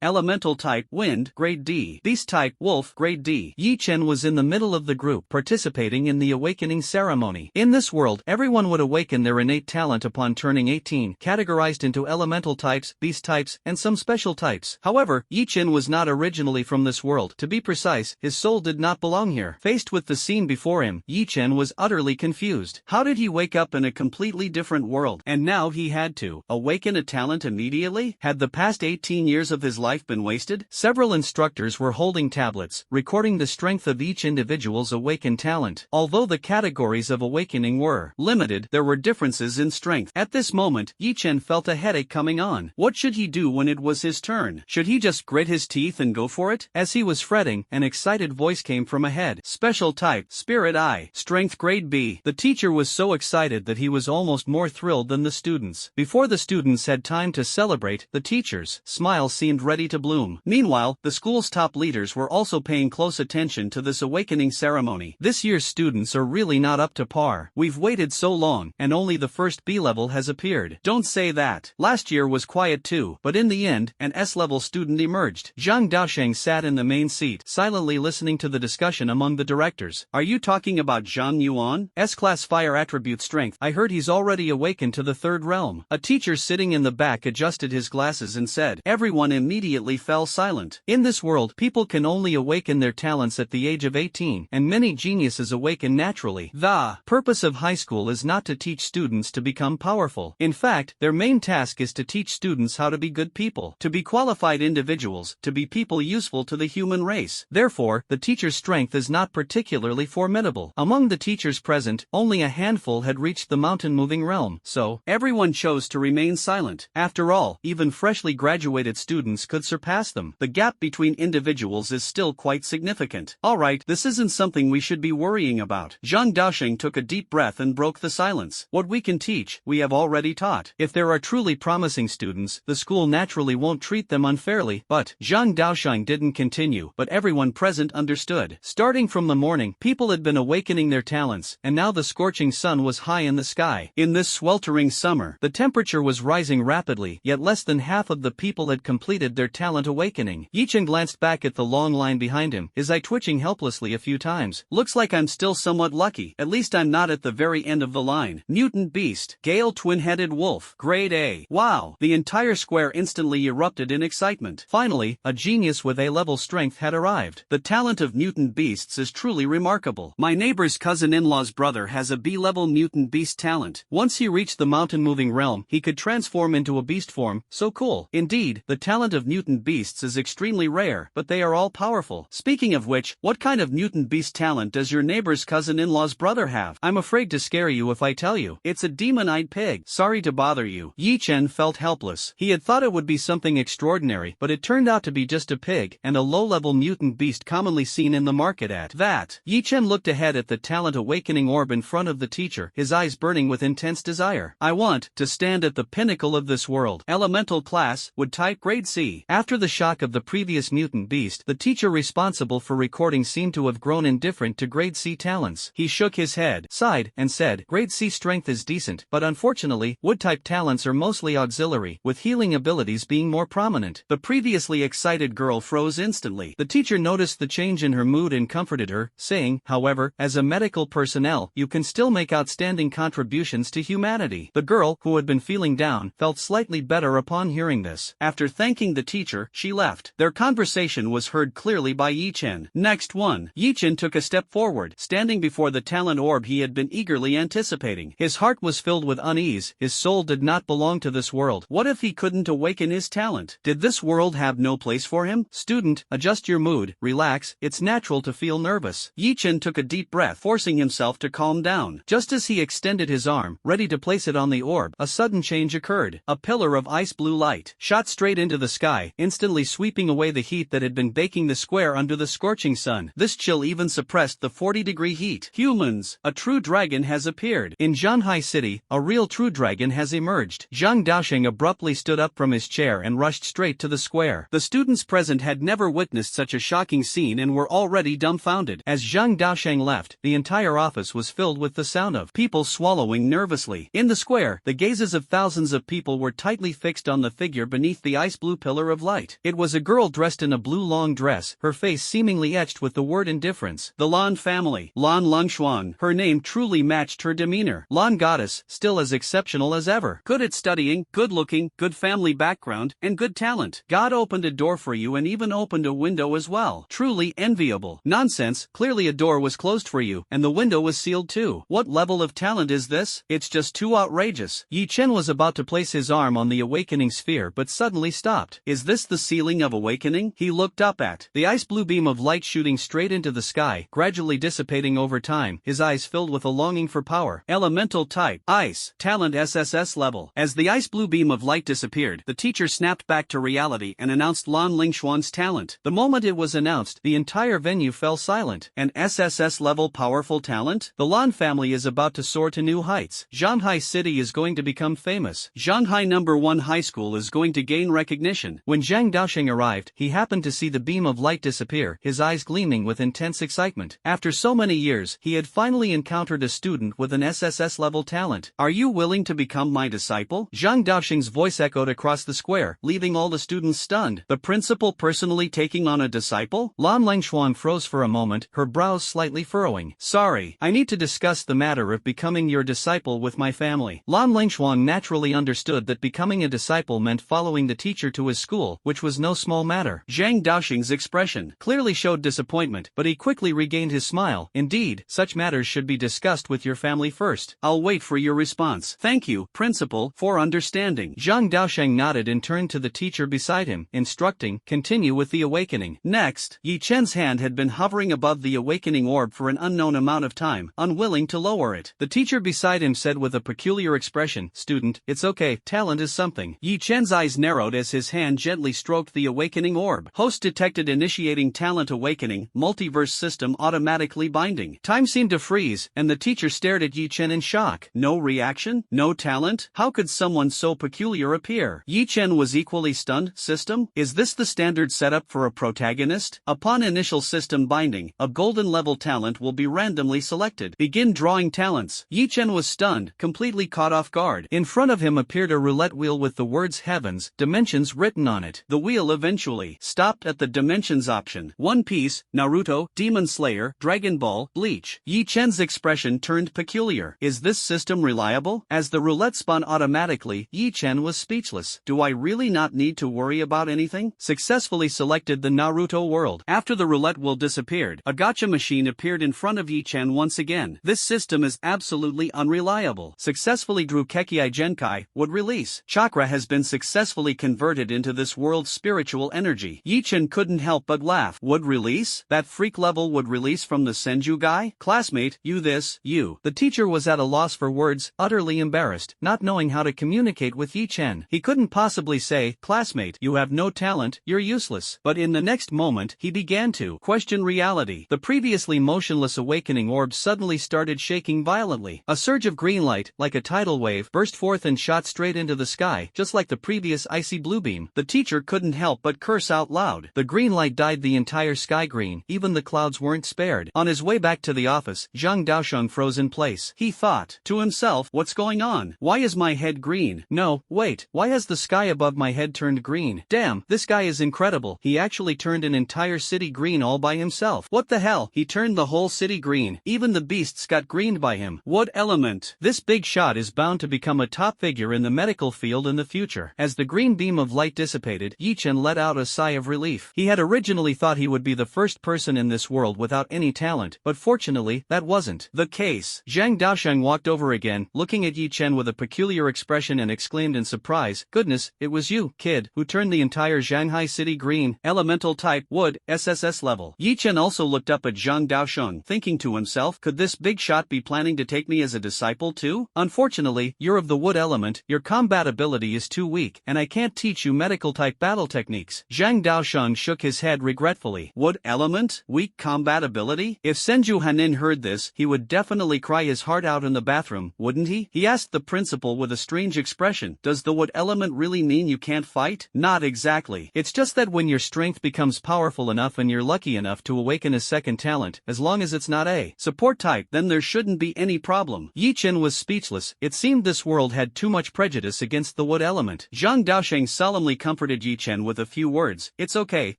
Elemental type, wind, grade D. Beast type, wolf, grade D. Yi Chen was in the middle of the group participating in the awakening ceremony. In this world, everyone would awaken their innate talent upon turning 18, categorized into elemental types, beast types, and some special types. However, Yi Chen was not originally from this world. To be precise, his soul did not belong here. Faced with the scene before him, Yi Chen was utterly confused. How did he wake up in a completely different world? And now he had to awaken a talent immediately? Had the past 18 years of his life been wasted? Several instructors were holding tablets, recording the strength of each individual's awakened talent. Although the categories of awakening were limited, there were differences in strength. At this moment, Yi Chen felt a headache coming on. What should he do when it was his turn? Should he just grit his teeth and go for it? As he was fretting, an excited voice came from ahead. Special type, Spirit Eye, strength grade B. The teacher was so excited that he was almost more thrilled than the students. Before the students had time to celebrate, the teacher's smile seemed ready to bloom. Meanwhile, the school's top leaders were also paying close attention to this awakening ceremony. This year's students are really not up to par. We've waited so long, and only the first B level has appeared. Don't say that. Last year was quiet too, but in the end, an S-level student emerged. Zhang Daosheng sat in the main seat, silently listening to the discussion among the directors. Are you talking about Zhang Yuan? S-class fire attribute strength. I heard he's already awakened to the third realm. A teacher sitting in the back adjusted his glasses and said. Everyone immediately fell silent. In this world, people can only awaken their talents at the age of 18, and many geniuses awaken naturally. The purpose of high school is not to teach students to become powerful. In fact, their main task is to teach students how to be good people, to be qualified individuals, to be people useful to the human race. Therefore, the teacher's strength is not particularly formidable. Among the teachers present, only a handful had reached the mountain-moving realm, so everyone chose to remain silent. After all, even freshly graduated students could surpass them. The gap between individuals is still quite significant. Alright, this isn't something we should be worrying about. Zhang Daosheng took a deep breath and broke the silence. What we can teach, we have already taught. If there are truly promising students, the school naturally won't treat them unfairly. But Zhang Daosheng didn't continue, but everyone present understood. Starting from the morning, people had been awakening their talents, and now the scorching sun was high in the sky. In this sweltering summer, the temperature was rising rapidly, yet less than half of the people had completed their talent awakening. Yi Chen glanced back at the long line behind him, his eye twitching helplessly a few times. Looks like I'm still somewhat lucky. At least I'm not at the very end of the line. Mutant Beast, Gale Twin-Headed Wolf, Grade A. Wow! The entire square instantly erupted in excitement. Finally, a genius with A-level strength had arrived. The talent of mutant beasts is truly remarkable. My neighbor's cousin-in-law's brother has a B-level mutant beast talent. Once he reached the mountain-moving realm, he could transform into a beast form. So cool. Indeed, the talent of mutant beasts is extremely rare, but they are all powerful. Speaking of which, what kind of mutant beast talent does your neighbor's cousin-in-law's brother have? I'm afraid to scare you if I tell you. It's a demon-eyed pig. Sorry to bother you. Yi Chen felt helpless. He had thought it would be something extraordinary, but it turned out to be just a pig, and a low-level mutant beast commonly seen in the market at that. Yi Chen looked ahead at the talent awakening orb in front of the teacher, his eyes burning with intense desire. I want to stand at the pinnacle of this world. Elemental class, would type grade C. After the shock of the previous mutant beast, the teacher responsible for recording seemed to have grown indifferent to grade C talents. He shook his head, sighed, and said, grade C strength is decent, but unfortunately, wood-type talents are mostly auxiliary, with healing abilities being more prominent. The previously excited girl froze instantly. The teacher noticed the change in her mood and comforted her, saying, however, as a medical personnel, you can still make outstanding contributions to humanity. The girl, who had been feeling down, felt slightly better upon hearing this. After thanking the teacher, she left. Their conversation was heard clearly by Yi Chen. Next one. Yi Chen took a step forward, standing before the talent orb he had been eagerly anticipating. His heart was filled with unease. His soul did not belong to this world. What if he couldn't awaken his talent? Did this world have no place for him? Student, adjust your mood, relax, it's natural to feel nervous. Yi Chen took a deep breath, forcing himself to calm down. Just as he extended his arm, ready to place it on the orb, a sudden change occurred. A pillar of ice blue light shot straight into the sky, instantly sweeping away the heat that had been baking the square under the scorching sun. This chill even suppressed the 40-degree heat. Humans, a true dragon has appeared. In Zhanghai City, a real true dragon has emerged. Zhang Daosheng abruptly stood up from his chair and rushed straight to the square. The students present had never witnessed such a shocking scene and were already dumbfounded. As Zhang Daosheng left, the entire office was filled with the sound of people swallowing nervously. In the square, the gazes of thousands of people were tightly fixed on the figure beneath the ice blue pillar color of light. It was a girl dressed in a blue long dress, her face seemingly etched with the word indifference. The Lan family. Lan Lungshuan. Her name truly matched her demeanor. Lan goddess, still as exceptional as ever. Good at studying, good looking, good family background, and good talent. God opened a door for you and even opened a window as well. Truly enviable. Nonsense, clearly a door was closed for you, and the window was sealed too. What level of talent is this? It's just too outrageous. Yi Chen was about to place his arm on the awakening sphere but suddenly stopped. Is this the ceiling of awakening? He looked up at the ice blue beam of light shooting straight into the sky, gradually dissipating over time, his eyes filled with a longing for power. Elemental type. Ice. Talent SSS level. As the ice blue beam of light disappeared, the teacher snapped back to reality and announced Lan Lingshuan's talent. The moment it was announced, the entire venue fell silent. An SSS level powerful talent? The Lan family is about to soar to new heights. Shanghai City is going to become famous. Shanghai #1 High School is going to gain recognition. When Zhang Daosheng arrived, he happened to see the beam of light disappear, his eyes gleaming with intense excitement. After so many years, he had finally encountered a student with an SSS level talent. Are you willing to become my disciple? Zhang Daosheng's voice echoed across the square, leaving all the students stunned. The principal personally taking on a disciple? Lan Lingshuan froze for a moment, her brows slightly furrowing. Sorry, I need to discuss the matter of becoming your disciple with my family. Lan Lingshuan naturally understood that becoming a disciple meant following the teacher to his school, which was no small matter. Zhang Daosheng's expression clearly showed disappointment, but he quickly regained his smile. Indeed, such matters should be discussed with your family first. I'll wait for your response. Thank you, principal, for understanding. Zhang Daosheng nodded and turned to the teacher beside him, instructing, continue with the awakening. Next, Yi Chen's hand had been hovering above the awakening orb for an unknown amount of time, unwilling to lower it. The teacher beside him said with a peculiar expression, student, it's okay, talent is something. Yi Chen's eyes narrowed as his hand gently stroked the awakening orb. Host detected initiating talent awakening, multiverse system automatically binding. Time seemed to freeze, and the teacher stared at Yi Chen in shock. No reaction? No talent? How could someone so peculiar appear? Yi Chen was equally stunned. System? Is this the standard setup for a protagonist? Upon initial system binding, a golden level talent will be randomly selected. Begin drawing talents. Yi Chen was stunned, completely caught off guard. In front of him appeared a roulette wheel with the words heavens, dimensions written on it. The wheel eventually stopped at the dimensions option. One Piece, Naruto, Demon Slayer, Dragon Ball, Bleach. Yi Chen's expression turned peculiar. Is this system reliable? As the roulette spun automatically, Yi Chen was speechless. Do I really not need to worry about anything? Successfully selected the Naruto world. After the roulette wheel disappeared, a gacha machine appeared in front of Yi Chen once again. This system is absolutely unreliable. Successfully drew Kekkei Genkai, would release. Chakra has been successfully converted into this world's spiritual energy. Yi Chen couldn't help but laugh. Would release? That freak level would release from the Senju guy? Classmate, you this, you. The teacher was at a loss for words, utterly embarrassed, not knowing how to communicate with Yi Chen. He couldn't possibly say, classmate, you have no talent, you're useless. But in the next moment, he began to question reality. The previously motionless awakening orb suddenly started shaking violently. A surge of green light, like a tidal wave, burst forth and shot straight into the sky, just like the previous icy blue beam. The teacher couldn't help but curse out loud. The green light dyed the entire sky green, even the clouds weren't spared. On his way back to the office, Zhang Daosheng froze in place. He thought to himself, what's going on? Why is my head green? No, wait, why has the sky above my head turned green? Damn, this guy is incredible. He actually turned an entire city green all by himself. What the hell? He turned the whole city green. Even the beasts got greened by him. What element? This big shot is bound to become a top figure in the medical field in the future. As the green beam of light dissipated, Yi Chen let out a sigh of relief. He had originally thought he would be the first person in this world without any talent, but fortunately, that wasn't the case. Zhang Daosheng walked over again, looking at Yi Chen with a peculiar expression and exclaimed in surprise, goodness, it was you, kid, who turned the entire Shanghai city green. Elemental type, wood, SSS level. Yi Chen also looked up at Zhang Daosheng, thinking to himself, could this big shot be planning to take me as a disciple too? Unfortunately, you're of the wood element, your combat ability is too weak, and I can't teach you medical type battle techniques. Zhang Daosheng shook his head regretfully. Wood element? Weak combat ability? If Senju Hanin heard this, he would definitely cry his heart out in the bathroom, wouldn't he? He asked the principal with a strange expression. Does the wood element really mean you can't fight? Not exactly. It's just that when your strength becomes powerful enough and you're lucky enough to awaken a second talent, as long as it's not a support type, then there shouldn't be any problem. Yi Chen was speechless. It seemed this world had too much prejudice against the wood element. Zhang Daosheng solemnly comforted comforted Yi Chen with a few words. It's okay,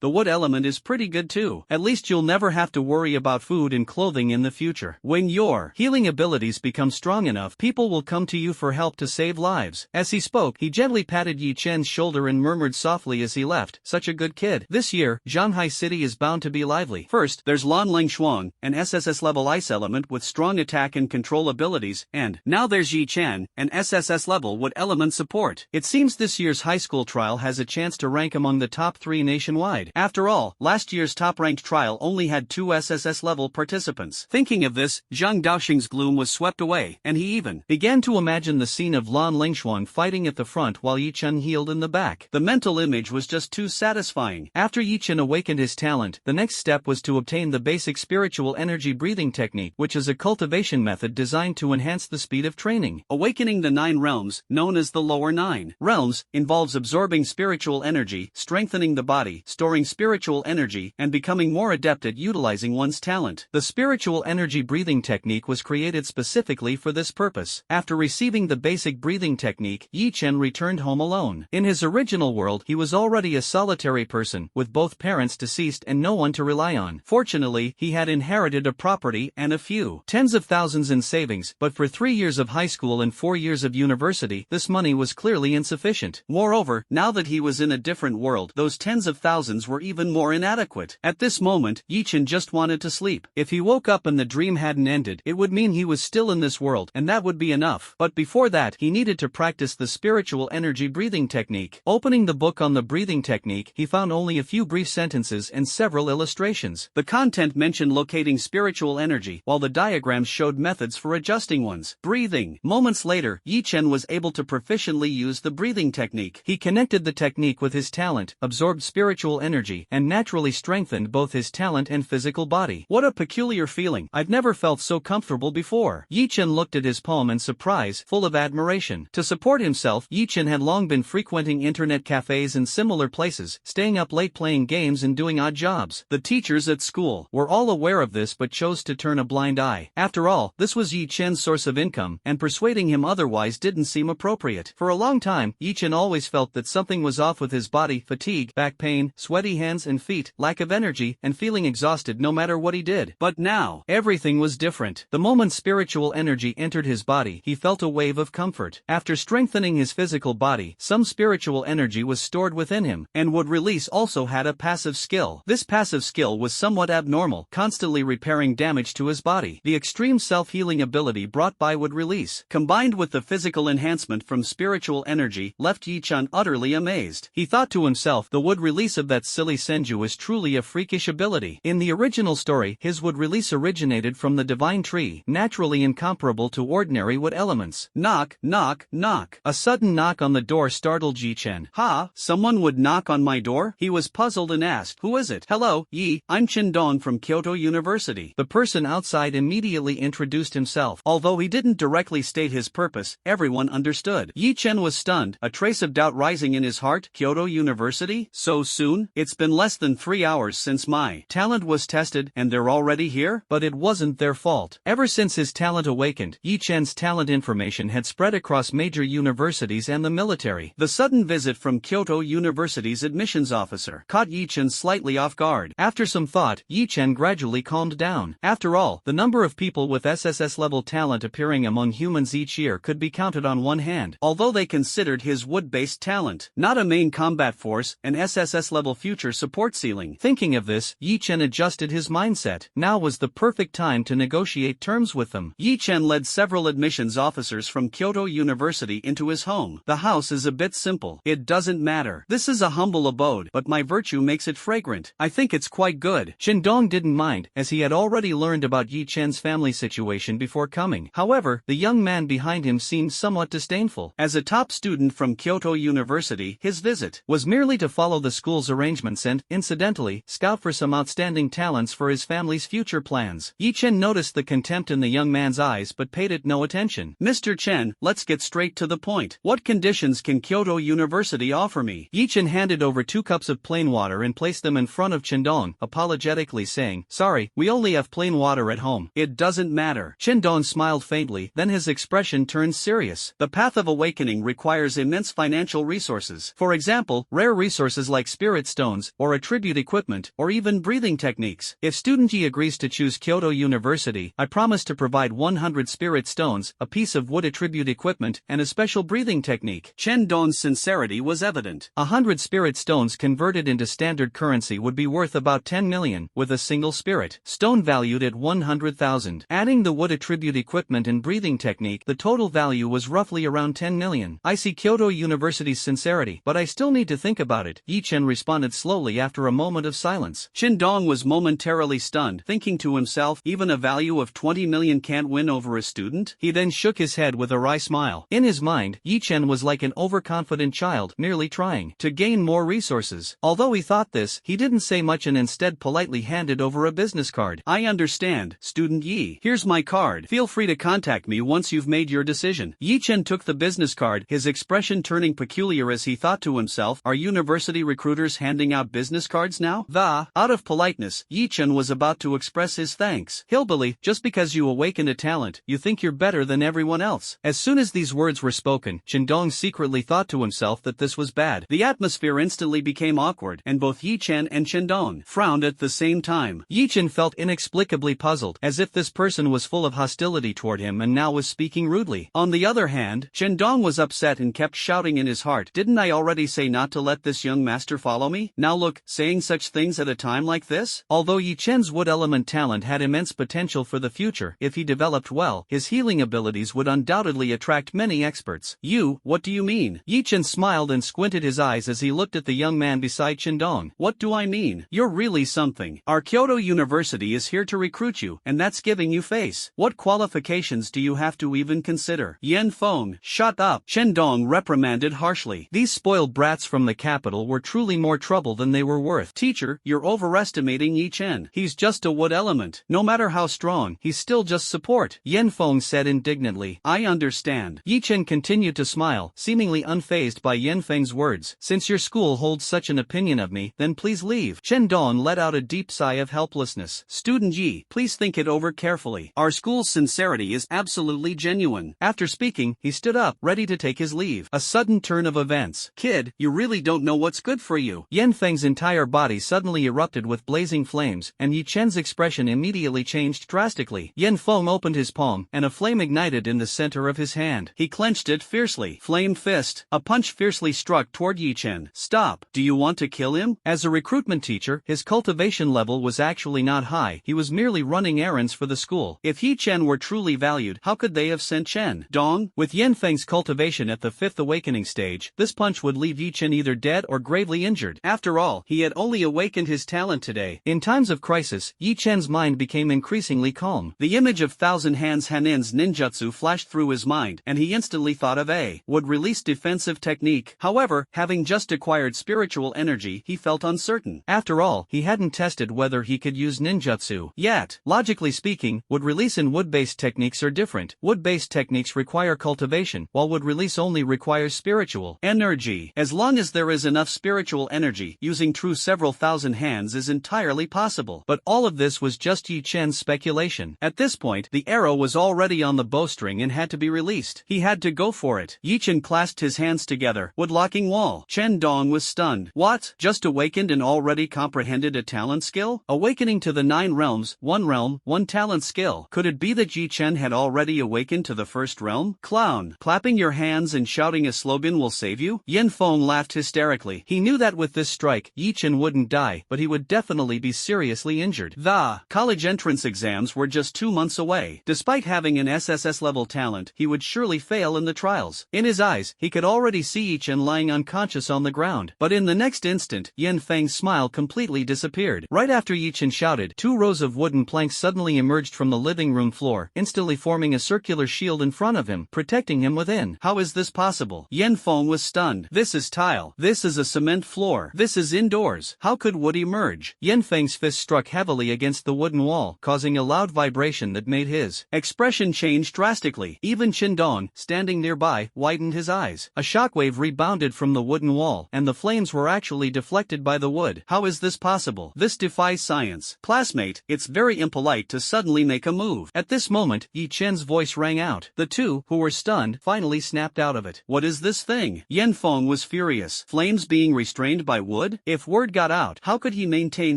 the wood element is pretty good too. At least you'll never have to worry about food and clothing in the future. When your healing abilities become strong enough, people will come to you for help to save lives. As he spoke, he gently patted Yi Chen's shoulder and murmured softly as he left, such a good kid. This year, Shanghai City is bound to be lively. First, there's Lan Lingshuang, an SSS level ice element with strong attack and control abilities, and now there's Yi Chen, an SSS level wood element support. It seems this year's high school trial has a chance to rank among the top 3 nationwide. After all, last year's top-ranked trial only had 2 SSS level participants. Thinking of this, Zhang Daoxing's gloom was swept away, and he even began to imagine the scene of Lan Lingshuang fighting at the front while Yi Chen healed in the back. The mental image was just too satisfying. After Yi Chen awakened his talent, the next step was to obtain the basic spiritual energy breathing technique, which is a cultivation method designed to enhance the speed of training. Awakening the 9 realms, known as the lower 9 realms, involves absorbing spiritual energy, strengthening the body, storing spiritual energy, and becoming more adept at utilizing one's talent. The spiritual energy breathing technique was created specifically for this purpose. After receiving the basic breathing technique, Yi Chen returned home alone. In his original world, he was already a solitary person, with both parents deceased and no one to rely on. Fortunately, he had inherited a property and a few tens of thousands in savings, but for 3 years of high school and 4 years of university, this money was clearly insufficient. Moreover, now that he was in a different world, those tens of thousands were even more inadequate. At this moment, Yi Chen just wanted to sleep. If he woke up and the dream hadn't ended, it would mean he was still in this world, and that would be enough. But before that, he needed to practice the spiritual energy breathing technique. Opening the book on the breathing technique, he found only a few brief sentences and several illustrations. The content mentioned locating spiritual energy, while the diagrams showed methods for adjusting one's breathing. Moments later, Yi Chen was able to proficiently use the breathing technique. He connected the technique with his talent, absorbed spiritual energy, and naturally strengthened both his talent and physical body. What a peculiar feeling. I've never felt so comfortable before. Yi Chen looked at his palm in surprise, full of admiration. To support himself, Yi Chen had long been frequenting internet cafes and similar places, staying up late playing games and doing odd jobs. The teachers at school were all aware of this but chose to turn a blind eye. After all, this was Yi Chen's source of income, and persuading him otherwise didn't seem appropriate. For a long time, Yi Chen always felt that something was off with his body: fatigue, back pain, sweaty hands and feet, lack of energy, and feeling exhausted no matter what he did. But now, everything was different. The moment spiritual energy entered his body, he felt a wave of comfort. After strengthening his physical body, some spiritual energy was stored within him, and would release also had a passive skill. This passive skill was somewhat abnormal, constantly repairing damage to his body. The extreme self-healing ability brought by would release, combined with the physical enhancement from spiritual energy, left Yi Chen utterly amazed. He thought to himself, the wood release of that silly Senju is truly a freakish ability. In the original story, his wood release originated from the divine tree, naturally incomparable to ordinary wood elements. Knock, knock, knock. A sudden knock on the door startled Yi Chen. Ha, someone would knock on my door? He was puzzled and asked, who is it? Hello, Yi, I'm Dong from Kyoto University. The person outside immediately introduced himself. Although he didn't directly state his purpose, everyone understood. Yi Chen was stunned, a trace of doubt rising in his heart. Kyoto University? So soon? It's been less than 3 hours since my talent was tested, and they're already here? But it wasn't their fault. Ever since his talent awakened, Yi Chen's talent information had spread across major universities and the military. The sudden visit from Kyoto University's admissions officer caught Yi Chen slightly off guard. After some thought, Yi Chen gradually calmed down. After all, the number of people with SSS-level talent appearing among humans each year could be counted on one hand. Although they considered his wood-based talent not a main combat force, an SSS-level future support ceiling. Thinking of this, Yi Chen adjusted his mindset. Now was the perfect time to negotiate terms with them. Yi Chen led several admissions officers from Kyoto University into his home. The house is a bit simple. It doesn't matter. This is a humble abode, but my virtue makes it fragrant. I think it's quite good. Dong didn't mind, as he had already learned about Yi Chen's family situation before coming. However, the young man behind him seemed somewhat disdainful. As a top student from Kyoto University, his visit was merely to follow the school's arrangements and, incidentally, scout for some outstanding talents for his family's future plans. Yi Chen noticed the contempt in the young man's eyes but paid it no attention. Mr. Chen, let's get straight to the point. What conditions can Kyoto University offer me? Yi Chen handed over 2 cups of plain water and placed them in front of Dong, apologetically saying, sorry, we only have plain water at home. It doesn't matter. Dong smiled faintly, then his expression turned serious. The path of awakening requires immense financial resources. For For example, rare resources like spirit stones, or attribute equipment, or even breathing techniques. If student Yi agrees to choose Kyoto University, I promise to provide 100 spirit stones, a piece of wood attribute equipment, and a special breathing technique. Chen Dong's sincerity was evident. 100 spirit stones converted into standard currency would be worth about 10 million, with a single spirit stone valued at 100,000. Adding the wood attribute equipment and breathing technique, the total value was roughly around 10 million. I see Kyoto University's sincerity, but I still need to think about it, Yi Chen responded slowly after a moment of silence. Chen Dong was momentarily stunned, thinking to himself, even a value of 20 million can't win over a student? He then shook his head with a wry smile. In his mind, Yi Chen was like an overconfident child, merely trying to gain more resources. Although he thought this, he didn't say much and instead politely handed over a business card. I understand, student Yi. Here's my card. Feel free to contact me once you've made your decision. Yi Chen took the business card, his expression turning peculiar as he thought to himself, are university recruiters handing out business cards now? Out of politeness, Yi Chen was about to express his thanks. Hillbilly, just because you awakened a talent, you think you're better than everyone else. As soon as these words were spoken, Chen Dong secretly thought to himself that this was bad. The atmosphere instantly became awkward, and both Yi Chen and Chen Dong frowned at the same time. Yi Chen felt inexplicably puzzled, as if this person was full of hostility toward him and now was speaking rudely. On the other hand, Chen Dong was upset and kept shouting in his heart, didn't I already say not to let this young master follow me? Now look, saying such things at a time like this? Although Yi Chen's wood element talent had immense potential for the future, if he developed well, his healing abilities would undoubtedly attract many experts. What do you mean? Yi Chen smiled and squinted his eyes as he looked at the young man beside Chen Dong. What do I mean? You're really something. Our Kyoto University is here to recruit you, and that's giving you face. What qualifications do you have to even consider? Yan Feng, shut up, Chen Dong reprimanded harshly. These spoiled brats from the capital were truly more trouble than they were worth. Teacher, you're overestimating Yi Chen. He's just a wood element. No matter how strong, he's still just support, Yan Feng said indignantly. I understand. Yi Chen continued to smile, seemingly unfazed by Yan Feng's words. Since your school holds such an opinion of me, then please leave. Chen Dong let out a deep sigh of helplessness. Student Yi, please think it over carefully. Our school's sincerity is absolutely genuine. After speaking, he stood up, ready to take his leave. A sudden turn of events. Kid, you really don't know what's good for you. Yan Feng's entire body suddenly erupted with blazing flames, and Yi Chen's expression immediately changed drastically. Yan Feng opened his palm, and a flame ignited in the center of his hand. He clenched it fiercely. Flame fist. A punch fiercely struck toward Yi Chen. Stop. Do you want to kill him? As a recruitment teacher, his cultivation level was actually not high. He was merely running errands for the school. If Yi Chen were truly valued, how could they have sent Chen Dong? With Yan Feng's cultivation at the 5th awakening stage, this punch would leave Yi Chen either dead or gravely injured. After all, he had only awakened his talent today. In times of crisis, Yi Chen's mind became increasingly calm. The image of Thousand Hands Hanin's ninjutsu flashed through his mind, and he instantly thought of a would-release defensive technique. However, having just acquired spiritual energy, he felt uncertain. After all, he hadn't tested whether he could use ninjutsu yet. Logically speaking, would-release and wood-based techniques are different. Wood-based techniques require cultivation, while would-release only requires spiritual energy. As long as there is enough spiritual energy, using true several thousand hands is entirely possible. But all of this was just Yi Chen's speculation. At this point, the arrow was already on the bowstring and had to be released. He had to go for it. Yi Chen clasped his hands together. Wood-locking wall. Chen Dong was stunned. What? Just awakened and already comprehended a talent skill? Awakening to the 9 realms, 1 talent skill. Could it be that Yi Chen had already awakened to the 1st realm? Clown. Clapping your hands and shouting a slogan will save you? Yan Feng laughed hysterically. He knew that with this strike, Yi Chen wouldn't die, but he would definitely be seriously injured. The college entrance exams were just 2 months away. Despite having an SSS-level talent, he would surely fail in the trials. In his eyes, he could already see Yi Chen lying unconscious on the ground. But in the next instant, Yan Feng's smile completely disappeared. Right after Yi Chen shouted, 2 rows of wooden planks suddenly emerged from the living room floor, instantly forming a circular shield in front of him, protecting him within. How is this possible? Yan Feng was stunned. This is tile. This is a cement floor. This is indoors. How could wood emerge? Yan Feng's fist struck heavily against the wooden wall, causing a loud vibration that made his expression change drastically. Even Chen Dong, standing nearby, widened his eyes. A shockwave rebounded from the wooden wall, and the flames were actually deflected by the wood. How is this possible? This defies science. Classmate, it's very impolite to suddenly make a move. At this moment, Yi Chen's voice rang out. The two, who were stunned, finally snapped out of it. What is this thing? Yan Feng was was furious. Flames being restrained by wood? If word got out, how could he maintain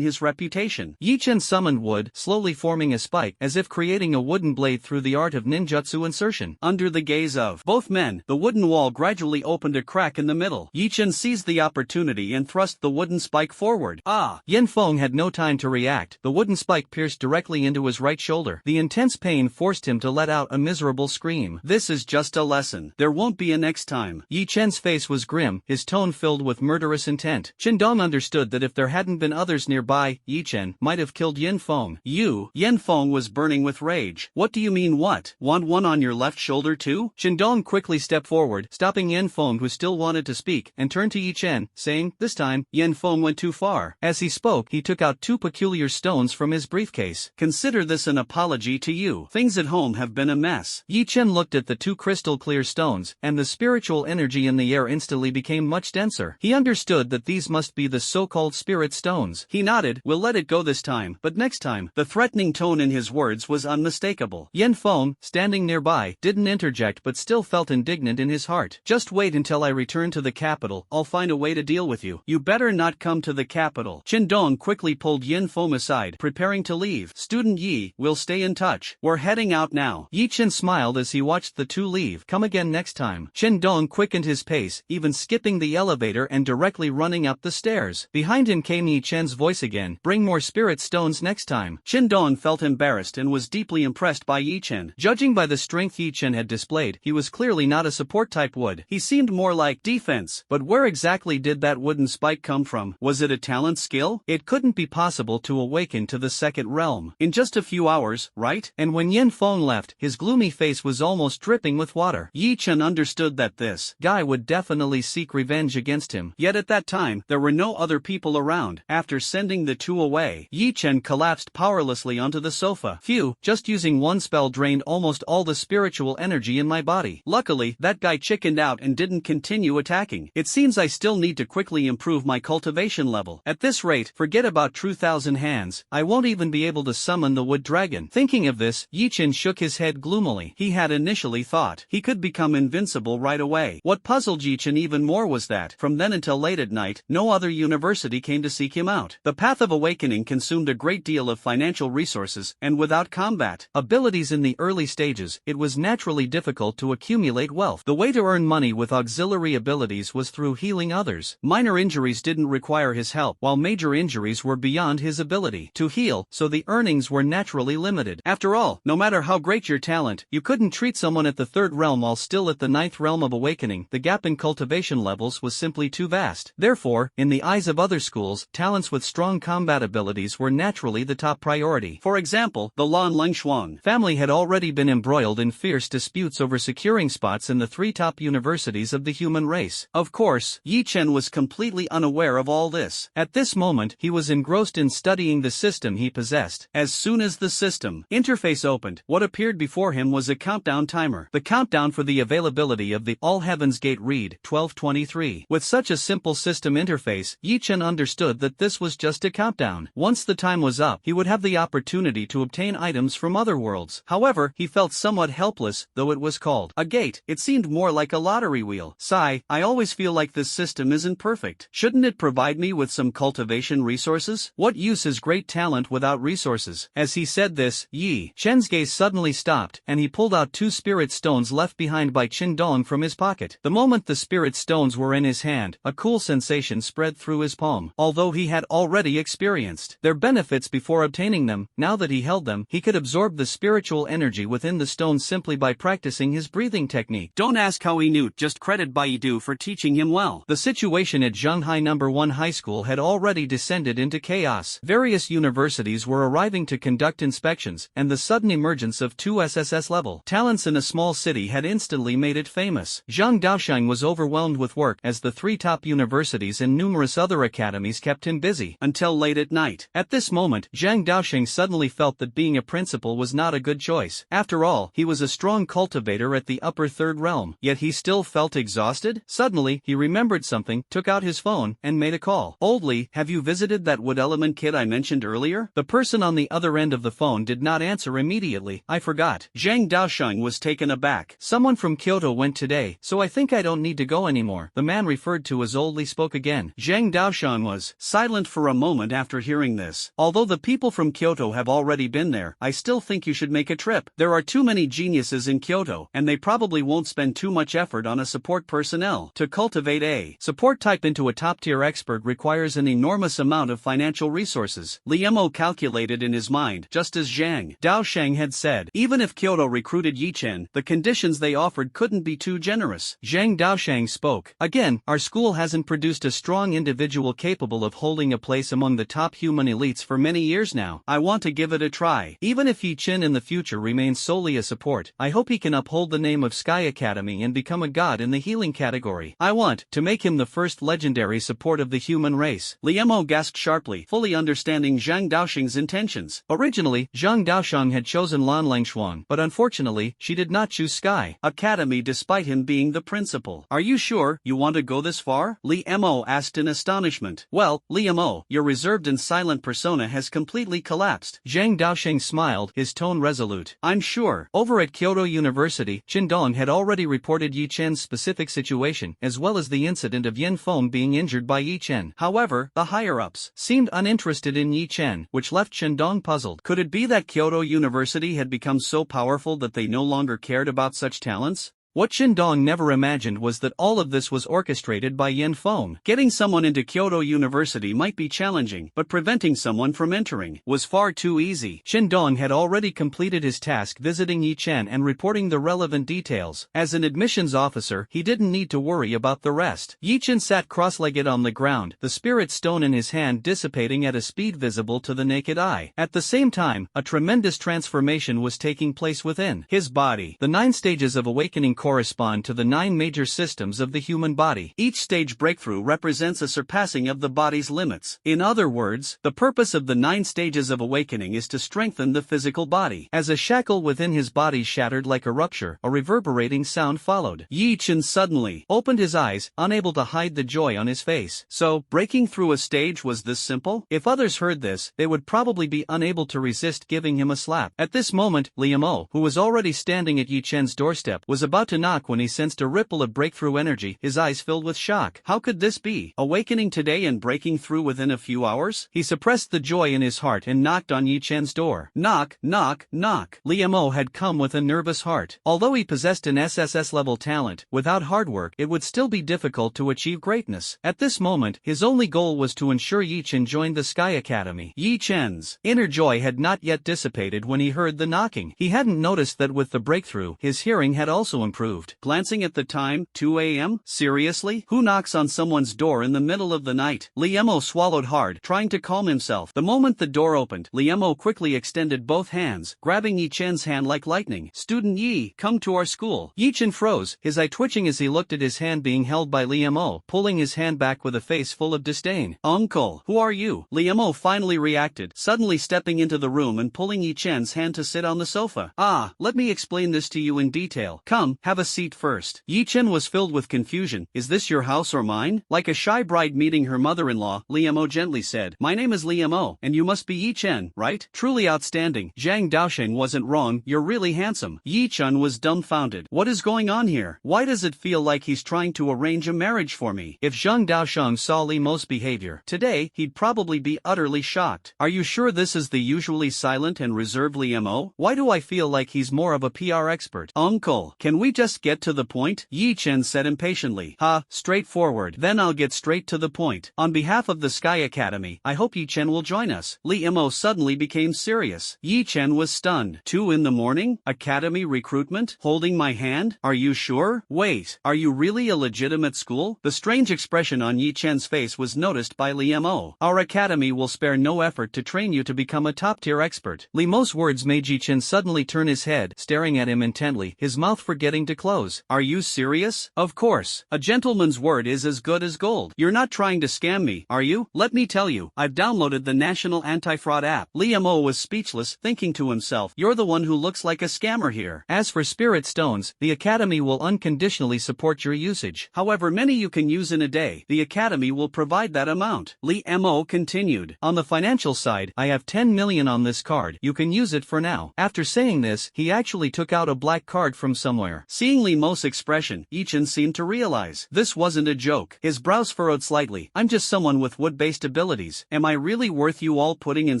his reputation? Yi Chen summoned wood, slowly forming a spike, as if creating a wooden blade through the art of ninjutsu insertion. Under the gaze of both men, the wooden wall gradually opened a crack in the middle. Yi Chen seized the opportunity and thrust the wooden spike forward. Yin Feng had no time to react. The wooden spike pierced directly into his right shoulder. The intense pain forced him to let out a miserable scream. This is just a lesson. There won't be a next time. Yi Chen's face was grim, his tone filled with murderous intent. Dong understood that if there hadn't been others nearby, Yi Chen might have killed Yin Feng. Yin Feng was burning with rage. What do you mean what? Want one on your left shoulder too? Dong quickly stepped forward, stopping Yin Feng, who still wanted to speak, and turned to Yi Chen, saying, this time, Yin Feng went too far. As he spoke, he took out two peculiar stones from his briefcase. Consider this an apology to you. Things at home have been a mess. Yi Chen looked at the two crystal clear stones, and the spiritual energy in the air instantly became much denser. He understood that these must be the so-called spirit stones. He nodded. We'll let it go this time, but next time. The threatening tone in his words was unmistakable. Yin Feng, standing nearby, didn't interject but still felt indignant in his heart. Just wait until I return to the capital. I'll find a way to deal with you. You better not come to the capital. Dong quickly pulled Yin Feng aside, preparing to leave. Student Yi, we'll stay in touch. We're heading out now. Yi Chen smiled as he watched the two leave. Come again next time. Dong quickened his pace, even skipping the elevator and directly running up the stairs. Behind him came Yi Chen's voice again. Bring more spirit stones next time. Dong felt embarrassed and was deeply impressed by Yi Chen. Judging by the strength Yi Chen had displayed, he was clearly not a support type wood. He seemed more like defense. But where exactly did that wooden spike come from? Was it a talent skill? It couldn't be possible to awaken to the second realm in just a few hours, right? And when Yin Feng left, his gloomy face was almost dripping with water. Yi Chen understood that this guy would definitely seek revenge against him. Yet at that time, there were no other people around. After sending the two away, Yi Chen collapsed powerlessly onto the sofa. Phew, just using one spell drained almost all the spiritual energy in my body. Luckily, that guy chickened out and didn't continue attacking. It seems I still need to quickly improve my cultivation level. At this rate, forget about true thousand hands. I won't even be able to summon the wood dragon. Thinking of this, Yi Chen shook his head gloomily. He had initially thought he could become invincible right away. What puzzled Yi Chen even more was that, from then until late at night, no other university came to seek him out. The path of awakening consumed a great deal of financial resources, and without combat abilities in the early stages, it was naturally difficult to accumulate wealth. The way to earn money with auxiliary abilities was through healing others. Minor injuries didn't require his help, while major injuries were beyond his ability to heal, so the earnings were naturally limited. After all, no matter how great your talent, you couldn't treat someone at the third realm while still at the ninth realm of awakening. The gap in cultivation levels was simply too vast. Therefore, in the eyes of other schools, talents with strong combat abilities were naturally the top priority. For example, the Lan Lengshuang family had already been embroiled in fierce disputes over securing spots in the three top universities of the human race. Of course, Yi Chen was completely unaware of all this. At this moment, he was engrossed in studying the system he possessed. As soon as the system interface opened, what appeared before him was a countdown timer. The countdown for the availability of the All Heavens Gate read 1223. With such a simple system interface, Yi Chen understood that this was just a countdown. Once the time was up, he would have the opportunity to obtain items from other worlds. However, he felt somewhat helpless, though it was called a gate. It seemed more like a lottery wheel. Sigh, I always feel like this system isn't perfect. Shouldn't it provide me with some cultivation resources? What use is great talent without resources? As he said this, Yi Chen's gaze suddenly stopped, and he pulled out two spirit stones left behind by Dong from his pocket. The moment the spirit stones were in his hand, a cool sensation spread through his palm. Although he had already experienced their benefits before obtaining them, now that he held them, he could absorb the spiritual energy within the stones simply by practicing his breathing technique. Don't ask how he knew, just credit Baidu for teaching him well. The situation at Zhanghai No. 1 High School had already descended into chaos. Various universities were arriving to conduct inspections, and the sudden emergence of two SSS-level talents in a small city had instantly made it famous. Zhang Daosheng was overwhelmed with work as the three top universities and numerous other academies kept him busy until late at night. At this moment, Zhang Daosheng suddenly felt that being a principal was not a good choice. After all, he was a strong cultivator at the upper third realm, yet he still felt exhausted. Suddenly, he remembered something, took out his phone, and made a call. Oldly, have you visited that wood element kid I mentioned earlier? The person on the other end of the phone did not answer immediately. I forgot. Zhang Daosheng was taken aback. Someone from Kyoto went today, so I think I don't need to go anymore. anymore. The man referred to as Old Li spoke again. Zhang Daoshan was silent for a moment after hearing this. Although the people from Kyoto have already been there, I still think you should make a trip. There are too many geniuses in Kyoto, and they probably won't spend too much effort on a support personnel. To cultivate a support type into a top-tier expert requires an enormous amount of financial resources. Liemo calculated in his mind, just as Zhang Daoshang had said. Even if Kyoto recruited Yi Chen, the conditions they offered couldn't be too generous. Zhang Daoshang spoke. Again, our school hasn't produced a strong individual capable of holding a place among the top human elites for many years now. I want to give it a try. Even if Yi Chen in the future remains solely a support, I hope he can uphold the name of Sky Academy and become a god in the healing category. I want to make him the first legendary support of the human race. Liemo gasped sharply, fully understanding Zhang Daoshang's intentions. Originally, Zhang Daoshang had chosen Lan Langshuang, but unfortunately, she did not choose Sky Academy despite him being the principal. Are you sure you want to go this far? Liemo asked in astonishment. Well, Liemo, your reserved and silent persona has completely collapsed. Zhang Daoshang smiled, his tone resolute. I'm sure. Over at Kyoto University, Qindong had already reported Yi Chen's specific situation, as well as the incident of Yin Feng being injured by Yi Chen. However, the higher-ups seemed uninterested in Yi Chen, which left Qindong puzzled. Could it be that Kyoto University had become so powerful that they no longer cared about such talents? What Qindong never imagined was that all of this was orchestrated by Yin Feng. Getting someone into Kyoto University might be challenging, but preventing someone from entering was far too easy. Qindong had already completed his task visiting Yi Chen and reporting the relevant details. As an admissions officer, he didn't need to worry about the rest. Yi Chen sat cross-legged on the ground, the spirit stone in his hand dissipating at a speed visible to the naked eye. At the same time, a tremendous transformation was taking place within his body. The 9 stages of awakening correspond to the 9 major systems of the human body. Each stage breakthrough represents a surpassing of the body's limits. In other words, the purpose of the 9 stages of awakening is to strengthen the physical body. As a shackle within his body shattered like a rupture, a reverberating sound followed. Yi Chen suddenly opened his eyes, unable to hide the joy on his face. So, breaking through a stage was this simple? If others heard this, they would probably be unable to resist giving him a slap. At this moment, Liemo, who was already standing at Yi Chen's doorstep, was about to knock when he sensed a ripple of breakthrough energy, his eyes filled with shock. How could this be? Awakening today and breaking through within a few hours? He suppressed the joy in his heart and knocked on Yi Chen's door. Knock, knock, knock. Liemo had come with a nervous heart. Although he possessed an SSS-level talent, without hard work it would still be difficult to achieve greatness. At this moment, his only goal was to ensure Yi Chen joined the Sky Academy. Yi Chen's inner joy had not yet dissipated when he heard the knocking. He hadn't noticed that with the breakthrough, his hearing had also improved. Glancing at the time, 2 a.m.? Seriously? Who knocks on someone's door in the middle of the night? Liemo swallowed hard, trying to calm himself. The moment the door opened, Liemo quickly extended both hands, grabbing Yi Chen's hand like lightning. Student Yi, come to our school. Yi Chen froze, his eye twitching as he looked at his hand being held by Liemo, pulling his hand back with a face full of disdain. Uncle, who are you? Liemo finally reacted, suddenly stepping into the room and pulling Yi Chen's hand to sit on the sofa. Ah, let me explain this to you in detail. Come, have a seat first. Yi Chen was filled with confusion. Is this your house or mine? Like a shy bride meeting her mother-in-law, Liemo gently said. My name is Liemo, and you must be Yi Chen, right? Truly outstanding. Zhang Daosheng wasn't wrong, you're really handsome. Yi Chen was dumbfounded. What is going on here? Why does it feel like he's trying to arrange a marriage for me? If Zhang Daosheng saw Liemo's behavior today, he'd probably be utterly shocked. Are you sure this is the usually silent and reserved Liemo? Why do I feel like he's more of a PR expert? Uncle, can we just get to the point? Yi Chen said impatiently. Straightforward. Then I'll get straight to the point. On behalf of the Sky Academy, I hope Yi Chen will join us. Liemo suddenly became serious. Yi Chen was stunned. 2 in the morning? Academy recruitment? Holding my hand? Are you sure? Wait, are you really a legitimate school? The strange expression on Yi Chen's face was noticed by Liemo. Our academy will spare no effort to train you to become a top-tier expert. Liemo's words made Yi Chen suddenly turn his head, staring at him intently, his mouth forgetting to close. Are you serious? Of course. A gentleman's word is as good as gold. You're not trying to scam me, are you? Let me tell you, I've downloaded the National Anti-Fraud app. Liemo was speechless, thinking to himself, you're the one who looks like a scammer here. As for spirit stones, the Academy will unconditionally support your usage. However many you can use in a day, the Academy will provide that amount. Liemo continued. On the financial side, I have 10 million on this card. You can use it for now. After saying this, he actually took out a black card from somewhere. Seeing Li Mo's expression, Yichen seemed to realize this wasn't a joke. His brows furrowed slightly. I'm just someone with wood-based abilities. Am I really worth you all putting in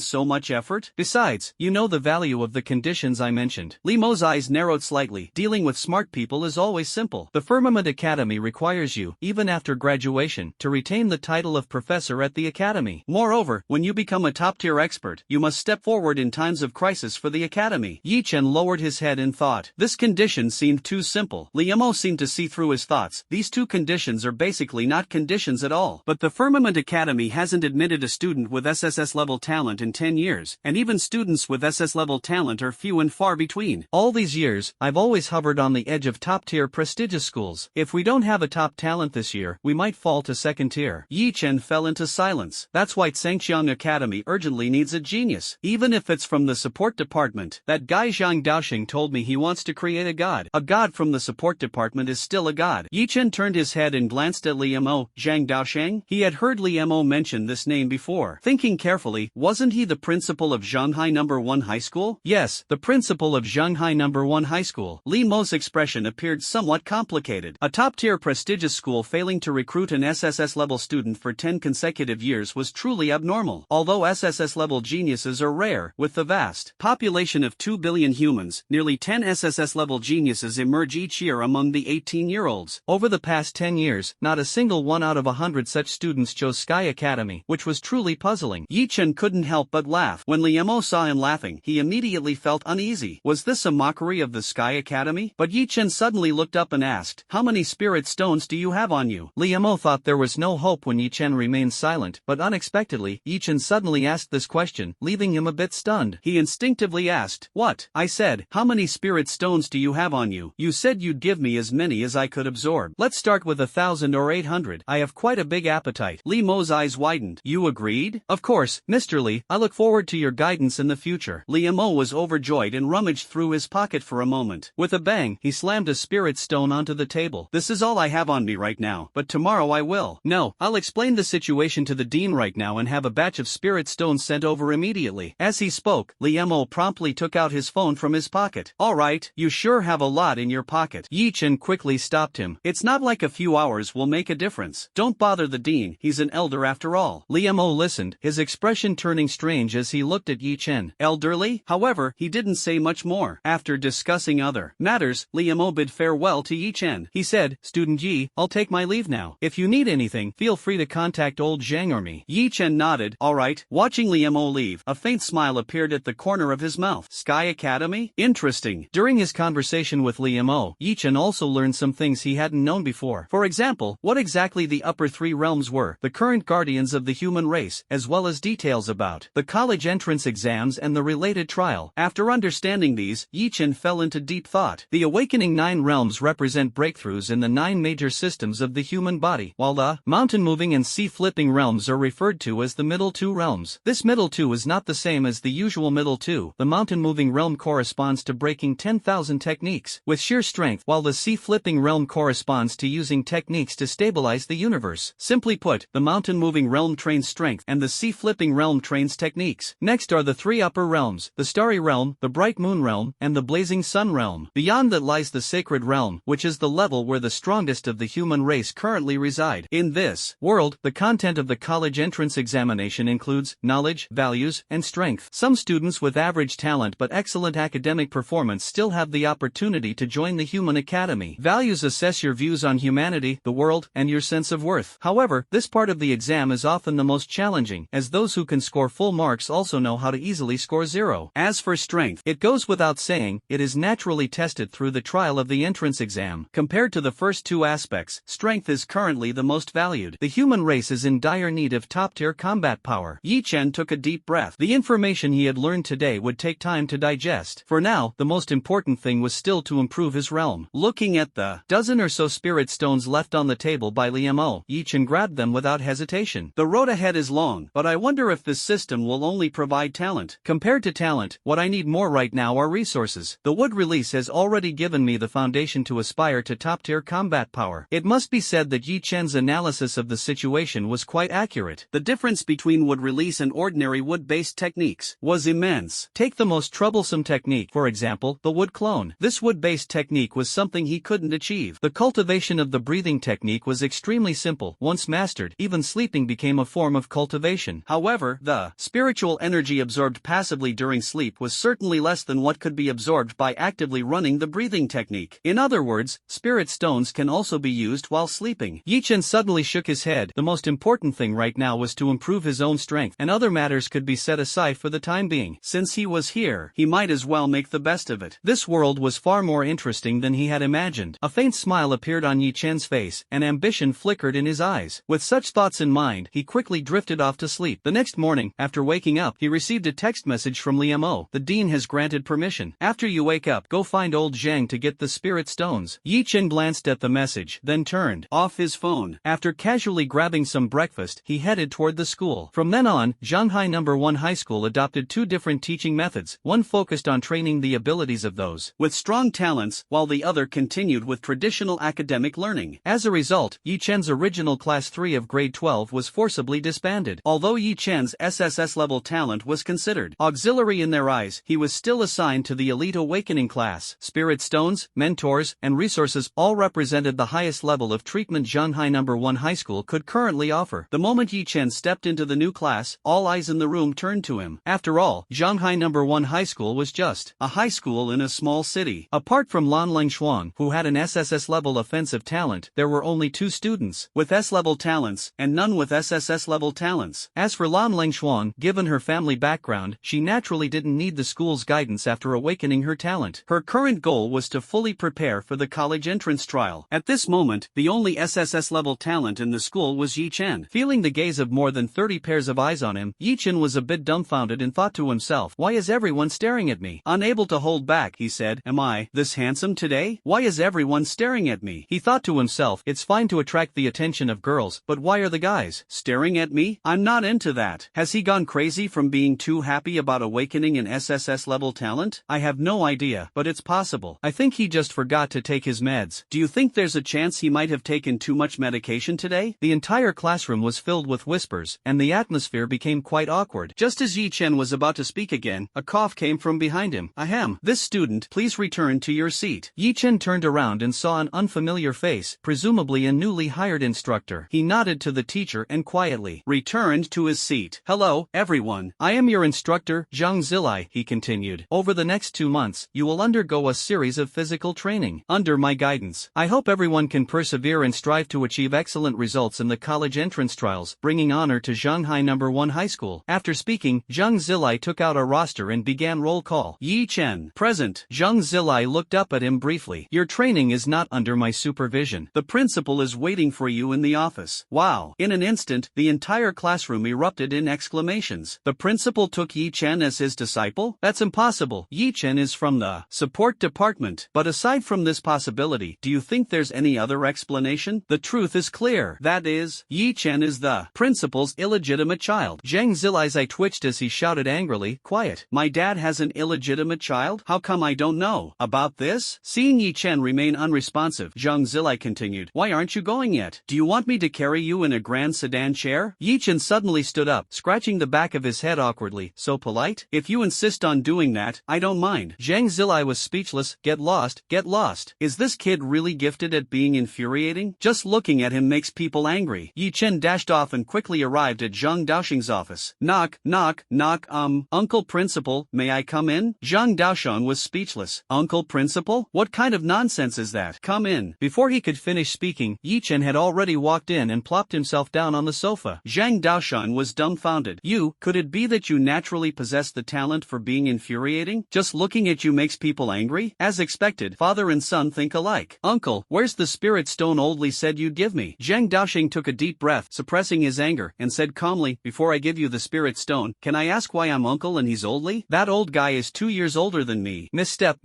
so much effort? Besides, you know the value of the conditions I mentioned. Li Mo's eyes narrowed slightly. Dealing with smart people is always simple. The Firmament Academy requires you, even after graduation, to retain the title of professor at the academy. Moreover, when you become a top-tier expert, you must step forward in times of crisis for the academy. Yichen lowered his head in thought. This condition seemed too simple. Li Mo seemed to see through his thoughts. These two conditions are basically not conditions at all. But the Firmament Academy hasn't admitted a student with SSS level talent in 10 years, and even students with SS level talent are few and far between. All these years, I've always hovered on the edge of top-tier prestigious schools. If we don't have a top talent this year, we might fall to second tier. Yichen fell into silence. That's why Tsangxiang Academy urgently needs a genius. Even if it's from the support department. That guy Zhang Daoxing told me he wants to create a god. A god from the support department is still a god. Yichen turned his head and glanced at Li Mo. Zhang Daoxing? He had heard Li Mo mention this name before. Thinking carefully, wasn't he the principal of Shanghai No. 1 High School? Yes, the principal of Shanghai No. 1 High School. Li Mo's expression appeared somewhat complicated. A top-tier prestigious school failing to recruit an SSS-level student for 10 consecutive years was truly abnormal. Although SSS-level geniuses are rare, with the vast population of 2 billion humans, nearly 10 SSS-level geniuses emerge each year among the 18-year-olds. Over the past 10 years, not a single one out of 100 such students chose Sky Academy, which was truly puzzling. Yichen couldn't help but laugh. When Li Mo saw him laughing, he immediately felt uneasy. Was this a mockery of the Sky Academy? But Yichen suddenly looked up and asked, "How many spirit stones do you have on you?" Li Mo thought there was no hope when Yichen remained silent, but unexpectedly, Yichen suddenly asked this question, leaving him a bit stunned. He instinctively asked, "What?" I said, "How many spirit stones do you have on you? You said you'd give me as many as I could absorb. Let's start with 1,000 or 800. I have quite a big appetite." Li Mo's eyes widened. "You agreed?" "Of course, Mr. Li, I look forward to your guidance in the future." Li Mo was overjoyed and rummaged through his pocket for a moment. With a bang, he slammed a spirit stone onto the table. "This is all I have on me right now, but tomorrow I will." "No, I'll explain the situation to the dean right now and have a batch of spirit stones sent over immediately." As he spoke, Li Mo promptly took out his phone from his pocket. "All right, you sure have a lot in your pocket." Yichen quickly stopped him. "It's not like a few hours will make a difference. Don't bother the dean, he's an elder after all." Li Mo listened, his expression turning strange as he looked at Yichen. Elderly? However, he didn't say much more. After discussing other matters, Li Mo bid farewell to Yichen. He said, "Student Yi, I'll take my leave now. If you need anything, feel free to contact old Zhang or me." Yichen nodded. "All right." Watching Li Mo leave, a faint smile appeared at the corner of his mouth. Sky Academy? Interesting. During his conversation with Li Mo, Yichen also learned some things he hadn't known before. For example, what exactly the upper three realms were, the current guardians of the human race, as well as details about the college entrance exams and the related trial. After understanding these, Yichen fell into deep thought. The awakening 9 realms represent breakthroughs in the 9 major systems of the human body, while the mountain-moving and sea-flipping realms are referred to as the middle 2 realms. This middle 2 is not the same as the usual middle 2. The mountain-moving realm corresponds to breaking 10,000 techniques with sheer strength, while the sea-flipping realm corresponds to using techniques to stabilize the universe. Simply put, the mountain-moving realm trains strength and the sea-flipping realm trains techniques. Next are the 3 upper realms, the starry realm, the bright moon realm, and the blazing sun realm. Beyond that lies the sacred realm, which is the level where the strongest of the human race currently reside. In this world, the content of the college entrance examination includes knowledge, values, and strength. Some students with average talent but excellent academic performance still have the opportunity to join the Human Academy. Values assess your views on humanity, the world, and your sense of worth. However, this part of the exam is often the most challenging, as those who can score full marks also know how to easily score 0. As for strength, it goes without saying, it is naturally tested through the trial of the entrance exam. Compared to the first 2 aspects, strength is currently the most valued. The human race is in dire need of top-tier combat power. Yichen took a deep breath. The information he had learned today would take time to digest. For now, the most important thing was still to improve his realm. Looking at the dozen or so spirit stones left on the table by Li Mo, Yichen grabbed them without hesitation. The road ahead is long, but I wonder if this system will only provide talent. Compared to talent, what I need more right now are resources. The wood release has already given me the foundation to aspire to top-tier combat power. It must be said that Yichen's analysis of the situation was quite accurate. The difference between wood release and ordinary wood-based techniques was immense. Take the most troublesome technique, for example, the wood clone. This wood-based technique technique was something he couldn't achieve. The cultivation of the breathing technique was extremely simple. Once mastered, even sleeping became a form of cultivation. However, the spiritual energy absorbed passively during sleep was certainly less than what could be absorbed by actively running the breathing technique. In other words, spirit stones can also be used while sleeping. Yi Chen suddenly shook his head. The most important thing right now was to improve his own strength, and other matters could be set aside for the time being. Since he was here, he might as well make the best of it. This world was far more interesting than he had imagined. A faint smile appeared on Yi Chen's face, and ambition flickered in his eyes. With such thoughts in mind, he quickly drifted off to sleep. The next morning, after waking up, he received a text message from Liamo. The dean has granted permission. After you wake up, go find old Zhang to get the spirit stones. Yi Chen glanced at the message, then turned off his phone. After casually grabbing some breakfast, he headed toward the school. From then on, Shanghai No. 1 High School adopted two different teaching methods. One focused on training the abilities of those with strong talents, while the other continued with traditional academic learning. As a result, Yi Chen's original Class 3 of Grade 12 was forcibly disbanded. Although Yi Chen's SSS-level talent was considered auxiliary in their eyes, he was still assigned to the Elite Awakening class. Spirit stones, mentors, and resources all represented the highest level of treatment Shanghai No. 1 High School could currently offer. The moment Yi Chen stepped into the new class, all eyes in the room turned to him. After all, Shanghai No. 1 High School was just a high school in a small city. Apart from Lan Lengshuang, who had an SSS-level offensive talent, there were only 2 students with S-level talents, and none with SSS-level talents. As for Lan Lengshuang, given her family background, she naturally didn't need the school's guidance after awakening her talent. Her current goal was to fully prepare for the college entrance trial. At this moment, the only SSS-level talent in the school was Yi Chen. Feeling the gaze of more than 30 pairs of eyes on him, Yi Chen was a bit dumbfounded and thought to himself, why is everyone staring at me? Unable to hold back, he said, am I this handsome today? Why is everyone staring at me? He thought to himself, it's fine to attract the attention of girls, but why are the guys staring at me? I'm not into that. Has he gone crazy from being too happy about awakening an SSS-level talent? I have no idea, but it's possible. I think he just forgot to take his meds. Do you think there's a chance he might have taken too much medication today? The entire classroom was filled with whispers, and the atmosphere became quite awkward. Just as Yi Chen was about to speak again, a cough came from behind him. Ahem. This student, please return to your seat. Yi Chen turned around and saw an unfamiliar face, presumably a newly hired instructor. He nodded to the teacher and quietly returned to his seat. Hello, everyone. I am your instructor, Zhang Zilai, he continued. Over the next 2 months, you will undergo a series of physical training under my guidance. I hope everyone can persevere and strive to achieve excellent results in the college entrance trials, bringing honor to Shanghai No. 1 High School. After speaking, Zhang Zilai took out a roster and began roll call. Yi Chen, present. Zhang Zilai looked up at him briefly. Your training is not under my supervision. The principal is waiting for you in the office. Wow. In an instant, the entire classroom erupted in exclamations. The principal took Yi Chen as his disciple? That's impossible. Yi Chen is from the support department. But aside from this possibility, do you think there's any other explanation? The truth is clear. That is, Yi Chen is the principal's illegitimate child. Zhang Zilai's eye twitched as he shouted angrily, quiet. My dad has an illegitimate child? How come I don't know about this? Seeing Yi Chen remain unresponsive, Zhang Zilai continued, why aren't you going yet? Do you want me to carry you in a grand sedan chair? Yi Chen suddenly stood up, scratching the back of his head awkwardly. So polite? If you insist on doing that, I don't mind. Zhang Zilai was speechless. Get lost, get lost. Is this kid really gifted at being infuriating? Just looking at him makes people angry. Yi Chen dashed off and quickly arrived at Zhang Daoxing's office. Knock, knock, knock, Uncle Principal, may I come in? Zhang Daoxing was speechless. Uncle Principal? What kind of nonsense is that? Come in. Before he could finish speaking, Yi Chen had already walked in and plopped himself down on the sofa. Zhang Daoxing was dumbfounded. Could it be that you naturally possess the talent for being infuriating? Just looking at you makes people angry? As expected, father and son think alike. Uncle, where's the spirit stone old Li said you'd give me? Zhang Daoxing took a deep breath, suppressing his anger, and said calmly, before I give you the spirit stone, can I ask why I'm uncle and he's old Li? That old guy is 2 years older than me. Misstep,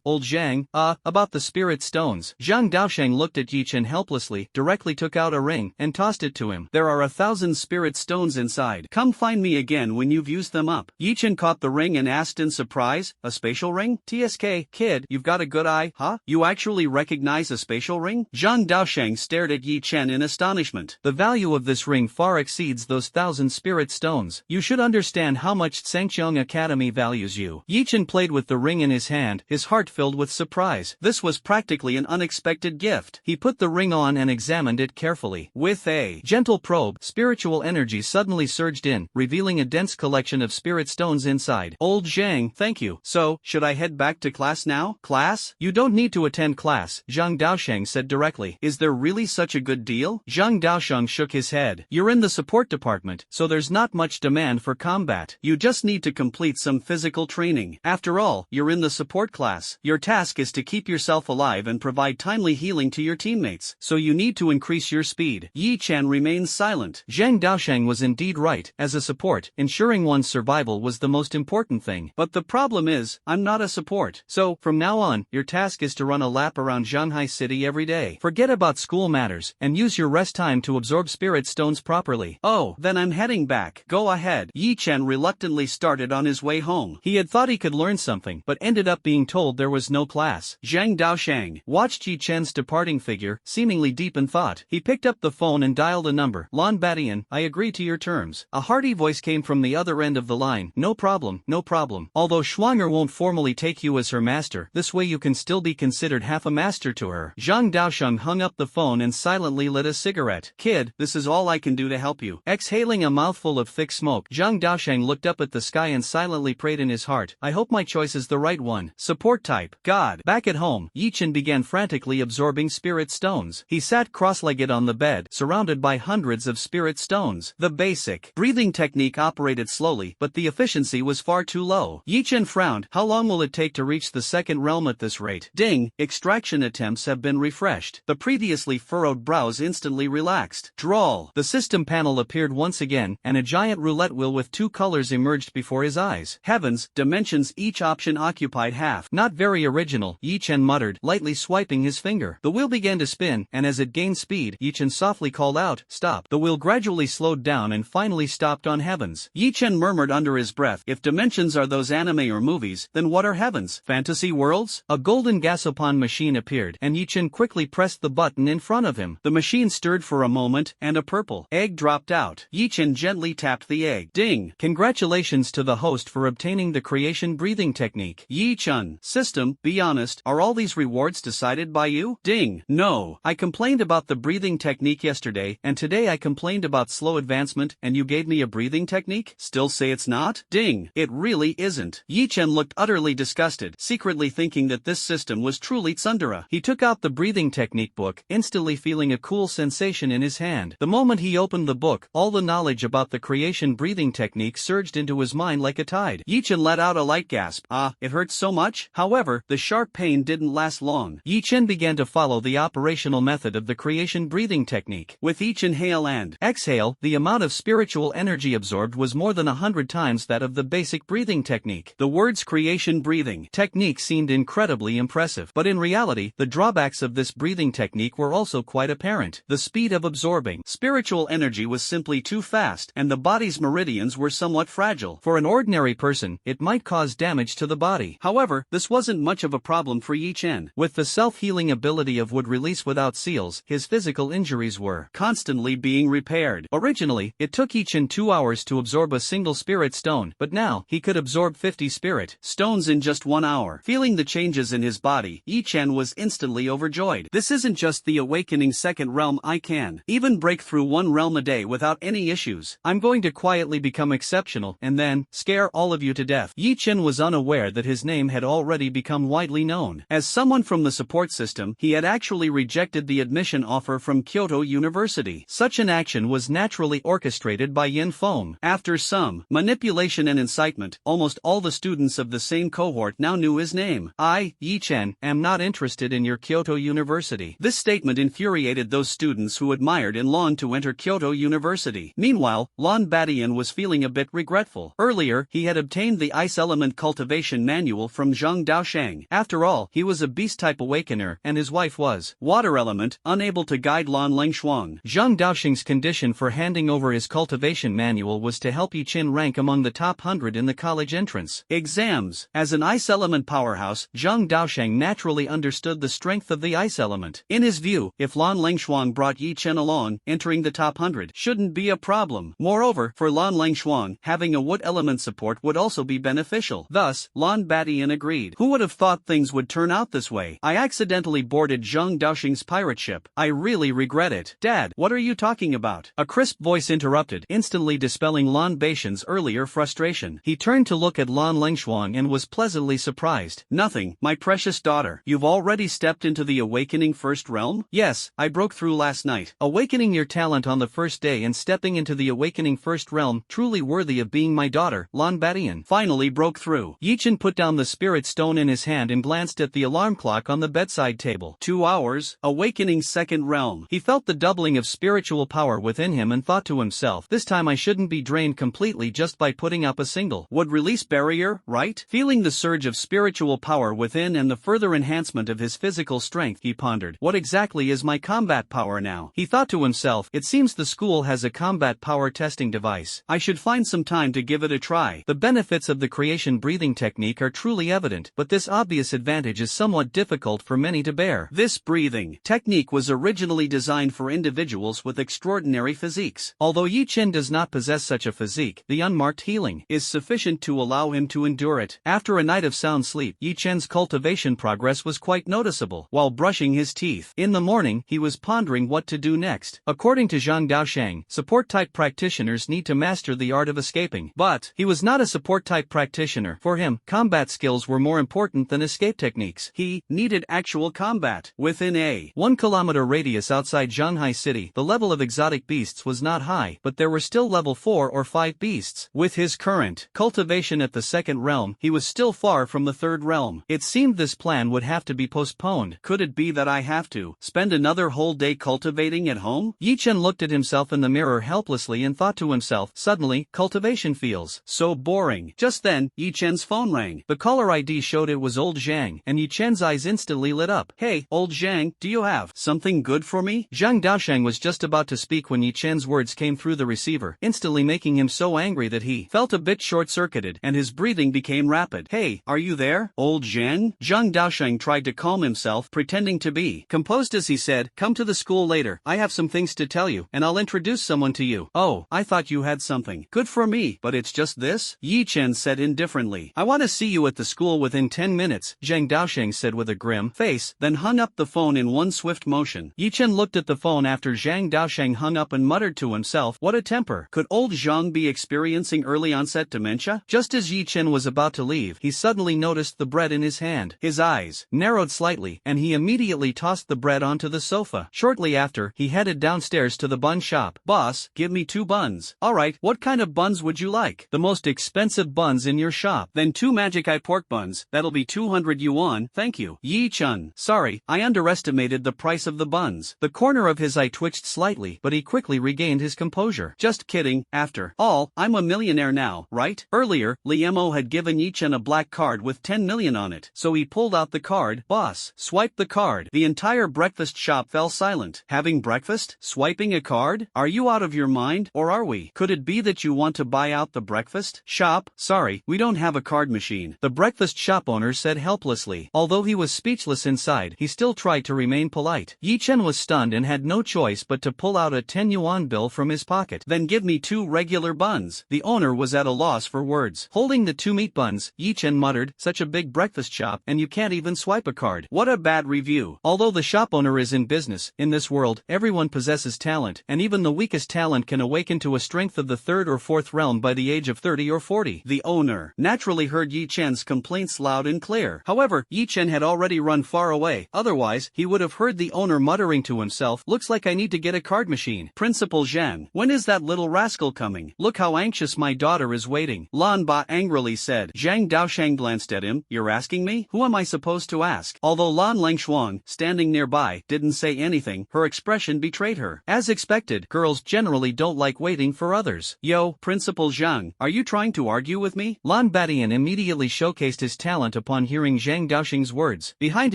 old Zhang. About the spirit stones. Zhang Daoxing looked at Yi Chen helplessly, directly took out a ring, and tossed it to him. There are 1,000 spirit stones inside. Come find me again when you've used them up. Yi Chen caught the ring and asked in surprise, a spatial ring? TSK, kid, you've got a good eye, huh? You actually recognize a spatial ring? Zhang Daoxing stared at Yi Chen in astonishment. The value of this ring far exceeds those 1,000 spirit stones. You should understand how much Sangqiang Academy values you. Yi Chen played with the ring in his hand, his heart filled with surprise. surprise. This was practically an unexpected gift. He put the ring on and examined it carefully. With a gentle probe, spiritual energy suddenly surged in, revealing a dense collection of spirit stones inside. Old Zhang, thank you. So, should I head back to class now? Class? You don't need to attend class, Zhang Daosheng said directly. Is there really such a good deal? Zhang Daosheng shook his head. You're in the support department, so there's not much demand for combat. You just need to complete some physical training. After all, you're in the support class. Your task is to keep yourself alive and provide timely healing to your teammates, so you need to increase your speed. Yi Chen remains silent. Zhang Daosheng was indeed right. As a support, ensuring one's survival was the most important thing. But the problem is, I'm not a support. So, from now on, your task is to run a lap around Shanghai City every day. Forget about school matters, and use your rest time to absorb spirit stones properly. Oh, then I'm heading back. Go ahead. Yi Chen reluctantly started on his way home. He had thought he could learn something, but ended up being told there was no class. Zhang Daosheng watched Yi Chen's departing figure, seemingly deep in thought. He picked up the phone and dialed a number. Lon Badian, I agree to your terms. A hearty voice came from the other end of the line. No problem, no problem. Although Schwanger won't formally take you as her master, this way you can still be considered half a master to her. Zhang Daosheng hung up the phone and silently lit a cigarette. Kid, this is all I can do to help you. Exhaling a mouthful of thick smoke, Zhang Daosheng looked up at the sky and silently prayed in his heart. I hope my choice is the right one. Support type. God. Back at home, Yi Chen began frantically absorbing spirit stones. He sat cross-legged on the bed, surrounded by hundreds of spirit stones. The basic breathing technique operated slowly, but the efficiency was far too low. Yi Chen frowned. How long will it take to reach the second realm at this rate? Ding! Extraction attempts have been refreshed. The previously furrowed brows instantly relaxed. Drawl. The system panel appeared once again, and a giant roulette wheel with two colors emerged before his eyes. Heavens, dimensions, each option occupied half. Not very original, Yi Chen muttered, lightly swiping his finger. The wheel began to spin, and as it gained speed, Yi Chen softly called out, stop. The wheel gradually slowed down and finally stopped on heavens. Yi Chen murmured under his breath, if dimensions are those anime or movies, then what are heavens? Fantasy worlds? A golden gasopan machine appeared, and Yi Chen quickly pressed the button in front of him. The machine stirred for a moment, and a purple egg dropped out. Yi Chen gently tapped the egg. Ding! Congratulations to the host for obtaining the creation breathing technique. Yi Chen. System, be honest, are all these rewards decided by you? Ding! No. I complained about the breathing technique yesterday, and today I complained about slow advancement, and you gave me a breathing technique? Still say it's not? Ding! It really isn't. Yi Chen looked utterly disgusted, secretly thinking that this system was truly tsundere. He took out the breathing technique book, instantly feeling a cool sensation in his hand. The moment he opened the book, all the knowledge about the creation breathing technique surged into his mind like a tide. Yi Chen let out a light gasp. Ah, it hurts so much? However, the sharp pain didn't last long. Yi Chen began to follow the operational method of the creation breathing technique. With each inhale and exhale, the amount of spiritual energy absorbed was more than 100 times that of the basic breathing technique. The words creation breathing technique seemed incredibly impressive, but in reality, the drawbacks of this breathing technique were also quite apparent. The speed of absorbing spiritual energy was simply too fast, and the body's meridians were somewhat fragile. For an ordinary person, it might cause damage to the body. However, this wasn't much of a problem for Yi Chen. With the self-healing ability of wood release without seals, his physical injuries were constantly being repaired. Originally, it took Yi Chen 2 hours to absorb a single spirit stone, but now, he could absorb 50 spirit stones in just 1 hour. Feeling the changes in his body, Yi Chen was instantly overjoyed. This isn't just the awakening second realm. I can even break through 1 realm a day without any issues. I'm going to quietly become exceptional and then scare all of you to death. Yi Chen was unaware that his name had already become widely known. As someone from the support system, he had actually rejected the admission offer from Kyoto University. Such an action was naturally orchestrated by Yin Feng. After some manipulation and incitement, almost all the students of the same cohort now knew his name. I, Yi Chen, am not interested in your Kyoto University. This statement infuriated those students who admired and longed to enter Kyoto University. Meanwhile, Lon Badian was feeling a bit regretful. Earlier, he had obtained the Ice Element Cultivation Manual from Zhang Daosheng. After all, he was a Beast-type awakener, and his wife was Water Element, unable to guide Lan Lengshuang. Zhang Daosheng's condition for handing over his cultivation manual was to help Yi Chen rank among the top 100 in the college entrance exams. As an Ice Element powerhouse, Zhang Daosheng naturally understood the strength of the Ice Element. In his view, if Lan Lengshuang brought Yi Chen along, entering the top 100 shouldn't be a problem. Moreover, for Lan Lengshuang, having a Wood Element support would also be beneficial. Thus, Lan Badian agreed. Who would have thought things things would turn out this way. I accidentally boarded Zhang Daoxing's pirate ship. I really regret it. Dad, what are you talking about? A crisp voice interrupted, instantly dispelling Lan Beixian's earlier frustration. He turned to look at Lan Lengshuang and was pleasantly surprised. Nothing, my precious daughter. You've already stepped into the awakening first realm? Yes, I broke through last night. Awakening your talent on the first day and stepping into the awakening first realm, truly worthy of being my daughter, Lan Beixian finally broke through. Yichen put down the spirit stone in his hand and glanced at the alarm clock on the bedside table. 2 hours, awakening second realm. He felt the doubling of spiritual power within him and thought to himself, this time I shouldn't be drained completely just by putting up a single would release barrier, right? Feeling the surge of spiritual power within and the further enhancement of his physical strength, he pondered, what exactly is my combat power now? He thought to himself, it seems the school has a combat power testing device. I should find some time to give it a try. The benefits of the creation breathing technique are truly evident, but this obvious advantage is somewhat difficult for many to bear. This breathing technique was originally designed for individuals with extraordinary physiques. Although Yi Chen does not possess such a physique, the unmarked healing is sufficient to allow him to endure it. After a night of sound sleep, Yi Chen's cultivation progress was quite noticeable. While brushing his teeth in the morning, he was pondering what to do next. According to Zhang Daoshang, support-type practitioners need to master the art of escaping. But he was not a support-type practitioner. For him, combat skills were more important than escape techniques. He needed actual combat. Within a 1 kilometer radius outside Shanghai City, the level of exotic beasts was not high, but there were still level 4 or 5 beasts. With his current cultivation at the second realm, he was still far from the third realm. It seemed this plan would have to be postponed. Could it be that I have to spend another whole day cultivating at home? Yi Chen looked at himself in the mirror helplessly and thought to himself, suddenly, cultivation feels so boring. Just then, Yi Chen's phone rang. The caller ID showed it was old Zhang, and Yi Chen's eyes instantly lit up. Hey, old Zhang, do you have something good for me? Zhang Daoshang was just about to speak when Yi Chen's words came through the receiver, instantly making him so angry that he felt a bit short-circuited, and his breathing became rapid. Hey, are you there, old Zhang? Zhang Daoshang tried to calm himself, pretending to be composed as he said, come to the school later. I have some things to tell you, and I'll introduce someone to you. Oh, I thought you had something good for me, but it's just this? Yi Chen said indifferently. I want to see you at the school within 10 minutes, Zhang Daoshang said with a grim face, then hung up the phone in one swift motion. Yi Chen looked at the phone after Zhang Daoshang hung up and muttered to himself, what a temper. Could old Zhang be experiencing early onset dementia? Just as Yi Chen was about to leave, he suddenly noticed the bread in his hand. His eyes narrowed slightly, and he immediately tossed the bread onto the sofa. Shortly after, he headed downstairs to the bun shop. Boss, give me 2 buns. Alright, what kind of buns would you like? The most expensive buns in your shop. Then 2 magic eye pork buns, that'll be 200 yuan, thank you. Yi Chen, sorry, I underestimated the price of the buns. The corner of his eye twitched slightly, but he quickly regained his composure. Just kidding, after all, I'm a millionaire now, right? Earlier, Liemo had given Yi Chen a black card with 10 million on it, so he pulled out the card. Boss, swipe the card. The entire breakfast shop fell silent. Having breakfast? Swiping a card? Are you out of your mind, or are we? Could it be that you want to buy out the breakfast shop? Sorry, we don't have a card machine, the breakfast shop owner said helplessly. Although he was speechless inside, he still tried to remain polite. Yi Chen was stunned and had no choice but to pull out a 10 yuan bill from his pocket. Then give me 2 regular buns. The owner was at a loss for words. Holding the 2 meat buns, Yi Chen muttered, such a big breakfast shop, and you can't even swipe a card. What a bad review. Although the shop owner is in business, in this world, everyone possesses talent, and even the weakest talent can awaken to a strength of the 3rd or 4th realm by the age of 30 or 40. The owner naturally heard Yi Chen's complaints loud and clear. However, Yi Chen had already run far away, otherwise, he would have heard the owner muttering to himself, looks like I need to get a card machine. Principal Zhang, when is that little rascal coming? Look how anxious my daughter is waiting. Lan Ba angrily said. Zhang Daoshang glanced at him, you're asking me? Who am I supposed to ask? Although Lan Lengshuang, standing nearby, didn't say anything, her expression betrayed her. As expected, girls generally don't like waiting for others. Yo, Principal Zhang, are you trying to argue with me? Lan Beixian immediately showcased his talent upon hearing Zhang Daoshang's words. Behind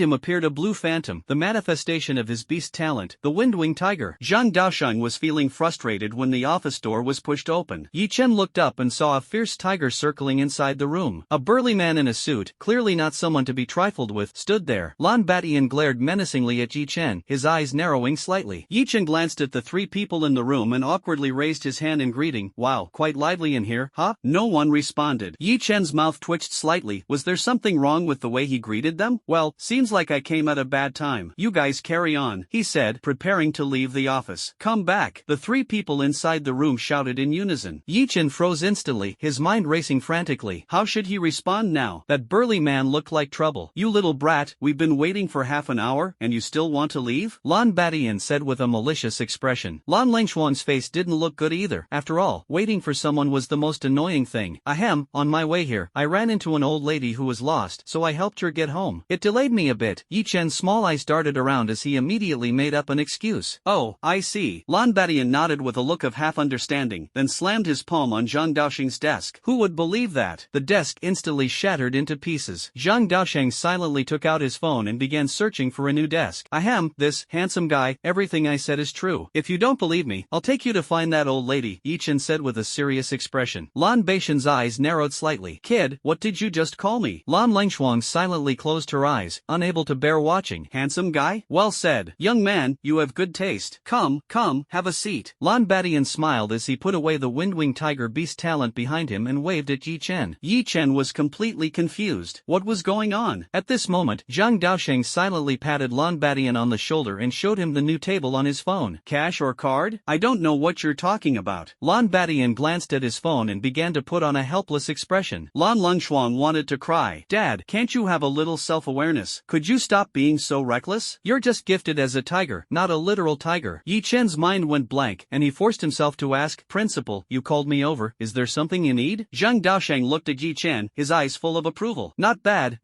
him appeared a blue phantom, the manifestation of his beast talent, the wind-winged tiger. Zhang Daoshang was feeling frustrated when the office door was pushed open. Yi Chen looked up and saw a fierce tiger circling inside the room. A burly man in a suit, clearly not someone to be trifled with, stood there. Lan Beixian glared menacingly at Yi Chen, his eyes narrowing slightly. Yi Chen glanced at the 3 people in the room and awkwardly raised his hand in greeting. Wow, quite lively in here, huh? No one responded. Yi Chen's mouth twitched slightly. Was there something wrong with the way he greeted them? Well, seems like I came at a bad time. You guys carry on, he said, preparing to leave the office. Come back, the three people inside the room shouted in unison. Yi Chen froze instantly, his mind racing frantically. How should he respond now? That burly man looked like trouble. You little brat, we've been waiting for half an hour, and you still want to leave? Lan Badian said with a malicious expression. Lan Langshuang's face didn't look good either. After all, waiting for someone was the most annoying thing. Ahem, on my way here, I ran into an old lady who was lost, so I helped her get home. It delayed me a bit. Yi Chen's small eyes darted around as he immediately made up an excuse. Oh, I see. Lan Badian nodded with a look of half understanding, then slammed his palm on Zhang Daosheng's desk. Who would believe that? The desk instantly shattered into pieces. Zhang Daosheng silently took out his phone and began searching for a new desk. Ahem, this handsome guy, everything I said is true. If you don't believe me, I'll take you to find that old lady, Yi Chen said with a serious expression. Lan Beishan's eyes narrowed slightly. Kid, what did you just call me? Lan Langshuang silently closed her eyes, unable to bear watching. Handsome guy? Well said. Young man, you have good taste. Come, have a seat. Lan Badian smiled as he put away the Windwing Tiger Beast talent behind him and waved at Yi Chen. Yi Chen was completely confused. What was going on? At this moment, Zhang Daosheng silently patted Lan Badian on the shoulder and showed him the new table on his phone. Cash or card? I don't know what you're talking about. Lan Badian glanced at his phone and began to put on a helpless expression. Lan Langshuang wanted to cry. Dad, can't you have a little self-awareness? Could you stop being so reckless? You're just gifted as a tiger, not a literal tiger. Yi Chen's mind went blank, and he forced himself to ask, Principal, you called me over, is there something you need? Zhang Daosheng looked at Yi Chen, his eyes full of approval. Not bad,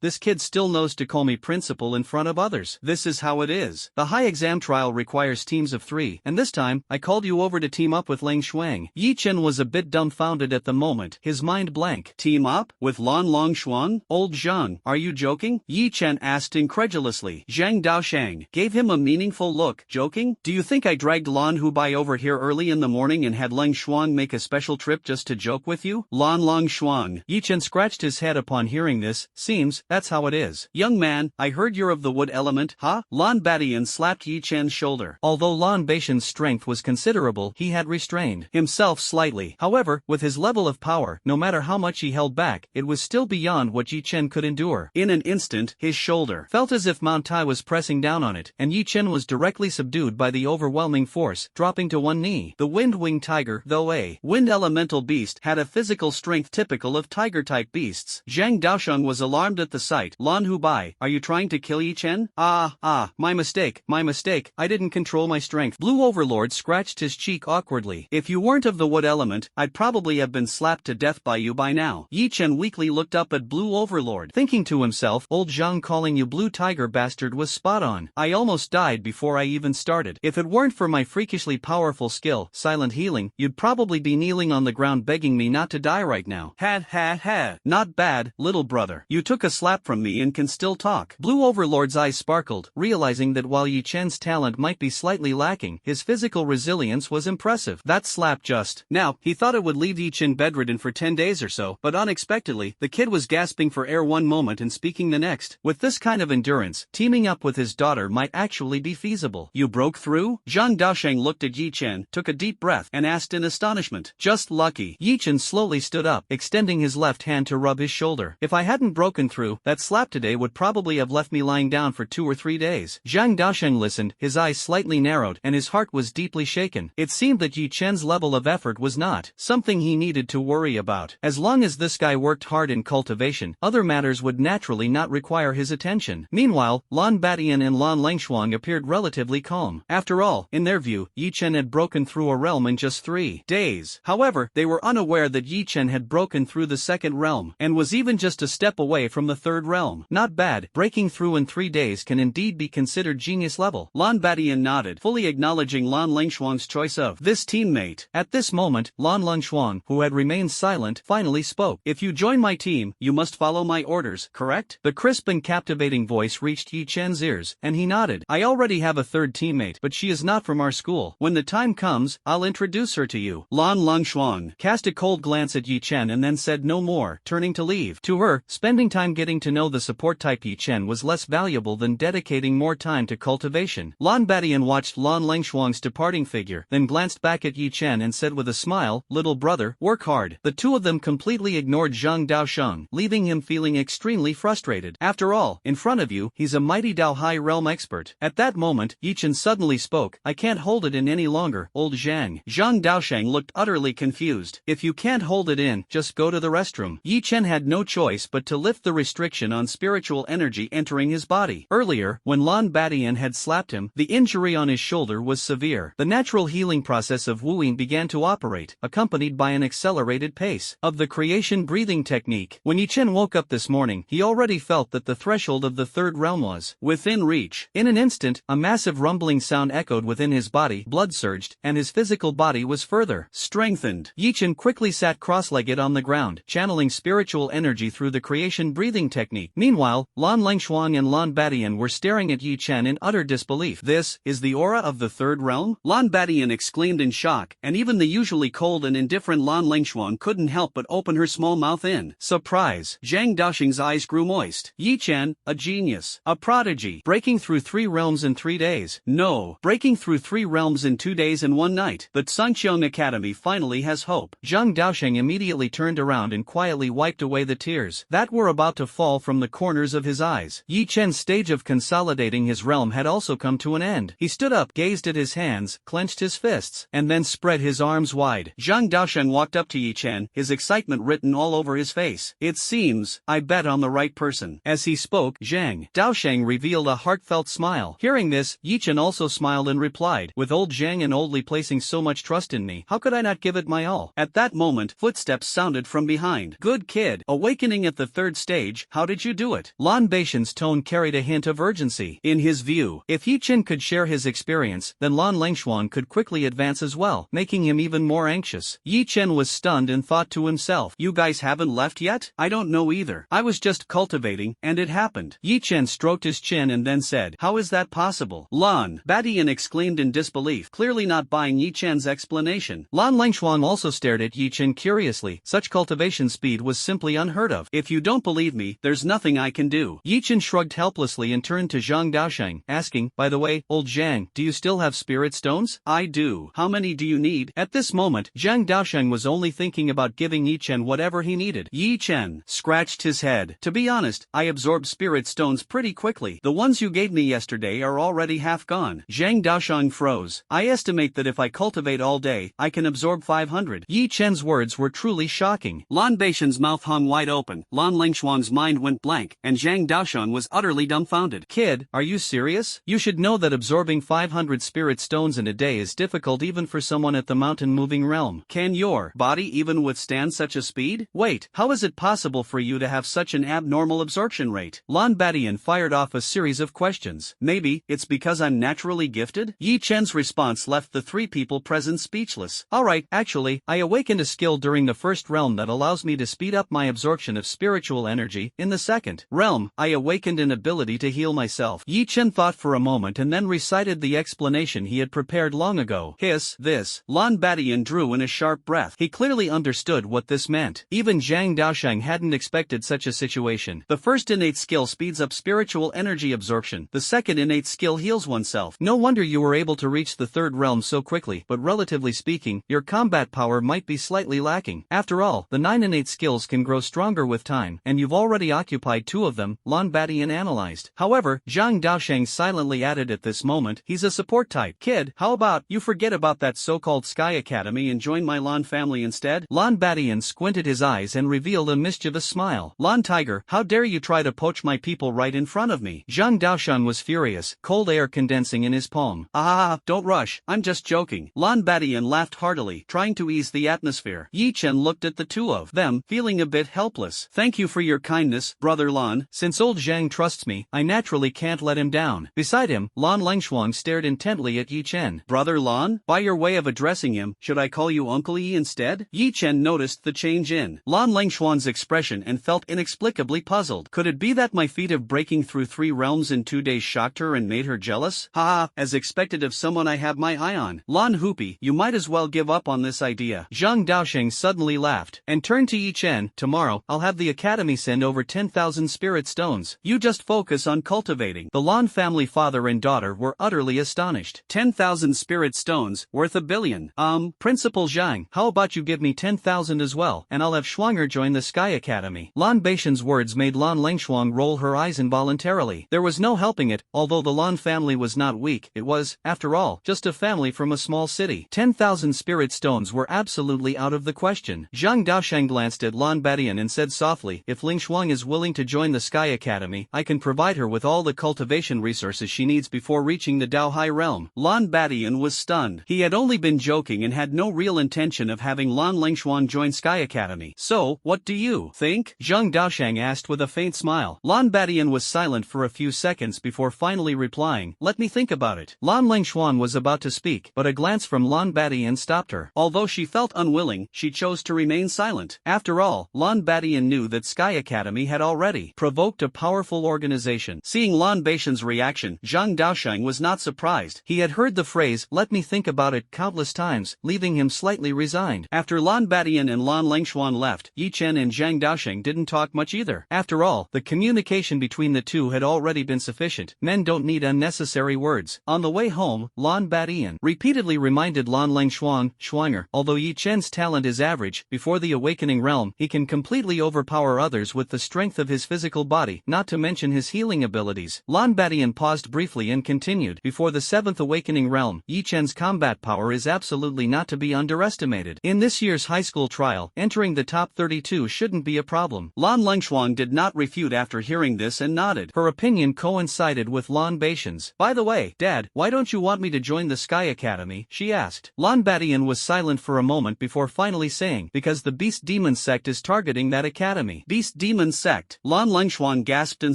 this kid still knows to call me principal in front of others. This is how it is. The high exam trial requires teams of 3, and this time, I called you over to team up with Lang Shuang. Yi Chen was a bit dumbfounded at the moment, his mind blank. Team up? With Lan Langshuang? Old Zhang, are you joking? Yi Chen asked incredulously. Zhang Daosheng gave him a meaningful look. Joking? Do you think I dragged Lan Hubai over here early in the morning and had Lang Shuang make a special trip just to joke with you? Lan Langshuang. Yi Chen scratched his head upon hearing this. Seems, that's how it is. Young man, I heard you're of the wood element, huh? Lan Badian slapped Yi Chen's shoulder. Although Lan Beishan's strength was considerable, he had restrained himself slightly. However, with his level of power, no matter how much he held back, it was still beyond what Yi Chen could endure. In an instant, his shoulder felt as if Mount Tai was pressing down on it, and Yi Chen was directly subdued by the overwhelming force, dropping to one knee. The Wind-Winged Tiger, though a wind elemental beast, had a physical strength typical of tiger-type beasts. Zhang Daosheng was alarmed at the sight. Lan Hubai, are you trying to kill Yi Chen? My mistake, I didn't control my strength. Blue Overlord scratched his cheek awkwardly. If you weren't of the wood element, I'd probably have been slapped to death by you by now. Yi Chen weakly looked up at Blue Overlord, thinking to himself, old Zhang calling you Blue Tiger bastard was spot on. I almost died before I even started. If it weren't for my freakishly powerful skill, Silent Healing, you'd probably be kneeling on the ground begging me not to die right now. Ha. Not bad, little brother. You took a slap from me and can still talk. Blue Overlord's eyes sparkled, realizing that while Yi Chen's talent might be slightly lacking, his physical resilience was impressive. That slap just. Now, he thought it would leave Yi Chen bedridden for 10 days or so, but unexpectedly, the kid was gasping for air one moment and speaking the next. With this kind of endurance, teaming up with his daughter might actually be feasible. You broke through? Zhang Daosheng looked at Yi Chen, took a deep breath, and asked in astonishment. Just lucky. Yi Chen slowly stood up, extending his left hand to rub his shoulder. If I hadn't broken through, that slap today would probably have left me lying down for 2 or 3 days. Zhang Daosheng listened, his eyes slightly narrowed, and his heart was deeply shaken. It seemed that Yi Chen's level of effort was not something he needed to worry about. As long as this guy worked hard in cultivation, other matters would naturally not require his attention. Meanwhile, Lan Badian and Lan Langshuang appeared relatively calm. After all, in their view, Yi Chen had broken through a realm in just 3 days. However, they were unaware that Yi Chen had broken through the 2nd realm, and was even just a step away from the 3rd realm. Not bad, breaking through in 3 days can indeed be considered genius level. Lan Badian nodded, fully acknowledging Lan Langshuang's choice of this teammate. At this moment, Lan Langshuang, who had remained silent, finally spoke. If you join my team, you must follow my orders, correct? The crisp and captivating voice reached Yi Chen's ears, and he nodded. I already have a 3rd teammate, but she is not from our school. When the time comes, I'll introduce her to you. Lan Langshuang cast a cold glance at Yi Chen and then said no more, turning to leave. To her, spending time getting to know the support type Yi Chen was less valuable than dedicating more time to cultivation. Lan Badian watched Lan Langshuang's departing figure, then glanced back at Yi Chen and said with a smile, little brother, work hard. The two of them completely ignored Zhang Daosheng, leaving him feeling feeling extremely frustrated. After all, in front of you, he's a mighty Dao High Realm expert. At that moment, Yi Chen suddenly spoke, "I can't hold it in any longer, old Zhang." Zhang Daosheng looked utterly confused. "If you can't hold it in, just go to the restroom." Yi Chen had no choice but to lift the restriction on spiritual energy entering his body. Earlier, when Lan Badian had slapped him, the injury on his shoulder was severe. The natural healing process of wooing began to operate, accompanied by an accelerated pace of the creation breathing technique. When Yi Chen woke up this morning, he already felt that the threshold of the third realm was within reach. In an instant, a massive rumbling sound echoed within his body, blood surged, and his physical body was further strengthened. Yi Chen quickly sat cross-legged on the ground, channeling spiritual energy through the creation breathing technique. Meanwhile, Lan Lengshuang and Lan Badian were staring at Yi Chen in utter disbelief. "This is the aura of the third realm?" Lan Badian exclaimed in shock, and even the usually cold and indifferent Lan Lengshuang couldn't help but open her small mouth in surprise. Zhang Daosheng's eyes grew moist. "Yi Chen, a genius, a prodigy, breaking through 3 realms in 3 days. No, breaking through 3 realms in 2 days and 1 night. The Sangqiang Academy finally has hope." Zhang Daosheng immediately turned around and quietly wiped away the tears that were about to fall from the corners of his eyes. Yi Chen's stage of consolidating his realm had also come to an end. He stood up, gazed at his hands, clenched his fists, and then spread his arms wide. Zhang Daosheng walked up to Yi Chen, his excitement written all over his face. "It seems I bet on the right person." As he spoke, Zhang Daosheng revealed a heartfelt smile. Hearing this, Yi Chen also smiled and replied, "With old Zhang and oldly placing so much trust in me, how could I not give it my all?" At that moment, footsteps sounded from behind. "Good kid, awakening at the 3rd stage, how did you do it?" Lan Beishan's tone carried a hint of urgency. In his view, if Yi Chen could share his experience, then Lan Lengshuang could quickly advance as well, making him even more anxious. Yi Chen was stunned and thought to himself, "You guys haven't left yet? I don't know either. I was just cultivating, and it happened." Yi Chen stroked his chin and then said, "How is that possible?" Lan Badian exclaimed in disbelief, clearly not buying Yi Chen's explanation. Lan Lengshuang also stared at Yi Chen curiously. Such cultivation speed was simply unheard of. "If you don't believe me, there's nothing I can do." Yi Chen shrugged helplessly and turned to Zhang Daosheng, asking, "By the way, old Zhang, do you still have spirit stones?" "I do. How many do you need?" At this moment, Zhang Daosheng was only thinking about giving Yi Chen whatever he needed. Yi Chen scratched his head. "To be honest, I absorb spirit stones pretty quickly. The ones you gave me yesterday are already half gone." Zhang Daosheng froze. "I estimate that if I cultivate all day, I can absorb 500. Yi Chen's words were truly shocking. Lan Beishan's mouth hung wide open, Lan Lengshuang's mind went blank, and Zhang Daosheng was utterly dumbfounded. "Kid, are you serious? You should know that absorbing 500 spirit stones in a day is difficult even for someone at the mountain-moving realm. Can your body even withstand such a speed? Wait, how is it possible for you to have such an abnormal absorption rate?" Lan Badian fired off a series of questions. "Maybe it's because I'm naturally gifted?" Yi Chen's response left the 3 people present speechless. "Alright, actually, I awakened a skill during the 1st realm that allows me to speed up my absorption of spiritual energy. In the 2nd realm, I awakened an ability to heal myself." Yi Chen thought for a moment and then recited the explanation he had prepared long ago. This. Lan Badian drew in a sharp breath. He clearly understood what this meant. Even Zhang Daosheng hadn't expected such a situation. The 1st innate skill speeds up spiritual energy absorption. The 2nd innate skill heals oneself. No wonder you were able to reach the 3rd realm so quickly, but relatively speaking, your combat power might be slightly lacking. After all, the 9 innate skills can grow stronger with time, and you've already occupied 2 of them, Lan Badian analyzed. However, Zhang Daosheng silently added at this moment, "He's a support type. Kid, how about you forget about that so-called Sky Academy and join my Lan family instead?" Lan Badian squinted his eyes and revealed a mischievous smile. "Lan Tiger, how dare you try to poach my people right in front of me?" Zhang Daosheng was furious, cold air condensing in his palm. "Ah, don't rush, I'm just joking." Lan Badian laughed heartily, trying to ease the atmosphere. Yi Chen looked at the 2 of them, feeling a bit helpless. "Thank you for your kindness, brother Lan. Since old Zhang trusts me, I naturally can't let him down." Beside him, Lan Lengshuang stared intently at Yi Chen. "Brother Lan? By your way of addressing him, should I call you Uncle Yi instead?" Yi Chen noticed the change in Lan Lengshuang's expression and felt inexplicably puzzled. Could it be that my feat of breaking through 3 realms in 2 days shocked her and made her jealous? Haha, as expected of someone I have my eye on. Lan Hupi, you might as well give up on this idea. Zhang Daosheng suddenly laughed, and turned to Yi Chen. "Tomorrow, I'll have the academy send over 10,000 spirit stones. You just focus on cultivating." The Lan family father and daughter were utterly astonished. 10,000 spirit stones, worth $1 billion. Principal Zhang, how about you give me 10,000 as well, and I'll have Schwanger join the Sky Academy. Lan Lan Baishan's words made Lan Lengshuang roll her eyes involuntarily. There was no helping it, although the Lan family was not weak, it was, after all, just a family from a small city. 10,000 spirit stones were absolutely out of the question. Zhang Daosheng glanced at Lan Badian and said softly, if Lengshuang is willing to join the Sky Academy, I can provide her with all the cultivation resources she needs before reaching the Dao High realm. Lan Badian was stunned. He had only been joking and had no real intention of having Lan Lengshuang join Sky Academy. So, what do you think? Zhang Daosheng asked with a faint smile. Lan Badian was silent for a few seconds before finally replying, let me think about it. Lan Lengshuang was about to speak, but a glance from Lan Badian stopped her. Although she felt unwilling, she chose to remain silent. After all, Lan Badian knew that Sky Academy had already provoked a powerful organization. Seeing Lan Baishan's reaction, Zhang Daosheng was not surprised. He had heard the phrase, let me think about it, countless times, leaving him slightly resigned. After Lan Badian and Lan Lengshuang left, Yi Chen and Zhang Daosheng didn't talk much either. After all, the communication between the two had already been sufficient. Men don't need unnecessary words. On the way home, Lan Badian repeatedly reminded Lan Lengshuang, Schwanger, although Yi Chen's talent is average, before the awakening realm, he can completely overpower others with the strength of his physical body, not to mention his healing abilities. Lan Badian paused briefly and continued, before the 7th awakening realm, Yi Chen's combat power is absolutely not to be underestimated. In this year's high school trial, entering the top 32 shouldn't be a problem. Lan Lengshuang did not refute after hearing this and nodded. Her opinion coincided with Lan Baishan's. By the way, Dad, why don't you want me to join the Sky Academy? She asked. Lan Badian was silent for a moment before finally saying, because the Beast Demon sect is targeting that academy. Beast Demon sect? Lan Lengshuang gasped in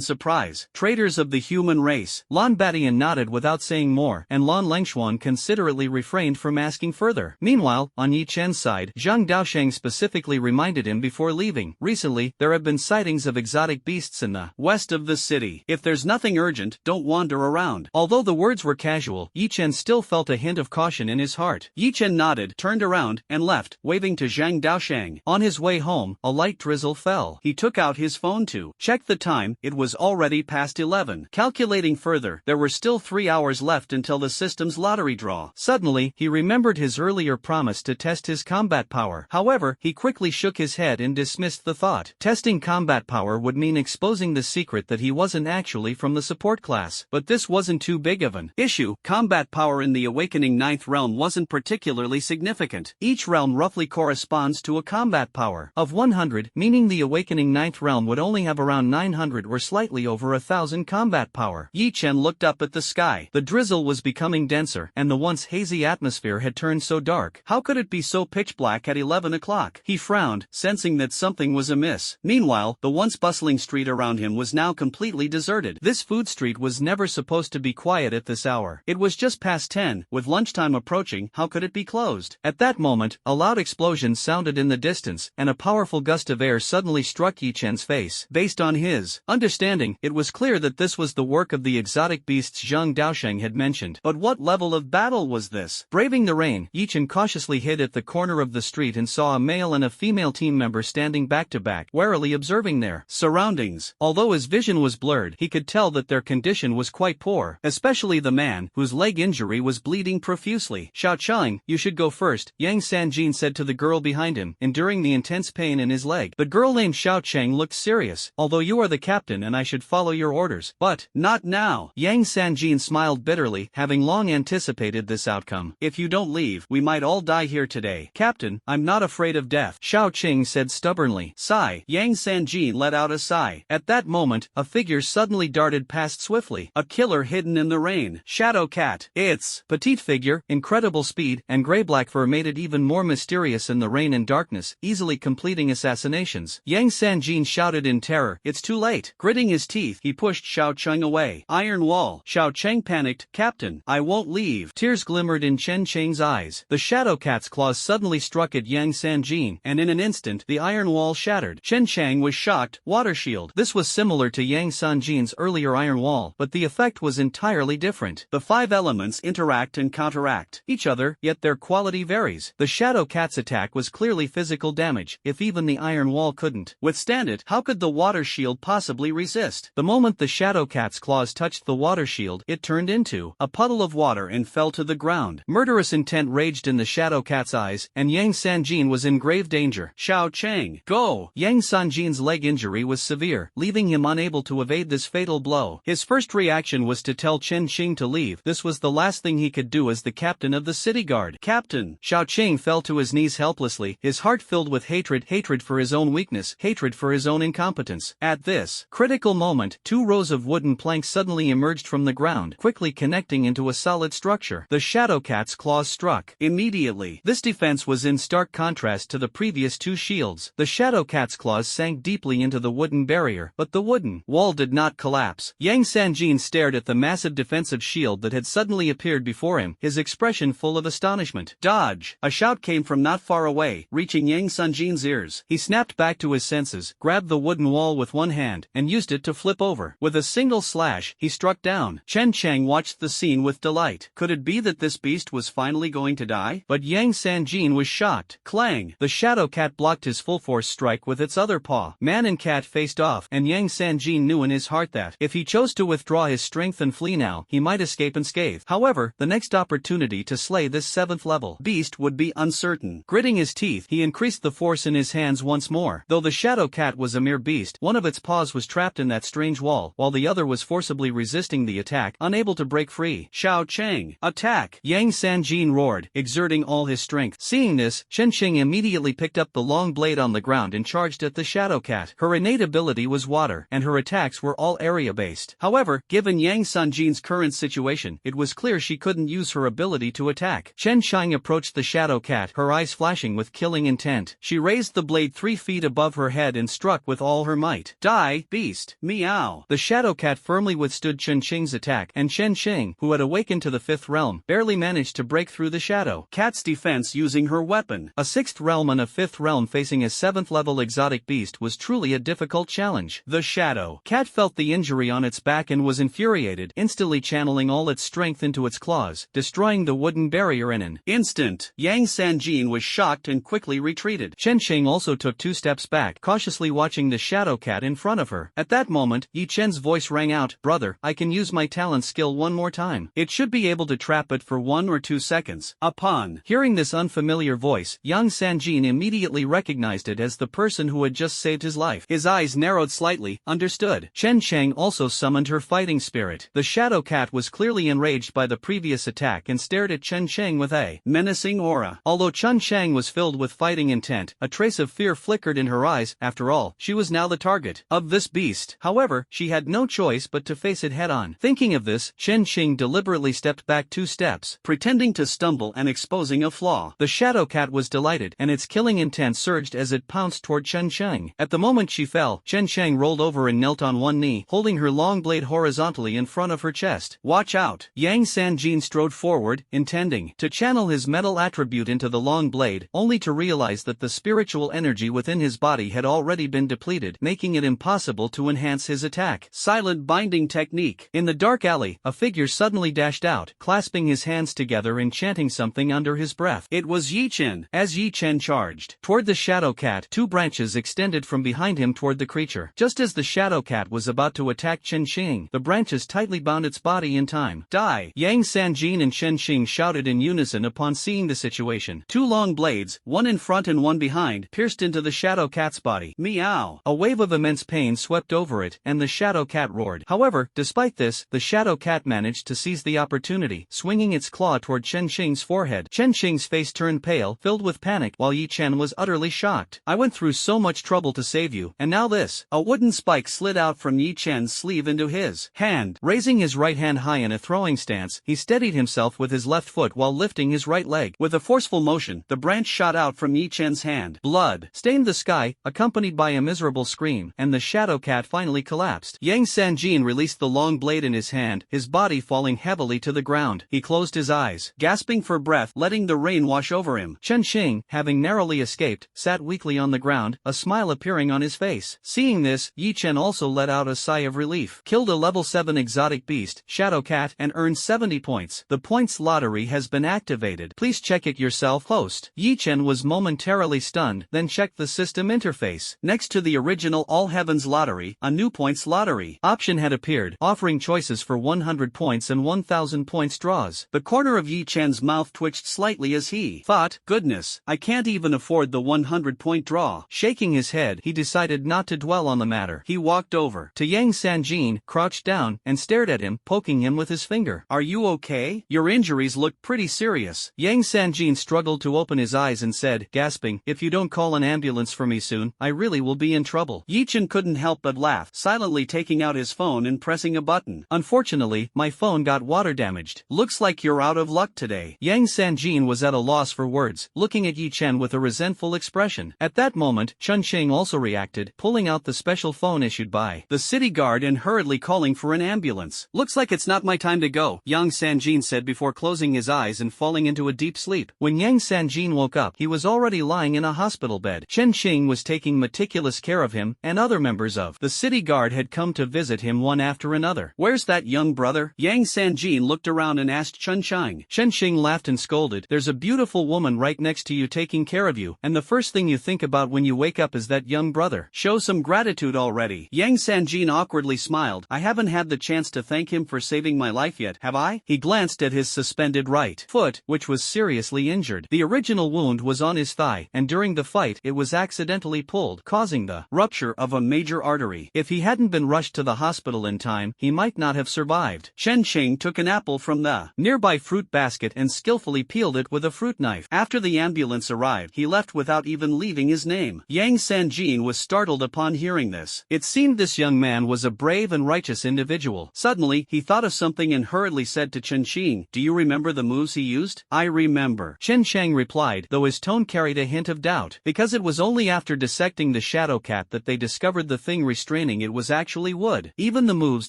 surprise. Traitors of the human race. Lan Badian nodded without saying more, and Lan Lengshuang considerately refrained from asking further. Meanwhile, on Yi Chen's side, Zhang Daosheng specifically reminded him before leaving. Recently, there have been sightings of exotic beasts in the west of the city. If there's nothing urgent, don't wander around. Although the words were casual, Yi Chen still felt a hint of caution in his heart. Yi Chen nodded, turned around, and left, waving to Zhang Daosheng. On his way home, a light drizzle fell. He took out his phone to check the time. It was already past 11. Calculating further, there were still 3 hours left until the system's lottery draw. Suddenly, he remembered his earlier promise to test his combat power. However, he quickly shook his head and dismissed the thought. Testing combat power would mean exposing the secret that he wasn't actually from the support class. But this wasn't too big of an issue. Combat power in the awakening 9th realm wasn't particularly significant. Each realm roughly corresponds to a combat power of 100, meaning the awakening 9th realm would only have around 900 or slightly over 1,000 combat power. Yi Chen looked up at the sky. The drizzle was becoming denser, and the once hazy atmosphere had turned so dark. How could it be so pitch black at 11 o'clock? He frowned, sensing that something was amiss. Meanwhile, the once bustling street around him was now completely deserted. This food street was never supposed to be quiet at this hour. It was just past 10, with lunchtime approaching. How could it be closed? At that moment, a loud explosion sounded in the distance, and a powerful gust of air suddenly struck Yi Chen's face. Based on his understanding, it was clear that this was the work of the exotic beasts Zhang Daosheng had mentioned. But what level of battle was this? Braving the rain, Yi Chen cautiously hid at the corner of the street and saw a male and a female team member standing back to back, warily observing their surroundings. Although his vision was blurred, he could tell that their condition was quite poor, especially the man, whose leg injury was bleeding profusely. Xiao Chang, you should go first, Yang Sanjin said to the girl behind him, enduring the intense pain in his leg. The girl named Xiao Chang looked serious. Although you are the captain and I should follow your orders. But, not now. Yang Sanjin smiled bitterly, having long anticipated this outcome. If you don't leave, we might all die here today. Captain, I'm not afraid of death, Xiao Qing said stubbornly. Sigh. Yang Sanjin let out a sigh. At that moment, a figure suddenly darted past swiftly. A killer hidden in the rain. Shadow Cat. It's petite figure, incredible speed, and gray-black fur made it even more mysterious in the rain and darkness, easily completing assassinations. Yang Sanjin shouted in terror. It's too late. Gritting his teeth, he pushed Xiao Cheng away. Iron wall. Xiao Cheng panicked. Captain, I won't leave. Tears glimmered in Chen Cheng's eyes. The Shadow Cat's claws suddenly struck at Yang Sanjin, and in an instant, the iron wall shattered. Chen Cheng was shocked. Water shield. This was similar to Yang Sanjin's earlier iron wall, but the effect was entirely different. The 5 elements interact and counteract each other, yet their quality varies. The Shadow Cat's attack was clearly physical damage. If even the iron wall couldn't withstand it, how could the water shield possibly resist? The moment the Shadow Cat's claws touched the water shield, it turned into a puddle of water and fell to the ground. Murderous intent raged in the Shadow Cat's eyes, and Yang Sanjin was in grave danger. Xiao Cheng, go! Yang Sanjin Sanjin's leg injury was severe, leaving him unable to evade this fatal blow. His first reaction was to tell Chen Qing to leave. This was the last thing he could do as the captain of the city guard. Captain! Xiao Qing fell to his knees helplessly, his heart filled with hatred for his own weakness, hatred for his own incompetence. At this critical moment, 2 rows of wooden planks suddenly emerged from the ground, quickly connecting into a solid structure. The Shadow Cat's claws struck immediately. This defense was in stark contrast to the previous 2 shields. The Shadow Cat's claws sank deeply into the wooden barrier, but the wooden wall did not collapse. Yang Sanjin stared at the massive defensive shield that had suddenly appeared before him, his expression full of astonishment. Dodge! A shout came from not far away, reaching Yang Sanjin's ears. He snapped back to his senses, grabbed the wooden wall with one hand, and used it to flip over. With a single slash, he struck down. Chen Cheng watched the scene with delight. Could it be that this beast was finally going to die? But Yang Sanjin was shocked. Clang! The Shadow Cat blocked his full-force strike with its other paw. Man and cat faced off, and Yang Sanjin knew in his heart that, if he chose to withdraw his strength and flee now, he might escape unscathed. However, the next opportunity to slay this 7th level beast would be uncertain. Gritting his teeth, he increased the force in his hands once more. Though the Shadow Cat was a mere beast, one of its paws was trapped in that strange wall, while the other was forcibly resisting the attack, unable to break free. Xiao Cheng, attack! Yang Sanjin roared, exerting all his strength. Seeing this, Chen Qing immediately picked up the long blade on the ground and charged at the Shadow Cat. Her innate ability was water, and her attacks were all area-based. However, given Yang Sanjin's current situation, it was clear she couldn't use her ability to attack. Chen Qing approached the Shadow Cat, her eyes flashing with killing intent. She raised the blade 3 feet above her head and struck with all her might. Die, beast! Meow! The Shadow Cat firmly withstood Chen Qing's attack, and Chen Qing, who had awakened to the 5th realm, barely managed to break through the Shadow Cat's defense using her weapon. A 6th realm and a 5th realm facing a 7th level exotic beast was truly a difficult challenge. The Shadow Cat felt the injury on its back and was infuriated, instantly channeling all its strength into its claws, destroying the wooden barrier in an instant. Yang Sanjin was shocked and quickly retreated. Chen Qing also took 2 steps back, cautiously watching the Shadow Cat in front of her. At that moment, Yi Chen's voice rang out, "Brother, I can use my talent skill one more time. It should be able to trap it for 1 or 2 seconds." Upon hearing this unfamiliar voice, Yang Sanjin immediately recognized it as the person who had just saved his life. His eyes narrowed slightly. Understood. Chen Cheng also summoned her fighting spirit. The Shadow Cat was clearly enraged by the previous attack and stared at Chen Cheng with a menacing aura. Although Chen Cheng was filled with fighting intent, a trace of fear flickered in her eyes. After all, she was now the target of this beast. However, she had no choice but to face it head-on. Thinking of this, Chen Qing deliberately stepped back 2 steps, pretending to stumble and exposing a flaw. The Shadow Cat was delighted, and its killing intent surged as it pounced toward Chen Cheng. At the moment she fell, Chen Cheng rolled over and knelt on one knee, holding her long blade horizontally in front of her chest. Watch out! Yang Sanjin strode forward, intending to channel his metal attribute into the long blade, only to realize that the spiritual energy within his body had already been depleted, making it impossible to enhance his attack. Silent binding technique. In the dark alley, a figure suddenly dashed out, clasping his hands together and chanting something under his breath. It was Yi Chen. As Yi Chen charged toward the Shadow Cat, 2 branches extended from behind him toward the creature. Just as the Shadow Cat was about to attack Chen Qing, the branches tightly bound its body in time. Die! Yang Sanjin and Chen Qing shouted in unison upon seeing the situation. 2 long blades, one in front and one behind, pierced into the Shadow Cat's body. Meow! A wave of immense pain swept over it, and the Shadow Cat roared. However, despite this, the Shadow Cat managed to seize the opportunity, swinging its claw toward Chen Qing's forehead. Chen Qing's face turned pale, filled with panic, while Yi Chen was utterly shocked. I went through so much trouble to save you, and now this. A wooden spike slid out from Yi Chen's sleeve into his hand. Raising his right hand high in a throwing stance, he steadied himself with his left foot while lifting his right leg. With a forceful motion, the branch shot out from Yi Chen's hand. Blood stained the sky, accompanied by a miserable scream, and the Shadow Cat finally collapsed. Yang Sanjin released the long blade in his hand, his body falling heavily to the ground. He closed his eyes, gasping for breath, letting the rain wash over him. Chen Qing, having narrowly escaped, sat weakly on the ground, a smile appearing on his face. Seeing this, Yi Chen also let out a sigh of relief. Killed a level 7 exotic beast, Shadow Cat, and earned 70 points. The points lottery has been activated. Please check it yourself. Host. Yi Chen was momentarily stunned, then checked the system interface. Next to the original All Heavens lottery, a new points lottery option had appeared, offering choices for 100 points and 1000 points draws. The corner of Yi Chen's mouth twitched slightly as he thought, goodness, I can't even afford the 100-point draw. Shaking his head, he decided not to dwell on the matter. He walked over to Yang Sanjin, crouched down, and stared at him, poking him with his finger. "Are you okay? Your injuries look pretty serious." Yang Sanjin struggled to open his eyes and said, gasping, "If you don't call an ambulance for me soon, I really will be in trouble." Yi Chen couldn't help but laugh, silently taking out his phone and pressing a button. "Unfortunately, my phone got water damaged. Looks like you're out of luck today." Yang Sanjin was at a loss for words, looking at Yi Chen with a resentful expression. At that moment, Chun Sheng also reacted, pulling out the special phone issued by the city guard and hurriedly calling for an ambulance. "Looks like it's not my time to go," Yang Sanjin said before closing his eyes and falling into a deep sleep. When Yang Sanjin woke up, he was already lying in a hospital bed. Chen Xing was taking meticulous care of him, and other members of the city guard had come to visit him one after another. "Where's that young brother?" Yang Sanjin looked around and asked Chen Sheng. Chen Xing laughed and scolded, "There's a beautiful woman right next to you taking care of you, and the first thing you think about when you wake up is that young brother. Show some gratitude already." Yang Sanjin awkwardly smiled. "I haven't had the chance to thank him for saving my life yet, have I?" He glanced at his suspended right foot, which was seriously injured. The original wound was on his thigh, and during the fight it was accidentally pulled, causing the rupture of a major artery. If he hadn't been rushed to the hospital in time, he might not have survived. Chen Sheng took an apple from the nearby fruit basket and skillfully peeled it with a fruit knife. After the ambulance arrived, he left without even leaving his name. Yang Sanjin was startled upon hearing this. It seemed this young man was a brave and righteous individual. Suddenly, he thought of something and hurriedly said to Chen Xing, "Do you remember the moves he used?" "I remember," Chen Sheng replied, though his tone carried a hint of doubt. Because it was only after dissecting the shadow cat that they discovered the thing restraining it was actually wood. Even the moves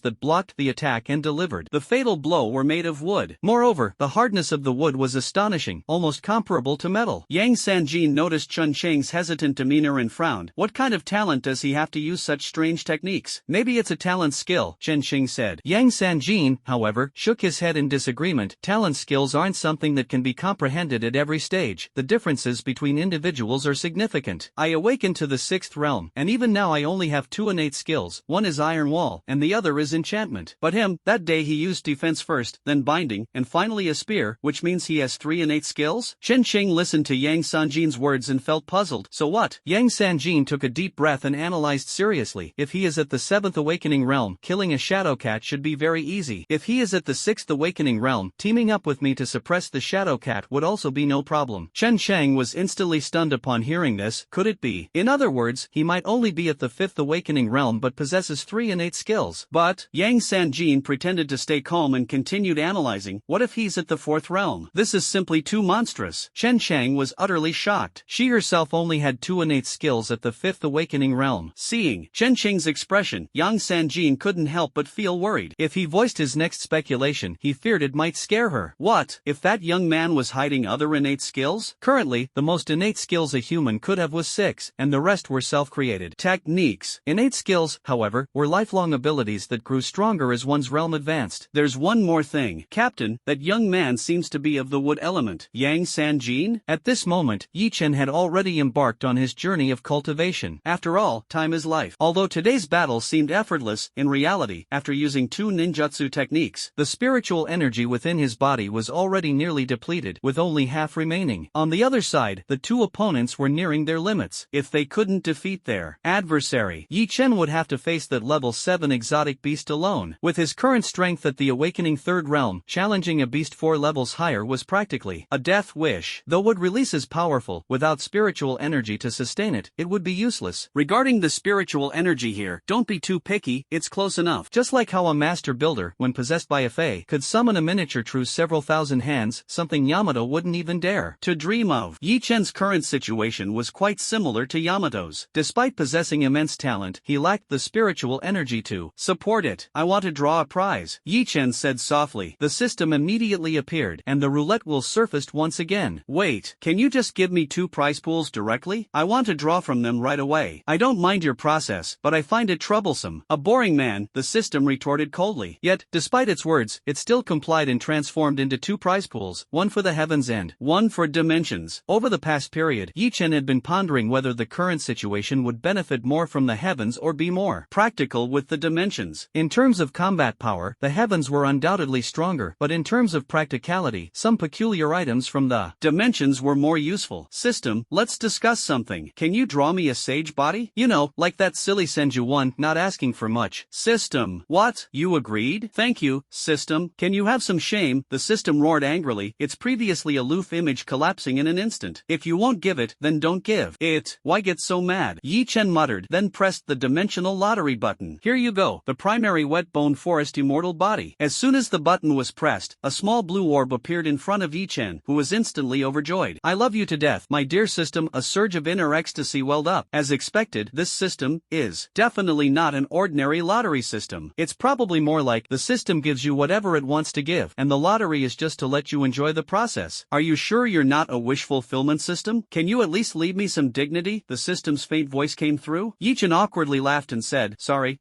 that blocked the attack and delivered the fatal blow were made of wood. Moreover, the hardness of the wood was astonishing, almost comparable to metal. Yang Sanjin noticed Chen Sheng's hesitant demeanor and frowned. "What kind of talent does he have to use such strange techniques?" "Maybe it's a talent skill," Chen Sheng said. Yang Sanjin, however, shook his head in disagreement. "Talent skills aren't something that can be comprehended at every stage. The differences between individuals are significant. I awakened to the 6th realm, and even now I only have 2 innate skills. One is Iron Wall, and the other is Enchantment. But that day he used defense first, then binding, and finally a spear, which means he has 3 innate skills?" Chen Sheng listened to Yang Sanjin's words and felt puzzled. "So what?" Yang Sanjin took a deep breath and analyzed seriously. "If he is at the 7th awakening realm, killing a shadow cat should be very easy. If he is at the 6th awakening realm, teaming up with me to suppress the shadow cat would also be no problem." Chen Sheng was instantly stunned upon hearing this. Could it be? In other words, he might only be at the 5th awakening realm but possesses 3 innate skills. But Yang Sanjin pretended to stay calm and continued analyzing. "What if he's at the 4th realm? This is simply too monstrous." Chen Sheng was utterly shocked. She herself only had 2 innate skills at the 5th awakening realm. Seeing Chen Sheng's expression, Yang Sanjin couldn't help but feel worried. If he voiced his next speculation, he feared it might scare her. What if that young man was hiding other innate skills? Currently, the most innate skills a human could have was 6, and the rest were self-created techniques. Innate skills, however, were lifelong abilities that grew stronger as one's realm advanced. "There's one more thing, Captain. That young man seems to be of the wood element." Yang Sanjin? At this moment, Yi Chen had already embarked on his journey of cultivation. After all, time is life. Although today's battle seemed effortless, in reality, after using 2 ninjutsu techniques, the spiritual energy within his body was already nearly depleted, with only half remaining. On the other side, the 2 opponents were nearing their limits. If they couldn't defeat their adversary, Yi Chen would have to face that level 7 exotic beast alone. With his current strength at the awakening 3rd realm, challenging a beast 4 levels higher was practically a death wish. Though would release is powerful, without spiritual energy to sustain it, it would be useless. Regarding the spiritual energy here, don't be too picky, it's close enough. Just like how a master builder, when possessed by a fae, could summon a miniature through several thousand hands, something Yamato wouldn't even dare to dream of. Yi Chen's current situation was quite similar to Yamato's. Despite possessing immense talent, he lacked the spiritual energy to support it. "I want to draw a prize," Yi Chen said softly. The system immediately appeared, and the roulette wheel surfaced once again. "Wait, can you just give me 2 prize pools directly? I want to draw from them right away. I don't mind your process, but I find it troublesome." "A boring man," the system retorted coldly. Yet, despite its words, it still complied and transformed into 2 prize pools, one for the heavens and one for dimensions. Over the past period, Yi Chen had been pondering whether the current situation would benefit more from the heavens or be more practical with the dimensions. In terms of combat power, the heavens were undoubtedly stronger, but in terms of practicality, some peculiar items from the dimensions were more useful. "System, let's discuss something. Can you draw me me a sage body? You know, like that silly Senju one, not asking for much. System. What? You agreed? Thank you, system. Can you have some shame? The system roared angrily, its previously aloof image collapsing in an instant. If you won't give it, then don't give it. Why get so mad? Yi Chen muttered, then pressed the dimensional lottery button. Here you go, the primary wet bone forest immortal body. As soon as the button was pressed, a small blue orb appeared in front of Yi Chen, who was instantly overjoyed. I love you to death, my dear system. A surge of inner ecstasy welled up. As expected, this system is definitely not an ordinary lottery system. It's probably more like the system gives you whatever it wants to give, and the lottery is just to let you enjoy the process. Are you sure you're not a wish fulfillment system? Can you at least leave me some dignity? The system's faint voice came through. Yi Chen awkwardly laughed and said, sorry,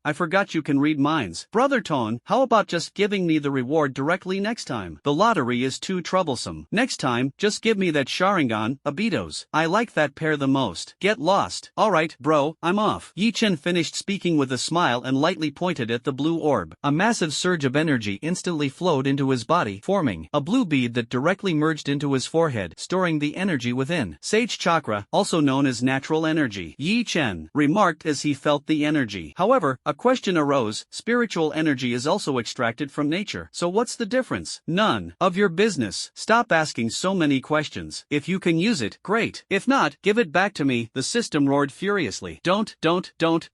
I forgot you can read minds. Brother Tone, how about just giving me the reward directly next time? The lottery is too troublesome. Next time, just give me that Sharingan, Abitos. I like that pair the most. Get lost. Alright, bro, I'm off. Yi Chen finished speaking with a smile and lightly pointed at the blue orb. A massive surge of energy instantly flowed into his body, forming a blue bead that directly merged into his forehead, storing the energy within. Sage chakra, also known as natural energy, Yi Chen remarked as he felt the energy. However, a question arose. Spiritual energy is also extracted from nature, so what's the difference? None of your business. Stop asking so many questions. If you can use it, great. If not, give it back to me, the system roared furiously. Don't,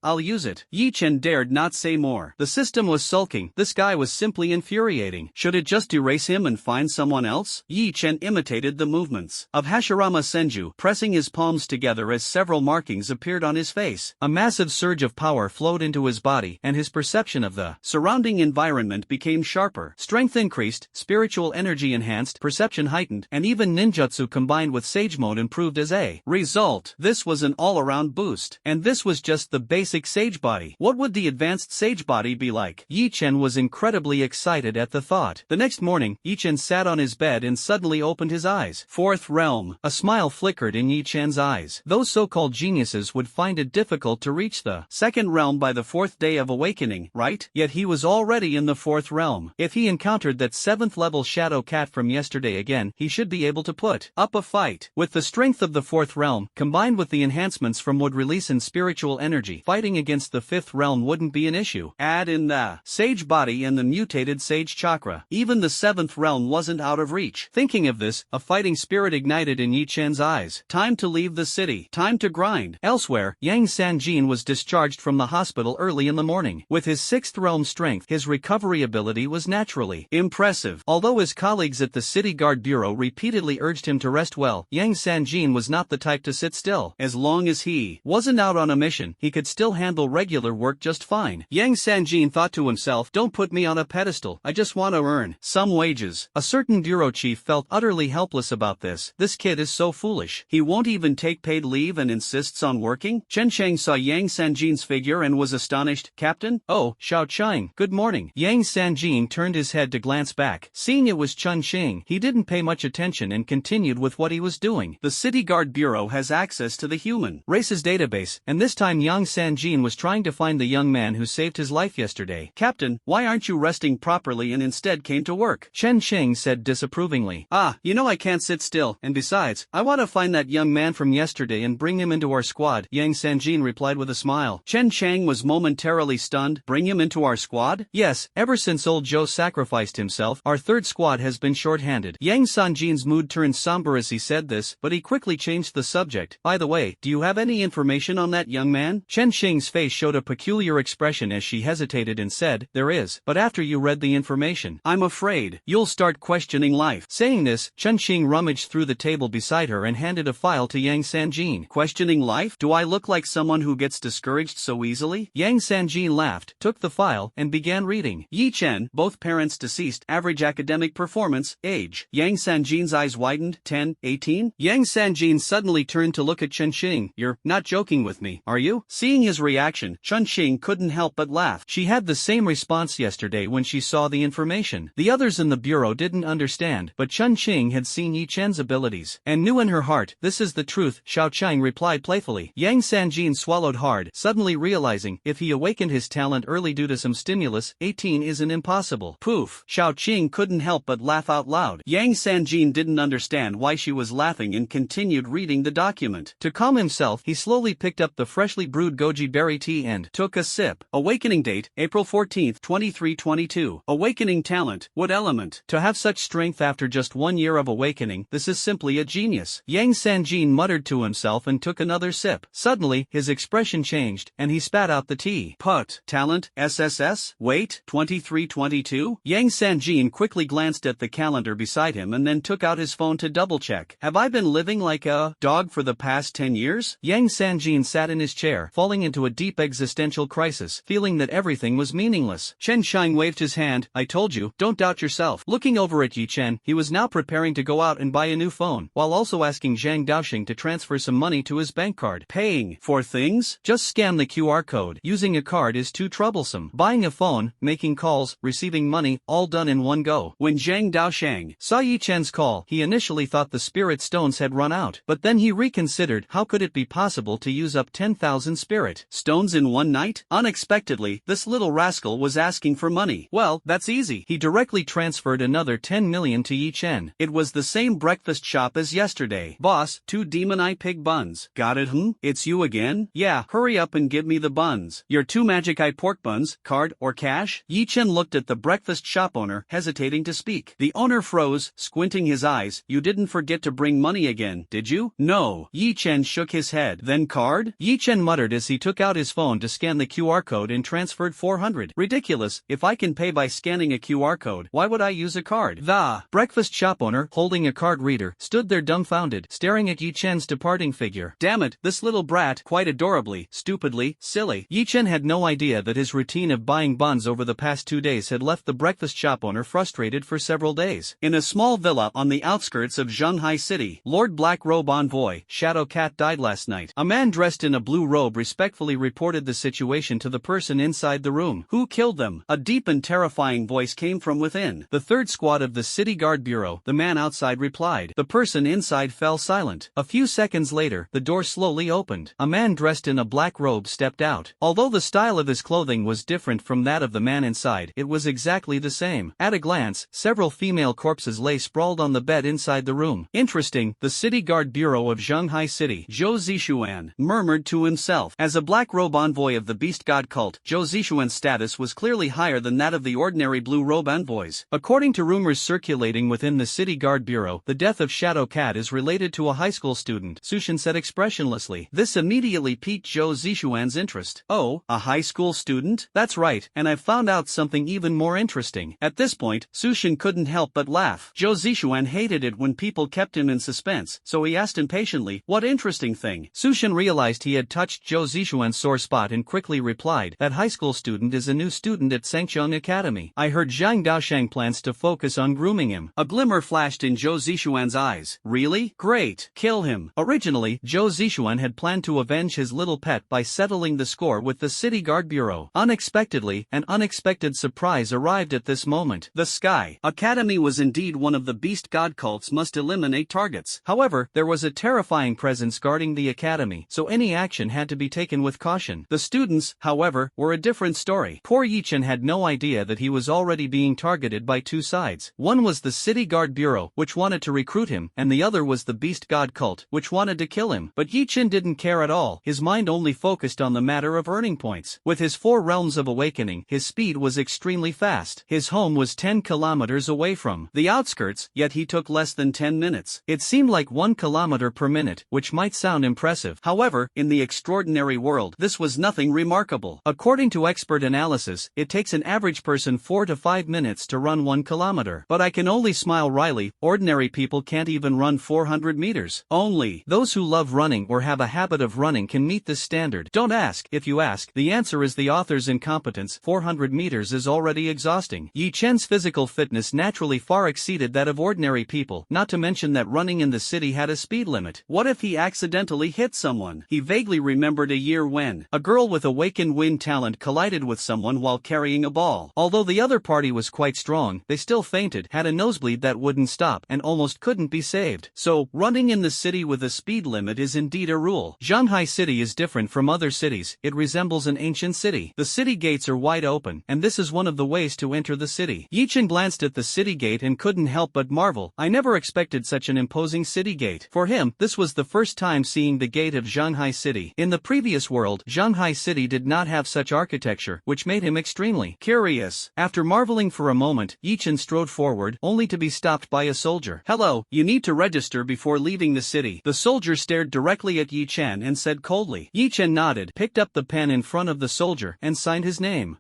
I'll use it. Yi Chen dared not say more. The system was sulking. This guy was simply infuriating. Should it just erase him and find someone else? Yi Chen imitated the movements of Hashirama Senju, pressing his palms together as several markings appeared on his face. A massive surge of power flowed into his body, and his perception of the surrounding environment became sharper. Strength increased, spiritual energy enhanced, perception heightened, and even ninjutsu combined with sage mode improved as a result. This was an all-around boost. And this was just the basic sage body. What would the advanced sage body be like? Yi Chen was incredibly excited at the thought. The next morning, Yi Chen sat on his bed and suddenly opened his eyes. Fourth realm. A smile flickered in Yi Chen's eyes. Those so-called geniuses would find it difficult to reach the second realm by the fourth day of awakening, right? Yet he was already in the fourth realm. If he encountered that 7th level shadow cat from yesterday again, he should be able to put up a fight. With the strength of the fourth realm, combined with the enhancements from would release in spiritual energy, fighting against the 5th realm wouldn't be an issue. Add in the sage body and the mutated sage chakra. Even the 7th realm wasn't out of reach. Thinking of this, a fighting spirit ignited in Yi Chen's eyes. Time to leave the city. Time to grind. Elsewhere, Yang Sanjin was discharged from the hospital early in the morning. With his 6th realm strength, his recovery ability was naturally impressive. Although his colleagues at the City Guard Bureau repeatedly urged him to rest well, Yang Sanjin was not the type to sit still. As long as he wasn't out on a mission, he could still handle regular work just fine. Yang Sanjin thought to himself, don't put me on a pedestal, I just want to earn some wages. A certain bureau chief felt utterly helpless about this. This kid is so foolish. He won't even take paid leave and insists on working? Chen Cheng saw Yang Sanjin's figure and was astonished. Captain? Oh, Xiao Chang, good morning. Yang Sanjin turned his head to glance back. Seeing it was Chen Cheng, he didn't pay much attention and continued with what he was doing. The City Guard Bureau has access to the human race's database, and this time Yang Sanjin was trying to find the young man who saved his life yesterday. Captain, why aren't you resting properly and instead came to work? Chen Cheng said disapprovingly. You know I can't sit still, and besides, I want to find that young man from yesterday and bring him into our squad, Yang Sanjin replied with a smile. Chen Cheng was momentarily stunned. Bring him into our squad? Yes, ever since old Joe sacrificed himself, our 3rd squad has been short-handed. Yang Sanjin's mood turned somber as he said this, but he quickly changed the subject. By the way, do you have any information on that young man? Chen Cheng's face showed a peculiar expression as she hesitated and said, there is, but after you read the information, I'm afraid you'll start questioning life. Saying this, Chen Cheng rummaged through the table beside her and handed a file to Yang Sanjin. Questioning life? Do I look like someone who gets discouraged so easily? Yang Sanjin laughed, took the file, and began reading. Yi Chen, both parents deceased, average academic performance, age. Yang Sanjin's eyes widened, 10, 18? Yang Sanjin suddenly turned to look at Chen Cheng. You're not joking with me, are you? Seeing his reaction, Chen Cheng couldn't help but laugh. She had the same response yesterday when she saw the information. The others in the bureau didn't understand, but Chen Cheng had seen Yi Chen's abilities, and knew in her heart, this is the truth. Xiao Chang replied playfully. Yang Sanjin swallowed hard, suddenly realizing, if he awakened his talent early due to some stimulus, 18 isn't impossible. Poof. Xiao Qing couldn't help but laugh out loud. Yang Sanjin didn't understand why she was laughing and continued reading the document. To calm himself, he slowly picked up the freshly brewed goji berry tea and took a sip. Awakening date, April 14, 2322. Awakening talent, what element? To have such strength after just 1 year of awakening, this is simply a genius. Yang Sanjin muttered to himself and took another sip. Suddenly, his expression changed, and he spat out the tea. Put. Talent, SSS? Wait, 2322? Yang Sanjin quickly glanced at the calendar beside him and then took out his phone to double-check. Have I been living like a dog for the past 10 years? Yang Sanjin sat in his chair, falling into a deep existential crisis, feeling that everything was meaningless. Chen Shang waved his hand. I told you, don't doubt yourself. Looking over at Yi Chen, he was now preparing to go out and buy a new phone, while also asking Zhang Daoxing to transfer some money to his bank card. Paying for things? Just scan the QR code. Using a card is too troublesome. Buying a phone, making calls, receiving money, all done in one go. When Zhang Daoxing saw Yi Chen's call, he initially thought the spirit stones had run out, but then he reconsidered. How could it be possible to use up 10,000 spirit stones in one night? Unexpectedly, this little rascal was asking for money. Well, that's easy. He directly transferred another 10 million to Yi Chen. It was the same breakfast shop as yesterday. Boss, 2 demon eye pig buns. Got it? It's you again? Yeah, hurry up and give me the buns. Your 2 magic eye pork buns, card or cash? Yi Chen looked at the breakfast shop owner, hesitating to speak. The owner froze, squinting his eyes. You didn't forget to bring money again, did you? No. Yi Chen shook his head. Then card? Yi Chen muttered as he took out his phone to scan the QR code and transferred 400. Ridiculous, if I can pay by scanning a QR code, why would I use a card? The breakfast shop owner, holding a card reader, stood there dumbfounded, staring at Yi Chen's departing figure. Damn it, this little brat, quite adorably, stupidly, silly. Yi Chen had no idea that his routine of buying buns over the past 2 days had left the breakfast shop owner frustrated for several days. In a small villa on the outskirts of Shanghai City, Lord Black Robe Envoy, Shadow Cat, died last night. A man dressed in a blue robe respectfully reported the situation to the person inside the room. Who killed them? A deep and terrifying voice came from within. The 3rd squad of the City Guard Bureau, the man outside replied. The person inside fell silent. A few seconds later, the door slowly opened. A man dressed in a black robe stepped out. Although the style of his clothing was different from that of the man inside, it was exactly the same. At a glance, several female corpses lay sprawled on the bed inside the room. Interesting, the City Guard Bureau of Shanghai City. Zhou Zishuan murmured to himself. As a black robe envoy of the beast god cult, Zhou Zishuan's status was clearly higher than that of the ordinary blue robe envoys. According to rumors circulating within the City Guard Bureau, the death of Shadow Cat is related to a high school student, Sushin said expressionlessly. This immediately piqued Zhou Zishuan's interest. Oh, a high school student? That's right, and I've found out something even more interesting. At this point, Sushin couldn't help but laugh. Zhou Zishuan hated it when people kept him in suspense, so he asked impatiently, what interesting thing? Sushin realized he had touched Zhou Zishuan's sore spot and quickly replied, that high school student is a new student at Sengqiang Academy. I heard Zhang Daoxing plans to focus on grooming him. A glimmer flashed in Zhou Zishuan's eyes. Really? Great. Kill him. Originally, Zhou Zishuan had planned to avenge his little pet by settling the score with the City Guard Bureau. Unexpectedly, an unexpected surprise arrived at this moment. The Sky Academy was indeed one of the beast god cult's must-eliminate targets. However, there was a terrifying presence guarding the academy, so any action had to be taken with caution. The students, however, were a different story. Poor Yi Chen had no idea that he was already being targeted by 2 sides. One was the City Guard Bureau, which wanted to recruit him, and the other was the beast god cult, which wanted to kill him. But Yi Chen didn't care at all. His mind only focused on the matter of earning points. With his 4 realms of awakening, his speed was extremely fast. His home was 10 kilometers away from the outskirts, yet he took less than 10 minutes. It seemed like 1 kilometer per minute, which might sound impressive. However, in the extraordinary world, this was nothing remarkable. According to expert analysis, it takes an average person 4 to 5 minutes to run 1 kilometer. But I can only smile wryly, ordinary people can't even run 400 meters. Only those who love running or have a habit of running can meet this standard. Don't ask. If you ask, the answer is the author's incompetence. 400 meters is already exhausting. Yi Chen's physical fitness naturally far exceeded that of ordinary people, not to mention that running in the city had a speed limit. What if he accidentally hit someone? He vaguely remembered a year when a girl with awakened wind talent collided with someone while carrying a ball. Although the other party was quite strong, they still fainted, had a nosebleed that wouldn't stop, and almost couldn't be saved. So, running in the city with a speed limit is indeed a rule. Shanghai City is different from other cities. It resembles an ancient city. The city gates are wide open, and this is one of the ways to enter the city. Yi Chen glanced at the city gate and couldn't help but marvel. I never expected such an imposing city gate. For him, this was the first time time seeing the gate of Shanghai City. In the previous world, Shanghai City did not have such architecture, which made him extremely curious. After marveling for a moment, Yi Chen strode forward, only to be stopped by a soldier. "Hello, you need to register before leaving the city." The soldier stared directly at Yi Chen and said coldly. Yi Chen nodded, picked up the pen in front of the soldier, and signed his name,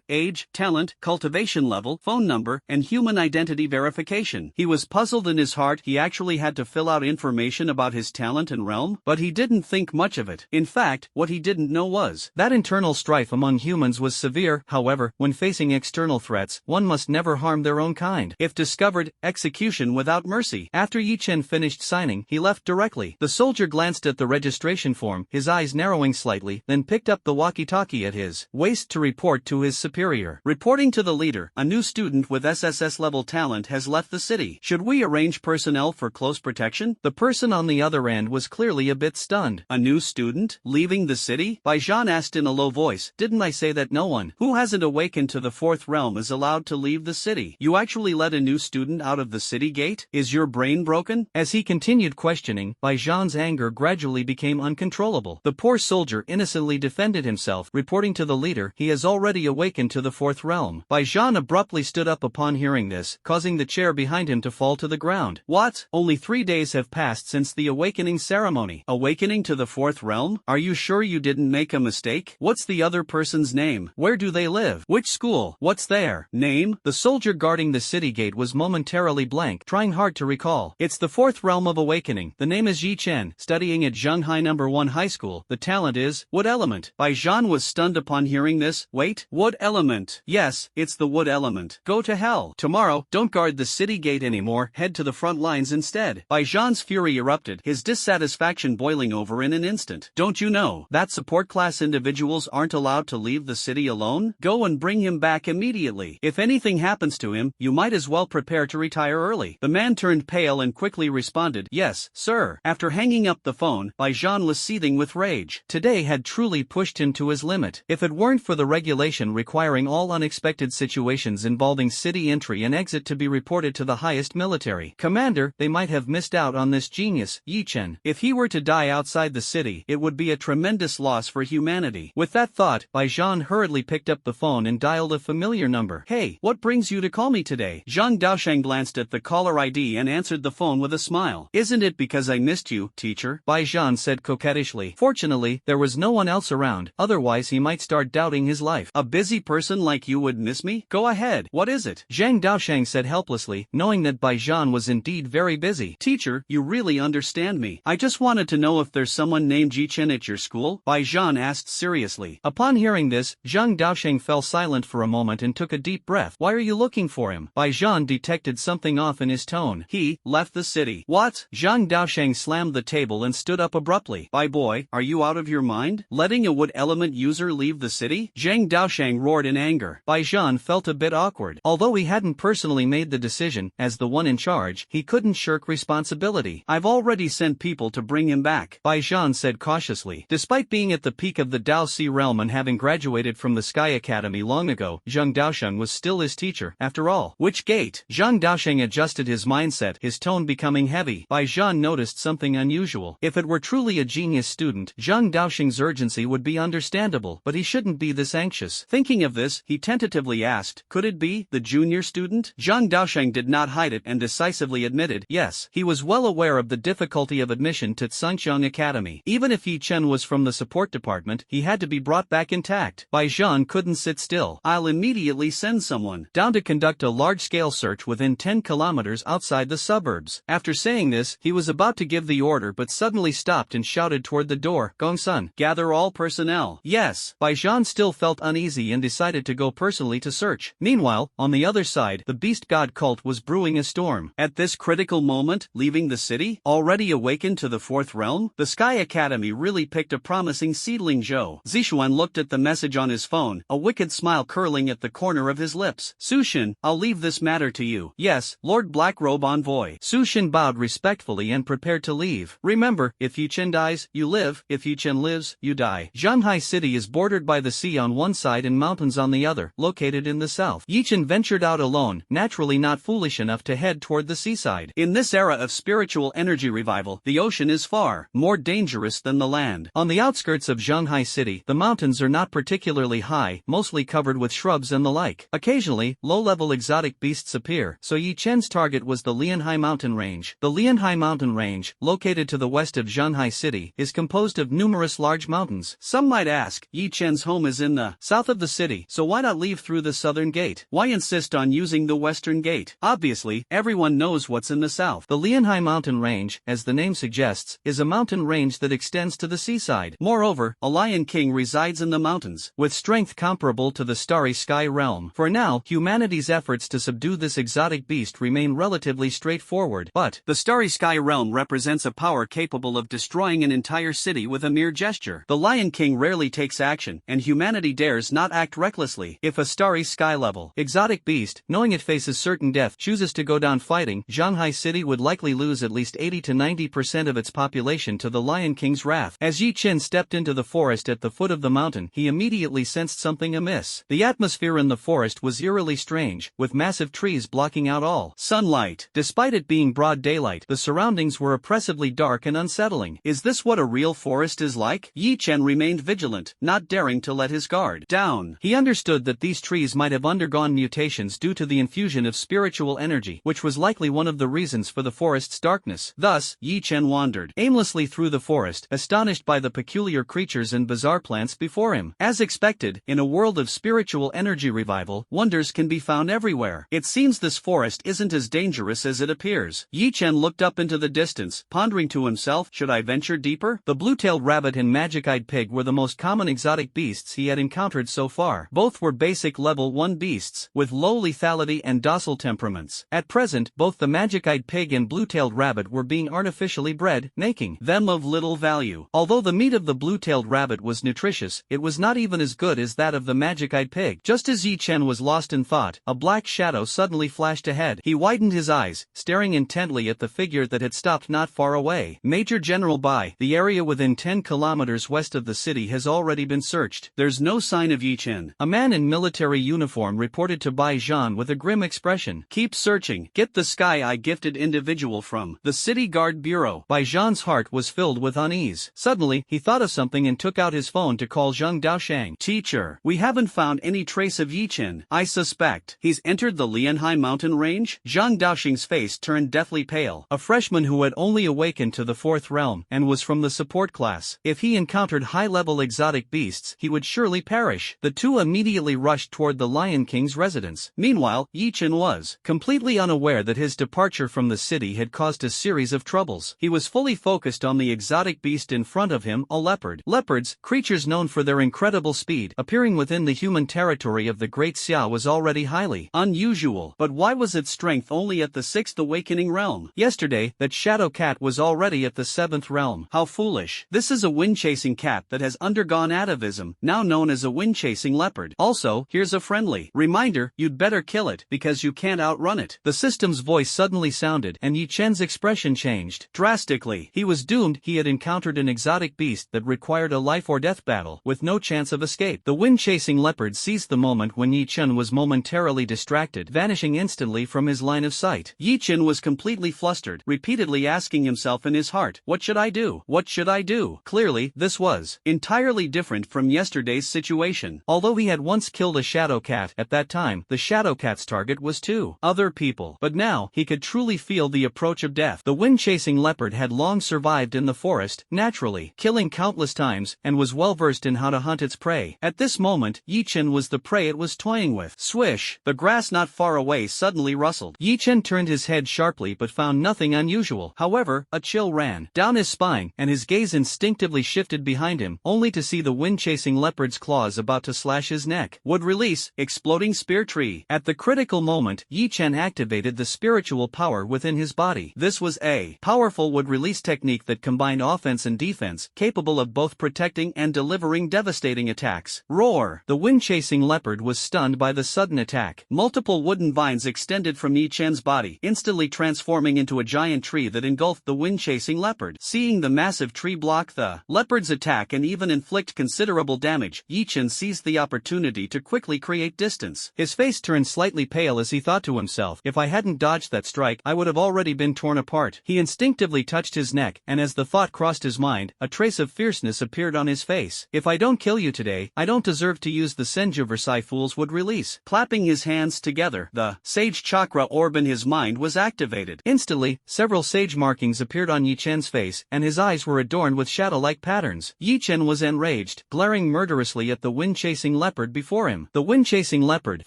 age, talent, cultivation level, phone number, and human identity verification. He was puzzled in his heart. He actually had to fill out information about his talent and realm, but he didn't think much of it. In fact, what he didn't know was that internal strife among humans was severe. However, when facing external threats, one must never harm their own kind. If discovered, execution without mercy. After Yi Chen finished signing, he left directly. The soldier glanced at the registration form, his eyes narrowing slightly, then picked up the walkie-talkie at his waist to report to his superior. "Reporting to the leader, a new student with SSS-level talent has left the city. Should we arrange personnel for close protection?" The person on the other end was clearly a bit stunned. "A new student? Leaving the city?" Bai Zhan asked in a low voice. "Didn't I say that no one who hasn't awakened to the fourth realm is allowed to leave the city? You actually let a new student out of the city gate? Is your brain broken?" As he continued questioning, Bai Zhan's anger gradually became uncontrollable. The poor soldier innocently defended himself, reporting to the leader, "He has already awakened to the fourth realm." Bai Zhan abruptly stood up upon hearing this, causing the chair behind him to fall to the ground. "What? Only 3 days have passed since the awakening ceremony. Awakening to the fourth realm? Are you sure you didn't make a mistake? What's the other person's name? Where do they live? Which school? What's their name?" The soldier guarding the city gate was momentarily blank, trying hard to recall. "It's the fourth realm of awakening. The name is Yi Chen, studying at Shanghai No. 1 High School. The talent is wood element." Bai Zhan was stunned upon hearing this. "Wait, wood element? Yes, it's the wood element. Go to hell. Tomorrow, don't guard the city gate anymore, head to the front lines instead." Bai Zhan's fury erupted, his dissatisfaction boiling over in an instant. "Don't you know that support class individuals aren't allowed to leave the city alone? Go and bring him back immediately. If anything happens to him, you might as well prepare to retire early." The man turned pale and quickly responded, "Yes, sir." After hanging up the phone, Bai Zhan was seething with rage. Today had truly pushed him to his limit. If it weren't for the regulation requiring all unexpected situations involving city entry and exit to be reported to the highest military commander, they might have missed out on this genius, Yi Chen. If he were to die outside the city, it would be a tremendous loss for humanity. With that thought, Bai Zhan hurriedly picked up the phone and dialed a familiar number. "Hey, what brings you to call me today?" Zhang Daosheng glanced at the caller ID and answered the phone with a smile. "Isn't it because I missed you, teacher?" Bai Zhan said coquettishly. Fortunately, there was no one else around, otherwise he might start doubting his life. "A busy person like you would miss me? Go ahead, what is it?" Zhang Daosheng said helplessly, knowing that Bai Zhan was indeed very busy. "Teacher, you really understand me. I just wanted to know if there's someone named Yi Chen at your school?" Bai Zhan asked seriously. Upon hearing this, Zhang Daosheng fell silent for a moment and took a deep breath. "Why are you looking for him?" Bai Zhan detected something off in his tone. "He left the city." "What?" Zhang Daosheng slammed the table and stood up abruptly. "Bai boy, are you out of your mind? Letting a wood element user leave the city?" Zhang Daosheng roared in anger. Bai Zhan felt a bit awkward. Although he hadn't personally made the decision, as the one in charge, he couldn't shirk responsibility. "I've already sent people to bring him back," Bai Zhan said cautiously. Despite being at the peak of the Dao Si realm and having graduated from the Sky Academy long ago, Zhang Daosheng was still his teacher, after all. "Which gate?" Zhang Daosheng adjusted his mindset, his tone becoming heavy. Bai Zhan noticed something unusual. If it were truly a genius student, Zhang Daosheng's urgency would be understandable, but he shouldn't be this anxious. Thinking of this, he tentatively asked, "Could it be the junior student?" Zhang Daosheng did not hide it and decisively admitted, yes. He was well aware of the difficulty of admission to Tsunxiang Academy. Even if Yi Chen was from the support department, he had to be brought back intact. Bai Zhan couldn't sit still. "I'll immediately send someone down to conduct a large-scale search within 10 kilometers outside the suburbs." After saying this, he was about to give the order but suddenly stopped and shouted toward the door, "Gongsun, gather all personnel." "Yes." Bai Zhan still felt uneasy and decided to go personally to search. Meanwhile, on the other side, the beast god cult was brewing a storm. At this critical moment, leaving the city, already awakened to the fourth realm, the Sky Academy really picked a promising seedling. Zhou Zishuan looked at the message on his phone, a wicked smile curling at the corner of his lips. "Sushin, I'll leave this matter to you." "Yes, Lord Blackrobe Envoy." Sushin bowed respectfully and prepared to leave. "Remember, if Yi Chen dies, you live. If Yi Chen lives, you die." Shanghai City is bordered by the sea on one side and mountains on the other, located in the south. Yi Chen ventured out alone, naturally not foolish enough to head toward the seaside. In this era of spiritual energy revival, the ocean is is far more dangerous than the land. On the outskirts of Shanghai City, the mountains are not particularly high, mostly covered with shrubs and the like. Occasionally, low-level exotic beasts appear, so Yi Chen's target was the Lianhai mountain range. The Lianhai mountain range, located to the west of Shanghai City, is composed of numerous large mountains. Some might ask, Yi Chen's home is in the south of the city, so why not leave through the southern gate? Why insist on using the western gate? Obviously, everyone knows what's in the south. The Lianhai mountain range, as the name suggests, is a mountain range that extends to the seaside. Moreover, a Lion King resides in the mountains, with strength comparable to the Starry Sky realm. For now, humanity's efforts to subdue this exotic beast remain relatively straightforward, but the Starry Sky realm represents a power capable of destroying an entire city with a mere gesture. The Lion King rarely takes action, and humanity dares not act recklessly. If a Starry Sky level exotic beast, knowing it faces certain death, chooses to go down fighting, Shanghai City would likely lose at least 80 to 90% of its population to the Lion King's wrath. As Yi Chen stepped into the forest at the foot of the mountain, he immediately sensed something amiss. The atmosphere in the forest was eerily strange, with massive trees blocking out all sunlight. Despite it being broad daylight, the surroundings were oppressively dark and unsettling. Is this what a real forest is like? Yi Chen remained vigilant, not daring to let his guard down. He understood that these trees might have undergone mutations due to the infusion of spiritual energy, which was likely one of the reasons for the forest's darkness. Thus, Yi Chen wandered aimlessly through the forest, astonished by the peculiar creatures and bizarre plants before him. As expected, in a world of spiritual energy revival, wonders can be found everywhere. It seems this forest isn't as dangerous as it appears. Yi Chen looked up into the distance, pondering to himself, should I venture deeper? The blue-tailed rabbit and magic-eyed pig were the most common exotic beasts he had encountered so far. Both were basic level 1 beasts, with low lethality and docile temperaments. At present, both the magic-eyed pig and blue-tailed rabbit were being artificially bred, making them of little value. Although the meat of the blue-tailed rabbit was nutritious, it was not even as good as that of the magic-eyed pig. Just as Yi Chen was lost in thought, a black shadow suddenly flashed ahead. He widened his eyes, staring intently at the figure that had stopped not far away. Major General Bai, the area within 10 kilometers west of the city has already been searched. There's no sign of Yi Chen. A man in military uniform reported to Bai Zhan with a grim expression. Keep searching. Get the Sky Eye gifted individual from the City Guard Bureau. Bai Zhan's heart was filled with unease. Suddenly, he thought of something and took out his phone to call Zhang Daoshang. Teacher, we haven't found any trace of Yi Chen. I suspect he's entered the Lianhai mountain range? Zhang Daoshang's face turned deathly pale. A freshman who had only awakened to the 4th realm and was from the support class. If he encountered high-level exotic beasts, he would surely perish. The two immediately rushed toward the Lion King's residence. Meanwhile, Yi Chen was completely unaware that his departure from the city had caused a series of troubles. He was fully focused on the exotic beast in front of him, a leopard. Leopards, creatures known for their incredible speed, appearing within the human territory of the Great Xia was already highly unusual. But why was its strength only at the 6th awakening realm? Yesterday, that shadow cat was already at the 7th realm. How foolish. This is a wind-chasing cat that has undergone atavism, now known as a wind-chasing leopard. Also, here's a friendly reminder, you'd better kill it, because you can't outrun it. The system's voice suddenly sounded, and Yi Chen's expression changed drastically. He was doomed. He had encountered an exotic beast that required a life-or-death battle, with no chance of escape. The wind-chasing leopard seized the moment when Yi Chen was momentarily distracted, vanishing instantly from his line of sight. Yi Chen was completely flustered, repeatedly asking himself in his heart, what should I do? What should I do? Clearly, this was entirely different from yesterday's situation. Although he had once killed a shadow cat, at that time, the shadow cat's target was two other people. But now, he could truly feel the approach of death. The wind-chasing leopard had long survived in the forest, naturally, killing countless times, and was well versed in how to hunt its prey. At this moment, Yi Chen was the prey it was toying with. Swish! The grass not far away suddenly rustled. Yi Chen turned his head sharply but found nothing unusual. However, a chill ran down his spine, and his gaze instinctively shifted behind him, only to see the wind-chasing leopard's claws about to slash his neck. Would release, exploding spear tree. At the critical moment, Yi Chen activated the spiritual power within his body. This was a powerful would-release technique that combined offense and defense, capable of both protecting and delivering devastating attacks. Roar! The wind-chasing leopard was stunned by the sudden attack. Multiple wooden vines extended from Yi Chen's body, instantly transforming into a giant tree that engulfed the wind-chasing leopard. Seeing the massive tree block the leopard's attack and even inflict considerable damage, Yi Chen seized the opportunity to quickly create distance. His face turned slightly pale as he thought to himself, if I hadn't dodged that strike, I would have already been torn apart. He instinctively touched his his neck, and as the thought crossed his mind, a trace of fierceness appeared on his face. If I don't kill you today, I don't deserve to use the Senju Versailles fools would release. Clapping his hands together, the sage chakra orb in his mind was activated. Instantly, several sage markings appeared on Yi Chen's face, and his eyes were adorned with shadow-like patterns. Yi Chen was enraged, glaring murderously at the wind-chasing leopard before him. The wind-chasing leopard,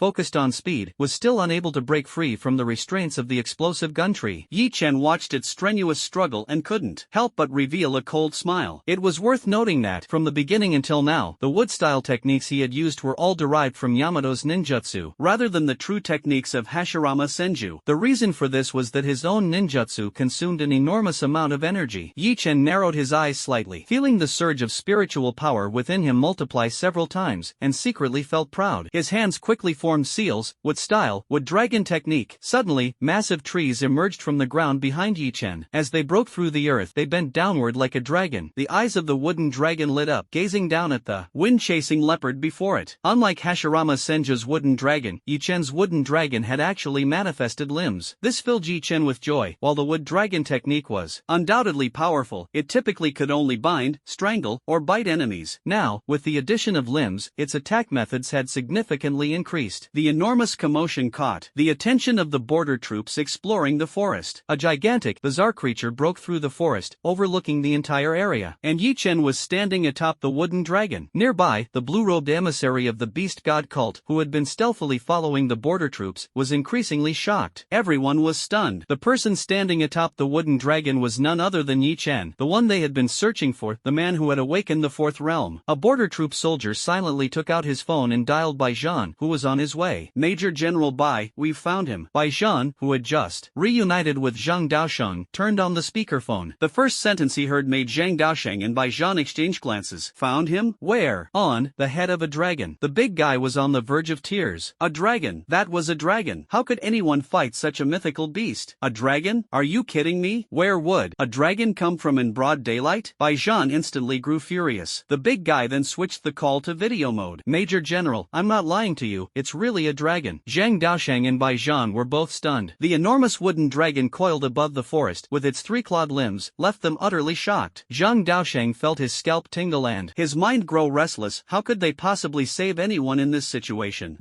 focused on speed, was still unable to break free from the restraints of the explosive gun tree. Yi Chen watched its strenuous struggle and couldn't help but reveal a cold smile. It was worth noting that, from the beginning until now, the wood-style techniques he had used were all derived from Yamato's ninjutsu, rather than the true techniques of Hashirama Senju. The reason for this was that his own ninjutsu consumed an enormous amount of energy. Yi Chen narrowed his eyes slightly, feeling the surge of spiritual power within him multiply several times, and secretly felt proud. His hands quickly formed seals, wood style, wood dragon technique. Suddenly, massive trees emerged from the ground behind Yi Chen. As they broke through the earth, they bent downward like a dragon. The eyes of the wooden dragon lit up, gazing down at the wind-chasing leopard before it. Unlike Hashirama Senju's wooden dragon, Yi Chen's wooden dragon had actually manifested limbs. This filled Yi Chen with joy. While the wood dragon technique was undoubtedly powerful, it typically could only bind, strangle, or bite enemies. Now, with the addition of limbs, its attack methods had significantly increased. The enormous commotion caught the attention of the border troops exploring the forest. A gigantic, bizarre creature broke through the forest, overlooking the entire area, and Yi Chen was standing atop the wooden dragon. Nearby, the blue-robed emissary of the beast god cult, who had been stealthily following the border troops, was increasingly shocked. Everyone was stunned. The person standing atop the wooden dragon was none other than Yi Chen, the one they had been searching for, the man who had awakened the fourth realm. A border troop soldier silently took out his phone and dialed Bai Zhan, who was on his way. Major General Bai, we've found him. Bai Zhan, who had just reunited with Zhang Daosheng, turned on the speakerphone. The first sentence he heard made Zhang Daosheng and Bai Zhan exchange glances. Found him? Where? On the head of a dragon. The big guy was on the verge of tears. A dragon. That was a dragon. How could anyone fight such a mythical beast? A dragon? Are you kidding me? Where would a dragon come from in broad daylight? Bai Zhan instantly grew furious. The big guy then switched the call to video mode. Major General, I'm not lying to you, it's really a dragon. Zhang Daosheng and Bai Zhan were both stunned. The enormous wooden dragon coiled above the forest, with its three-clawed limbs, left them utterly shocked. Zhang Daosheng felt his scalp tingle and his mind grow restless. How could they possibly save anyone in this situation?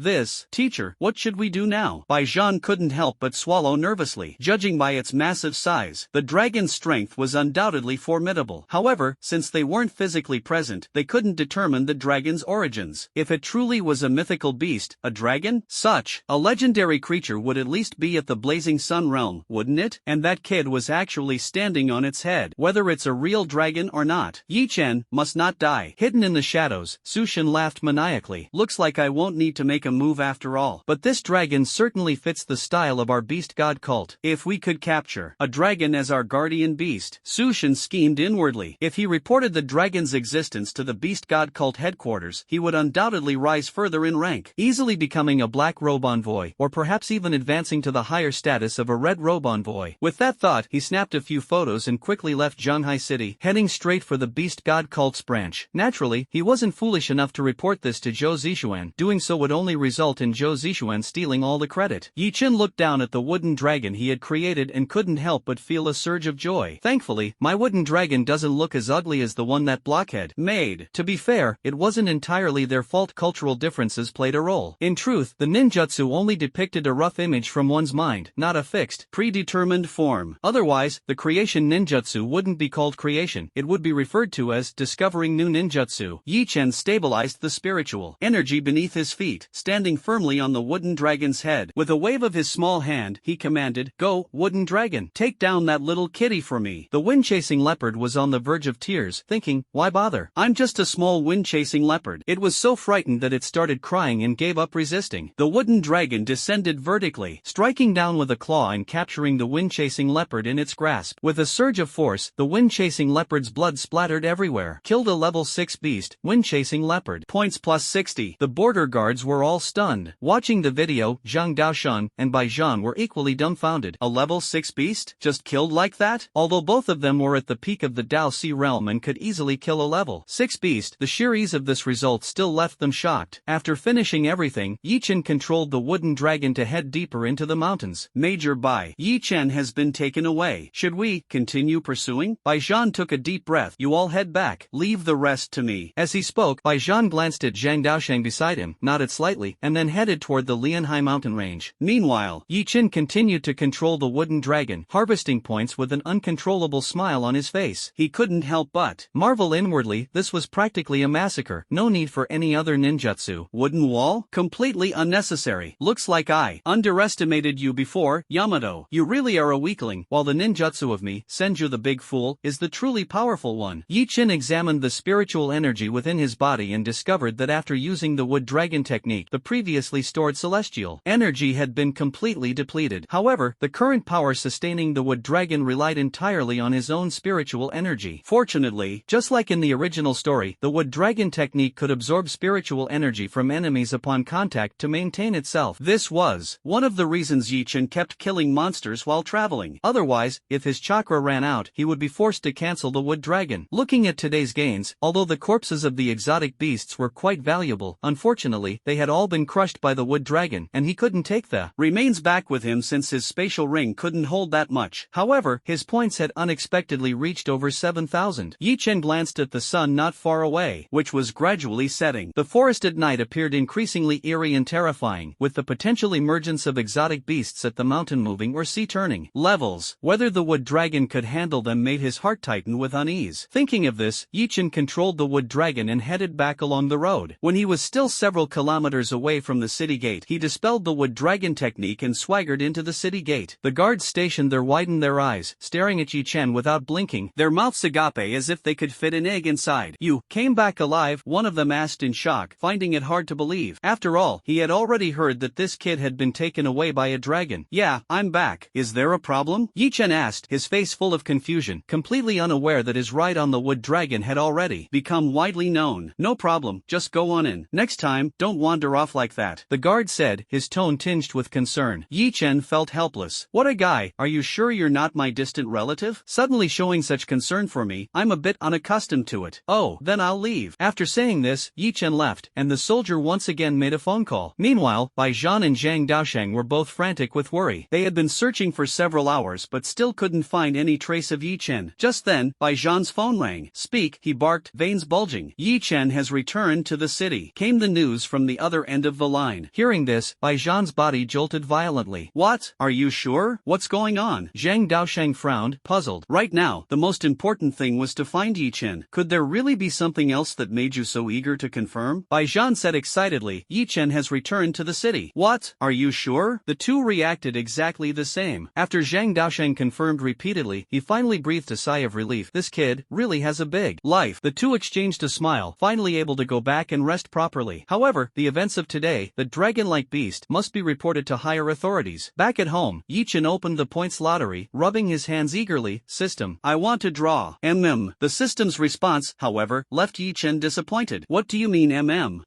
Teacher, what should we do now? Bai Zhan couldn't help but swallow nervously. Judging by its massive size, the dragon's strength was undoubtedly formidable. However, since they weren't physically present, they couldn't determine the dragon's origins. If it truly was a mythical beast, a dragon, such a legendary creature would at least be at the Blazing Sun realm, wouldn't it? And that kid was actually standing on its head. Whether it's a real dragon or not, Yi Chen must not die. Hidden in the shadows, Su Shen laughed maniacally. Looks like I won't need to make a move after all. But this dragon certainly fits the style of our beast god cult. If we could capture a dragon as our guardian beast, Su Shen schemed inwardly. If he reported the dragon's existence to the beast god cult headquarters, he would undoubtedly rise further in rank, easily becoming a black robe envoy, or perhaps even advancing to the higher status of a red robe envoy. With that thought, he snapped a few photos and quickly left Zhanghai City, heading straight for the beast god cult's branch. Naturally, he wasn't foolish enough to report this to Zhou Zixuan. Doing so would only result in Zhou Zixuan stealing all the credit. Yi Chen looked down at the wooden dragon he had created and couldn't help but feel a surge of joy. Thankfully, my wooden dragon doesn't look as ugly as the one that blockhead made. To be fair, it wasn't entirely their fault. Cultural differences played a role. In truth, the ninjutsu only depicted a rough image from one's mind, not a fixed, predetermined form. Otherwise, the creation ninjutsu wouldn't be called creation. It would be referred to as discovering new ninjutsu. Yi Chen stabilized the spiritual energy beneath his feet, standing firmly on the wooden dragon's head. With a wave of his small hand, he commanded, "Go, wooden dragon, take down that little kitty for me." The wind-chasing leopard was on the verge of tears, thinking, why bother? I'm just a small wind-chasing leopard. It was so frightened that it started crying and gave up resisting. The wooden dragon descended vertically, striking down with a claw and capturing the wind-chasing leopard in its grasp. With a surge of force, the wind-chasing leopard's blood splattered everywhere. Killed a level 6 beast, wind-chasing leopard. Points plus 60. The border guards were all stunned. Watching the video, Zhang Daosheng and Bai Zhan were equally dumbfounded. A level 6 beast? Just killed like that? Although both of them were at the peak of the Dao Si realm and could easily kill a level 6 beast, the sheer ease of this result still left them shocked. After finishing everything, Yi Chen controlled the wooden dragon to head deeper into the mountains. Major Bai, Yi Chen has been taken away. Should we continue continue pursuing? Bai Zhan took a deep breath. You all head back. Leave the rest to me. As he spoke, Bai Zhan glanced at Zhang Daosheng beside him, nodded slightly, and then headed toward the Lianhai mountain range. Meanwhile, Yi Qin continued to control the wooden dragon, harvesting points with an uncontrollable smile on his face. He couldn't help but marvel inwardly. This was practically a massacre. No need for any other ninjutsu. Wooden wall? Completely unnecessary. Looks like I underestimated you before, Yamato. You really are a weakling, while the ninjutsu of me, Senju the big fool, is the truly powerful one. Yi Qin examined the spiritual energy within his body and discovered that after using the wood dragon technique, the previously stored celestial energy had been completely depleted. However, the current power sustaining the wood dragon relied entirely on his own spiritual energy. Fortunately, just like in the original story, the wood dragon technique could absorb spiritual energy from enemies upon contact to maintain itself. This was one of the reasons Yi Qin kept killing monsters while traveling. Otherwise, if his chakra ran out, he would be forced to cancel the wood dragon. Looking at today's gains, although the corpses of the exotic beasts were quite valuable, unfortunately, they had all been crushed by the wood dragon, and he couldn't take the remains back with him since his spatial ring couldn't hold that much. However, his points had unexpectedly reached over 7,000. Yi Qin glanced at the sun not far away, which was gradually setting. The forest at night appeared increasingly eerie and terrifying, with the potential emergence of exotic beasts at the mountain-moving or sea-turning levels. Whether the wood dragon could handle them made his heart tighten with unease. Thinking of this, Yi Qin controlled the wood dragon and headed back along the road. When he was still several kilometers away from the city gate, he dispelled the wood dragon technique and swaggered into the city gate. The guards stationed there widened their eyes, staring at Yi Qin without blinking, their mouths agape as if they could fit an egg inside. You came back alive? One of them asked in shock, finding it hard to believe. After all, he had already heard that this kid had been taken away by a dragon. Yeah, I'm back. Is there a problem? Yi Qin asked, his face full of confusion, completely unaware that his ride on the wood dragon had already become widely known. No problem, just go on in. Next time, don't wander off like that, the guard said, his tone tinged with concern. Yi Qin felt helpless. What a guy. Are you sure you're not my distant relative? Suddenly showing such concern for me, I'm a bit unaccustomed to it. Oh, then I'll leave. After saying this, Yi Qin left, and the soldier once again made a phone call. Meanwhile, Bai Zhan and Zhang Daosheng were both frantic with worry. They had been searching for several hours but still couldn't find any trace of Yi Qin. Just then, Bai Zhan's phone rang. Speak, he barked, veins bulging. Yi Qin has returned to the city, came the news from the other end of the line. Hearing this, Bai Zhan's body jolted violently. What? Are you sure? What's going on? Zhang Daosheng frowned, puzzled. Right now, the most important thing was to find Yi Qin. Could there really be something else that made you so eager to confirm? Bai Zhan said excitedly, Yi Qin has returned to the city. What? Are you sure? The two reacted exactly the same. After Zhang Daosheng confirmed repeatedly, he finally breathed a sigh of relief. This kid really has a big life. The two exchanged a smile, finally able to go back and rest properly. However, the events of today, the dragon-like beast, must be reported to higher authorities. Back at home, Yi Qin opened the points lottery, rubbing his hands eagerly. System, I want to draw. The system's response, however, left Yi Qin disappointed. What do you mean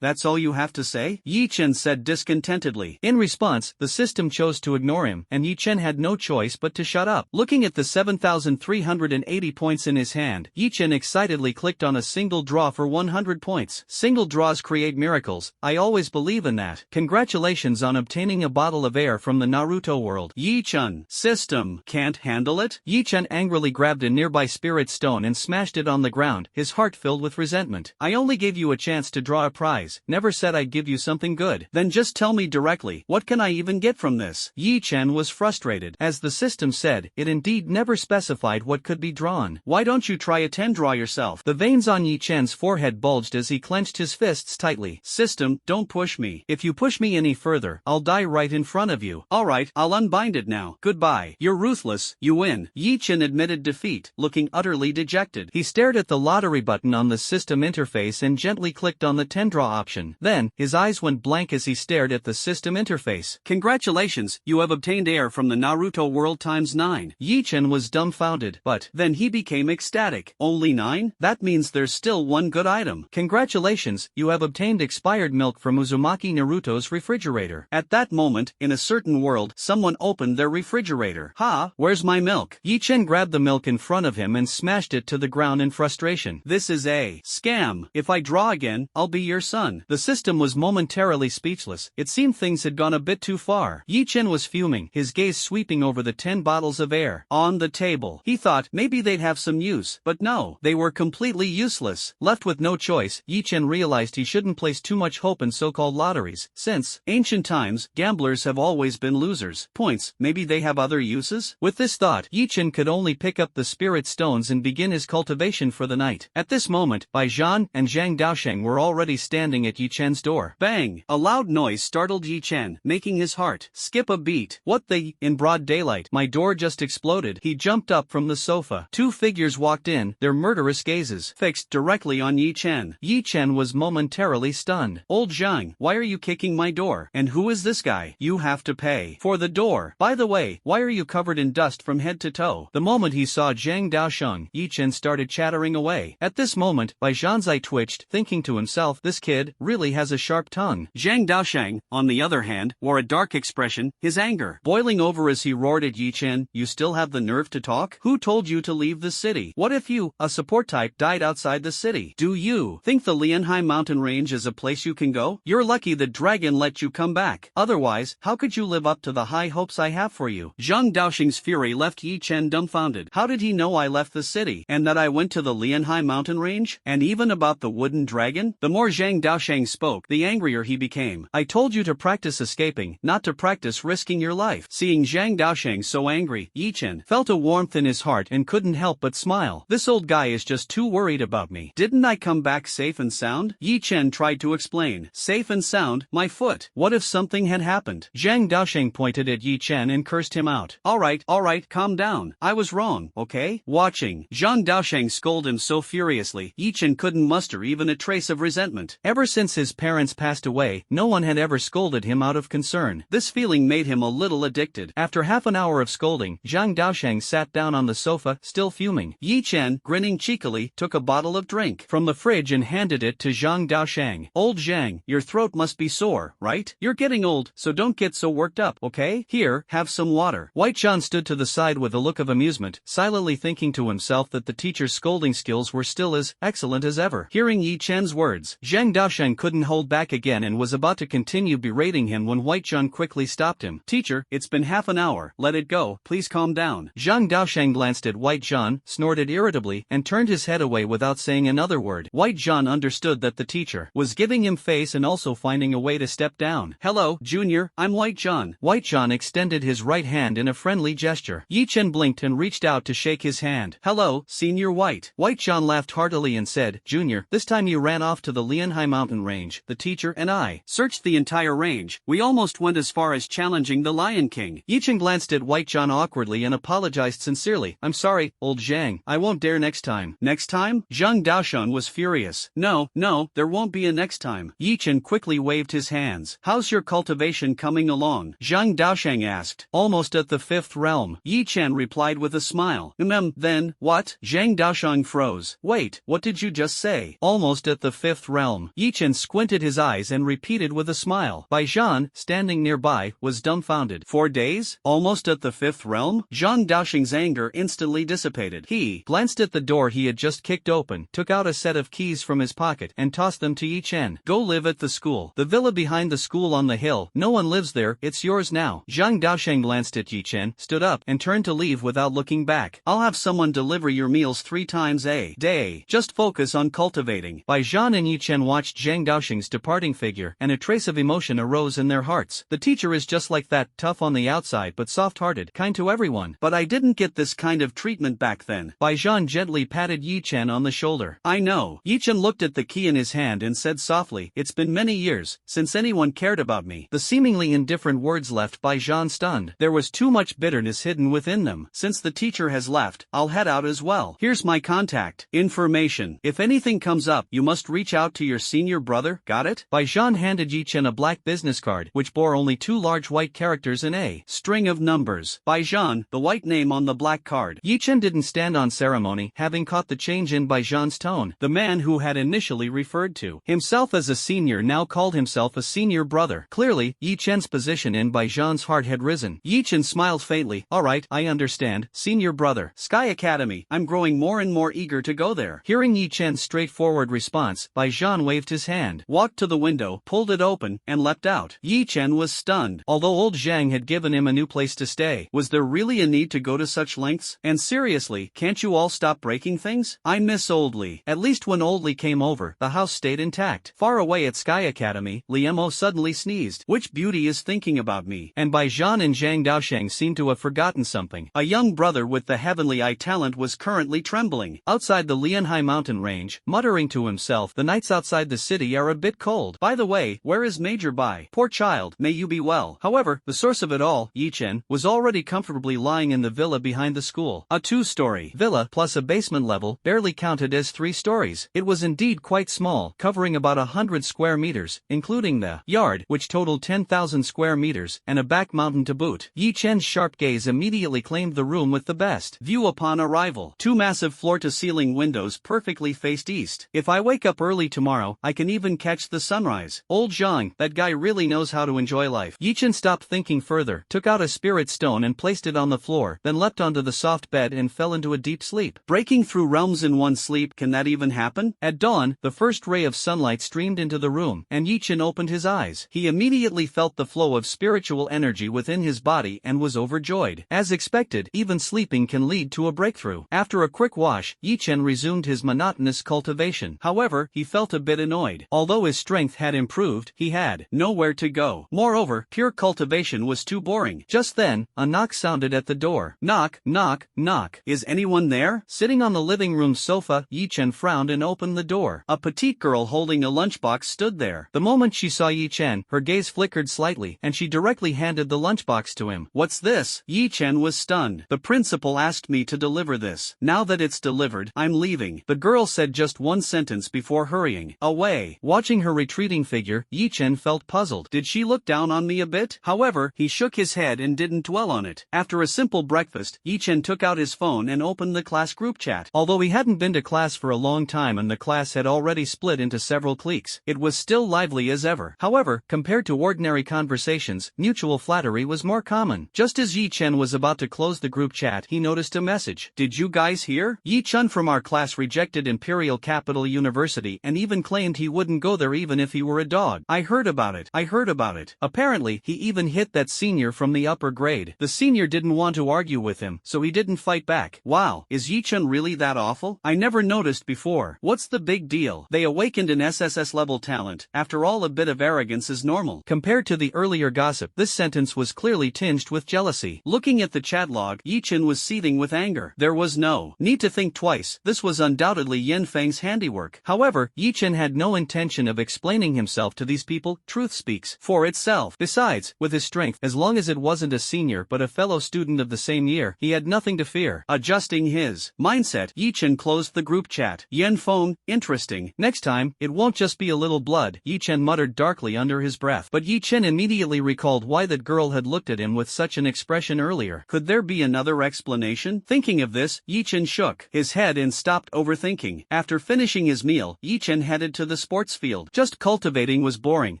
That's all you have to say? Yi Qin said discontentedly. In response, the system chose to ignore him, and Yi Qin had no choice but to shut up. Looking at the 7,380 points in his hand, Yi Qin excitedly clicked on a single draw for 100 points. Single draws create miracles. I always believe in that. Congratulations on obtaining a bottle of air from the Naruto world. Yi Qin. System. Can't handle it? Yi Qin angrily grabbed a nearby spirit stone and smashed it on the ground, his heart filled with resentment. I only gave you a chance to draw a prize, never said I'd give you something good. Then just tell me directly, what can I even get from this? Yi Qin was frustrated. As the system said, it indeed never specified what could be drawn. Why don't you try a 10 draw yourself? The veins on Yi Qin's forehead bulged as he clenched his fists tightly. System, don't push me. If you push me any further, I'll die right in front of you. Alright, I'll unbind it now. Goodbye. You're ruthless, you win. Yi Qin admitted defeat, looking utterly dejected. He stared at the lottery button on the system interface and gently clicked on the 10 draw option. Then, his eyes went blank as he stared at the system interface. Congratulations, you have obtained air from the Naruto world ×9. Yi Qin was dumbfounded, but then he became ecstatic. Only 9? That means there's still one good item. Congratulations, you have obtained expired milk from Uzumaki Naruto's refrigerator. At that moment, in a certain world, someone opened their refrigerator. Ha, where's my milk? Yi Qin grabbed the milk in front of him and smashed it to the ground in frustration. This is a scam. If I draw again, I'll be your son. The system was momentarily speechless. It seemed things had gone a bit too far. Yi Qin was fuming, his gaze sweeping over the 10 bottles of air. On the table. He thought maybe they'd have some use, but no, they were completely useless. Left with no choice, Yi Chen realized he shouldn't place too much hope in so-called lotteries. Since ancient times, gamblers have always been losers. Points, maybe they have other uses? With this thought, Yi Chen could only pick up the spirit stones and begin his cultivation for the night. At this moment, Bai Zhan and Zhang Daosheng were already standing at Yi Chen's door. Bang! A loud noise startled Yi Chen, making his heart skip a beat. What the? In broad daylight, my door just exploded. He jumped up from the sofa. Two figures walked in, their murderous gazes fixed directly on Yi Chen. Yi Chen was momentarily stunned. Old Zhang, why are you kicking my door? And who is this guy? You have to pay for the door. By the way, why are you covered in dust from head to toe? The moment he saw Zhang Daosheng, Yi Chen started chattering away. At this moment, Bai Zhan's eye twitched, thinking to himself, this kid really has a sharp tongue. Zhang Daosheng, on the other hand, wore a dark expression, his anger boiling over as he roared at Yi Chen, you still have the nerve to talk? Who told you to leave the city? What if you, a support type, died outside the city? Do you think the Lianhai mountain range is a place you can go? You're lucky the dragon let you come back. Otherwise, how could you live up to the high hopes I have for you? Zhang Daosheng's fury left Yi Chen dumbfounded. How did he know I left the city, and that I went to the Lianhai mountain range? And even about the wooden dragon? The more Zhang Daosheng spoke, the angrier he became. I told you to practice escaping, not to practice risking your life. Seeing Zhang Daosheng so angry, Yi Chen felt a warmth in his heart and couldn't help but smile. This old guy is just too worried about me. Didn't I come back safe and sound? Yi Chen tried to explain. Safe and sound? My foot. What if something had happened? Zhang Daosheng pointed at Yi Chen and cursed him out. Alright, calm down. I was wrong, okay? Watching Zhang Daosheng scold him so furiously, Yi Chen couldn't muster even a trace of resentment. Ever since his parents passed away, no one had ever scolded him out of concern. This feeling made him a little addicted. After half an hour of scolding, Zhang Daosheng sat down on the sofa, still fuming. Yi Chen, grinning cheekily, took a bottle of drink from the fridge and handed it to Zhang Daosheng. Old Zhang, your throat must be sore, right? You're getting old, so don't get so worked up, okay? Here, have some water. White Zhan stood to the side with a look of amusement, silently thinking to himself that the teacher's scolding skills were still as excellent as ever. Hearing Yi Chen's words, Zhang Daosheng couldn't hold back again and was about to continue berating him when White Zhan quickly stopped him. Teacher, it's been half an hour. Let it go. Please calm down. Zhang Daosheng glanced at White Zhan, snorted irritably, and turned his head away without saying another word. White Zhan understood that the teacher was giving him face and also finding a way to step down. Hello, Junior, I'm White Zhan. White Zhan extended his right hand in a friendly gesture. Yi Chen blinked and reached out to shake his hand. Hello, Senior White. White Zhan laughed heartily and said, Junior, this time you ran off to the Lianhai mountain range. The teacher and I searched the entire range. We almost went as far as challenging the Lion King. Yi Chen glanced at White Zhan awkwardly and apologized sincerely. I'm sorry, old Zhang. I won't dare next time. Next time? Zhang Daosheng was furious. No, there won't be a next time. Yi Chen quickly waved his hands. How's your cultivation coming along? Zhang Daosheng asked. Almost at the 5th realm. Yi Chen replied with a smile. Then, what? Zhang Daosheng froze. Wait, what did you just say? Almost at the 5th realm. Yi Chen squinted his eyes and repeated with a smile. Bai Zhan, standing nearby, was dumbfounded. 4 days? Almost at the 5th realm? Zhang Daosheng's anger instantly dissipated. He glanced at the door he had just kicked open, took out a set of keys from his pocket, and tossed them to Yi Chen. Go live at the school. The villa behind the school on the hill. No one lives there, it's yours now. Zhang Daosheng glanced at Yi Chen, stood up, and turned to leave without looking back. I'll have someone deliver your meals 3 times a day. Just focus on cultivating. Bai Zhan and Yi Chen watched Zhang Daosheng's departing figure, and a trace of emotion arose in their hearts. The teacher is just like that, tough on the outside but soft-hearted, kind to everyone. But I didn't get this kind of treatment back then. Bai Zhan gently patted Yi Chen on the shoulder. I know. Yi Chen looked at the key in his hand and said softly, it's been many years since anyone cared about me. The seemingly indifferent words left Bai Zhan stunned. There was too much bitterness hidden within them. Since the teacher has left, I'll head out as well. Here's my contact information. If anything comes up, you must reach out to your senior brother, got it? Bai Zhan handed Yi Chen a black business card, which bore only 2 large white characters and a string of numbers. Bai Zhan, the white name on the black card. Yi Chen didn't stand on ceremony, having caught the change in Bai Zhan's tone. The man who had initially referred to himself as a senior now called himself a senior brother. Clearly, Yi Chen's position in Bai Zhan's heart had risen. Yi Chen smiled faintly. Alright, I understand, senior brother. Sky Academy, I'm growing more and more eager to go there. Hearing Yi Chen's straightforward response, Bai Zhan waved his hand, walked to the window, pulled it open, and leapt out. Yi Chen was stunned. Although old Zhang had given him a new place to stay, was there really a need to go to such lengths? And seriously, can't you all stop breaking things? I miss Old Lee. At least when Old Lee came over, the house stayed intact. Far away at Sky Academy, Liemo suddenly sneezed. Which beauty is thinking about me? And by Zhang and Zhang Daosheng seemed to have forgotten something. A young brother with the heavenly eye talent was currently trembling. Outside the Lianhai mountain range, muttering to himself, the nights outside the city are a bit cold. By the way, where is Major Bai? Poor child, may you be well. However, the source of it all, Yi Chen, was already comfortably lying in the villa behind the school. A two-story villa plus a basement level, barely counted as 3 stories. It was indeed quite small, covering about 100 square meters, including the yard, which totaled 10,000 square meters, and a back mountain to boot. Yi Chen's sharp gaze immediately claimed the room with the best view upon arrival. 2 massive floor-to-ceiling windows perfectly faced east. If I wake up early tomorrow, I can even catch the sunrise. Old Zhang, that guy really knows how to enjoy life. Yi Chen stopped thinking further, took out a spirit stone and placed it on the floor, then leapt onto the soft bed and fell into a deep sleep. Breaking through realms in one sleep, can that even happen? At dawn, the first ray of sunlight streamed into the room, and Yi Chen opened his eyes. He immediately felt the flow of spiritual energy within his body and was overjoyed. As expected, even sleeping can lead to a breakthrough. After a quick wash, Yi Chen resumed his monotonous cultivation. However, he felt a bit annoyed. Although his strength had improved, he had nowhere to go. Moreover, pure cultivation was too boring. Just then, a knock sounded at the door. Knock, knock, knock. Is anyone there? Sitting on the living room sofa, Yi Chen frowned and opened the door. A petite girl holding a lunchbox stood there. The moment she saw Yi Chen, her gaze flickered slightly, and she directly handed the lunchbox to him. What's this? Yi Chen was stunned. The principal asked me to deliver this. Now that it's delivered, I'm leaving. The girl said just one sentence before hurrying away. Watching her retreating figure, Yi Chen felt puzzled. Did she look down on me a bit? However, he shook his head and didn't dwell on it. After a simple breakfast, Yi Chen took out his phone and opened the class group chat. Although he hadn't been to class for a long time and the class had already split into several cliques, it was still lively as ever. However, compared to ordinary conversations, mutual flattery was more common. Just as Yi Chen was about to close the group chat, he noticed a message. Did you guys hear? Yi Chen from our class rejected Imperial Capital University and even claimed he wouldn't go there even if he were a dog. I heard about it. Apparently, he even hit that senior from the upper grade. The senior didn't want to argue with him, so he didn't fight back. Wow, is Yi Chen really that awful? I never noticed before. What's the big deal? They awakened an SSS level talent. After all, a bit of arrogance is normal. Compared to the earlier gossip, this sentence was clearly tinged with jealousy. Looking at the chat log, Yi Chen was seething with anger. There was no need to think twice. This was undoubtedly Yin Feng's handiwork. However, Yi Chen had no intention of explaining himself to these people. Truth speaks for itself. Besides, with his strength, as long as it wasn't a senior but a fellow student of the same year, he had nothing to fear. Adjusting his mindset, Yi Chen closed the group chat. Yen Feng, interesting. Next time, it won't just be a little blood, Yi Chen muttered darkly under his breath. But Yi Chen immediately recalled why that girl had looked at him with such an expression earlier. Could there be another explanation? Thinking of this, Yi Chen shook his head and stopped overthinking. After finishing his meal, Yi Chen headed to the sports field. Just cultivating was boring.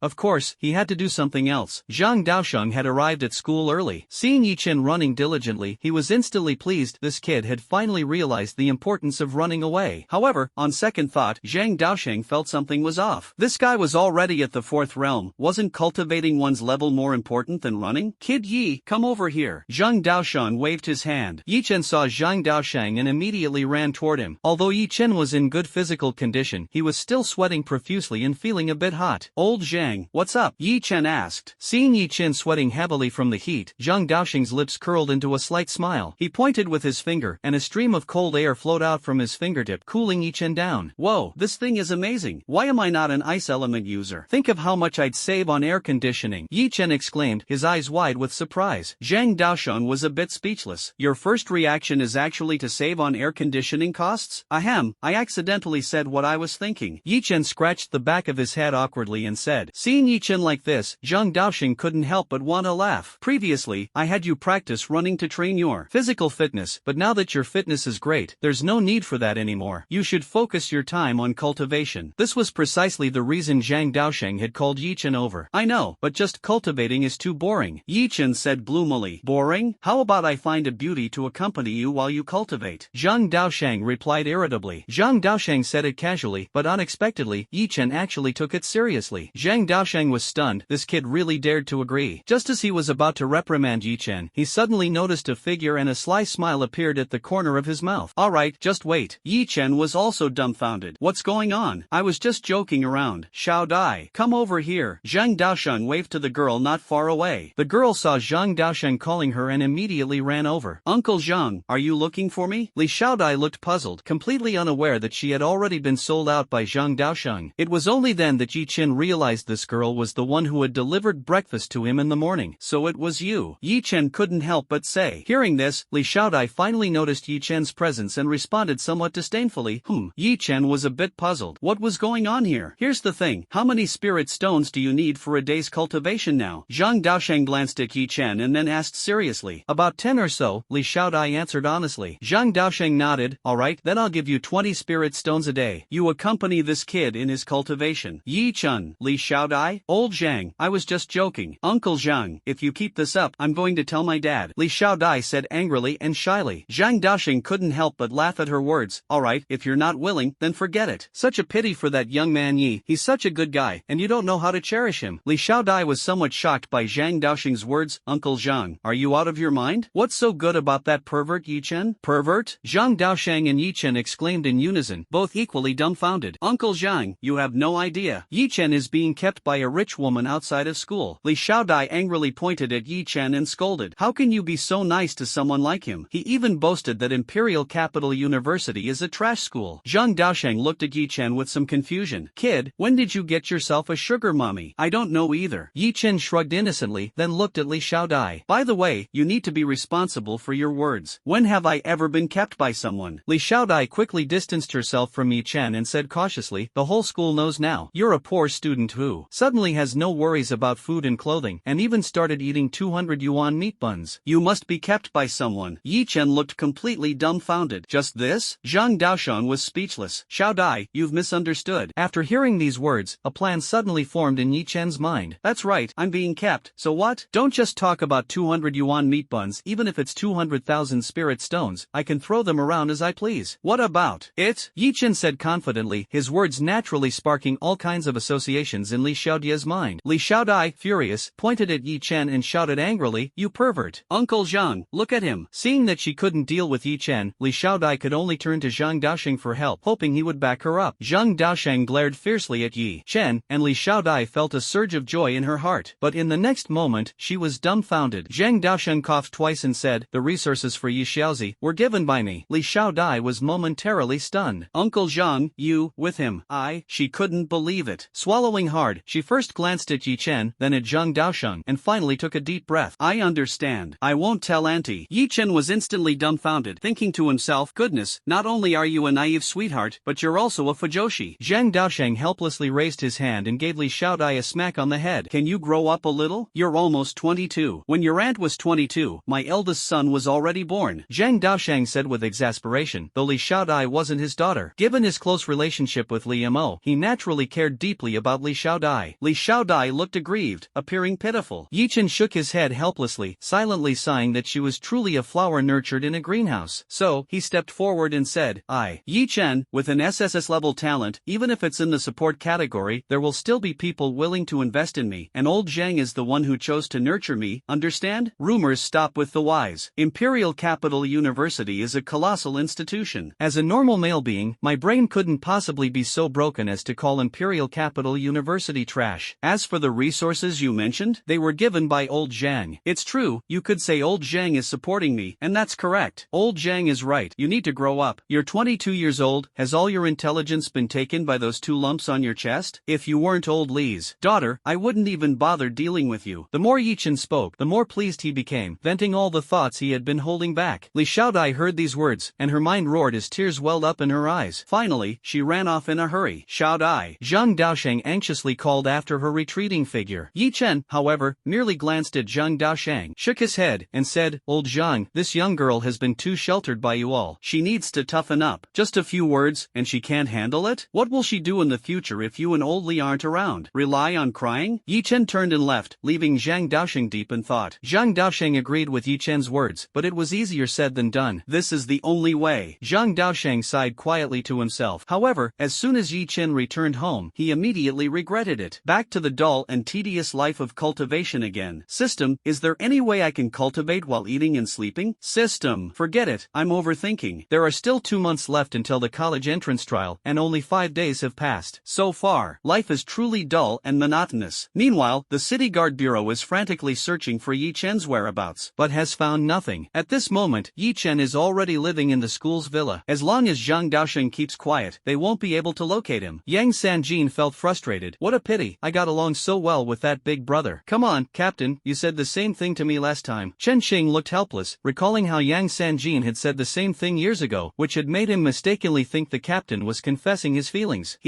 Of course, he had to do something else. Zhang Daosheng had arrived at school early. Seeing Yi Chen running diligently, he was instantly pleased. This kid had finally realized the importance of running away. However, on second thought, Zhang Daosheng felt something was off. This guy was already at the 4th realm. Wasn't cultivating one's level more important than running? Kid Yi, come over here. Zhang Daosheng waved his hand. Yi Chen saw Zhang Daosheng and immediately ran toward him. Although Yi Chen was in good physical condition, he was still sweating profusely and feeling a bit hot. Old Zhang, what's up? Yi Chen asked. Seeing Yi Chen sweating heavily from the heat, Zhang Daosheng's lips curled into a slight smile. He pointed with his finger, and a stream of cold air flowed out from his fingertip, cooling Yi Chen down. Whoa, this thing is amazing. Why am I not an ice element user? Think of how much I'd save on air conditioning. Yi Chen exclaimed, his eyes wide with surprise. Zhang Daosheng was a bit speechless. Your first reaction is actually to save on air conditioning costs? Ahem, I accidentally said what I was thinking. Yi Chen scratched the back of his head awkwardly and said. Seeing Yi Chen like this, Zhang Daosheng couldn't help but want to laugh. Previously, I had you practice running to train your physical fitness, but now that your fitness is great, there's no need for that anymore. You should focus your time on cultivation. This was precisely the reason Zhang Daosheng had called Yi Chen over. I know, but just cultivating is too boring. Yi Chen said gloomily. Boring? How about I find a beauty to accompany you while you cultivate? Zhang Daosheng replied irritably. Zhang Daosheng said it casually, but unexpectedly, Yi Chen actually took it seriously. Zhang Daosheng was stunned. This kid really dared to agree. Just as he was about to reprimand Yi Chen, he suddenly noticed a figure figure and a sly smile appeared at the corner of his mouth. Alright, just wait. Yi Chen was also dumbfounded. What's going on? I was just joking around. Xiao Dai, come over here. Zhang Daosheng waved to the girl not far away. The girl saw Zhang Daosheng calling her and immediately ran over. Uncle Zhang, are you looking for me? Li Xiaodai looked puzzled, completely unaware that she had already been sold out by Zhang Daosheng. It was only then that Yi Chen realized this girl was the one who had delivered breakfast to him in the morning. So it was you. Yi Chen couldn't help but say. Hearing this, Li Xiaodai finally noticed Yi Chen's presence and responded somewhat disdainfully. Yi Chen was a bit puzzled. What was going on here? Here's the thing. How many spirit stones do you need for a day's cultivation now? Zhang Daosheng glanced at Yi Chen and then asked seriously. About 10 or so, Li Xiaodai answered honestly. Zhang Daosheng nodded. Alright, then I'll give you 20 spirit stones a day. You accompany this kid in his cultivation. Yi Chen, Li Xiaodai, old Zhang, I was just joking. Uncle Zhang, if you keep this up, I'm going to tell my dad. Li Xiaodai said angrily and shyly. Zhang Daosheng couldn't help but laugh at her words. Alright, if you're not willing, then forget it. Such a pity for that young man Yi. He's such a good guy, and you don't know how to cherish him. Li Xiaodai was somewhat shocked by Zhang Daosheng's words. Uncle Zhang, are you out of your mind? What's so good about that pervert Yi Chen? Pervert? Zhang Daosheng and Yi Chen exclaimed in unison, both equally dumbfounded. Uncle Zhang, you have no idea. Yi Chen is being kept by a rich woman outside of school. Li Xiaodai angrily pointed at Yi Chen and scolded. How can you be so nice to someone like him? He even boasted that Imperial Capital University is a trash school. Zhang Daosheng looked at Yi Chen with some confusion. Kid, when did you get yourself a sugar mommy? I don't know either. Yi Chen shrugged innocently, then looked at Li Xiaodai. By the way, you need to be responsible for your words. When have I ever been kept by someone? Li Xiaodai quickly distanced herself from Yi Chen and said cautiously, the whole school knows now. You're a poor student who suddenly has no worries about food and clothing, and even started eating 200 yuan meat buns. You must be kept by someone. Yi Chen looked completely dumbfounded. Just this? Zhang Daosheng was speechless. Xiaodai, you've misunderstood. After hearing these words, a plan suddenly formed in Yi Chen's mind. That's right, I'm being kept, so what? Don't just talk about 200 yuan meat buns, even if it's 200,000 spirit stones, I can throw them around as I please. What about it? Yi Chen said confidently, his words naturally sparking all kinds of associations in Li Xiaodai's mind. Li Xiaodai, furious, pointed at Yi Chen and shouted angrily, you pervert. Uncle Zhang, look at him. Seeing that she couldn't deal with Yi Chen, Li Xiaodai could only turn to Zhang Daosheng for help, hoping he would back her up. Zhang Daosheng glared fiercely at Yi Chen, and Li Xiaodai felt a surge of joy in her heart. But in the next moment, she was dumbfounded. Zhang Daosheng coughed twice and said, the resources for Yi Xiaozi were given by me. Li Xiaodai was momentarily stunned. Uncle Zhang, you, with him? She couldn't believe it. Swallowing hard, she first glanced at Yi Chen, then at Zhang Daosheng, and finally took a deep breath. I understand. I won't tell Auntie. Yi Chen was instantly dumbfounded, thinking to himself, goodness, not only are you a naive sweetheart, but you're also a fujoshi. Zhang Daosheng helplessly raised his hand and gave Li Xiaodai a smack on the head. Can you grow up a little? You're almost 22. When your aunt was 22, my eldest son was already born. Zhang Daosheng said with exasperation, though Li Xiaodai wasn't his daughter. Given his close relationship with Li Mo, he naturally cared deeply about Li Xiaodai. Li Xiaodai looked aggrieved, appearing pitiful. Yi Chen shook his head helplessly, silently sighing that she was truly a flower nurtured in a greenhouse. So, he stepped forward and said, Yi Chen, with an SSS-level talent, even if it's in the support category, there will still be people willing to invest in me, and old Zhang is the one who chose to nurture me, understand? Rumors stop with the wise. Imperial Capital University is a colossal institution. As a normal male being, my brain couldn't possibly be so broken as to call Imperial Capital University trash. As for the resources you mentioned, they were given by old Zhang. It's true, you could say old Zhang is supporting me, and that's correct. Old Zhang is right, you need to grow up. You're 22 years old, has all your intelligence been taken by those two lumps on your chest? If you weren't old Li's daughter, I wouldn't even bother dealing with you. The more Yi Chen spoke, the more pleased he became, venting all the thoughts he had been holding back. Li Xiaodai heard these words, and her mind roared as tears welled up in her eyes. Finally, she ran off in a hurry. Xiaodai, Zhang Daosheng anxiously called after her retreating figure. Yi Chen, however, merely glanced at Zhang Daosheng, shook his head, and said, old Zhang, this young girl has been too sheltered by you all. She needs to toughen up. Just a few words, and she can't handle it? What will she do in the future if you and old Li aren't around? Rely on crying? Yi Chen turned and left, leaving Zhang Daosheng deep in thought. Zhang Daosheng agreed with Yi Chen's words, but it was easier said than done. This is the only way. Zhang Daosheng sighed quietly to himself. However, as soon as Yi Chen returned home, he immediately regretted it. Back to the dull and tedious life of cultivation again. System, is there any way I can cultivate while eating eating and sleeping? System. Forget it, I'm overthinking. There are still 2 months left until the college entrance trial, and only 5 days have passed. So far, life is truly dull and monotonous. Meanwhile, the City Guard Bureau is frantically searching for Yi Chen's whereabouts, but has found nothing. At this moment, Yi Chen is already living in the school's villa. As long as Zhang Daosheng keeps quiet, they won't be able to locate him. Yang Sanjin felt frustrated. What a pity, I got along so well with that big brother. Come on, Captain, you said the same thing to me last time. Chen Xing looked helpless, recalling how Yang Sanjin had said the same thing years ago, which had made him mistakenly think the captain was confessing his feelings.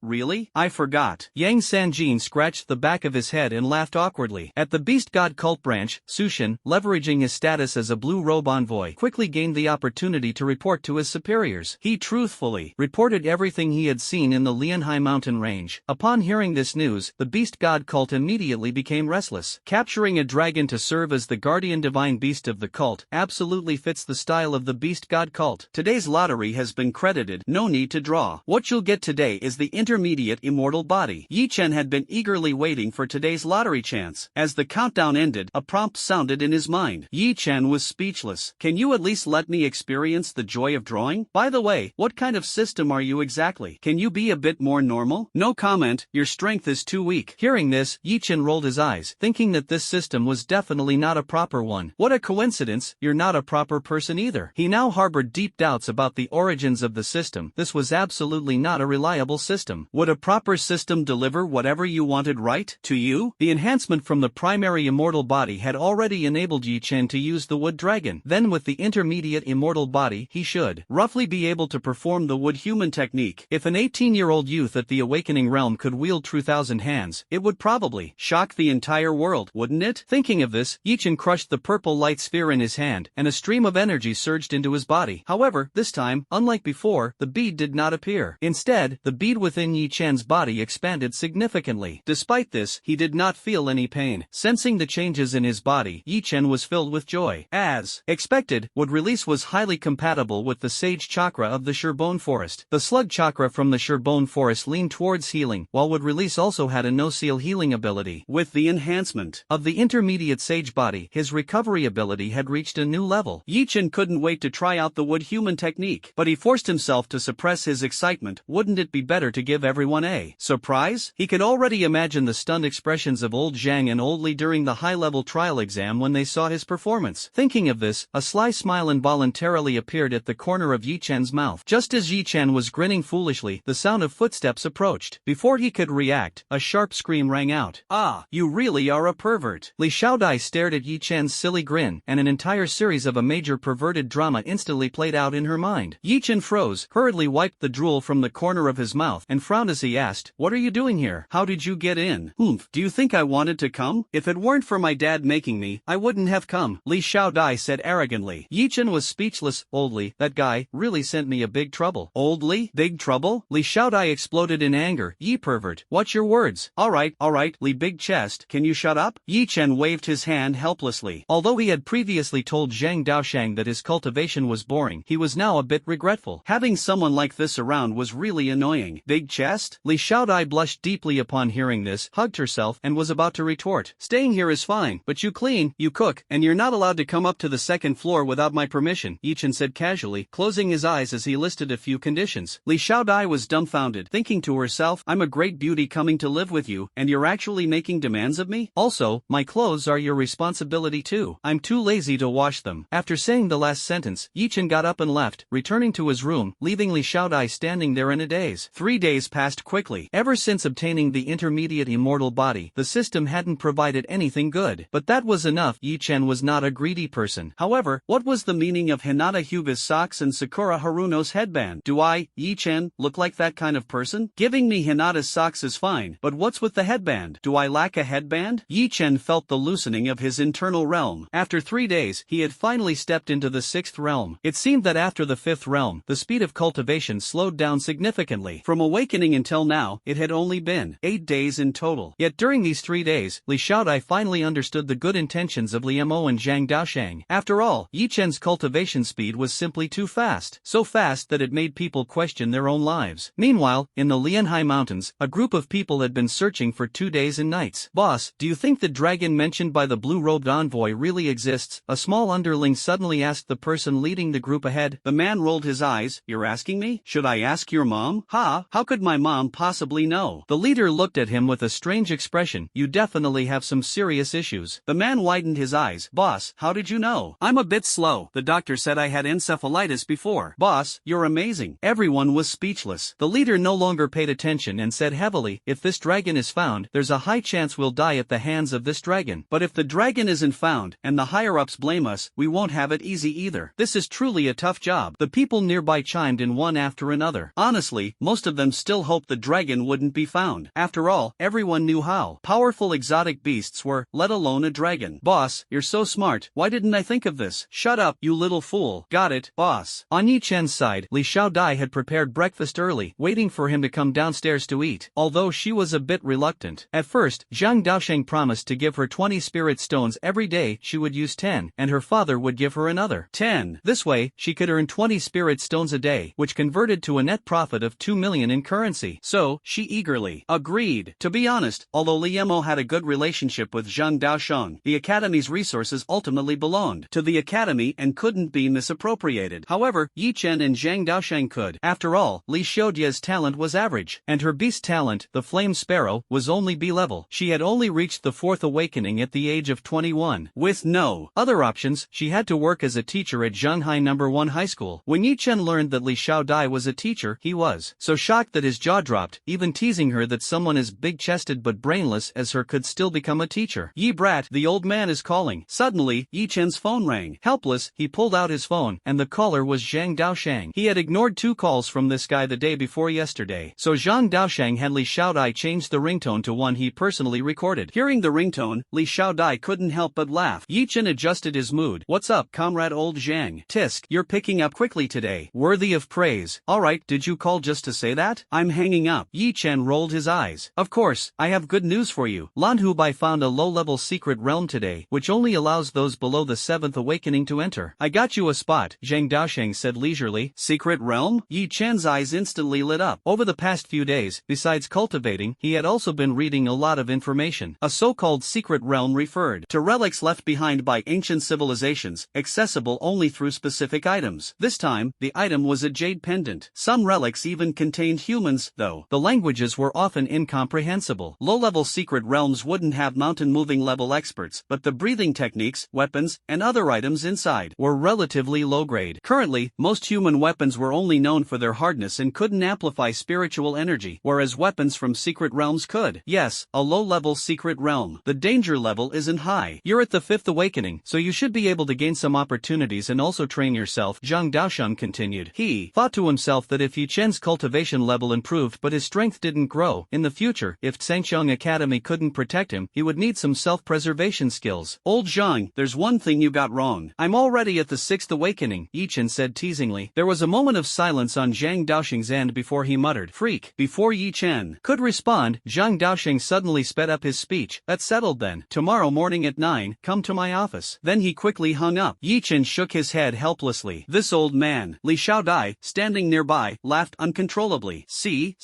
Really? I forgot. Yang Sanjin scratched the back of his head and laughed awkwardly. At the Beast God cult branch, Sushin, leveraging his status as a blue robe envoy, quickly gained the opportunity to report to his superiors. He truthfully reported everything he had seen in the Lianhai mountain range. Upon hearing this news, the Beast God cult immediately became restless. Capturing a dragon to serve as the guardian divine beast of the cult absolutely fits the style of the Beast God cult. Today's lottery has been credited, no need to draw. What you'll get today is the intermediate immortal body. Yi Chen had been eagerly waiting for today's lottery chance. As the countdown ended, a prompt sounded in his mind. Yi Chen was speechless. Can you at least let me experience the joy of drawing? By the way, what kind of system are you exactly? Can you be a bit more normal? No comment, your strength is too weak. Hearing this, Yi Chen rolled his eyes, thinking that this system was definitely not a proper one. What a coincidence, you're not a proper person either. He now harbored deep doubts about the origins of the system. This was absolutely not a reliable system. Would a proper system deliver whatever you wanted right to you? The enhancement from the primary immortal body had already enabled Yi Chen to use the wood dragon. Then with the intermediate immortal body, he should roughly be able to perform the wood human technique. If an 18-year-old youth at the awakening realm could wield true thousand hands, it would probably shock the entire world, wouldn't it? Thinking of this, Yi Chen crushed the purple light sphere in his hand, and a stream of energy surged into his body. However, this time, unlike before, the bead did not appear. Instead, the bead within Yi Chen's body expanded significantly. Despite this, he did not feel any pain. Sensing the changes in his body, Yi Chen was filled with joy. As expected, wood release was highly compatible with the sage chakra of the Sherbone forest. The slug chakra from the Sherbone forest leaned towards healing, while wood release also had a no-seal healing ability. With the enhancement of the intermediate sage body, his recovery ability had reached a new level. Yi Chen couldn't wait to try out the wood human technique, but he forced himself to suppress his excitement. Wouldn't it be better to give everyone a surprise? He could already imagine the stunned expressions of old Zhang and old Li during the high-level trial exam when they saw his performance. Thinking of this, a sly smile involuntarily appeared at the corner of Yi Chen's mouth. Just as Yi Chen was grinning foolishly, the sound of footsteps approached. Before he could react, a sharp scream rang out. Ah, you really are a pervert. Li Xiaodai stared at Yi Chen's silly grin, and an entire series of a major perverted drama instantly played out in her mind. Yi Chen froze, hurriedly wiped the drool from the corner of his mouth, and frowned as he asked, "What are you doing here? How did you get in?" "Humph, do you think I wanted to come? If it weren't for my dad making me, I wouldn't have come," Li Xiaodai said arrogantly. Yi Chen was speechless. "Old Li, that guy, really sent me a big trouble." "Old Li? Big trouble?" Li Xiaodai exploded in anger. "Yi pervert, watch your words." Alright, Li Big Chest, can you shut up?" Yi Chen waved his hand helplessly. Although he had previously told Zhang Daosheng that his cultivation was boring, he was now a bit regretful. Having someone like this around was really annoying. Big chest? Li Xiaodai blushed deeply upon hearing this, hugged herself, and was about to retort. "Staying here is fine, but you clean, you cook, and you're not allowed to come up to the second floor without my permission," Yi Chen said casually, closing his eyes as he listed a few conditions. Li Xiaodai was dumbfounded, thinking to herself, "I'm a great beauty coming to live with you, and you're actually making demands of me? Also, my clothes are your responsibility too. I'm too lazy to wash them." After saying the last sentence, Yi Chen got up and left, returning to his room, leaving Li Xiaodai standing there in a daze. 3 days passed quickly. Ever since obtaining the intermediate immortal body, the system hadn't provided anything good. But that was enough. Yi Chen was not a greedy person. However, what was the meaning of Hinata Hyuga's socks and Sakura Haruno's headband? Do I, Yi Chen, look like that kind of person? Giving me Hinata's socks is fine, but what's with the headband? Do I lack a headband? Yi Chen felt the loosening of his internal realm. After 3 days, he had finally stepped into the 6th realm. It seemed that after the 5th realm, the speed of cultivation slowed down significantly. From awakening until now, it had only been 8 days in total. Yet during these 3 days, Li Xiaodai finally understood the good intentions of Li Mo and Zhang Daosheng. After all, Yi Chen's cultivation speed was simply too fast. So fast that it made people question their own lives. Meanwhile, in the Lianhai Mountains, a group of people had been searching for 2 days and nights. "Boss, do you think the dragon mentioned by the blue-robed envoy really exists?" guests, a small underling suddenly asked the person leading the group ahead. The man rolled his eyes. You're asking me? Should I ask your mom? Ha, how could my mom possibly know? The leader looked at him with a strange expression. You definitely have some serious issues. The man widened his eyes. Boss, how did you know? I'm a bit slow. The doctor said I had encephalitis before. Boss, you're amazing. Everyone was speechless. The leader no longer paid attention and said heavily, if this dragon is found, there's a high chance we'll die at the hands of this dragon. But if the dragon isn't found, and the higher-ups blame us, we won't have it easy either. This is truly a tough job. The people nearby chimed in one after another. Honestly, most of them still hoped the dragon wouldn't be found. After all, everyone knew how powerful exotic beasts were, let alone a dragon. Boss, you're so smart. Why didn't I think of this? Shut up, you little fool. Got it, boss. On Yi Chen's side, Li Xiaodai had prepared breakfast early, waiting for him to come downstairs to eat, although she was a bit reluctant. At first, Zhang Daosheng promised to give her 20 spirit stones every day. She would use 10, and her father would give her another 10. This way, she could earn 20 spirit stones a day, which converted to a net profit of 2 million in currency. So, she eagerly agreed. To be honest, although Liemo had a good relationship with Zhang Daosheng, the academy's resources ultimately belonged to the academy and couldn't be misappropriated. However, Yi Chen and Zhang Daosheng could. After all, Li Xiaodia's talent was average, and her beast talent, the Flame Sparrow, was only B-level. She had only reached the 4th awakening at the age of 21. With no other options, she had to work as a teacher at Zhanghai No. 1 High School. When Yi Chen learned that Li Xiaodai was a teacher, he was so shocked that his jaw dropped, even teasing her that someone as big-chested but brainless as her could still become a teacher. Yi brat, the old man is calling. Suddenly, Yi Chen's phone rang. Helpless, he pulled out his phone, and the caller was Zhang Daosheng. He had ignored 2 calls from this guy the day before yesterday, so Zhang Daosheng had Li Xiaodai change the ringtone to one he personally recorded. Hearing the ringtone, Li Xiaodai couldn't help but laugh. Yi Chen adjusted his mood. What's up, comrade old Zhang? Tisk, you're picking up quickly today. Worthy of praise. Alright, did you call just to say that? I'm hanging up. Yi Chen rolled his eyes. Of course, I have good news for you. Lan Hubai found a low-level secret realm today, which only allows those below the 7th awakening to enter. I got you a spot, Zhang Daosheng said leisurely. Secret realm? Yi Chen's eyes instantly lit up. Over the past few days, besides cultivating, he had also been reading a lot of information. A so-called secret realm referred to relics left behind by ancient civilizations, accessible only through specific items. This time, the item was a jade pendant. Some relics even contained humans, though the languages were often incomprehensible. Low-level secret realms wouldn't have mountain-moving level experts, but the breathing techniques, weapons, and other items inside were relatively low-grade. Currently, most human weapons were only known for their hardness and couldn't amplify spiritual energy, whereas weapons from secret realms could. Yes, a low-level secret realm. The danger level isn't high. You're at the 5th awakening, so you should be able to gain some opportunities and also train yourself, Zhang Daosheng continued. He thought to himself that if Yi Chen's cultivation level improved but his strength didn't grow, in the future, if Zhangqiang Academy couldn't protect him, he would need some self-preservation skills. Old Zhang, there's one thing you got wrong. I'm already at the 6th awakening, Yi Chen said teasingly. There was a moment of silence on Zhang Daosheng's end before he muttered, freak. Before Yi Chen could respond, Zhang Daosheng suddenly sped up his speech. That's settled then. Tomorrow morning at 9, come to my office. Then he quickly hung up. Yi Chen shook his head helplessly. This old man, Li Xiaodai, standing nearby, laughed uncontrollably. See,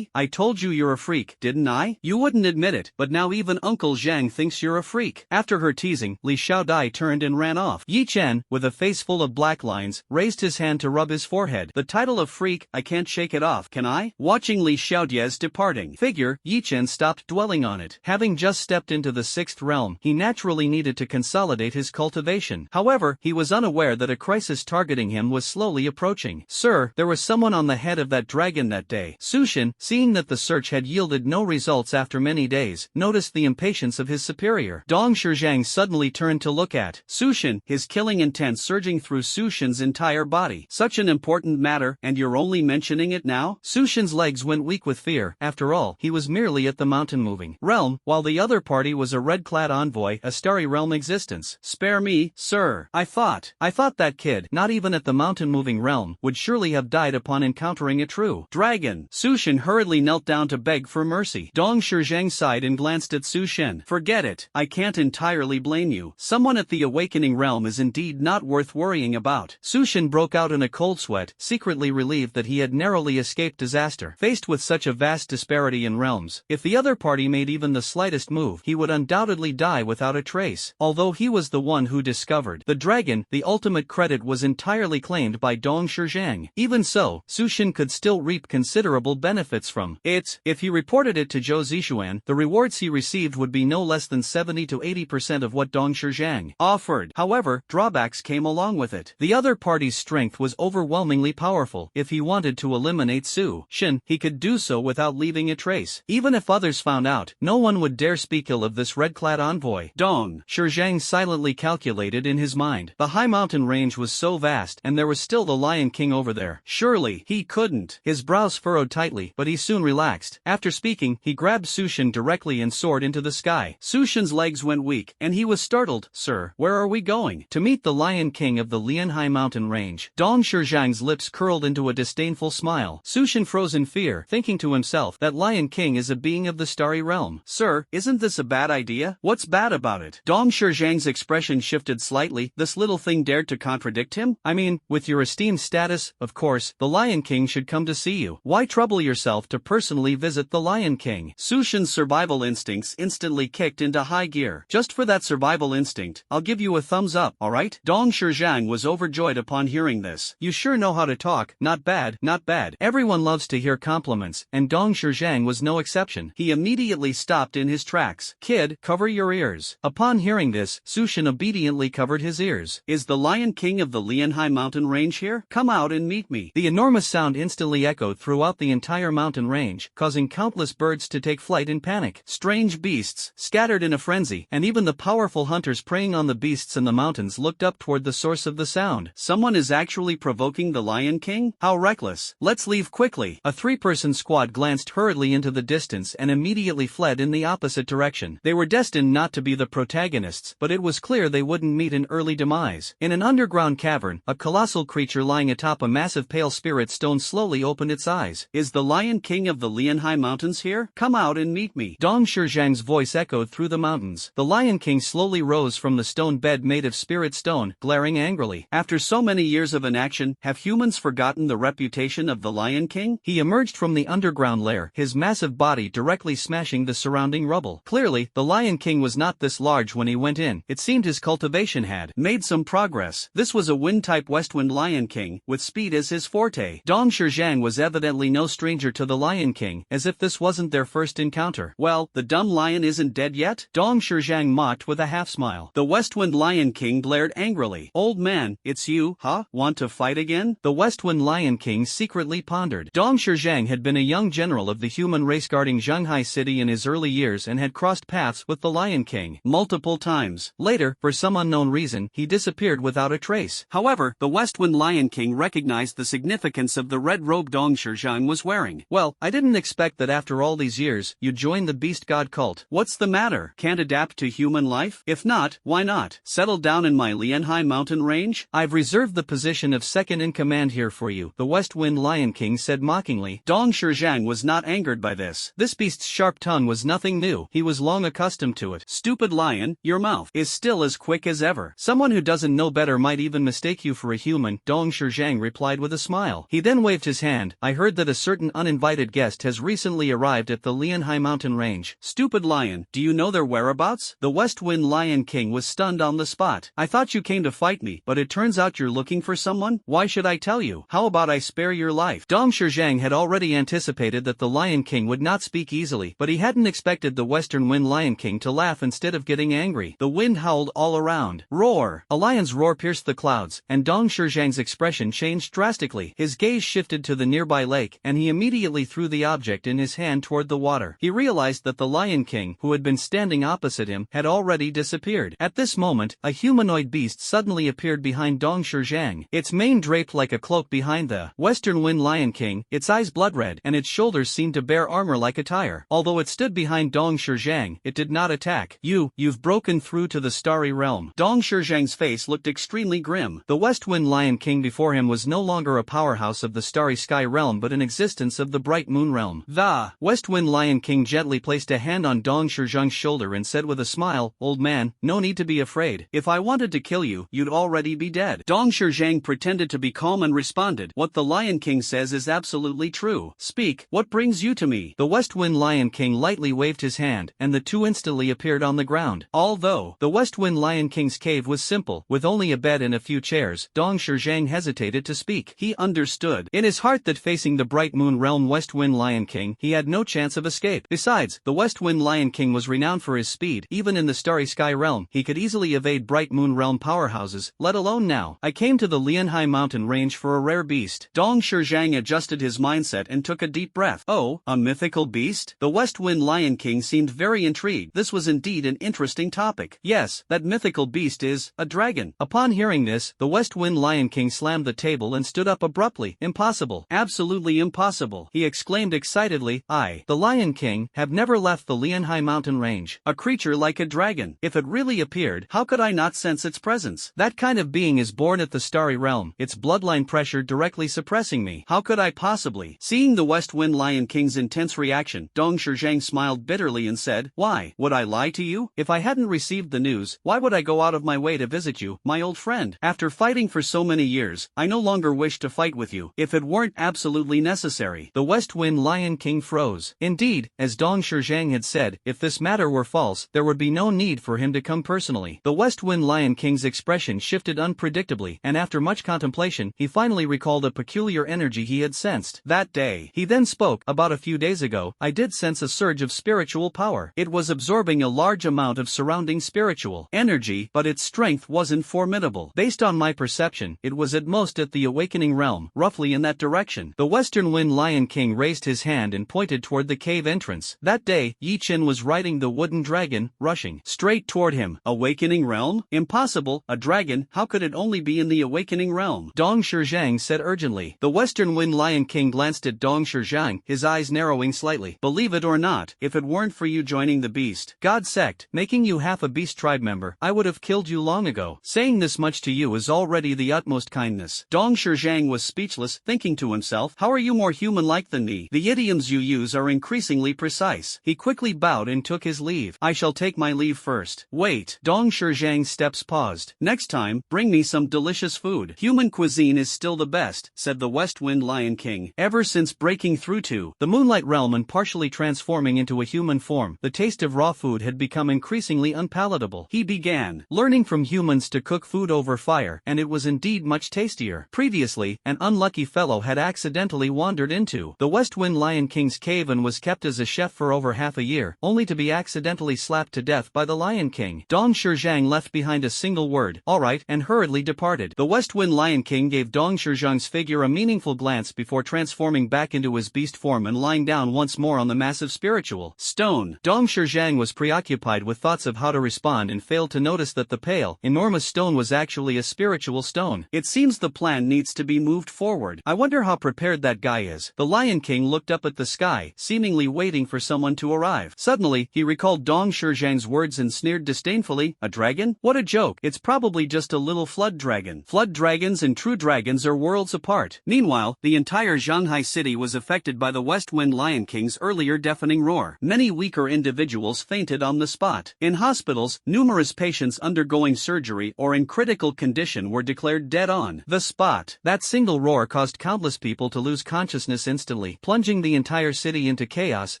I told you you're a freak, didn't I? You wouldn't admit it, but now even Uncle Zhang thinks you're a freak. After her teasing, Li Xiaodai turned and ran off. Yi Chen, with a face full of black lines, raised his hand to rub his forehead. The title of freak, I can't shake it off, can I? Watching Li Xiaodia's departing figure, Yi Chen stopped dwelling on it. Having just stepped into the 6th realm, he naturally needed to consolidate his cultivation. However, he was unaware that a crisis targeting him was slowly approaching. Sir, there was someone on the head of that dragon that day. Sushin, seeing that the search had yielded no results after many days, noticed the impatience of his superior. Dong Shizhang suddenly turned to look at Sushin, his killing intent surging through Sushin's entire body. Such an important matter, and you're only mentioning it now? Sushin's legs went weak with fear. After all, he was merely at the mountain-moving realm, while the other party was a red-clad envoy, a starry realm existence. Spare me, sir. I thought that kid, not even at the mountain-moving realm, would surely have died upon encountering a true dragon. Sushin hurriedly knelt down to beg for mercy. Dong Shizhang sighed and glanced at Sushin. Forget it. I can't entirely blame you. Someone at the awakening realm is indeed not worth worrying about. Sushin broke out in a cold sweat, secretly relieved that he had narrowly escaped disaster. Faced with such a vast disparity in realms, if the other party made even the slightest move, he would undoubtedly die without a trace. Although he was was the one who discovered the dragon. The ultimate credit was entirely claimed by Dong Shizhang. Even so, Su Shen could still reap considerable benefits from it. If he reported it to Zhou Zishuan, the rewards he received would be no less than 70 to 80% of what Dong Shizhang offered. However, drawbacks came along with it. The other party's strength was overwhelmingly powerful. If he wanted to eliminate Su Shen, he could do so without leaving a trace. Even if others found out, no one would dare speak ill of this red-clad envoy. Dong Shizhang silently calculated in his mind. The high mountain range was so vast, and there was still the Lion King over there. Surely, he couldn't. His brows furrowed tightly, but he soon relaxed. After speaking, he grabbed Su Shen directly and soared into the sky. Su Shen's legs went weak, and he was startled. Sir, where are we going? To meet the Lion King of the Lianhai mountain range. Dong Shizhang's lips curled into a disdainful smile. Su Shen froze in fear, thinking to himself, that Lion King is a being of the starry realm. Sir, isn't this a bad idea? What's bad about it? Dong Shizhang's expression shifted slightly. This little thing dared to contradict him? I mean, with your esteemed status, of course, the Lion King should come to see you. Why trouble yourself to personally visit the Lion King? Su Shen's survival instincts instantly kicked into high gear. Just for that survival instinct, I'll give you a thumbs up, alright? Dong Shizhang was overjoyed upon hearing this. You sure know how to talk. Not bad, not bad. Everyone loves to hear compliments, and Dong Shizhang was no exception. He immediately stopped in his tracks. Kid, cover your ears. Upon hearing this, Su Shen obediently covered his ears. Is the Lion King of the Lianhai mountain range here? Come out and meet me. The enormous sound instantly echoed throughout the entire mountain range, causing countless birds to take flight in panic. Strange beasts, scattered in a frenzy, and even the powerful hunters preying on the beasts in the mountains looked up toward the source of the sound. Someone is actually provoking the Lion King? How reckless. Let's leave quickly. A three-person squad glanced hurriedly into the distance and immediately fled in the opposite direction. They were destined not to be the protagonists, but it was clear they wouldn't meet an early demise. In an underground cavern, a colossal creature lying atop a massive pale spirit stone slowly opened its eyes. Is the Lion King of the Lianhai mountains here? Come out and meet me. Dong Shizhang's voice echoed through the mountains. The Lion King slowly rose from the stone bed made of spirit stone, glaring angrily. After so many years of inaction, have humans forgotten the reputation of the Lion King? He emerged from the underground lair, his massive body directly smashing the surrounding rubble. Clearly, the Lion King was not this large when he went in. It seemed his cultivation had made some progress. This was a wind-type Westwind Lion King, with speed as his forte. Dong Shizhang was evidently no stranger to the Lion King, as if this wasn't their first encounter. Well, the dumb lion isn't dead yet? Dong Shizhang mocked with a half-smile. The Westwind Lion King glared angrily. Old man, it's you, huh? Want to fight again? The Westwind Lion King secretly pondered. Dong Shizhang had been a young general of the human race guarding Shanghai City in his early years and had crossed paths with the Lion King multiple times. Later, for some unknown reason, he disappeared without a trace. However, the Westwind Lion King recognized the significance of the red robe Dong Shizhang was wearing. Well, I didn't expect that after all these years, you'd join the beast god cult. What's the matter? Can't adapt to human life? If not, why not? Settle down in my Lianhai mountain range? I've reserved the position of second in command here for you, the Westwind Lion King said mockingly. Dong Shizhang was not angered by this. This beast's sharp tongue was nothing new. He was long accustomed to it. Stupid lion, your mouth is still as quick as ever. Someone who doesn't know better might even mistake you for a human, Dong Shizhang replied with a smile. He then waved his hand. I heard that a certain uninvited guest has recently arrived at the Lianhai mountain range. Stupid lion, do you know their whereabouts? The Westwind Lion King was stunned on the spot. I thought you came to fight me, but it turns out you're looking for someone? Why should I tell you? How about I spare your life? Dong Shizhang had already anticipated that the Lion King would not speak easily, but he hadn't expected the Western Wind Lion King to laugh instead of getting angry. The wind howled all around. Roar! A lion's roar pierced the clouds, and Dong Shizhang's expression changed drastically. His gaze shifted to the nearby lake, and he immediately threw the object in his hand toward the water. He realized that the Lion King, who had been standing opposite him, had already disappeared. At this moment, a humanoid beast suddenly appeared behind Dong Shizhang, its mane draped like a cloak behind the Western Wind Lion King, its eyes blood red, and its shoulders seemed to bear armor like a tire. Although it stood behind Dong Shizhang, it did not attack. You've broken through to the starry realm. Dong Shizhang's face looked extremely grim. The Westwind Lion King before him was no longer a powerhouse of the starry sky realm but an existence of the bright moon realm. The Westwind Lion King gently placed a hand on Dong Shizhang's shoulder and said with a smile, Old man, no need to be afraid. If I wanted to kill you, you'd already be dead. Dong Shizhang pretended to be calm and responded, What the Lion King says is absolutely true. Speak, what brings you to me? The Westwind Lion King lightly waved his hand, and the two instantly appeared on the ground. Although the Westwind Wind Lion King's cave was simple, with only a bed and a few chairs. Dong Shizhang hesitated to speak. He understood in his heart that facing the Bright Moon Realm West Wind Lion King, he had no chance of escape. Besides, the West Wind Lion King was renowned for his speed. Even in the Starry Sky Realm, he could easily evade Bright Moon Realm powerhouses, let alone now. I came to the Lianhai mountain range for a rare beast. Dong Shizhang adjusted his mindset and took a deep breath. Oh, a mythical beast? The West Wind Lion King seemed very intrigued. This was indeed an interesting topic. Yes, that mythical beast is a dragon. Upon hearing this, the West Wind Lion King slammed the table and stood up abruptly. Impossible. Absolutely impossible. He exclaimed excitedly, I, the Lion King, have never left the Lianhai mountain range. A creature like a dragon. If it really appeared, how could I not sense its presence? That kind of being is born at the Starry Realm, its bloodline pressure directly suppressing me. How could I possibly? Seeing the West Wind Lion King's intense reaction, Dong Shizhang smiled bitterly and said, why, would I lie to you? If I hadn't received the news, why would I go out of my way to visit you, my old friend? After fighting for so many years, I no longer wish to fight with you, if it weren't absolutely necessary. The West Wind Lion King froze. Indeed, as Dong Shizhang had said, if this matter were false, there would be no need for him to come personally. The West Wind Lion King's expression shifted unpredictably, and after much contemplation, he finally recalled a peculiar energy he had sensed that day. He then spoke, about a few days ago, I did sense a surge of spiritual power. It was absorbing a large amount of surrounding spiritual energy, but its strength wasn't formidable. Based on my perception, it was at most at the awakening realm, roughly in that direction. The Western Wind Lion King raised his hand and pointed toward the cave entrance. That day, Yi Qin was riding the wooden dragon, rushing straight toward him. Awakening realm? Impossible, a dragon, how could it only be in the awakening realm? Dong Shizhang said urgently. The Western Wind Lion King glanced at Dong Shizhang, his eyes narrowing slightly. Believe it or not, if it weren't for you joining the beast God sect, making you half a beast tribe member, I would have killed you long ago. Saying this much to you is already the utmost kindness. Dong Shizhang was speechless, thinking to himself, how are you more human-like than me? The idioms you use are increasingly precise. He quickly bowed and took his leave. I shall take my leave first. Wait. Dong Shizhang's steps paused. Next time, bring me some delicious food. Human cuisine is still the best, said the West Wind Lion King. Ever since breaking through to the Moonlight Realm and partially transforming into a human form, the taste of raw food had become increasingly unpalatable. He began learning from humans to cook food over fire, and it was indeed much tastier. Previously, an unlucky fellow had accidentally wandered into the West Wind Lion King's cave and was kept as a chef for over half a year, only to be accidentally slapped to death by the Lion King. Dong Shizhang left behind a single word, alright, and hurriedly departed. The West Wind Lion King gave Dong Shizhang's figure a meaningful glance before transforming back into his beast form and lying down once more on the massive spiritual stone. Dong Shizhang was preoccupied with thoughts of how to respond and failed to notice that the pale, enormous stone was actually a spiritual stone. It seems the plan needs to be moved forward. I wonder how prepared that guy is. The Lion King looked up at the sky, seemingly waiting for someone to arrive. Suddenly, he recalled Dong Shizhang's words and sneered disdainfully, a dragon? What a joke. It's probably just a little flood dragon. Flood dragons and true dragons are worlds apart. Meanwhile, the entire Shanghai city was affected by the West Wind Lion King's earlier deafening roar. Many weaker individuals fainted on the spot. In hospitals, numerous patients undergoing surgery or in critical condition were declared dead on the spot. That single roar caused countless people to lose consciousness instantly, plunging the entire city into chaos,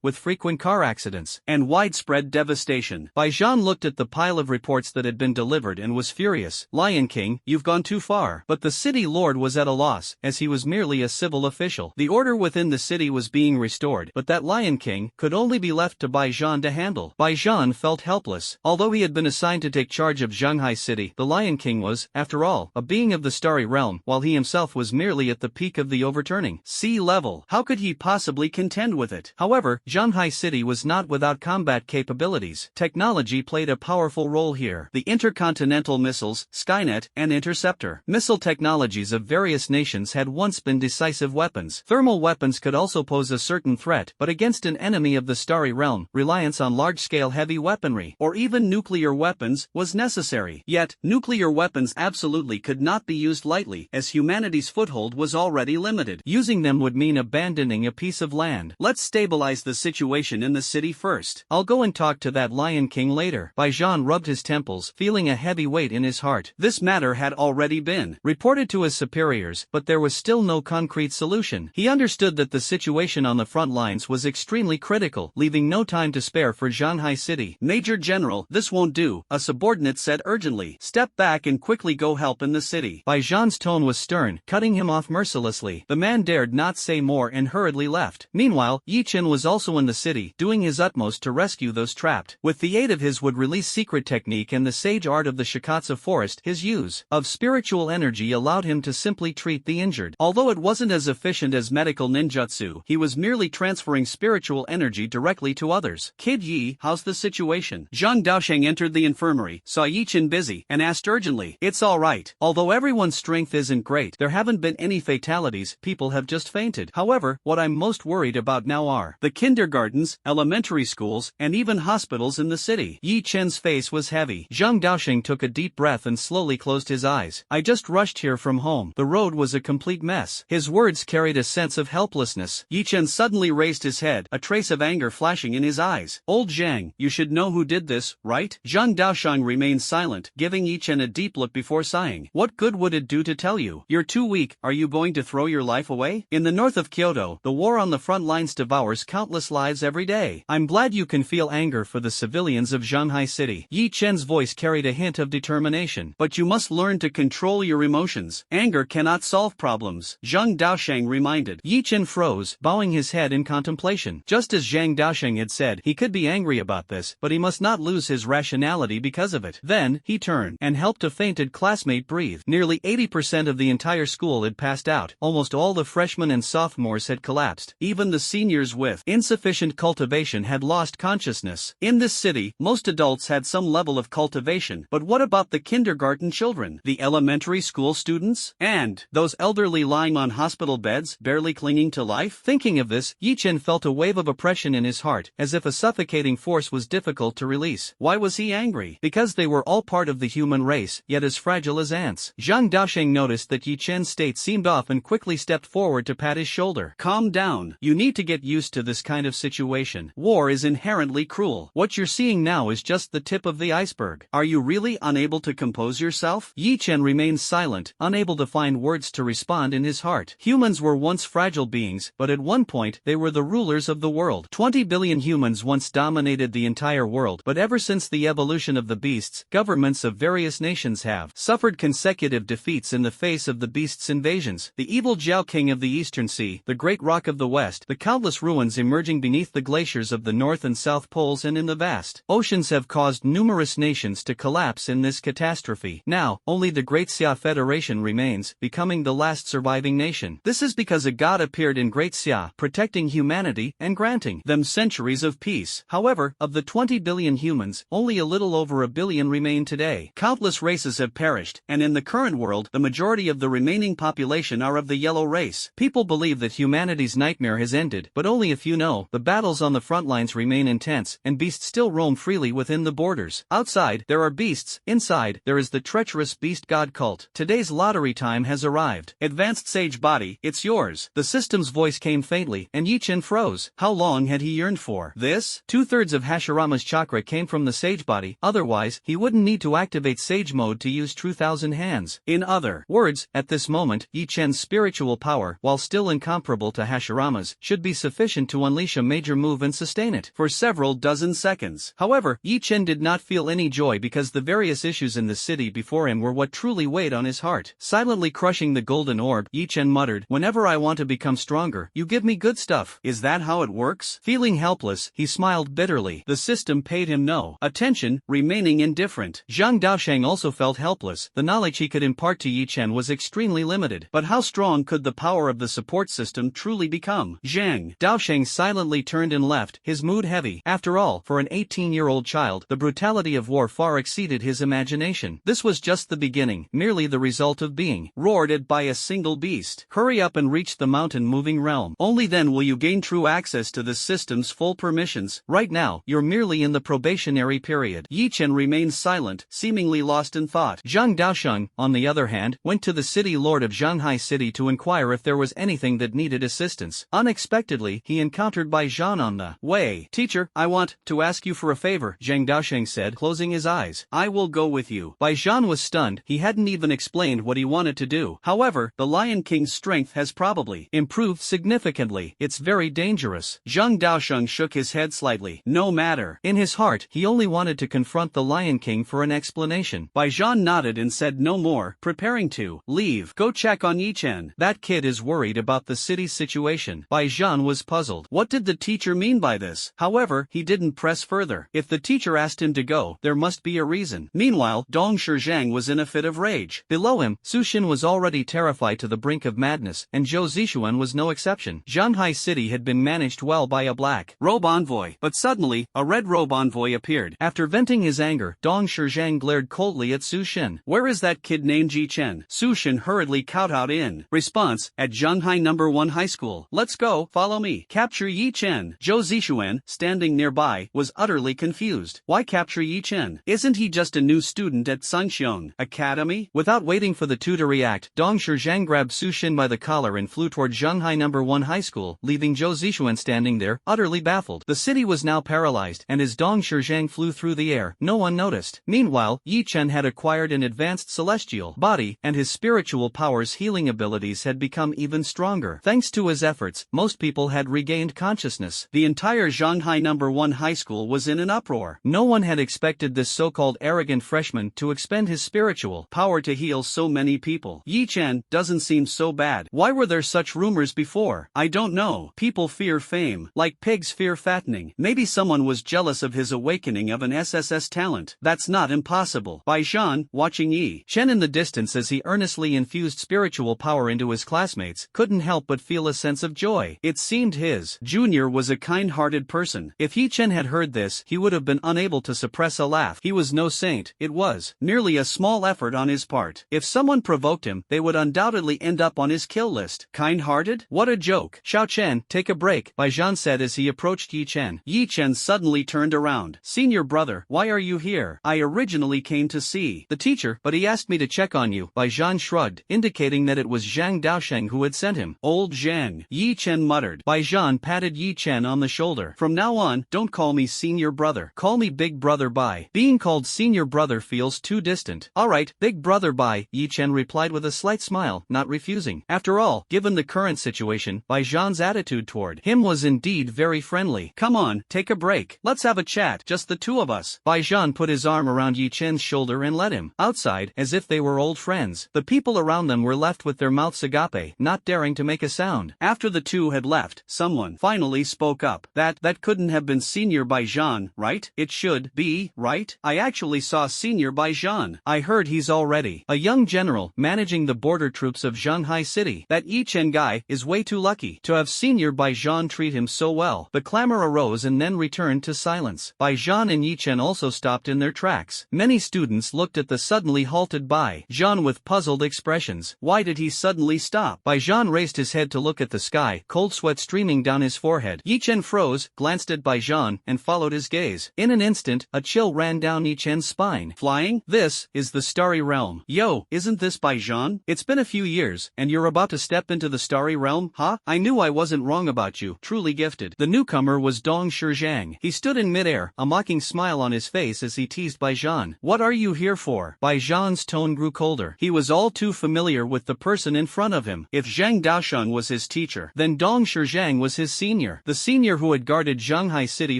with frequent car accidents and widespread devastation. Bai Zhan looked at the pile of reports that had been delivered and was furious. Lion King, you've gone too far. But the city lord was at a loss, as he was merely a civil official. The order within the city was being restored, but that Lion King could only be left to Bai Zhan to handle. Bai Zhan felt helpless. Although he had been assigned to take charge of Shanghai City, the Lion King was, after all, a being of the Starry Realm, while he himself was merely at the peak of the overturning sea level. How could he possibly contend with it? However, Shanghai City was not without combat capabilities. Technology played a powerful role here. The intercontinental missiles, Skynet, and Interceptor missile technologies of various nations had once been decisive weapons. Thermal weapons could also pose a certain threat, but against an enemy of the Starry Realm, reliance on large-scale heavy weaponry, or even nuclear weapons, was necessary. Yet, nuclear weapons absolutely could not be used lightly, as humanity's foothold was already limited. Using them would mean abandoning a piece of land. Let's stabilize the situation in the city first. I'll go and talk to that Lion King later. Bai Zhan rubbed his temples, feeling a heavy weight in his heart. This matter had already been reported to his superiors, but there was still no concrete solution. He understood that the situation on the front lines was extremely critical, leaving no time to spare for Shanghai City. Major General, this won't do. a subordinate said urgently. Step back and quickly go help in the city. Bai Zhan's tone was stern, cutting him off mercilessly. The man dared not say more and hurriedly left. Meanwhile, Yi Chen was also in the city, doing his utmost to rescue those trapped. With the aid of his would-release secret technique and the sage art of the Shikatsu forest, his use of spiritual energy allowed him to simply treat the injured. Although it wasn't as efficient as medical ninjutsu, he was merely transferring spiritual energy directly to others. Kid Yi, how's the situation? Zhang Daosheng entered the infirmary, saw Yi Chen busy, and asked urgently. It's alright. Although everyone's strength isn't great, there haven't been any fatalities, people have just fainted. However, what I'm most worried about now are the kindergartens, elementary schools, and even hospitals in the city. Yi Chen's face was heavy. Zhang Daosheng took a deep breath and slowly closed his eyes. I just rushed here from home. The road was a complete mess. His words carried a sense of helplessness. Yi Chen suddenly raised his head, a trace of anger flashing in his eyes. Old Zhang, you should know who did this, right? Zhang Daosheng remained silent, giving Yi Chen a deep look before sighing. What good would it do to tell you? You're too weak. Are you going to throw your life away? In the north of Kyoto, the war on the front lines devours countless lives every day. I'm glad you can feel anger for the civilians of Shanghai City. Yi Chen's voice carried a hint of determination. But you must learn to control your emotions. Anger cannot solve problems, Zhang Daosheng reminded. Yi Chen froze, bowing his head in contemplation. Just as Zhang Daosheng had said, he could be angry about this, but he must not lose his rationality because of it. Then, he turned and helped a fainted classmate breathe. Nearly 80% of the entire school had passed out. Almost all the freshmen and sophomores had collapsed. Even the seniors with insufficient cultivation had lost consciousness. In this city, most adults had some level of cultivation, but what about the kindergarten children, the elementary school students, and those elderly lying on hospital beds, barely clinging to life? Thinking of this, Yi Chen felt a wave of oppression in his heart, as if a suffocating force was difficult to release. Why was he angry? Because they were all part of the human race, yet as fragile as ants. Zhang Daosheng noticed that Yi Chen's state seemed off and quickly stepped forward to pat his shoulder. Calm down. You need to get used to this kind of situation. War is inherently cruel. What you're seeing now is just the tip of the iceberg. Are you really unable to compose yourself? Yi Chen remained silent, unable to find words to respond in his heart. Humans were once fragile beings, but at one point, they were the rulers of the world. 20 billion humans once dominated the entire world, but ever since the evolution of the beasts, governments of various nations have suffered consecutive defeats in the face of the beasts' invasions. The evil Jiao King of the Eastern Sea, the Great Rock of the West, the countless ruins emerging beneath the glaciers of the North and South Poles and in the vast oceans have caused numerous nations to collapse in this catastrophe. Now, only the Great Xia Federation remains, becoming the last surviving nation. This is because a god appeared in Great Xia, protecting humanity and granting them centuries of peace. However, of the 20 billion humans, only a little over a billion remain today. Countless races have perished, and in the current world, the majority of the remaining population are of the yellow race. People believe that humanity's nightmare has ended, but only a few know. The battles on the front lines remain intense, and beasts still roam freely within the borders. Outside, there are beasts. Inside, there is the treacherous beast god cult. Today's lottery time has arrived. Advanced sage body, it's yours. The system's voice came faintly, and Yi Chen froze. How long had he yearned for this? 2/3 of Hashirama's chakra came from the sage body, otherwise, he wouldn't need to activate sage mode to use True Thousand Hands. In other words, at this moment, Yi Chen's spiritual power, while still incomparable to Hashirama's, should be sufficient to unleash a major move and sustain it for several dozen seconds. However, Yi Chen did not feel any joy because the various issues in the city before him were what truly weighed on his heart. Silently crushing the golden orb, Yi Chen muttered, "Whenever I want to become stronger, you give me good stuff. Is that how it works?" Feeling helpless, he smiled bitterly. The system paid him no attention, remaining indifferent. Zhang Daosheng also felt helpless. The knowledge he could impart to Yi Chen was extremely limited. But how strong could the power of the support system truly become? Zhang Daosheng silently turned and left, his mood heavy. After all, for an 18-year-old child, the brutality of war far exceeded his imagination. This was just the beginning, merely the result of being roared at by a single beast. Hurry up and reach the mountain-moving realm. Only then will you gain true access to the system's full permissions. Right now, you're merely in the probationary period. Yi Chen remained silent, seemingly lost in thought. Zhang Daosheng, on the other hand, went to the city lord of Shanghai City to inquire if there was anything that needed assistance. Unexpectedly, he encountered Bai Zhan on the way. "Teacher, I want to ask you for a favor," Zhang Daosheng said, closing his eyes. "I will go with you." Bai Zhan was stunned. He hadn't even explained what he wanted to do. However, the Lion King's strength has probably improved significantly. It's very dangerous. Zhang Daosheng shook his head slightly. No matter. In his heart, he only wanted to confirm confront the Lion King for an explanation. Bai Zhan nodded and said no more, preparing to leave. Go check on Yi Chen. That kid is worried about the city's situation. Bai Zhan was puzzled. What did the teacher mean by this? However, he didn't press further. If the teacher asked him to go, there must be a reason. Meanwhile, Dong Shizhang was in a fit of rage. Below him, Su Xin was already terrified to the brink of madness, and Zhou Zixuan was no exception. Shanghai City had been managed well by a black robe envoy, but suddenly, a red robe envoy appeared. After venting his anger, Dong Shizhang glared coldly at Su Xin. Where is that kid named Ji Chen? Su Xin hurriedly kowtowed in response, at Shanghai No. 1 High School. Let's go, follow me. Capture Yi Chen. Zhou Zixuan, standing nearby, was utterly confused. Why capture Yi Chen? Isn't he just a new student at Sungxiong Academy? Without waiting for the two to react, Dong Shizhang grabbed Su Xin by the collar and flew toward Shanghai No. 1 High School, leaving Zhou Zixuan standing there, utterly baffled. The city was now paralyzed, and as Dong Shizhang flew through the air, no one noticed. Meanwhile, Yi Chen had acquired an advanced celestial body, and his spiritual powers' healing abilities had become even stronger. Thanks to his efforts, most people had regained consciousness. The entire Shanghai No. 1 High School was in an uproar. No one had expected this so-called arrogant freshman to expend his spiritual power to heal so many people. Yi Chen doesn't seem so bad. Why were there such rumors before? I don't know. People fear fame, like pigs fear fattening. Maybe someone was jealous of his awakening of an SSS talent. That's not impossible. Bai Zhan, watching Yi Chen in the distance as he earnestly infused spiritual power into his classmates, couldn't help but feel a sense of joy. It seemed his junior was a kind-hearted person. If Yi Chen had heard this, he would have been unable to suppress a laugh. He was no saint. It was merely a small effort on his part. If someone provoked him, they would undoubtedly end up on his kill list. Kind-hearted? What a joke. Xiao Chen, take a break, Bai Zhan said as he approached Yi Chen. Yi Chen suddenly turned around. Senior brother, why are you here? I originally came to see the teacher, but he asked me to check on you. Bai Zhan shrugged, indicating that it was Zhang Daosheng who had sent him. Old Zhang, Yi Chen muttered. Bai Zhan patted Yi Chen on the shoulder. From now on, don't call me senior brother. Call me big brother Bai. Being called senior brother feels too distant. Alright, big brother Bai, Yi Chen replied with a slight smile, not refusing. After all, given the current situation, Bai Zhan's attitude toward him was indeed very friendly. Come on, take a break. Let's have a chat, just the two of us. Bai Zhan put his arm around Yi Chen's shoulder and led him outside, as if they were old friends. The people around them were left with their mouths agape, not daring to make a sound. After the two had left, someone finally spoke up. That couldn't have been Senior Bai Zhan, right? It should be, right? I actually saw Senior Bai Zhan. I heard he's already a young general managing the border troops of Shanghai City. That Yi Chen guy is way too lucky to have Senior Bai Zhan treat him so well. The clamor arose and then returned to silence. Bai Zhan and Yi Chen also stopped in their tracks. Many students looked at the suddenly halted Bai Zhan with puzzled expressions. Why did he suddenly stop? Bai Zhan raised his head to look at the sky, cold sweat streaming down his forehead. Yi Chen froze, glanced at Bai Zhan, and followed his gaze. In an instant, a chill ran down Yi Chen's spine. Flying? This is the Starry Realm. Yo, isn't this Bai Zhan? It's been a few years, and you're about to step into the Starry Realm, huh? I knew I wasn't wrong about you. Truly gifted. The newcomer was Dong Shizhang. He stood in midair, a mocking smile on his face as he teased Bai Zhan. What are you here for? Bai Zhan's tone grew colder. He was all too familiar with the person in front of him. If Zhang Daosheng was his teacher, then Dong Shizhang was his senior. The senior who had guarded Shanghai City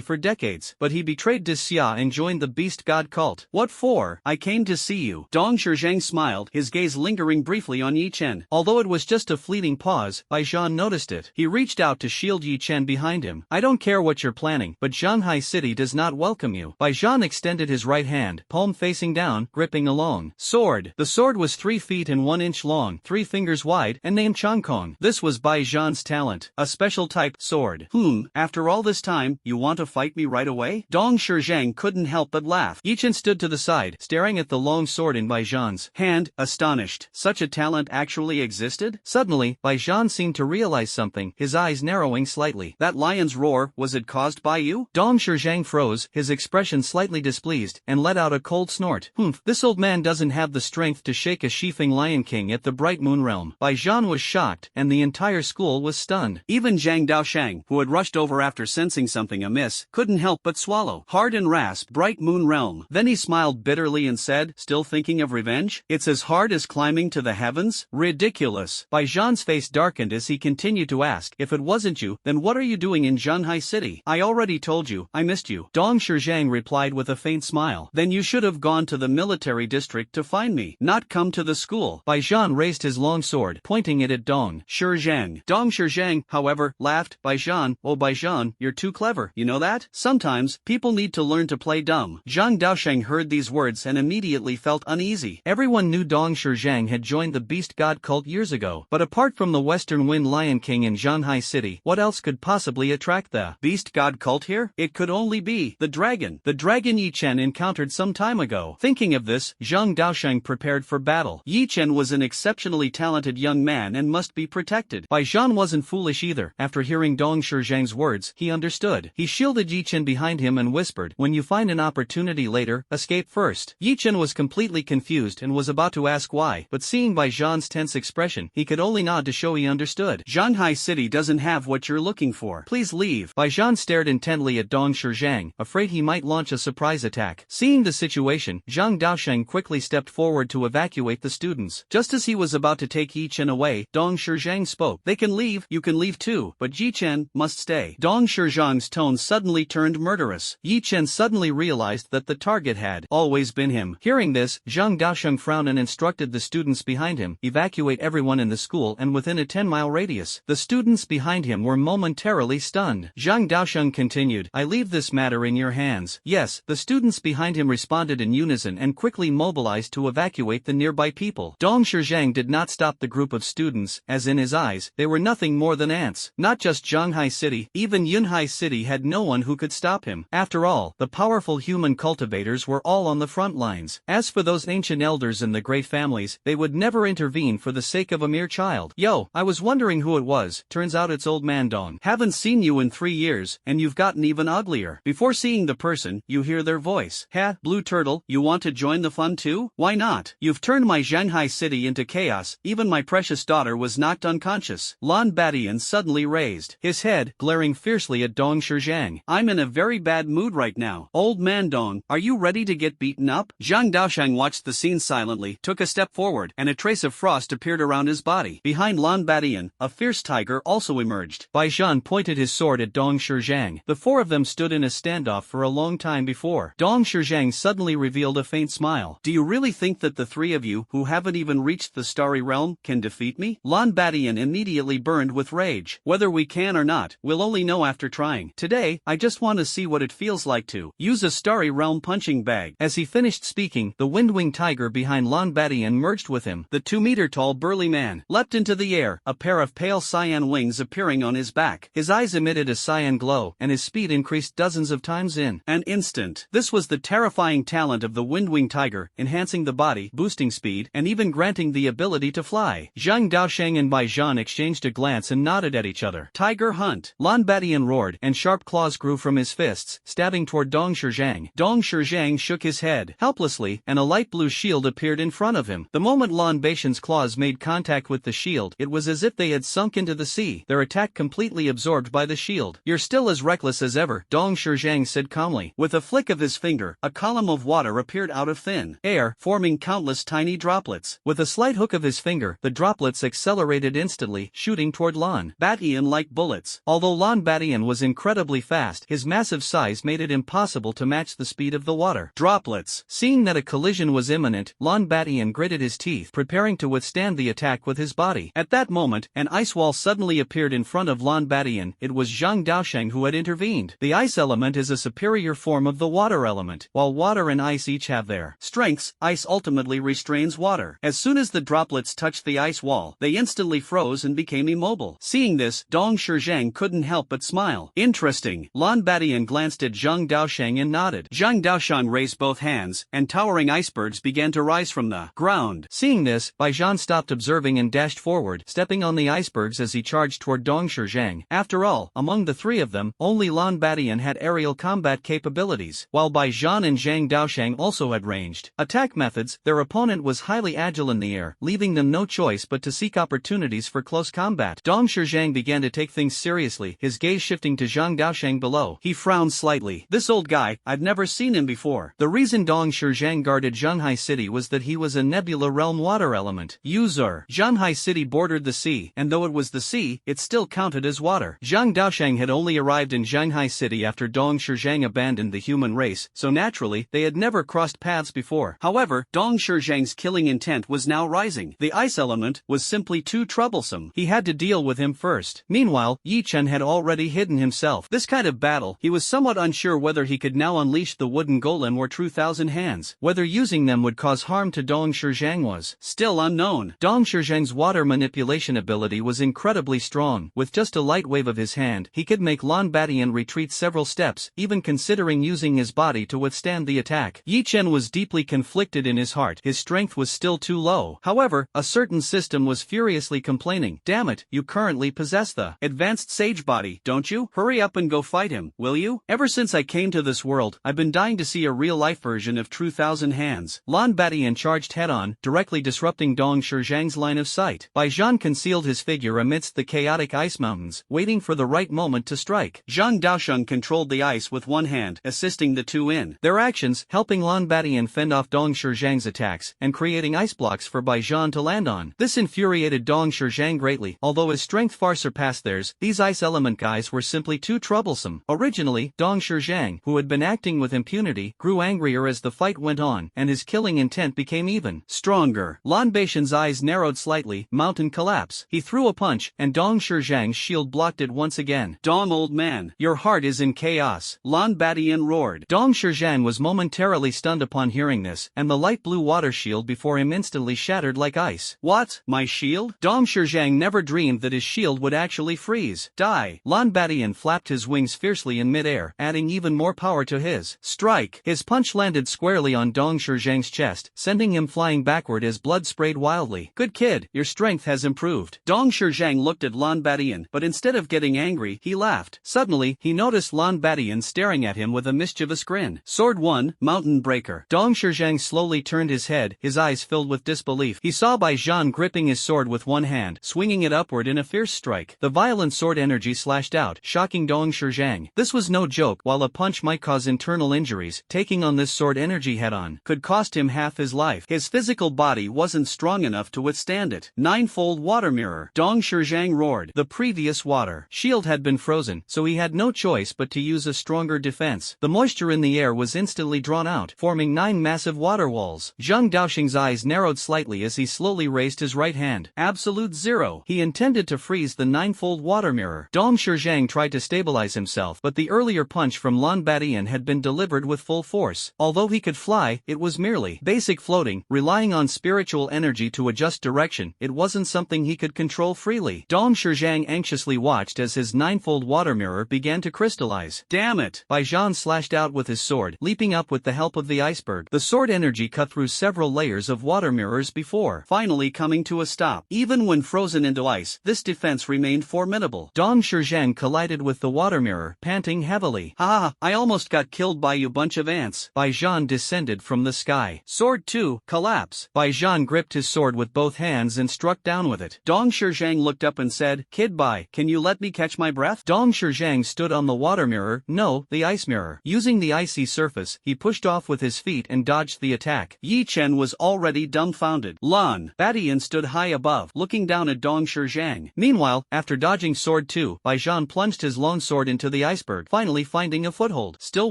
for decades. But he betrayed Disxia and joined the beast god cult. What for? I came to see you. Dong Shizhang smiled, his gaze lingering briefly on Yi Chen. Although it was just a fleeting pause, Bai Zhan noticed it. He reached out to shield Yi Chen behind him. I don't care what you're planning, but Shanghai City does not welcome you. Bai Zhan extended his right hand, palm facing down, gripping a long sword. The sword was 3 feet and 1 inch long, 3 fingers wide, and named Changkong. This was Bai Zhan's talent, a special type sword. After all this time, you want to fight me right away? Dong Shizhang couldn't help but laugh. Yi Chen stood to the side, staring at the long sword in Bai Zhan's hand, astonished. Such a talent actually existed? Suddenly, Bai Zhan seemed to realize something, his eyes narrowing slightly. That lion's roar, was it caused by you? Dong Shizhang froze, his expression slightly displeased, and let out a cold snort. This old man doesn't have the strength to shake a chiefing Lion King at the Bright Moon Realm. Bai Zhan was shocked, and the entire school was stunned. Even Zhang Daosheng, who had rushed over after sensing something amiss, couldn't help but swallow hard and rasp. Bright Moon Realm. Then he smiled bitterly and said, still thinking of revenge? It's as hard as climbing to the heavens? Ridiculous. Bai Zhan's face darkened as he continued to ask, if it wasn't you, then what are you doing in Shanghai City? I already told you, I missed you. Dong Shizhang replied with with a faint smile. Then you should have gone to the military district to find me, not come to the school. Bai Zhan raised his long sword, pointing it at Dong Shizhang. Dong Shizhang, however, laughed. Bai Zhan, oh Bai Zhan, you're too clever, you know that? Sometimes, people need to learn to play dumb. Zhang Daosheng heard these words and immediately felt uneasy. Everyone knew Dong Shizhang had joined the beast god cult years ago, but apart from the Western Wind Lion King in Zhanghai City, what else could possibly attract the beast god cult here? It could only be the dragon Yi Chen encountered some time ago. Thinking of this, Zhang Daosheng prepared for battle. Yi Chen was an exceptionally talented young man and must be protected. Bai Zhan wasn't foolish either. After hearing Dong Shizhang's words, he understood. He shielded Yi Chen behind him and whispered, when you find an opportunity later, escape first. Yi Chen was completely confused and was about to ask why, but seeing Bai Zhan's tense expression, he could only nod to show he understood. Zhanghai City doesn't have what you're looking for. Please leave. Bai Zhan stared intently at Dong Shizhang, afraid he might launch a surprise attack. Seeing the situation, Zhang Daosheng quickly stepped forward to evacuate the students. Just as he was about to take Yi Chen away, Dong Shizhang spoke. They can leave, you can leave too, but Yi Chen must stay. Dong Shizhang's tone suddenly turned murderous. Yi Chen suddenly realized that the target had always been him. Hearing this, Zhang Daosheng frowned and instructed the students behind him, evacuate everyone in the school and within a 10-mile radius. The students behind him were momentarily stunned. Zhang Daosheng continued, I leave this matter in your hands. Yes, the students behind him responded in unison and quickly mobilized to evacuate the nearby people. Dong Shizhang did not stop the group of students, as in his eyes, they were nothing more than ants. Not just Zhanghai City, even Yunhai City had no one who could stop him. After all, the powerful human cultivators were all on the front lines. As for those ancient elders and the great families, they would never intervene for the sake of a mere child. Yo, I was wondering who it was, turns out it's old man Dong. Haven't seen you in 3 years, and you've gotten even uglier. Before seeing the person, you hear their voice. Ha, Blue Turtle, you want to join the fun too? Why not? You've turned my Zhanghai City into chaos, even my precious daughter was knocked unconscious. Lan Badian suddenly raised his head, glaring fiercely at Dong Shizhang. I'm in a very bad mood right now. Old man Dong, are you ready to get beaten up? Zhang Daosheng watched the scene silently, took a step forward, and a trace of frost appeared around his body. Behind Lan Badian, a fierce tiger also emerged. Bai Zhan pointed his sword at Dong Shizhang. The four of them stood in a standoff for a long time before. Dong Shizhang suddenly revealed a faint smile. Do you really think that the three of you, who haven't even reached the starry realm, can defeat me? Lan Badian immediately burned with rage. Whether we can or not, we'll only know after trying. Today, I just want to see what it feels like to use a starry realm punching bag. As he finished speaking, the windwing tiger behind Lan Badian merged with him. The 2-meter-tall burly man leapt into the air, a pair of pale cyan wings appearing on his back. His eyes emitted a cyan glow, and his speed increased dozens of times in an instant. This was the terrifying talent of the windwing tiger, enhancing the body, boosting speed, and even granting the ability to fly. Zhang Daosheng and Bai Zhan exchanged a glance and nodded at each other. Tiger hunt! Lan Badian roared, and sharp claws grew from his fists, stabbing toward Dong Shizhang. Dong Shizhang shook his head helplessly, and a light blue shield appeared in front of him. The moment Lan Badian's claws made contact with the shield, it was as if they had sunk into the sea, their attack completely absorbed by the shield. You're still as reckless as ever, Dong Shizhang said calmly. With a flick of his finger, a column of water appeared out of thin air, forming countless tiny droplets. With a slight hook of his finger, the droplets accelerated instantly, shooting toward Lan Badian like bullets. Although Lan Badian was incredibly fast, his massive size made it impossible to match the speed of the water droplets. Seeing that a collision was imminent, Lan Badian gritted his teeth, preparing to withstand the attack with his body. At that moment, an ice wall suddenly appeared in front of Lan Badian. It was Zhang Daosheng who had intervened. The ice element is a superior form of the water element. While water and ice each have their strengths, ice ultimately restrains water. As soon as the droplets touched the ice wall, they instantly froze and became immobile. Seeing this, Dong Shizhang couldn't help but smile. Interesting. Lan Badian glanced at Zhang Daosheng and nodded. Zhang Daosheng raised both hands, and towering icebergs began to rise from the ground. Seeing this, Bai Zhan stopped observing and dashed forward, stepping on the icebergs as he charged toward Dong Shizhang. After all, among the three of them, only Lan Badian had aerial combat capabilities, while Bai Zhan and Zhang Daosheng also had ranged attack methods. Their opponent was highly agile in the air, leaving them no choice but to seek opportunities for close combat. Dong Shizhang began to take things seriously, his gaze shifting to Zhang Daosheng below. He frowned slightly. This old guy, I've never seen him before. The reason Dong Shizhang guarded Zhanghai City was that he was a nebula realm water element user. Zhanghai City bordered the sea, and though it was the sea, it still counted as water. Zhang Daosheng had only arrived in Zhanghai City after Dong Shizhang abandoned the human human race, so naturally, they had never crossed paths before. However, Dong Shizhang's killing intent was now rising. The ice element was simply too troublesome. He had to deal with him first. Meanwhile, Yi Chen had already hidden himself. This kind of battle, he was somewhat unsure whether he could now unleash the wooden golem or true thousand hands. Whether using them would cause harm to Dong Shizhang was still unknown. Dong Shizhang's water manipulation ability was incredibly strong. With just a light wave of his hand, he could make Lan Badian retreat several steps, even considering using his body to withstand the attack. Yi Chen was deeply conflicted in his heart. His strength was still too low. However, a certain system was furiously complaining. Damn it, you currently possess the advanced sage body, don't you? Hurry up and go fight him, will you? Ever since I came to this world, I've been dying to see a real-life version of True Thousand Hands. Lan Badian charged head-on, directly disrupting Dong Shizhang's line of sight. Bai Zhan concealed his figure amidst the chaotic ice mountains, waiting for the right moment to strike. Zhang Daosheng controlled the ice with one hand, assisting the two in their actions, helping Lan Badian fend off Dong Shizhang's attacks, and creating ice blocks for Bai Zhan to land on. This infuriated Dong Shizhang greatly. Although his strength far surpassed theirs, these ice element guys were simply too troublesome. Originally, Dong Shizhang, who had been acting with impunity, grew angrier as the fight went on, and his killing intent became even stronger. Lan Badian's eyes narrowed slightly, mountain collapse. He threw a punch, and Dong Shizhang's shield blocked it once again. Dong, old man, your heart is in chaos, Lan Badian roared. Dong Shizhang was momentarily stunned upon hearing this, and the light blue water shield before him instantly shattered like ice. What? My shield? Dong Shizhang never dreamed that his shield would actually freeze. Die. Lan Badian flapped his wings fiercely in midair, adding even more power to his strike. His punch landed squarely on Dong Shizhang's chest, sending him flying backward as blood sprayed wildly. Good kid, your strength has improved. Dong Shizhang looked at Lan Badian, but instead of getting angry, he laughed. Suddenly, he noticed Lan Badian staring at him with a mischievous grin. Sword 1, Mountain Breaker. Dong Shizhang slowly turned his head, his eyes filled with disbelief. He saw Bai Zhan gripping his sword with one hand, swinging it upward in a fierce strike. The violent sword energy slashed out, shocking Dong Shizhang. This was no joke. While a punch might cause internal injuries, taking on this sword energy head-on could cost him half his life. His physical body wasn't strong enough to withstand it. Ninefold water mirror. Dong Shizhang roared. The previous water shield had been frozen, so he had no choice but to use a stronger defense. The moisture in the air was instantly drawn out, forming 9 massive water walls. Zhang Daosheng's eyes narrowed slightly as he slowly raised his right hand. Absolute zero. He intended to freeze the ninefold water mirror. Dong Shizhang tried to stabilize himself, but the earlier punch from Lan Badian had been delivered with full force. Although he could fly, it was merely basic floating, relying on spiritual energy to adjust direction. It wasn't something he could control freely. Dong Shizhang anxiously watched as his ninefold water mirror began to crystallize. Damn it! Bai Zhan slashed out with his sword, leaping up with the help of the iceberg. The sword energy cut through several layers of water mirrors before finally coming to a stop. Even when frozen into ice, this defense remained formidable. Dong Shizhang collided with the water mirror, panting heavily. Ha! I almost got killed by you bunch of ants. Bai Zhan descended from the sky. Sword 2, collapse. Bai Zhan gripped his sword with both hands and struck down with it. Dong Shizhang looked up and said, Kid Bai, can you let me catch my breath? Dong Shizhang stood on the water mirror, no, the ice mirror. Using the icy surface, he pushed off with his feet and dodged the attack. Yi Chen was already dumbfounded. Lan Badian stood high above, looking down at Dong Shizhang. Meanwhile, after dodging sword 2, Bai Zhan plunged his lone sword into the iceberg, finally finding a foothold. Still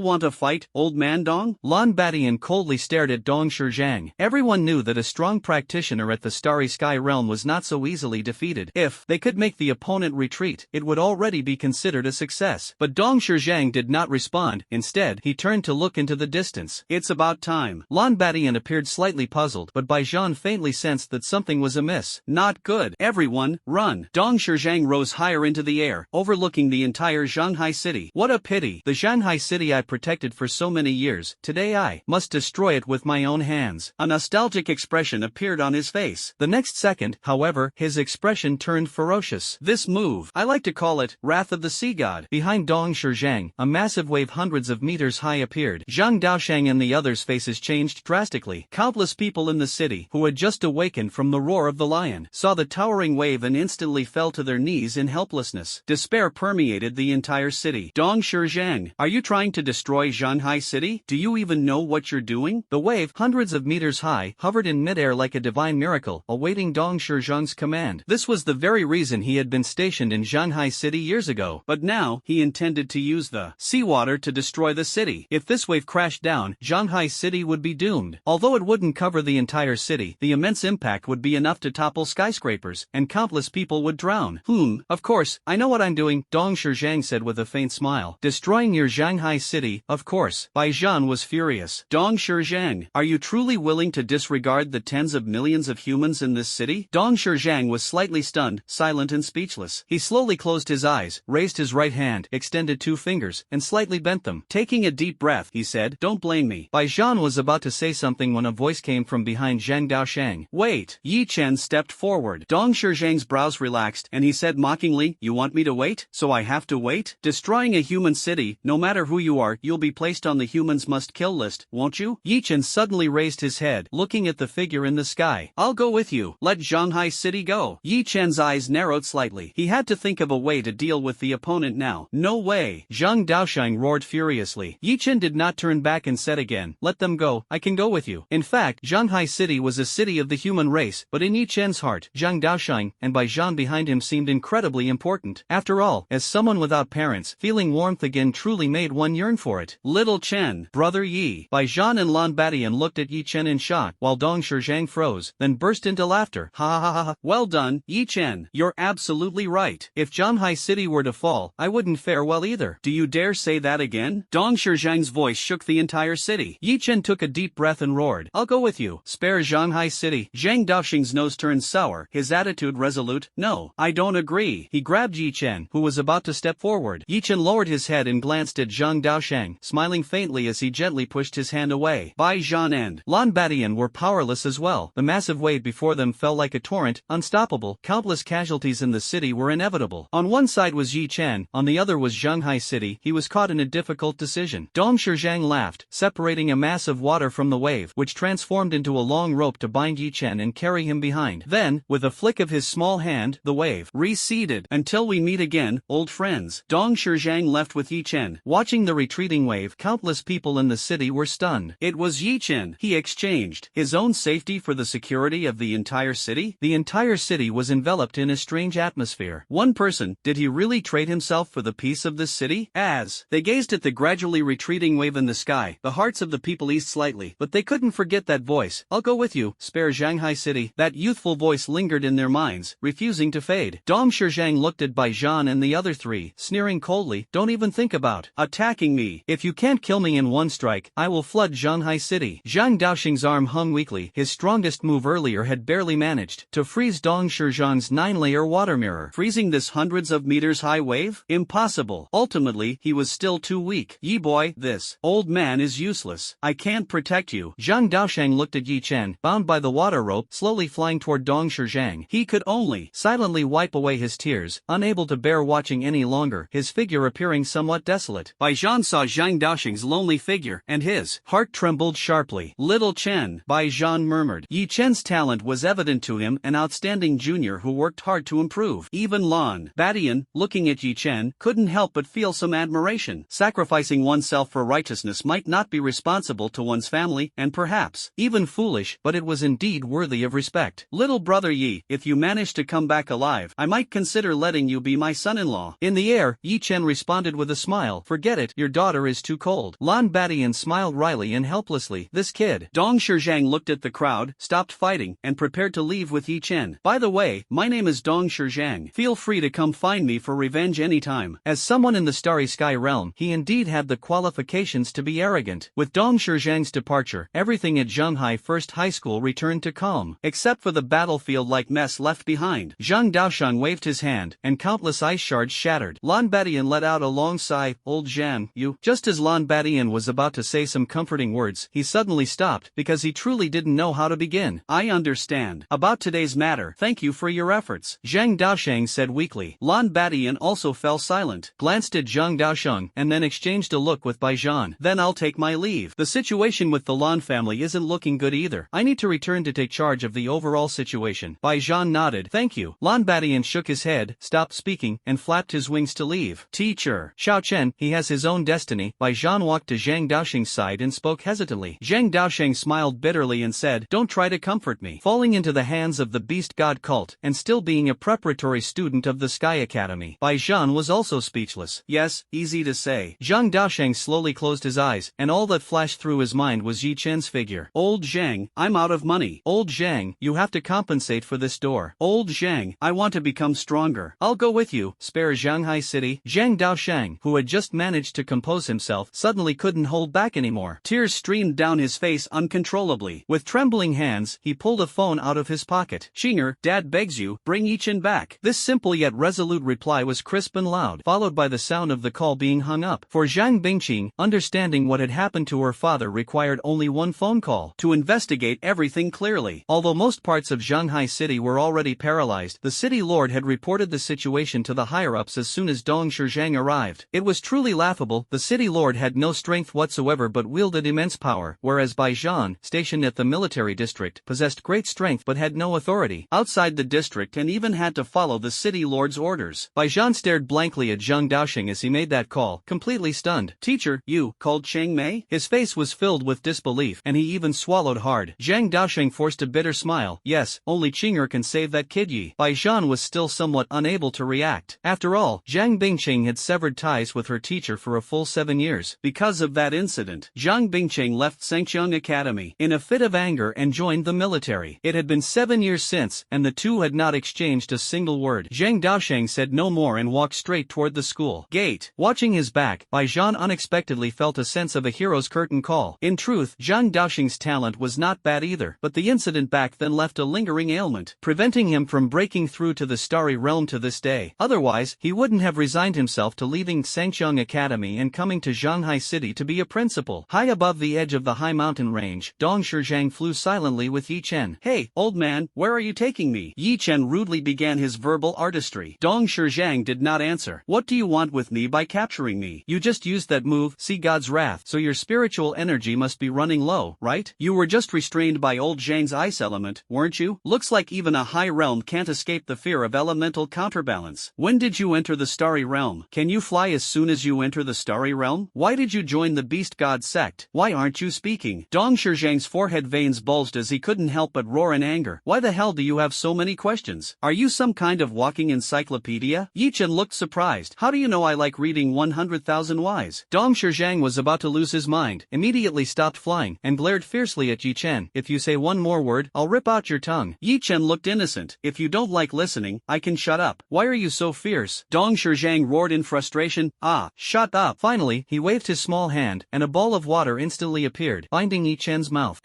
want to fight, old man Dong? Lan Badian coldly stared at Dong Shizhang. Everyone knew that a strong practitioner at the Starry Sky realm was not so easily defeated. If they could make the opponent retreat, it would already be considered a success. But Dong Shizhang did not respond. Instead, he turned to look into the distance. It's about time. Lan Badian appeared slightly puzzled, but Bai Zhan faintly sensed that something was amiss. Not good. Everyone, run. Dong Shizhang rose higher into the air, overlooking the entire Shanghai city. What a pity. The Shanghai city I protected for so many years. Today I must destroy it with my own hands. A nostalgic expression appeared on his face. The next second, however, his expression turned ferocious. This move, I like to call it, Wrath of the Sea God. Behind Dong Shizhang, a massive wave hundreds of meters high appeared. Zhang Daosheng and the others' faces changed drastically. Countless people in the city, who had just awakened from the roar of the lion, saw the towering wave and instantly fell to their knees in helplessness. Despair permeated the entire city. Dong Shizhang, are you trying to destroy Shanghai City? Do you even know what you're doing? The wave, hundreds of meters high, hovered in midair like a divine miracle, awaiting Dong Shizhang's command. This was the very reason he had been stationed in Shanghai City years ago. But now, he intended to use the seawater to destroy the city. If this wave crashed down, Shanghai City would be doomed. Although it wouldn't cover the entire city, the immense impact would be enough to topple skyscrapers, and countless people would drown. Of course, I know what I'm doing, Dong Shizhang said with a faint smile. Destroying your Shanghai City, of course. Bai Zhan was furious. Dong Shizhang, are you truly willing to disregard the tens of millions of humans in this city? Dong Shizhang was slightly stunned, silent and speechless. He slowly closed his eyes, raised his right hand, extended two fingers, and slightly bent them. Taking a deep breath, he said, "Don't blame me." Bai Zhan was about to say something when a voice came from behind Zhang Daoshang. Wait! Yi Chen stepped forward. Dong Shizhang's brows relaxed, and he said mockingly, "You want me to wait? So I have to wait? Destroying a human city, no matter who you are, you'll be placed on the humans must-kill list, won't you?" Yi Chen suddenly raised his head, looking at the figure in the sky. "I'll go with you. Let Shanghai City go." Yi Chen's eyes narrowed slightly. He had to think of a way to deal with the opponent now. "No way!" Zhang Daoshang roared furiously. Yi Chen did not turn back and said again, "Let them go, I can go with you." In fact, Shanghai City was a city of the human race, but in Yi Chen's heart, Zhang Daoshang and Bai Zhan behind him seemed incredibly important. After all, as someone without parents, feeling warmth again truly made one yearn for it. "Little Chen, brother Yi." Bai Zhan and Lan Badian looked at Yi Chen in shock, while Dong Shizhang froze, then burst into laughter. "Ha ha ha ha, well done, Yi Chen, you're absolutely right. If Shanghai City were to fall, I wouldn't fare well either." "Do you dare say that again?" Dong Shizhang's voice shook the entire city. Yi Chen took a deep breath and roared, "I'll go with you. Spare Shanghai City." Zhang Daoshang's nose turned sour, his attitude resolute. "No, I don't agree." He grabbed Yi Chen, who was about to step forward. Yi Chen lowered his head and glanced at Zhang Daoshang, smiling faintly as he gently pushed his hand away. Bai Zhan and Lan Badian were powerless as well. The massive wave before them fell like a torrent, unstoppable. Countless casualties in the city were inevitable. On one side was Yi Chen, on the other was Shanghai City. He was caught in a difficult decision. Dong Shizhang laughed, separating a mass of water from the wave, which transformed into a long rope to bind Yi Chen and carry him behind. Then, with a flick of his small hand, the wave receded. "Until we meet again, old friends." Dong Shizhang left with Yi Chen. Watching the retreating wave, countless people in the city were stunned. It was Yi Chen. He exchanged his own safety for the security of the entire city. The entire city was enveloped in a strange atmosphere. One person, did he really trade himself for the peace of this city? As they gazed at the gradually retreating wave in the sky, the hearts of the people eased slightly, but they couldn't forget that voice. "I'll go with you, spare Shanghai City." That youthful voice lingered in their minds, refusing to fade. Dong Shizhang looked at Bai Zhan and the other three, sneering coldly, "Don't even think about attacking me. If you can't kill me in one strike, I will flood Shanghai City." Zhang Daoshang's arm hung weakly. His strongest move earlier had barely managed to freeze Dong Shizhang's 9-layer water mirror. Freezing this hundreds of meters high wave? Impossible. Ultimately, he was still too weak. "Yi boy, this old man is useless. I can't protect you." Zhang Daoshang looked at Yi Chen, bound by the water rope, slowly flying toward Dong Shizhang. He could only silently wipe away his tears, unable to bear watching any longer, his figure appearing somewhat desolate. Bai Zhan saw Zhang Daoshang's lonely figure, and his heart trembled sharply. "Little Chen," Bai Zhan murmured. Yi Chen's talent was evident to him, an outstanding junior who worked hard to improve. Even Lan Badian, looking at Yi Chen, couldn't help but feel some admiration. Sacrificing oneself for righteousness might not be responsible to one's family, and perhaps even foolish, but it was indeed worthy of respect. "Little brother Yi, if you manage to come back alive, I might consider letting you be my son-in-law." In the air, Yi Chen responded with a smile. "Forget it, your daughter is too cold." Lan Badian smiled wryly and helplessly. "This kid." Dong Shizhang looked at the crowd, stopped fighting, and prepared to leave with Yi Chen. "By the way, my name is Dong Shizhang. Feel free to come find me for revenge anytime." As someone in the Starry Sky realm, he indeed had the qualifications to be arrogant. With Dong Shizhang's departure, everything at Shanghai First High School returned to calm, except for the battlefield-like mess left behind. Zhang Daoshang waved his hand, and countless ice shards shattered. Lan Badian let out a long sigh. "Old Zhang, you..." Just as Lan Badian was about to say some comforting words, he suddenly stopped, because he truly didn't know how to begin. "I understand about today's matter. Thank you for your efforts," Zhang Daoshang said weakly. Lan Badian also fell silent, glanced at Zhang Daoshang, and then exchanged a look with Bai Zhan. "Then I'll take my leave. The situation with the Lan family isn't looking good either. I need to return to take charge of the overall situation." Bai Zhan nodded. "Thank you." Lan Badian shook his head, stopped speaking, and flapped his wings to leave. "Teacher Xiao Chen, he has his own destiny." Bai Zhan walked to Zhang Daoshang's side and spoke hesitantly. Zhang Daoshang smiled bitterly and said, "Don't try to comfort me." Falling into the hands of the beast god cult, and still being a preparatory student of the Sky Academy, Bai Zhan was also speechless. "Yes, easy to say." Zhang Daoshang Daosheng slowly closed his eyes, and all that flashed through his mind was Yi Chen's figure. Old Zhang, I'm out of money. Old Zhang, you have to compensate for this door. Old Zhang, I want to become stronger. I'll go with you. Spare Shanghai City. Zhang Daosheng, who had just managed to compose himself, suddenly couldn't hold back anymore. Tears streamed down his face uncontrollably. With trembling hands, he pulled a phone out of his pocket. Xinger, Dad begs you, bring Yi Chen back. This simple yet resolute reply was crisp and loud, followed by the sound of the call being hung up. For Zhang Bingqing, understanding what had happened to her father required only one phone call to investigate everything clearly. Although most parts of Shanghai City were already paralyzed, the city lord had reported the situation to the higher-ups as soon as Dong Shizhang arrived. It was truly laughable. The city lord had no strength whatsoever but wielded immense power, whereas Bai Zhan, stationed at the military district, possessed great strength but had no authority outside the district and even had to follow the city lord's orders. Bai Zhan stared blankly at Zhang Daosheng as he made that call, completely stunned. Teacher, you called Cheng Mei? His face was filled with disbelief, and he even swallowed hard. Zhang Daosheng forced a bitter smile. Yes, only Qinger can save that kid Yi. Bai Zhan was still somewhat unable to react. After all, Zhang Bingqing had severed ties with her teacher for a full 7 years. Because of that incident, Zhang Bingqing left Sengqiang Academy in a fit of anger and joined the military. It had been 7 years since, and the two had not exchanged a single word. Zhang Daosheng said no more and walked straight toward the school gate. Watching his back, Bai Zhan unexpectedly felt a sense of a hero's curtain call. In truth, Zhang Daosheng's talent was not bad either, but the incident back then left a lingering ailment, preventing him from breaking through to the starry realm to this day. Otherwise, he wouldn't have resigned himself to leaving Sengqiang Academy and coming to Shanghai City to be a principal. High above the edge of the high mountain range, Dong Shizhang flew silently with Yi Chen. Hey, old man, where are you taking me? Yi Chen rudely began his verbal artistry. Dong Shizhang did not answer. What do you want with me by capturing me? You just used that move, see God's wrath, so your spiritual energy must be running low, right? You were just restrained by old Zhang's ice element, weren't you? Looks like even a high realm can't escape the fear of elemental counterbalance. When did you enter the starry realm? Can you fly as soon as you enter the starry realm? Why did you join the beast god sect? Why aren't you speaking? Dong Shizhang's forehead veins bulged as he couldn't help but roar in anger. Why the hell do you have so many questions? Are you some kind of walking encyclopedia? Yi Chen looked surprised. How do you know I like reading 100,000 Ys? Dong Shizhang was about to lose his mind, immediately stopped flying, and glared fiercely at Yi Chen. If you say one more word, I'll rip out your tongue. Yi Chen looked innocent. If you don't like listening, I can shut up. Why are you so fierce? Dong Shizhang roared in frustration. Ah, shut up. Finally, he waved his small hand, and a ball of water instantly appeared, binding Yi Chen's mouth.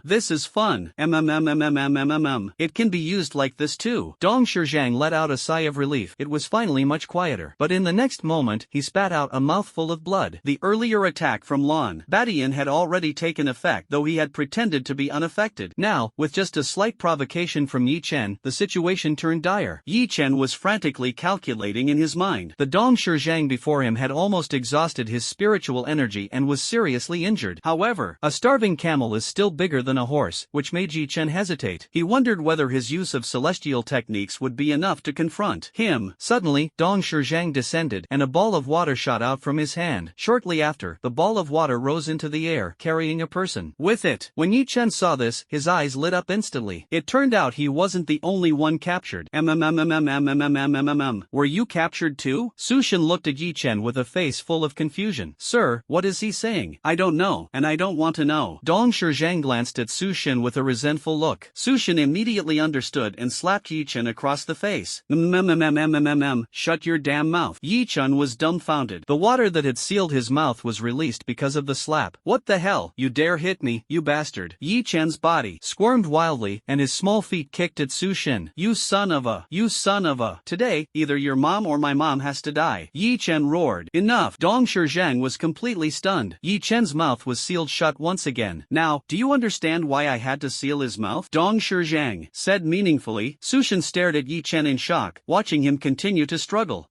This is fun. It can be used like this too. Dong Shizhang let out a sigh of relief. It was finally much quieter. But in the next moment, he spat out a mouthful of blood. The earlier attack from Lan Badian had already taken effect, though he had pretended to be unaffected. Now, with just a slight provocation from Yi Chen, the situation turned dire. Yi Chen was frantically calculating in his mind. The Dong Shizhang before him had almost exhausted his spiritual energy and was seriously injured. However, a starving camel is still bigger than a horse, which made Yi Chen hesitate. He wondered whether his use of celestial techniques would be enough to confront him. Suddenly, Dong Shizhang descended, and a ball of water shot out from his hand. Shortly after, the ball of water rose into the air, carrying a person with it. When Yi Chen saw this, his eyes lit up instantly. It turned out he wasn't the only one captured. Were you captured too? Su Shen looked at Yi Chen with a face full of confusion. Sir, what is he saying? I don't know, and I don't want to know. Dong Shizhang glanced at Su Shen with a resentful look. Su Shen immediately understood and slapped Yi Chen across the face. Shut your damn mouth. Yi Chen was dumbfounded. The water that had sealed his mouth was released because of the slap. What the hell? You dare hit me, you bastard. Yi Chen's body squirmed wildly, and his small feet kicked at Su Shen. You son of a. Today, either your mom or my mom has to die. Yi Chen roared. Enough. Dong Shizhang was completely stunned. Yi Chen's mouth was sealed shut once again. Now, do you understand why I had to seal his mouth? Dong Shizhang said meaningfully. Su Shen stared at Yi Chen in shock, watching him continue to struggle.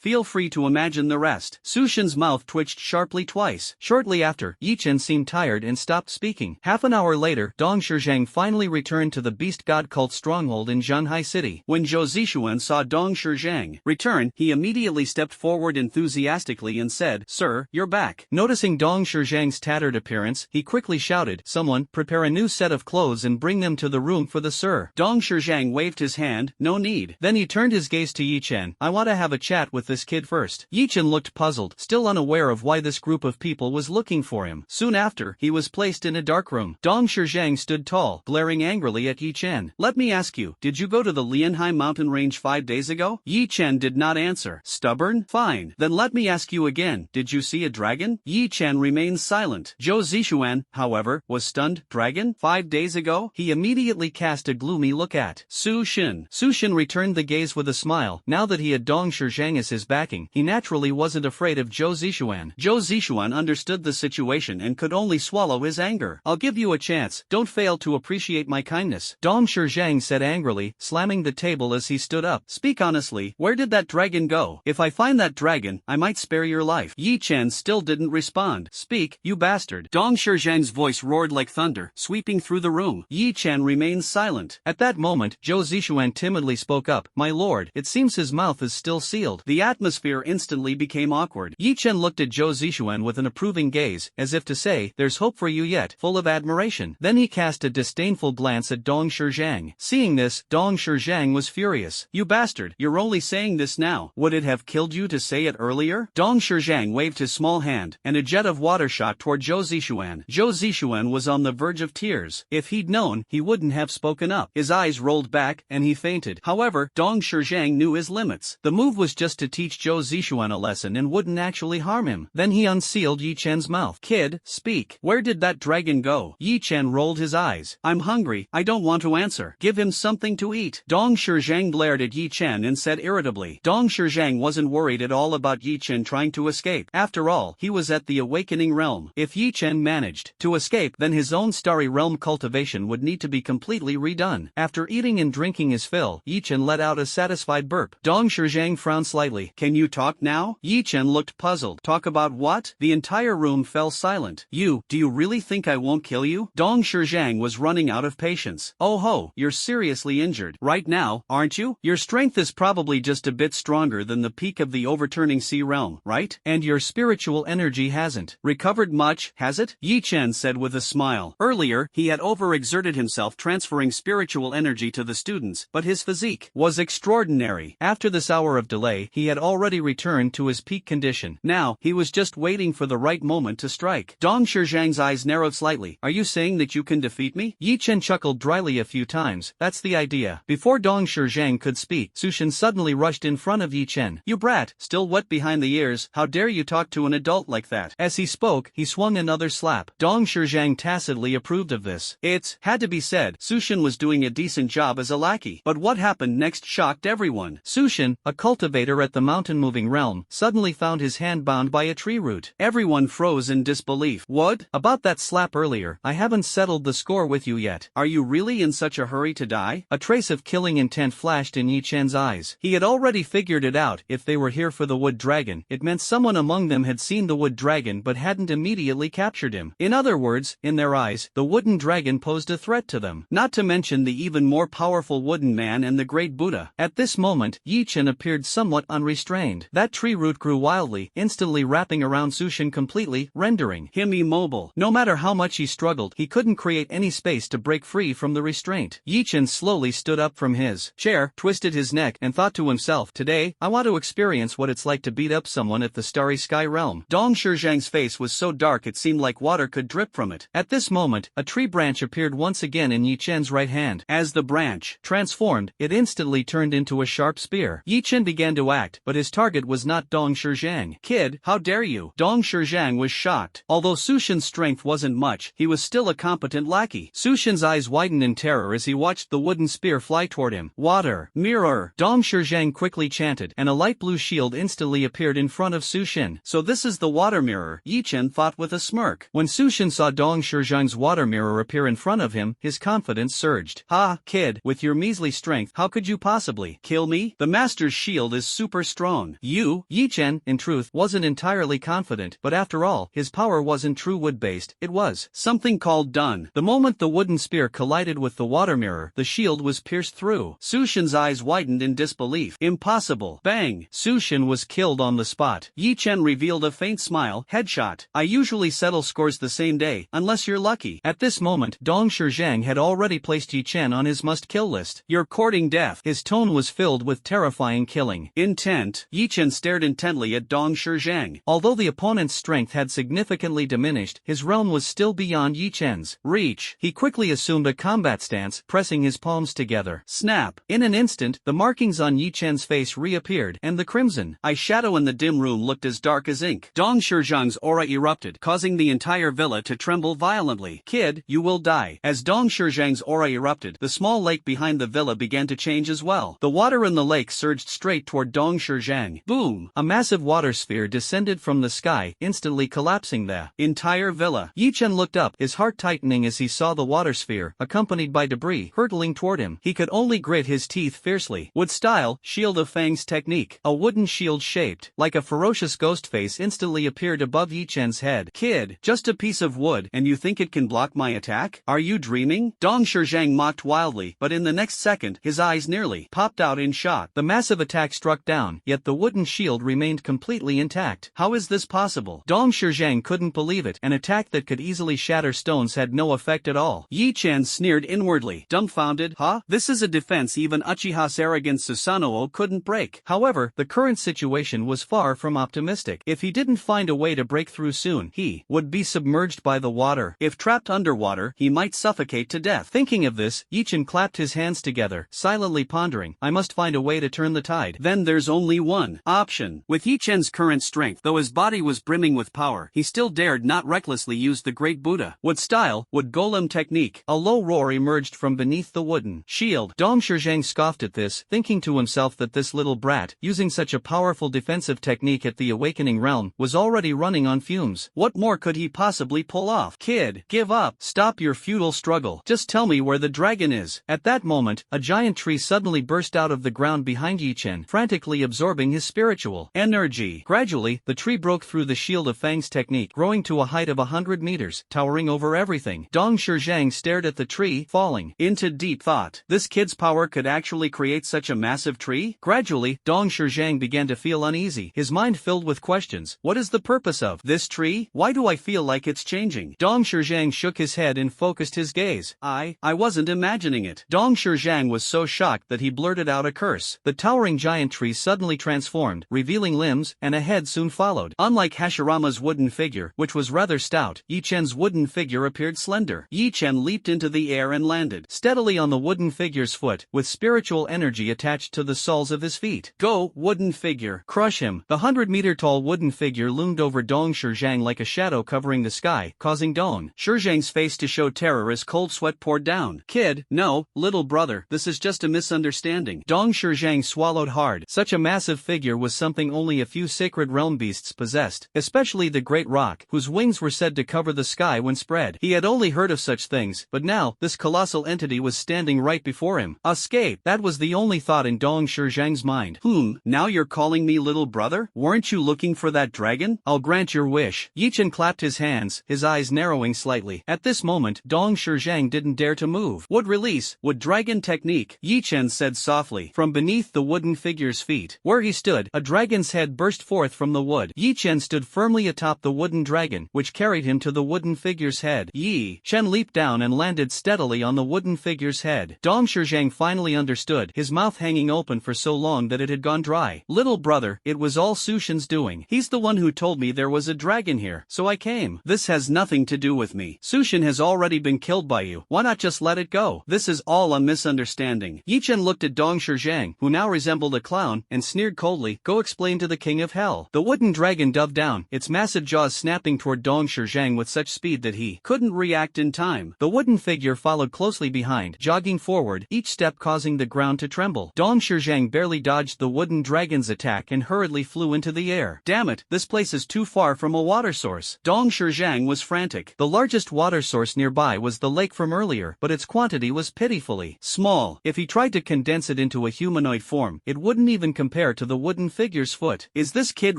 Feel free to imagine the rest. Su Shen's mouth twitched sharply twice. Shortly after, Yi Chen seemed tired and stopped speaking. Half an hour later, Dong Shizhang finally returned to the beast god cult stronghold in Shanghai City. When Zhou Zishuan saw Dong Shizhang return, he immediately stepped forward enthusiastically and said, Sir, you're back. Noticing Dong Shizhang's tattered appearance, he quickly shouted, Someone, prepare a new set of clothes and bring them to the room for the sir. Dong Shizhang waved his hand, no need. Then he turned his gaze to Yi Chen. I want to have a a chat with this kid first. Yi Chen looked puzzled, still unaware of why this group of people was looking for him. Soon after, he was placed in a dark room. Dong Shizhang stood tall, glaring angrily at Yi Chen. Let me ask you, did you go to the Lianhai mountain range 5 days ago? Yi Chen did not answer. Stubborn? Fine. Then let me ask you again, did you see a dragon? Yi Chen remained silent. Zhou Zishuan, however, was stunned. Dragon? 5 days ago? He immediately cast a gloomy look at Su Shin. Su Shin returned the gaze with a smile. Now that he had Dong Shizhang as his backing, he naturally wasn't afraid of Zhou Zishuan. Zhou Zishuan understood the situation and could only swallow his anger. I'll give you a chance, don't fail to appreciate my kindness, Dong Shizhang said angrily, slamming the table as he stood up. Speak honestly, where did that dragon go? If I find that dragon, I might spare your life. Yi Chen still didn't respond. Speak, you bastard. Dong Shizhang's voice roared like thunder, sweeping through the room. Yi Chen remained silent. At that moment, Zhou Zishuan timidly spoke up. My lord, it seems his mouth is still sealed. The atmosphere instantly became awkward. Yi Chen looked at Zhou Zishuan with an approving gaze, as if to say, there's hope for you yet, full of admiration. Then he cast a disdainful glance at Dong Shizhang. Seeing this, Dong Shizhang was furious. You bastard, you're only saying this now. Would it have killed you to say it earlier? Dong Shizhang waved his small hand, and a jet of water shot toward Zhou Zishuan. Zhou Zishuan was on the verge of tears. If he'd known, he wouldn't have spoken up. His eyes rolled back, and he fainted. However, Dong Shizhang knew his limits. The move was just to teach Zhou Zishuan a lesson and wouldn't actually harm him. Then he unsealed Yi Chen's mouth. Kid, speak. Where did that dragon go? Yi Chen rolled his eyes. I'm hungry, I don't want to answer. Give him something to eat. Dong Shizhang glared at Yi Chen and said irritably. Dong Shizhang wasn't worried at all about Yi Chen trying to escape. After all, he was at the awakening realm. If Yi Chen managed to escape, then his own starry realm cultivation would need to be completely redone. After eating and drinking his fill, Yi Chen let out a satisfied burp. Dong Shizhang frowned slightly. Can you talk now? Yi Chen looked puzzled. Talk about what? The entire room fell silent. Do you really think I won't kill you? Dong Shizhang was running out of patience. Oh ho, you're seriously injured right now, aren't you? Your strength is probably just a bit stronger than the peak of the overturning sea realm, right? And your spiritual energy hasn't recovered much, has it? Yi Chen said with a smile. Earlier, he had overexerted himself transferring spiritual energy to the students, but his physique was extraordinary. After this hour of delay, he had already returned to his peak condition. Now, he was just waiting for the right moment to strike. Dong Shizhang's eyes narrowed slightly. Are you saying that you can defeat me? Yi Chen chuckled dryly a few times. That's the idea. Before Dong Shizhang could speak, Su Shin suddenly rushed in front of Yi Chen. You brat, still wet behind the ears, how dare you talk to an adult like that? As he spoke, he swung another slap. Dong Shizhang tacitly approved of this. It had to be said, Su Shin was doing a decent job as a lackey. But what happened next shocked everyone. Su Shin, a cultivator at the mountain-moving realm, suddenly found his hand bound by a tree root. Everyone froze in disbelief. What? About that slap earlier, I haven't settled the score with you yet. Are you really in such a hurry to die? A trace of killing intent flashed in Yi Chen's eyes. He had already figured it out. If they were here for the wood dragon, it meant someone among them had seen the wood dragon but hadn't immediately captured him. In other words, in their eyes, the wooden dragon posed a threat to them. Not to mention the even more powerful wooden man and the great Buddha. At this moment, Yi Chen appeared somewhat unrestrained. That tree root grew wildly, instantly wrapping around Su Shin completely, rendering him immobile. No matter how much he struggled, he couldn't create any space to break free from the restraint. Yi Chen slowly stood up from his chair, twisted his neck, and thought to himself, today, I want to experience what it's like to beat up someone at the starry sky realm. Dong Shizhang's face was so dark it seemed like water could drip from it. At this moment, a tree branch appeared once again in Yi Chen's right hand. As the branch transformed, it instantly turned into a sharp spear. Yi Chen began to act, but his target was not Dong Shizhang. Kid, how dare you? Dong Shizhang was shocked. Although Su Shin's strength wasn't much, he was still a competent lackey. Su Shin's eyes widened in terror as he watched the wooden spear fly toward him. Water, mirror. Dong Shizhang quickly chanted, and a light blue shield instantly appeared in front of Su Shin. So this is the water mirror, Yi Chen thought with a smirk. When Su Shin saw Dong Shizhang's water mirror appear in front of him, his confidence surged. Ha, kid, with your measly strength, how could you possibly kill me? The master's shield is super strong. Yi Chen, in truth, wasn't entirely confident, but after all, his power wasn't true wood-based, it was something called done. The moment the wooden spear collided with the water mirror, the shield was pierced through. Su Shin's eyes widened in disbelief. Impossible. Bang! Su Shin was killed on the spot. Yi Chen revealed a faint smile. Headshot. I usually settle scores the same day, unless you're lucky. At this moment, Dong Shizhang had already placed Yi Chen on his must-kill list. You're courting death. His tone was filled with terrifying killing. Shizhang. Intent, Yi Chen stared intently at Dong Shizhang. Although the opponent's strength had significantly diminished, his realm was still beyond Yi Chen's reach. He quickly assumed a combat stance, pressing his palms together. Snap! In an instant, the markings on Yi Chen's face reappeared, and the crimson eye shadow in the dim room looked as dark as ink. Dong Shizhang's aura erupted, causing the entire villa to tremble violently. Kid, you will die. As Dong Shizhang's aura erupted, the small lake behind the villa began to change as well. The water in the lake surged straight toward Dong Shizhang. Boom! A massive water sphere descended from the sky, instantly collapsing the entire villa. Yi Chen looked up, his heart tightening as he saw the water sphere, accompanied by debris, hurtling toward him. He could only grit his teeth fiercely. Wood style, Shield of Fang's technique. A wooden shield shaped like a ferocious ghost face instantly appeared above Yi Chen's head. Kid, just a piece of wood, and you think it can block my attack? Are you dreaming? Dong Shizhang mocked wildly, but in the next second, his eyes nearly popped out in shock. The massive attack struck down, yet the wooden shield remained completely intact. How is this possible? Dong Shizhang couldn't believe it. An attack that could easily shatter stones had no effect at all. Yi Chen sneered inwardly, dumbfounded. Huh? This is a defense even Uchiha's arrogant Susanoo couldn't break. However, the current situation was far from optimistic. If he didn't find a way to break through soon, he would be submerged by the water. If trapped underwater, he might suffocate to death. Thinking of this, Yi Chen clapped his hands together, silently pondering, I must find a way to turn the tide. Then there's only one option. With Yi Chen's current strength, though his body was brimming with power, he still dared not recklessly use the great Buddha. Wood style, wood golem technique. A low roar emerged from beneath the wooden shield. Dong Shizhang scoffed at this, thinking to himself that this little brat, using such a powerful defensive technique at the awakening realm, was already running on fumes. What more could he possibly pull off? Kid, give up. Stop your futile struggle. Just tell me where the dragon is. At that moment, a giant tree suddenly burst out of the ground behind Yi Chen, frantically absorbing his spiritual energy. Gradually, the tree broke through the Shield of Fang's technique, growing to a height of 100 meters, towering over everything. Dong Shizhang stared at the tree, falling into deep thought. This kid's power could actually create such a massive tree? Gradually, Dong Shizhang began to feel uneasy, his mind filled with questions. What is the purpose of this tree? Why do I feel like it's changing? Dong Shizhang shook his head and focused his gaze. I wasn't imagining it. Dong Shizhang was so shocked that he blurted out a curse. The towering giant tree suddenly transformed, revealing limbs, and a head soon followed. Unlike Hashirama's wooden figure, which was rather stout, Yi Chen's wooden figure appeared slender. Yi Chen leaped into the air and landed steadily on the wooden figure's foot, with spiritual energy attached to the soles of his feet. Go, wooden figure, crush him. The 100-meter-tall wooden figure loomed over Dong Shizhang like a shadow covering the sky, causing Dong Shizhang's face to show terror as cold sweat poured down. Kid, no, little brother, this is just a misunderstanding. Dong Shizhang swallowed hard. Such a massive figure was something only a few sacred realm beasts possessed, especially the great roc, whose wings were said to cover the sky when spread. He had only heard of such things, but now, this colossal entity was standing right before him. Escape! That was the only thought in Dong Shizhang's mind. Now you're calling me little brother? Weren't you looking for that dragon? I'll grant your wish. Yi Chen clapped his hands, his eyes narrowing slightly. At this moment, Dong Shizhang didn't dare to move. Wood release, wood dragon technique, Yi Chen said softly. From beneath the wooden figure's feet, where he stood, a dragon's head burst forth from the wood. Yi Chen stood firmly atop the wooden dragon, which carried him to the wooden figure's head. Yi Chen leaped down and landed steadily on the wooden figure's head. Dong Shizhang finally understood, his mouth hanging open for so long that it had gone dry. Little brother, it was all Sushin's doing. He's the one who told me there was a dragon here, so I came. This has nothing to do with me. Sushin has already been killed by you. Why not just let it go? This is all a misunderstanding. Yi Chen looked at Dong Shizhang, who now resembled a clown, and sneered coldly, go explain to the king of hell. The wooden dragon dove down, its massive jaws snapping toward Dong Shizhang with such speed that he couldn't react in time. The wooden figure followed closely behind, jogging forward, each step causing the ground to tremble. Dong Shizhang barely dodged the wooden dragon's attack and hurriedly flew into the air. Damn it, this place is too far from a water source. Dong Shizhang was frantic. The largest water source nearby was the lake from earlier, but its quantity was pitifully small. If he tried to condense it into a humanoid form, it wouldn't even compare to the wooden figure's foot. Is this kid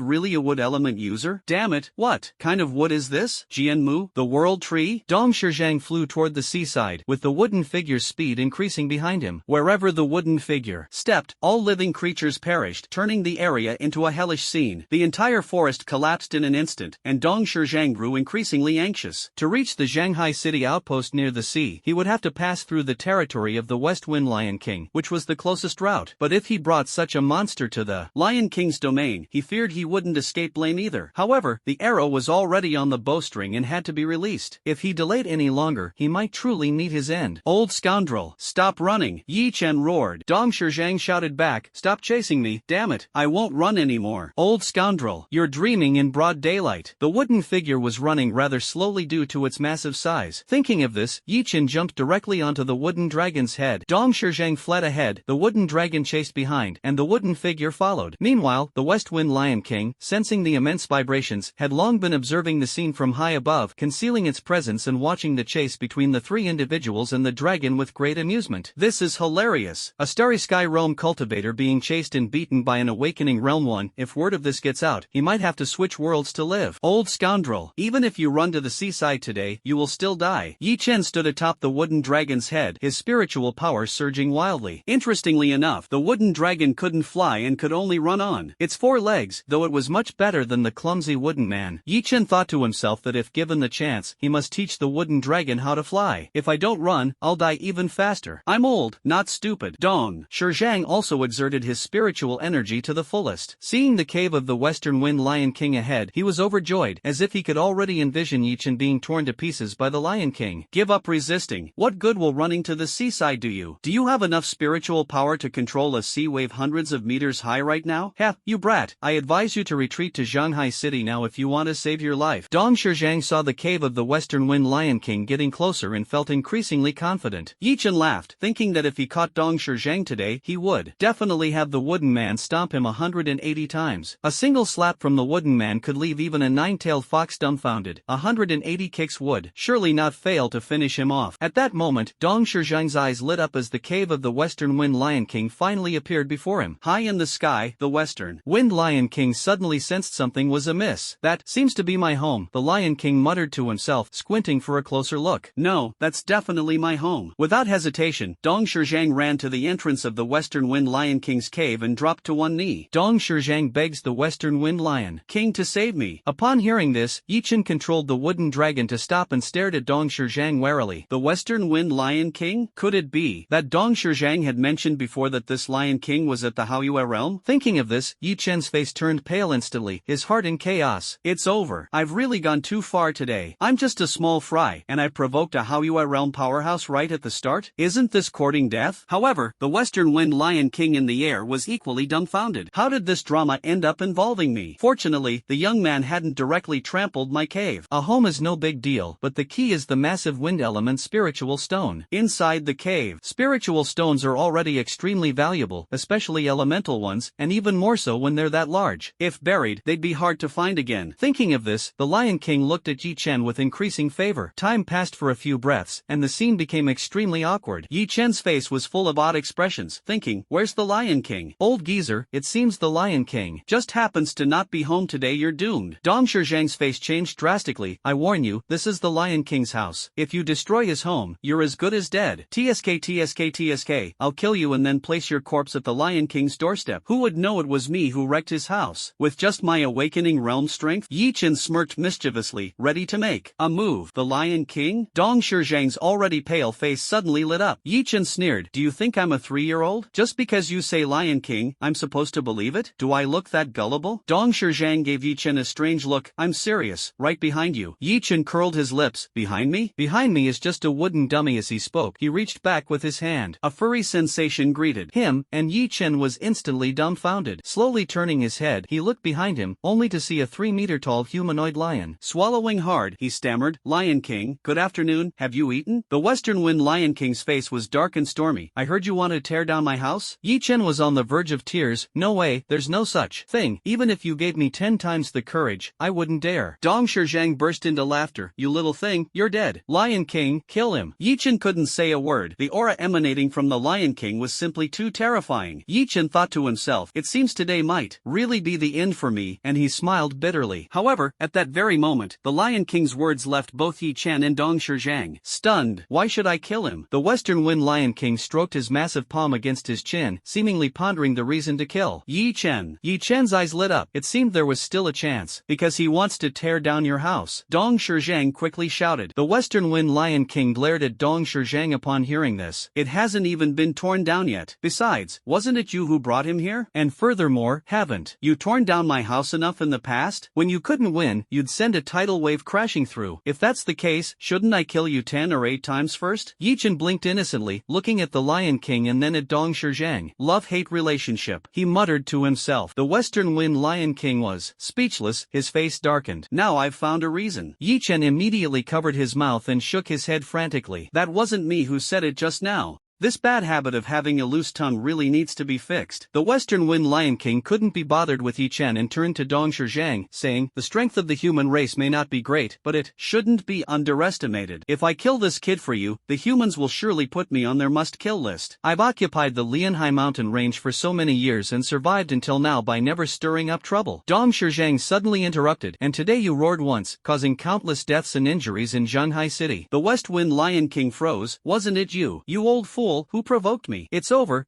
really a wood element user? Damn it, what kind of wood is this? Jianmu, the world tree? Dong Shizhang flew toward the seaside, with the wooden figure's speed increasing behind him. Wherever the wooden figure stepped, all living creatures perished, turning the area into a hellish scene. The entire forest collapsed in an instant, and Dong Shizhang grew increasingly anxious. To reach the Shanghai city outpost near the sea, he would have to pass through the territory of the West Wind Lion King, which was the closest route. But if he brought such such a monster to the Lion King's domain, he feared he wouldn't escape blame either. However, the arrow was already on the bowstring and had to be released. If he delayed any longer, he might truly meet his end. Old scoundrel, stop running, Yi Chen roared. Dong Shizhang shouted back, stop chasing me, damn it, I won't run anymore. Old scoundrel, you're dreaming in broad daylight. The wooden figure was running rather slowly due to its massive size. Thinking of this, Yi Chen jumped directly onto the wooden dragon's head. Dong Shizhang fled ahead, the wooden dragon chased behind, and the wooden figure followed. Meanwhile, the West Wind Lion King, sensing the immense vibrations, had long been observing the scene from high above, concealing its presence and watching the chase between the three individuals and the dragon with great amusement. This is hilarious. A Starry Sky Realm cultivator being chased and beaten by an awakening realm one. If word of this gets out, he might have to switch worlds to live. Old scoundrel, even if you run to the seaside today, you will still die. Yi Chen stood atop the wooden dragon's head, his spiritual power surging wildly. Interestingly enough, the wooden dragon couldn't fly and could only run on its four legs, though it was much better than the clumsy wooden man. Yi Chen thought to himself that if given the chance, he must teach the wooden dragon how to fly. If I don't run, I'll die even faster. I'm old, not stupid. Dong Shizhang also exerted his spiritual energy to the fullest. Seeing the cave of the Western Wind Lion King ahead, he was overjoyed, as if he could already envision Yi Chen being torn to pieces by the Lion King. Give up resisting. What good will running to the seaside do you? Do you have enough spiritual power to control a sea wave hundreds of meters high right now? Heh, you brat. I advise you to retreat to Shanghai City now if you want to save your life. Dong Shizhang saw the cave of the Western Wind Lion King getting closer and felt increasingly confident. Yi Chen laughed, thinking that if he caught Dong Shizhang today, he would definitely have the wooden man stomp him 180 times. A single slap from the wooden man could leave even a nine-tailed fox dumbfounded. 180 kicks would surely not fail to finish him off. At that moment, Dong Shizhang's eyes lit up as the cave of the Western Wind Lion King finally appeared before him. High in the sky, the Western Wind Lion King suddenly sensed something was amiss. That seems to be my home, the Lion King muttered to himself, squinting for a closer look. No, that's definitely my home. Without hesitation, Dong Shizhang ran to the entrance of the Western Wind Lion King's cave and dropped to one knee. Dong Shizhang begs the Western Wind Lion King to save me. Upon hearing this, Yi Chen controlled the wooden dragon to stop and stared at Dong Shizhang warily. The Western Wind Lion King? Could it be that Dong Shizhang had mentioned before that this Lion King was at the Haoyue realm? Thinking of this, Yi Chen's face turned pale instantly, his heart in chaos. It's over. I've really gone too far today. I'm just a small fry, and I provoked a Haoyue realm powerhouse right at the start? Isn't this courting death? However, the Western Wind Lion King in the air was equally dumbfounded. How did this drama end up involving me? Fortunately, the young man hadn't directly trampled my cave. A home is no big deal, but the key is the massive wind element spiritual stone. Inside the cave, spiritual stones are already extremely valuable, especially elemental ones, and even more so when they're that large. If buried, they'd be hard to find again. Thinking of this, the Lion King looked at Yi Chen with increasing favor. Time passed for a few breaths, and the scene became extremely awkward. Yi Chen's face was full of odd expressions, thinking, where's the Lion King? Old geezer, it seems the Lion King just happens to not be home today, you're doomed. Dong Shizhang's face changed drastically. I warn you, this is the Lion King's house. If you destroy his home, you're as good as dead. TSK, I'll kill you and then place your corpse at the Lion King's doorstep. Who would know it was me who wrecked his house? With just my awakening realm strength? Yi Chen smirked mischievously, ready to make a move. The Lion King? Dong Shizhang's already pale face suddenly lit up. Yi Chen sneered, do you think I'm a 3-year-old? Just because you say Lion King, I'm supposed to believe it? Do I look that gullible? Dong Shizhang gave Yi Chen a strange look. I'm serious, right behind you. Yi Chen curled his lips. Behind me? Behind me is just a wooden dummy. As he spoke, he reached back with his hand. A furry sensation greeted him, and Yi Chen was instantly dumbfounded. Slowly turning his head, he looked behind him, only to see a 3-meter-tall humanoid lion. Swallowing hard, he stammered, Lion King, good afternoon, have you eaten? The Western Wind Lion King's face was dark and stormy. I heard you want to tear down my house? Yi Chen was on the verge of tears. No way, there's no such thing. Even if you gave me 10 times the courage, I wouldn't dare. Dong Shizhang burst into laughter. You little thing, you're dead. Lion King, kill him. Yi Chen couldn't say a word. The aura emanating from the Lion King was simply too terrifying. Yi Chen thought to himself, it seems today might really be the end for me, and he smiled bitterly. However, at that very moment, the Lion King's words left both Yi Chen and Dong Shizhang stunned. Why should I kill him? The Western Wind Lion King stroked his massive palm against his chin, seemingly pondering the reason to kill Yi Chen. Yi Chen's eyes lit up. It seemed there was still a chance. Because he wants to tear down your house. Dong Shizhang quickly shouted. The Western Wind Lion King glared at Dong Shizhang upon hearing this. It hasn't even been torn down yet. Besides, wasn't it you you who brought him here? And furthermore, haven't you torn down my house enough in the past? When you couldn't win, you'd send a tidal wave crashing through. If that's the case, shouldn't I kill you 10 or 8 times first? Yi Chen blinked innocently, looking at the Lion King and then at Dong Shizhang. Love-hate relationship, he muttered to himself. The Western Wind Lion King was speechless, his face darkened. Now I've found a reason. Yi Chen immediately covered his mouth and shook his head frantically. That wasn't me who said it just now. This bad habit of having a loose tongue really needs to be fixed. The Western Wind Lion King couldn't be bothered with Yi Chen and turned to Dong Shizhang, saying, the strength of the human race may not be great, but it shouldn't be underestimated. If I kill this kid for you, the humans will surely put me on their must-kill list. I've occupied the Lianhai mountain range for so many years and survived until now by never stirring up trouble. Dong Shizhang suddenly interrupted, and today you roared once, causing countless deaths and injuries in Zhanghai City. The West Wind Lion King froze. Wasn't it you, you old fool? Who provoked me? It's over,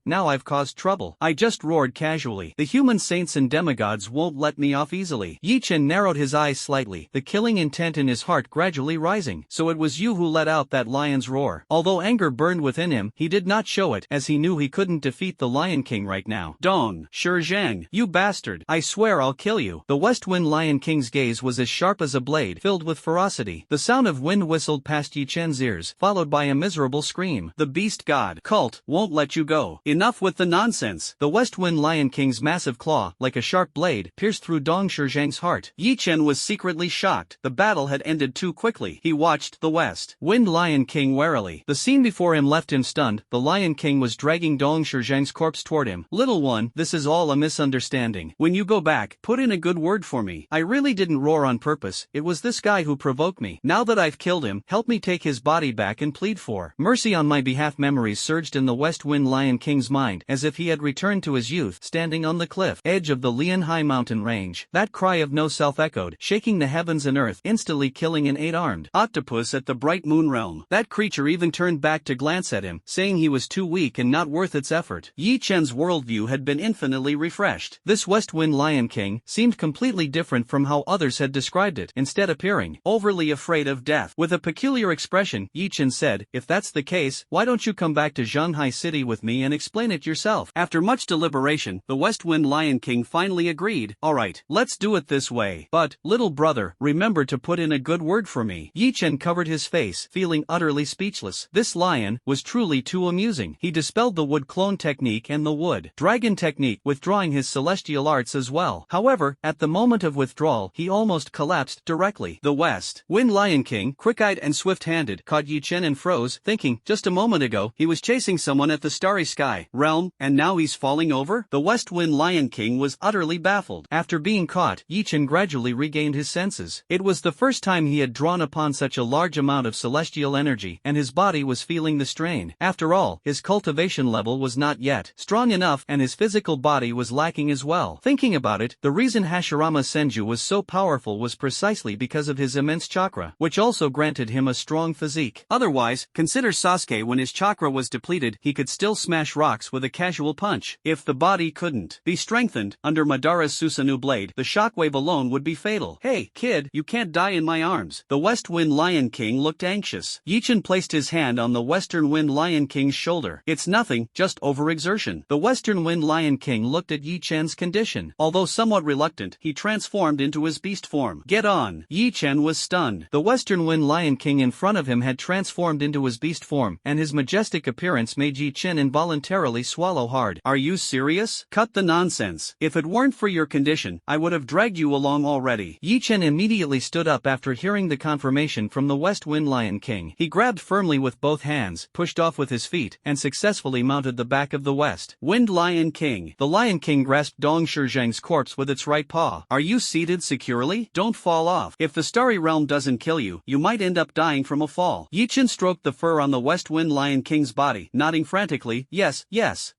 now I've caused trouble. I just roared casually. The human saints and demigods won't let me off easily. Yi Chen narrowed his eyes slightly, the killing intent in his heart gradually rising. So it was you who let out that lion's roar. Although anger burned within him, he did not show it, as he knew he couldn't defeat the Lion King right now. Dong Shizhang, you bastard. I swear I'll kill you. The West Wind Lion King's gaze was as sharp as a blade, filled with ferocity. The sound of wind whistled past Yi Chen's ears, followed by a miserable scream. The beast god cult won't let you go. Enough with the nonsense. The West Wind Lion King's massive claw, like a sharp blade, pierced through Dong Shizhang's heart. Yi Chen was secretly shocked. The battle had ended too quickly. He watched the West Wind Lion King warily. The scene before him left him stunned. The Lion King was dragging Dong Shizhang's corpse toward him. Little one, this is all a misunderstanding. When you go back, put in a good word for me. I really didn't roar on purpose. It was this guy who provoked me. Now that I've killed him, help me take his body back and plead for mercy on my behalf. Memories surged in the West Wind Lion King's mind, as if he had returned to his youth, standing on the cliff edge of the Lianhai mountain range. That cry of no self echoed, shaking the heavens and earth, instantly killing an 8-armed octopus at the bright moon realm. That creature even turned back to glance at him, saying he was too weak and not worth its effort. Yi Chen's worldview had been infinitely refreshed. This West Wind Lion King seemed completely different from how others had described it, instead appearing overly afraid of death. With a peculiar expression, Yi Chen said, if that's the case, why don't you come back to Zhanghai City with me and explain it yourself? After much deliberation, the West Wind Lion King finally agreed. Alright, let's do it this way. But, little brother, remember to put in a good word for me. Yi Chen covered his face, feeling utterly speechless. This lion was truly too amusing. He dispelled the wood clone technique and the wood dragon technique, withdrawing his celestial arts as well. However, at the moment of withdrawal, he almost collapsed directly. The West Wind Lion King, quick-eyed and swift-handed, caught Yi Chen and froze, thinking, just a moment ago, he was chasing someone at the starry sky realm, and now he's falling over? The West Wind Lion King was utterly baffled. After being caught, Yi Chen gradually regained his senses. It was the first time he had drawn upon such a large amount of celestial energy, and his body was feeling the strain. After all, his cultivation level was not yet strong enough, and his physical body was lacking as well. Thinking about it, the reason Hashirama Senju was so powerful was precisely because of his immense chakra, which also granted him a strong physique. Otherwise, consider Sasuke. When his chakra was depleted, he could still smash rocks with a casual punch. If the body couldn't be strengthened under Madara's Susanoo blade, the shockwave alone would be fatal. Hey, kid, you can't die in my arms. The West Wind Lion King looked anxious. Yi Chen placed his hand on the Western Wind Lion King's shoulder. It's nothing, just overexertion. The Western Wind Lion King looked at Yi Chen's condition. Although somewhat reluctant, he transformed into his beast form. Get on. Yi Chen was stunned. The Western Wind Lion King in front of him had transformed into his beast form, and his majestic appearance made Yi Chen involuntarily swallow hard. Are you serious? Cut the nonsense. If it weren't for your condition, I would have dragged you along already. Yi Chen immediately stood up after hearing the confirmation from the West Wind Lion King. He grabbed firmly with both hands, pushed off with his feet, and successfully mounted the back of the West Wind Lion King. The Lion King grasped Dong Shizhang's corpse with its right paw. Are you seated securely? Don't fall off. If the starry realm doesn't kill you, you might end up dying from a fall. Yi Chen stroked the fur on the West Wind Lion King's body, nodding frantically. Yes,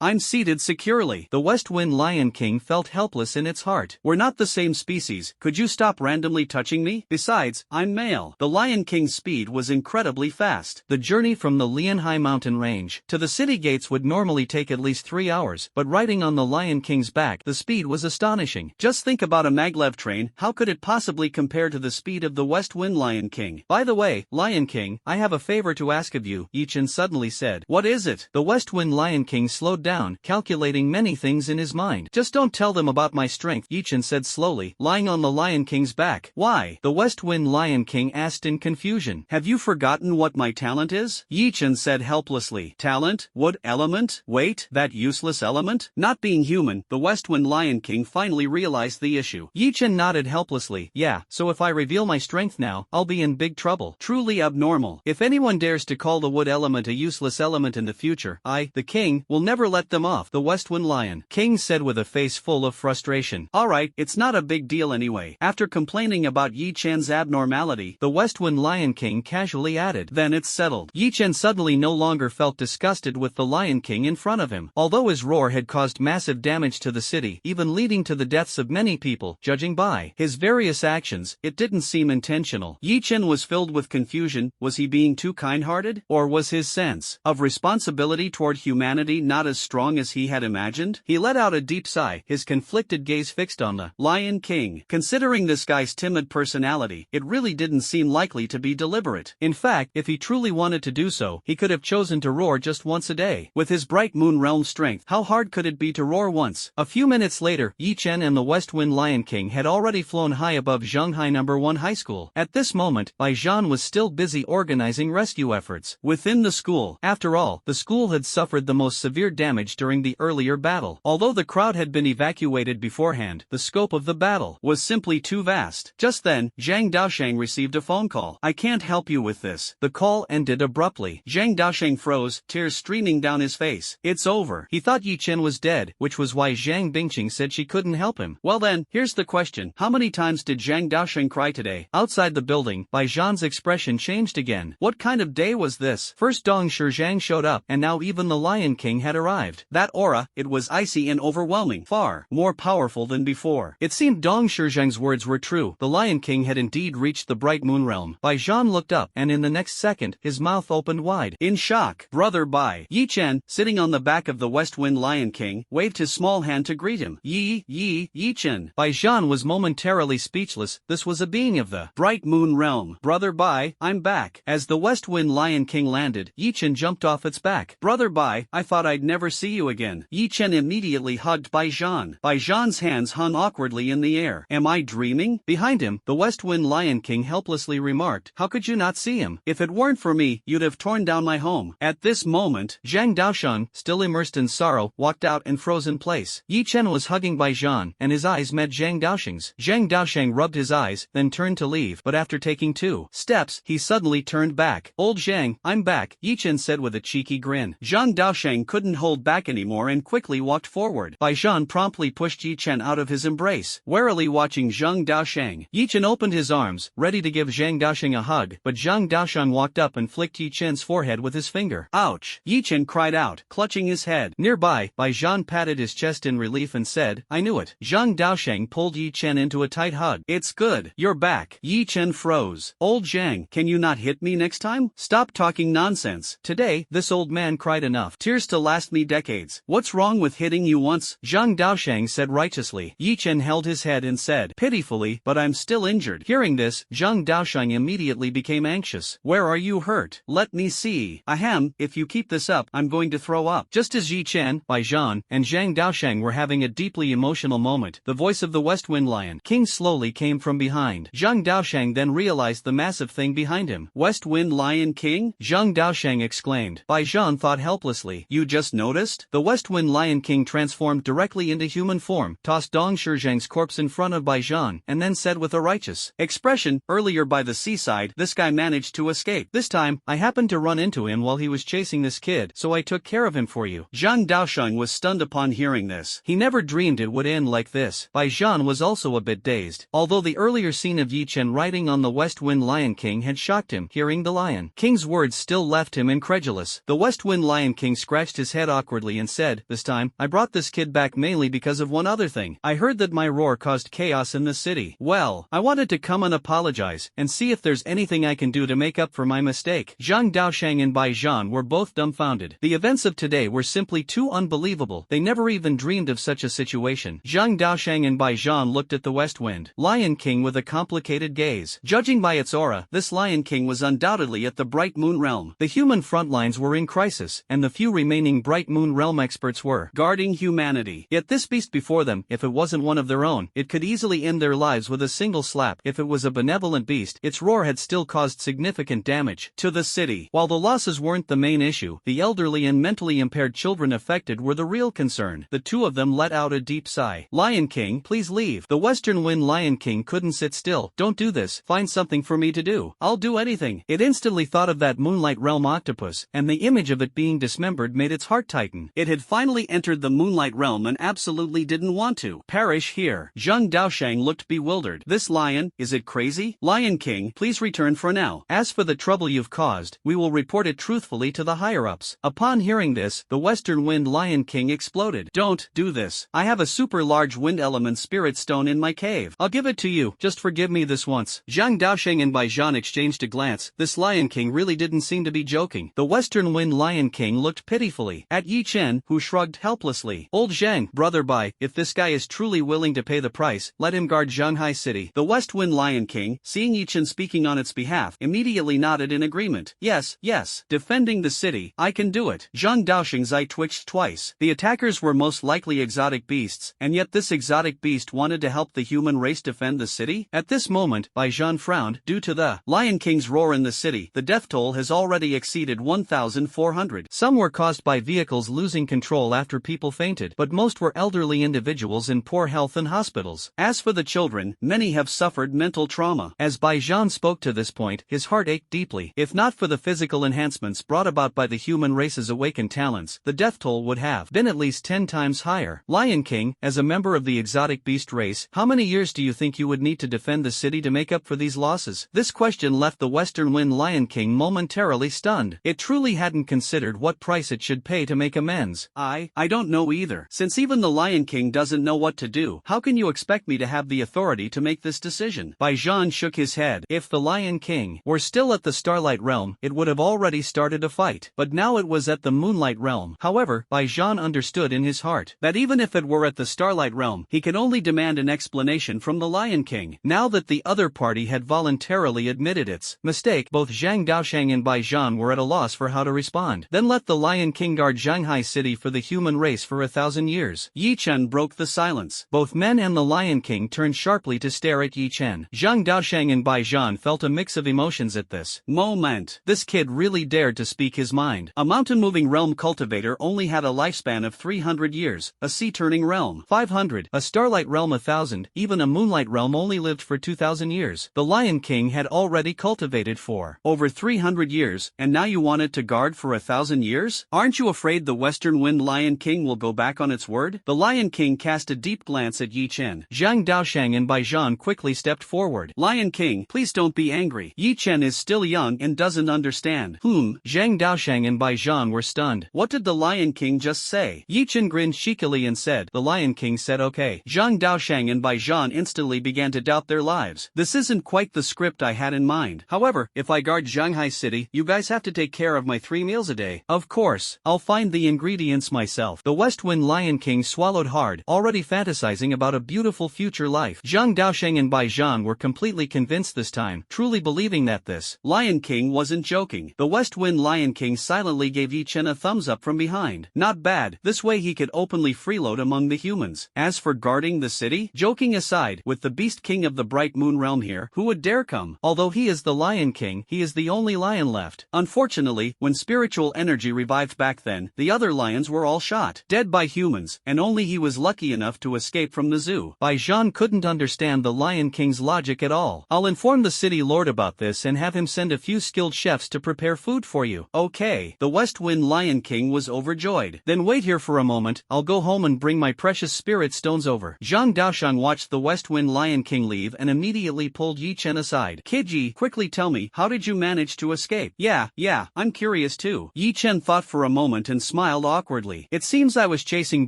I'm seated securely. The West Wind Lion King felt helpless in its heart. We're not the same species. Could you stop randomly touching me? Besides, I'm male. The Lion King's speed was incredibly fast. The journey from the Lianhai mountain range to the city gates would normally take at least 3 hours, but riding on the Lion King's back, the speed was astonishing. Just think about a maglev train. How could it possibly compare to the speed of the West Wind Lion King? By the way, Lion King, I have a favor to ask of you. Yi Chen suddenly suddenly said, "What is it?" The West Wind Lion King slowed down, calculating many things in his mind. "Just don't tell them about my strength," Yi-Chen said slowly, lying on the Lion King's back. "Why?" the West Wind Lion King asked in confusion. "Have you forgotten what my talent is?" Yi-Chen said helplessly. "Talent? Wood element? Wait, that useless element?" Not being human, the West Wind Lion King finally realized the issue. Yi-Chen nodded helplessly. "Yeah, so if I reveal my strength now, I'll be in big trouble. Truly abnormal. If anyone dares to call the wood element a useless element in the future, I, the king, will never let them off," the West Wind Lion King said with a face full of frustration. "Alright, it's not a big deal anyway." After complaining about Yi-Chen's abnormality, the West Wind Lion King casually added, "Then it's settled." Yi-Chen suddenly no longer felt disgusted with the Lion King in front of him. Although his roar had caused massive damage to the city, even leading to the deaths of many people, judging by his various actions, it didn't seem intentional. Yi-Chen was filled with confusion. Was he being too kind-hearted? Or was his sense of responsibility toward humanity not as strong as he had imagined? He let out a deep sigh, his conflicted gaze fixed on the Lion King. Considering this guy's timid personality, it really didn't seem likely to be deliberate. In fact, if he truly wanted to do so, he could have chosen to roar just once a day. With his bright moon realm strength, how hard could it be to roar once? A few minutes later, Yi-Chen and the West Wind Lion King had already flown high above Shanghai No. 1 High School. At this moment, Baijian was still busy organizing rescue efforts within the school. After all, the school had suffered the most severe damage during the earlier battle. Although the crowd had been evacuated beforehand, the scope of the battle was simply too vast. Just then, Zhang Daosheng received a phone call. "I can't help you with this." The call ended abruptly. Zhang Daosheng froze, tears streaming down his face. It's over. He thought Yi-Chen was dead, which was why Zhang Bingqing said she couldn't help him. Well then, here's the question. How many times did Zhang Daosheng cry today? Outside the building, Baijian's expression changed again. What kind of day was this? First Dong Shizhang showed up, and now even the Lion King had arrived. That aura, it was icy and overwhelming, far more powerful than before. It seemed Dong Shizhang's words were true. The Lion King had indeed reached the bright moon realm. Baijian looked up, and in the next second, his mouth opened wide. In shock. "Brother Bai." Yi-Chen, sitting on the back of the West Wind Lion King, waved his small hand to greet him. Yi-Chen. Baijian was momentarily speechless. This was a being of the bright moon realm. "Brother Bai, I'm back." As the West Wind Lion King landed, Yi-Chen jumped off its back. "Brother Bai, I thought I'd never see you again." Yi-Chen immediately hugged Baijian. Baijian's hands hung awkwardly in the air. "Am I dreaming?" Behind him, the West Wind Lion King helplessly remarked, "How could you not see him? If it weren't for me, you'd have torn down my home." At this moment, Zhang Daosheng, still immersed in sorrow, walked out and froze in place. Yi-Chen was hugging Baijian, and his eyes met Zhang Daosheng's. Zhang Daosheng rubbed his eyes, then turned to leave, but after taking 2 steps, he suddenly turned back. "Old Zhang, I'm back," Yi-Chen said with a cheeky grin. Zhang Daosheng couldn't hold back anymore and quickly walked forward. Baijian promptly pushed Yi-Chen out of his embrace. Warily watching Zhang Daosheng, Yi-Chen opened his arms, ready to give Zhang Daosheng a hug, but Zhang Daosheng walked up and flicked Yi-Chen's forehead with his finger. "Ouch!" Yi-Chen cried out, clutching his head. Nearby, Baijian patted his chest in relief and said, "I knew it." Zhang Daosheng pulled Yi-Chen into a tight hug. "It's good. You're back." Yi-Chen froze. "Old Zhang, can you not hit me next time? Stop talking nonsense." Today, this old man cried enough tears to last me decades. "What's wrong with hitting you once?" Zhang Daosheng said righteously. Yi-Chen held his head and said, pitifully, "But I'm still injured." Hearing this, Zhang Daosheng immediately became anxious. "Where are you hurt? Let me see." "Ahem, if you keep this up, I'm going to throw up." Just as Yi-Chen, Baijian, and Zhang Daosheng were having a deeply emotional moment, the voice of the West Wind Lion King slowly came from behind. Zhang Daosheng then realized the massive thing behind him. "West Wind Lion King?" Zhang Daosheng exclaimed. Baijian thought helplessly. "You just noticed?" The West Wind Lion King transformed directly into human form, tossed Dong Shizhang's corpse in front of Baijian, and then said with a righteous expression, "Earlier by the seaside, this guy managed to escape. This time, I happened to run into him while he was chasing this kid, so I took care of him for you." Zhang Daosheng was stunned upon hearing this. He never dreamed it would end like this. Baijian was also a bit dazed. Although the earlier scene of Yi-Chen riding on the West Wind Lion King had shocked him, hearing the Lion King's words still left him incredulous. The West Wind Lion King scratched his head awkwardly and said, "This time, I brought this kid back mainly because of one other thing. I heard that my roar caused chaos in the city. Well, I wanted to come and apologize, and see if there's anything I can do to make up for my mistake." Zhang Daosheng and Baijian were both dumbfounded. The events of today were simply too unbelievable. They never even dreamed of such a situation. Zhang Daosheng and Baijian looked at the West Wind Lion King with a complicated gaze. Judging by its aura, this Lion King was undoubtedly at the Bright Moon Realm. The human front lines were in crisis, and the few remaining Bright Moon Realm experts were guarding humanity. Yet this beast before them, if it wasn't one of their own, it could easily end their lives with a single slap. If it was a benevolent beast, its roar had still caused significant damage to the city. While the losses weren't the main issue, the elderly and mentally impaired children affected were the real concern. The two of them let out a deep sigh. Lion King, please leave. The Western Wind Lion King couldn't sit still. Don't do this. Find something for me to do. I'll do anything. It instantly thought of that Moonlight Realm octopus, and the image of it being dismembered made its heart tighten. It had finally entered the Moonlight Realm and absolutely didn't want to perish here. Zheng Daoshang looked bewildered. This lion, is it crazy? Lion King, please return for now. As for the trouble you've caused, we will report it truthfully to the higher-ups. Upon hearing this, the Western Wind Lion King exploded. Don't do this. I have a super large wind element spirit stone in my cave. I'll give it to you. Just forgive me this once. Zhang Daosheng and Bai Zhan exchanged a glance. This Lion King really didn't seem to be joking. The Western Wind Lion King looked pitifully at Yi Chen, who shrugged helplessly. Old Zhang, brother Bai, if this guy is truly willing to pay the price, let him guard Shanghai City. The West Wind Lion King, seeing Yi Chen speaking on its behalf, immediately nodded in agreement. Yes, yes, defending the city, I can do it. Zhang Daosheng's eye twitched twice. The attackers were most likely exotic beasts, and yet this exotic beast wanted to help the human race defend the city? At this moment, Bai Zhan frowned. Due to the Lion King's roar in the city, the death toll has already exceeded 1,400. Some were caused by vehicles losing control after people fainted, but most were elderly individuals in poor health and hospitals. As for the children, many have suffered mental trauma. As Bai Zhan spoke to this point, his heart ached deeply. If not for the physical enhancements brought about by the human race's awakened talents, the death toll would have been at least 10 times higher. Lion King, as a member of the exotic beast race, how many years do you think you would need to defend the city to make up for these losses? This question left the Western Wind Lion King momentarily stunned. It truly hadn't considered what price it should pay to make amends. I don't know either. Since even the Lion King doesn't know what to do, how can you expect me to have the authority to make this decision? Bai Zhan shook his head. If the Lion King were still at the Starlight Realm, it would have already started a fight. But now it was at the Moonlight Realm. However, Bai Zhan understood in his heart that even if it were at the Starlight Realm, he could only demand an explanation from the Lion King. Now that the other party had voluntarily admitted its mistake, both Zhang Daosheng and Bai Zhan were at a loss for how to respond. Then let the Lion King guard Shanghai City for the human race for 1,000 years. Yi Chen broke the silence. Both men and the Lion King turned sharply to stare at Yi Chen. Zhang Daosheng and Bai Zhan felt a mix of emotions at this moment. This kid really dared to speak his mind. A mountain-moving realm cultivator only had a lifespan of 300 years, a sea-turning realm 500, a starlight realm 1,000, even a moonlight realm only lived for 2,000 years. The Lion King had already cultivated for over 300 years, and now you want it to guard for 1,000 years? Aren't you afraid the Western Wind Lion King will go back on its word? The Lion King cast a deep glance at Yi Chen. Zhang Daosheng and Bai Zhan quickly stepped forward. Lion King, please don't be angry. Yi Chen is still young and doesn't understand. Zhang Daosheng and Bai Zhan were stunned. What did the Lion King just say? Yi Chen grinned cheekily and said, the Lion King said okay. Zhang Daosheng and Bai Zhan instantly began to doubt their lives. This isn't quite the script I had in mind. However, if I guard Shanghai City, you guys have to take care of my 3 meals a day. Of course, I'll find the ingredients myself. The West Wind Lion King swallowed hard, already fantasizing about a beautiful future life. Zhang Daosheng and Bai Zhan were completely convinced this time, truly believing that this Lion King wasn't joking. The West Wind Lion King silently gave Yi Chen a thumbs up from behind. Not bad, this way he could openly freeload among the humans. As for guarding the city, joking aside, with the Beast King of the Bright Moon Realm here, who would dare come? Although he is the Lion King, he is the only lion left. Unfortunately, when spiritual energy revived back then, the other lions were all shot dead by humans, and only he was lucky enough to escape from the zoo. Bai Zhan couldn't understand the Lion King's logic at all. I'll inform the city lord about this and have him send a few skilled chefs to prepare food for you. Okay. The West Wind Lion King was overjoyed. Then wait here for a moment, I'll go home and bring my precious spirit stones over. Zhang Daosheng watched the West Wind Lion King leave and immediately pulled Yi Chen aside. Kid Yi, quickly tell me, how did you manage to escape? Yeah, I'm curious too. Yi Chen thought for a moment and smiled awkwardly. It seems I was chasing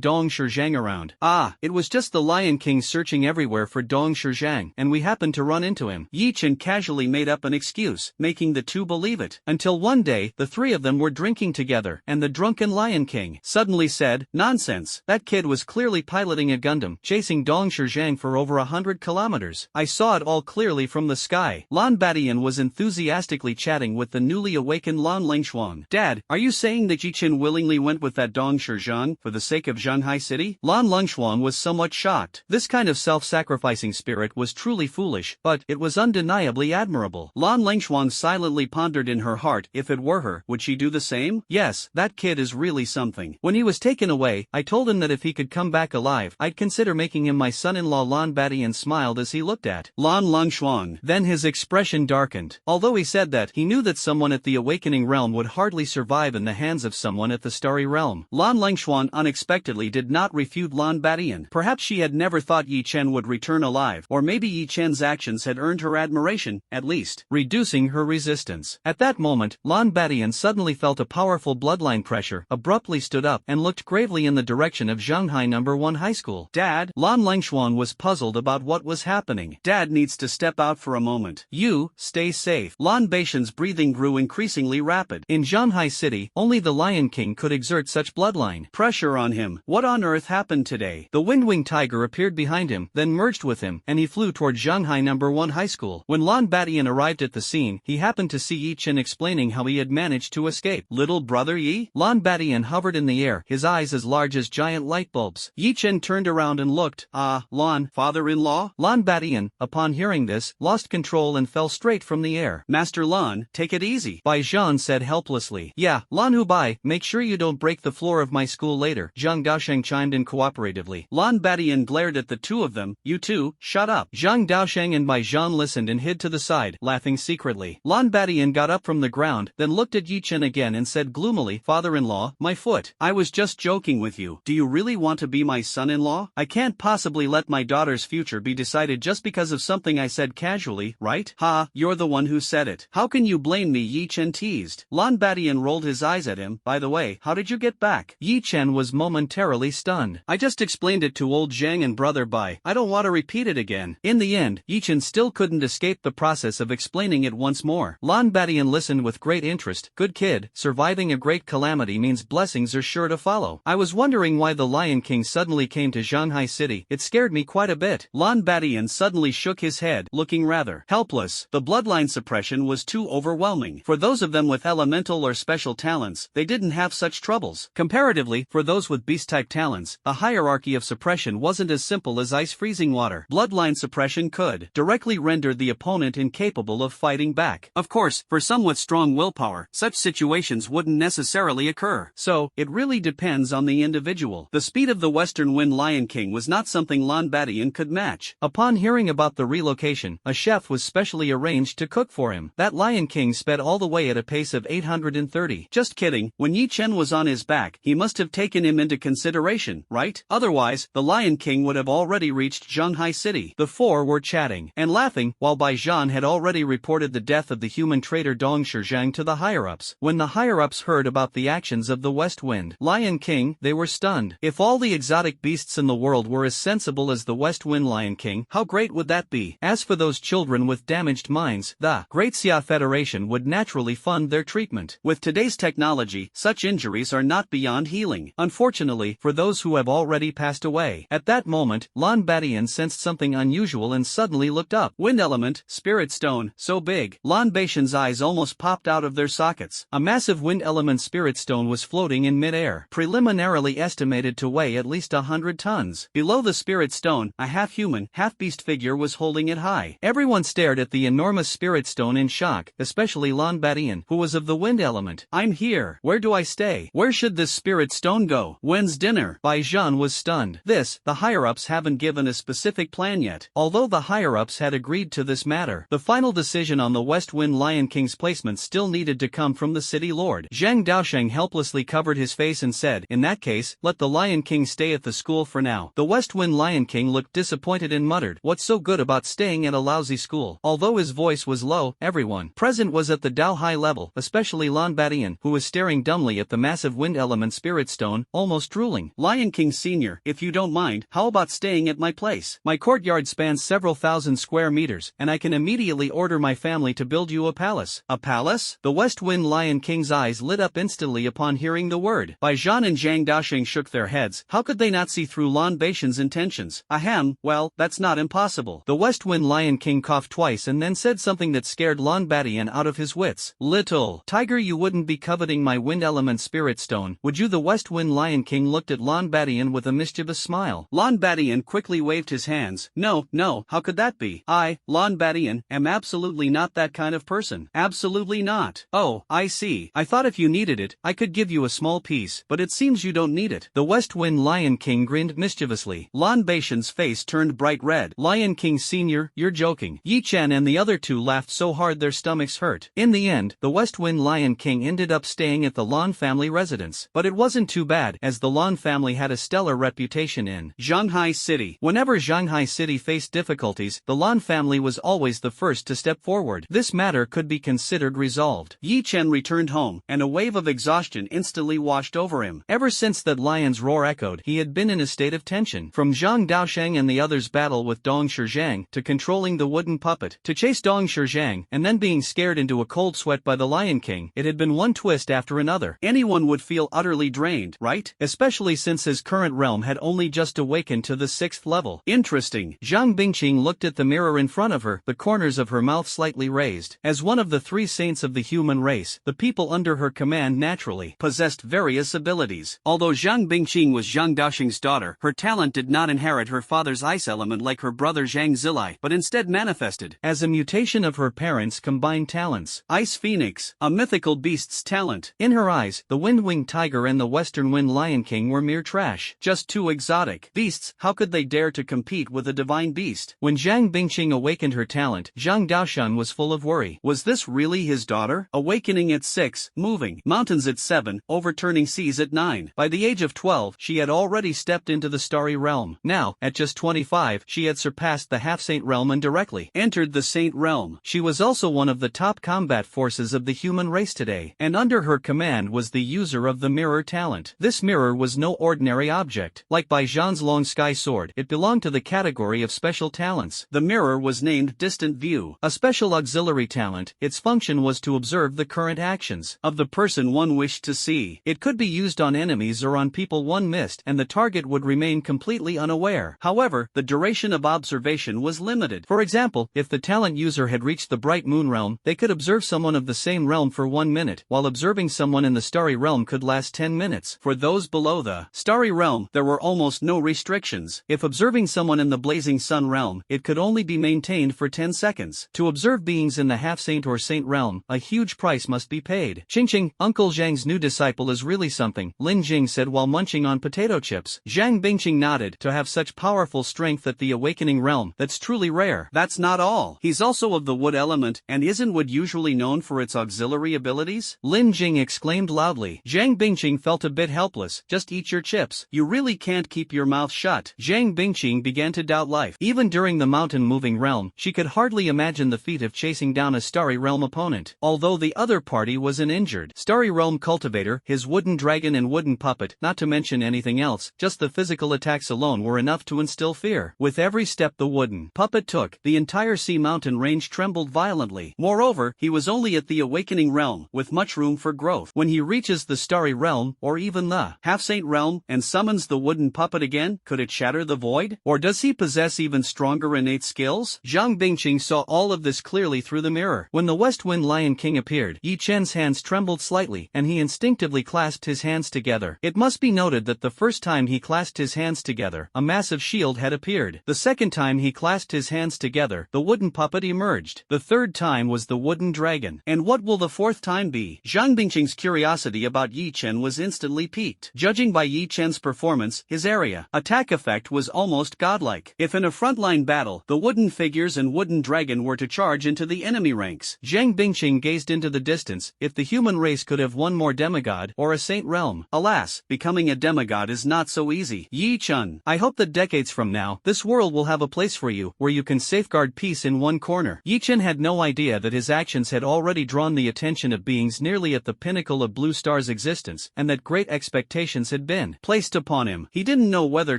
Dong Shizhang around. It was just the Lion King searching everywhere for Dong Shizhang, and we happened to run into him. Yi Chen casually made up an excuse, making the two believe it. Until one day, the three of them were drinking together, and the drunken Lion King suddenly said, nonsense, that kid was clearly piloting a Gundam, chasing Dong Shizhang for over 100 kilometers. I saw it all clearly from the sky. Lan Batian was enthusiastically chatting with the newly awakened Yichen Lan Lingshuang. Dad, are you saying that Yichen willingly went with that Dong Shizhang for the sake of Shanghai City? Lan Lingshuang was somewhat shocked. This kind of self-sacrificing spirit was truly foolish, but it was undeniably admirable. Lan Lingshuang silently pondered in her heart, if it were her, would she do the same? Yes, that kid is really something. When he was taken away, I told him that if he could come back alive, I'd consider making him my son-in-law. Lan Badian smiled as he looked at Lan Lingshuang. Then his expression darkened. Although he said that, he knew that someone at the Awakening Realm would hardly survive in the hands of someone at the Starry Realm. Lan Lingshuang unexpectedly did not refute Lan Badian. Perhaps she had never thought Yi Chen would return alive, or maybe Yi Chen's actions had earned her admiration, at least, reducing her resistance. At that moment, Lan Badian suddenly felt a powerful bloodline pressure, abruptly stood up, and looked gravely in the direction of Shanghai No. 1 High School. Dad? Lan Lingshuang was puzzled about what was happening. Dad needs to step out for a moment. You, stay safe. Lan Baishan's breathing grew increasingly rapid. In Shanghai City, only the Lion King could exert such bloodline pressure on him. What on earth happened today? The Windwing Tiger appeared behind him, then merged with him, and he flew toward Shanghai No. 1 High School. When Lan Badian arrived at the scene, he happened to see Yi Chen explaining how he had managed to escape. Little brother Yi? Lan Badian hovered in the air, his eyes as large as giant light bulbs. Yi Chen turned around and looked. Lan, father-in-law? Lan Badian, upon hearing this, lost control and fell straight from the air. Master Lan, take it easy, Bai Zhan said helplessly. Yeah, Lan Hubai, make sure you don't break the floor of my school later, Zhang Daosheng chimed in cooperatively. Lan Badian glared at the two of them. You two, shut up. Zhang Daosheng and Bai Zhan listened and hid to the side, laughing secretly. Lan Badian got up from the ground, then looked at Yi Chen again and said gloomily, Father-in-law, my foot. I was just joking with you. Do you really want to be my son-in-law? I can't possibly let my daughter's future be decided just because of something I said casually, right? Ha, you're the one who said it. How can you blame me? Yi Chen teased. Lan Badian rolled his eyes at him. By the way, how did you get back? Yi Chen was momentarily stunned. I just explained it to old Zhang and brother Bai. I don't want to repeat it again. In the end, Yi Chen still couldn't escape the process of explaining it once more. Lan Badian listened with great interest. Good kid, surviving a great calamity means blessings are sure to follow. I was wondering why the Lion King suddenly came to Shanghai City. It scared me quite a bit. Lan Badian suddenly shook his head, looking rather helpless. The bloodline suppression was too overwhelming. For those of them with elemental or special talents, they didn't have such troubles. Comparatively, for those with beast-type talents, the hierarchy of suppression wasn't as simple as ice freezing water. Bloodline suppression could directly render the opponent incapable of fighting back. Of course, for some with strong willpower, such situations wouldn't necessarily occur. So, it really depends on the individual. The speed of the Western Wind Lion King was not something Lan Badian could match. Upon hearing about the relocation, a chef was specially arranged to cook for him. That Lion King sped all the way at a pace of 830. Just kidding, when Yi Chen was on his back, he must have taken him into consideration, right? Otherwise, the Lion King would have already reached Shanghai City. The four were chatting and laughing, while Bai Zhan had already reported the death of the human traitor Dong Shizhang to the higher-ups. When the higher-ups heard about the actions of the West Wind Lion King, they were stunned. If all the exotic beasts in the world were as sensible as the West Wind Lion King, how great would that be? As for those children with damaged minds, the Great Xia Federation would naturally fund their treatment. With today's technology, such injuries are not beyond healing. Unfortunately, for those who have already passed away. At that moment, Lan Badian sensed something unusual and suddenly looked up. Wind element, spirit stone, so big. Lan Baishan's eyes almost popped out of their sockets. A massive wind element spirit stone was floating in midair, preliminarily estimated to weigh at least 100 tons. Below the spirit stone, a half-human, half-beast figure was holding it high. Everyone stared at the enormous spirit stone in shock, especially Lan Badian, who was of the wind element. I'm here. Where do I stay? Where should this spirit stone go? When's dinner? Bai Zhan was stunned. This, the higher-ups haven't given a specific plan yet. Although the higher-ups had agreed to this matter, the final decision on the West Wind Lion King's placement still needed to come from the city lord. Zhang Daosheng helplessly covered his face and said, in that case, let the Lion King stay at the school for now. The West Wind Lion King looked disappointed and muttered, what's so good about staying at a lousy school? Although his voice was low, everyone present was at the Dao High level, especially Lan Badian, who was staring dumbly at the massive wind element spirit stone, almost drooling. Lion King Sr., if you don't mind, how about staying at my place? My courtyard spans several thousand square meters, and I can immediately order my family to build you a palace. A palace? The West Wind Lion King's eyes lit up instantly upon hearing the word. Bai Zhan and Zhang Daosheng shook their heads. How could they not see through Lan Baishan's intentions? Ahem, well, that's not impossible. The West Wind Lion King coughed twice and then said something that scared Lan Badian out of his wits. Tutul. Tiger, you wouldn't be coveting my wind element spirit stone, would you? The West Wind Lion King looked at Lon Badian with a mischievous smile. Lon Badian quickly waved his hands. No, how could that be? I, Lon Badian, am absolutely not that kind of person. Absolutely not. Oh, I see. I thought if you needed it, I could give you a small piece, but it seems you don't need it. The West Wind Lion King grinned mischievously. Lon Badian's face turned bright red. Lion King Sr., you're joking. Yi Chen and the other two laughed so hard their stomachs hurt. In the end, the West Wind Lion King ended up staying at the Lon family residence. But it wasn't too bad, as the Lon family had a stellar reputation in Shanghai City. Whenever Shanghai City faced difficulties, the Lon family was always the first to step forward. This matter could be considered resolved. Yi Chen returned home, and a wave of exhaustion instantly washed over him. Ever since that lion's roar echoed, he had been in a state of tension. From Zhang Daosheng and the others' battle with Dong Shizhang, to controlling the wooden puppet, to chase Dong Shizhang, and then being scared into a cold sweat by the Lion King, it had been one twist after another. Anyone would feel utterly drained, right? Especially since his current realm had only just awakened to the 6th level. Interesting. Zhang Bingqing looked at the mirror in front of her, the corners of her mouth slightly raised. As one of the 3 saints of the human race, the people under her command naturally possessed various abilities. Although Zhang Bingqing was Zhang Daosheng's daughter, her talent did not inherit her father's ice element like her brother Zhang Zilai, but instead manifested as a mutation of her parents' combined talents. Ice Phoenix, a mythical beast's talent. In her eyes, the Wind-Winged Tiger and the Western Wind Lion King were mere trash. Just 2 exotic beasts. How could they dare to compete with a divine beast? When Zhang Bingqing awakened her talent, Zhang Daoshan was full of worry. Was this really his daughter? Awakening at 6, moving mountains at 7, overturning seas at 9. By the age of 12, she had already stepped into the starry realm. Now, at just 25, she had surpassed the half-saint realm and directly entered the saint realm. She was also one of the top combat forces of the human race today, and under her command was the user of the mirror talent. This mirror was no ordinary object. Like Bai Zhan's long sky sword, it belonged to the category of special talents. The mirror was named Distant View, a special auxiliary talent. Its function was to observe the current actions of the person one wished to see. It could be used on enemies or on people one missed, and the target would remain completely unaware. However, the duration of observation was limited. For example, if the talent user had reached the Bright Moon realm, they could observe someone of the same realm for 1 minute, while observing someone in the Starry realm could last 10 minutes. For those below the Starry realm, there were almost no restrictions. If observing someone in the Blazing Sun realm, it could only be maintained for 10 seconds. To observe beings in the half-saint or saint realm, a huge price must be paid. Qingqing, Uncle Zhang's new disciple is really something, Lin Jing said while munching on potato chips. Zhang Bingqing nodded. To have such powerful strength at the awakening realm, that's truly rare. That's not all. He's also of the wood element, and isn't wood usually known for its auxiliary abilities? Lin Jing exclaimed loudly. Zhang Bingqing felt a bit helpless. Just eat your chips. You really can't keep your mouth shut. Zhang Bingqing began to doubt life. Even during the mountain-moving realm, she could hardly imagine the feat of chasing down a Starry Realm opponent. Although the other party was an injured Starry Realm cultivator, his wooden dragon and wooden puppet, not to mention anything else, just the physical attacks alone were enough to instill fear. With every step the wooden puppet took, the entire sea mountain range trembled violently. Moreover, he was only at the awakening realm, with much room for growth. When he reaches the Starry Realm, or even the Half-Saint Realm, and summons the wooden puppet again, could it shatter the void? Or does he possess even stronger innate skills? Zhang Bingqing saw all of this clearly through the mirror. When the West Wind Lion King appeared, Yi Chen's hands trembled slightly, and he instinctively clasped his hands together. It must be noted that the first time he clasped his hands together, a massive shield had appeared. The second time he clasped his hands together, the wooden puppet emerged. The third time was the wooden dragon. And what will the fourth time be? Zhang Bingqing's curiosity about Yi Chen was instantly piqued. Judging by Yi Chen's performance, his area attack effect was almost godlike. If in a frontline battle, the wooden figures and wooden dragon were to charge into the enemy ranks, Zhang Bingqing gazed into the distance. If the human race could have one more demigod, or a saint realm. Alas, becoming a demigod is not so easy. Yi Chen, I hope that decades from now, this world will have a place for you, where you can safeguard peace in one corner. Yi Chen had no idea that his actions had already drawn the attention of beings nearly at the pinnacle of Blue Star's existence, and that great expectations had been placed upon him. He didn't know whether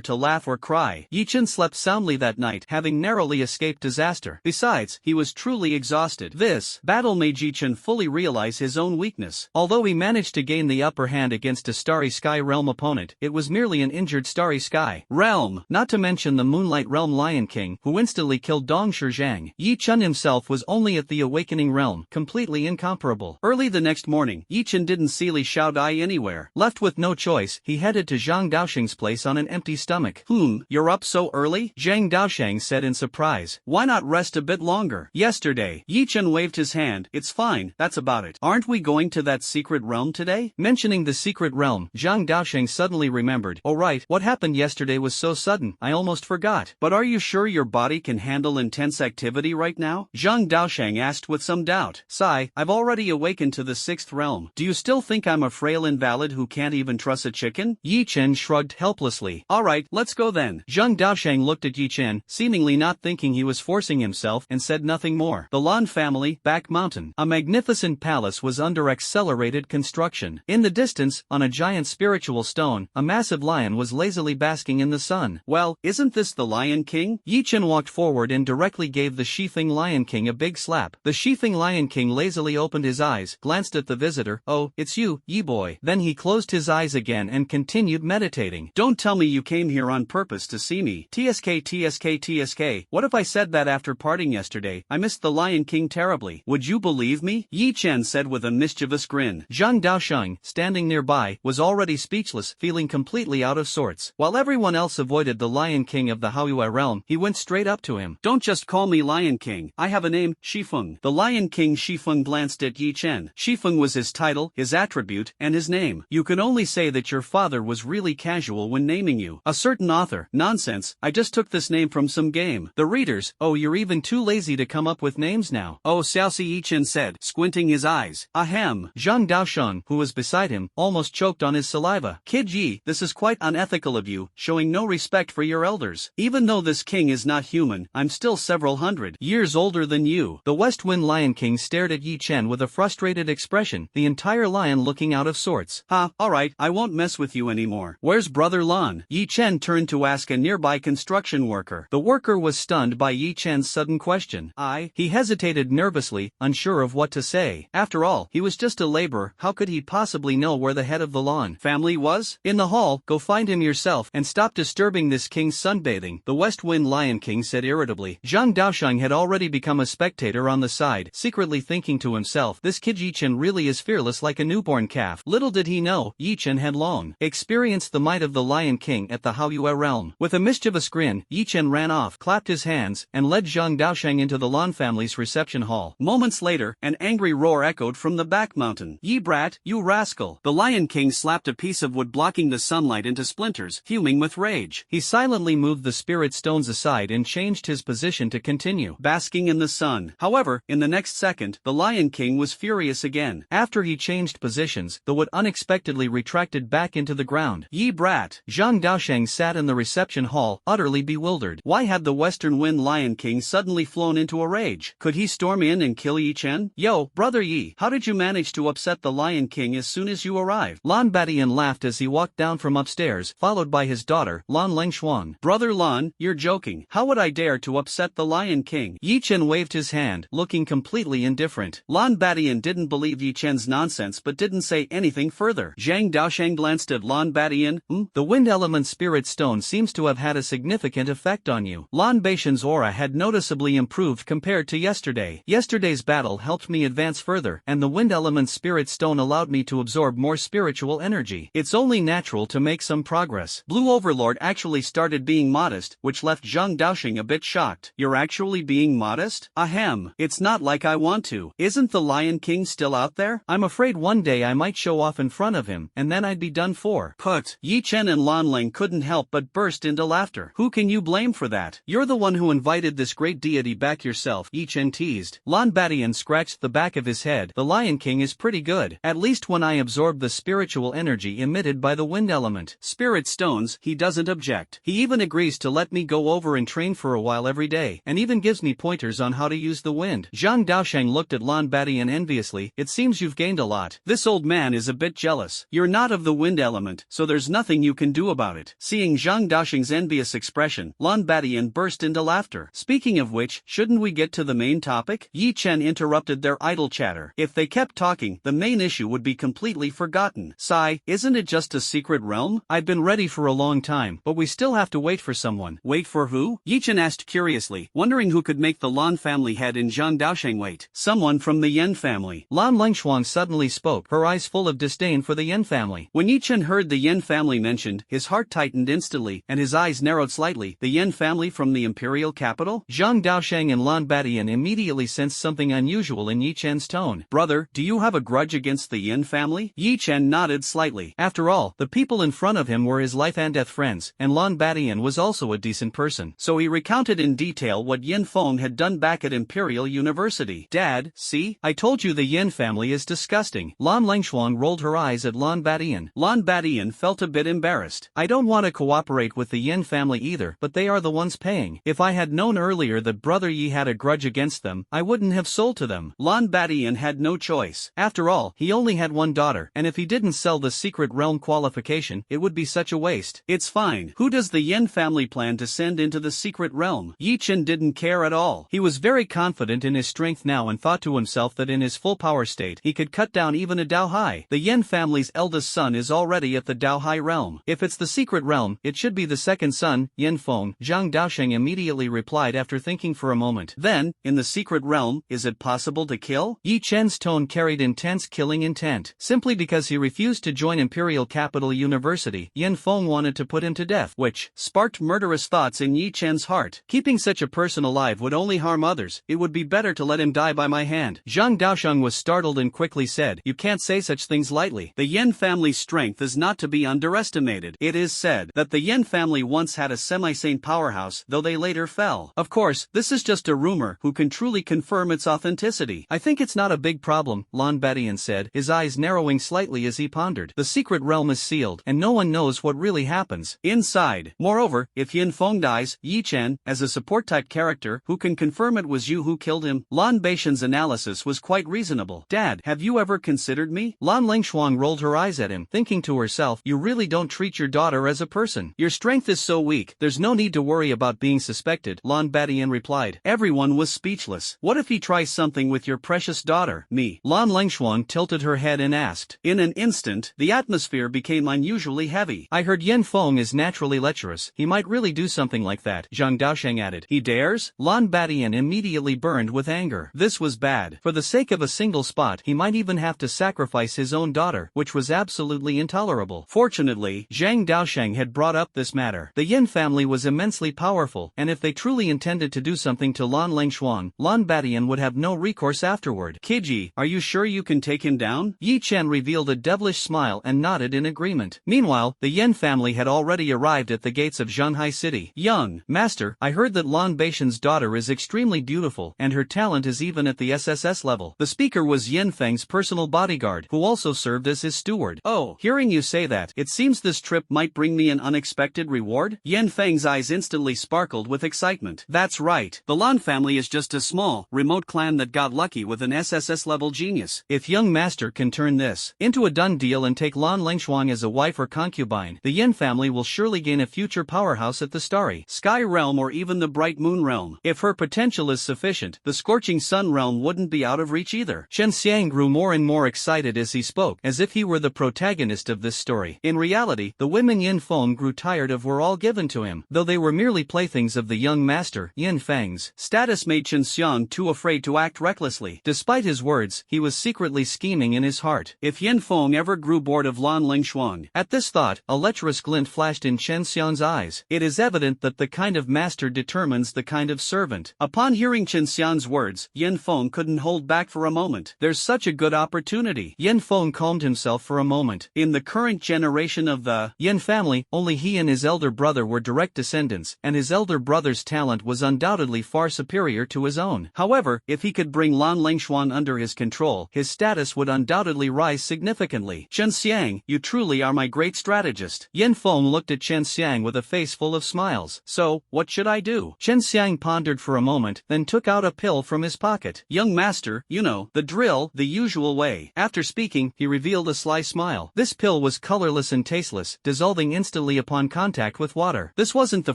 to laugh or cry. Yi Chen slept soundly that night, having narrowly escaped disaster. Besides, he was truly exhausted. This battle made Yi Chen fully realize his own weakness. Although he managed to gain the upper hand against a Starry Sky Realm opponent, it was merely an injured Starry Sky Realm, not to mention the Moonlight Realm Lion King, who instantly killed Dong Shizhang. Yi Chen himself was only at the Awakening Realm, completely incapable incomparable. Early the next morning, Yi Chen didn't see Li Xiaodai anywhere. Left with no choice, he headed to Zhang Daosheng's place on an empty stomach. You're up so early? Zhang Daosheng said in surprise. Why not rest a bit longer? Yesterday. Yi Chen waved his hand. It's fine, that's about it. Aren't we going to that secret realm today? Mentioning the secret realm, Zhang Daosheng suddenly remembered. Oh right, what happened yesterday was so sudden, I almost forgot. But are you sure your body can handle intense activity right now? Zhang Daosheng asked with some doubt. Sigh, I've already awakened to the sixth realm. Do you still think I'm a frail invalid who can't even truss a chicken? Yi Chen shrugged helplessly. Alright, let's go then. Zhang Daosheng looked at Yi Chen, seemingly not thinking he was forcing himself, and said nothing more. The Lan family, back mountain. A magnificent palace was under accelerated construction. In the distance, on a giant spiritual stone, a massive lion was lazily basking in the sun. Well, isn't this the Lion King? Yi Chen walked forward and directly gave the Shifeng Lion King a big slap. The Shifeng Lion King lazily opened his eyes, glanced at the visitor. Oh, it's you, Yi boy. Then he closed his eyes again and continued meditating. Don't tell me you came here on purpose to see me. TSK. What if I said that after parting yesterday, I missed the Lion King terribly? Would you believe me? Yi Chen said with a mischievous grin. Zhang Daosheng, standing nearby, was already speechless, feeling completely out of sorts. While everyone else avoided the Lion King of the Haoyue realm, he went straight up to him. Don't just call me Lion King. I have a name, Shifeng. The Lion King Shifeng glanced at Yi Chen. Shifeng was his title, his attribute, and his name. You can only say that your father was really casual when naming you. A certain author. Nonsense, I just took this name from some game. The readers. Oh, you're even too lazy to come up with names now. Oh, Xiaoxi, Yi Chen said, squinting his eyes. Ahem. Zhang Daosheng, who was beside him, almost choked on his saliva. Kid Yi, this is quite unethical of you, showing no respect for your elders. Even though this king is not human, I'm still several hundred years older than you. The West Wind Lion King stared at Yi Chen with a frustrated expression, the entire lion looking out of sorts. Alright, I won't mess with you anymore. Where's Brother Lan? Yi Chen turned to ask a nearby construction worker. The worker was stunned by Yi Chen's sudden question. He hesitated nervously, unsure of what to say. After all, he was just a laborer, how could he possibly know where the head of the Lan family was? In the hall, go find him yourself, and stop disturbing this king's sunbathing, the West Wind Lion King said irritably. Zhang Daosheng had already become a spectator on the side, secretly thinking to himself, this kid Yi Chen really is fearless like a newborn calf. Little did he know, Yi Chen had long experienced the might of the Lion King at the Haoyue realm. With a mischievous grin, Yi Chen ran off, clapped his hands, and led Zhang Daosheng into the Lan family's reception hall. Moments later, an angry roar echoed from the back mountain. Yi brat, you rascal. The Lion King slapped a piece of wood blocking the sunlight into splinters, fuming with rage. He silently moved the spirit stones aside and changed his position to continue basking in the sun. However, in the next second, the Lion King was furious again. After he changed positions, the wood unexpectedly retracted back into the ground. Yi brat. Zhang Daosheng sat in the reception hall, utterly bewildered. Why had the Western Wind Lion King suddenly flown into a rage? Could he storm in and kill Yi Chen? Yo, brother Yi, how did you manage to upset the Lion King as soon as you arrived? Lan Badian laughed as he walked down from upstairs, followed by his daughter, Lan Lengshuang. Brother Lan, you're joking. How would I dare to upset the Lion King? Yi Chen waved his hand, looking completely indifferent. Lan Badian didn't believe Yi Chen's nonsense but didn't say anything further. Zhang Daosheng glanced at Lan Badian. The wind element spirit stone seems to have had a significant effect on you. Lan Baishan's aura had noticeably improved compared to yesterday. Yesterday's battle helped me advance further, and the wind element spirit stone allowed me to absorb more spiritual energy. It's only natural to make some progress. Blue Overlord actually started being modest, which left Zhang Daosheng a bit shocked. You're actually being modest? Ahem. It's not like I want to. Isn't the Lion King still out there? I'm afraid one day I might show off in front of him, and then I'd be done for. Put. Yi Chen and Lan Ling couldn't help but burst into laughter. Who can you blame for that? You're the one who invited this great deity back yourself, Yi Chen teased. Lan Badian scratched the back of his head. The Lion King is pretty good, at least when I absorb the spiritual energy emitted by the wind element. Spirit stones, he doesn't object. He even agrees to let me go over and train for a while every day, and even gives me pointers on how to use the wind. Zhang Daosheng looked at Lan Badian enviously. It seems you've gained a lot. This old man is a bit jealous. You're not of the wind element, so there's nothing you can do about it. Seeing Zhang Daosheng's envious expression, Lan Badian burst into laughter. Speaking of which, shouldn't we get to the main topic? Yi Chen interrupted their idle chatter. If they kept talking, the main issue would be completely forgotten. Sigh, isn't it just a secret realm? I've been ready for a long time, but we still have to wait for someone. Wait for who? Yi Chen asked curiously, wondering who could make the Lan family head in Zhang Daosheng wait. Someone from the the Yen family. Lan Lengshuang suddenly spoke, her eyes full of disdain for the Yen family. When Yi Chen heard the Yen family mentioned, his heart tightened instantly, and his eyes narrowed slightly. The Yen family from the imperial capital? Zhang Daosheng and Lan Badian immediately sensed something unusual in Yi Chen's tone. Brother, do you have a grudge against the Yen family? Yi Chen nodded slightly. After all, the people in front of him were his life and death friends, and Lan Badian was also a decent person. So he recounted in detail what Yin Feng had done back at Imperial University. Dad, see? I told you the Yin family is disgusting. Lan Lengshuang rolled her eyes at Lan Badian. Lan Badian felt a bit embarrassed. I don't want to cooperate with the Yin family either, but they are the ones paying. If I had known earlier that Brother Yi had a grudge against them, I wouldn't have sold to them. Lan Badian had no choice. After all, he only had one daughter, and if he didn't sell the secret realm qualification, it would be such a waste. It's fine. Who does the Yin family plan to send into the secret realm? Yi Chen didn't care at all. He was very confident in his strength now and thought to himself that in his full power state, he could cut down even a Dao Hai. The Yin family's eldest son is already at the Dao Hai realm. If it's the secret realm, it should be the second son, Yin Feng. Zhang Daosheng immediately replied after thinking for a moment. Then, in the secret realm, is it possible to kill? Yi Chen's tone carried intense killing intent. Simply because he refused to join Imperial Capital University, Yin Feng wanted to put him to death, which sparked murderous thoughts in Yi Chen's heart. Keeping such a person alive would only harm others. It would be better to let him die by my hand. Zhang Daosheng was startled and quickly said, You can't say such things lightly. The Yin family's strength is not to be underestimated. It is said that the Yin family once had a semi-sane powerhouse, though they later fell. Of course, this is just a rumor. Who can truly confirm its authenticity? I think it's not a big problem, Lan Badian said, his eyes narrowing slightly as he pondered. The secret realm is sealed, and no one knows what really happens inside. Moreover, if Yin Feng dies, Yi Chen, as a support-type character, who can confirm it was you who killed him? Lan Baishan's analysis was quite reasonable. Dad, have you ever considered me? Lan Lengshuang rolled her eyes at him, thinking to herself, you really don't treat your daughter as a person. Your strength is so weak, there's no need to worry about being suspected, Lan Badian replied. Everyone was speechless. What if he tries something with your precious daughter? Me. Lan Lengshuang tilted her head and asked. In an instant, the atmosphere became unusually heavy. I heard Yin Feng is naturally lecherous. He might really do something like that, Zhang Daosheng added. He dares? Lan Badian immediately burned with anger. This was bad. For the sake of a single spot, he might even have to sacrifice his own daughter, which was absolutely intolerable. Fortunately, Zhang Daosheng had brought up this matter. The Yin family was immensely powerful, and if they truly intended to do something to Lan Lengshuang, Lan Badian would have no recourse afterward. Kiji, are you sure you can take him down? Yi Chen revealed a devilish smile and nodded in agreement. Meanwhile, the Yen family had already arrived at the gates of Zhanghai City. Young Master, I heard that Lan Baishan's daughter is extremely beautiful, and her talent is even at the SSS level. The speaker was Yin Feng's personal bodyguard, who also served as his steward. Oh, hearing you say that, it seems this trip might bring me an unexpected reward? Yin Feng's eyes instantly sparkled with excitement. That's right. The Lan family is just a small, remote clan that got lucky with an SSS-level genius. If young master can turn this into a done deal and take Lan Lengshuang as a wife or concubine, the Yin family will surely gain a future powerhouse at the Starry Sky Realm or even the Bright Moon Realm. If her potential is sufficient, the Scorching Sun Realm wouldn't be out of reach either. Chen Xiang grew more and more excited as he spoke, as if he were the protagonist of this story. In reality, the women Yin Feng grew tired of were all given to him. Though they were merely playthings of the young master, Yin Feng's status made Chen Xiang too afraid to act recklessly. Despite his words, he was secretly scheming in his heart. If Yin Feng ever grew bored of Lan Lengshuang. At this thought, a lecherous glint flashed in Chen Xiang's eyes. It is evident that the kind of master determines the kind of servant. Upon hearing Chen Xiang's words, Yin Feng couldn't hold back for a moment. There's such a good opportunity. Yin Feng calmed himself for a moment. In the current generation of the Yin family, only he and his elder brother were direct descendants, and his elder brother's talent was undoubtedly far superior to his own. However, if he could bring Lan Lengshuang under his control, his status would undoubtedly rise significantly. Chen Xiang, you truly are my great strategist. Yin Feng looked at Chen Xiang with a face full of smiles. So, what should I do? Chen Xiang pondered for a moment, then took out a pill from his pocket. Young master, you know, the drill, the usual way. After speaking, he revealed a sly smile. This pill was colorless and tasteless, dissolving instantly upon contact with water. This wasn't the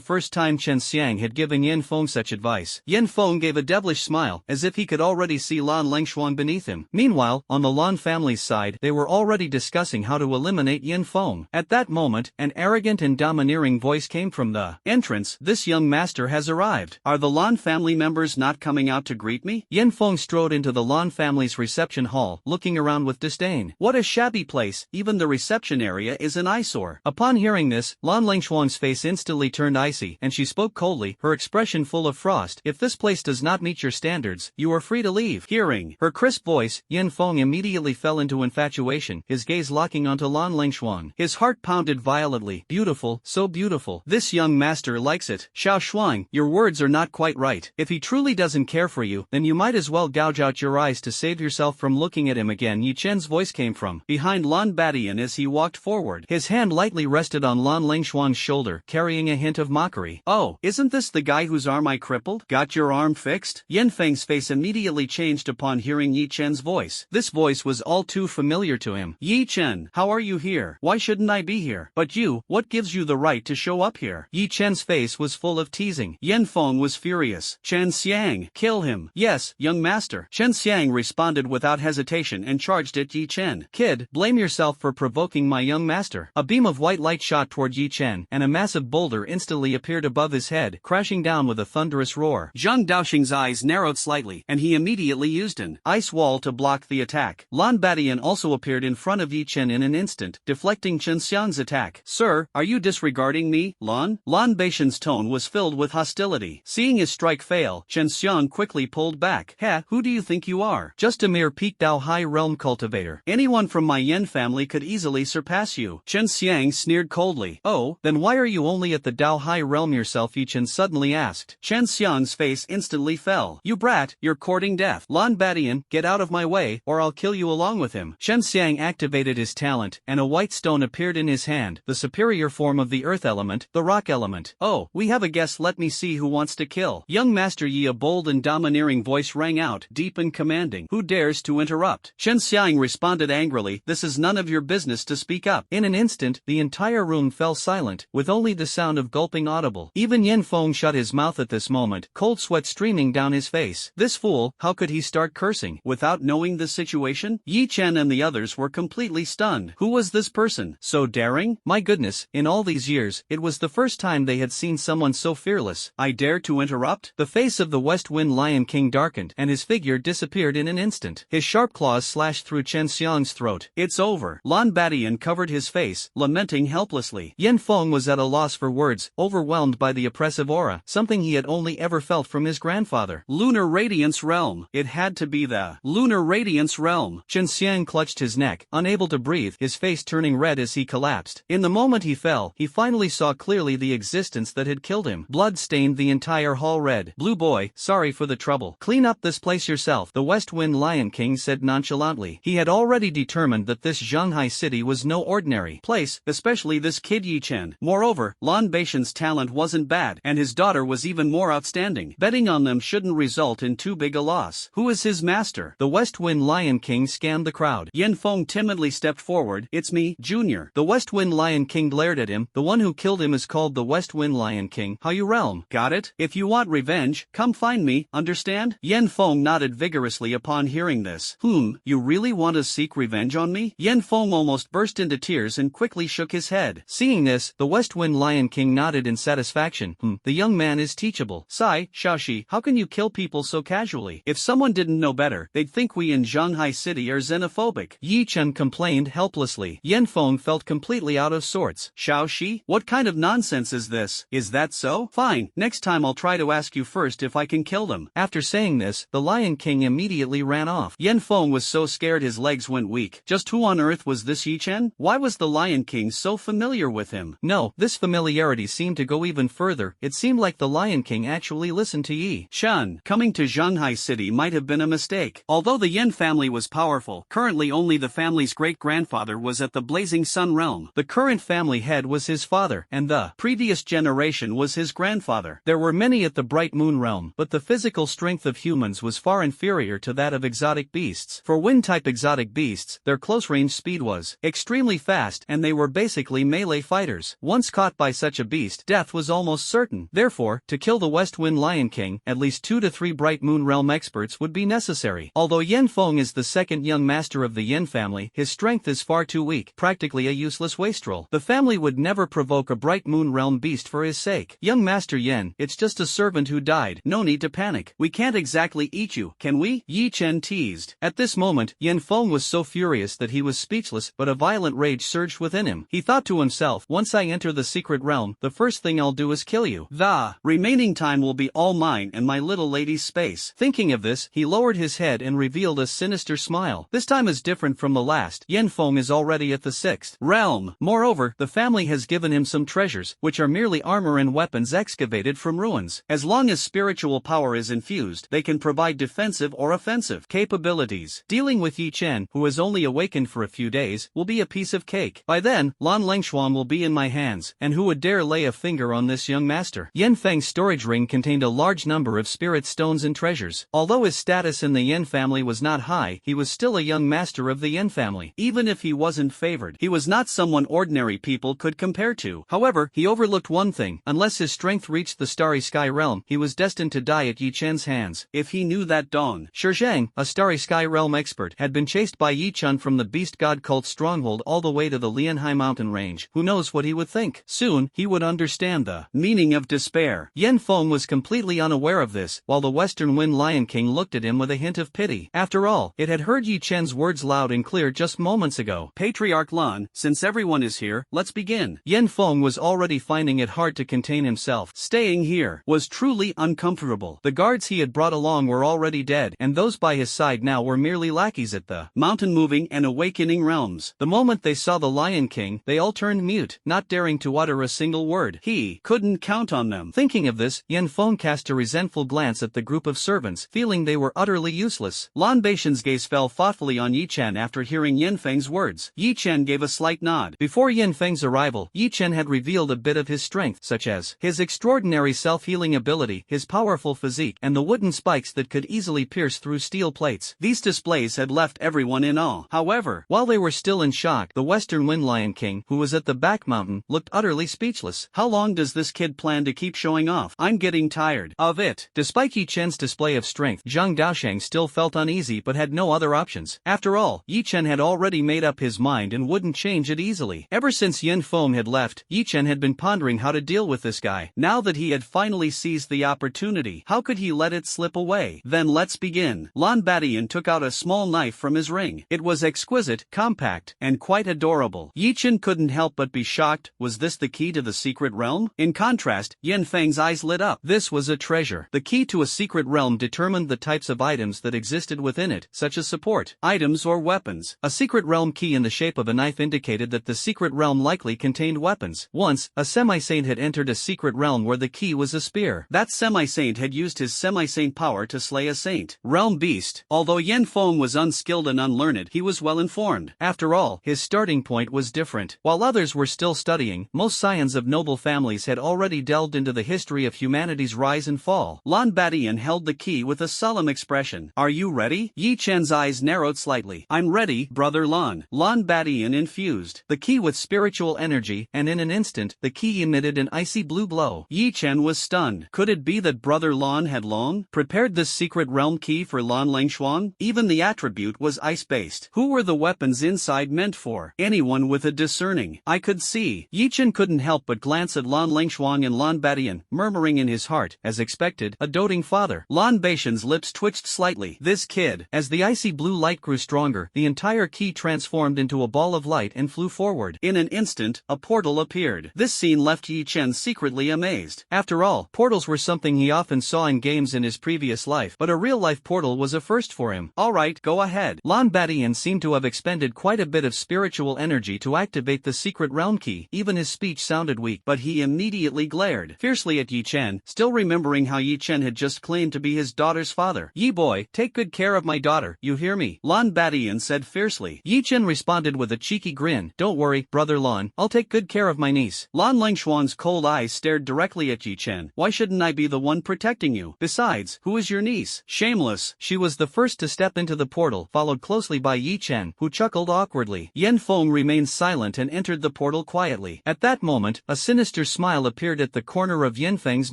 first time Chen Xiang had given Yin Feng such advice. Yin Feng gave a devilish smile, as if he could already see Lan Lengshuang beneath him. Meanwhile, on the Lan family's side, they were already discussing how to eliminate Yin Feng. At that moment, an arrogant and domineering voice came from the entrance. This young master has arrived. Are the Lan family members not coming out to greet me? Yin Feng strode into into the Lan family's reception hall, looking around with disdain. What a shabby place, even the reception area is an eyesore. Upon hearing this, Lan Lingshuang's face instantly turned icy, and she spoke coldly, her expression full of frost. If this place does not meet your standards, you are free to leave. Hearing her crisp voice, Yin Feng immediately fell into infatuation, his gaze locking onto Lan Lingshuang. His heart pounded violently. Beautiful, so beautiful. This young master likes it. Xiao Shuang, your words are not quite right. If he truly doesn't care for you, then you might as well gouge out your eyes to save yourself from looking at him again. Yi Chen's voice came from behind Lan Badian as he walked forward. His hand lightly rested on Lan Lingshuang's shoulder, carrying a hint of mockery. Oh, isn't this the guy whose arm I crippled? Got your arm fixed? Yin Feng's face immediately changed upon hearing Yi Chen's voice. This voice was all too familiar to him. Yi Chen, how are you here? Why shouldn't I be here? But you, what gives you the right to show up here? Yi Chen's face was full of teasing. Yin Feng was furious. Chen Xiang, kill him. Yes, young master. Chen Xiang responded without hesitation and charged at Yi Chen. Kid, blame yourself for provoking my young master. A beam of white light shot toward Yi Chen, and a massive boulder instantly appeared above his head, crashing down with a thunderous roar. Zhang Daoxing's eyes narrowed slightly, and he immediately used an ice wall to block the attack. Lan Badian also appeared in front of Yi Chen in an instant, deflecting Chen Xiang's attack. Sir, are you disregarding me, Lan? Lan Baishan's tone was filled with hostility. Seeing his strike fail, Chen Xiang quickly pulled back. Heh, who do you think you are? Just a mere peak Dao High Realm cultivator. Anyone from my Yen family could easily surpass you. Chen Xiang sneered coldly. Oh, then why are you only at the Dao High Realm yourself? Yi Chen suddenly asked. Chen Xiang's face instantly fell. You brat, you're courting death. Lan Badian, get out of my way, or I'll kill you along with him. Chen Xiang activated his talent, and a white stone appeared in his hand, the superior form of the earth element, the rock element. Oh, we have a guest, let me see who wants to kill. Young Master Yi, a bold and domineering voice rang out, deep and commanding. Who dares to interrupt? Chen Xiang responded angrily, this is none of your business to speak up. In an instant, the entire room fell silent, with only the sound of gulping audible. Even Yin Feng shut his mouth at this moment, cold sweat streaming down his face. This fool, how could he start cursing without knowing the situation? Yi Chen and the others were completely stunned. Who was this person? So daring? My goodness, in all these years, it was the first time they had seen someone so fearless. I dare to interrupt? The face of the West Wind Lion King darkened, and his figure disappeared in an instant. His sharp claws slashed through Chen Xiang's throat. It's over. Lan Badian covered his face, lamenting helplessly. Yin Feng was at a loss for words, overwhelmed by the oppressive aura, something he had only ever felt from his grandfather. Lunar Radiance Realm. It had to be the Lunar Radiance Realm. Chen Xiang clutched his neck, unable to breathe, his face turning red as he collapsed. In the moment he fell, he finally saw clearly the existence that had killed him. Blood stained the entire hall red. Blue boy, sorry for the trouble. Clean up this place yourself, the West Wind Lion King said nonchalantly. He had already determined that this Zhanghai city was no ordinary place, especially this kid Yi Chen. Moreover, Lan Baishan's talent wasn't bad, and his daughter was even more outstanding. Betting on them shouldn't result in too big a loss. Who is his master? The West Wind Lion King scanned the crowd. Yin Feng timidly stepped forward. It's me, Junior. The West Wind Lion King glared at him. The one who killed him is called the West Wind Lion King. How you realm? Got it? If you want revenge, come find me, understand? Yin Feng nodded vigorously upon hearing this. You really want to seek revenge on me? Yin Feng almost burst into tears and quickly shook his head. Seeing this, the West Wind Lion King nodded in satisfaction. The young man is teachable. Sai, Shaoxi, how can you kill people so casually? If someone didn't know better, they'd think we in Zhanghai City are xenophobic. Yi Chen complained helplessly. Yin Feng felt completely out of sorts. Shaoxi, what kind of nonsense is this? Is that so? Fine, next time I'll try to ask you first if I can kill them. After saying this, the Lion King immediately ran off. Yin Feng was so scared his legs went weak. Just who on earth was this Yi Chen? Why was the Lion King so familiar with him? No, this familiarity seemed to go even further. It seemed like the Lion King actually listened to Yi Chen. Coming to Zhanghai City might have been a mistake. Although the Yin family was powerful, currently only the family's great-grandfather was at the Blazing Sun realm. The current family head was his father, and the previous generation was his grandfather. There were many at the Bright Moon realm, but the physical strength of humans was far inferior to that of exotic beasts. For wind-type exotic beasts, their close-range speed was extremely fast, and they were basically melee fighters. Once caught by such a beast, death was almost certain. Therefore, to kill the West Wind Lion King, at least 2 to 3 Bright Moon realm experts would be necessary. Although Yin Feng is the second young master of the Yin family, his strength is far too weak, practically a useless wastrel. The family would never provoke a Bright Moon realm beast for his sake. Young Master Yin, it's just a servant who died. No need to panic. We can't exactly eat you, can we? Yi Chen teased. At this moment, Yen Feng was so furious that he was speechless, but a violent rage surged within him. He thought to himself, once I enter the secret realm, the first thing I'll do is kill you. The remaining time will be all mine and my little lady's space. Thinking of this, he lowered his head and revealed a sinister smile. This time is different from the last. Yen Feng is already at the 6th realm. Moreover, the family has given him some treasures, which are merely armor and weapons excavated from ruins. As long as spiritual power is infused, they can provide defensive or offensive capabilities. Dealing with Yi Chen, who has only awakened for a few days, will be a piece of cake. By then, Lan Lengshuan will be in my hands, and who would dare lay a finger on this young master? Yen Feng's storage ring contained a large number of spirit stones and treasures. Although his status in the Yen family was not high, he was still a young master of the Yen family. Even if he wasn't favored, he was not someone ordinary people could compare to. However, he overlooked one thing: unless his strength reached the Starry Sky realm, he was destined to die at Yi Chen's hands. If he knew that Dong Shizhang, a Starry Sky realm expert, had been chased by Yi Chen from the Beast God cult stronghold all the way to the Lianhai mountain range, who knows what he would think? Soon, he would understand the meaning of despair. Yen Feng was completely unaware of this, while the Western Wind Lion King looked at him with a hint of pity. After all, it had heard Yi Chen's words loud and clear just moments ago. Patriarch Lan, since everyone is here, let's begin. Yen Feng was already finding it hard to contain himself. Staying here was truly uncomfortable. The guards he had brought along were already dead, and those by his side now were merely lackeys at the mountain moving and awakening realms. The moment they saw the Lion King, they all turned mute, not daring to utter a single word. He couldn't count on them. Thinking of this, Yen Feng cast a resentful glance at the group of servants, feeling they were utterly useless. Lan Beishan's gaze fell thoughtfully on Yi Chen after hearing Yen Feng's words. Yi Chen gave a slight nod. Before Yen Feng's arrival, Yi Chen had revealed a bit of his strength, such as his extraordinary self-healing ability, his powerful physique, and the wooden spikes that could easily pierce through steel plates. These displays had left everyone in awe. However, while they were still in shock, the Western Wind Lion King, who was at the back mountain, looked utterly speechless. How long does this kid plan to keep showing off? I'm getting tired of it. Despite Yi Chen's display of strength, Zhang Daosheng still felt uneasy but had no other options. After all, Yi Chen had already made up his mind and wouldn't change it easily. Ever since Yen Feng had left, Yi Chen had been pondering how to deal with this guy. Now that he had finally seized the opportunity, how could he let it slip away? Then let's begin. Lan Badian took out a small knife from his ring. It was exquisite, compact, and quite adorable. Yi Chen couldn't help but be shocked. Was this the key to the secret realm? In contrast, Yen Feng's eyes lit up. This was a treasure. The key to a secret realm determined the types of items that existed within it, such as support items or weapons. A secret realm key in the shape of a knife indicated that the secret realm likely contained weapons. Once, a semi-saint had entered a secret realm where the key was a spear. That semi-saint had used his semi-saint power to slay a saint. Realm beast. Although Yen Feng was unskilled and unlearned, he was well informed. After all, his starting point was different. While others were still studying, most scions of noble families had already delved into the history of humanity's rise and fall. Lan Badian held the key with a solemn expression. Are you ready? Yi Chen's eyes narrowed slightly. I'm ready, brother Lan. Lan Badian infused the key with spiritual energy, and in an instant, the key emitted an icy blue glow. Yi Chen was stunned. Could it be that brother Lan had long prepared this secret realm key for Lan Lengshuan? Even the attribute was ice-based. Who were the weapons inside meant for? Anyone with a discerning eye could see. Yi Chen couldn't help but glance at Lan Lengshuan and Lan Badian, murmuring in his heart, as expected, a doting father. Lan Beishan's lips twitched slightly. This kid. As the icy blue light grew stronger, the entire key transformed into a ball of light and flew forward. In an instant, a portal appeared. This scene left Yi Chen secretly amazed. After all, portals were something he often saw in games in his previous life, but a real-life portal was a first for him. Alright, go ahead. Lan Badian seemed to have expended quite a bit of spiritual energy to activate the secret realm key. Even his speech sounded weak, but he immediately glared fiercely at Yi Chen, still remembering how Yi Chen had just claimed to be his daughter's father. Yi boy, take good care of my daughter, you hear me? Lan Badian said fiercely. Yi Chen responded with a cheeky grin. Don't worry, brother Lan, I'll take good care of my niece. Lan Lengshuan's cold eyes stared directly at Yi Chen. Why shouldn't I be the one protecting you? Besides, who is your niece? Shameless. She was the first to step into the portal, followed closely by Yi Chen, who chuckled awkwardly. Yen Feng remained silent and entered the portal quietly. At that moment, a sinister smile appeared at the corner of Yen Feng's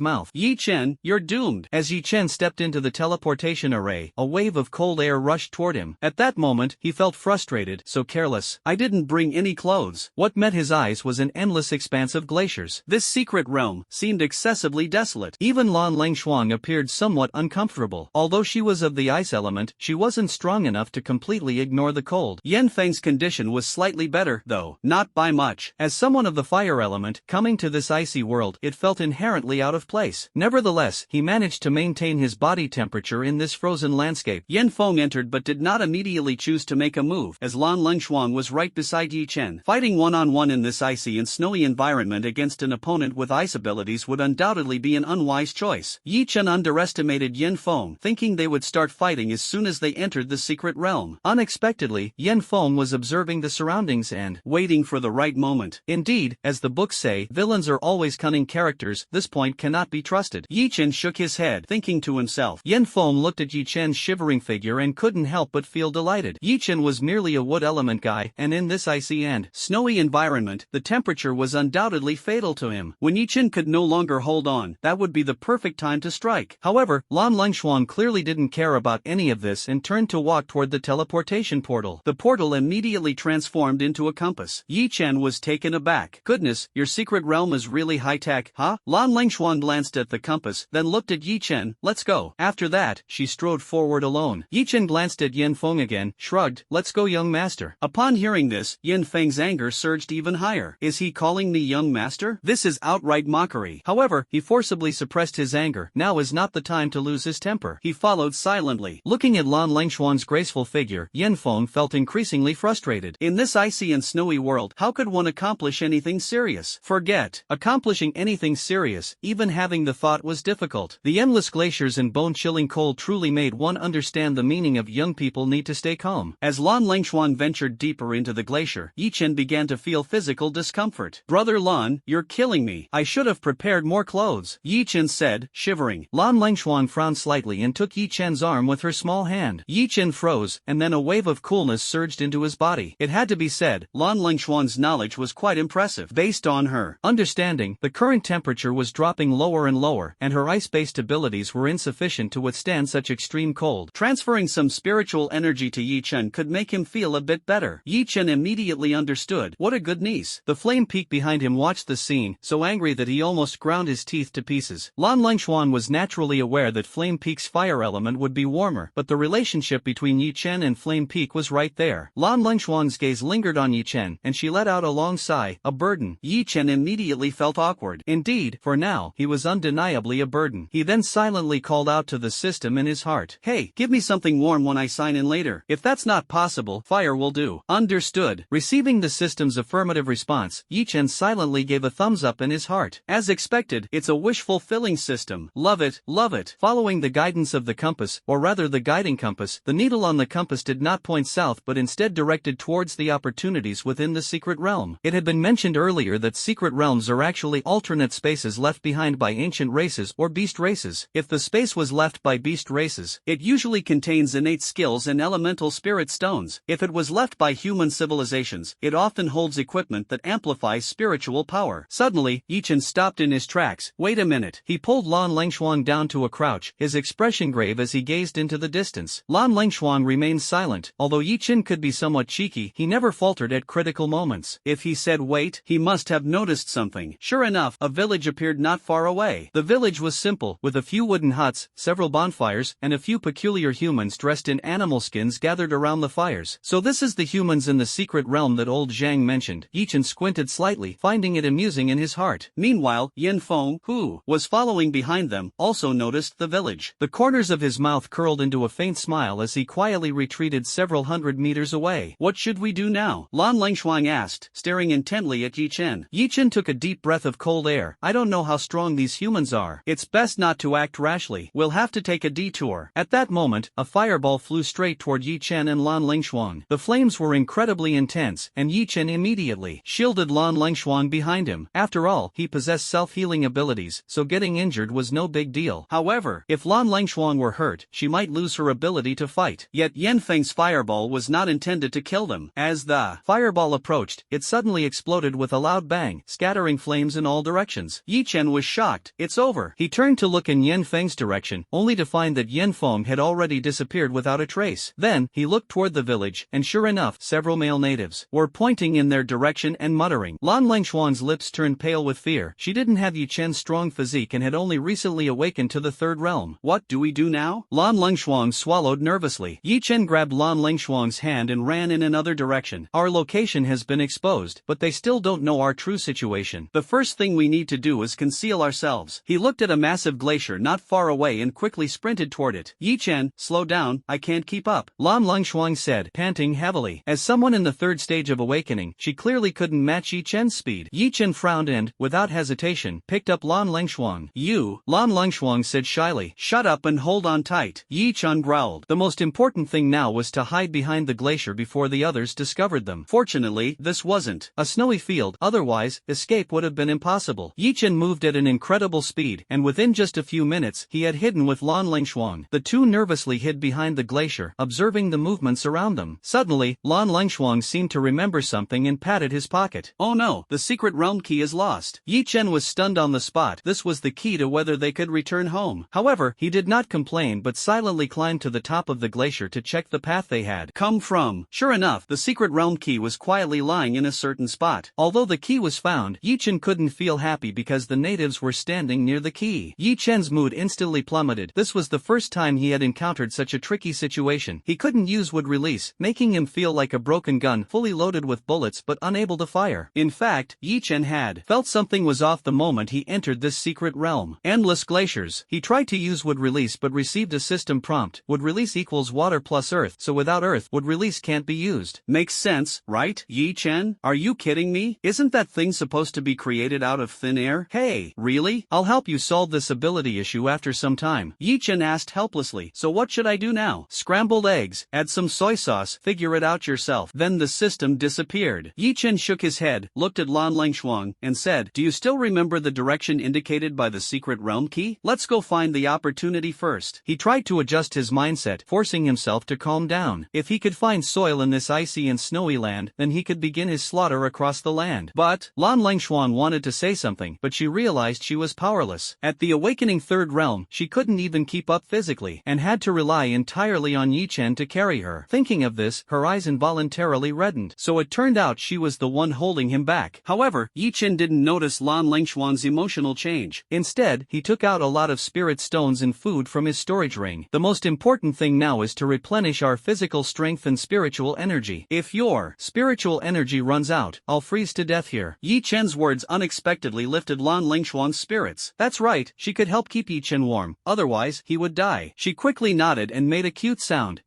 mouth. Yi Chen, you're doomed. As Yi Chen stepped into the teleportation array, a wave of cold air rushed toward him. At that moment, he felt frustrated. So careless. I didn't bring any clothes. What met his eyes was an endless expanse of glaciers. This secret realm seemed excessively desolate. Even Lan Lengshuang appeared somewhat uncomfortable. Although Though she was of the ice element, she wasn't strong enough to completely ignore the cold. Yan Feng's condition was slightly better, though, not by much. As someone of the fire element, coming to this icy world, it felt inherently out of place. Nevertheless, he managed to maintain his body temperature in this frozen landscape. Yan Feng entered but did not immediately choose to make a move, as Lan Lengshuang was right beside Yi Chen. Fighting one-on-one in this icy and snowy environment against an opponent with ice abilities would undoubtedly be an unwise choice. Yi Chen underestimated Yan Feng, thinking they would start fighting as soon as they entered the secret realm. Unexpectedly, Yan Feng was observing the surroundings and waiting for the right moment. Indeed, as the books say, villains are always cunning characters. This point cannot be trusted. Yi Chen shook his head, thinking to himself. Yan Feng looked at Yi Chen's shivering figure and couldn't help but feel delighted. Yi Chen was merely a wood element guy, and in this icy and snowy environment, the temperature was undoubtedly fatal to him. When Yi Chen could no longer hold on, that would be the perfect time to strike. However, Lan Lengshuang clearly didn't care about any of this and turned to walk toward the teleportation portal. The portal immediately transformed into a compass. Yi Chen was taken aback. Goodness, your secret realm is really high-tech, huh? Lan Lengshuang glanced at the compass, then looked at Yi Chen. Let's go. After that, she strode forward alone. Yi Chen glanced at Yan Feng again, shrugged. Let's go, young master. Upon hearing this, Yan Feng's anger surged even higher. Is he calling me young master? This is outright mockery. However, he forcibly suppressed his anger. Now is not the time to lose his temper. He followed silently. Looking at Lan Lengshuang's graceful figure, Yan Feng felt increasingly frustrated. In this icy and snowy world, how could one accomplish anything serious? Forget accomplishing anything serious, even having the thought was difficult. The endless glaciers and bone-chilling cold truly made one understand the meaning of young people need to stay calm. As Lan Lengshuang ventured deeper into the glacier, Yi Chen began to feel physical discomfort. Brother Lan, you're killing me. I should have prepared more clothes, Yi Chen said, shivering. Lan Lengshuang frowned slightly and took Yi Chen's arm with her small hand. Yi Chen froze, and then a wave of coolness surged into his body. It had to be said, Lan Lengshuang's knowledge was quite impressive. Based on her understanding, the current temperature was dropping lower and lower, and her ice-based abilities were insufficient to withstand such extreme cold. Transferring some spiritual energy to Yi Chen could make him feel a bit better. Yi Chen immediately understood. What a good niece. The flame peak behind him watched the scene, so angry that he almost ground his teeth to pieces. Lan Lengshuang was naturally aware that Flame Peak's fire element would be warmer, but the relationship between Yi Chen and Flame Peak was right there. Lan Lengshuang's gaze lingered on Yi Chen, and she let out a long sigh, a burden. Yi Chen immediately felt awkward. Indeed, for now, he was undeniably a burden. He then silently called out to the system in his heart. Hey, give me something warm when I sign in later. If that's not possible, fire will do. Understood. Receiving the system's affirmative response, Yi Chen silently gave a thumbs up in his heart. As expected, it's a wish-fulfilling system. Love it, love it. Following the guidance of the compass, or rather the guiding compass, the needle on the compass did not point south but instead directed towards the opportunities within the secret realm. It had been mentioned earlier that secret realms are actually alternate spaces left behind by ancient races or beast races. If the space was left by beast races, it usually contains innate skills and elemental spirit stones. If it was left by human civilizations, it often holds equipment that amplifies spiritual power. Suddenly, Yi Chen stopped in his tracks. Wait a minute. He pulled Lan Lengshuang down to a crouch, his expression grave as he gazed into the distance. Lan Lengshuang remained silent. Although Yi Chen could be somewhat cheeky, he never faltered at critical moments. If he said wait, he must have noticed something. Sure enough, a village appeared not far away. The village was simple, with a few wooden huts, several bonfires, and a few peculiar humans dressed in animal skins gathered around the fires. So this is the humans in the secret realm that old Zhang mentioned. Yi Chen squinted slightly, finding it amusing in his heart. Meanwhile, Yan Feng, who was following behind them, also noticed the village. The corners of his mouth curled into a faint smile as he quietly retreated several hundred meters away. What should we do now? Lan Lengshuang asked, staring intently at Yi Chen. Yi Chen took a deep breath of cold air. I don't know how strong these humans are. It's best not to act rashly. We'll have to take a detour. At that moment, a fireball flew straight toward Yi Chen and Lan Lengshuang. The flames were incredibly intense, and Yi Chen immediately shielded Lan Lengshuang behind him. After all, he possessed self-healing abilities, so getting injured was no big deal. However, if Lan Lengshuang were hurt, she might lose her ability to fight. Yet Yan Feng's fireball was not intended to kill them. As the fireball approached, it suddenly exploded with a loud bang, scattering flames in all directions. Yi Chen was shocked. It's over. He turned to look in Yan Feng's direction, only to find that Yan Feng had already disappeared without a trace. Then, he looked toward the village, and sure enough, several male natives were pointing in their direction and muttering. Lan Lengshuang's lips turned pale with fear. She didn't have Yi Chen's strong physique and had only recently awakened to the third realm. What do we do now? Lan Lengshuang swallowed nervously. Yi Chen grabbed Lan Lengshuang's hand and ran in another direction. Our location has been exposed, but they still don't know our true situation. The first thing we need to do is conceal ourselves. He looked at a massive glacier not far away and quickly sprinted toward it. Yi Chen, slow down, I can't keep up, Lan Lengshuang said, panting heavily. As someone in the third stage of awakening, she clearly couldn't match Yi Chen's speed. Yi Chen frowned and, without hesitation, picked up Lan Lengshuang. You, Lan Lengshuang said shyly. Shut up and hold on tight, Yi Chen growled. The most important thing now was to hide behind the glacier before the others discovered them. Fortunately, this wasn't a snowy field, otherwise, escape would have been impossible. Yi Chen moved at an incredible speed, and within just a few minutes, he had hidden with Lan Lengshuang. The two nervously hid behind the glacier, observing the movements around them. Suddenly, Lan Lengshuang seemed to remember something and patted his pocket. Oh no, the secret realm key is lost. Yi Chen was stunned on the spot. This was the key to whether they could return home. However, he did not complain but silently climbed to the top of the glacier to check the path they had come from. Sure enough, the secret realm key was quietly lying in a certain spot. Although the key was found, Yi Chen couldn't feel happy because the natives were standing near the key. Yi Chen's mood instantly plummeted. This was the first time he had encountered such a tricky situation. He couldn't use wood release, making him feel like a broken gun fully loaded with bullets but unable to fire. In fact, Yi Chen had felt something was off the moment he entered this secret realm. Endless glaciers. He tried to use wood release but received a system prompt. Wood release equals water plus earth, so without earth, wood release can't be used. Makes sense, right, Yi Chen? Are you kidding me? Isn't that thing supposed to be created out of thin air? Hey, really? I'll help you solve this ability issue after some time, Yi Chen asked helplessly. So what should I do now? Scrambled eggs, add some soy sauce, figure it out yourself. Then the system disappeared. Yi Chen shook his head, looked at Lan Lengshuang, and said, do you still remember the direction indicated by the secret realm key? Let's go find the opportunity first. He tried to adjust his mindset, forcing himself to calm down. If he could find soil in this icy and snowy land, then he could begin his slaughter across the land. But, Lan Lengshuang wanted to say something, but she realized she was powerless. At the awakening third realm, she couldn't even keep up physically, and had to rely entirely on Yi Chen to carry her. Thinking of this, her eyes involuntarily reddened. So it turned out she was the one holding him back. However, Yi Chen didn't notice Lan Lengshuang's emotional change. Instead, he took out a lot of spirit stones and food from his storage ring. The most important thing now is to replenish our physical strength and spiritual energy. If your spiritual energy runs out, I'll freeze to death here. Yi Chen's words unexpectedly lifted Lan Lengshuang's spirits. That's right, she could help keep Yi Chen warm, otherwise, he would die. She quickly nodded and made a cute sound.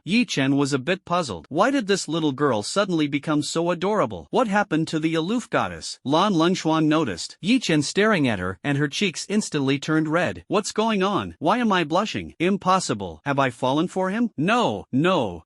Yi Chen was a bit puzzled. Why did this little girl suddenly become so adorable? What happened to the aloof goddess? Lan Lengshuang noticed Yi Chen staring at her, and her cheeks instantly turned red. What's going on? Why am I blushing? Impossible. Have I fallen for him? No,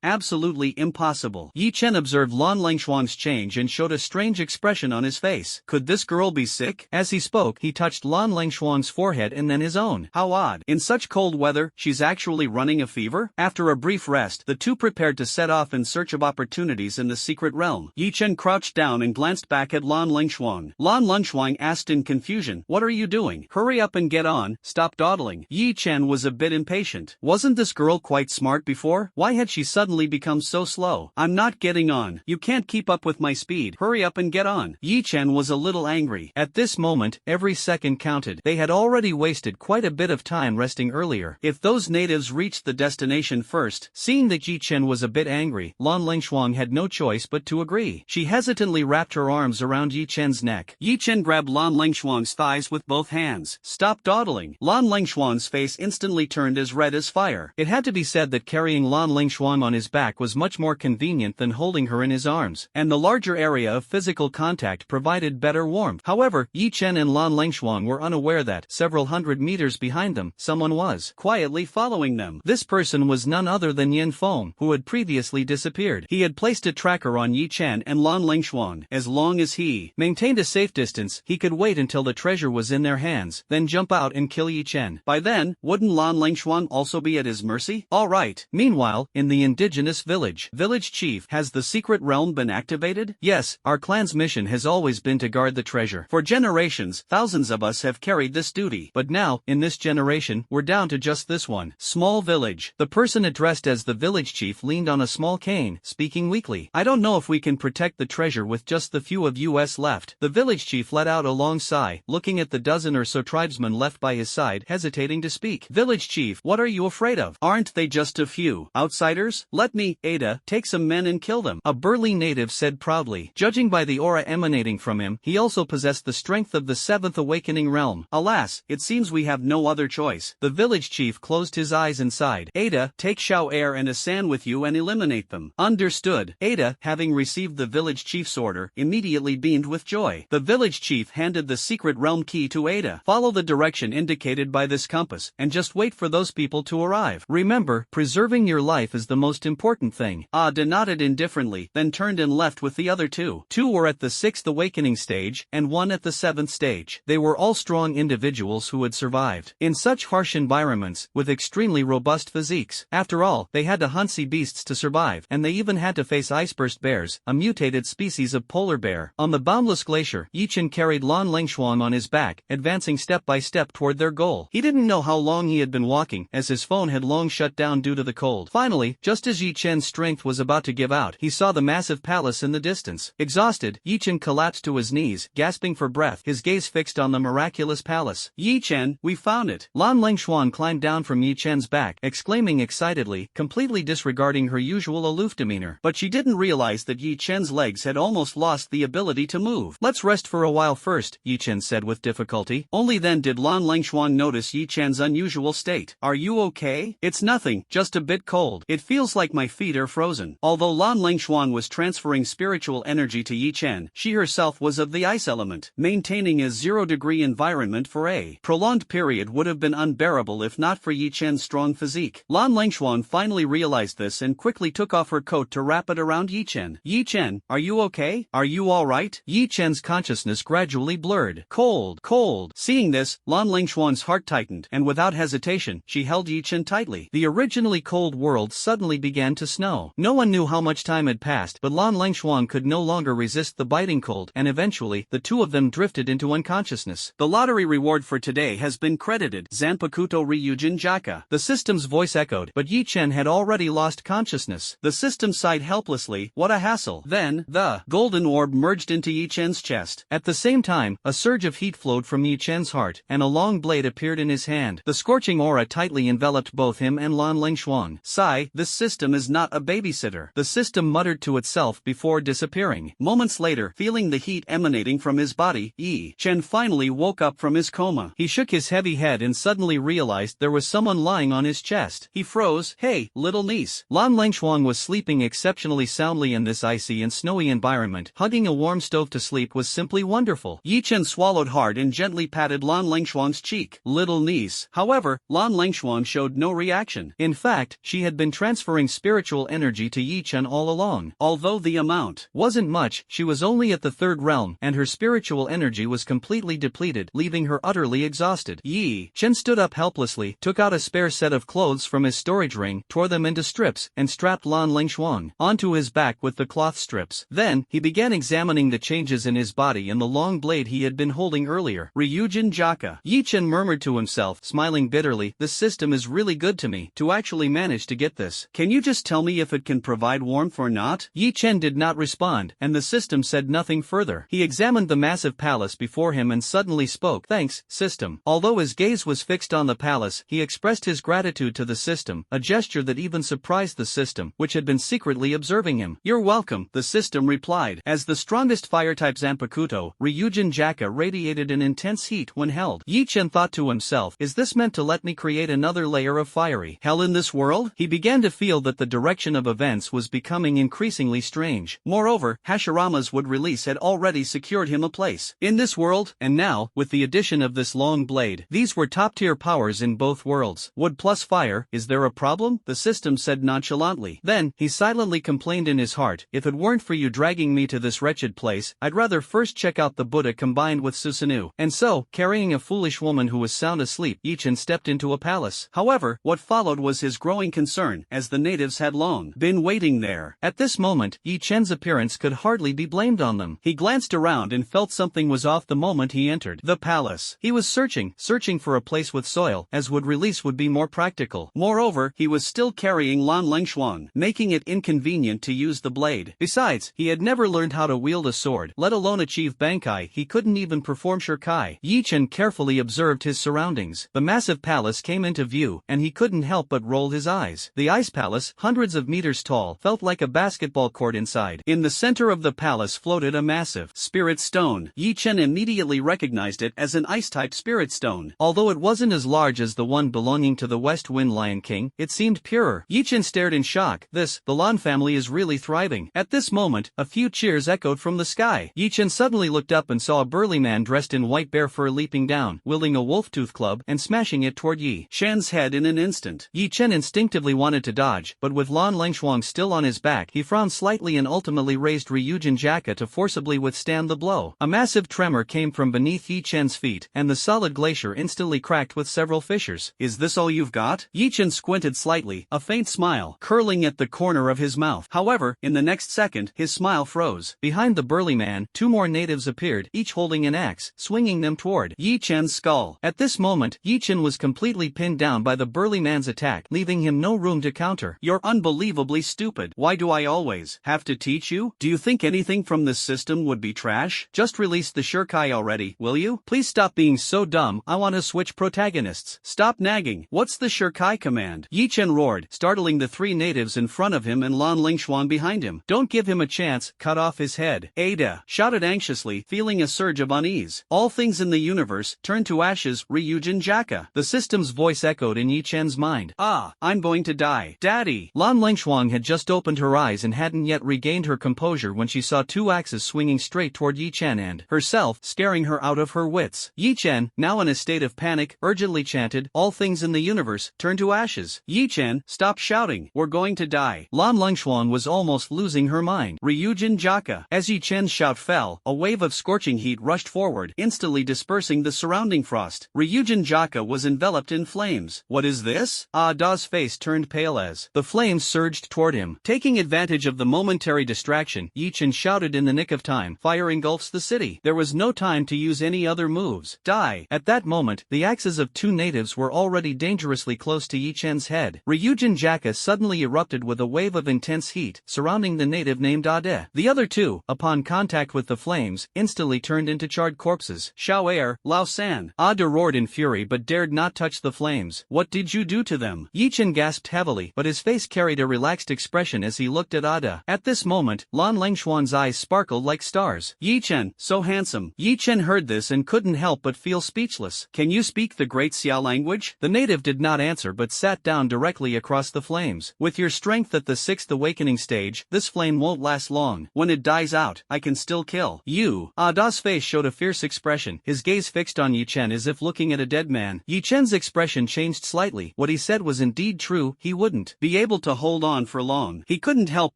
absolutely impossible. Yi Chen observed Lan Lengshuang's change and showed a strange expression on his face. Could this girl be sick? As he spoke, he touched Lan Lengshuang's forehead and then his own. How odd. In such cold weather, she's actually running a fever? After a brief rest, the two prepared to set off in search of opportunities in the secret realm. Yi Chen crouched down and glanced back at Lan Lengshuang. Lan Lengshuang asked in confusion, what are you doing? Hurry up and get on, stop dawdling. Yi Chen was a bit impatient. Wasn't this girl quite smart before? Why had she suddenly become so slow? I'm not getting on. You can't keep up with my speed. Hurry up and get on. Yi Chen was a little angry. At this moment, every second counted. They had already wasted quite a bit of time resting earlier. If those natives reached the destination first, seeing that Yi Chen was a bit angry, Lan Lengshuang had no choice but to agree. She hesitantly wrapped her arms around Yi Chen's neck. Yi Chen grabbed Lan Lengshuang's thighs with both hands. Stop dawdling. Lan Lengshuang's face instantly turned as red as fire. It had to be said that carrying Lan Lengshuang on his back was much more convenient than holding her in his arms, and the larger area of physical contact provided better warmth. However, Yi Chen and Lan Lengshuang were unaware that, several hundred meters behind them, someone was quietly following them. This person was none other than Yin Feng, who had previously disappeared. He had placed a tracker on Yi Chen and Lan Lengshuang. As long as he maintained a safe distance, he could wait until the treasure was in their hands, then jump out and kill Yi Chen. By then, wouldn't Lan Lengshuang also be at his mercy? Alright. Meanwhile, in the indigenous village chief, has the secret realm been activated? Yes, our clan's mission has always been to guard the treasure. For generations, thousands of us have carried this duty. But now, in this generation, we're down to just this one small village. The person addressed as the village chief leaned on a small cane, speaking weakly. I don't know if we can protect the treasure with just the few of us left. The village chief let out a long sigh, looking at the dozen or so tribesmen left by his side, hesitating to speak. Village village chief, what are you afraid of? Aren't they just a few outsiders? Let me, Ada, take some men and kill them, a burly native said proudly. Judging by the aura emanating from him, he also possessed the strength of the seventh awakening realm. Alas, it seems we have no other choice. The village chief closed his eyes and sighed. Ada, take Xiao Air and Asan with you and eliminate them. Understood. Ada, having received the village chief's order, immediately beamed with joy. The village chief handed the secret realm key to Ada. Follow the direction indicated by this compass, and just wait for those people to arrive. Remember, preserving your life is the most important thing. Ada nodded indifferently, then turned and left with the other two. Two were at the sixth awakening stage, and one at the seventh stage. They were all strong individuals who had survived in such harsh environments, with extremely robust physiques. After all, they had to hunt sea beasts to survive, and they even had to face iceburst bears, a mutated species of polar bear. On the boundless glacier, Yichen carried Lan Lengshuang on his back, advancing step by step toward their goal. He didn't know how long he had been walking, as his phone had long shut down due to the cold. Finally, just as Yichen's strength was about to give out, he saw the massive palace in the distance. Exhausted, Yichen collapsed to his knees, gasping for breath, his gaze fixed on the miraculous palace. Yichen, we found it. Lan Lengshuang climbed down from Yichen's back, exclaiming excitedly, completely disregarding her usual aloof demeanor. But she didn't realize that Yichen's legs had almost lost the ability to move. Let's rest for a while first, Yichen said with difficulty. Only then did Lan Lengshuang notice Yichen's unusual state. Are you okay? It's nothing, just a bit cold. It feels like my feet are frozen. Although Lan Lengshuang was transferring spiritual energy to Yichen, she herself was of the ice element. Maintaining a 0-degree environment for a prolonged period would have been unbearable if not for Yichen's strong physique. Lan Lengshuang finally realized this and quickly took off her coat to wrap it around Yichen. Yichen, are you okay? Are you alright? Yichen's consciousness gradually blurred. Cold, cold. Seeing this, Lan Lengshuang's heart tightened, and without hesitation, she held Yichen tightly. The originally cold world suddenly began to snow. No one knew how much time had passed, but Lan Lengshuang could no longer resist the biting cold, and eventually, the two of them drifted into unconsciousness. The lottery reward for today has been credited. Zanpakuto Ryujin Jaka. The system's voice echoed, but Yichen had already lost consciousness. The system sighed helplessly. What a hassle. Then, the golden orb merged into Yichen's chest. At the same time, a surge of heat flowed from Yichen's heart, and a long blade appeared in his hand. The scorching aura tightly enveloped both him and Lan Lengshuang. Sigh, this system is not a babysitter. The system muttered to itself before disappearing. Moments later, feeling the heat emanating from his body, Yichen finally woke up from his coma. He shook his heavy head and suddenly realized there was someone lying on his chest. He froze. Hey, little niece. Lan Lengshuang was sleeping exceptionally soundly in this icy and snowy environment. Hugging a warm stove to sleep was simply wonderful. Yichen swallowed hard and gently patted Lan Lengshuang's cheek. Little niece. However, Lan Lengshuang showed no reaction. In fact, she had been transferring spiritual energy to Yichen all along. Although the amount wasn't much, she was only at the third realm, and her spiritual energy was completely depleted, leaving her utterly exhausted. Yichen stood up helplessly, took out a spare set of clothes from his storage ring, tore them into strips, and strapped Lan Lengshuang onto his back with the cloth strips. Then, he began examining the changes in his body and the long blade he had been holding earlier. Ryujin Jaka. Yichen murmured to himself, smiling bitterly, this system is really good to me, to actually manage to get this. Can you just tell me if it can provide warmth or not? Yichen did not respond, and the system said nothing further. He examined the massive palace before him and suddenly spoke. Thanks, system. Although his gaze was fixed on the palace, he expressed his gratitude to the system, a gesture that even surprised the system, which had been secretly observing him. You're welcome, the system replied. As the strongest fire-type Zanpakuto, Ryujin Jaka radiated an intense heat when held. Yichen thought to himself, is this meant to let me create another layer of fiery hell in this world? He began to feel that the direction of events was becoming increasingly strange. Moreover, Hashirama's wood release had already secured him a place in this world, and now, with the addition of this long blade, these were top-tier powers in both worlds. Wood plus fire, is there a problem? The system said nonchalantly. Then, he silently complained in his heart, if it weren't for you dragging me to this wretched place, I'd rather first check out the Buddha combined with Susanoo. And so, carrying a foolish woman who was sound asleep, Yichen stepped into a palace. However, what followed was his growing concern, as the natives had long been waiting there. At this moment, Yichen's appearance could hardly be blamed on them. He glanced around and felt something was off the moment he entered the palace. He was searching for a place with soil, as wood release would be more practical. Moreover, he was still carrying Lan Lengshuang, making it inconvenient to use the blade. Besides, he had never learned how to wield a sword, let alone achieve Bankai. He couldn't even perform Shirkai. Yichen carefully observed his surroundings. The massive palace palace came into view, and he couldn't help but roll his eyes. The ice palace, hundreds of meters tall, felt like a basketball court inside. In the center of the palace floated a massive spirit stone. Yi Chen immediately recognized it as an ice-type spirit stone. Although it wasn't as large as the one belonging to the West Wind Lion King, it seemed purer. Yi Chen stared in shock. The Lan family is really thriving. At this moment, a few cheers echoed from the sky. Yi Chen suddenly looked up and saw a burly man dressed in white bear fur leaping down, wielding a wolf-tooth club and smashing it toward Yi Chen's head in an instant. Yi Chen instinctively wanted to dodge, but with Lan Langshuang still on his back, he frowned slightly and ultimately raised Ryujin Jaka to forcibly withstand the blow. A massive tremor came from beneath Yi Chen's feet, and the solid glacier instantly cracked with several fissures. Is this all you've got? Yi Chen squinted slightly, a faint smile curling at the corner of his mouth. However, in the next second, his smile froze. Behind the burly man, two more natives appeared, each holding an axe, swinging them toward Yi Chen's skull. At this moment, Yi Chen was completely pinned down by the burly man's attack, leaving him no room to counter. You're unbelievably stupid. Why do I always have to teach you? Do you think anything from this system would be trash? Just release the Shurkai already, will you? Please stop being so dumb. I want to switch protagonists. Stop nagging. What's the Shurkai command? Yi Chen roared, startling the three natives in front of him and Lan Lingshuang behind him. Don't give him a chance. Cut off his head. Ada shouted anxiously, feeling a surge of unease. All things in the universe turn to ashes. Ryujin Jaka. The system's voice echoed in Yi Chen's mind. Ah, I'm going to die. Daddy. Lan Lingshuang had just opened her eyes and hadn't yet regained her composure when she saw two axes swinging straight toward Yi Chen and herself, scaring her out of her wits. Yi Chen, now in a state of panic, urgently chanted, all things in the universe turn to ashes. Yi Chen, stop shouting. We're going to die. Lan Lingshuang was almost losing her mind. Ryujin Jaka. As Yi Chen's shout fell, a wave of scorching heat rushed forward, instantly dispersing the surrounding frost. Ryujin Jaka was enveloped in flames. What is this? Ah Da's face turned pale as the flames surged toward him. Taking advantage of the momentary distraction, Yi Chen shouted in the nick of time, fire engulfs the city. There was no time to use any other moves. Die. At that moment, the axes of two natives were already dangerously close to Yi Chen's head. Ryujin Jaka suddenly erupted with a wave of intense heat, surrounding the native named Ade. The other two, upon contact with the flames, instantly turned into charred corpses. Xiao Er, Lao San. Ade roared in fury but dared not touch the flames. What did you do to them? Yi Chen gasped heavily, but his face carried a relaxed expression as he looked at Ade. At this moment, Lan Lingshuang's eyes sparkled like stars. Yi Chen, so handsome. Yi Chen heard this and couldn't help but feel speechless. Can you speak the great Xia language? The native did not answer but sat down directly across the flames. With your strength at the sixth awakening stage, this flame won't last long. When it dies out, I can still kill you. Ada's face showed a fierce expression, his gaze fixed on Yi Chen as if looking at a dead man. Yi Chen's expression changed slightly. What he said was indeed true, he wouldn't be able to hold on for long. He couldn't help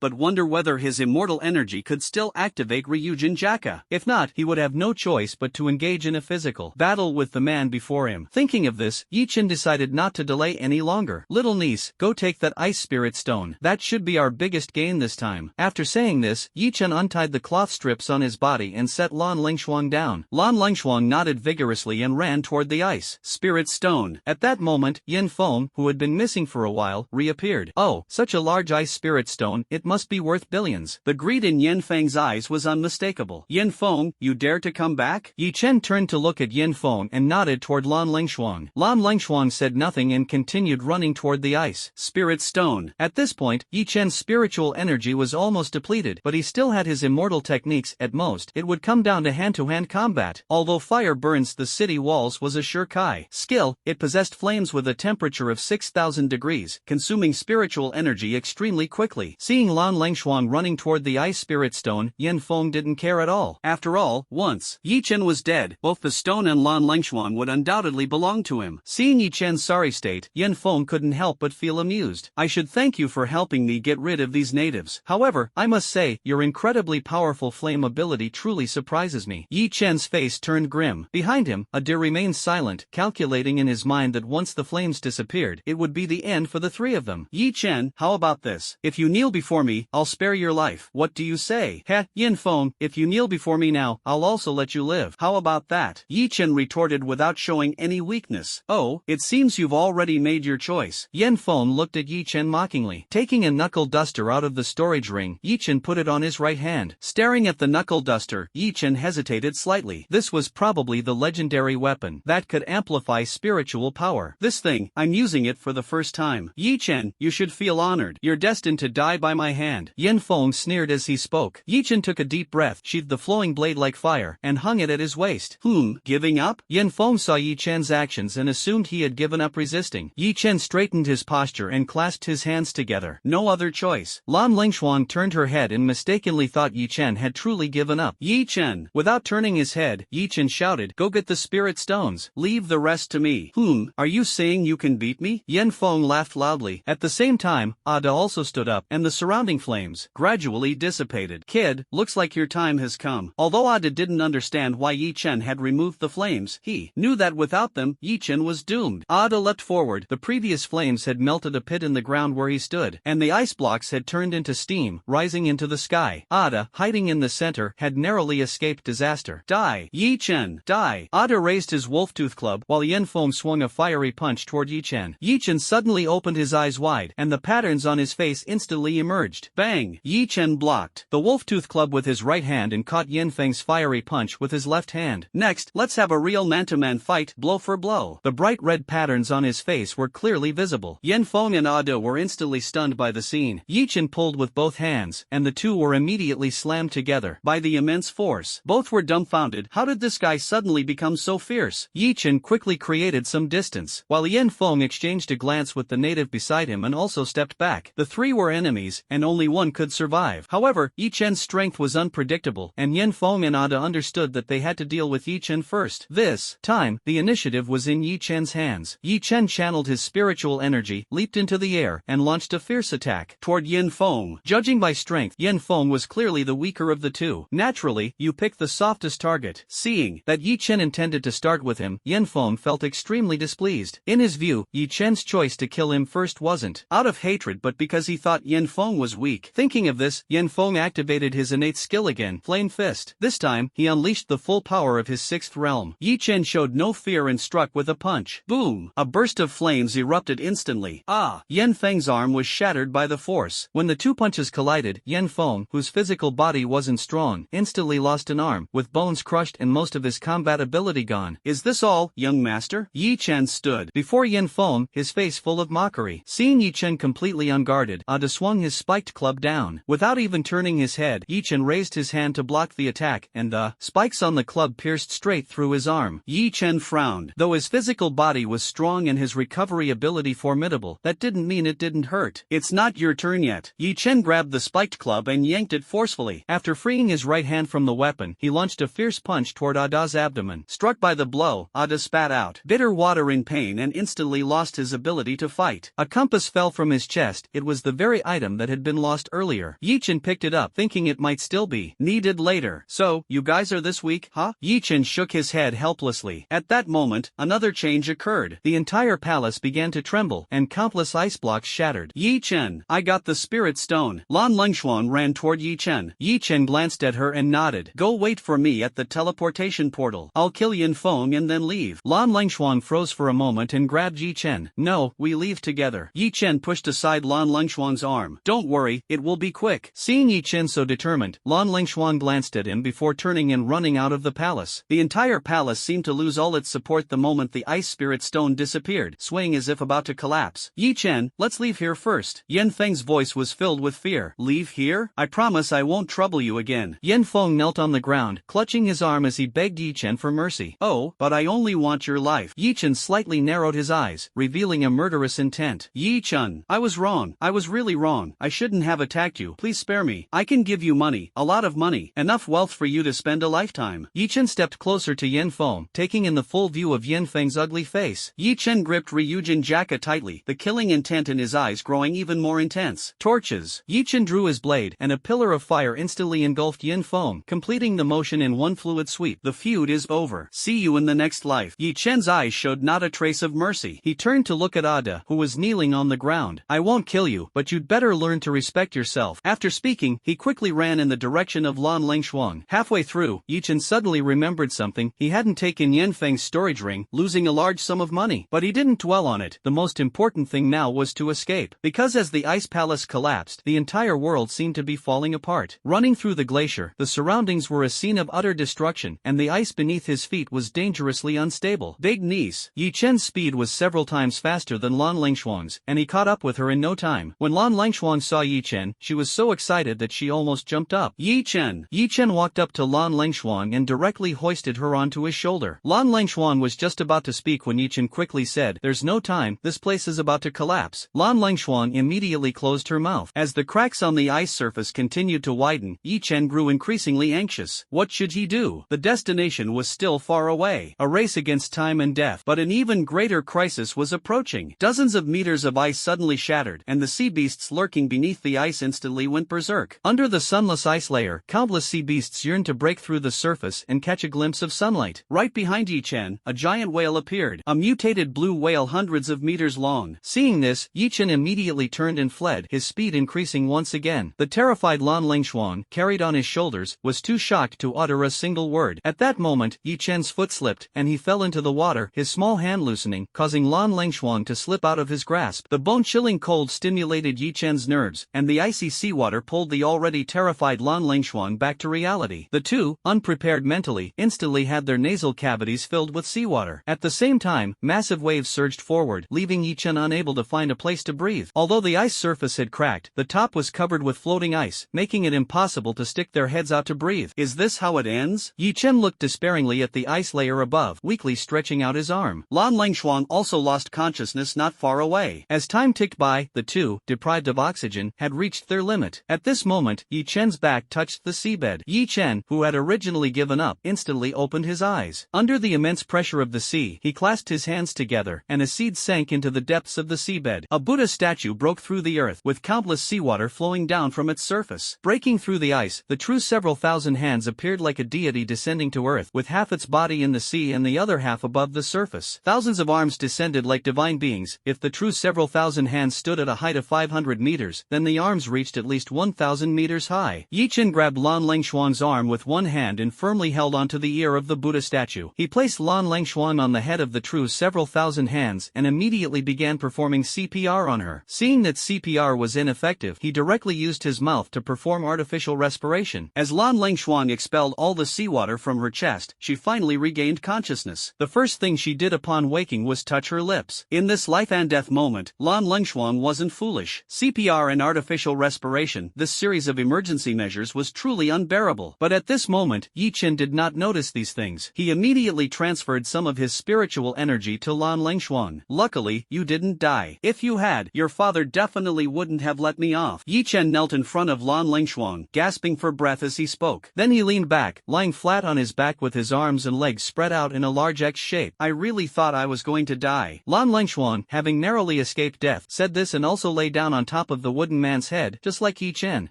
but wonder whether his immortal energy could still activate Ryujin Jaka. If not, he would have no choice but to engage in a physical battle with the man before him. Thinking of this, Yi Chen decided not to delay any longer. Little niece, go take that ice spirit stone. That should be our biggest gain this time. After saying this, Yi Chen untied the cloth strips on his body and set Lan Lingshuang down. Lan Lingshuang nodded vigorously and ran toward the ice spirit stone. At that moment, Yin Feng, who had been missing for a while, reappeared. Oh, such a large ice spirit stone, it must be worth billions. The greed in Yin Feng's eyes was unmistakable. Yin Feng, you dare to come back? Yi Chen turned to look at Yin Feng and nodded toward Lan Lingshuang. Lan Lingshuang said nothing and continued running toward the ice spirit stone. At this point, Yi Chen's spiritual energy was almost depleted, but he still had his immortal techniques. At most, it would come down to hand-to-hand combat. Although fire burns the city walls was a Shurkai skill, it possessed flames with a temperature of 6,000 degrees, consuming spiritual energy extremely quickly. Seeing Lan Lingshuang running toward the ice spirit stone, Yin Feng didn't care at all. After all, once Yi Chen was dead, both the stone and Lan Lingshuang would undoubtedly belong to him. Seeing Yi Chen's sorry state, Yin Feng couldn't help but feel amused. I should thank you for helping me get rid of these natives. However, I must say, your incredibly powerful flame ability truly surprises me. Yi Chen's face turned grim. Behind him, Ade remained silent, calculating in his mind that once the flames disappeared, it would be the end for the three of them. Yi Chen, how about this? If you kneel before me, I'll spare your life. What do you say? Heh, Yin Feng, if you kneel before me now, I'll also let you live. How about that? Yi Chen retorted without showing any weakness. Oh, it seems you've already made your choice. Yin Feng looked at Yi Chen mockingly. Taking a knuckle duster out of the storage ring, Yi Chen put it on his right hand. Staring at the knuckle duster, Yi Chen hesitated slightly. This was probably the legendary weapon that could amplify spiritual spiritual power. This thing, I'm using it for the first time. Yi Chen, you should feel honored. You're destined to die by my hand. Yin Feng sneered as he spoke. Yi Chen took a deep breath, sheathed the flowing blade like fire, and hung it at his waist. Giving up? Yin Feng saw Yi Chen's actions and assumed he had given up resisting. Yi Chen straightened his posture and clasped his hands together. No other choice. Lan Lingshuang turned her head and mistakenly thought Yi Chen had truly given up. Yi Chen. Without turning his head, Yi Chen shouted, "Go get the spirit stones. Leave the rest to me." Are you saying you can beat me? Yin Feng laughed loudly. At the same time, Ada also stood up, and the surrounding flames gradually dissipated. Kid, looks like your time has come. Although Ada didn't understand why Yi Chen had removed the flames, he knew that without them, Yi Chen was doomed. Ada leapt forward. The previous flames had melted a pit in the ground where he stood, and the ice blocks had turned into steam, rising into the sky. Ada, hiding in the center, had narrowly escaped disaster. Die! Yi Chen, die! Ada raised his wolf-tooth club, while Yin Feng swung a fiery punch toward Yi Chen. Yi Chen suddenly opened his eyes wide, and the patterns on his face instantly emerged. Bang! Yi Chen blocked the wolf-tooth club with his right hand and caught Yin Feng's fiery punch with his left hand. Next, let's have a real man-to-man fight, blow for blow. The bright red patterns on his face were clearly visible. Yin Feng and Ada were instantly stunned by the scene. Yi Chen pulled with both hands, and the two were immediately slammed together by the immense force. Both were dumbfounded. How did this guy suddenly become so fierce? Yi Chen quickly created some distance, while Yin Feng exchanged a glance with the native beside him and also stepped back. The three were enemies, and only one could survive. However, Yi Chen's strength was unpredictable, and Yin Feng and Ada understood that they had to deal with Yi Chen first. This time, the initiative was in Yi Chen's hands. Yi Chen channeled his spiritual energy, leaped into the air, and launched a fierce attack toward Yin Feng. Judging by strength, Yin Feng was clearly the weaker of the two. Naturally, you pick the softest target. Seeing that Yi Chen intended to start with him, Yin Feng felt extremely displeased. In his view, Yi Chen's choice to kill him first wasn't out of hatred but because he thought Yin Feng was weak. Thinking of this, Yin Feng activated his innate skill again, Flame Fist. This time, he unleashed the full power of his sixth realm. Yi Chen showed no fear and struck with a punch. Boom! A burst of flames erupted instantly. Yin Feng's arm was shattered by the force. When the two punches collided, Yin Feng, whose physical body wasn't strong, instantly lost an arm, with bones crushed and most of his combat ability gone. Is this all, young master? Yi Chen stood before Yin Feng, his face full of mockery. Seeing Yi Chen completely unguarded, Ada swung his spiked club down. Without even turning his head, Yi Chen raised his hand to block the attack, and the spikes on the club pierced straight through his arm. Yi Chen frowned. Though his physical body was strong and his recovery ability formidable, that didn't mean it didn't hurt. It's not your turn yet. Yi Chen grabbed the spiked club and yanked it forcefully. After freeing his right hand from the weapon, he launched a fierce punch toward Ada's abdomen. Struck by the blow, Ada spat out bitter water in pain and instantly lost his ability to fight. A compass fell from his chest. It was the very item that had been lost earlier. Yi Chen picked it up, thinking it might still be needed later. So, you guys are this weak, huh? Yi Chen shook his head helplessly. At that moment, another change occurred. The entire palace began to tremble, and countless ice blocks shattered. Yi Chen, I got the spirit stone. Lan Lingshuan ran toward Yi Chen. Yi Chen glanced at her and nodded. Go wait for me at the teleportation portal. I'll kill Yin Feng and then leave. Lan Lingshuan froze for a moment and grabbed Yi Chen. No, we leave together. Yi Chen pushed aside Lan Lingshuan's arm. Don't worry, it will be quick. Seeing Yi Chen so determined, Lan Lingshuan glanced at him before turning and running out of the palace. The entire palace seemed to lose all its support the moment the ice spirit stone disappeared, swaying as if about to collapse. Yi Chen, let's leave here first. Yin Feng's voice was filled with fear. Leave here? I promise I won't trouble you again. Yin Feng knelt on the ground, clutching his arm as he begged Yi Chen for mercy. Oh, but I only want your life. Yi Chen slightly narrowed his eyes, revealing a murderous intent. Yi Chen, I was wrong. I was really wrong. I shouldn't have attacked you. Please spare me. I can give you money, a lot of money, enough wealth for you to spend a lifetime. Yi Chen stepped closer to Yin Feng, taking in the full view of Yin Feng's ugly face. Yi Chen gripped Ryujin Jaka tightly, the killing intent in his eyes growing even more intense. Torches. Yi Chen drew his blade, and a pillar of fire instantly engulfed Yin Feng, completing the motion in one fluid sweep. The feud is over. See you in the next life. Yi Chen's eyes showed not a trace of mercy. He turned to look at Ada, who was kneeling on the ground. I won't kill you, but you'd better learn to respect yourself. After speaking, he quickly ran in the direction of Lan Lingshuang. Halfway through, Yi Chen suddenly remembered something. He hadn't taken Yin Feng's storage ring, losing a large sum of money. But he didn't dwell on it. The most important thing now was to escape. Because as the ice palace collapsed, the entire world seemed to be falling apart. Running through the glacier, the surroundings were a scene of utter destruction, and the ice beneath his feet was dangerously unstable. Big niece. ice. Yi Chen's speed was several times faster than Lan Lingshuang's, and he caught up with her in no time. When Lan Lingshuang saw Yi Chen, she was so excited that she almost jumped up. Yi Chen! Yi Chen walked up to Lan Lingshuang and directly hoisted her onto his shoulder. Lan Lingshuang was just about to speak when Yi Chen quickly said, "There's no time, this place is about to collapse." Lan Lingshuang immediately closed her mouth. As the cracks on the ice surface continued to widen, Yi Chen grew increasingly anxious. What should he do? The destination was still far away. A race against time and death. But an even greater crisis was approaching. Dozens of meters of ice suddenly shattered, and the sea beasts lurking beneath the ice instantly went berserk. Under the sunless ice layer, countless sea beasts yearned to break through the surface and catch a glimpse of sunlight. Right behind Yi Chen, a giant whale appeared. A mutated blue whale hundreds of meters long. Seeing this, Yi Chen immediately turned and fled, his speed increasing once again. The terrified Lan Lingshuang, carried on his shoulders, was too shocked to utter a single word. At that moment, Yi Chen's foot slipped, and he fell into the water, his small hand loosening, causing Lan Lingshuang to slip out of his grasp. The bone-chilling cold stimulated Yi Chen's nerves, and the icy seawater pulled the already terrified Lan Lingshuang back to reality. The two, unprepared mentally, instantly had their nasal cavities filled with seawater. At the same time, massive waves surged forward, leaving Yi Chen unable to find a place to breathe. Although the ice surface had cracked, the top was covered with floating ice, making it impossible to stick their heads out to breathe. Is this how it ends? Yi Chen looked despairingly at the ice layer above, weakly stretching out his arm. Lan Lingshuang also lost consciousness not far away. As time ticked by, the two, deprived of oxygen, had reached their limit. At this moment, Yi Chen's back touched the seabed. Yi Chen, who had originally given up, instantly opened his eyes. Under the immense pressure of the sea, he clasped his hands together, and a seed sank into the depths of the seabed. A Buddha statue broke through the earth, with countless seawater flowing down from its surface. Breaking through the ice, the true several thousand hands appeared like a deity descending to earth, with half its body in the sea and the other half above the surface. Thousands of arms descended like divine beings. If the true several thousand hands stood at a height of 500 meters, then the arms reached at least 1,000 meters high. Yi Chen grabbed Lan Lingshuang's arm with one hand and firmly held onto the ear of the Buddha statue. He placed Lan Lingshuang on the head of the true several thousand hands and immediately began performing CPR on her. Seeing that CPR was ineffective, he directly used his mouth to perform artificial respiration. As Lan Lingshuang expelled all the seawater from her chest, she finally regained consciousness. The first thing she did upon waking was touch her lips. In this life and death moment, Lan Lingshuang wasn't foolish. CPR and artificial respiration, this series of emergency measures was truly unbearable. But at this moment, Yi Chen did not notice these things. He immediately transferred some of his spiritual energy to Lan Lingshuang. Luckily, you didn't die. If you had, your father definitely wouldn't have let me off. Yi Chen knelt in front of Lan Lingshuang, gasping for breath as he spoke. Then he leaned back, lying flat on his back with his arms and legs spread out in a large X shape. I really thought I was going to die. Lan Lingshuang, having narrowly escaped death, said this and also lay down on top of the wooden man's head, just like Yi Chen.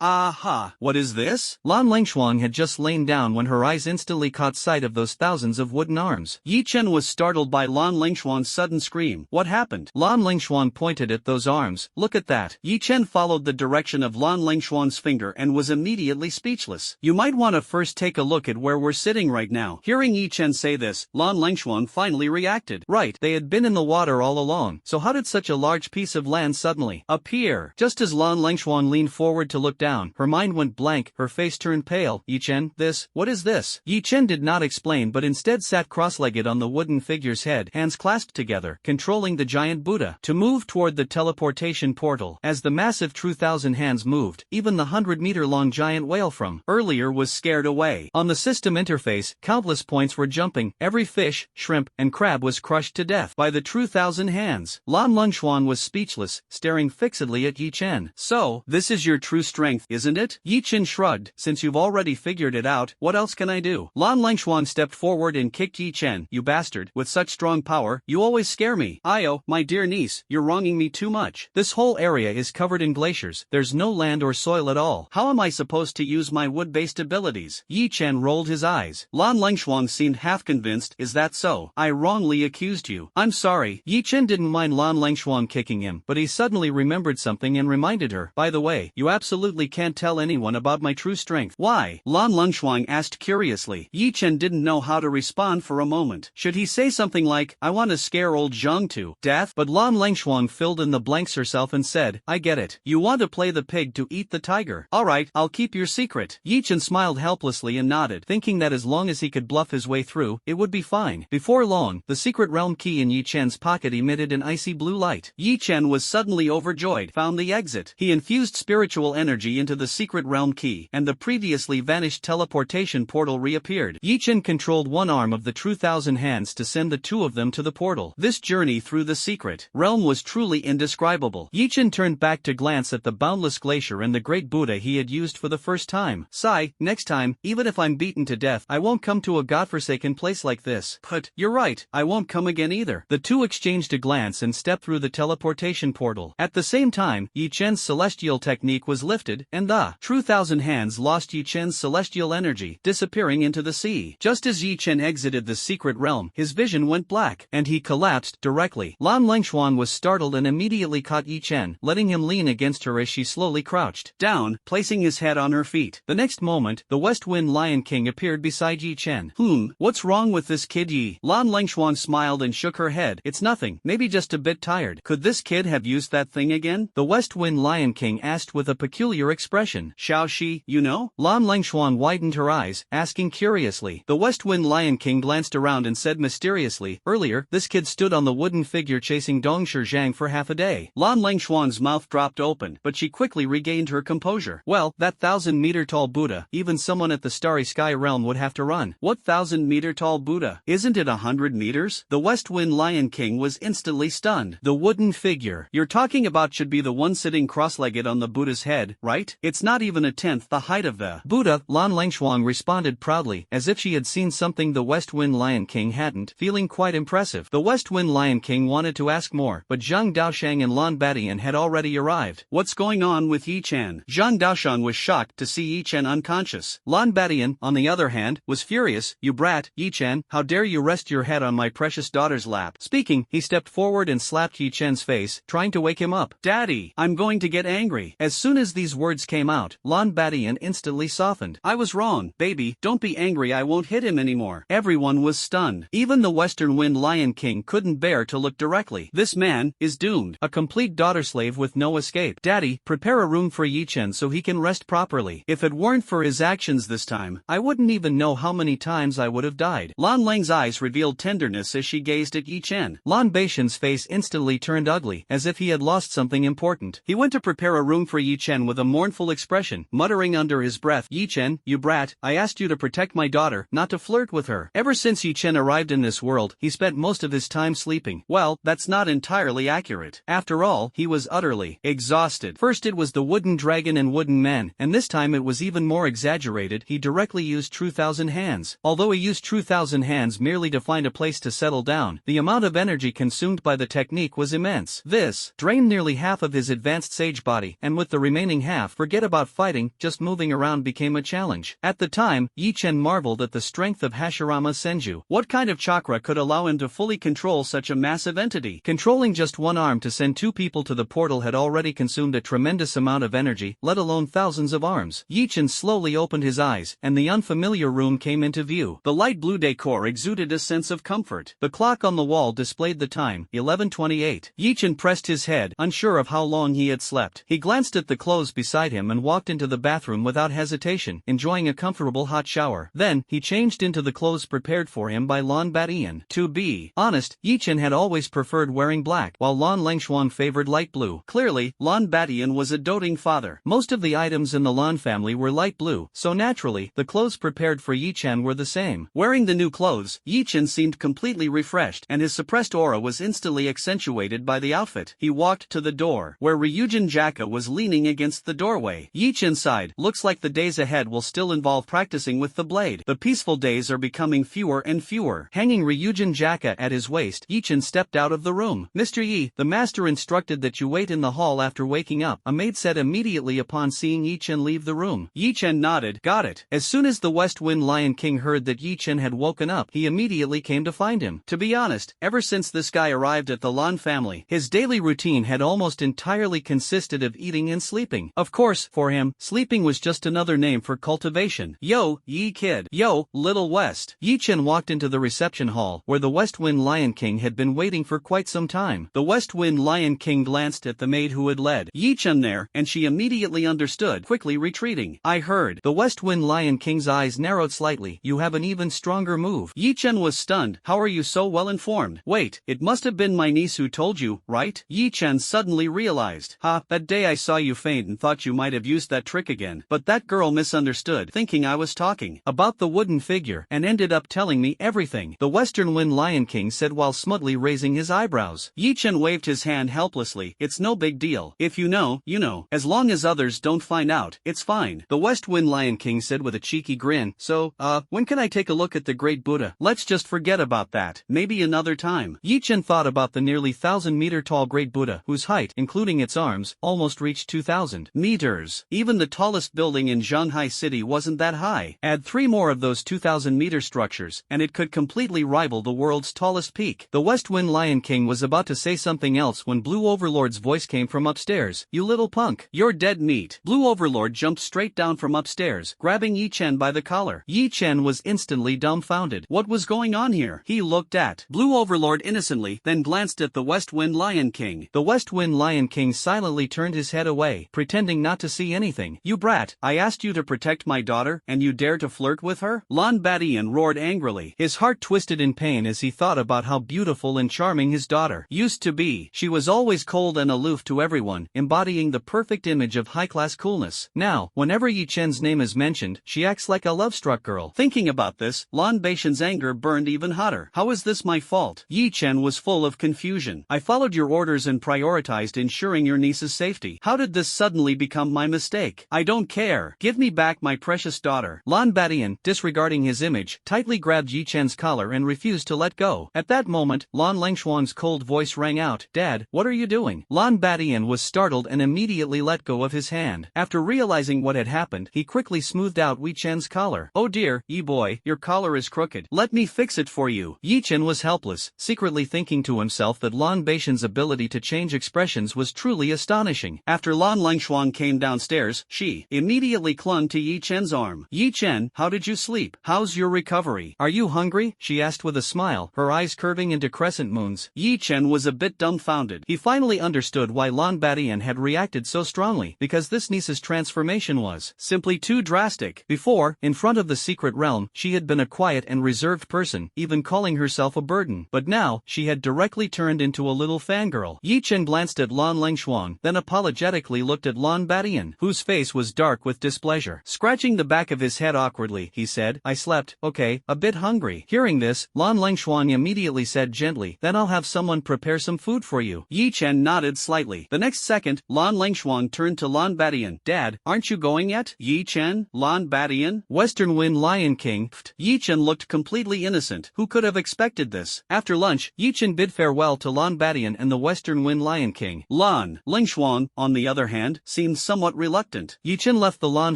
Aha! What is this? Lan Lingshuang had just lain down when her eyes instantly caught sight of those thousands of wooden arms. Yi Chen was startled by Lan Lingshuang's sudden scream. What happened? Lan Lingshuang pointed at those arms. Look at that. Yi Chen followed the direction of Lan Lingshuang's finger and was immediately speechless. You might want to first take a look at where we're sitting right now. Hearing Yi Chen say this, Lan Lingshuang finally reacted. Right, they had been in the water all along, so how did such a large piece of land suddenly appear? Just as Lan Lingshuang leaned forward to look down, her mind went blank, her face turned pale. Yi Chen, what is this? Yi Chen did not explain but instead sat cross-legged on the wooden figure's head, hands clasped together, controlling the giant Buddha to move toward the teleportation portal. As the massive true thousand hands moved, even the 100-meter-long giant whale from earlier was scared away. On the system interface, countless points were jumping. Every fish, shrimp, and crab was crushed to death by the true thousand hands. Lan Lingshuang was speechless, staring fixedly at Yi Chen. So, this is your true strength, isn't it? Yi Chen shrugged. Since you've already figured it out, what else can I do? Lan Lingshuang stepped forward and kicked Yi Chen. You bastard, with such strong power, you always scare me. Io, my dear niece, you're wronging me too much. This whole area is covered in glaciers. There's no land or soil at all. How am I supposed to use my wood-based abilities? Yi Chen rolled his eyes. Lan Lingshuang seemed half convinced. Is that so? I wrongly accused you. I'm sorry. Yi Chen didn't mind Lan Lingshuang kicking him, but he suddenly remembered something and reminded her. By the way, you absolutely can't tell anyone about my true strength. Why? Lan Lingshuang asked curiously. Yi Chen didn't know how to respond for a moment. Should he say something like, I want to scare old Zhang to death? But Lan Lingshuang filled in the blanks herself and said, I get it. You want to play the pig to eat the tiger. Alright, I'll keep your secret. Yi Chen smiled helplessly and nodded, thinking that as long as he could bluff his way through, it would be fine. Before long, the secret realm key in Yi Chen's pocket emitted an icy blue light. Yi Chen was suddenly overjoyed, found the exit. He infused spiritual energy into the secret realm key, and the previously vanished teleportation portal reappeared. Yi Chen controlled one arm of the True Thousand Hands to send the two of them to the portal. This journey through the secret realm was truly indescribable. Yi Chen turned back to glance at the boundless glacier and the great Buddha he had used for the first time. Sigh, next time, even if I'm beaten to death, I won't come to a godforsaken place like this. But, you're right, I won't come again either. The two exchanged a glance and stepped through the teleportation portal. At the same time, Yi Chen's celestial technique was lifted, and the True Thousand Hands lost Yi Chen's celestial energy, disappearing into the sea. Just as Yi Chen exited the secret realm, his vision went black, and he collapsed directly. Lan Langshuan was startled and immediately caught Yi Chen, letting him lean against her as she slowly crouched down, placing his head on her feet. The next moment, the West Wind Lion King appeared beside Yi Chen. What's wrong with this kid, Yi? Lan Langshuan smiled and shook her head. It's nothing, maybe just a bit tired. Could this kid have used that thing again? The West Wind Lion King asked with a peculiar expression. Shall she, you know? Lan Langshuan widened her eyes, asking curiously. The West Wind Lion King glanced around and said mysteriously, earlier, this kid stood on the wooden figure chasing Dong Shizhang for half a day. Lan Langshuan's mouth dropped open, but she quickly regained her composure. Well, that 1,000-meter-tall Buddha, even someone at the Starry Sky realm would have to run. What 1,000-meter-tall Buddha? Isn't it 100 meters? The West Wind Lion King was instantly stunned. The wooden figure you're talking about should be the one sitting cross-legged on the Buddha's head, right? It's not even a tenth the height of the Buddha. Lan Langshuang responded proudly, as if she had seen something the West Wind Lion King hadn't, feeling quite impressive. The West Wind Lion King wanted to ask more, but Zhang Daoshang and Lan Badian had already arrived. What's going on with Yi Chen? Zhang Daoshang was shocked to see Yi Chen unconscious. Lan Badian, on the other hand, was furious. You brat, Yi Chen, how dare you rest your head on my precious daughter's lap? Speaking, he stepped forward and slapped Yi Chen's face, trying to wake him up. Daddy, I'm going to get angry. As soon as these words came out, Lan Badian instantly softened. I was wrong, baby, don't be angry, I won't hit him anymore. Everyone was stunned. Even the Western Wind Lion King couldn't bear to look directly. This man is doomed. A complete daughter slave with no escape. Daddy, prepare a room for Yi Chen so he can rest properly. If it weren't for his actions this time, I wouldn't even know how many times I would have died. Lan Lang's eyes revealed tenderness as she gazed at Yi Chen. Lan Beishan's face instantly turned ugly, as if he had lost something important. He went to prepare a room for Yi Chen with a mournful expression, muttering under his breath, Yi Chen, you brat, I asked you to protect my daughter, not to flirt with her. Ever since Yi Chen arrived in this world, he spent most of his time sleeping. Well, that's not entirely accurate. After all, he was utterly exhausted. First it was the wooden dragon and wooden man, and this time it was even more exaggerated. He directly used True Thousand Hands. Although he used True Thousand Hands merely to find a place to settle down, the amount of energy consumed by the technique was immense. This drained nearly half of his advanced sage body, and with the remaining half, forget about fighting, just moving around became a challenge. At the time, Yi Chen marveled at the strength of Hashirama Senju. What kind of chakra could allow him to fully control such a massive entity? Controlling just one arm to send two people to the portal had already consumed a tremendous amount of energy, let alone thousands of arms. Yi Chen slowly opened his eyes, and the unfamiliar room came into view. The light blue decor exuded a sense of comfort. The clock on the wall displayed the time, 11:28. Yi Chen pressed his head, unsure of how long he had slept. He glanced at the clothes beside him and walked into the bathroom without hesitation, enjoying a comfortable hot shower. Then, he changed into the clothes prepared for him by Lan Badian. To be honest, Yi Chen had always preferred wearing black, while Lan Langshuan favored light blue. Clearly, Lan Badian was a doting father. Most of the items in the Lan family were light blue, so naturally, the clothes prepared for Yi Chen were the same. Wearing the new clothes, Yi Chen seemed completely refreshed, and his suppressed aura was instantly accentuated by the outfit. He walked to the door, where Ryujin Jaka was leaning against the doorway. Yi Chen sighed. Looks like the days ahead will still involve practicing with the blade. The peaceful days are becoming fewer and fewer. Hanging Ryujin Jaka at his waist, Yi Chen stepped out of the room. Mr. Yi, the master instructed that you wait in the hall after waking up, a maid said immediately upon seeing Yi Chen leave the room. Yi Chen nodded. Got it. As soon as the West Wind Lion King heard that Yi Chen had woken up, he immediately came to find him. To be honest, ever since this guy arrived at the Lan family, his daily routine had almost entirely consisted of eating and sleeping. Of course, for him, sleeping was just another name for cultivation. Yo, Yi kid. Yo, Little West. Yi Chen walked into the reception hall, where the West Wind Lion King had been waiting for quite some time. The West Wind Lion King glanced at the maid who had led Yi Chen there, and she immediately understood, quickly retreating. I heard. The West Wind Lion King's eyes narrowed slightly. You have an even stronger move. Yi Chen was stunned. How are are you so well informed? Wait, it must have been my niece who told you, right? Yi Chen suddenly realized. That day I saw you faint and thought you might have used that trick again. But that girl misunderstood, thinking I was talking about the wooden figure, and ended up telling me everything, the Western Wind Lion King said while smugly raising his eyebrows. Yi Chen waved his hand helplessly. It's no big deal. If you know, you know. As long as others don't find out, it's fine. The West Wind Lion King said with a cheeky grin. So, when can I take a look at the Great Buddha? Let's just forget about that. Maybe another time. Yi Chen thought about the nearly 1,000-meter tall Great Buddha, whose height, including its arms, almost reached 2,000 meters. Even the tallest building in Shanghai City wasn't that high. Add 3 more of those 2,000-meter structures, and it could completely rival the world's tallest peak. The West Wind Lion King was about to say something else when Blue Overlord's voice came from upstairs. You little punk. You're dead meat. Blue Overlord jumped straight down from upstairs, grabbing Yi Chen by the collar. Yi Chen was instantly dumbfounded. What was going on here? He looked at Blue Overlord innocently, then glanced at the West Wind Lion King. The West Wind Lion King silently turned his head away, pretending not to see anything. You brat, I asked you to protect my daughter, and you dare to flirt with her? Lon Badian roared angrily. His heart twisted in pain as he thought about how beautiful and charming his daughter used to be. She was always cold and aloof to everyone, embodying the perfect image of high-class coolness. Now, whenever Yi Chen's name is mentioned, she acts like a love-struck girl. Thinking about this, Lon Baishan's anger burned even hotter. How is this my fault? Yi Chen was full of confusion. I followed your orders and prioritized ensuring your niece's safety. How did this suddenly become my mistake? I don't care. Give me back my precious daughter. Lon Badian, disregarding his image, tightly grabbed Yi Chen's collar and refused to let go. At that moment, Lon Lengshuan's cold voice rang out. Dad, what are you doing? Lon Badian was startled and immediately let go of his hand. After realizing what had happened, he quickly smoothed out Yi Chen's collar. Oh dear, Yi boy, your collar is crooked. Let me fix it for you. Yi Chen was helpless, secretly thinking to himself that Lon Baishan's ability to change expressions was truly astonishing. After Lon Lengshuan came downstairs, she immediately clung to Yi Chen's arm. Yi Chen, how did you sleep? How's your recovery? Are you hungry? She asked with a smile, her eyes curving into crescent moons. Yi Chen was a bit dumbfounded. He finally understood why Lon Badian had reacted so strongly, because this niece's transformation was simply too drastic. Before, in front of the secret realm, she had been a quiet and reserved person, even calling herself a burden. But now, she had directly turned into a little fangirl. Yi Chen glanced at Lon Lengshuan, then apologetically looked at Lon Badian, whose face was dark with displeasure. Scratching the back of his head awkwardly, he said, I slept, okay, a bit hungry. Hearing this, Lon Lengshuan immediately said gently, then I'll have someone prepare some food for you. Yi Chen nodded slightly. The next second, Lon Lengshuan turned to Lon Badian. Dad, aren't you going yet? Yi Chen, Lon Badian, Western Wind Lion King. Yi Chen looked completely innocent. Who could have expected this? After lunch, Yi Chen bid farewell to Lon Badian and the Western Wind Lion King. Lon Lengshuan, on the other hand, seemed somewhat reluctant. Yi Chen left the Lon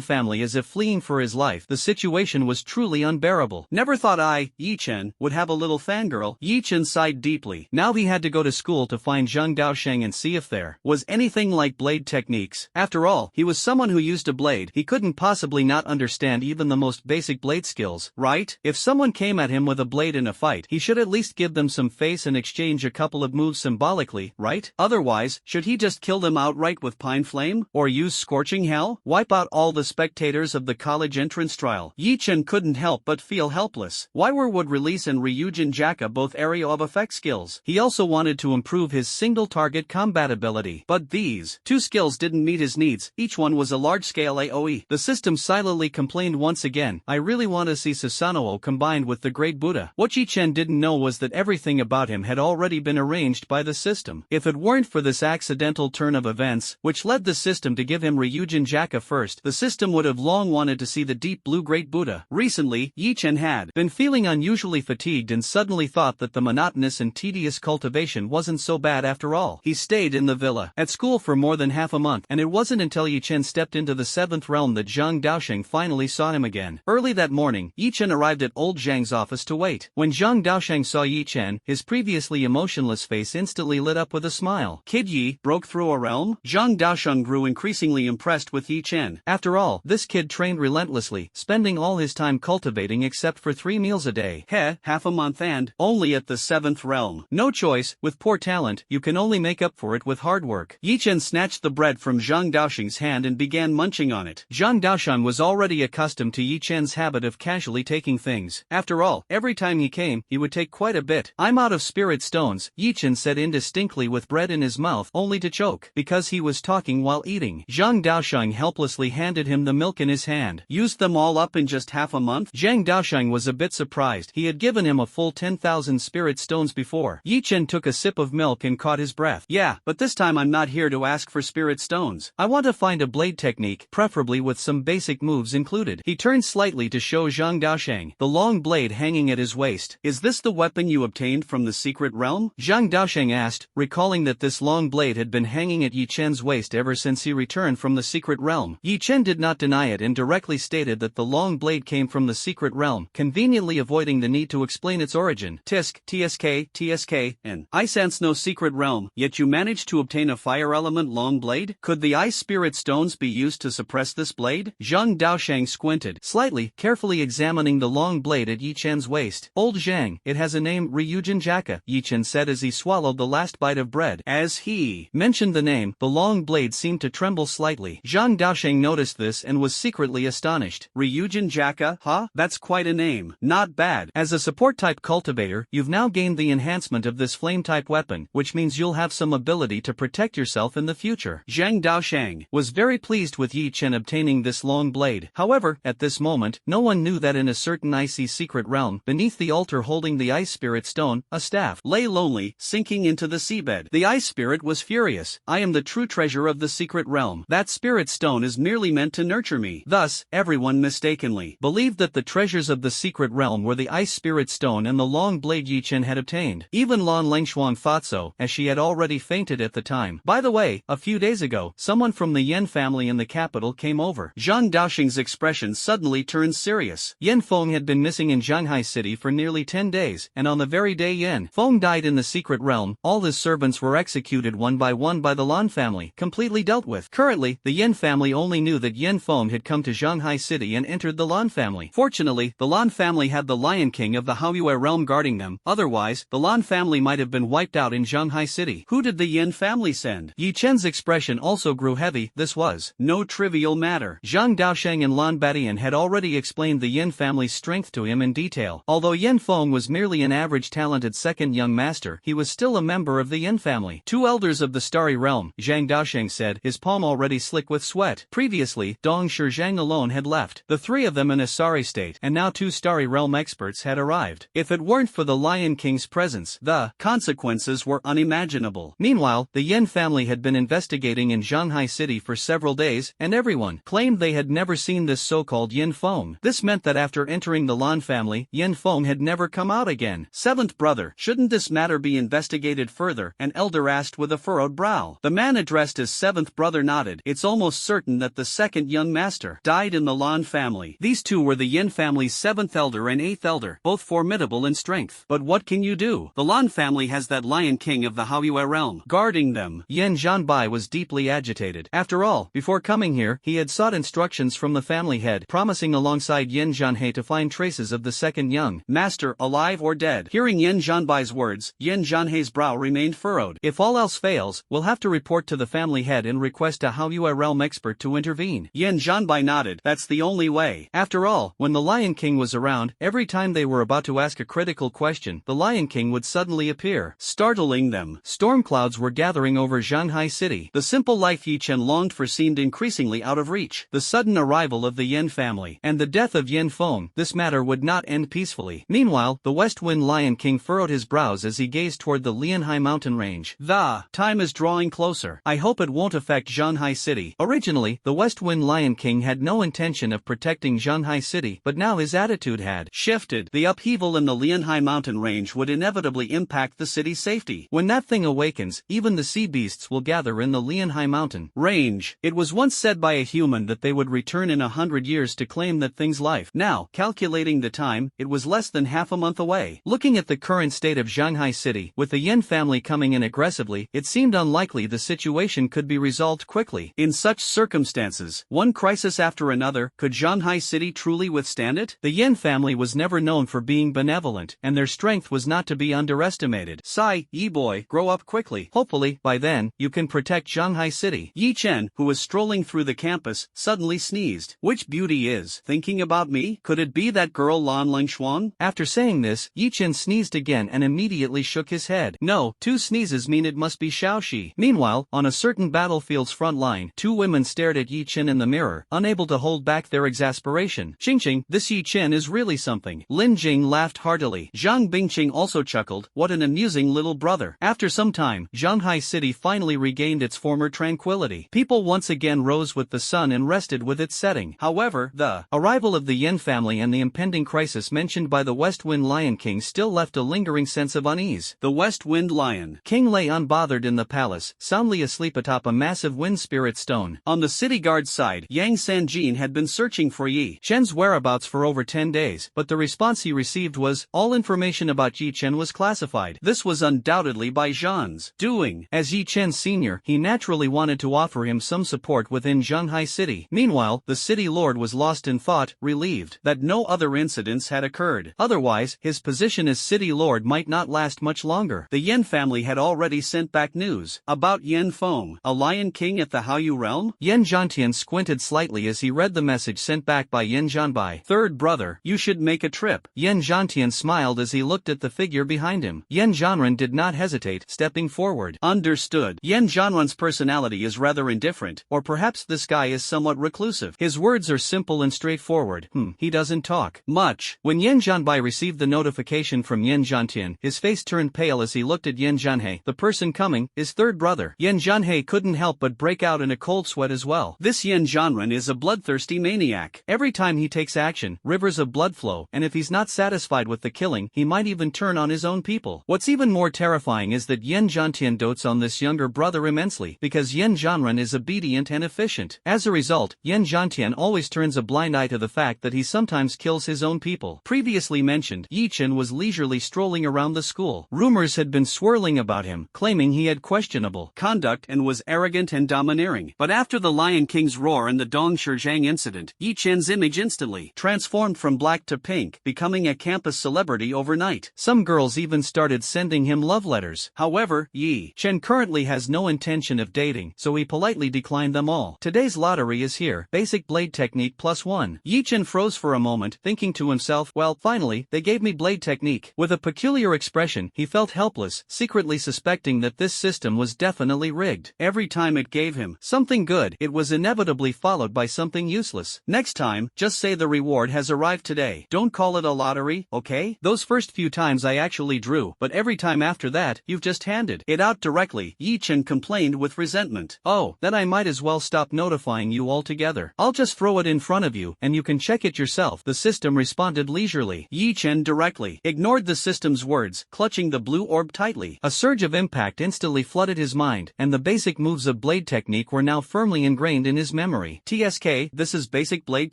family as if fleeing for his life. The situation was truly unbearable. Never thought I, Yi Chen, would have a little fangirl. Yi Chen sighed deeply. Now he had to go to school to find Zhang Daosheng and see if there was anything like blade techniques. After all, he was someone who used a blade. He couldn't possibly not understand even the most basic blade skills, right? If someone came at him with a blade in a fight, he should at least give them some face and exchange a couple of moves symbolically, right? Otherwise, should he just kill them outright with Pine Flame? Or use Scorching Hell? Wipe out all the spectators of the college entrance trial? Yi Chen couldn't help but feel helpless. Weiwer would release and Ryujin Jaka both area of effect skills. He also wanted to improve his single target combat ability. But these two skills didn't meet his needs. Each one was a large-scale AoE. The system silently complained once again. I really want to see Susanoo combined with the Great Buddha. What Yi Chen didn't know was that everything about him had already been arranged by the system. If it weren't for this accidental turn of events, which led the system to give him Ryujin Jaka first, the system would have long wanted to see the deep blue Great Buddha. Recently, Yi Chen had been feeling unusually fatigued and suddenly thought that the monotonous and tedious cultivation wasn't so bad after all. He stayed in the villa at school for more than half a month, and it wasn't until Yi Chen stepped into the 7th realm that Zhang Daosheng finally saw him again. Early that morning, Yi Chen arrived at old Zhang's office to wait. When Zhang Daosheng saw Yi Chen, his previously emotionless face instantly lit up with a smile. Kid Yi broke through a realm? Zhang Daosheng grew increasingly impressed with Yi Chen. After all, this kid trained relentlessly, spending all his time cultivating except for 3 meals a day. Half a month and only at the 7th realm. No choice, with poor talent, you can only make up for it with hard work. Yi Chen snatched the bread from Zhang Daosheng's hand and began munching on it. Zhang Daosheng was already accustomed to Yi Chen's habit of casually taking things. After all, every time he came, Daoshang, he would take quite a bit. I'm out of spirit stones, Yichen said indistinctly with bread in his mouth, only to choke, because he was talking while eating. Zhang Daoshang helplessly handed him the milk in his hand. Used them all up in just half a month? Zhang Daoshang was a bit surprised. He had given him a full 10,000 spirit stones before. Yichen took a sip of milk and caught his breath. Yeah, but this time I'm not here to ask for spirit stones. I want to find a blade technique, preferably with some basic moves included. He turned slightly to show Zhang Daoshang the long blade hanging at his waist. Is this the weapon you obtained from the secret realm? Zhang Daoshang asked, recalling that this long blade had been hanging at Yi Chen's waist ever since he returned from the secret realm. Yi Chen did not deny it and directly stated that the long blade came from the secret realm, conveniently avoiding the need to explain its origin. Tisk, TSK, and I sense no secret realm, yet you managed to obtain a fire element long blade? Could the ice spirit stones be used to suppress this blade? Zhang Daoshang squinted slightly, carefully examining the long blade at Yi Chen's waist. Old Zhang, it has a name, Ryujin Jaka, Yi Chen said as he swallowed the last bite of bread. As he mentioned the name, the long blade seemed to tremble slightly. Zhang Daoshang noticed this and was secretly astonished. Ryujin Jaka, huh? That's quite a name. Not bad. As a support-type cultivator, you've now gained the enhancement of this flame-type weapon, which means you'll have some ability to protect yourself in the future. Zhang Daoshang was very pleased with Yi Chen obtaining this long blade. However, at this moment, no one knew that in a certain icy secret realm, beneath the altar holding the ice spirit stone, a staff lay lonely, sinking into the seabed. The ice spirit was furious. I am the true treasure of the secret realm. That spirit stone is merely meant to nurture me. Thus, everyone mistakenly believed that the treasures of the secret realm were the ice spirit stone and the long blade Yi Chen had obtained. Even Lan Lingshuang thought so, as she had already fainted at the time. By the way, a few days ago, someone from the Yen family in the capital came over. Zhang Daoshang's expression suddenly turned serious. Yen Feng had been missing in Shanghai City for nearly 10 days, and on the very day Yen Feng died in the secret realm, all his servants were executed one by the Lan family, completely dealt with. Currently, the Yen family only knew that Yen Feng had come to Shanghai City and entered the Lan family. Fortunately, the Lan family had the Lion King of the Haoyue realm guarding them, otherwise, the Lan family might have been wiped out in Shanghai City. Who did the Yen family send? Yi Chen's expression also grew heavy. This was no trivial matter. Zhang Daoshang and Lan Badian had already explained the Yen family's strength to him in detail. Although Yen Feng was merely an average talented second young master, he was still a member of the Yen family. Two elders of the Starry Realm, Zhang Daoshang said, his palm already slick with sweat. Previously, Dong Shizhang alone had left, the three of them in a sorry state, and now two Starry Realm experts had arrived. If it weren't for the Lion King's presence, the consequences were unimaginable. Meanwhile, the Yen family had been investigating in Shanghai City for several days, and everyone claimed they had never seen this so-called Yen Feng. This meant that after entering the Lan family, Yen Feng had never come out again. Seventh brother, shouldn't this matter be investigated further? An elder asked with a furrowed brow. The man addressed as seventh brother nodded. It's almost certain that the second young master died in the Lan family. These two were the Yen family's seventh elder and eighth elder, both formidable in strength. But what can you do? The Lan family has that Lion King of the Haoyue realm guarding them. Yen Zhanbai was deeply agitated. After all, before coming here, he had sought instructions from the family head, promising alongside Yen Zhanhei to find traces of the second young master, alive or dead. Hearing Yen Zhanbai's words, Yen Zhanhei's brow remained furrowed. If all else fails, we'll have to report to the family head and request a Haoyue realm expert to intervene. Yen Zhanbai nodded. That's the only way. After all, when the Lion King was around, every time they were about to ask a critical question, the Lion King would suddenly appear, startling them. Storm clouds were gathering over Shanghai City. The simple life Yi Chen longed for seemed increasingly out of reach. The sudden arrival of the Yen family, and the death of Yen Feng, this matter would not end peacefully. Meanwhile, the West Wind Lion King furrowed his brows as he gazed toward the Lianhai mountain range. The time is drawing closer. I hope it won't affect Shanghai City. Originally, the West Wind Lion King had no intention of protecting Shanghai City, but now his attitude had shifted. The upheaval in the Lianhai mountain range would inevitably impact the city's safety. When that thing awakens, even the sea beasts will gather in the Lianhai mountain range. It was once said by a human that they would return in 100 years to claim that thing's life. Now, calculating the time, it was less than half a month away. Looking at the current state of Shanghai City, with the Yen family coming in aggressively, it seemed unlikely the situation could be resolved quickly. In such circumstances, one crisis after another, could Shanghai City truly withstand it? The Yen family was never known for being benevolent, and their strength was not to be underestimated. Sai, Yi boy, grow up quickly. Hopefully, by then, you can protect Shanghai City. Yi Chen, who was strolling through the campus, suddenly sneezed. Which beauty is thinking about me? Could it be that girl Lan Lingshuang? After saying saying this, Yi Chen sneezed again and immediately shook his head. No, 2 sneezes mean it must be Xiaoxi. Meanwhile, on a certain battlefield's front line, 2 women stared at Yi Chen in the mirror, unable to hold back their exasperation. Qingqing, this Yi Chen is really something. Lin Jing laughed heartily. Zhang Bingqing also chuckled, what an amusing little brother. After some time, Shanghai City finally regained its former tranquility. People once again rose with the sun and rested with its setting. However, the arrival of the Yen family and the impending crisis mentioned by the West Wind Lion King still left a lingering sense of unease. The West Wind Lion King lay unbothered in the palace, soundly asleep atop a massive wind spirit stone. On the city guard's side, Yang Sanjin had been searching for Yi Chen's whereabouts for over 10 days, but the response he received was, all information about Yi Chen was classified. This was undoubtedly by Zhan's doing. As Yi Chen Sr., he naturally wanted to offer him some support within Shanghai City. Meanwhile, the city lord was lost in thought, relieved that no other incidents had occurred. Otherwise, his position as city lord might not last much longer. The Yen family had already sent back news about Yen Feng, a lion king at the Haoyu realm. Yen Zhantian squinted slightly as he read the message sent back by Yen Zhanbai. Third brother, you should make a trip. Yen Zhantian smiled as he looked at the figure behind him. Yen Zhanren did not hesitate, stepping forward. Understood. Yen Zhanren's personality is rather indifferent, or perhaps this guy is somewhat reclusive. His words are simple and straightforward. He doesn't talk much. When Yen Zhanbai received the notification from Yen Zhantian, his face turned pale as he looked at Yen Zhanhei. The person coming, his third brother. Yen Zhanhei couldn't help but break out in a cold sweat as well. This Yen Zhanren is a bloodthirsty maniac. Every time he takes action, rivers of blood flow, and if he's not satisfied with the killing, he might even turn on his own people. What's even more terrifying is that Yen Zhantian dotes on this younger brother immensely, because Yen Zhanren is obedient and efficient. As a result, Yen Zhantian always turns a blind eye to the fact that he sometimes kills his own people. Previously mentioned, Yi Chen was leisurely strolling around the school. Rumors had been swirling about him, claiming he had questionable conduct and was arrogant and domineering. But after the Lion King's roar and the Dong Shizhang incident, Yi Chen's image instantly transformed from black to pink, becoming a campus celebrity overnight. Some girls even started sending him love letters. However, Yi Chen currently has no intention of dating, so he politely declined them all. Today's lottery is here. Basic blade technique +1. Yi Chen froze for a moment, thinking to himself, well, finally, they gave me blade technique. With a peculiar expression, he felt helpless, secretly suspecting that this system was definitely rigged. Every time it gave him something good, it was inevitably followed by something useless. Next time, just say the reward has arrived today. Don't call it a lottery, okay? Those first few times I actually drew, but every time after that, you've just handed it out directly. Yi Chen complained with resentment. Oh, then I might as well stop notifying you altogether. I'll just throw it in front of you, and you can check it yourself. The system responded leisurely. Yi Chen directly ignored the system's words, clutching the blue orb tightly. A surge of impact instantly flooded his mind, and the basic moves of blade technique were now firmly ingrained in his memory. TSK, this is basic blade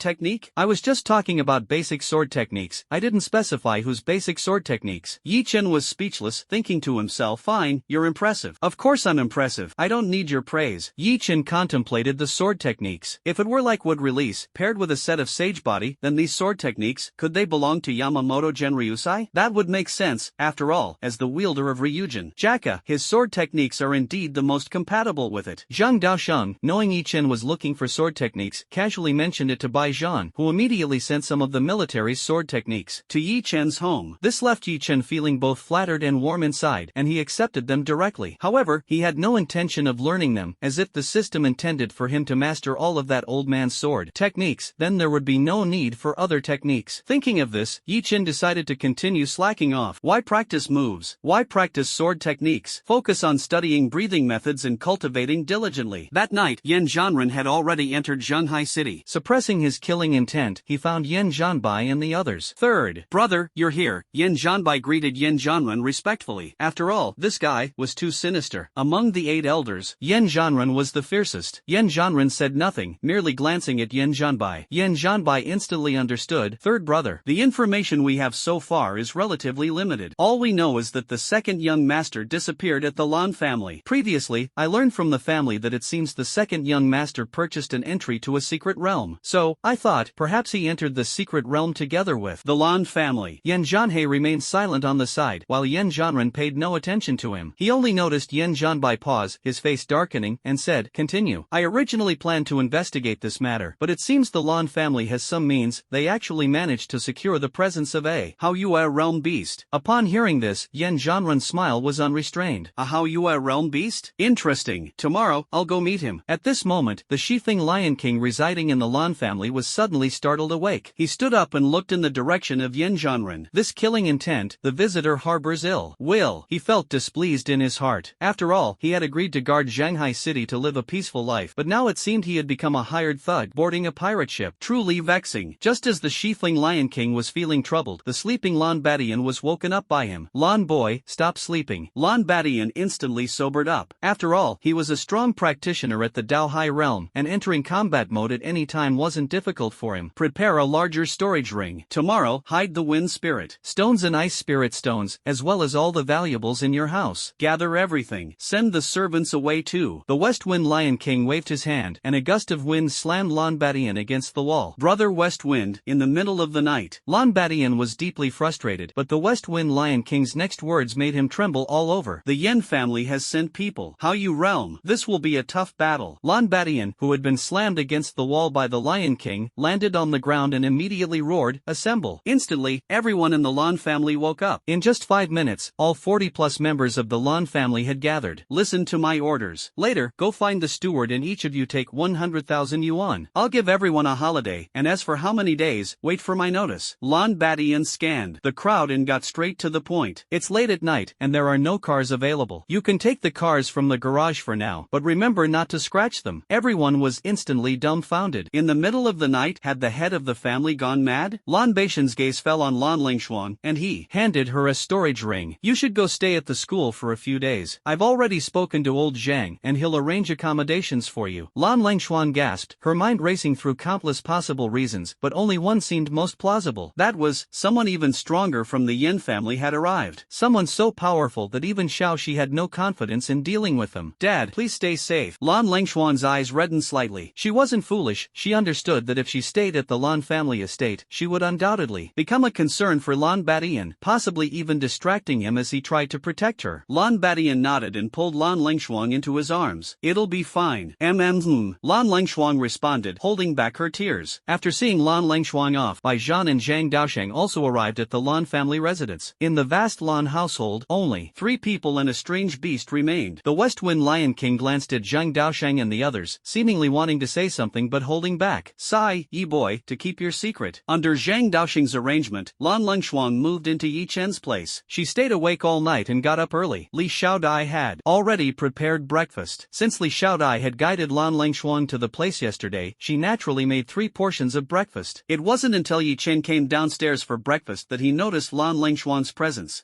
technique? I was just talking about basic sword techniques. I didn't specify whose basic sword techniques. Yi Chen was speechless, thinking to himself, fine, you're impressive. Of course I'm impressive. I don't need your praise. Yi Chen contemplated the sword techniques. If it were like wood release, paired with a set of sage body, then these sword techniques, could they belong to Yamamoto Genryusai? That would make sense, after all, as the wielder of Ryujin Jaka, his sword techniques are indeed the most compatible with it. Zhang Daosheng, knowing Yi Chen was looking for sword techniques, casually mentioned it to Bai Zhan, who immediately sent some of the military's sword techniques to Yi Chen's home. This left Yi Chen feeling both flattered and warm inside, and he accepted them directly. However, he had no intention of learning them, as if the system intended for him to master all of that old man's sword techniques, then there would be no need for other techniques. Thinking of this, Yi Chen decided to continue slacking off. Why practice moves? Why practice sword techniques? Focus on studying breathing methods and cultivating diligently. That night, Yen Zhanren had already entered Shanghai City. Suppressing his killing intent, he found Yen Zhanbai and the others. Third brother, you're here. Yen Zhanbai greeted Yen Zhanren respectfully. After all, this guy was too sinister. Among the 8 elders, Yen Zhanren was the fiercest. Yen Zhanren said nothing, merely glancing at Yen Zhanbai. Yen Zhanbai instantly understood. Third brother, the information we have so far is relatively limited. All we know is that the second young master disappeared at the Lan family. Previously, I learned from the family that it seems the second young master purchased an entry to a secret realm. So, I thought, perhaps he entered the secret realm together with the Lan family. Yen Zhanhei remained silent on the side, while Yen Zhanren paid no attention to him. He only noticed Yen Zhanbai pause, his face darkening, and said, continue. I originally planned to investigate this matter, but it seems the Lan family has some means. They actually managed to secure the presence of A say, how you a realm beast. Upon hearing this, Yen Zhanren's smile was unrestrained. How you a realm beast? Interesting. Tomorrow, I'll go meet him. At this moment, the Shifeng Lion King residing in the Lan family was suddenly startled awake. He stood up and looked in the direction of Yen Zhanren. This killing intent, the visitor harbors ill will. He felt displeased in his heart. After all, he had agreed to guard Shanghai City to live a peaceful life, but now it seemed he had become a hired thug boarding a pirate ship. Truly vexing. Just as the Shifeng Lion King was feeling troubled, the sleeping Lan Badian was woken up by him. Lan boy, stop sleeping. Lan Badian instantly sobered up. After all, he was a strong practitioner at the Dao Hai realm, and entering combat mode at any time wasn't difficult for him. Prepare a larger storage ring. Tomorrow, hide the wind spirit stones and ice spirit stones, as well as all the valuables in your house. Gather everything. Send the servants away too. The West Wind Lion King waved his hand, and a gust of wind slammed Lan Badian against the wall. Brother West Wind, in the middle of the night. Lan Badian was deeply frustrated, but the West Wind Lion King's next words made him tremble all over. The Yen family has sent people. How you realm? This will be a tough battle. Lan Badian, who had been slammed against the wall by the Lion King, landed on the ground and immediately roared, assemble. Instantly, everyone in the Lan family woke up. In just 5 minutes, all 40+ members of the Lan family had gathered. Listen to my orders. Later, go find the steward and each of you take 100,000 yuan. I'll give everyone a holiday, and as for how many days, wait for my notice. Lan Badian scanned the crowd and got straight to the point. It's late at night, and there are no cars available. You can take the cars from the garage for now, but remember not to scratch them. Everyone was instantly dumbfounded. In the middle of the night, had the head of the family gone mad? Lan Baishan's gaze fell on Lan Lingshuan, and he handed her a storage ring. You should go stay at the school for a few days. I've already spoken to old Zhang, and he'll arrange accommodations for you. Lan Lingshuan gasped, her mind racing through countless possible reasons, but only one seemed most plausible. That was, someone even stronger from the Yin family had arrived. Someone so powerful that even Xiao Shi had no confidence in dealing with them. Dad, please stay safe. Lan Lingshuan's eyes reddened slightly. She wasn't foolish, she understood that if she stayed at the Lan family estate, she would undoubtedly become a concern for Lan Badian, possibly even distracting him as he tried to protect her. Lan Badian nodded and pulled Lan Lingshuan into his arms. It'll be fine. Lan Lingshuan responded, holding back her tears. After seeing Lan Lingshuan off, Bai Zhan and Zhang Daosheng also arrived at the Lan family residence. In the vast Lan household, only 3 people and a strange beast remained. The West Wind Lion King glanced at Zhang Daosheng and the others, seemingly wanting to say something but holding back. Sigh, Yi boy, to keep your secret. Under Zhang Daosheng's arrangement, Lan Lingshuan moved into Yi Chen's place. She stayed awake all night and got up early. Li Xiaodai had already prepared breakfast. Since Li Xiaodai had guided Lan Lingshuan to the place yesterday, she naturally made 3 portions of breakfast. It wasn't until Yi Chen came downstairs for breakfast that he noticed Lan Lingshuan's presence.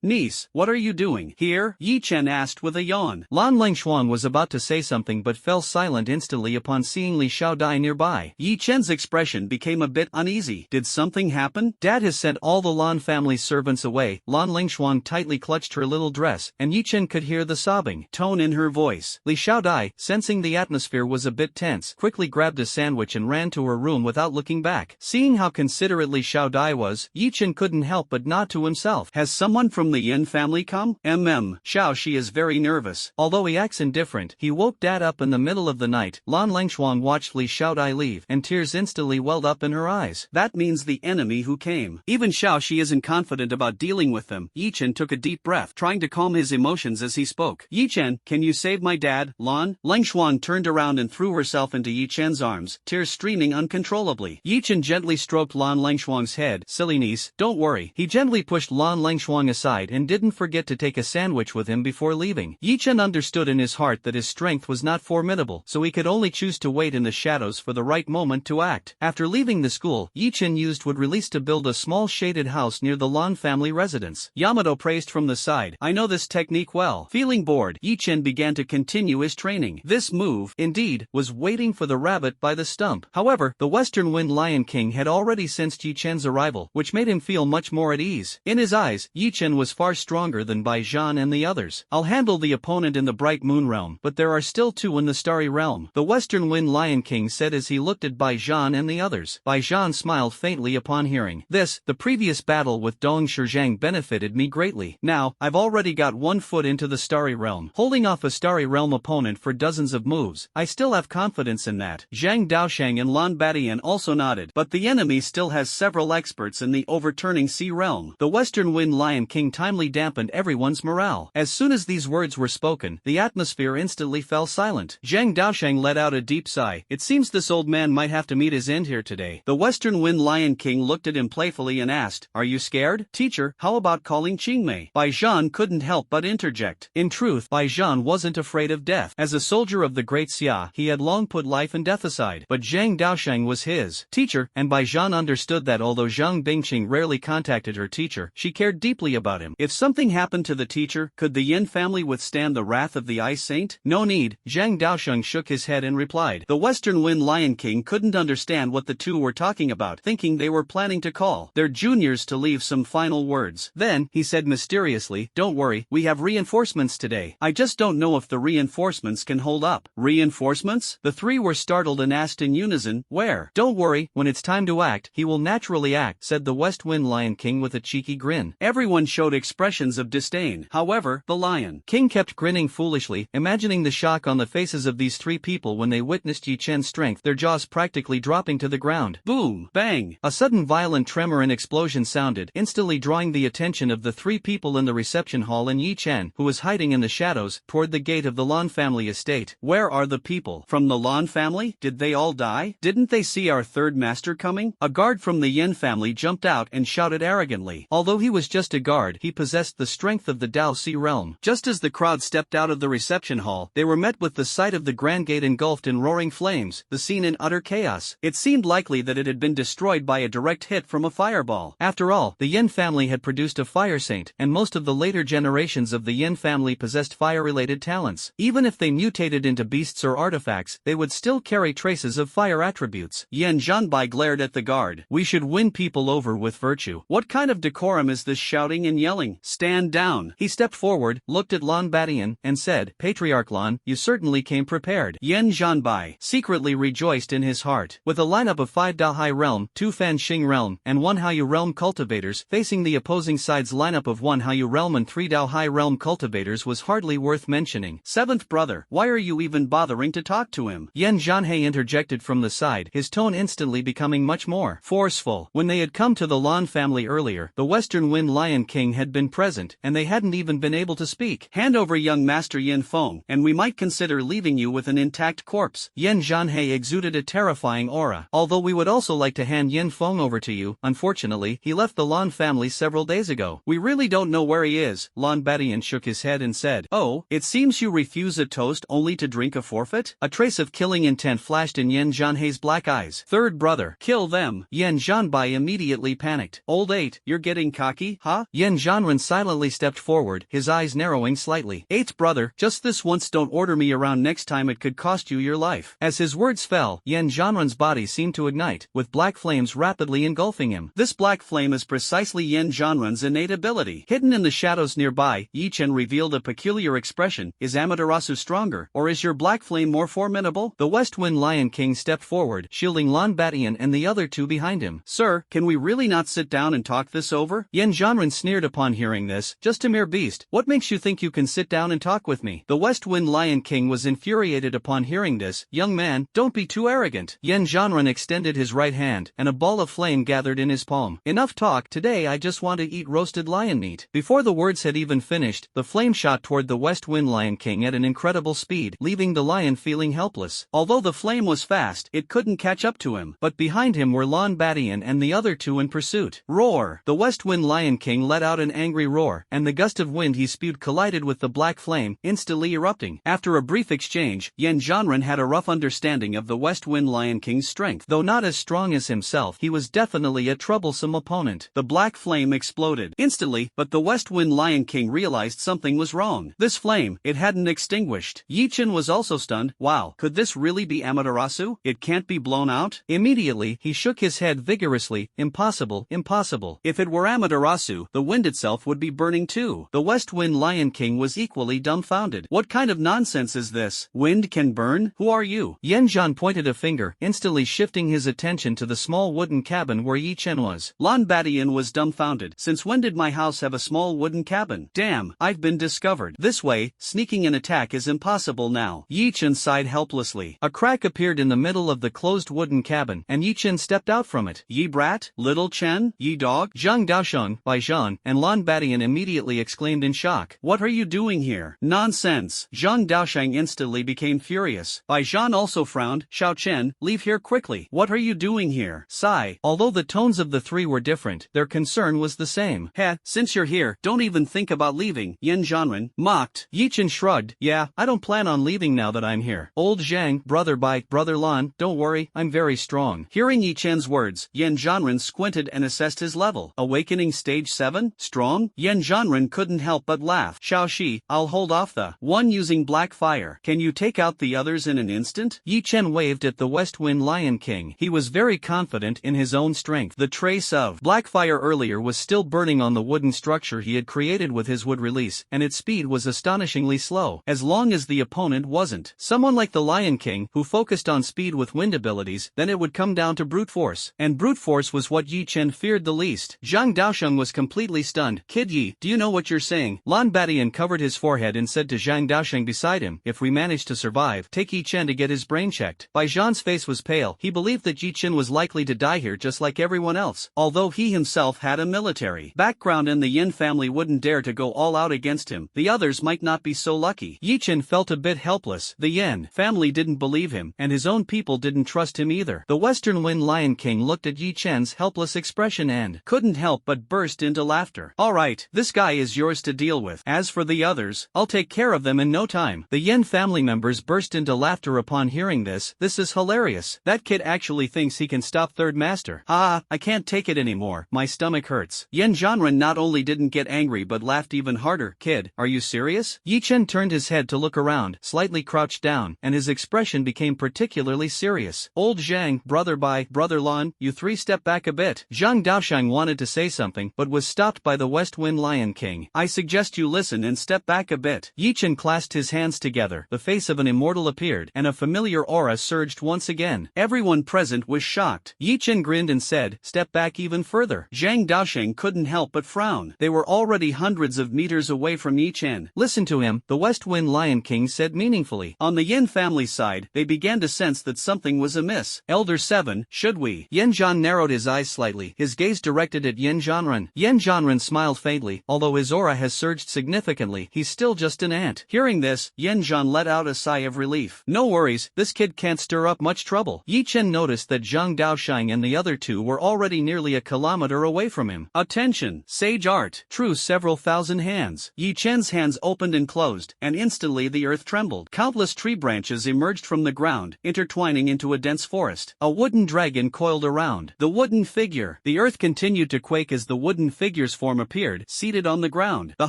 Niece, what are you doing here? Yi Chen asked with a yawn. Lan Lingshuan was about to say something but fell silent instantly upon seeing Li Xiaodai nearby. Yi Chen's expression became a bit uneasy. Did something happen? Dad has sent all the Lan family's servants away. Lan Lingshuan tightly clutched her little dress, and Yi Chen could hear the sobbing tone in her voice. Li Xiaodai, sensing the atmosphere was a bit tense, quickly grabbed a sandwich and ran to her room without looking back. Seeing how considerate Li Xiaodai was, Yi Chen couldn't help but nod to himself. Has someone from the Yin family come? Xiao Shi is very nervous. Although he acts indifferent, he woke Dad up in the middle of the night. Lan Lingshuan watched Li Xiaodai leave, and tears instantly welled up in her eyes. That means the enemy who came. Even Xiao Shi isn't confident about dealing with them. Yi Chen took a deep breath, trying to calm his emotions as he spoke. Yi Chen, can you save my dad, Lan? Lingshuan turned around and threw herself into Yi Chen's arms, tears streaming uncontrollably. Yi Chen gently stroked Lan Lingshuan's head. Silly niece, don't worry. He gently pushed Lan Lingshuan aside and didn't forget to take a sandwich with him before leaving. Yi Chen understood in his heart that his strength was not formidable, so he could only choose to wait in the shadows for the right moment to act. After leaving the school, Yi Chen used wood release to build a small shaded house near the Lan family residence. Yamato praised from the side. I know this technique well. Feeling bored, Yi Chen began to continue his training. This move, indeed, was waiting for the rabbit by the stump. However, the Western Wind Lion King had already sensed Yi Chen's arrival, which made him feel much more at ease. In his eyes, Yi Chen was far stronger than Bai Zhan and the others. I'll handle the opponent in the Bright Moon realm, but there are still 2 in the Starry realm, the Western Wind Lion King said as he looked at Bai Zhan and the others. Bai Zhan smiled faintly upon hearing this. The previous battle with Dong Shizhang benefited me greatly. Now, I've already got 1 foot into the Starry realm. Holding off a Starry realm opponent for dozens of moves, I still have confidence in that. Zhang Daosheng and Lan Badian also nodded, but the enemy still has several experts in the the overturning sea realm. The Western Wind Lion King timely dampened everyone's morale. As soon as these words were spoken, the atmosphere instantly fell silent. Zhang Daosheng let out a deep sigh. It seems this old man might have to meet his end here today. The Western Wind Lion King looked at him playfully and asked, "Are you scared? Teacher, how about calling Qingmei?" Bai Zhan couldn't help but interject. In truth, Bai Zhan wasn't afraid of death. As a soldier of the Great Xia, he had long put life and death aside. But Zhang Daosheng was his teacher, and Bai Zhan understood that although Zhang Bingqing rarely contacted her teacher, she cared deeply about him. If something happened to the teacher, could the Yin family withstand the wrath of the Ice Saint? No need. Zhang Daosheng shook his head and replied. The Western Wind Lion King couldn't understand what the two were talking about, thinking they were planning to call their juniors to leave some final words. Then, he said mysteriously, "Don't worry, we have reinforcements today. I just don't know if the reinforcements can hold up." Reinforcements? The three were startled and asked in unison, "Where?" "Don't worry, when it's time to act, he will naturally act," said the West Wind Lion King with a cheeky grin. Everyone showed expressions of disdain. However, the Lion King kept grinning foolishly, imagining the shock on the faces of these three people when they witnessed Yi Chen's strength, their jaws practically dropping to the ground. Boom! Bang! A sudden violent tremor and explosion sounded, instantly drawing the attention of the three people in the reception hall and Yi Chen, who was hiding in the shadows, toward the gate of the Lan family estate. Where are the people from the Lan family? Did they all die? Didn't they see our third master coming? A guard from the Yin family jumped out and shouted arrogantly. Although he was just a guard, he possessed the strength of the Dao Sea realm. Just as the crowd stepped out of the reception hall, they were met with the sight of the Grand Gate engulfed in roaring flames, the scene in utter chaos. It seemed likely that it had been destroyed by a direct hit from a fireball. After all, the Yin family had produced a fire saint, and most of the later generations of the Yin family possessed fire-related talents. Even if they mutated into beasts or artifacts, they would still carry traces of fire attributes. Yan Zhanbai glared at the guard. "We should win people over with virtue. What kind of decorum is this shouting and yelling? Stand down." He stepped forward, looked at Lan Badian, and said, "Patriarch Lan, you certainly came prepared." Yan Zhanbai secretly rejoiced in his heart. With a lineup of 5 Daohai realm, 2 Fan Xing realm, and 1 Haiyu realm cultivators, facing the opposing side's lineup of 1 Haiyu realm and 3 Daohai realm cultivators was hardly worth mentioning. "Seventh brother, why are you even bothering to talk to him?" Yan Zhanhei interjected from the side, his tone instantly becoming much more forceful. When they had come to the Lan family earlier, the Western Wind Lion King had been present, and they hadn't even been able to speak. "Hand over young Master Yin Feng, and we might consider leaving you with an intact corpse." Yan Zhanhei exuded a terrifying aura. "Although we would also like to hand Yin Feng over to you, unfortunately, he left the Lan family several days ago. We really don't know where he is." Lan Badian shook his head and said, "Oh, it seems you refuse a toast only to drink a forfeit?" A trace of killing intent flashed in Yan Zhanhei's black eyes. "Third brother, kill them." Yan Zhanbai immediately panicked. "Old 8, you're getting cocky, huh?" Yan Zhanren silently stepped forward, his eyes narrowing slightly. "Eighth brother, just this once don't order me around next time, it could cost you your life." As his words fell, Yan Zhanren's body seemed to ignite, with black flames rapidly engulfing him. This black flame is precisely Yan Zhanren's innate ability. Hidden in the shadows nearby, Yi Chen revealed a peculiar expression. "Is Amaterasu stronger, or is your black flame more formidable?" The West Wind Lion King stepped forward, shielding Lan Badian and the other two behind him. "Sir, can we really not sit down and talk this over?" Yan Zhanren sneered upon hearing this. "Just a mere beast. What makes you think you can sit down and talk with me?" The West Wind Lion King was infuriated upon hearing this. "Young man, don't be too arrogant." Yan Zhanren extended his right hand, and a ball of flame gathered in his palm. "Enough talk, today I just want to eat roasted lion meat." Before the words had even finished, the flame shot toward the West Wind Lion King at an incredible speed, leaving the lion feeling helpless. Although the flame was fast, it couldn't catch up to him, but behind him were Lan Badian and the other two in pursuit. Roar! The West Wind Lion King let out an angry roar, and the gust of wind he spewed collided with the black flame, instantly erupting. After a brief exchange, Yan Zhanren had a rough understanding of the West Wind Lion King's strength. Though not as strong as himself, he was definitely a troublesome opponent. The black flame exploded instantly, but the West Wind Lion King realized something was wrong. This flame, it hadn't extinguished. Yi Chen was also stunned. Wow, could this really be Amaterasu? It can't be blown out? Immediately, he shook his head vigorously. Impossible, impossible. If it were Amaterasu, the wind itself would be burning too. The West Wind Lion King was equally dumbfounded. What kind of nonsense is this? Wind can burn? Who are you? Yan Zhan pointed a finger, instantly shifting his attention to the small wooden cabin where Yi Chen was. Lan Badian was dumbfounded. Since when did my house have a small wooden cabin? Damn, I've been discovered. This way, sneaking an attack is impossible now. Yi Chen sighed helplessly. A crack appeared in the middle of the closed wooden cabin, and Yi Chen stepped out from it. Yi brat, little Chen, Yi Dog, Zhang Daosheng, Bai Zhan, and Lan Badian immediately exclaimed in shock. What are you doing here? Nonsense. Zhang Daosheng instantly became furious. Bai Zhan also frowned. Xiao Chen, leave here quickly. What are you doing here? Sigh. Although the tones of the three were different, their concern was the same. Heh, since you're here, don't even think about leaving, Yan Zhanren mocked. Yi Chen shrugged. Yeah, I don't plan on leaving now that I'm here. Old Zhang, brother Bai, brother Lan, don't worry, I'm very strong. Hearing Yi Chen's words, Yan Zhanren squinted and assessed his level. Awakening stage 7? Strong? Yan Zhanren couldn't help but laugh. Xiao Shi, I'll hold off the one using black fire. Can you take out the others in an instant? Yi Chen waved at the West Wind Lion King. He was very confident in his own strength. The trace of black fire earlier was still burning on the wooden structure he had created with his wood release, and its speed was astonishingly slow, as long as the opponent wasn't someone like the Lion King, who focused on speed with wind abilities. Then it would come down to brute force, and brute force was what Yi Chen feared the least. Zhang Daosheng was completely stunned. Kid Yi, do you know what you're saying? Lan Badian covered his forehead and said to Zhang Daosheng beside him, if we manage to survive, take Yi Chen to get his brain checked. Bai Zhan's face was pale. He believed that Yi Chen was likely to die here just like everyone else. Although he himself had a military background and the Yin family wouldn't dare to go all out against him, the others might not be so lucky. Yi Chen felt a bit helpless. The Yin family didn't believe him, and his own people didn't trust him either. The Western Wind Lion King looked at Yi Chen's helpless expression and couldn't help but burst into laughter. Alright, this guy is yours to deal with. As for the others, I'll take care of them in no time. The Yin family members burst into laughter upon hearing this. This is hilarious. That kid actually thinks he can stop Third Master. Ah, I can't take it anymore. My stomach hurts. Yan Zhanren not only didn't get angry but laughed even harder. Kid, are you serious? Yi Chen turned his head to look around, slightly crouched down, and his expression became particularly serious. Old Zhang, brother Bai, brother Lan, you three step back a bit. Zhang Daosheng wanted to say something but was stopped by the West Wind Lion King. I suggest you listen and step back a bit. Yi Chen clasped his hands together. The face of an immortal appeared, and a familiar aura surged once again. Everyone present was shocked. Yi Chen grinned and said, step back even further. Zhang Daosheng couldn't help but frown. They were already hundreds of meters away from Yi Chen. Listen to him, the West Wind Lion King said meaningfully. On the Yin family side, they began to sense that something was amiss. Elder 7, should we? Yan Zhan narrowed his eyes slightly, his gaze directed at Yan Zhanren. Yan Zhanren smiled faintly. Although his aura has surged significantly, he's still just an ant. Hearing this, Yan Zhan let out a sigh of relief. No worries, this kid can't stir up much trouble. Yi Chen noticed that Zhang Daosheng and the other two were already nearly a kilometer away from him. Attention! Sage art! True several thousand hands. Yi Chen's hands opened and closed, and instantly the earth trembled. Countless tree branches emerged from the ground, intertwining into a dense forest. A wooden dragon coiled around the wooden figure. The earth continued to quake as the wooden figure's form appeared, seated on the ground. The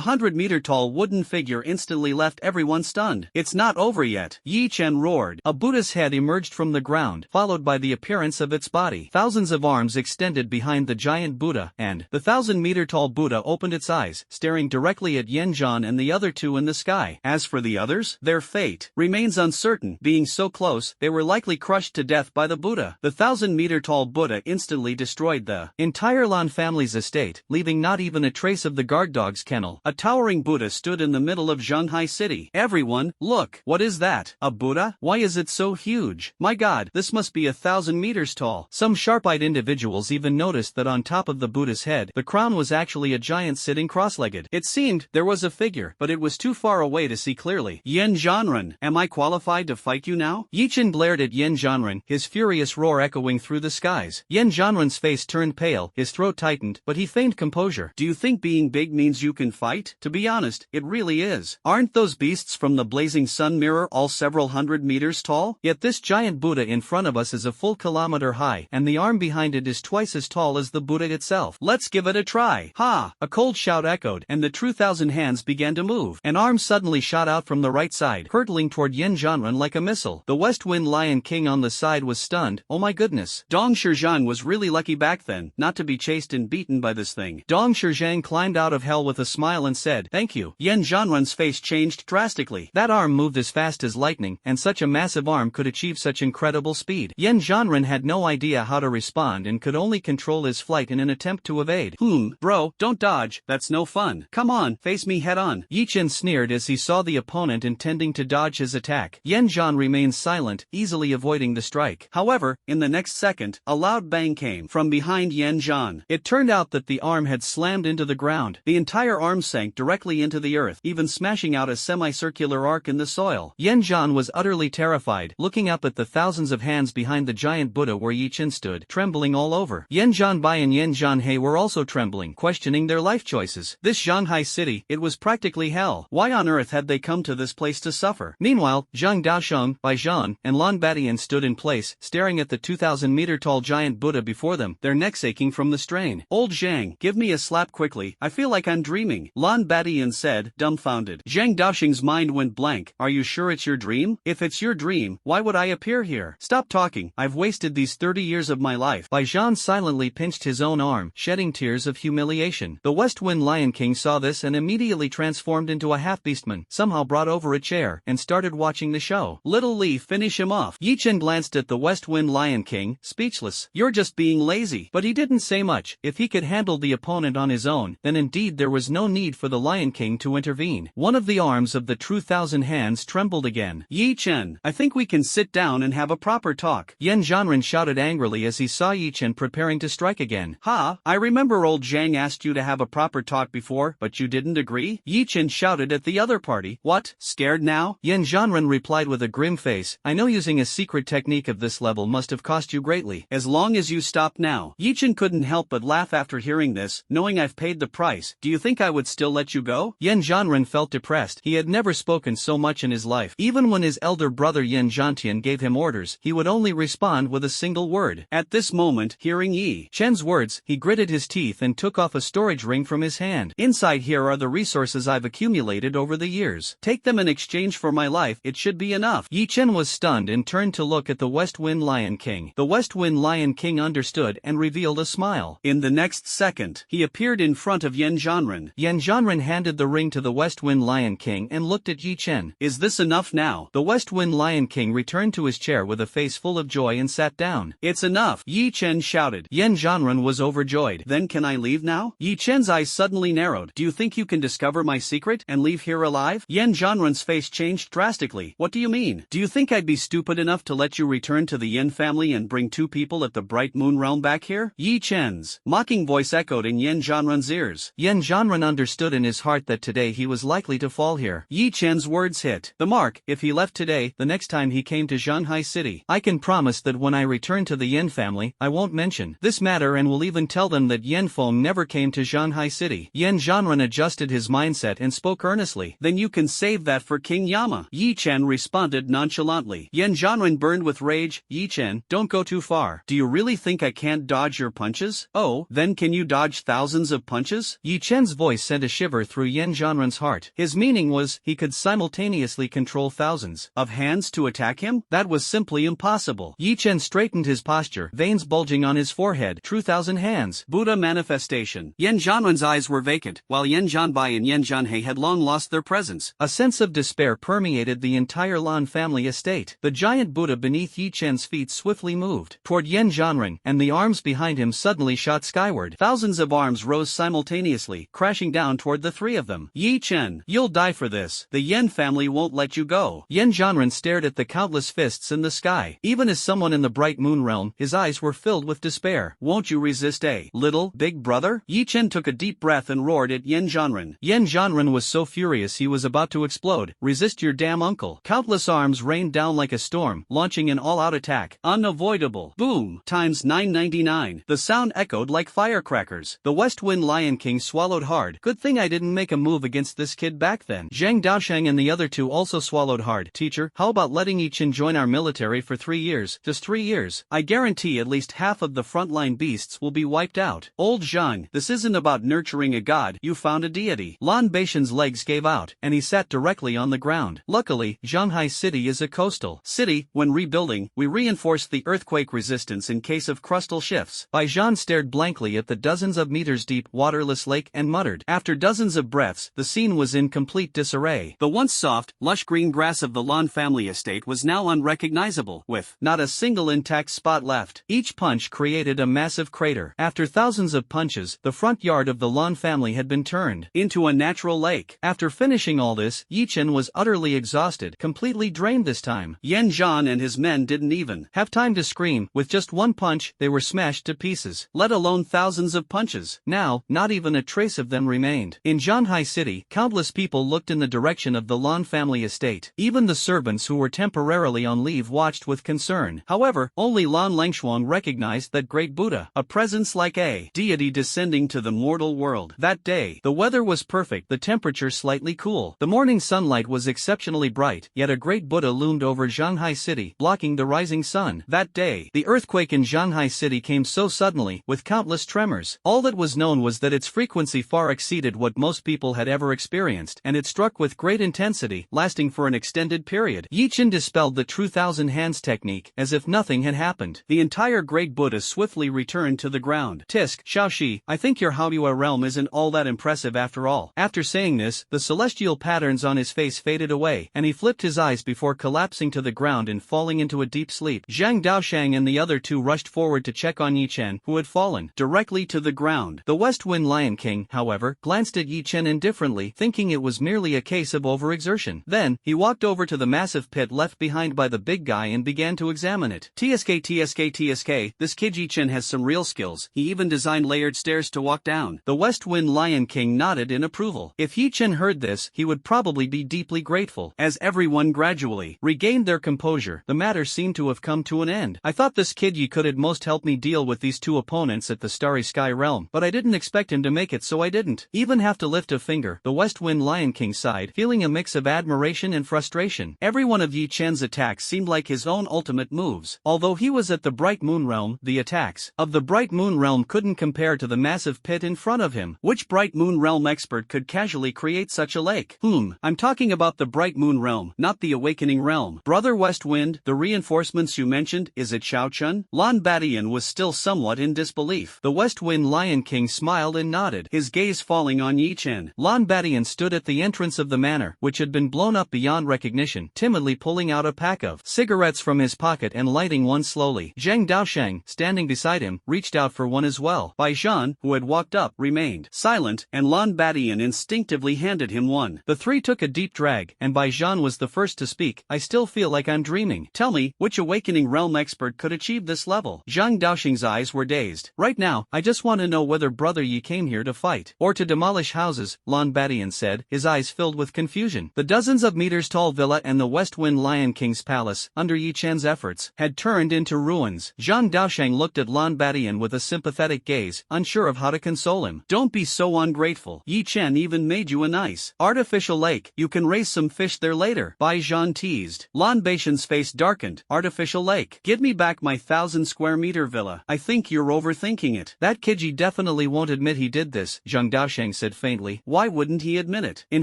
100-meter-tall wooden figure instantly left everyone stunned. It's not over yet, Yi Chen roared. A Buddha's head emerged from the ground, followed by the appearance of its body. Thousands of arms extended behind the giant Buddha, and the 1,000-meter-tall Buddha opened its eyes, staring directly at Yan Zhan and the other two in the sky. As for the others, their fate remains uncertain. Being so close, they were likely crushed to death by the Buddha. The 1,000-meter-tall Buddha instantly destroyed the entire Lan family's estate, leaving not even a trace of the guard dog's kennel. A towering Buddha stood in the middle of Zhanghai City. Everyone, look! What is that? A Buddha? Why is it so huge? My god, this must be 1,000 meters tall. Some sharp-eyed individuals even noticed that on top of the Buddha's head, the crown was actually a giant sitting cross-legged. It seemed there was a figure, but it was too far away to see clearly. Yan Zhanren, am I qualified to fight you now? Yi Chen blared at Yan Zhanren, his furious roar echoing through the skies. Yan Zhanren's face turned pale, his throat tightened, but he feigned composure. Do you think being big means you can fight? To be honest, it really is. Aren't those beasts from the blazing sun mirror all several hundred meters tall? Yet this giant Buddha in front of us is a full kilometer high, and the arm behind it is twice as tall as the Buddha itself. Let's give it a try. Ha! A cold shout echoed, and the true 1,000 hands began to move. An arm suddenly shot out from the right side, hurtling toward Yan Zhanren like a missile. The West Wind Lion King on the side was stunned. Oh my goodness. Dong Shizhang was really lucky back then, not to be chased and beaten by this thing. Dong Shizhang climbed out of hell with a smile and said, thank you. Yan Zhanren's face changed drastically. That arm moved as fast as lightning, and such a massive arm could achieve such incredible speed. Yan Zhanren had no idea how to respond and could only control his flight in an attempt to evade. Bro, don't dodge, that's no fun. Come on, face me head on. Yi Chen sneered as he saw the opponent intending to dodge his attack. Yan Zhan remained silent, easily avoiding the strike. However, in the next second, a loud bang came from behind behind Yan Zhan. It turned out that the arm had slammed into the ground. The entire arm sank directly into the earth, even smashing out a semicircular arc in the soil. Yan Zhan was utterly terrified, looking up at the thousands of hands behind the giant Buddha where Yi Chen stood, trembling all over. Yan Zhanbai and Yan Zhanhe were also trembling, questioning their life choices. This Shanghai city, it was practically hell. Why on earth had they come to this place to suffer? Meanwhile, Zhang Daosheng, Bai Zhan, and Lan Badian stood in place, staring at the 2,000-meter-tall giant Buddha before them, their necks aching from the strain. Old Zhang, give me a slap quickly, I feel like I'm dreaming, Lan Badian said, dumbfounded. Zhang Daosheng's mind went blank. Are you sure it's your dream? If it's your dream, why would I appear here? Stop talking, I've wasted these 30 years of my life. Bai Zhan silently pinched his own arm, shedding tears of humiliation. The West Wind Lion King saw this and immediately transformed into a half-beastman, somehow brought over a chair, and started watching the show. Little Li, finish him off. Yi Chen glanced at the West Wind Lion King, speechless. You're just being lazy. But he didn't say much. If he could handle the opponent on his own, then indeed there was no need for the Lion King to intervene. One of the arms of the true Thousand Hands trembled again. Yi Chen, I think we can sit down and have a proper talk. Yan Zhanren shouted angrily as he saw Yi Chen preparing to strike again. Ha, I remember old Zhang asked you to have a proper talk before, but you didn't agree? Yi Chen shouted at the other party. What, scared now? Yan Zhanren replied with a grim face, I know using a secret technique of this level must have cost you greatly. As long as you stop now. Yi Chen couldn't help but laugh after hearing this, knowing I've paid the price. Do you think I would still let you go? Yan Zhanren felt depressed. He had never spoken so much in his life. Even when his elder brother Yan Zhantian gave him orders, he would only respond with a single word. At this moment, hearing Yi Chen's words, he gritted his teeth and took off a storage ring from his hand. Inside here are the resources I've accumulated over the years. Take them in exchange for my life, it should be enough. Yi Chen was stunned and turned to look at the West Wind Lion King. The West Wind Lion King understood and revealed a smile. In the next second, he appeared in front of Yan Zhanren. Yan Zhanren handed the ring to the West Wind Lion King and looked at Yi Chen. Is this enough now? The West Wind Lion King returned to his chair with a face full of joy and sat down. It's enough, Yi Chen shouted. Yan Zhanren was overjoyed. Then can I leave now? Yi Chen's eyes suddenly narrowed. Do you think you can discover my secret and leave here alive? Yan Zhanren's face changed drastically. What do you mean? Do you think I'd be stupid enough to let you return to the Yin family and bring two people at the Bright Moon Realm back here? Yi Chen's mocking voice echoed in Yan Zhanren's ears. Yan Zhanren understood in his heart that today he was likely to fall here. Yi Chen's words hit the mark. If he left today, the next time he came to Shanghai City, I can promise that when I return to the Yin family, I won't mention this matter and will even tell them that Yan Feng never came to Shanghai City. Yan Zhanren adjusted his mindset and spoke earnestly. Then you can save that for King Yama. Yi Chen responded nonchalantly. Yan Zhanren burned with rage. Yi Chen, don't go too far. Do you really think I can't dodge your punches? Oh, then can you dodge thousands of punches? Yi Chen's voice sent a shiver through Yan Zhanren's heart. His meaning was, he could simultaneously control thousands of hands to attack him? That was simply impossible. Yi Chen straightened his posture, veins bulging on his forehead. True Thousand Hands. Buddha manifestation. Yan Zhanren's eyes were vacant, while Yan Zhanbai and Yan Zhanhe had long lost their presence. A sense of despair permeated the entire Lan family estate. The giant Buddha beneath Yi Chen's feet swiftly moved toward Yan Zhanren, and the arms behind him suddenly shot skyward. Thousands of arms rose simultaneously, crashing down toward the three of them. Yi Chen, you'll die for this. The Yan family won't let you go. Yan Zhanren stared at the countless fists in the sky. Even as someone in the Bright Moon Realm, his eyes were filled with despair. Won't you resist a little big brother? Yi Chen took a deep breath and roared at Yan Zhanren. Yan Zhanren was so furious he was about to explode. Resist your damn uncle. Countless arms rained down like a storm, launching an all-out attack. Unavoidable. Boom. Times 999. The sound echoed like firecrackers. The West Wind Lion King swallowed hard. Good thing I didn't make a move against this kid back then. Zhang Daosheng and the other two also swallowed hard. Teacher, how about letting Yi Chen join our military for 3 years? Just 3 years. I guarantee at least half of the frontline beasts will be wiped out. Old Zhang, this isn't about nurturing a god, you found a deity. Lan Beishan's legs gave out, and he sat directly on the ground. Luckily, Shanghai City is a coastal city. When rebuilding, we reinforced the earthquake resistance in case of crustal shifts. Bai Zhan stared blankly at the dozens of meters deep, waterless lake and muttered. After dozens of breaths, the scene was in complete disarray. The once soft, lush green grass of the Lan family estate was now unrecognizable, with not a single intact spot left. Each punch created a massive crater. After thousands of punches, the front yard of the Lan family had been turned into a natural lake. After finishing all this, Yi Chen was utterly exhausted, completely drained this time. Yan Zhan and his men didn't even have time to scream. With just one punch, they were smashed smashed to pieces, let alone thousands of punches. Now, not even a trace of them remained. In Zhanghai City, countless people looked in the direction of the Lan family estate. Even the servants who were temporarily on leave watched with concern. However, only Lan Langshuang recognized that great Buddha, a presence like a deity descending to the mortal world. That day, the weather was perfect, the temperature slightly cool. The morning sunlight was exceptionally bright, yet a great Buddha loomed over Zhanghai City, blocking the rising sun. That day, the earthquake in Zhanghai City came so suddenly, with countless tremors. All that was known was that its frequency far exceeded what most people had ever experienced, and it struck with great intensity, lasting for an extended period. Yi Chen dispelled the true thousand hands technique, as if nothing had happened. The entire great Buddha swiftly returned to the ground. Tisk, Shaoxi, I think your Haoyue realm isn't all that impressive after all. After saying this, the celestial patterns on his face faded away, and he flipped his eyes before collapsing to the ground and falling into a deep sleep. Zhang Daoshang and the other two rushed forward to check on Yi Chen, who had fallen directly to the ground. The West Wind Lion King, however, glanced at Yi Chen indifferently, thinking it was merely a case of overexertion. Then, he walked over to the massive pit left behind by the big guy and began to examine it. TSK, this kid Yi Chen has some real skills. He even designed layered stairs to walk down. The West Wind Lion King nodded in approval. If Yi Chen heard this, he would probably be deeply grateful. As everyone gradually regained their composure, the matter seemed to have come to an end. I thought this kid Yi could at most help me deal with these two opponents at the Starry Sky realm, but I didn't expect him to make it, so I didn't even have to lift a finger. The West Wind Lion King sighed, feeling a mix of admiration and frustration. Every one of Yi Chen's attacks seemed like his own ultimate moves. Although he was at the Bright Moon realm, the attacks of the Bright Moon realm couldn't compare to the massive pit in front of him. Which Bright Moon realm expert could casually create such a lake? I'm talking about the Bright Moon realm, not the Awakening realm. Brother West Wind, the reinforcements you mentioned, is it Xiao Chun? Lan Badian was still somewhat in disbelief. The West Wind Lion King smiled and nodded, his gaze falling on Yi Chen. Lan Badian stood at the entrance of the manor, which had been blown up beyond recognition, timidly pulling out a pack of cigarettes from his pocket and lighting one slowly. Zhang Daoshang, standing beside him, reached out for one as well. Bai Zhan, who had walked up, remained silent, and Lan Badian instinctively handed him one. The three took a deep drag, and Bai Zhan was the first to speak. I still feel like I'm dreaming. Tell me, which Awakening realm expert could achieve this level? Zhang Daoshang's eyes were dazed. Right now, I just want to know whether Brother Yi came here to fight, or to demolish houses, Lan Badian said, his eyes filled with confusion. The dozens of meters tall villa and the West Wind Lion King's palace, under Yi Chen's efforts, had turned into ruins. Zhang Daoshang looked at Lan Badian with a sympathetic gaze, unsure of how to console him. Don't be so ungrateful. Yi Chen even made you a nice artificial lake. You can raise some fish there later. Bai Zhan teased. Lan Baishan's face darkened. Artificial lake. Give me back my 1,000 square meter villa. I think you're overthinking it. That Kiji definitely won't admit he did this, Zhang Daoshang said faintly. Why wouldn't he admit it? In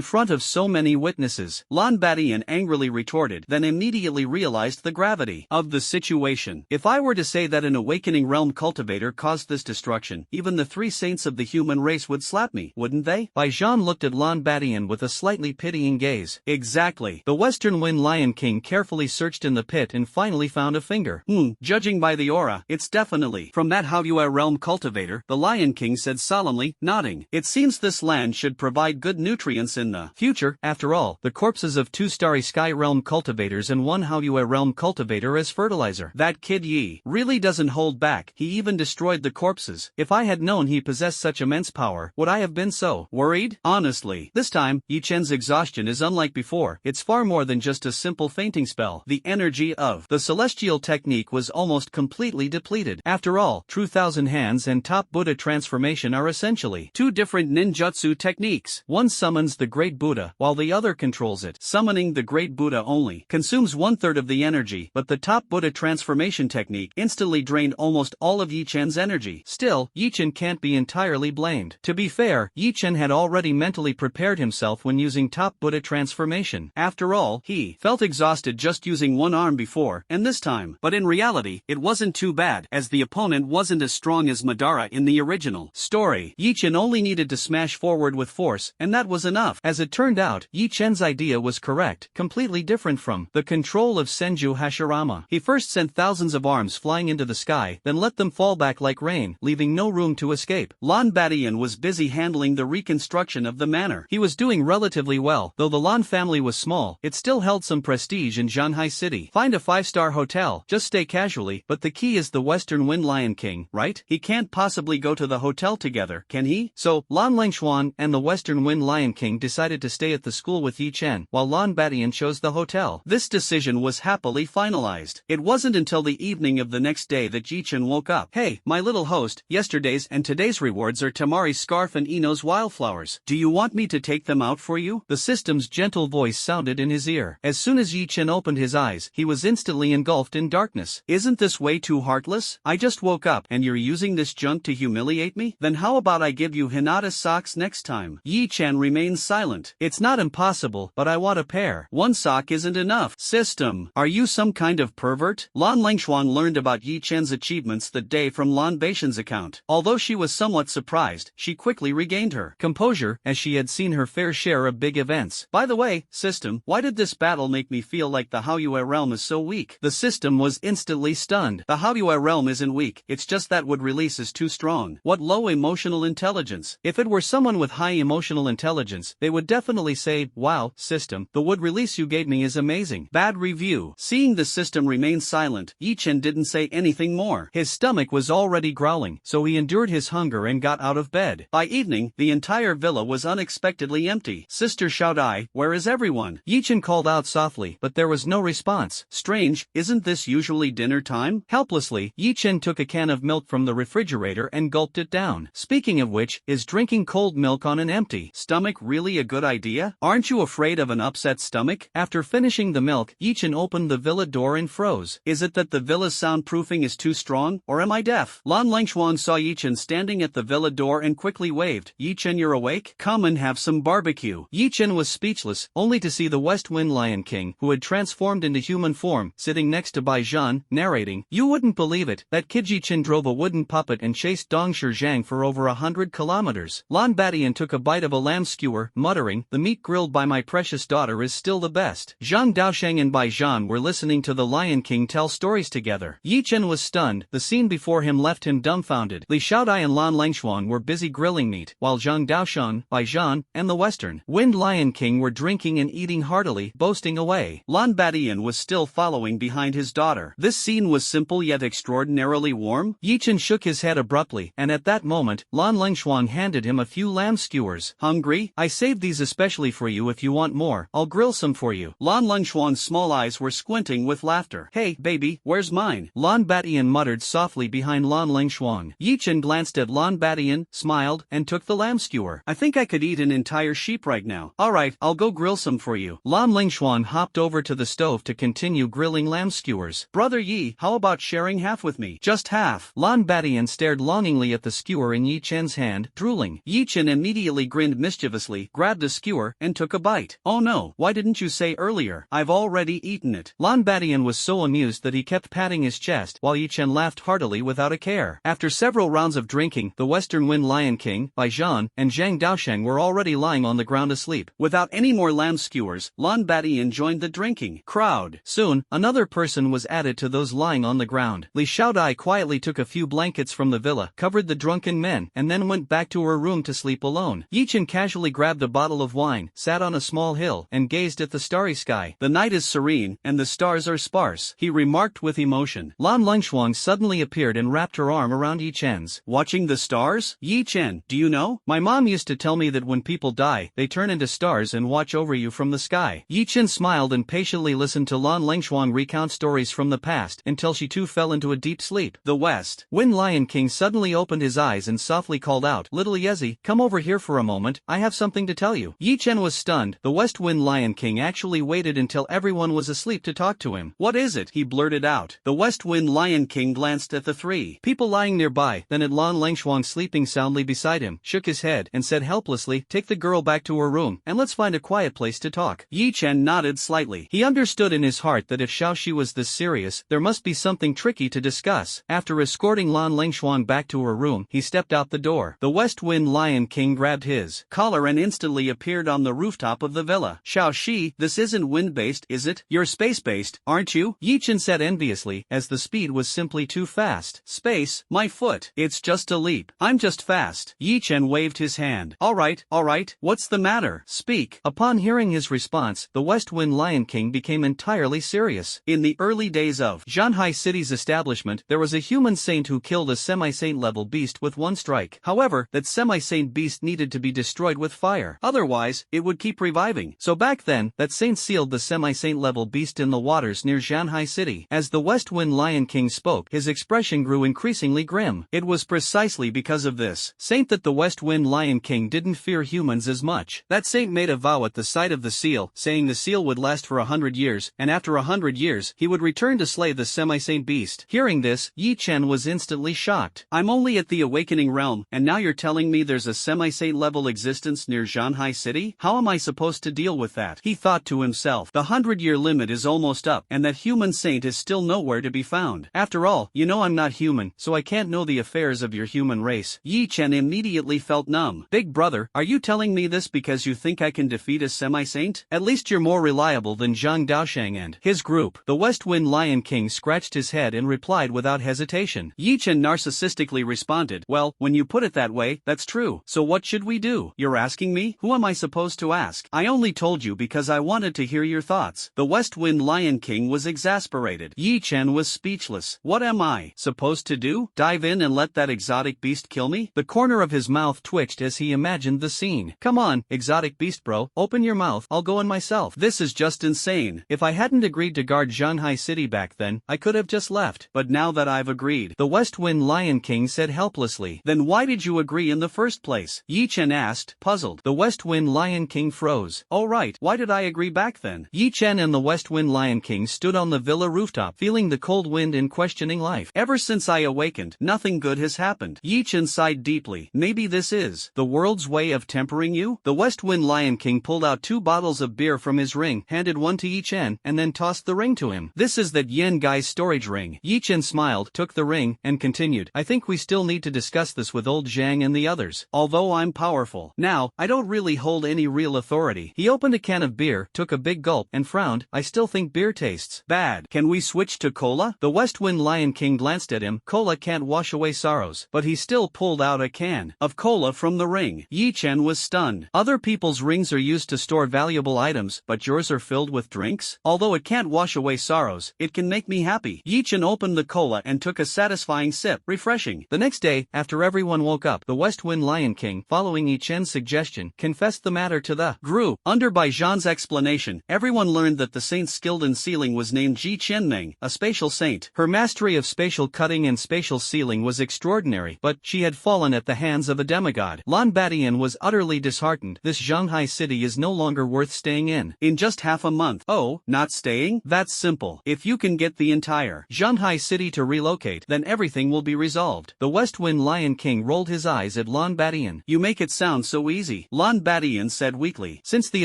front of so many witnesses. Lan Badian angrily retorted, then immediately realized the gravity of the situation. If I were to say that an Awakening realm cultivator caused this destruction, even the three saints of the human race would slap me, wouldn't they? Bai Zhan looked at Lan Badian with a slightly pitying gaze. Exactly. The Western Wind Lion King carefully searched in the pit and finally found a finger. Judging by the aura, it's definitely from that Haoyue realm cultivator, the Lion King said solemnly, nodding. It seems this land should provide good nutrients in the future. After all, the corpses of two Starry Sky realm cultivators and one Haoyue realm cultivator as fertilizer. That kid Yi really doesn't hold back. He even destroyed the corpses. If I had known he possessed such immense power, would I have been so worried? Honestly, this time, Yi Chen's exhaustion is unlike before. It's far more than just a simple fainting spell. The energy of the celestial technique was almost completely depleted. After all, True Thousand Hands and Top Buddha transformation are essentially two different ninjutsu techniques. One summons the Great Buddha, while the other controls it. Summoning the Great Buddha only consumes 1/3 of the energy, but the Top Buddha transformation technique instantly drained almost all of Yi Chen's energy. Still, Yi Chen can't be entirely blamed. To be fair, Yi Chen had already mentally prepared himself when using Top Buddha transformation. After all, he felt exhausted just using one arm before, and this time. But in reality, it wasn't too bad, as the opponent wasn't as strong as Madara in the original story. Yi Chen only needed to smash forward with force, and that was enough. As it turned out, Yi Chen's idea was correct, completely different from the control of Senju Hashirama. He first sent thousands of arms flying into the sky, then let them fall back like rain, leaving no room to escape. Lan Badian was busy handling the reconstruction of the manor. He was doing relatively well. Though the Lan family was small, it still held some prestige in Zhanghai City. Find a 5-star hotel, just stay casually, but the key is the Western Wind Wind Lion King, right? He can't possibly go to the hotel together, can he? So, Lan Langshuan and the Western Wind Lion King decided to stay at the school with Yi Chen, while Lan Batian chose the hotel. This decision was happily finalized. It wasn't until the evening of the next day that Yi Chen woke up. Hey, my little host, yesterday's and today's rewards are Tamari's scarf and Ino's wildflowers. Do you want me to take them out for you? The system's gentle voice sounded in his ear. As soon as Yi Chen opened his eyes, he was instantly engulfed in darkness. Isn't this way too heartless? I just woke up and you're using this junk to humiliate me? Then how about I give you Hinata socks next time? Yi Chen remains silent. It's not impossible, but I want a pair. One sock isn't enough. System, are you some kind of pervert? Lan Langshuan learned about Yi Chen's achievements that day from Lan Beishan's account. Although she was somewhat surprised, she quickly regained her composure as she had seen her fair share of big events. By the way, system, why did this battle make me feel like the Haoyue realm is so weak? The system was instantly stunned. The Haoyue realm isn't weak, it's just that wood release is too strong. What low emotional intelligence. If it were someone with high emotional intelligence, they would definitely say, wow, system, the wood release you gave me is amazing. Bad review. Seeing the system remain silent, Yi Chen didn't say anything more. His stomach was already growling, so he endured his hunger and got out of bed. By evening, the entire villa was unexpectedly empty. Sister Xiaodai, where is everyone? Yi Chen called out softly, but there was no response. Strange, isn't this usually dinner time? Helplessly, Yi Chen took a can of milk from the refrigerator and gulped it down. Speaking of which, is drinking cold milk on an empty stomach really a good idea? Aren't you afraid of an upset stomach? After finishing the milk, Yi Chen opened the villa door and froze. Is it that the villa's soundproofing is too strong, or am I deaf? Lan Langshuan saw Yi Chen standing at the villa door and quickly waved. Yi Chen, you're awake? Come and have some barbecue. Yi Chen was speechless, only to see the West Wind Lion King, who had transformed into human form, sitting next to Bai Zhan, narrating, you wouldn't believe it, that kid Yi Chen drove a wooden puppet and chased Dong Shizhang for over 100 kilometers. Lan Batian took a bite of a lamb skewer, muttering, the meat grilled by my precious daughter is still the best. Zhang Daosheng and Bai Zhan were listening to the Lion King tell stories together. Yi Chen was stunned, the scene before him left him dumbfounded. Li Xiaodai and Lan Langshuan were busy grilling meat, while Zhang Daosheng, Bai Zhan, and the Western Wind Lion King were drinking and eating heartily, boasting away. Lan Batian was still following behind his daughter. This scene was simple yet extraordinarily warm. Yi Chen shook his head abruptly, and at that moment, Lan Langshuan handed him a few lamb skewers. Hungry? I saved these especially for you. If you want more, I'll grill some for you. Lan Langshuan's small eyes were squinting with laughter. Hey, baby, where's mine? Lan Batian muttered softly behind Lan Langshuan. Yi Chen glanced at Lan Batian, smiled, and took the lamb skewer. I think I could eat an entire sheep right now. Alright, I'll go grill some for you. Lan Langshuan hopped over to the stove to continue grilling lamb skewers. Brother Yi, how about sharing half with me? Just half. Lan Batian stared longingly at the skewer in Yi Chen's hand, drooling. Yi Chen immediately grinned mischievously, grabbed a skewer, and took a bite. Oh no, why didn't you say earlier? I've already eaten it. Lan Batian was so amused that he kept patting his chest, while Yi Chen laughed heartily without a care. After several rounds of drinking, the Western Wind Lion King, Bai Zhan, and Zhang Daosheng were already lying on the ground asleep. Without any more lamb skewers, Lan Batian joined the drinking crowd. Soon, another person was added to those lying on the ground. Li Xiaodai quietly took a few blankets from the villa, covered the drunken men, and then went back to her room to sleep alone. Yi Chen casually grabbed a bottle of wine, sat on a small hill, and gazed at the starry sky. The night is serene, and the stars are sparse, he remarked with emotion. Lan Langshuang suddenly appeared and wrapped her arm around Yi Chen's. Watching the stars? Yi Chen, do you know? My mom used to tell me that when people die, they turn into stars and watch over you from the sky. Yi Chen smiled and patiently listened to Lan Langshuang recount stories from the past until she too fell into a deep sleep. The West Wind Lion King suddenly opened his eyes and softly called out, Little Yezi, come over here for a moment, I have something to tell you. Yi Chen was stunned. The West Wind Lion King actually waited until everyone was asleep to talk to him. What is it? He blurted out. The West Wind Lion King glanced at the three people lying nearby, then at Lan Langshuang sleeping soundly beside him, shook his head, and said helplessly, take the girl back to her room, and let's find a quiet place to talk. Yi Chen nodded slightly. He understood in his heart that if Xiaoxi was this serious, there must be something tricky to discuss. After escorting Lan Langshuang back to her room, he stepped out the door. The West Wind Lion King grabbed his collar and instantly appeared on the rooftop of the villa. Xiaoxi, this isn't wind-based, is it? You're space-based, aren't you? Yi Chen said enviously, as the speed was simply too fast. Space? My foot. It's just a leap. I'm just fast. Yi Chen waved his hand. Alright, what's the matter? Speak. Upon hearing his response, the West Wind Lion King became entirely serious. In the early days of Zhanhai City's establishment, there was was a human saint who killed a semi-saint level beast with one strike. However, that semi-saint beast needed to be destroyed with fire. Otherwise, it would keep reviving. So back then, that saint sealed the semi-saint level beast in the waters near Shanghai City. As the West Wind Lion King spoke, his expression grew increasingly grim. It was precisely because of this saint that the West Wind Lion King didn't fear humans as much. That saint made a vow at the sight of the seal, saying the seal would last for 100 years, and after 100 years, he would return to slay the semi-saint beast. Hearing this, Yi Chen was instantly shocked. I'm only at the awakening realm, and now you're telling me there's a semi-saint level existence near Shanghai City? How am I supposed to deal with that? He thought to himself. The 100-year limit is almost up, and that human saint is still nowhere to be found. After all, you know I'm not human, so I can't know the affairs of your human race. Yi Chen immediately felt numb. Big brother, are you telling me this because you think I can defeat a semi-saint? At least you're more reliable than Zhang Daoshang and his group. The West Wind Lion King scratched his head and replied without hesitation. Yi Chen narcissistically responded, well, when you put it that way, that's true. So what should we do? You're asking me? Who am I supposed to ask? I only told you because I wanted to hear your thoughts. The West Wind Lion King was exasperated. Yi Chen was speechless. What am I supposed to do? Dive in and let that exotic beast kill me? The corner of his mouth twitched as he imagined the scene. Come on, exotic beast bro, open your mouth, I'll go in myself. This is just insane. If I hadn't agreed to guard Shanghai City back then, I could have just left. But now that I've agreed, the West Wind Lion King said helplessly. Then why did you agree in the first place? Yi Chen asked, puzzled. The West Wind Lion King froze. Oh right, why did I agree back then? Yi Chen and the West Wind Lion King stood on the villa rooftop, feeling the cold wind and questioning life. Ever since I awakened, nothing good has happened. Yi Chen sighed deeply. Maybe this is the world's way of tempering you? The West Wind Lion King pulled out 2 bottles of beer from his ring, handed one to Yi Chen, and then tossed the ring to him. This is that Yen guy's storage ring. Yi Chen smiled, took the ring, and continued. I think we still need to discuss this with old Zhang and the others. Although I'm powerful now, I don't really hold any real authority. He opened a can of beer, took a big gulp, and frowned. I still think beer tastes bad. Can we switch to cola? The West Wind Lion King glanced at him. Cola can't wash away sorrows. But he still pulled out a can of cola from the ring. Yi Chen was stunned. Other people's rings are used to store valuable items, but yours are filled with drinks? Although it can't wash away sorrows, it can make me happy. Yi Chen opened the cola and took a satisfying sip. Refreshing. The next day, after everyone woke up, the West Wind Lion King, following Yi Chen's suggestion, confessed the matter to the group. Under Bai Zhan's explanation, everyone learned that the saint skilled in sealing was named Ji Qianmeng, a spatial saint. Her mastery of spatial cutting and spatial sealing was extraordinary, but she had fallen at the hands of a demigod. Lan Batian was utterly disheartened. This Shanghai City is no longer worth staying in just half a month. Oh, not staying? That's simple. If you can get the entire Shanghai City to relocate, then everything will be resolved. The West Wind Lion King rolled his eyes at Lan Batian. You make it sound so easy. Lan Batian said weakly. Since the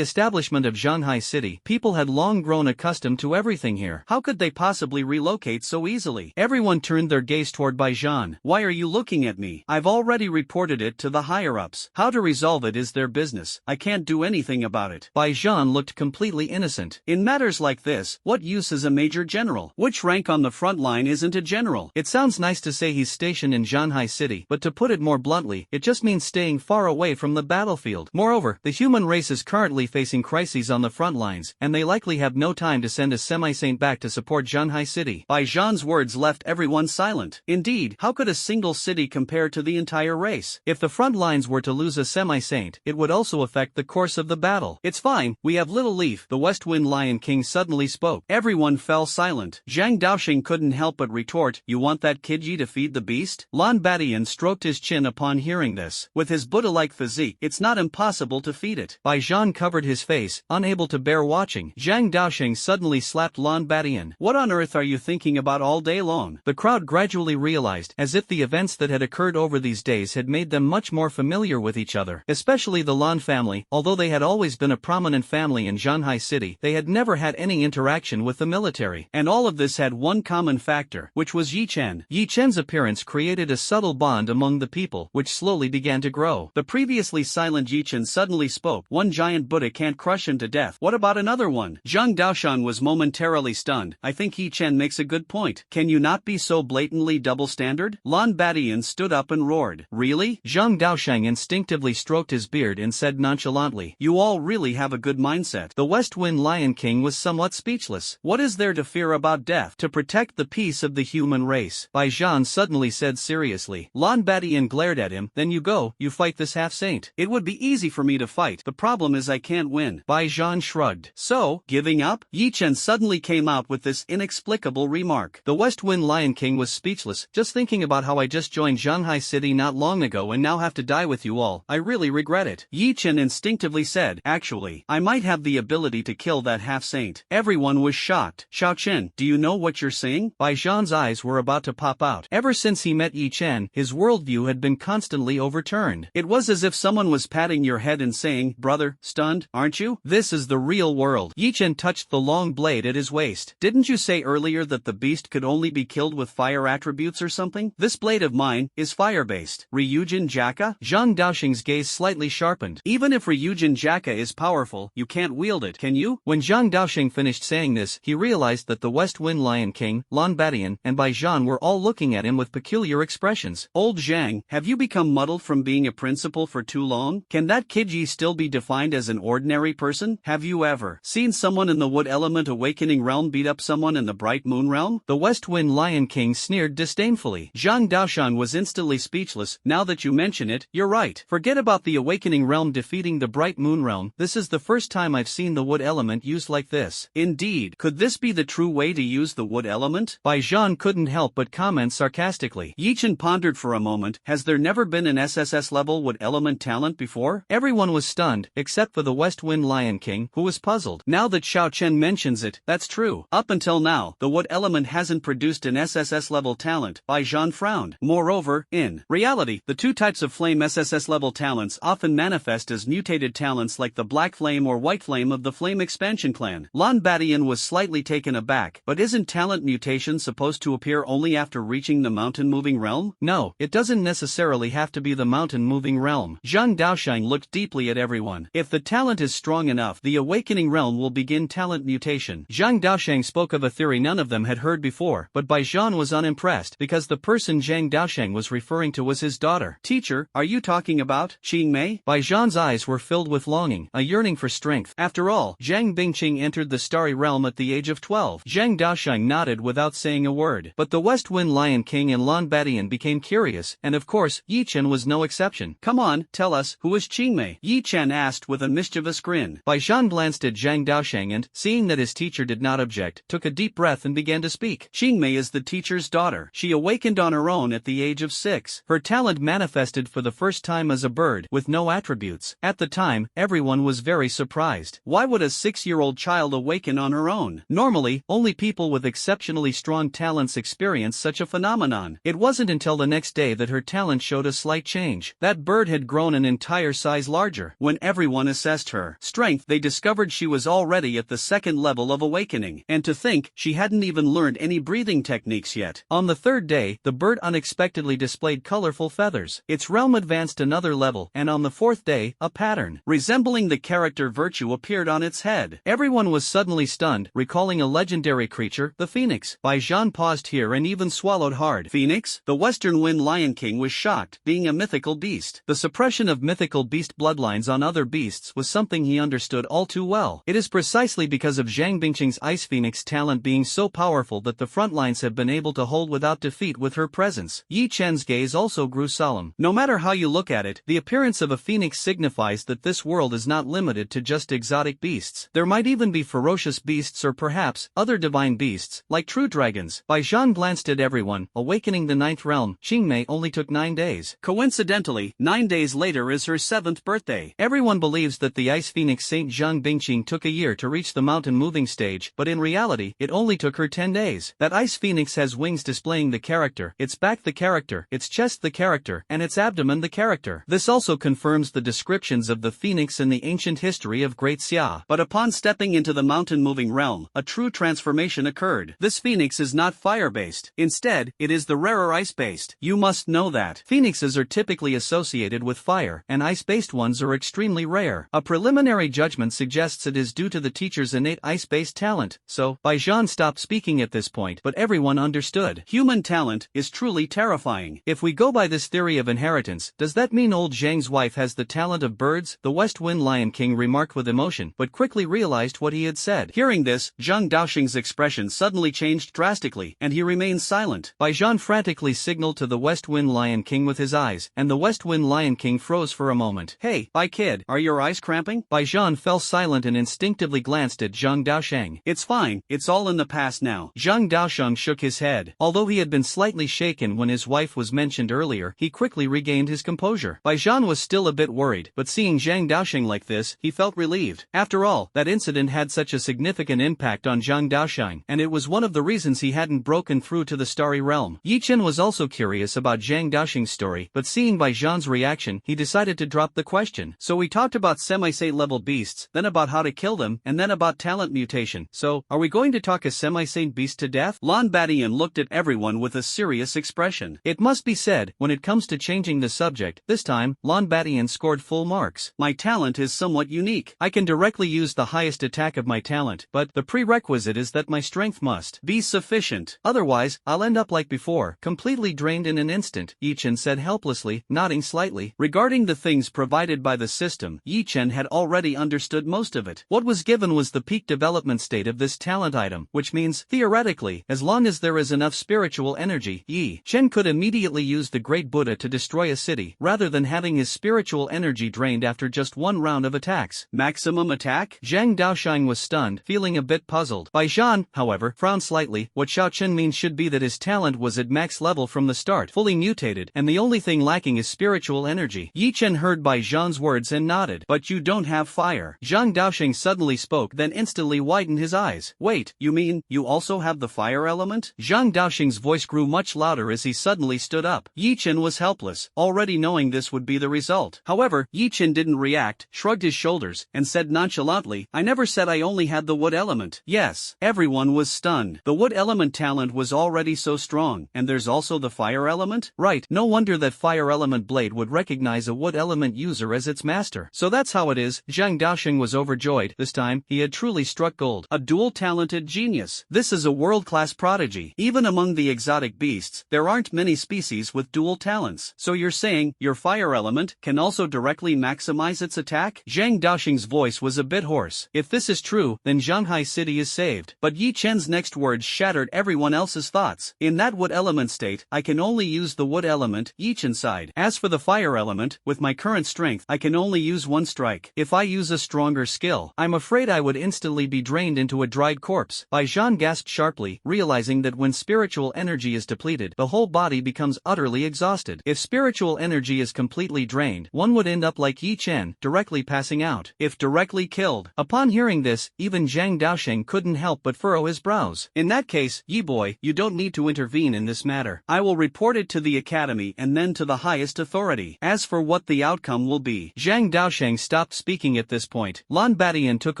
establishment of Shanghai City, people had long grown accustomed to everything here. How could they possibly relocate so easily? Everyone turned their gaze toward Bai Zhan. Why are you looking at me? I've already reported it to the higher-ups. How to resolve it is their business. I can't do anything about it. Bai Zhan looked completely innocent. In matters like this, what use is a major general? Which rank on the front line isn't a general? It sounds nice to say he's stationed in Shanghai City, but to put it more bluntly, it just means staying far away from the battlefield. Moreover, the human race is currently facing crises on the front lines, and they likely have no time to send a semi-saint back to support Shanghai City. Bai Zhan's words left everyone silent. Indeed, how could a single city compare to the entire race? If the front lines were to lose a semi-saint, it would also affect the course of the battle. It's fine, we have little leaf. The West Wind Lion King suddenly spoke. Everyone fell silent. Zhang Daoxing couldn't help but retort, you want that kidji to feed the beast? Lan Batian stroked his chin upon hearing this. With his Buddha-like physique, it's not impossible to feed it. Bai Zhan covered his face, unable to bear watching. Zhang Daoxing suddenly slapped Lan Batian. What on earth are you thinking about all day long? The crowd gradually realized, as if the events that had occurred over these days had made them much more familiar with each other. Especially the Lan family, although they had always been a prominent family in Shanghai City, they had never had any interaction with the military. And all of this had one common factor, which was Yi Chen. Yi Chen's appearance created a subtle bond among the people, which slowly began to grow. The previously silent Yi Chen suddenly spoke. One giant Buddha can't crush him to death. What about another one? Zhang Daoshan was momentarily stunned. I think Yi Chen makes a good point. Can you not be so blatantly double-standard? Lan Batian stood up and roared. Really? Zhang Daoshang instinctively stroked his beard and said nonchalantly. You all really have a good mindset. The West Wind Lion King was somewhat speechless. What is there to fear about death? To protect the peace of the human human race, Bai Zhan suddenly said seriously. Lan Badian glared at him. Then you go, you fight this half-saint. It would be easy for me to fight, the problem is I can't win. Bai Zhan shrugged. So, giving up? Yi Chen suddenly came out with this inexplicable remark. The West Wind Lion King was speechless, just thinking about how I just joined Shanghai City not long ago and now have to die with you all. I really regret it. Yi Chen instinctively said, actually, I might have the ability to kill that half-saint. Everyone was shocked. Xiao Chen, do you know what you're saying? Bai Zhan's eyes were about to pop out. Ever since he met Yi Chen, his worldview had been constantly overturned. It was as if someone was patting your head and saying, brother, stunned, aren't you? This is the real world. Yi Chen touched the long blade at his waist. Didn't you say earlier that the beast could only be killed with fire attributes or something? This blade of mine is fire-based. Ryujin Jaka? Zhang Daoxing's gaze slightly sharpened. Even if Ryujin Jaka is powerful, you can't wield it, can you? When Zhang Daoxing finished saying this, he realized that the West Wind Lion King, Lan Badian, and Bai Zhan were all looking at him with peculiar expressions. Old Zhang, have you become muddled from being a principal for too long? Can that Kiji still be defined as an ordinary person? Have you ever seen someone in the Wood Element Awakening realm beat up someone in the Bright Moon realm? The West Wind Lion King sneered disdainfully. Zhang Daoshan was instantly speechless. Now that you mention it, you're right. Forget about the Awakening realm defeating the Bright Moon realm. This is the first time I've seen the Wood Element used like this. Indeed, could this be the true way to use the Wood Element? Bai Zhan couldn't help but comment sarcastically. Yi Chen pondered for a moment. Has there never been an SSS level Wood Element talent before? Everyone was stunned, except for the West Wind Lion King, who was puzzled. Now that Xiao Chen mentions it, that's true. Up until now, the Wood Element hasn't produced an SSS level talent. Bai Zhan frowned. Moreover, in reality, the two types of flame SSS level talents often manifest as mutated talents like the Black Flame or White Flame of the Flame Expansion clan. Lan Badian was slightly taken aback. But isn't talent mutation supposed to appear only after reaching the mountain moving realm? No, it doesn't necessarily have to be the mountain moving realm. Zhang Daoshang looked deeply at everyone. If the talent is strong enough, the awakening realm will begin talent mutation. Zhang Daoshang spoke of a theory none of them had heard before, but Bai Zhan was unimpressed because the person Zhang Daoshang was referring to was his daughter. Teacher, are you talking about Qing Mei? Bai Zhan's eyes were filled with longing, a yearning for strength. After all, Zhang Bingqing entered the starry realm at the age of 12. Zhang Daoshang nodded without saying a word. But the West Wind Lion King and Lan Badian became curious, and of course, Yi Chen was no exception. Come on, tell us, who is Qing Mei? Yi Chen asked with a mischievous grin. Bai Zhan glanced at Zhang Daoshang and, seeing that his teacher did not object, took a deep breath and began to speak. Qing Mei is the teacher's daughter. She awakened on her own at the age of 6. Her talent manifested for the first time as a bird, with no attributes. At the time, everyone was very surprised. Why would a 6-year-old child awaken on her own? Normally, only people with exceptionally strong talents experience such a phenomenon. It wasn't until the next day that her talent showed a slight change. That bird had grown an entire size larger. When everyone assessed her strength, they discovered she was already at the 2nd level of awakening. And to think, she hadn't even learned any breathing techniques yet. On the 3rd day, the bird unexpectedly displayed colorful feathers. Its realm advanced another level, and on the 4th day, a pattern resembling the character Virtue appeared on its head. Everyone was suddenly stunned, recalling a legendary creature, the phoenix. Bai Zhan paused here and even swallowed hard. Phoenix? The Western Wind Lion King was shocked, being a mythical beast. The suppression of mythical beast bloodlines on other beasts was something he understood all too well. It is precisely because of Zhang Bingqing's Ice Phoenix talent being so powerful that the front lines have been able to hold without defeat with her presence. Yi Chen's gaze also grew solemn. No matter how you look at it, the appearance of a phoenix signifies that this world is not limited to just exotic beasts. There might even be ferocious beasts or perhaps other divine beasts, like true dragons. Bai Zhan glanced at everyone. Awakening the 9th realm, Qing Mei only took 9 days. Coincidentally, 9 days later is her 7th birthday. Everyone believes that the Ice Phoenix Saint Zhang Bingqing took a year to reach the mountain moving stage, but in reality, it only took her 10 days. That Ice Phoenix has wings displaying the character, its back the character, its chest the character, and its abdomen the character. This also confirms the descriptions of the phoenix in the ancient history of Great Xia. But upon stepping into the mountain moving realm, a true transformation occurred. This phoenix is not fire-based. Instead, it is the rarer ice-based. You must know that. Phoenixes are typically associated with fire, and ice-based ones are extremely rare. A preliminary judgment suggests it is due to the teacher's innate ice-based talent. So, Bai Zhan stopped speaking at this point, but everyone understood. Human talent is truly terrifying. If we go by this theory of inheritance, does that mean old Zhang's wife has the talent of birds? The West Wind Lion King remarked with emotion, but quickly realized what he had said. Hearing this, Zhang Daoxing's expression suddenly changed drastically, and he remained silent. Baijan frantically signaled to the West Wind Lion King with his eyes, and the West Wind Lion King froze for a moment. Hey, Bai kid, are your eyes cramping? Baijan fell silent and instinctively glanced at Zhang Daosheng. It's fine, it's all in the past now. Zhang Daosheng shook his head. Although he had been slightly shaken when his wife was mentioned earlier, he quickly regained his composure. Baijan was still a bit worried, but seeing Zhang Daosheng like this, he felt relieved. After all, that incident had such a significant impact on Zhang Daosheng, and it was one of the reasons he hadn't broken through to the Starry Realm. Yi Chen was also curious about Zhang Daosheng's story, but seeing Baijan's reaction, he decided to drop the question. So we talked about semi-saint level beasts, then about how to kill them, and then about talent mutation. So, are we going to talk a semi-saint beast to death? Lan Badian looked at everyone with a serious expression. It must be said, when it comes to changing the subject, this time, Lan Badian scored full marks. My talent is somewhat unique. I can directly use the highest attack of my talent, but the prerequisite is that my strength must be sufficient. Otherwise, I'll end up like before, completely drained in an instant, Yi Chen said helplessly, nodding slightly. Regarding the things provided by the system, Yi Chen had already understood most of it. What was given was the peak development state of this talent item, which means, theoretically, as long as there is enough spiritual energy, Yi Chen could immediately use the Great Buddha to destroy a city, rather than having his spiritual energy drained after just one round of attacks. Maximum attack? Zhang Daosheng was stunned, feeling a bit puzzled. Baijan, however, frowned slightly. What Xiao Chen means should be that his talent was at max level from the start, fully mutated, and the only thing lacking is spiritual energy. Yi Chen heard Baijan's words and nodded. But you don't have fire. Zhang Daosheng suddenly spoke, then instantly widened his eyes. Wait, you mean, you also have the fire element? Zhang Daosheng's voice grew much louder as he suddenly stood up. Yi Chen was helpless, already knowing this would be the result. However, Yi Chen didn't react, shrugged his shoulders, and said nonchalantly, I never said I only had the wood element. Yes. Everyone was stunned. The wood element talent was already so strong, and there's also the fire element? Right, no wonder that fire element blade would recognize a wood element user as its master. So that's how it is. Zhang Daosheng was overjoyed. This time, he had truly struck gold. A dual-talented genius. This is a world-class prodigy. Even among the exotic beasts, there aren't many species with dual talents. So you're saying, your fire element can also directly maximize its attack? Zhang Daosheng's voice was a bit hoarse. If this is true, then Shanghai City is saved. But Yi Chen's next words shattered everyone else's thoughts. In that wood element state, I can only use the wood element, Yi Chen sighed. As for the fire element, with my current strength, I can only use one strike. If I use a stronger skill, I'm afraid I would instantly be drained into a dried corpse. Baijan gasped sharply, realizing that when spiritual energy is depleted, the whole body becomes utterly exhausted. If spiritual energy is completely drained, one would end up like Yi Chen, directly passing out, if directly killed. Upon hearing this, even Zhang Daosheng couldn't help but furrow his brows. In that case, Yi boy, you don't need to intervene in this matter. I will report it to the academy and then to the highest authority. As for what the outcome will be. Zhang Daosheng stopped speaking at this point. Lan Badian took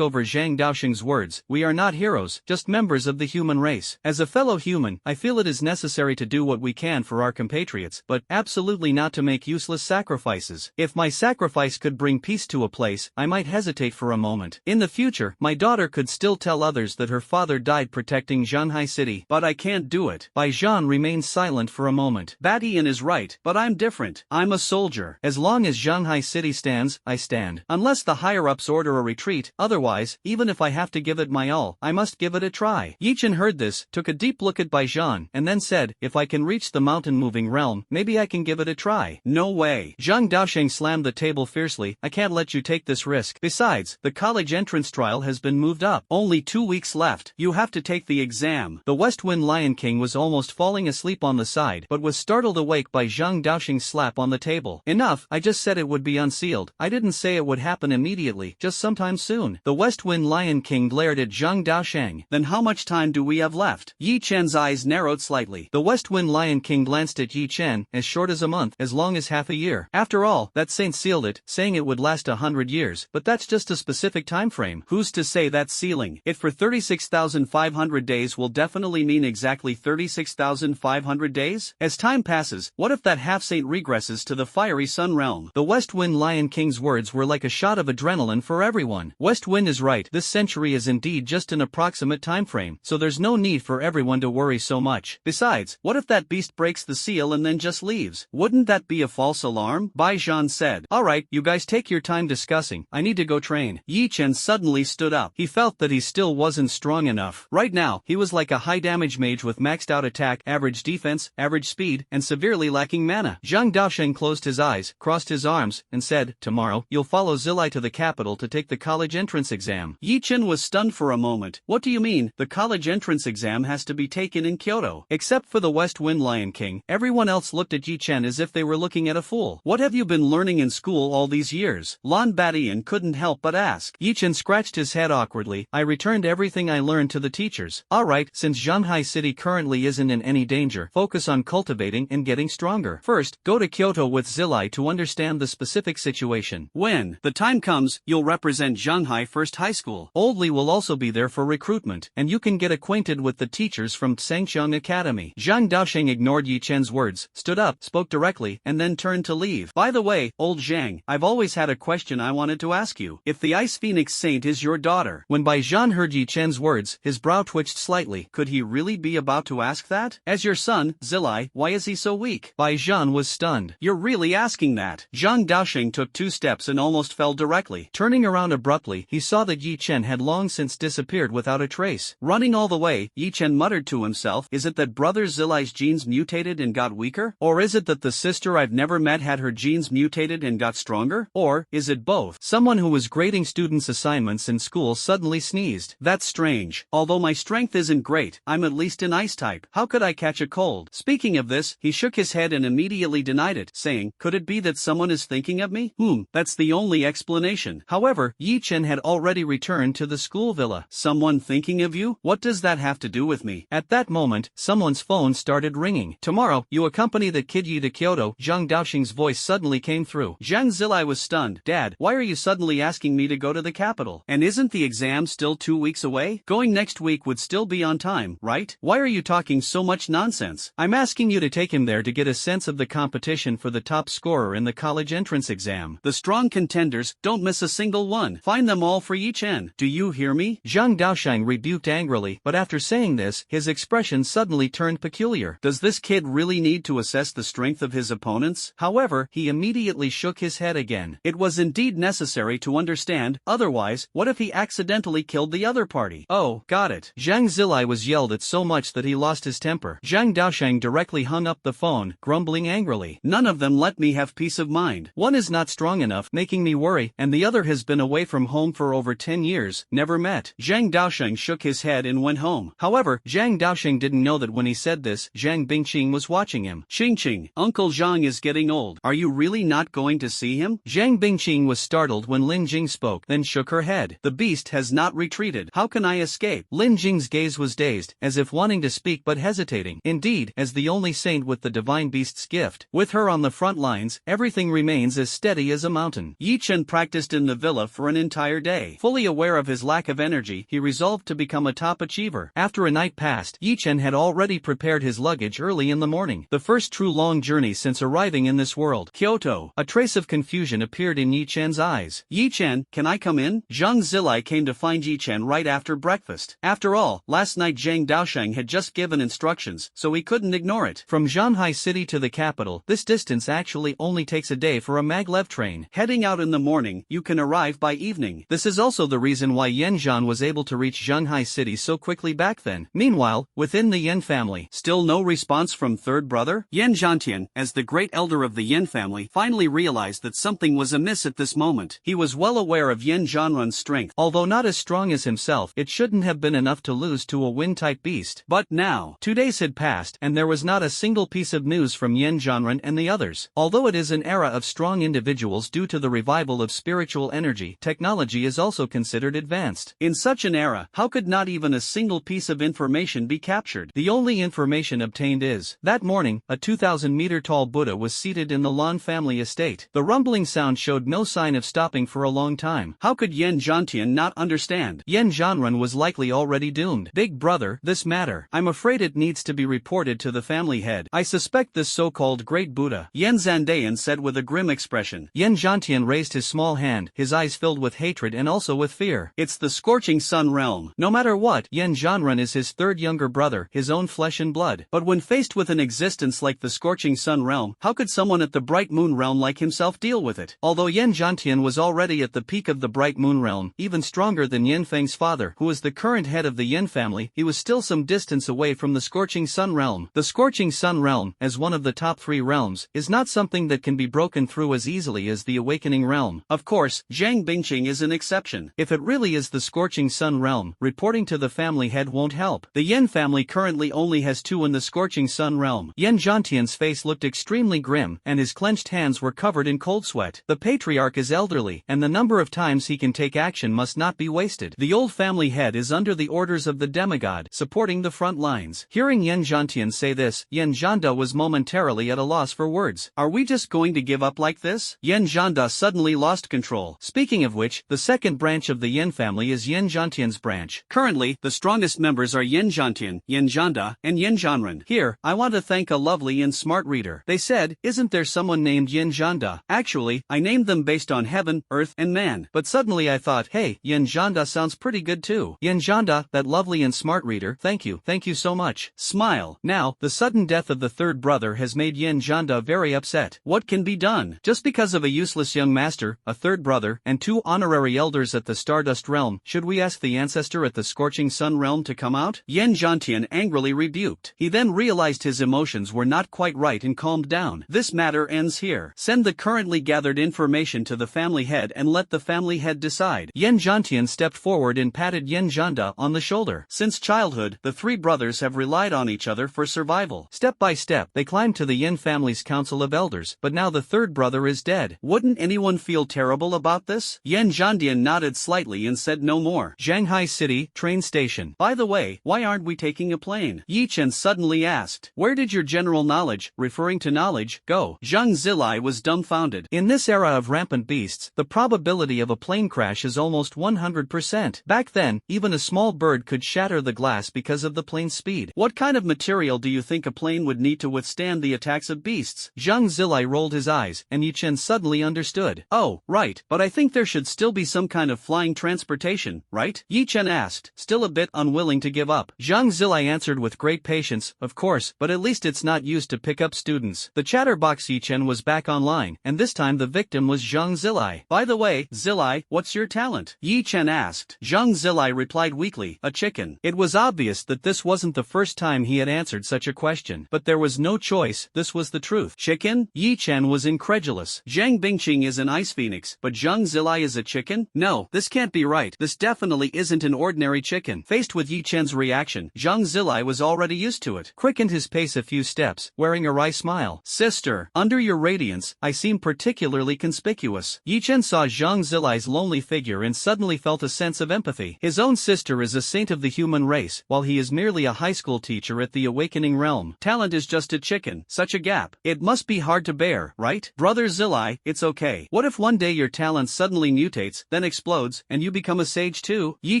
over Zhang Daosheng's words. We are not heroes, just members of the human race. As a fellow human, I feel it is necessary to do what we can for our compatriots, but absolutely not to make useless sacrifices. If my sacrifice could bring peace to a place, I might hesitate for a moment. In the future, my daughter could still tell others that her father died protecting Shanghai City. But I can't do it. Baijan remained silent for a moment. Badian is right, but I'm different. I'm a soldier. As long as Shanghai City stands, I stand. Unless the higher-ups order a retreat, otherwise, even if I have to give it my all, I must give it a try. Yi Chen heard this, took a deep look at Baijan, and then said, if I can reach the mountain-moving realm, maybe I can give it a try. No way. Zhang Daosheng slammed the table fiercely. I can't let you take this risk. Besides, the college entrance trial has been moved up. Only 2 weeks left. You have to take the exam. The West Wind Lion King was almost falling asleep on the side, but was startled awake by Zhang Daosheng's slap on the table. Enough, I just said it would be unsealed. I didn't say it would happen immediately, just sometime soon. The West Wind Lion King glared at Zhang Daosheng. Then how much time do we have left? Yi Chen's eyes narrowed slightly. The West Wind Lion King glanced at Yi Chen, as short as a month, as long as half a year. After all, that saint sealed it, saying it would last 100 years, but that's just a specific time frame. Who's to say that's sealing? It for 36,500 days will definitely mean exactly 36,500 days? As time passes, what if that half-saint regresses to the fiery sun realm? The West Wind Lion King's words were like a shot of adrenaline for everyone. West Wind is right, this century is indeed just an approximate time frame, so there's no need for everyone to worry so much. Besides, what if that beast breaks the seal and then just leaves? Wouldn't that be a false alarm? Baijan said. Alright, you guys take your time discussing. I need to go train. Yi Chen suddenly stood up. He felt that he still wasn't strong enough. Right now, he was like a high-damage archmage with maxed out attack, average defense, average speed, and severely lacking mana. Zhang Daosheng closed his eyes, crossed his arms, and said, "Tomorrow, you'll follow Zilai to the capital to take the college entrance exam." Yi Chen was stunned for a moment. "What do you mean? The college entrance exam has to be taken in Kyoto?" Except for the West Wind Lion King, everyone else looked at Yi Chen as if they were looking at a fool. "What have you been learning in school all these years?" Lan Batian couldn't help but ask. Yi Chen scratched his head awkwardly. "I returned everything I learned to the teachers." "Alright, since Shanghai City currently isn't in any danger, focus on cultivating and getting stronger. First, go to Kyoto with Zilai to understand the specific situation. When the time comes, you'll represent Shanghai First High School. Old Li will also be there for recruitment, and you can get acquainted with the teachers from Sangxiang Academy." Zhang Daosheng ignored Yi Chen's words, stood up, spoke directly, and then turned to leave. "By the way, old Zhang, I've always had a question I wanted to ask you. If the Ice Phoenix Saint is your daughter..." When Bai Zhan heard Yi Chen's words, his brow twitched slightly. Could he really be about to ask that? "As your son, Zilai, why is he so weak?" Bai Zhan was stunned. "You're really asking that?" Zhang Daosheng took 2 steps and almost fell directly. Turning around abruptly, he saw that Yi Chen had long since disappeared without a trace. Running all the way, Yi Chen muttered to himself, "Is it that brother Zilai's genes mutated and got weaker? Or is it that the sister I've never met had her genes mutated and got stronger? Or is it both?" Someone who was grading students' assignments in school suddenly sneezed. "That's strange. Although my strength isn't great, I'm at least an ice type. How could I catch a cold?" Speaking of this, he shook his head and immediately denied it, saying, "Could it be that someone is thinking of me? That's the only explanation." However, Yi Chen had already returned to the school villa. "Someone thinking of you? What does that have to do with me?" At that moment, someone's phone started ringing. "Tomorrow, you accompany the kid Yi to Kyoto." Zhang Daosheng's voice suddenly came through. Zhang Zilai was stunned. "Dad, why are you suddenly asking me to go to the capital? And isn't the exam still 2 weeks away? Going next week would still be on time, right? Why are you talking so much nonsense?" "I'm asking you to take him there to get a sense of the competition for the top scorer in the college entrance exam. The strong contenders, don't miss a single one. Find them all for Yi Chen. Do you hear me?" Zhang Daosheng rebuked angrily, but after saying this, his expression suddenly turned peculiar. Does this kid really need to assess the strength of his opponents? However, he immediately shook his head again. It was indeed necessary to understand, otherwise, what if he accidentally killed the other party? "Oh, got it." Zhang Zilai was yelled at so much that he lost his temper. Zhang Daosheng directly hung up the phone, grumbling angrily. "None of them let me have peace of mind. One is not strong enough, making me worry, and the other has been away from home for over 10 years, never met." Zhang Daosheng shook his head and went home. However, Zhang Daosheng didn't know that when he said this, Zhang Bingqing was watching him. "Qingqing, Uncle Zhang is getting old. Are you really not going to see him?" Zhang Bingqing was startled when Lin Jing spoke, then shook her head. "The beast has not retreated. How can I escape?" Lin Jing's gaze was dazed, as if wanting to speak but hesitating. Indeed, as the only saint with the divine beast's gift, with her on the front lines, everything remains as steady as a mountain. Yi Chen practiced in the villa for an entire day. Fully aware of his lack of energy, he resolved to become a top achiever. After a night passed, Yi Chen had already prepared his luggage early in the morning. The first true long journey since arriving in this world. Kyoto. A trace of confusion appeared in Yi Chen's eyes. "Yi Chen, can I come in?" Zhang Zilai came to find Yi Chen right after breakfast. After all, last night Zhang Daosheng had just given instructions, so he couldn't ignore it. From Shanghai City to the capital, this distance actually only takes a day for a maglev train. Heading out in the morning, you can arrive by evening. This is also the reason why Yan Zhan was able to reach Shanghai City so quickly back then. Meanwhile, within the Yan family, still no response from third brother? Yan Zhantian, as the great elder of the Yan family, finally realized that something was amiss at this moment. He was well aware of Yan Zhanrun's strength. Although not as strong as himself, it shouldn't have been enough to lose to a wind-type beast. But now, 2 days had passed, and there was not a single piece of news from Yan Zhanrun and the others. Although it is an era of strong individuals due to the revival of spiritual energy, technology is also considered advanced. In such an era, how could not even a single piece of information be captured? The only information obtained is, that morning, a 2,000-meter-tall Buddha was seated in the Lan family estate. The rumbling sound showed no sign of stopping for a long time. How could Yan Zhantian not understand? Yan Zhanrun was likely already doomed. "Big brother, this matter. I'm afraid it needs to be reported to the family head. I suspect this so-called great Buddha," Yan Zandayan said with a grim expression. Yan Zhantian raised his small hand, his eyes filled with hatred and also with fear. "It's the Scorching Sun realm. No matter what, Yan Zhanrun is his third younger brother, his own flesh and blood. But when faced with an existence like the Scorching Sun realm, how could someone at the Bright Moon realm like himself deal with it?" Although Yan Zhantian was already at the peak of the Bright Moon realm, even stronger than Yan Feng's father, who was the current head of the Yan family, he was still some distance away from the Scorching Sun realm. The Scorching Sun realm, as one of the top 3 realms, is not something that can be broken through as easily as the Awakening realm. Of course, Zhang Bingqing is an exception. If it really is the Scorching Sun realm, reporting to the family head won't help. The Yan family currently only has 2 in the Scorching Sun realm. Yan Zhantian's face looked extremely grim, and his clenched hands were covered in cold sweat. The patriarch is elderly, and the number of times he can take action must not be wasted. The old family head is under the orders of the demigod, supporting the front lines. Hearing Yan Zhantian say this, Yan Zhanda was momentarily at a loss for words. Are we just going to give up like this? Yan Zhanda suddenly lost control. Speaking of which, the second branch of the Yan family is Yan Zhantian's branch. Currently, the strongest members are Yan Zhantian, Yan Zhanda, and Yan Zhanren. Here, I want to thank a lovely and smart reader. They said, isn't there someone named Yan Zhanda? Actually, I named them based on heaven, earth, and man. But suddenly I thought, hey, Yan Zhanda sounds pretty good too. Yan Zhanda, that lovely and smart reader, thank you so much. Smile. Now, the sudden death of the third brother has made Yan Zhanda very upset. What can be done? Just because of a useless young master, a third brother, and 2 honorary elders at the Stardust realm, should we ask the ancestor at the Scorching Sun realm to come out? Yan Zhantian angrily rebuked. He then realized his emotions were not quite right and calmed down. This matter ends here. Send the currently gathered information to the family head and let the family head decide. Yan Zhantian stepped forward and patted Yan Zhanda on the shoulder. Since childhood, the 3 brothers have relied on each other for survival. Step by step, they climbed to the Yan family's council of elders, but now the third brother is dead. Wouldn't anyone feel terrible about this? Yan Zhandian nodded slightly and said no more. Shanghai City, train station. By the way, why aren't we taking a plane? Yi Chen suddenly asked. Where did your general knowledge, referring to knowledge, go? Zhang Zilai was dumbfounded. In this era of rampant beasts, the probability of a plane crash is almost 100%. Back then, even a small bird could shatter the glass because of the plane's speed. What kind of material do you think a plane would need to withstand the attacks of beasts? Zhang Zilai rolled his eyes, and Yi Chen suddenly understood. Oh, right, but I think there should still be some kind of flying transportation, right? Yi Chen asked, still a bit unwilling to give up. Zhang Zilai answered with great patience, of course, but at least it's not used to pick up students. The chatterbox Yi Chen was back online, and this time the victim was Zhang Zilai. By the way, Zilai, what's your talent? Yi Chen asked. Zhang Zilai replied weakly, a chicken. It was obvious that this wasn't the first time he had answered such a question, but there was no choice, this was the truth. Chicken? Yi Chen was incredulous. Zhang Bingqing is an ice phoenix, but Zhang Zilai is a chicken? No, this can't be right. This definitely isn't an ordinary chicken. Faced with Yi Chen's reaction, Zhang Zilai was already used to it. Quickened his pace a few steps, wearing a wry smile. Sister, under your radiance, I seem particularly conspicuous. Yi Chen saw Zhang Zilai's lonely figure and suddenly felt a sense of empathy. His own sister is a saint of the human race, while he is merely a high school teacher at the Awakening realm. Talent is just a chicken. Such a gap. It must be hard to bear, right? Brother Zilai, it's okay. What if one day your talent suddenly mutates, then explodes, and you become a sage too? Yi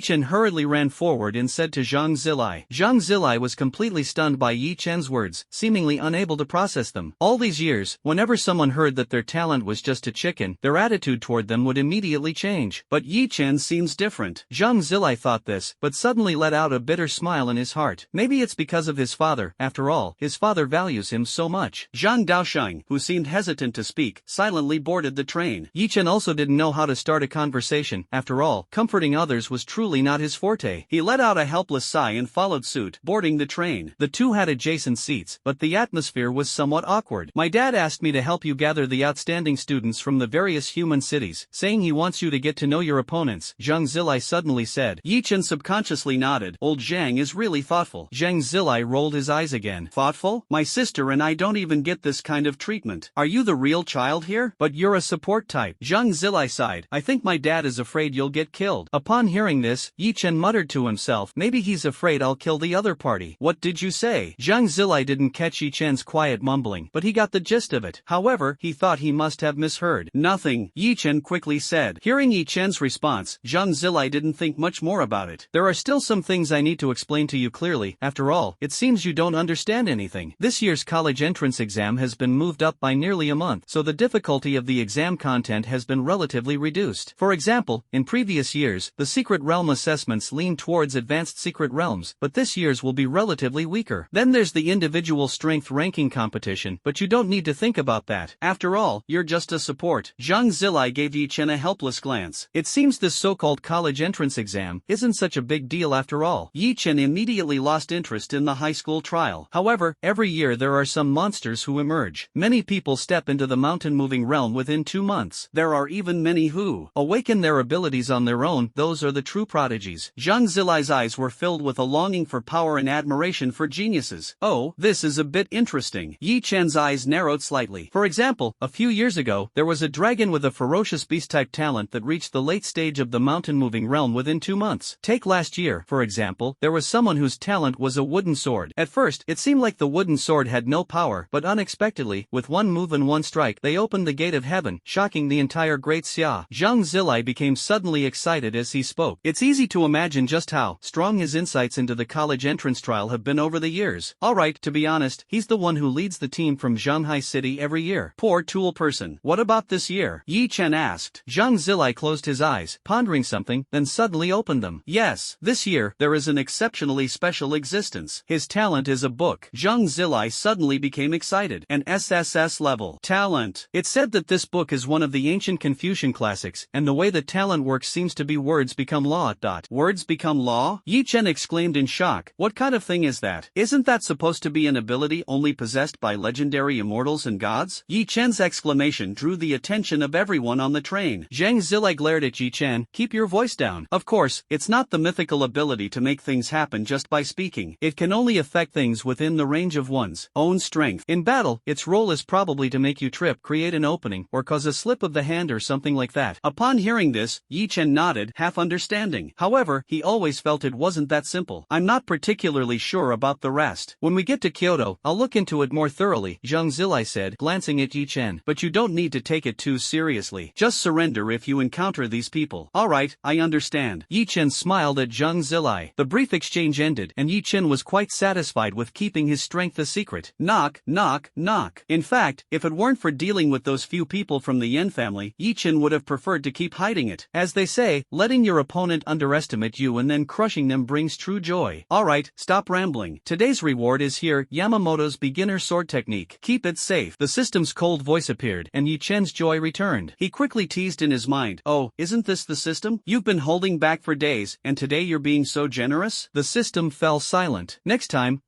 Chen hurriedly ran forward and said to Zhang Zilai. Zhang Zilai was completely stunned by Yi Chen's words, seemingly unable to process them. All these years, whenever someone heard that their talent was just a chicken, their attitude toward them would immediately change. But Yi Chen seems different. Zhang Zilai thought this, but suddenly let out a bitter smile in his heart. Maybe it's because of his father. After all, his father values him so much. Zhang Daosheng, who seemed hesitant to speak, silently boarded the train. Yi Chen also didn't know how to start a conversation. After all, comforting others was truly not his forte. He let out a helpless sigh and followed suit, boarding the train. The two had adjacent seats, but the atmosphere was somewhat awkward. My dad asked me to help you gather the outstanding students from the various human cities, saying he wants you to get to know your opponents, Zhang Zilai suddenly said. Yi Chen subconsciously nodded. Old Zhang is really thoughtful. Zhang Zilai rolled his eyes again. Thoughtful? My sister and I don't even get this kind of treatment. Are you the real child here? But you're a support type. Zhang Zilai sighed. I think my dad is afraid you'll get killed. Upon hearing this, Yi Chen muttered to himself, maybe he's afraid I'll kill the other party. What did you say? Zhang Zilai didn't catch Yi Chen's quiet mumbling, but he got the gist of it. However, he thought he must have misheard. Nothing, Yi Chen quickly said. Hearing Yi Chen's response, Zhang Zilai didn't think much more about it. There are still some things I need to explain to you clearly. After all, it seems you don't understand anything. This year's college entrance exam has been moved up by nearly a month, so the difficulty of the exam content has been relatively reduced. For example, in previous years, the secret realm assessments leaned towards advanced secret realms, but this year's will be relatively weaker. Then there's the individual strength ranking competition, but you don't need to think about that. After all, you're just a support. Zhang Zilai gave Yi Chen a helpless glance. It seems this so-called college entrance exam isn't such a big deal after all. Yi Chen immediately immediately lost interest in the high school trial. However, every year there are some monsters who emerge. Many people step into the mountain-moving realm within 2 months. There are even many who awaken their abilities on their own. Those are the true prodigies. Zhang Zilai's eyes were filled with a longing for power and admiration for geniuses. Oh, this is a bit interesting. Yi Chen's eyes narrowed slightly. For example, a few years ago, there was a dragon with a ferocious beast-type talent that reached the late stage of the mountain-moving realm within 2 months. Take last year, for example, there was someone whose talent was a wooden sword. At first, it seemed like the wooden sword had no power, but unexpectedly, with one move and one strike, they opened the gate of heaven, shocking the entire Great Xia. Zhang Zilai became suddenly excited as he spoke. It's easy to imagine just how strong his insights into the college entrance trial have been over the years. Alright, to be honest, he's the one who leads the team from Shanghai City every year. Poor tool person. What about this year? Yi Chen asked. Zhang Zilai closed his eyes, pondering something, then suddenly opened them. Yes, this year, there is an exceptionally special existence. His talent is a book. Zhang Zilai suddenly became excited. An SSS level talent. It's said that this book is one of the ancient Confucian classics, and the way the talent works seems to be words become law. Words become law? Yi Chen exclaimed in shock. What kind of thing is that? Isn't that supposed to be an ability only possessed by legendary immortals and gods? Yi Chen's exclamation drew the attention of everyone on the train. Zhang Zilai glared at Yi Chen. Keep your voice down. Of course, it's not the mythical ability to make things happen just by speaking. It can only affect things within the range of one's own strength. In battle, its role is probably to make you trip, create an opening, or cause a slip of the hand or something like that. Upon hearing this, Yi Chen nodded, half understanding. However, he always felt it wasn't that simple. I'm not particularly sure about the rest. When we get to Kyoto, I'll look into it more thoroughly, Zhang Zilai said, glancing at Yi Chen. But you don't need to take it too seriously. Just surrender if you encounter these people. Alright, I understand. Yi Chen smiled at Zhang Zilai. The brief exchange ended, and Yi Chen was quite satisfied with keeping his strength a secret. Knock, knock, knock. In fact, if it weren't for dealing with those few people from the Yen family, Yi Chen would have preferred to keep hiding it. As they say, letting your opponent underestimate you and then crushing them brings true joy. Alright, stop rambling. Today's reward is here, Yamamoto's beginner sword technique. Keep it safe. The system's cold voice appeared, and Yi Chen's joy returned. He quickly teased in his mind, oh, isn't this the system? You've been holding back for days, and today you're being so generous? The system fell silent. Next time,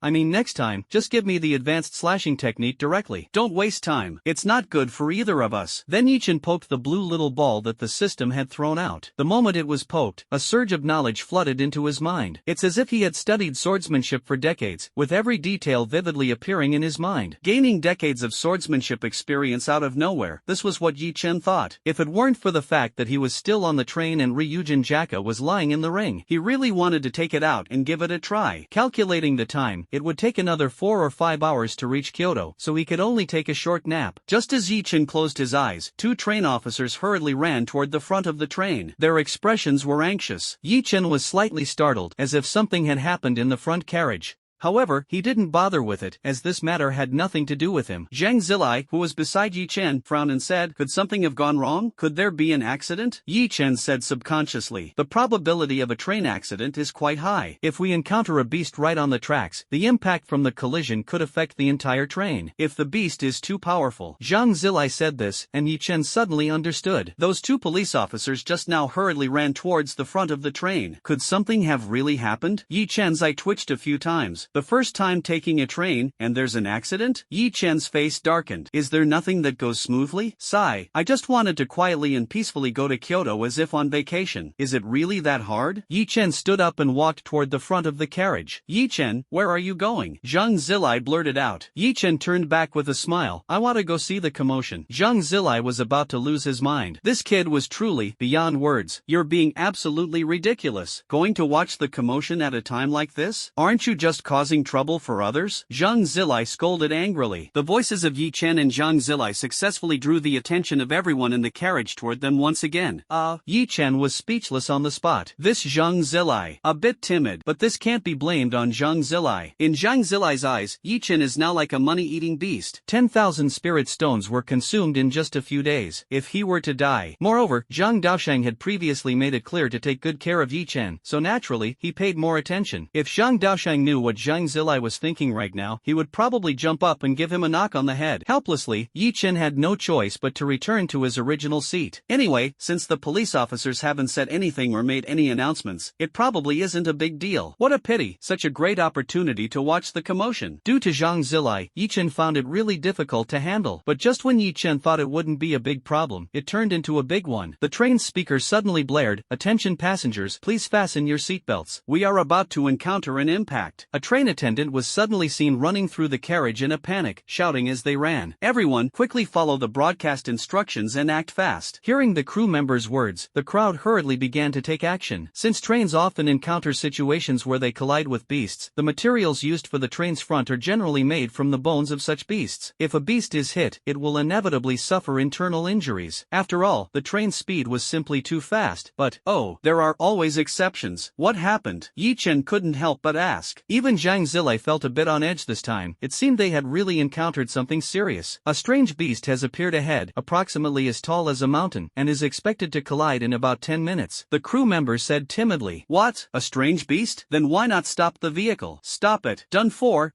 just give me the advanced slashing technique directly. Don't waste time. It's not good for either of us. Then Yi Chen poked the blue little ball that the system had thrown out. The moment it was poked, a surge of knowledge flooded into his mind. It's as if he had studied swordsmanship for decades, with every detail vividly appearing in his mind. Gaining decades of swordsmanship experience out of nowhere, this was what Yi Chen thought. If it weren't for the fact that he was still on the train and Ryujin Jaka was lying in the ring, he really wanted to take it out and give it a try. Calculating the time, it would take another 4 or 5 hours to reach Kyoto, so he could only take a short nap. Just as Yi Chen closed his eyes, 2 train officers hurriedly ran toward the front of the train. Their expressions were anxious. Yi Chen was slightly startled, as if something had happened in the front carriage. However, he didn't bother with it, as this matter had nothing to do with him. Zhang Zilai, who was beside Yi Chen, frowned and said, could something have gone wrong? Could there be an accident? Yi Chen said subconsciously, the probability of a train accident is quite high. If we encounter a beast right on the tracks, the impact from the collision could affect the entire train. If the beast is too powerful. Zhang Zilai said this, and Yi Chen suddenly understood. Those 2 police officers just now hurriedly ran towards the front of the train. Could something have really happened? Yi Chen's eye twitched a few times. The first time taking a train, and there's an accident? Yi Chen's face darkened. Is there nothing that goes smoothly? Sigh. I just wanted to quietly and peacefully go to Kyoto as if on vacation. Is it really that hard? Yi Chen stood up and walked toward the front of the carriage. Yi Chen, where are you going? Zhang Zilai blurted out. Yi Chen turned back with a smile. I want to go see the commotion. Zhang Zilai was about to lose his mind. This kid was truly beyond words. You're being absolutely ridiculous. Going to watch the commotion at a time like this? Aren't you just causing trouble for others? Zhang Zilai scolded angrily. The voices of Yi Chen and Zhang Zilai successfully drew the attention of everyone in the carriage toward them once again. Yi Chen was speechless on the spot. This Zhang Zilai. A bit timid, but this can't be blamed on Zhang Zilai. In Zhang Zilai's eyes, Yi Chen is now like a money-eating beast. 10,000 spirit stones were consumed in just a few days. If he were to die. Moreover, Zhang Daoshang had previously made it clear to take good care of Yi Chen, so naturally, he paid more attention. If Zhang Daoshang knew what Zhang Zilai was thinking right now, he would probably jump up and give him a knock on the head. Helplessly, Yi Chen had no choice but to return to his original seat. Anyway, since the police officers haven't said anything or made any announcements, it probably isn't a big deal. What a pity, such a great opportunity to watch the commotion. Due to Zhang Zilai, Yi Chen found it really difficult to handle. But just when Yi Chen thought it wouldn't be a big problem, it turned into a big one. The train's speaker suddenly blared, "Attention passengers, please fasten your seatbelts. We are about to encounter an impact." A train attendant was suddenly seen running through the carriage in a panic, shouting as they ran, "Everyone, quickly follow the broadcast instructions and act fast." Hearing the crew member's words, the crowd hurriedly began to take action. Since trains often encounter situations where they collide with beasts, the materials used for the train's front are generally made from the bones of such beasts. If a beast is hit, it will inevitably suffer internal injuries. After all, the train's speed was simply too fast. But, oh, there are always exceptions. What happened? Yi Chen couldn't help but ask. Even Zhang Zilai felt a bit on edge this time. It seemed they had really encountered something serious. A strange beast has appeared ahead, approximately as tall as a mountain, and is expected to collide in about 10 minutes. The crew member said timidly. "What? A strange beast? Then why not stop the vehicle?" "Stop it. Done for.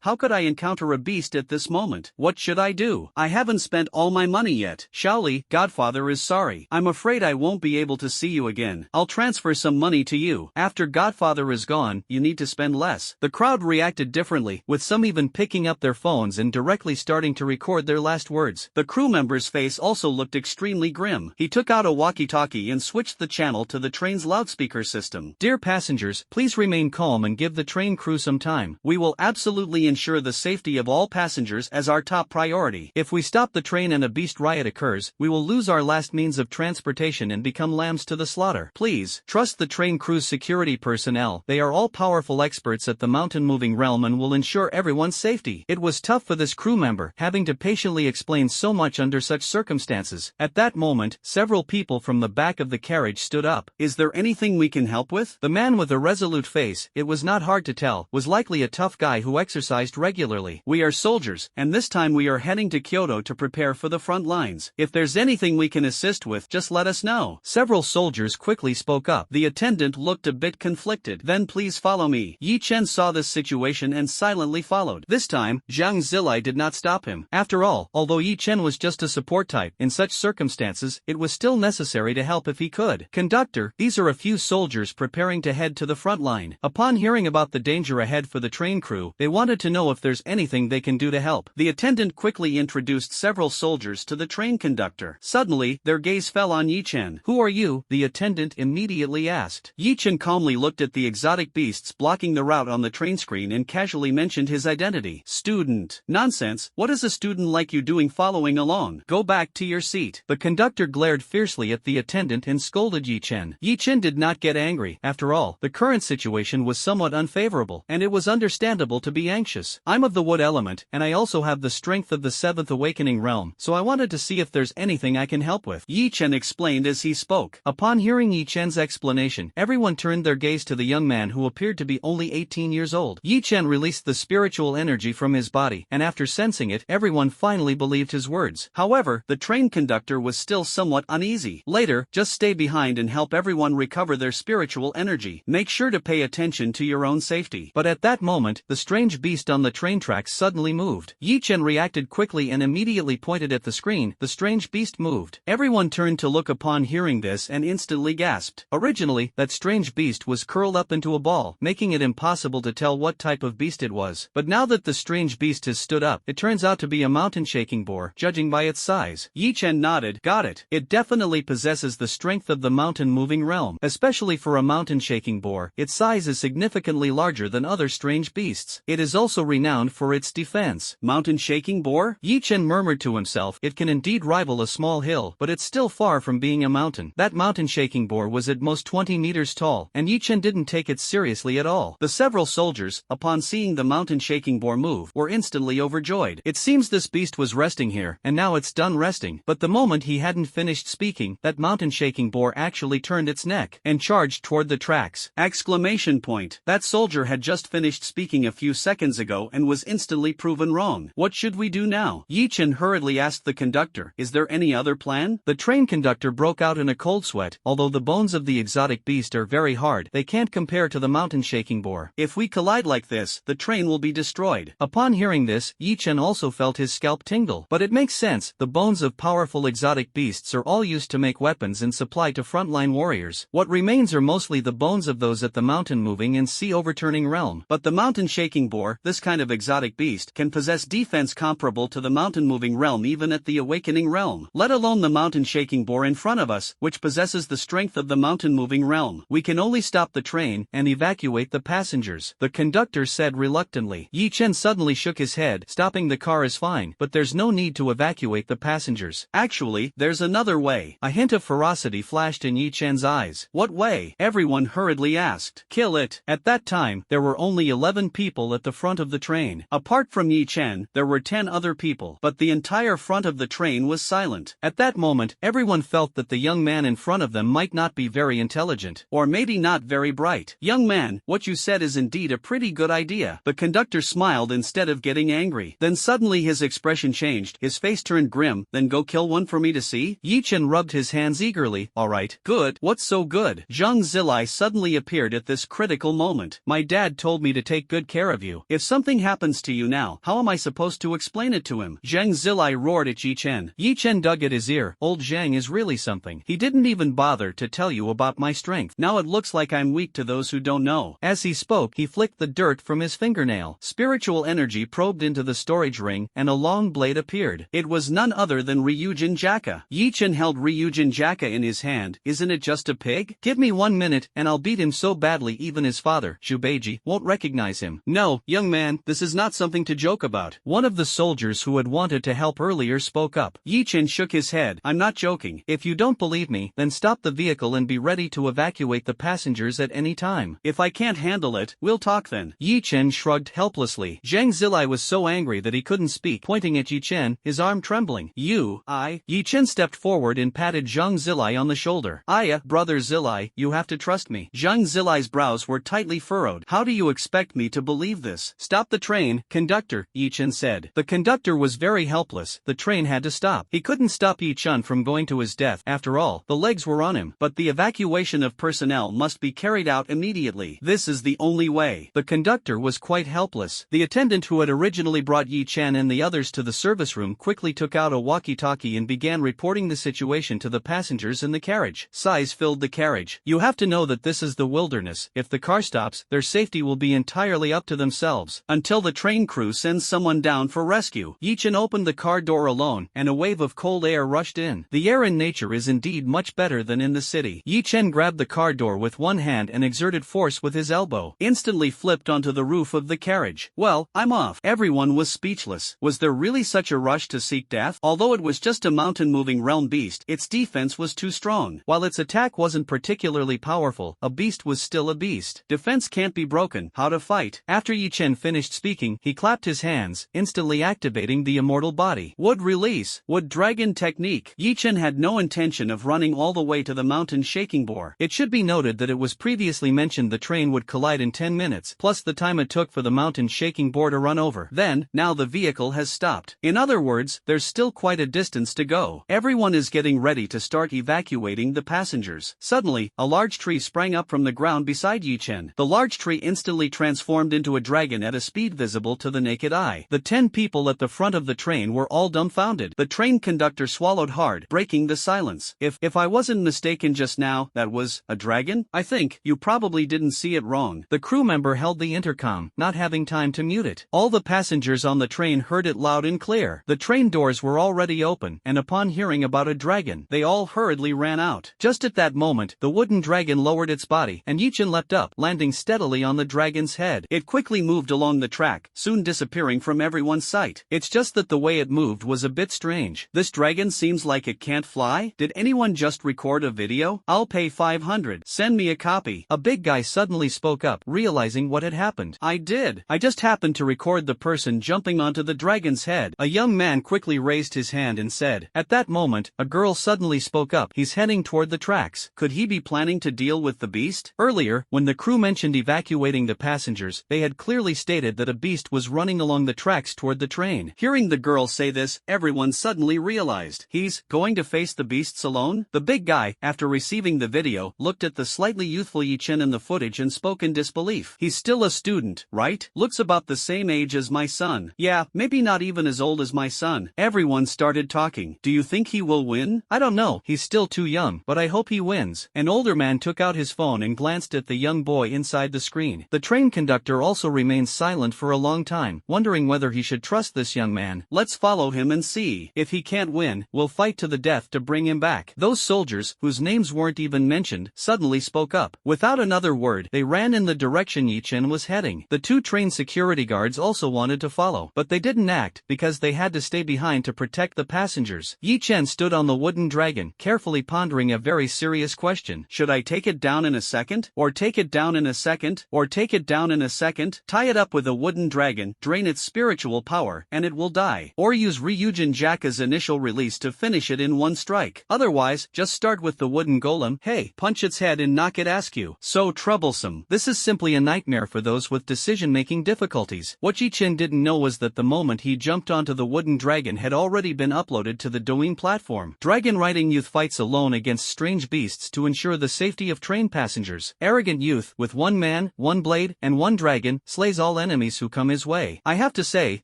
How could I encounter a beast at this moment? What should I do? I haven't spent all my money yet." "Shaoli, Godfather is sorry. I'm afraid I won't be able to see you again. I'll transfer some money to you. After Godfather is gone, you need to spend less." The crowd reacted differently, with some even picking up their phones and directly starting to record their last words. The crew member's face also looked extremely grim. He took out a walkie-talkie and switched the channel to the train's loudspeaker system. "Dear passengers, please remain calm and give the train crew some time. We will absolutely ensure the safety of all passengers as our top priority. If we stop the train and a beast riot occurs, we will lose our last means of transportation and become lambs to the slaughter. Please, trust the train crew's security personnel. They are all powerful experts at the mountain-moving realm and will ensure everyone's safety." It was tough for this crew member, having to patiently explain so much under such circumstances. At that moment, several people from the back of the carriage stood up. "Is there anything we can help with?" The man with a resolute face, it was not hard to tell, was likely a tough guy who exercised regularly. "We are soldiers, and this time we are heading to Kyoto to prepare for the front lines. If there's anything we can assist with, just let us know." Several soldiers quickly spoke up. The attendant looked a bit conflicted. "Then please follow me." Yi Chen saw this situation and silently followed. This time, Zhang Zilai did not stop him. After all, although Yi Chen was just a support type, in such circumstances, it was still necessary to help if he could. "Conductor, these are a few soldiers preparing to head to the front line." Upon hearing about the danger ahead for the train crew, they wanted to know if there's anything they can do to help. The attendant quickly introduced several soldiers to the train conductor. Suddenly, their gaze fell on Yi Chen. "Who are you?" the attendant immediately asked. Yi Chen calmly looked at the exotic beasts blocking the route on the train screen and casually mentioned his identity. "Student." "Nonsense, what is a student like you doing following along? Go back to your seat." The conductor glared fiercely at the attendant and scolded Yi Chen. Yi Chen did not get angry. After all, the current situation was somewhat unfavorable, and it was understandable to be anxious. "I'm of the wood element, and I also have the strength of the seventh awakening realm, so I wanted to see if there's anything I can help with," Yi Chen explained as he spoke. Upon hearing Yi Chen's explanation, everyone turned their gaze to the young man who appeared to be only 18 years old. Yi Chen released the spiritual energy from his body, and after sensing it, everyone finally believed his words. However, the train conductor was still somewhat uneasy. "Later, just stay behind and help everyone recover their spiritual energy. Make sure to pay attention to your own safety." But at that moment, the strange beast on the train tracks suddenly moved. Yi Chen reacted quickly and immediately pointed at the screen. The strange beast moved. Everyone turned to look upon hearing this and instantly gasped. Originally, that strange beast was curled up into a ball, making it impossible to tell what type of beast it was. But now that the strange beast has stood up, it turns out to be a mountain-shaking boar, judging by its size. Yi Chen nodded. "Got it. It definitely possesses the strength of the mountain-moving realm. Especially for a mountain-shaking boar, its size is significantly larger than other strange beasts. It is also renowned for its defense." "Mountain-shaking boar?" Yi Chen murmured to himself. It can indeed rival a small hill, but it's still far from being a mountain. That mountain-shaking boar was at most 20 meters tall, and Yi Chen didn't take it seriously at all. The several soldiers, upon seeing the mountain-shaking boar move, were instantly overjoyed. It seems this beast was resting here, and now it's done resting. But the moment he hadn't finished speaking, that mountain-shaking boar actually turned its neck and charged toward the tracks. Exclamation point. That soldier had just finished speaking a few seconds ago and was instantly proven wrong. "What should we do now?" Yi Chen hurriedly asked the conductor. "Is there any other plan?" The train conductor broke out in a cold sweat. Although the bones of the exotic beast are very hard, they can't compare to the mountain-shaking boar. "If If we collide like this, the train will be destroyed. Upon hearing this, Yi Chen also felt his scalp tingle. But it makes sense, the bones of powerful exotic beasts are all used to make weapons and supply to frontline warriors. What remains are mostly the bones of those at the mountain moving and sea overturning realm. But the mountain shaking boar, this kind of exotic beast, can possess defense comparable to the mountain moving realm even at the awakening realm. Let alone the mountain shaking boar in front of us, which possesses the strength of the mountain moving realm. We can only stop the train and evacuate the passengers, the conductor said reluctantly. Yi Chen suddenly shook his head. Stopping the car is fine, but there's no need to evacuate the passengers. Actually, there's another way. A hint of ferocity flashed in Yi Chen's eyes. What way? Everyone hurriedly asked. Kill it. At that time, there were only 11 people at the front of the train. Apart from Yi Chen, there were 10 other people, but the entire front of the train was silent. At that moment, everyone felt that the young man in front of them might not be very intelligent, or maybe not very bright. Young man, what you said is indeed a pretty good idea. The conductor smiled instead of getting angry. Then suddenly his expression changed, his face turned grim. Then go kill one for me to see? Yi Chen rubbed his hands eagerly. Alright, good. What's so good? Zhang Zilai suddenly appeared at this critical moment. My dad told me to take good care of you. If something happens to you now, how am I supposed to explain it to him? Zhang Zilai roared at Yi Chen. Yi Chen dug at his ear. Old Zhang is really something. He didn't even bother to tell you about my strength. Now it looks like I'm weak to those who don't know. As he spoke, he flicked the dirt from his fingernail. Spiritual energy probed into the storage ring, and a long blade appeared. It was none other than Ryujin Jaka. Yi Chen held Ryujin Jaka in his hand. Isn't it just a pig? Give me 1 minute, and I'll beat him so badly even his father, Zhubeiji, won't recognize him. No, young man, this is not something to joke about. One of the soldiers who had wanted to help earlier spoke up. Yi Chen shook his head. I'm not joking. If you don't believe me, then stop the vehicle and be ready to evacuate the passengers at any time. If I can't handle it, we'll talk then. Yi Chen shrugged helplessly. Zhang Zilai was so angry that he couldn't speak, pointing at Yi Chen, his arm trembling. Yi Chen stepped forward and patted Zhang Zilai on the shoulder. Brother Zilai, you have to trust me. Zhang Zilai's brows were tightly furrowed. How do you expect me to believe this? Stop the train, conductor, Yi Chen said. The conductor was very helpless. The train had to stop. He couldn't stop Yi Chen from going to his death. After all, the legs were on him. But the evacuation of personnel must be carried out immediately. This is the only way. The conductor was quite helpless. The attendant who had originally brought Yi Chen and the others to the service room quickly took out a walkie-talkie and began reporting the situation to the passengers in the carriage. Sighs filled the carriage. You have to know that this is the wilderness. If the car stops, their safety will be entirely up to themselves. Until the train crew sends someone down for rescue. Yi Chen opened the car door alone, and a wave of cold air rushed in. The air in nature is indeed much better than in the city. Yi Chen grabbed the car door with one hand and exerted force with his elbow. Instantly flipped onto the roof of the carriage. Well, I'm off. Everyone was speechless. Was there really such a rush to seek death? Although it was just a mountain-moving realm beast, its defense was too strong. While its attack wasn't particularly powerful, a beast was still a beast. Defense can't be broken. How to fight? After Yi Chen finished speaking, he clapped his hands, instantly activating the immortal body. Wood release. Wood dragon technique. Yi Chen had no intention of running all the way to the mountain shaking boar. It should be noted that it was previously mentioned the train would collide in 10 minutes, plus the time it took for the mountain shaking boar to run over. Now the vehicle has stopped. In other words, there's still quite a distance to go. Everyone is getting ready to start evacuating the passengers. Suddenly, a large tree sprang up from the ground beside Yi Chen. The large tree instantly transformed into a dragon at a speed visible to the naked eye. The 10 people at the front of the train were all dumbfounded. The train conductor swallowed hard, breaking the silence. If I wasn't mistaken just now, that was a dragon? I think you probably didn't see it wrong. The crew member held the intercom, not having time to mute it. All the passengers on the train heard it loud and clear. The train doors were already open, and upon hearing about a dragon, they all hurriedly ran out. Just at that moment, the wooden dragon lowered its body, and Yi Chen leapt up, landing steadily on the dragon's head. It quickly moved along the track, soon disappearing from everyone's sight. It's just that the way it moved was a bit strange. This dragon seems like it can't fly? Did anyone just record a video? I'll pay 500. Send me a copy. A big guy suddenly spoke up, realizing what had happened. I did. I just happened to record the person jumping onto the dragon's head. A young man quickly raised his hand and said. At that moment, a girl suddenly spoke up. He's heading toward the tracks. Could he be planning to deal with the beast? Earlier, when the crew mentioned evacuating the passengers, they had clearly stated that a beast was running along the tracks toward the train. Hearing the girl say this, everyone suddenly realized. He's going to face the beasts alone? The big guy, after receiving the video, looked at the slightly youthful Yi Chen in the footage and spoke in disbelief. relief. He's still a student, right? Looks about the same age as my son. Yeah, maybe not even as old as my son. Everyone started talking. Do you think he will win? I don't know, he's still too young, but I hope he wins. An older man took out his phone and glanced at the young boy inside the screen. The train conductor also remained silent for a long time, wondering whether he should trust this young man. Let's follow him and see. If he can't win, we'll fight to the death to bring him back. Those soldiers, whose names weren't even mentioned, suddenly spoke up. Without another word, they ran in the direction Yi Chen was heading. The two train security guards also wanted to follow, but they didn't act, because they had to stay behind to protect the passengers. Yi Chen stood on the wooden dragon, carefully pondering a very serious question. Should I take it down in a second? Or take it down in a second? Or take it down in a second? Tie it up with a wooden dragon, drain its spiritual power, and it will die. Or use Ryujin Jaka's initial release to finish it in one strike. Otherwise, just start with the wooden golem, hey, punch its head and knock it askew. So troublesome. This is simply a nightmare for those with decision-making difficulties. What Yi Chen didn't know was that the moment he jumped onto the wooden dragon had already been uploaded to the Douyin platform. Dragon riding youth fights alone against strange beasts to ensure the safety of train passengers. Arrogant youth, with one man, one blade, and one dragon, slays all enemies who come his way. I have to say,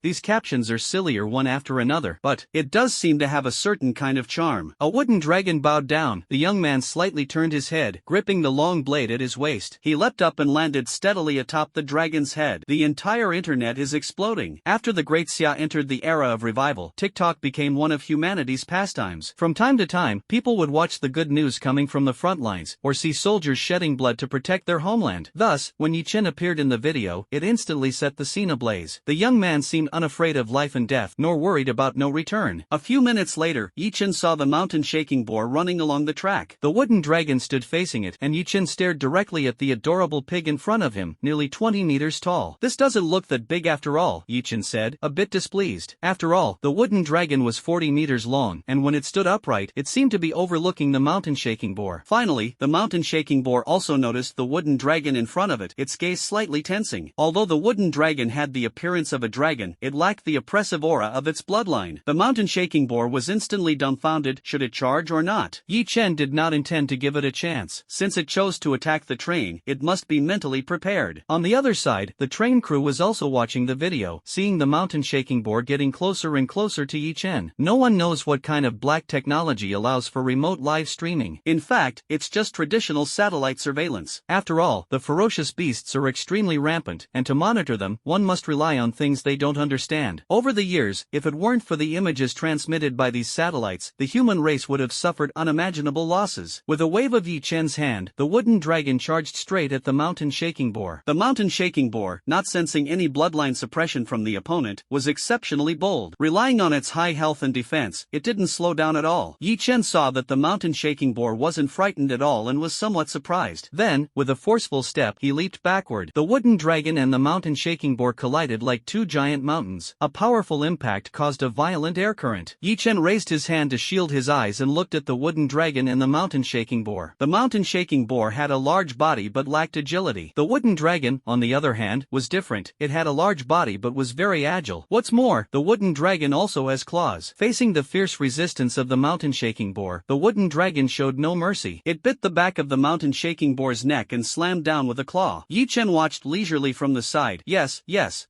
these captions are sillier one after another, but it does seem to have a certain kind of charm. A wooden dragon bowed down. The young man slightly turned his head, gripping the long blade at his waist. He leapt up and landed steadily atop the dragon's head. The entire internet is exploding. After the Great Xia entered the era of revival, TikTok became one of humanity's pastimes. From time to time, people would watch the good news coming from the front lines, or see soldiers shedding blood to protect their homeland. Thus, when Yi Chen appeared in the video, it instantly set the scene ablaze. The young man seemed unafraid of life and death, nor worried about no return. A few minutes later, Yi Chen saw the mountain-shaking boar running along the track. The wooden dragon stood facing it, and Yi Chen stared directly at the adorable pig in front of him, nearly 20 meters tall. This doesn't look that big after all, Yi Chen said, a bit displeased. After all, the wooden dragon was 40 meters long, and when it stood upright, it seemed to be overlooking the mountain-shaking boar. Finally, the mountain-shaking boar also noticed the wooden dragon in front of it, its gaze slightly tensing. Although the wooden dragon had the appearance of a dragon, it lacked the oppressive aura of its bloodline. The mountain-shaking boar was instantly dumbfounded. Should it charge or not? Yi Chen did not intend to give it a chance. Since it chose to attack the train, it must be mentally prepared. On the other side, the train crew was also watching the video, seeing the mountain-shaking boar getting closer and closer to Yi Chen. No one knows what kind of black technology allows for remote live streaming. In fact, it's just traditional satellite surveillance. After all, the ferocious beasts are extremely rampant, and to monitor them, one must rely on things they don't understand. Over the years, if it weren't for the images transmitted by these satellites, the human race would have suffered unimaginable losses. With a wave of Yi Chen's hand, the wooden dragon charged straight at the mountain-shaking boar. The mountain-shaking boar, not sensing any bloodline suppression from the opponent, was exceptionally bold. Relying on its high health and defense, it didn't slow down at all. Yi Chen saw that the mountain-shaking boar wasn't frightened at all and was somewhat surprised. Then, with a forceful step, he leaped backward. The wooden dragon and the mountain-shaking boar collided like two giant mountains. A powerful impact caused a violent air current. Yi Chen raised his hand to shield his eyes and looked at the wooden dragon and the mountain-shaking boar. The mountain-shaking boar had a large body but lacked agility. The wooden dragon, on the other hand, was different. It had a large body but was very agile. What's more, the wooden dragon also has claws. Facing the fierce resistance of the mountain-shaking boar, the wooden dragon showed no mercy. It bit the back of the mountain-shaking boar's neck and slammed down with a claw. Yi Chen watched leisurely from the side. Yes,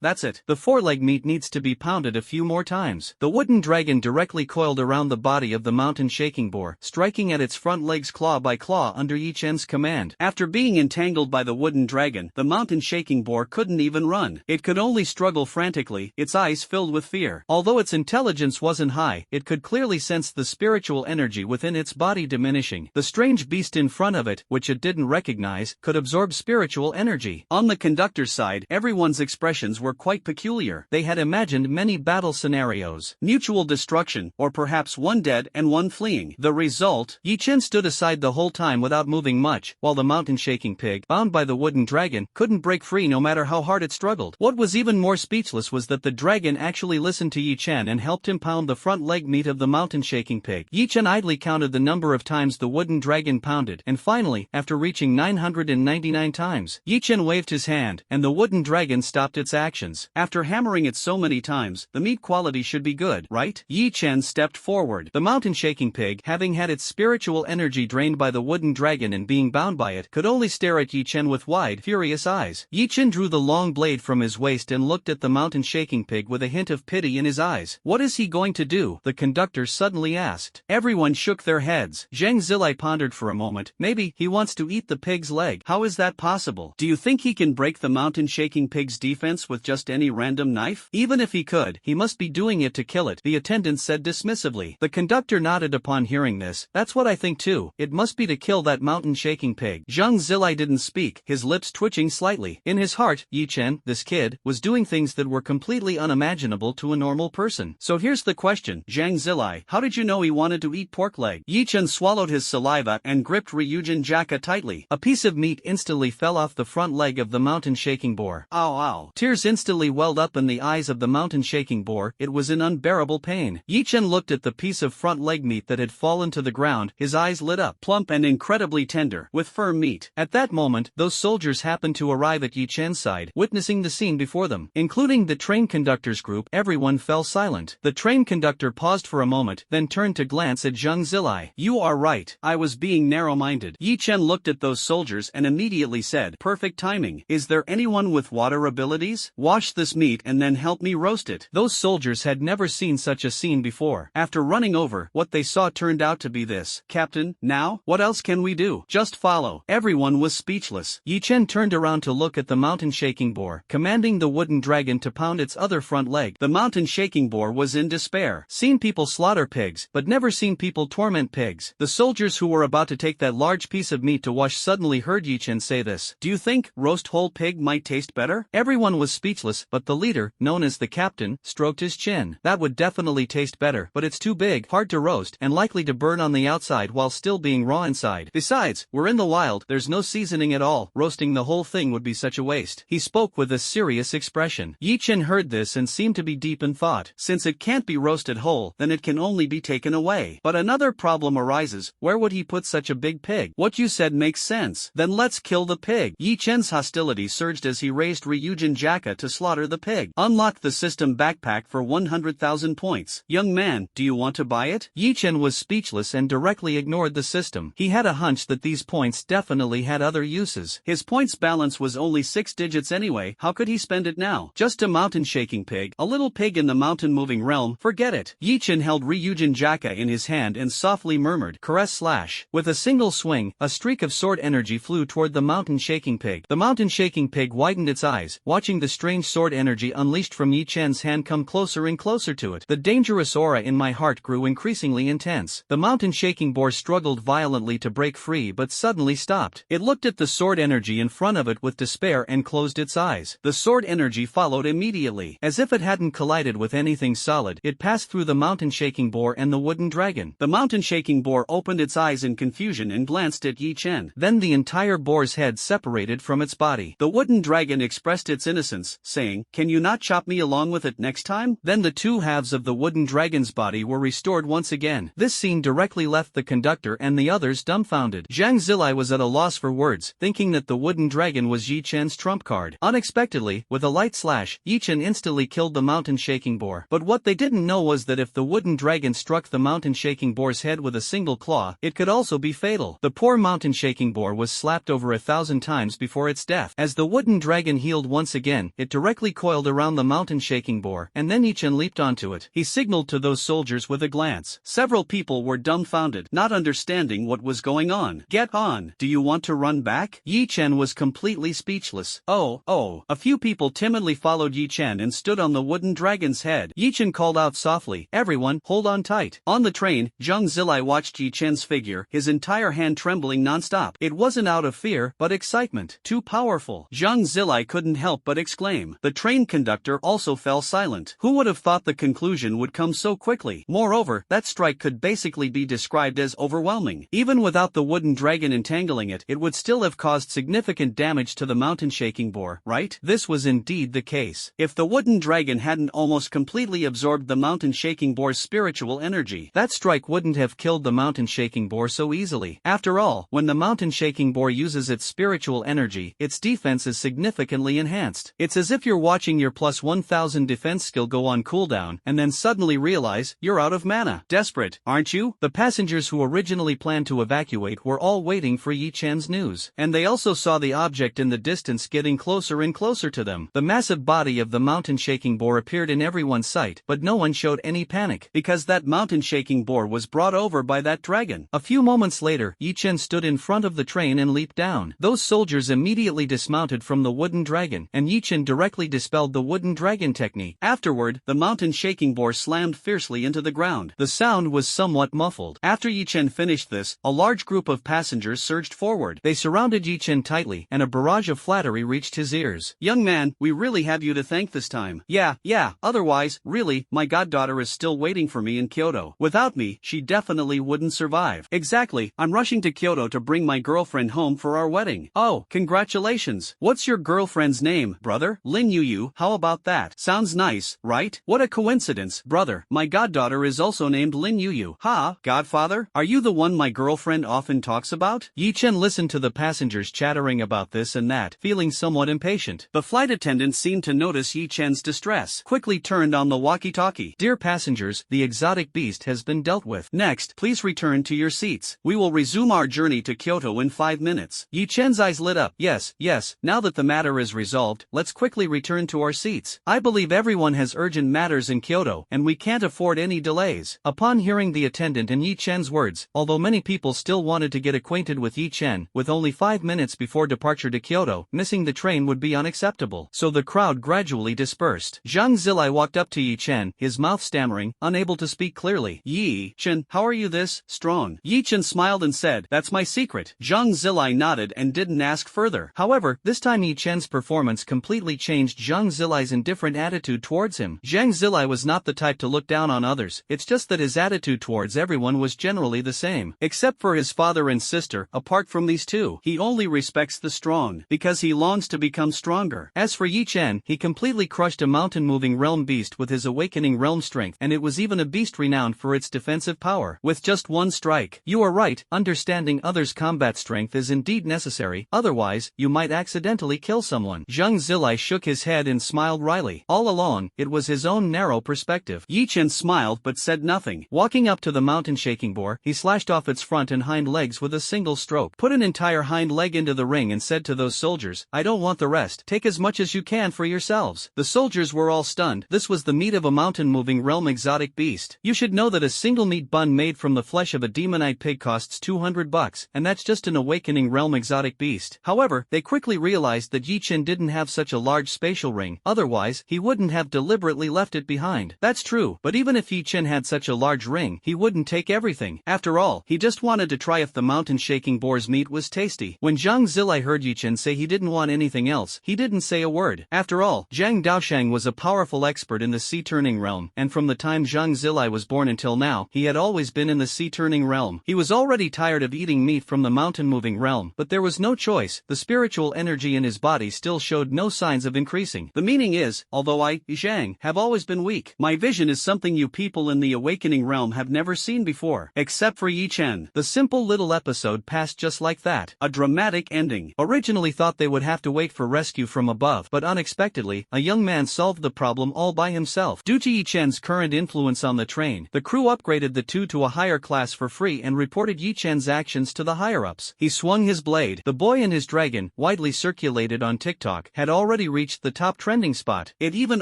that's it. The foreleg meat needs to be pounded a few more times. The wooden dragon directly coiled around the body of the mountain-shaking boar, striking at its front legs claw by claw under Yi Chen's command. After being entangled by the wooden dragon, the mountain-shaking boar couldn't even run. It could only struggle frantically, its eyes filled with fear. Although its intelligence wasn't high, it could clearly sense the spiritual energy within its body diminishing. The strange beast in front of it, which it didn't recognize, could absorb spiritual energy. On the conductor's side, everyone's expressions were quite peculiar. They had imagined many battle scenarios. Mutual destruction, or perhaps one dead and one fleeing. The result? Yi Chen stood aside the whole time without moving much, while the mountain-shaking pig, bound by the wooden dragon, couldn't break free no matter how hard it struggled. What was even more speechless was that the dragon actually listened to Yi Chen and helped him pound the front leg meat of the mountain-shaking pig. Yi Chen idly counted the number of times the wooden dragon pounded, and finally, after reaching 999 times, Yi Chen waved his hand, and the wooden dragon stopped its actions. After hammering it so many times, the meat quality should be good, right? Yi Chen stepped forward. The mountain-shaking pig, having had its spiritual energy drained by the wooden dragon and being bound by it, could only stare at Yi Chen with wide, furious eyes. Yi Chen drew the long blade from his waist and looked at the mountain shaking pig with a hint of pity in his eyes. What is he going to do? The conductor suddenly asked. Everyone shook their heads. Zhang Zilai pondered for a moment. Maybe he wants to eat the pig's leg. How is that possible? Do you think he can break the mountain shaking pig's defense with just any random knife? Even if he could, he must be doing it to kill it, the attendant said dismissively. The conductor nodded upon hearing this. That's what I think too. It must be to kill that mountain shaking pig. Zhang Zilai didn't speak, his lips twitching slightly. In his heart, Yi Chen, this kid, was doing things that were completely unimaginable to a normal person. So here's the question, Zhang Zilai, how did you know he wanted to eat pork leg? Yi Chen swallowed his saliva and gripped Ryujin Jaka tightly. A piece of meat instantly fell off the front leg of the mountain shaking boar. Ow ow. Tears instantly welled up in the eyes of the mountain shaking boar. It was in unbearable pain. Yi Chen looked at the piece of front leg meat that had fallen to the ground, his eyes lit up, plump and incredibly tender, with firm meat. At that moment, those soldiers happened to arrive at Yi Chen's side, witnessing the scene before them. Including the train conductor's group, everyone fell silent. The train conductor paused for a moment, then turned to glance at Zhang Zilai. You are right, I was being narrow-minded. Yi Chen looked at those soldiers and immediately said, perfect timing. Is there anyone with water abilities? Wash this meat and then help me roast it. Those soldiers had never seen such a scene before. After running over, what they saw turned out to be this. Captain, now, what else can we do? Just follow. Everyone was speechless. Yi Chen turned around to look at the mountain shaking boar, commanding the wooden dragon to pound its other front leg. The mountain shaking boar was in despair. Seen people slaughter pigs, but never seen people torment pigs. The soldiers who were about to take that large piece of meat to wash suddenly heard Yi Chen say this. Do you think roast whole pig might taste better? Everyone was speechless, but the leader, known as the captain, stroked his chin. That would definitely taste better, but it's too big, hard to roast, and likely to burn on the outside while still being raw inside. Besides, we're in the wild, there's no seasoning at all. Roasting the whole thing would be such a waste. He spoke with a serious expression. Yi Chen heard this and seemed to be deep in thought. Since it can't be roasted whole, then it can only be taken away. But another problem arises. Where would he put such a big pig? What you said makes sense. Then let's kill the pig. Yi Chen's hostility surged as he raised Ryujin Jaka to slaughter the pig. Unlock the system backpack for 100,000 points. Young man, do you want to buy it? Yi Chen was speechless and directly ignored the system. He had a hunch that these points definitely had other uses. His points balance was only 6 digits anyway. How could he spend it now? Just a mountain shaking pig, a little pig in the mountain moving realm, forget it. Yi Chen held Ryujin Jaka in his hand and softly murmured, caress slash. With a single swing, a streak of sword energy flew toward the mountain shaking pig. The mountain shaking pig widened its eyes, watching the strange sword energy unleashed from Yi Chen's hand come closer and closer to it. The dangerous aura in my heart grew increasingly intense. The mountain shaking boar struggled violently to break free but suddenly stopped. It looked at the sword energy in front of it with despair and closed its eyes. The sword energy followed immediately. As if it hadn't collided with anything solid, it passed through the mountain shaking boar and the wooden dragon. The mountain shaking boar opened its eyes in confusion and glanced at Yi Chen. Then the entire boar's head separated from its body. The wooden dragon expressed its innocence, saying, can you not chop me along with it next time? Then the two halves of the wooden dragon's body were restored once again. This scene directly left the conductor and the others dumbfounded. Zhang Zilai was at a loss for words, thinking that the wooden dragon was Yi Chen's trump card. Unexpectedly, with a light slash, Yi Chen instantly killed the mountain shaking boar. But what they didn't know was that if the wooden dragon struck the mountain shaking boar's head with a single claw, it could also be fatal. The poor mountain shaking boar was slapped over 1,000 times before its death. As the wooden dragon healed once again, it directly coiled around the mountain shaking boar, and then Yi Chen leaped onto it. He signaled to those soldiers with a glance. Several people were dumbfounded, not understanding what was going on. Get on. Do you want to run back? Yi Chen was completely speechless. Oh. A few people timidly followed Yi Chen and stood on the wooden dragon's head. Yi Chen called out softly, everyone, hold on tight. On the train, Zhang Zilai watched Yi Chen's figure, his entire hand trembling non-stop. It wasn't out of fear, but excitement. Too powerful. Zhang Zilai couldn't help but exclaim. The train conductor also fell silent. Who would have thought the conclusion would come so quickly? Moreover, that strike could basically be described as overwhelming. Even without the wooden dragon entangling it, it would still have caused significant damage to the mountain shaking boar, right? This was indeed the case. If the wooden dragon hadn't almost completely absorbed the mountain shaking boar's spiritual energy, that strike wouldn't have killed the mountain shaking boar so easily. After all, when the mountain shaking boar uses its spiritual energy, its defense is significantly enhanced. It's as if you're watching your plus 1000 defense skill go on cooldown, and then suddenly realize you're out of mana. Desperate, aren't you? The passengers who originally planned to evacuate were all waiting for Yi Chen's news. And they also saw the object in the distance getting closer and closer to them. The massive body of the mountain-shaking boar appeared in everyone's sight, but no one showed any panic, because that mountain-shaking boar was brought over by that dragon. A few moments later, Yi Chen stood in front of the train and leaped down. Those soldiers immediately dismounted from the wooden dragon, and Yi Chen directly dispelled the wooden dragon technique. Afterward, the mountain-shaking boar slammed fiercely into the ground. The sound was somewhat muffled. After Yi Chen finished this, a large group of passengers surged forward. They surrounded Yi Chen tightly, and a barrage of flattery reached his ears. "Young man, we really have you to thank this time. Yeah, otherwise, really, my goddaughter is still waiting for me in Kyoto. Without me, she definitely wouldn't survive." "Exactly, I'm rushing to Kyoto to bring my girlfriend home for our wedding." "Oh, congratulations. What's your girlfriend's name, brother?" "Lin Yu. How about that? Sounds nice, right?" "What a coincidence, brother. My goddaughter is also named Lin Yu." "Ha, godfather? Are you the one my girlfriend often talks about?" Yi Chen listened to the passengers chattering about this and that, feeling somewhat impatient. The flight attendant seemed to notice Yi Chen's distress, quickly turned on the walkie-talkie. "Dear passengers, the exotic beast has been dealt with. Next, please return to your seats. We will resume our journey to Kyoto in 5 minutes." Yi Chen's eyes lit up. Yes, now that the matter is resolved, let's quickly return to our seats. I believe everyone has urgent matters in Kyoto, and we can't afford any delays. Upon hearing the attendant and Yi Chen's words, although many people still wanted to get acquainted with Yi Chen, with only 5 minutes before departure to Kyoto, missing the train would be unacceptable. So the crowd gradually dispersed. Zhang Zilai walked up to Yi Chen, his mouth stammering, unable to speak clearly. "Yi Chen, how are you this strong?" Yi Chen smiled and said, "That's my secret." Zhang Zilai nodded and didn't ask further. However, this time Yi Chen's performance completely changed Zhang Zilai's indifferent attitude towards him. Zhang Zilai was not the type to look down on others, it's just that his attitude towards everyone was generally the same. Except for his father and sister, apart from these two, he only respects the strong, because he longs to become stronger. As for Yi Chen, he completely crushed a mountain-moving realm beast with his awakening realm strength, and it was even a beast renowned for its defensive power. With just one strike. You are right, understanding others' combat strength is indeed necessary, otherwise, you might accidentally kill someone. Zhang Zilai shook his head and smiled wryly. All along, it was his own narrow perspective. Yi Chen smiled but said nothing. Walking up to the mountain-shaking boar, he slashed off its front and hind legs with a single stroke, put an entire hind leg into the ring and said to those soldiers, "I don't want the rest, take as much as you can for yourselves." The soldiers were all stunned. This was the meat of a mountain-moving realm exotic beast. You should know that a single meat bun made from the flesh of a demonite pig costs $200, and that's just an awakening realm exotic beast. However, they quickly realized that Yi Chen didn't have such a large spatial ring, otherwise, he wouldn't have deliberately left it behind. That's true, but even if Yi Chen had such a large ring, he wouldn't take everything. After all, he just wanted to try if the mountain-shaking boar's meat was tasty. When Zhang Zilai heard Yi Chen say he didn't want anything else, he didn't say a word. After all, Zhang Daoshang was a powerful expert in the sea-turning realm, and from the time Zhang Zilai was born until now, he had always been in the sea-turning realm. He was already tired of eating meat from the mountain-moving realm, but there was no choice. The spiritual energy in his body still showed no signs of increasing. The meaning is, although I, Zhang, have always been weak, my vision is something you people in the awakening realm have never seen before. Except for Yi Chen. The simple little episode passed just like that. A dramatic ending. Originally thought they would have to wait for rescue from above, but unexpectedly, a young man solved the problem all by himself. Due to Yi Chen's current influence on the train, the crew upgraded the two to a higher class for free and reported Yi Chen's actions to the higher-ups. He swung his blade. The Boy and His Dragon, widely circulated on TikTok, had already reached the top trending spot. It even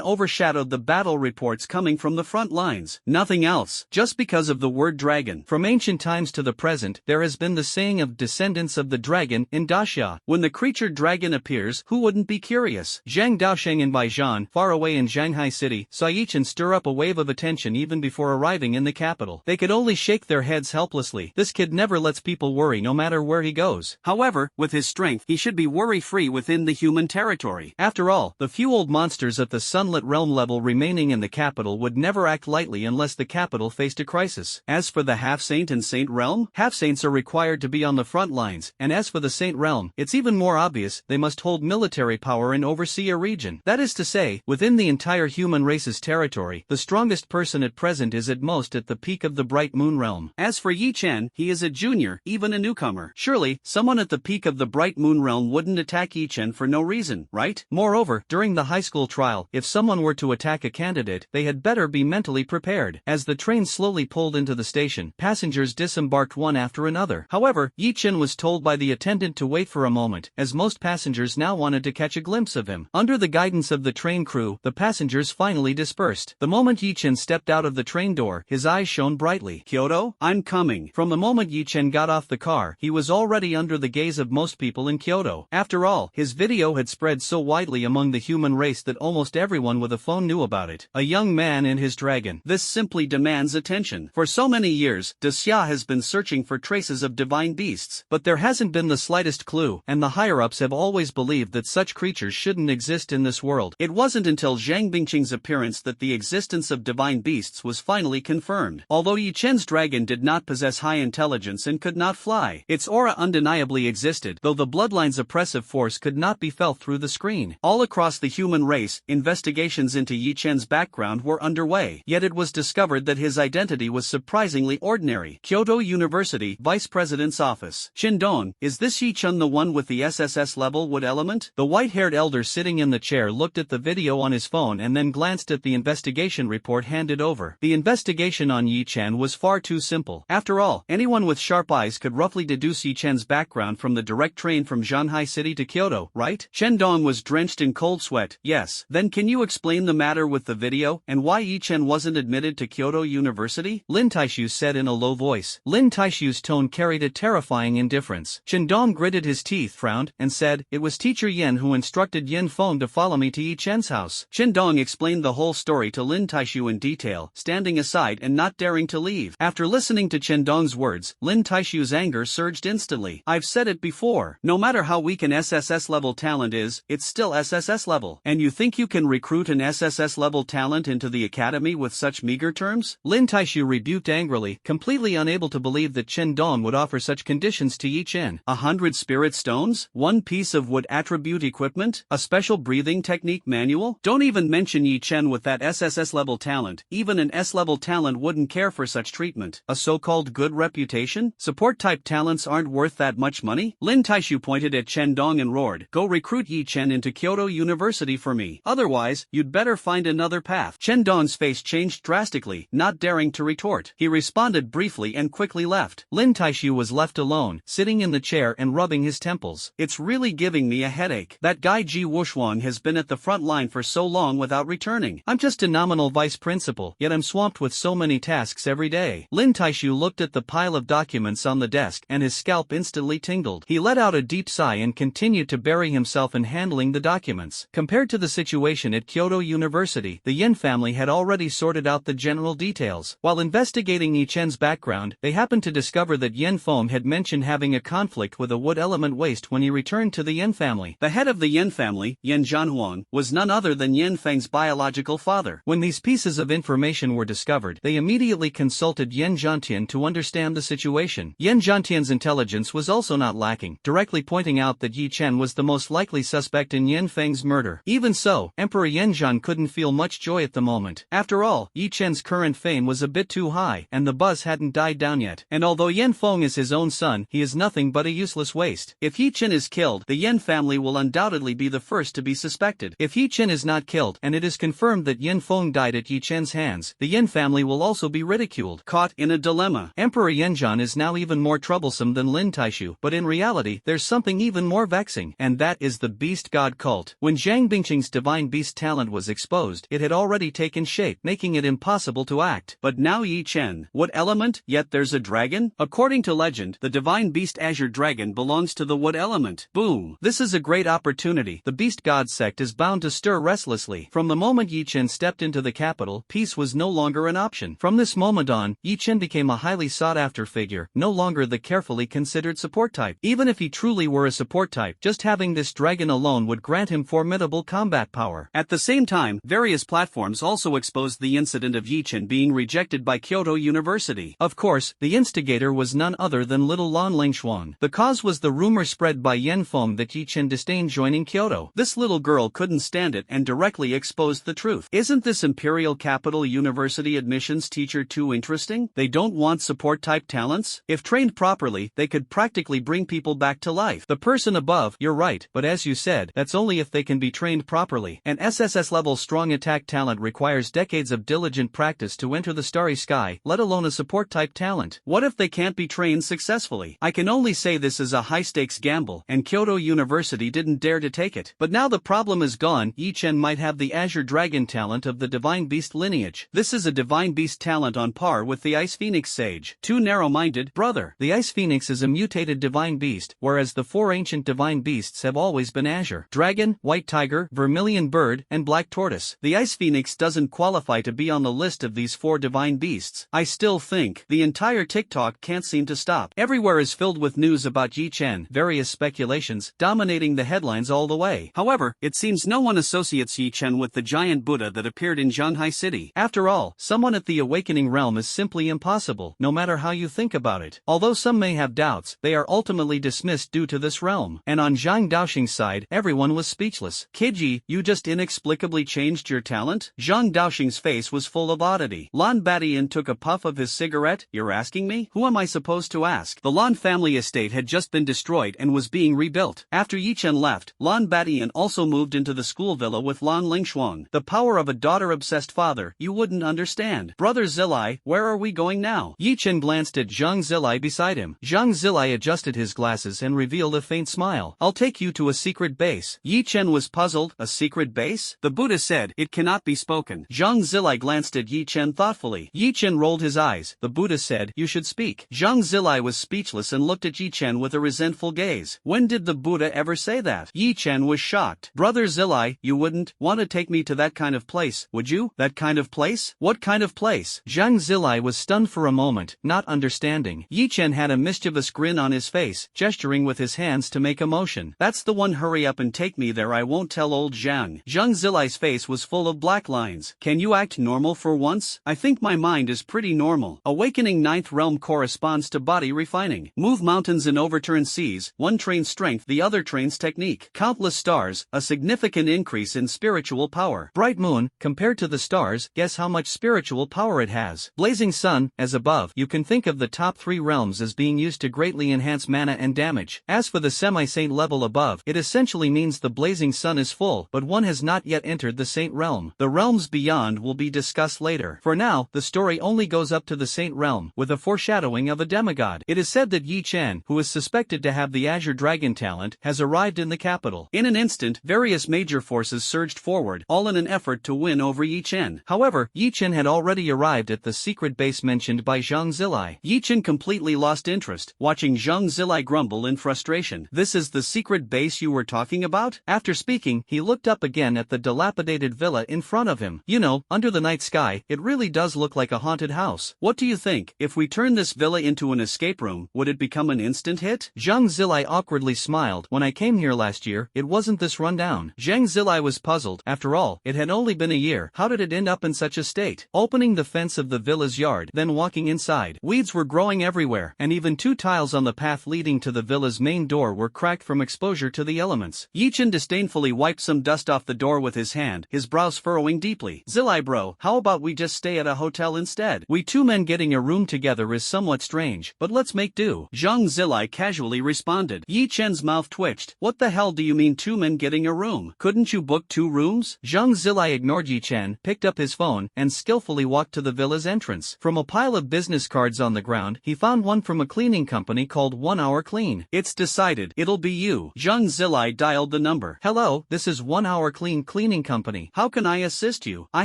overshadowed the battle reports coming from the front lines. Nothing else. Just because of the word dragon. From ancient times to the present, there has been the saying of descendants of the dragon in Daxia. When the creature dragon appears, who wouldn't be curious? Zhang Daosheng and Baijian, far away in Shanghai City, saw Yi Chen stir up a wave of attention even before arriving in the capital. They could only shake their heads helplessly. This kid never lets people worry no matter where he goes. However, with his strength, he should be worry-free within the human territory. After all, the few old monsters at the sunlit realm level remaining in the capital would never act lightly unless the capital faced a crisis. As for the half-saint and saint realm, half-saints are required to be on the front lines, and as for the saint realm, it's even more obvious, they must hold military power and oversee a region. That is to say, within the entire human race's territory, the strongest person at present is at most at the peak of the bright moon realm. As for Yi Chen, he is a junior, even a newcomer. Surely, someone at the peak of the bright moon realm wouldn't attack Yi Chen for no reason, right? Moreover, during the high school trial, if someone were to attack a candidate, they had better be mentally prepared. As the train slowly pulled into the station, passengers disembarked one after another. However, Yi Chen was told by the attendant to wait for a moment moment, as most passengers now wanted to catch a glimpse of him. Under the guidance of the train crew, the passengers finally dispersed. The moment Yi Chen stepped out of the train door, his eyes shone brightly. Kyoto, I'm coming. From the moment Yi Chen got off the car, he was already under the gaze of most people in Kyoto. After all, his video had spread so widely among the human race that almost everyone with a phone knew about it. A young man and his dragon. This simply demands attention. For so many years, Xia has been searching for traces of divine beasts, but there hasn't been the slightest clue, and the higher-ups have always believed that such creatures shouldn't exist in this world. It wasn't until Zhang Bingqing's appearance that the existence of divine beasts was finally confirmed. Although Yi Chen's dragon did not possess high intelligence and could not fly, its aura undeniably existed, though the bloodline's oppressive force could not be felt through the screen. All across the human race, investigations into Yi Chen's background were underway, yet it was discovered that his identity was surprisingly ordinary. Kyoto University Vice President's Office. Qindong, is this Yi Chen the one with the SSS level wood element? The white-haired elder sitting in the chair looked at the video on his phone and then glanced at the investigation report handed over. The investigation on Yi Chen was far too simple. After all, anyone with sharp eyes could roughly deduce Yi Chen's background from the direct train from Zhanghai City to Kyoto, right? Qindong was drenched in cold sweat. Yes. Then can you explain the matter with the video, and why Yi Chen wasn't admitted to Kyoto University? Lin Taishu said in a low voice. Lin Taishu's tone carried a terrifying indifference. Qindong gritted his teeth, frowned, and said, "It was teacher Yen who instructed Yin Feng to follow me to Yi Chen's house." Qindong explained the whole story to Lin Taishu in detail, standing aside and not daring to leave. After listening to Qindong's words, Lin Taishu's anger surged instantly. "I've said it before. No matter how weak an SSS level talent is, it's still SSS level. And you think you can recruit an SSS level talent into the academy with such meager terms?" Lin Taishu rebuked angrily, completely unable to believe that Qindong would offer such conditions to Yi Chen. 100 spirit stones? 1 piece of wood attribute equipment? A special breathing technique manual? Don't even mention Yi Chen with that SSS level talent. Even an S level talent wouldn't care for such treatment. A so-called good reputation? Support type talents aren't worth that much money? Lin Taishu pointed at Qindong and roared, "Go recruit Yi Chen into Kyoto University for me. Otherwise, you'd better find another path." Qindong's face changed drastically, not daring to retort. He responded briefly and quickly left. Lin Taishu was left alone, sitting in the chair and rubbing his temples. "It's really giving me a headache. That guy Ji Wushuang has been at the front line for so long without returning. I'm just a nominal vice principal, yet I'm swamped with so many tasks every day." Lin Taishu looked at the pile of documents on the desk and his scalp instantly tingled. He let out a deep sigh and continued to bury himself in handling the documents. Compared to the situation at Kyoto University, the Yin family had already sorted out the general details. While investigating Yi Chen's background, they happened to discover that Yin Feng had mentioned having a conflict with a wood element waste when he returned to the Yin family. The head of the Yin family, Yin Zhanhuang, was none other than Yin Feng's biological father. When these pieces of information were discovered, they immediately consulted Yin Zhantian to understand the situation. Yin Zhantian's intelligence was also not lacking, directly pointing out that Yi Chen was the most likely suspect in Yin Feng's murder. Even so, Emperor Yin Zhan couldn't feel much joy at the moment. After all, Yi Chen's current fame was a bit too high, and the buzz hadn't died down yet. And although Yin Feng is his own son, he is nothing but a useless waste. If Yi Chen is killed, the Yin family will undoubtedly be the first to be suspected. If Yi Chen is not killed, and it is confirmed that Yin Feng died at Yi Chen's hands, the Yin family will also be ridiculed. Caught in a dilemma. Emperor Yin Zhan is now even more troublesome than Lin Taishu, but in reality, there's something even more vexing, and that is the beast god cult. When Zhang Bingqing's divine beast talent was exposed, it had already taken shape, making it impossible to act. But now Yi Chen, what element? Yet there's a dragon? According to legend, the divine beast Azure Dragon belongs to the wood element. Boom! This is a great opportunity. The beast god sect is bound to stir restlessly. From the moment Yi Chen stepped into the capital, peace was no longer an option. From this moment on, Yi Chen became a highly sought-after figure, no longer the carefully considered support type. Even if he truly were a support type, just having this dragon alone would grant him formidable combat power. At the same time, various platforms also exposed the incident of Yi Chen being rejected by Kyoto University. Of course, the instigator was none other than little Lan Lingshuan. The cause was the rumor spread by Yin Feng that Yi Chen disdained joining Kyoto. This little girl couldn't stand it and directly exposed the truth. Isn't this Imperial Capital University admissions teacher too interesting? They don't want support-type talents? If trained properly, they could practically bring people back to life. The person above, you're right, but as you said, that's only if they can be trained properly. An SSS-level strong attack talent requires decades of diligent practice to enter the starry sky, let alone a support-type talent. What if they can't be trained successfully? I can only say this is a high-stakes gamble gamble, and Kyoto University didn't dare to take it. But now the problem is gone. Yi Chen might have the Azure Dragon talent of the Divine Beast lineage. This is a Divine Beast talent on par with the Ice Phoenix Sage. Too narrow-minded, brother. The Ice Phoenix is a mutated Divine Beast, whereas the 4 ancient Divine Beasts have always been Azure Dragon, White Tiger, Vermilion Bird, and Black Tortoise. The Ice Phoenix doesn't qualify to be on the list of these 4 Divine Beasts. I still think the entire TikTok can't seem to stop. Everywhere is filled with news about Yi Chen, various speculations, dominating the headlines all the way. However, it seems no one associates Yi Chen with the giant Buddha that appeared in Zhanghai City. After all, someone at the awakening realm is simply impossible, no matter how you think about it. Although some may have doubts, they are ultimately dismissed due to this realm. And on Zhang Daoxing's side, everyone was speechless. Kid Yi, you just inexplicably changed your talent? Zhang Daoxing's face was full of oddity. Lan Batian took a puff of his cigarette. You're asking me? Who am I supposed to ask? The Lan family estate had just been destroyed and was being rebuilt. After Yi Chen left, Lan Batian also moved into the school villa with Lan Lingshuang. The power of a daughter-obsessed father, you wouldn't understand. Brother Zilai, where are we going now? Yi Chen glanced at Zhang Zilai beside him. Zhang Zilai adjusted his glasses and revealed a faint smile. I'll take you to a secret base. Yi Chen was puzzled. A secret base? The Buddha said, it cannot be spoken. Zhang Zilai glanced at Yi Chen thoughtfully. Yi Chen rolled his eyes. The Buddha said, you should speak. Zhang Zilai was speechless and looked at Yi Chen with a resentful gaze. When did the Buddha ever say that? Yi Chen was shocked. Brother Zilai, you wouldn't want to take me to that kind of place, would you? That kind of place? What kind of place? Zhang Zilai was stunned for a moment, not understanding. Yi Chen had a mischievous grin on his face, gesturing with his hands to make a motion. That's the one, hurry up and take me there, I won't tell old Zhang. Zhang Zilai's face was full of black lines. Can you act normal for once? I think my mind is pretty normal. Awakening 9th realm corresponds to body refining. Move mountains and overturn seas, one trains strength, the other trains technique. Countless stars, a significant increase in spiritual power. Bright moon, compared to the stars, guess how much spiritual power it has. Blazing sun, as above, you can think of the top 3 realms as being used to greatly enhance mana and damage. As for the semi-saint level above, it essentially means the blazing sun is full, but one has not yet entered the saint realm. The realms beyond will be discussed later. For now, the story only goes up to the saint realm, with a foreshadowing of a demigod. It is said that Yi Chen, who is suspected to have the Azure Dragon talent, has arrived in the capital. In an instant, various major forces surged forward, all in an effort to win over Yi Chen. However, Yi Chen had already arrived at the secret base mentioned by Zhang Zilai. Yi Chen completely lost interest, watching Zhang Zilai grumble in frustration. This is the secret base you were talking about? After speaking, he looked up again at the dilapidated villa in front of him. You know, under the night sky, it really does look like a haunted house. What do you think? If we turn this villa into an escape room, would it become an instant hit? Zhang Zilai awkwardly smiled. When I came here last year, it wasn't this rundown. Zhang Zilai was puzzled. After all, it had only been a year. How did it end up in such a state? Opening the fence of the villa's yard, then walking inside. Weeds were growing everywhere, and even 2 tiles on the path leading to the villa's main door were cracked from exposure to the elements. Yi Chen disdainfully wiped some dust off the door with his hand, his brows furrowing deeply. Zilai bro, how about we just stay at a hotel instead? We 2 men getting a room together is somewhat strange, but let's make do. Zhang Zilai casually responded. Yi Chen's mouth twitched. What the hell do you mean 2 men getting a room? Couldn't you book 2 rooms? Zhang Zilai ignored Yi Chen, picked up his phone, and skillfully walked to the villa's entrance. From a pile of business cards on the ground, he found one from a cleaning company called 1 Hour Clean. It's decided, it'll be you. Zhang Zilai dialed the number. Hello, this is 1 Hour Clean Cleaning Company. How can I assist you? I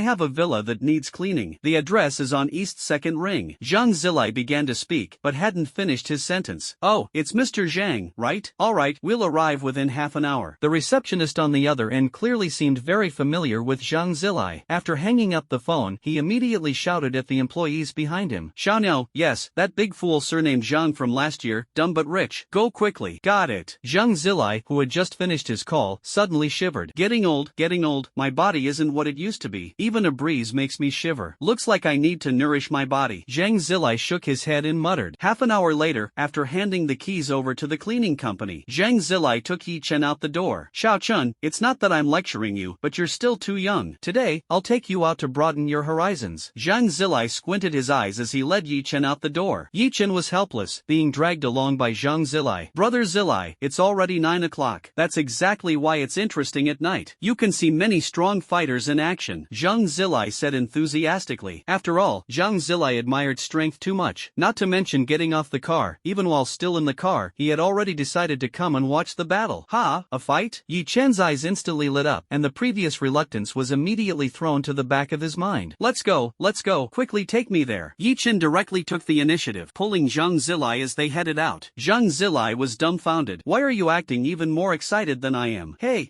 have a villa that needs cleaning. The address is on East 2nd Ring. Zhang Zilai began to speak, but hadn't finished his sentence. Oh, it's Mr. Zhang, right? Alright, we'll arrive within half an hour. The receptionist on the other end clearly seemed very familiar with Zhang Zilai. After hanging up the phone, he immediately shouted at the employees behind him. Xiaoniao, yes, that big fool surnamed Zhang from last year, dumb but rich. Go quickly. Got it. Zhang Zilai, who had just finished his call, suddenly shivered. Getting old, my body isn't what it used to be. Even a breeze makes me shiver. Looks like I need to nourish my body. Zhang Zilai shook his head and muttered. Half an hour later, after handing the keys over to the cleaning company, Zhang Zilai took Yi Chen out the door. Xiao Chun, it's not that I'm lecturing you, but you're still too young. Today, I'll take you out to broaden your horizons. Zhang Zilai squinted his eyes as he led Yi Chen out the door. Yi Chen was helpless, being dragged along by Zhang Zilai. Brother Zilai, it's already 9 o'clock. That's exactly why it's interesting at night. You can see many strong fighters in action. Zhang Zilai said enthusiastically. After all, Zhang Zilai admired strength too much. Not to mention getting off the car. Even while still in the car, he had already decided to come and watch the battle. Ha, a fight? Yi Chen's eyes instantly lit up, and the previous reluctance was immediately thrown to the back of his mind. Let's go, quickly take me there. Yi Chen directly took the initiative, pulling Zhang Zilai as they headed out. Zhang Zilai was dumbfounded. Why are you acting even more excited than I am? Hey,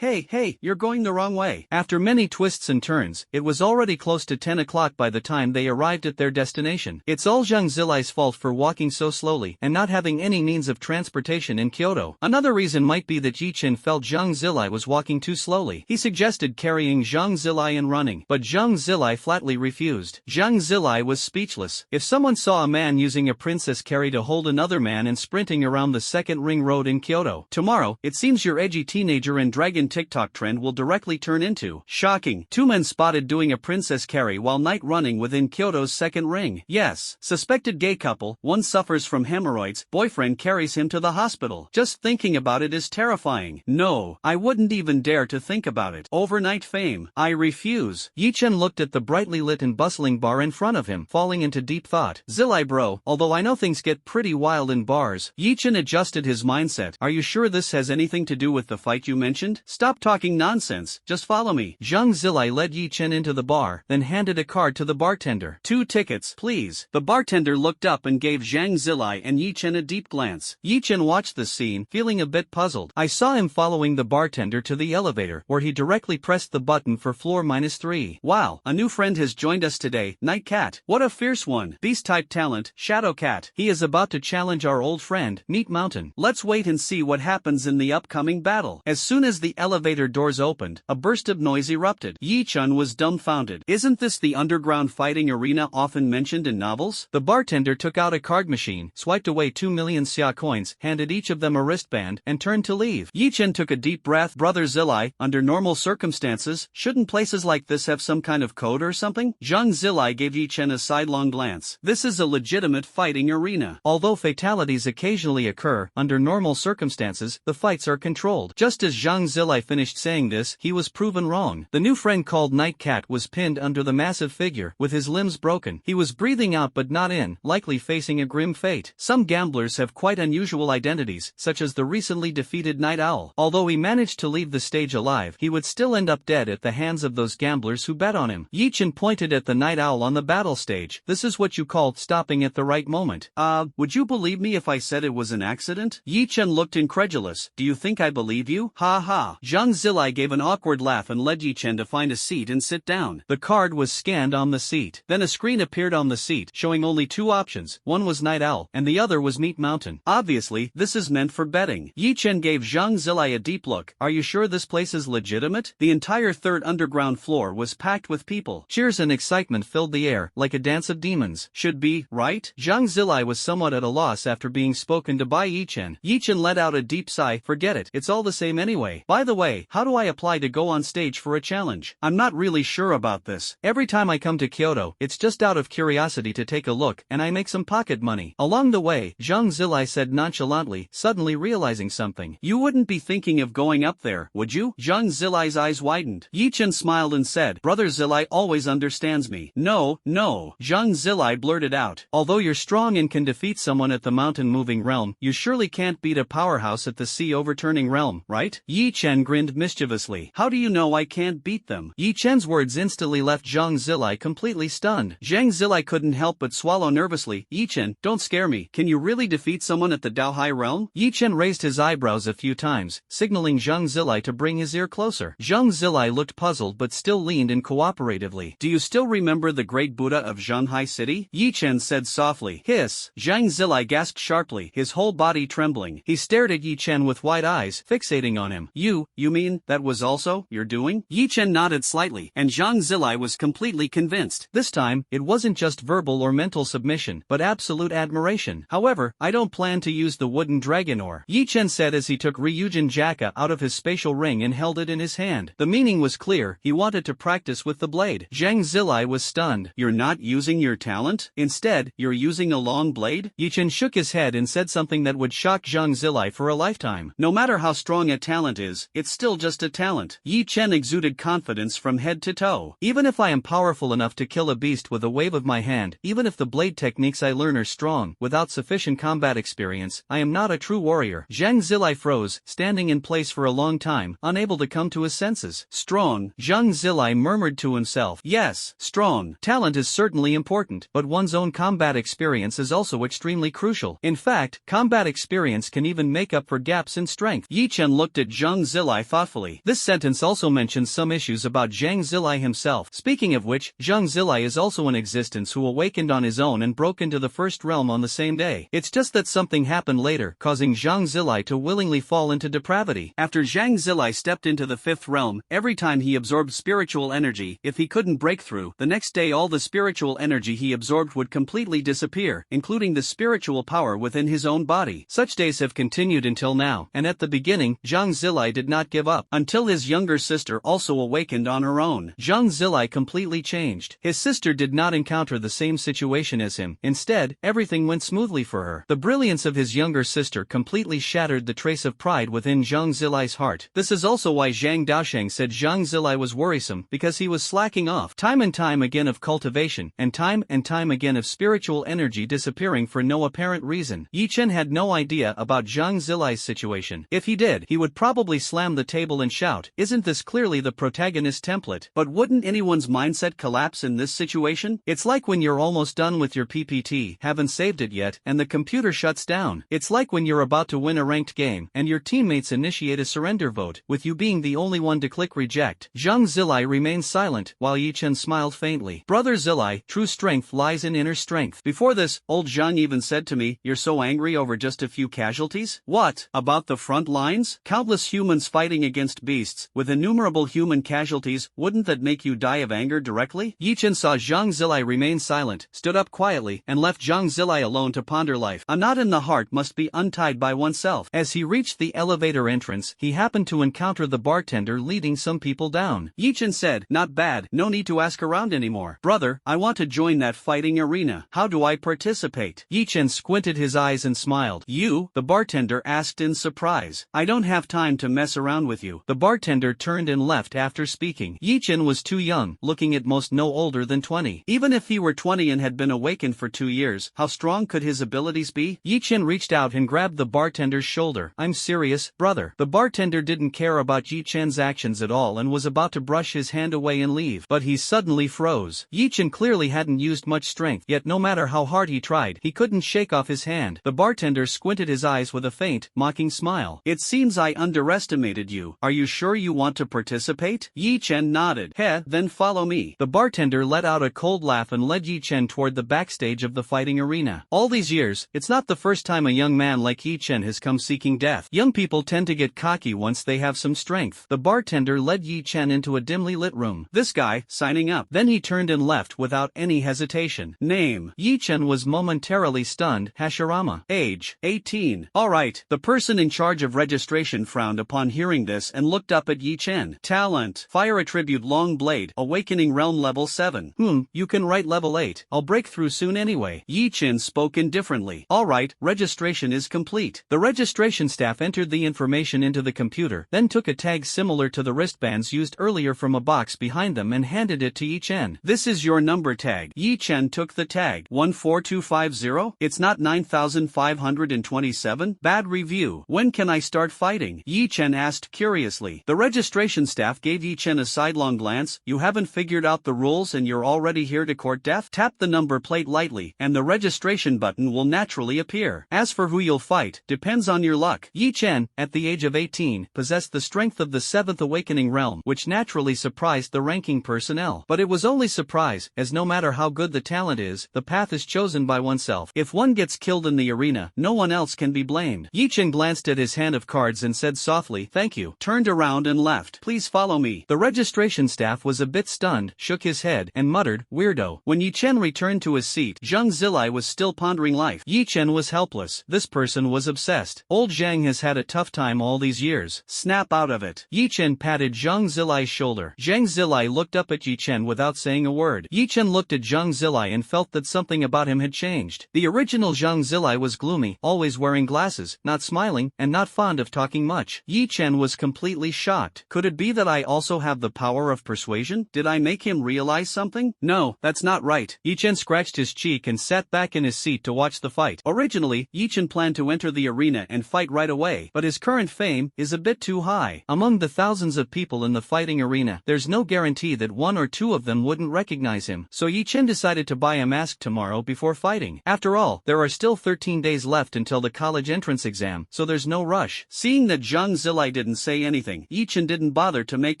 you're going the wrong way. After many twists and turns, it was already close to 10 o'clock by the time they arrived at their destination. It's all Zhang Zilai's fault for walking so slowly and not having any means of transportation in Kyoto. Another reason might be that Yi Chen felt Zhang Zilai was walking too slowly. He suggested carrying Zhang Zilai and running, but Zhang Zilai flatly refused. Zhang Zilai was speechless. If someone saw a man using a princess carry to hold another man and sprinting around the second ring road in Kyoto tomorrow, it seems your edgy teenager and dragon TikTok trend will directly turn into shocking. Two men spotted doing a princess carry while night running within Kyoto's second ring. Yes, suspected gay couple, one suffers from hemorrhoids, boyfriend carries him to the hospital. Just thinking about it is terrifying. No, I wouldn't even dare to think about it. Overnight fame. I refuse. Yi Chen looked at the brightly lit and bustling bar in front of him, falling into deep thought. Zilai bro, although I know things get pretty wild in bars. Yi Chen adjusted his mindset. Are you sure this has anything to do with the fight you mentioned? Stop talking nonsense, just follow me. Zhang Zilai led Yi Chen into the bar, then handed a card to the bartender. 2 tickets, please. The bartender looked up and gave Zhang Zilai and Yi Chen a deep glance. Yi Chen watched the scene, feeling a bit puzzled. I saw him following the bartender to the elevator, where he directly pressed the button for floor -3. Wow, a new friend has joined us today, Night Cat. What a fierce one. Beast-type talent, Shadow Cat. He is about to challenge our old friend, Meat Mountain. Let's wait and see what happens in the upcoming battle. As soon as the elevator doors opened, a burst of noise erupted. Yi Chen was dumbfounded. Isn't this the underground fighting arena often mentioned in novels? The bartender took out a card machine, swiped away 2 million xia coins, handed each of them a wristband, and turned to leave. Yi Chen took a deep breath. Brother Zilai, under normal circumstances, shouldn't places like this have some kind of code or something? Zhang Zilai gave Yi Chen a sidelong glance. This is a legitimate fighting arena. Although fatalities occasionally occur, under normal circumstances, the fights are controlled. Just as Zhang Zilai finished saying this, he was proven wrong. The new friend called Night Cat was pinned under the massive figure, with his limbs broken. He was breathing out but not in, likely facing a grim fate. Some gamblers have quite unusual identities, such as the recently defeated Night Owl. Although he managed to leave the stage alive, he would still end up dead at the hands of those gamblers who bet on him. Yi Chen pointed at the Night Owl on the battle stage. This is what you call stopping at the right moment. Would you believe me if I said it was an accident? Yi Chen looked incredulous. Do you think I believe you? Ha ha. Zhang Zilai gave an awkward laugh and led Yi Chen to find a seat and sit down. The card was scanned on the seat. Then a screen appeared on the seat, showing only 2 options. One was Night Owl, and the other was Meat Mountain. Obviously, this is meant for betting. Yi Chen gave Zhang Zilai a deep look. Are you sure this place is legitimate? The entire third underground floor was packed with people. Cheers and excitement filled the air, like a dance of demons. Should be, right? Zhang Zilai was somewhat at a loss after being spoken to by Yi Chen. Yi Chen let out a deep sigh. Forget it, it's all the same anyway. By the way, how do I apply to go on stage for a challenge? I'm not really sure about this. Every time I come to Kyoto, it's just out of curiosity to take a look, and I make some pocket money. Along the way, Zhang Zilai said nonchalantly, suddenly realizing something. You wouldn't be thinking of going up there, would you? Zhang Zilai's eyes widened. Yi Chen smiled and said, Brother Zilai always understands me. No. Zhang Zilai blurted out. Although you're strong and can defeat someone at the mountain-moving realm, you surely can't beat a powerhouse at the sea-overturning realm, right? Yi Chen grinned mischievously. How do you know I can't beat them? Yi Chen's words instantly left Zhang Zilai completely stunned. Zhang Zilai couldn't help but swallow nervously. Yi Chen, don't scare me. Can you really defeat someone at the Daohai realm? Yi Chen raised his eyebrows a few times, signaling Zhang Zilai to bring his ear closer. Zhang Zilai looked puzzled but still leaned in cooperatively. Do you still remember the great Buddha of Zhanghai City? Yi Chen said softly. Hiss. Zhang Zilai gasped sharply, his whole body trembling. He stared at Yi Chen with wide eyes, fixating on him. You mean, that was also, your doing? Yi Chen nodded slightly, and Zhang Zilai was completely convinced. This time, it wasn't just verbal or mental submission, but absolute admiration. However, I don't plan to use the wooden dragon ore, Yi Chen said as he took Ryujin Jaka out of his spatial ring and held it in his hand. The meaning was clear, he wanted to practice with the blade. Zhang Zilai was stunned. You're not using your talent? Instead, you're using a long blade? Yi Chen shook his head and said something that would shock Zhang Zilai for a lifetime. No matter how strong a talent is, it's still just a talent. Yi Chen exuded confidence from head to toe. Even if I am powerful enough to kill a beast with a wave of my hand, even if the blade techniques I learn are strong, without sufficient combat experience, I am not a true true warrior. Zhang Zilai froze, standing in place for a long time, unable to come to his senses. Strong, Zhang Zilai murmured to himself. Yes, strong. Talent is certainly important, but one's own combat experience is also extremely crucial. In fact, combat experience can even make up for gaps in strength. Yi Chen looked at Zhang Zilai thoughtfully. This sentence also mentions some issues about Zhang Zilai himself. Speaking of which, Zhang Zilai is also in existence who awakened on his own and broke into the first realm on the same day. It's just that something happened later, causing Zhang Zilai to willingly fall into depravity. After Zhang Zilai stepped into the fifth realm, every time he absorbed spiritual energy, if he couldn't break through, the next day all the spiritual energy he absorbed would completely disappear, including the spiritual power within his own body. Such days have continued until now, and at the beginning, Zhang Zilai did not give up, until his younger sister also awakened on her own. Zhang Zilai completely changed. His sister did not encounter the same situation as him. Instead, everything went smoothly for her. The brilliance of his younger sister completely shattered the trace of pride within Zhang Zilai's heart. This is also why Zhang Daosheng said Zhang Zilai was worrisome, because he was slacking off time and time again of cultivation, and time again of spiritual energy disappearing for no apparent reason. Yi Chen had no idea about Zhang Zilai's situation. If he did, he would probably slam the table and shout, "Isn't this clearly the protagonist template?" But wouldn't anyone's mindset collapse in this situation? It's like when you're almost done with your PPT, haven't saved it yet, and the computer shuts down. It's like when you're about to win a ranked game, and your teammates initiate a surrender vote, with you being the only one to click reject. Zhang Zilai remained silent, while Yi Chen smiled faintly. Brother Zilai, true strength lies in inner strength. Before this, old Zhang even said to me, "You're so angry over just a few casualties?" What? About the front lines? Countless humans fighting against beasts, with innumerable human casualties, wouldn't that make you die of anger directly? Yi Chen saw Zhang Zilai remain silent, stood up quietly, and left Zhang Zilai alone to ponder life. A knot in the heart must be untied by oneself. As he reached the elevator entrance, he happened to encounter the bartender leading some people down. Yi Chen said, "Not bad, no need to ask around anymore. Brother, I want to join that fighting arena. How do I participate?" Yi Chen squinted his eyes and smiled. "You?" the bartender asked in surprise. "I don't have time to mess around with you." The bartender turned and left after speaking. Yi Chen was too young, looking at most no older than 20. Even if he were 20 and had been awakened for 2 years, how strong could his abilities be? Yi Chen reached out and grabbed the bartender's shoulder. "I'm serious, brother." The bartender didn't care about Yi Chen's actions at all and was about to brush his hand away and leave, but he suddenly froze. Yi Chen clearly hadn't used much strength, yet no matter how hard he tried, he couldn't shake off his hand. The bartender squinted his eyes with a faint, mocking smile. "It seems I underestimated you. Are you sure you want to participate?" Yi Chen nodded. Then follow me." The bartender let out a cold laugh and led Yi Chen toward the backstage of the fighting arena. All these years, it's not the first time a young man like Yi Chen has come seeking death. Young people tend to get cocky once they have some strength. The bartender led Yi Chen into a dimly lit room. "This guy, signing up." Then he turned and left without any hesitation. Name. Yi Chen was momentarily stunned. Hashirama. Age. 18. Alright. The person in charge of registration frowned upon hearing this and looked up at Yi Chen. Talent. Fire attribute long blade. Awakening realm level 7. You can write level 8. I'll break through soon anyway. Yi Chen spoke indifferently. Alright, registration is complete. The registration staff entered the information into the computer, then took a tag similar to the wristbands used earlier from a box behind them and handed it to Yi Chen. "This is your number tag." Yi Chen took the tag. 14250? It's not 9527? Bad review. "When can I start fighting?" Yi Chen asked curiously. The registration staff gave Yi Chen a sidelong glance. "You haven't figured out the rules and you're already here to court death? Tap the number plate lightly, and the registration button will naturally appear. As for who you'll fight, depends on your luck." Yi Chen, at the age of 18, possessed the strength of the 7th awakening realm, which naturally surprised the ranking personnel. But it was only surprise, as no matter how good the talent is, the path is chosen by oneself. If one gets killed in the arena, no one else can be blamed. Yi Chen glanced at his hand of cards and said softly, "Thank you," turned around and left. "Please follow me." The registration staff was a bit stunned, shook his head, and muttered, "Weirdo." When Yi Chen returned to his seat, Zhang Zilai was still pondering life. Yi Chen was helpless. This person was obsessed. Old Zhang has had a tough time all these years. Snap out of it. Yi Chen patted Zhang Zilai's shoulder. Zhang Zilai looked up at Yi Chen without saying a word. Yi Chen looked at Zhang Zilai and felt that something about him had changed. The original Zhang Zilai was gloomy, always wearing glasses, not smiling, and not fond of talking much. Yi Chen was completely shocked. Could it be that I also have the power of persuasion? Did I make him realize something? No, that's not right. Yi Chen scratched his cheek and sat back in his seat to watch the fight. Originally, Yi Chen planned to enter enter the arena and fight right away, but his current fame is a bit too high. Among the thousands of people in the fighting arena, there's no guarantee that one or two of them wouldn't recognize him, so Yi Chen decided to buy a mask tomorrow before fighting. After all, there are still 13 days left until the college entrance exam, so there's no rush. Seeing that Zhang Zilai didn't say anything, Yi Chen didn't bother to make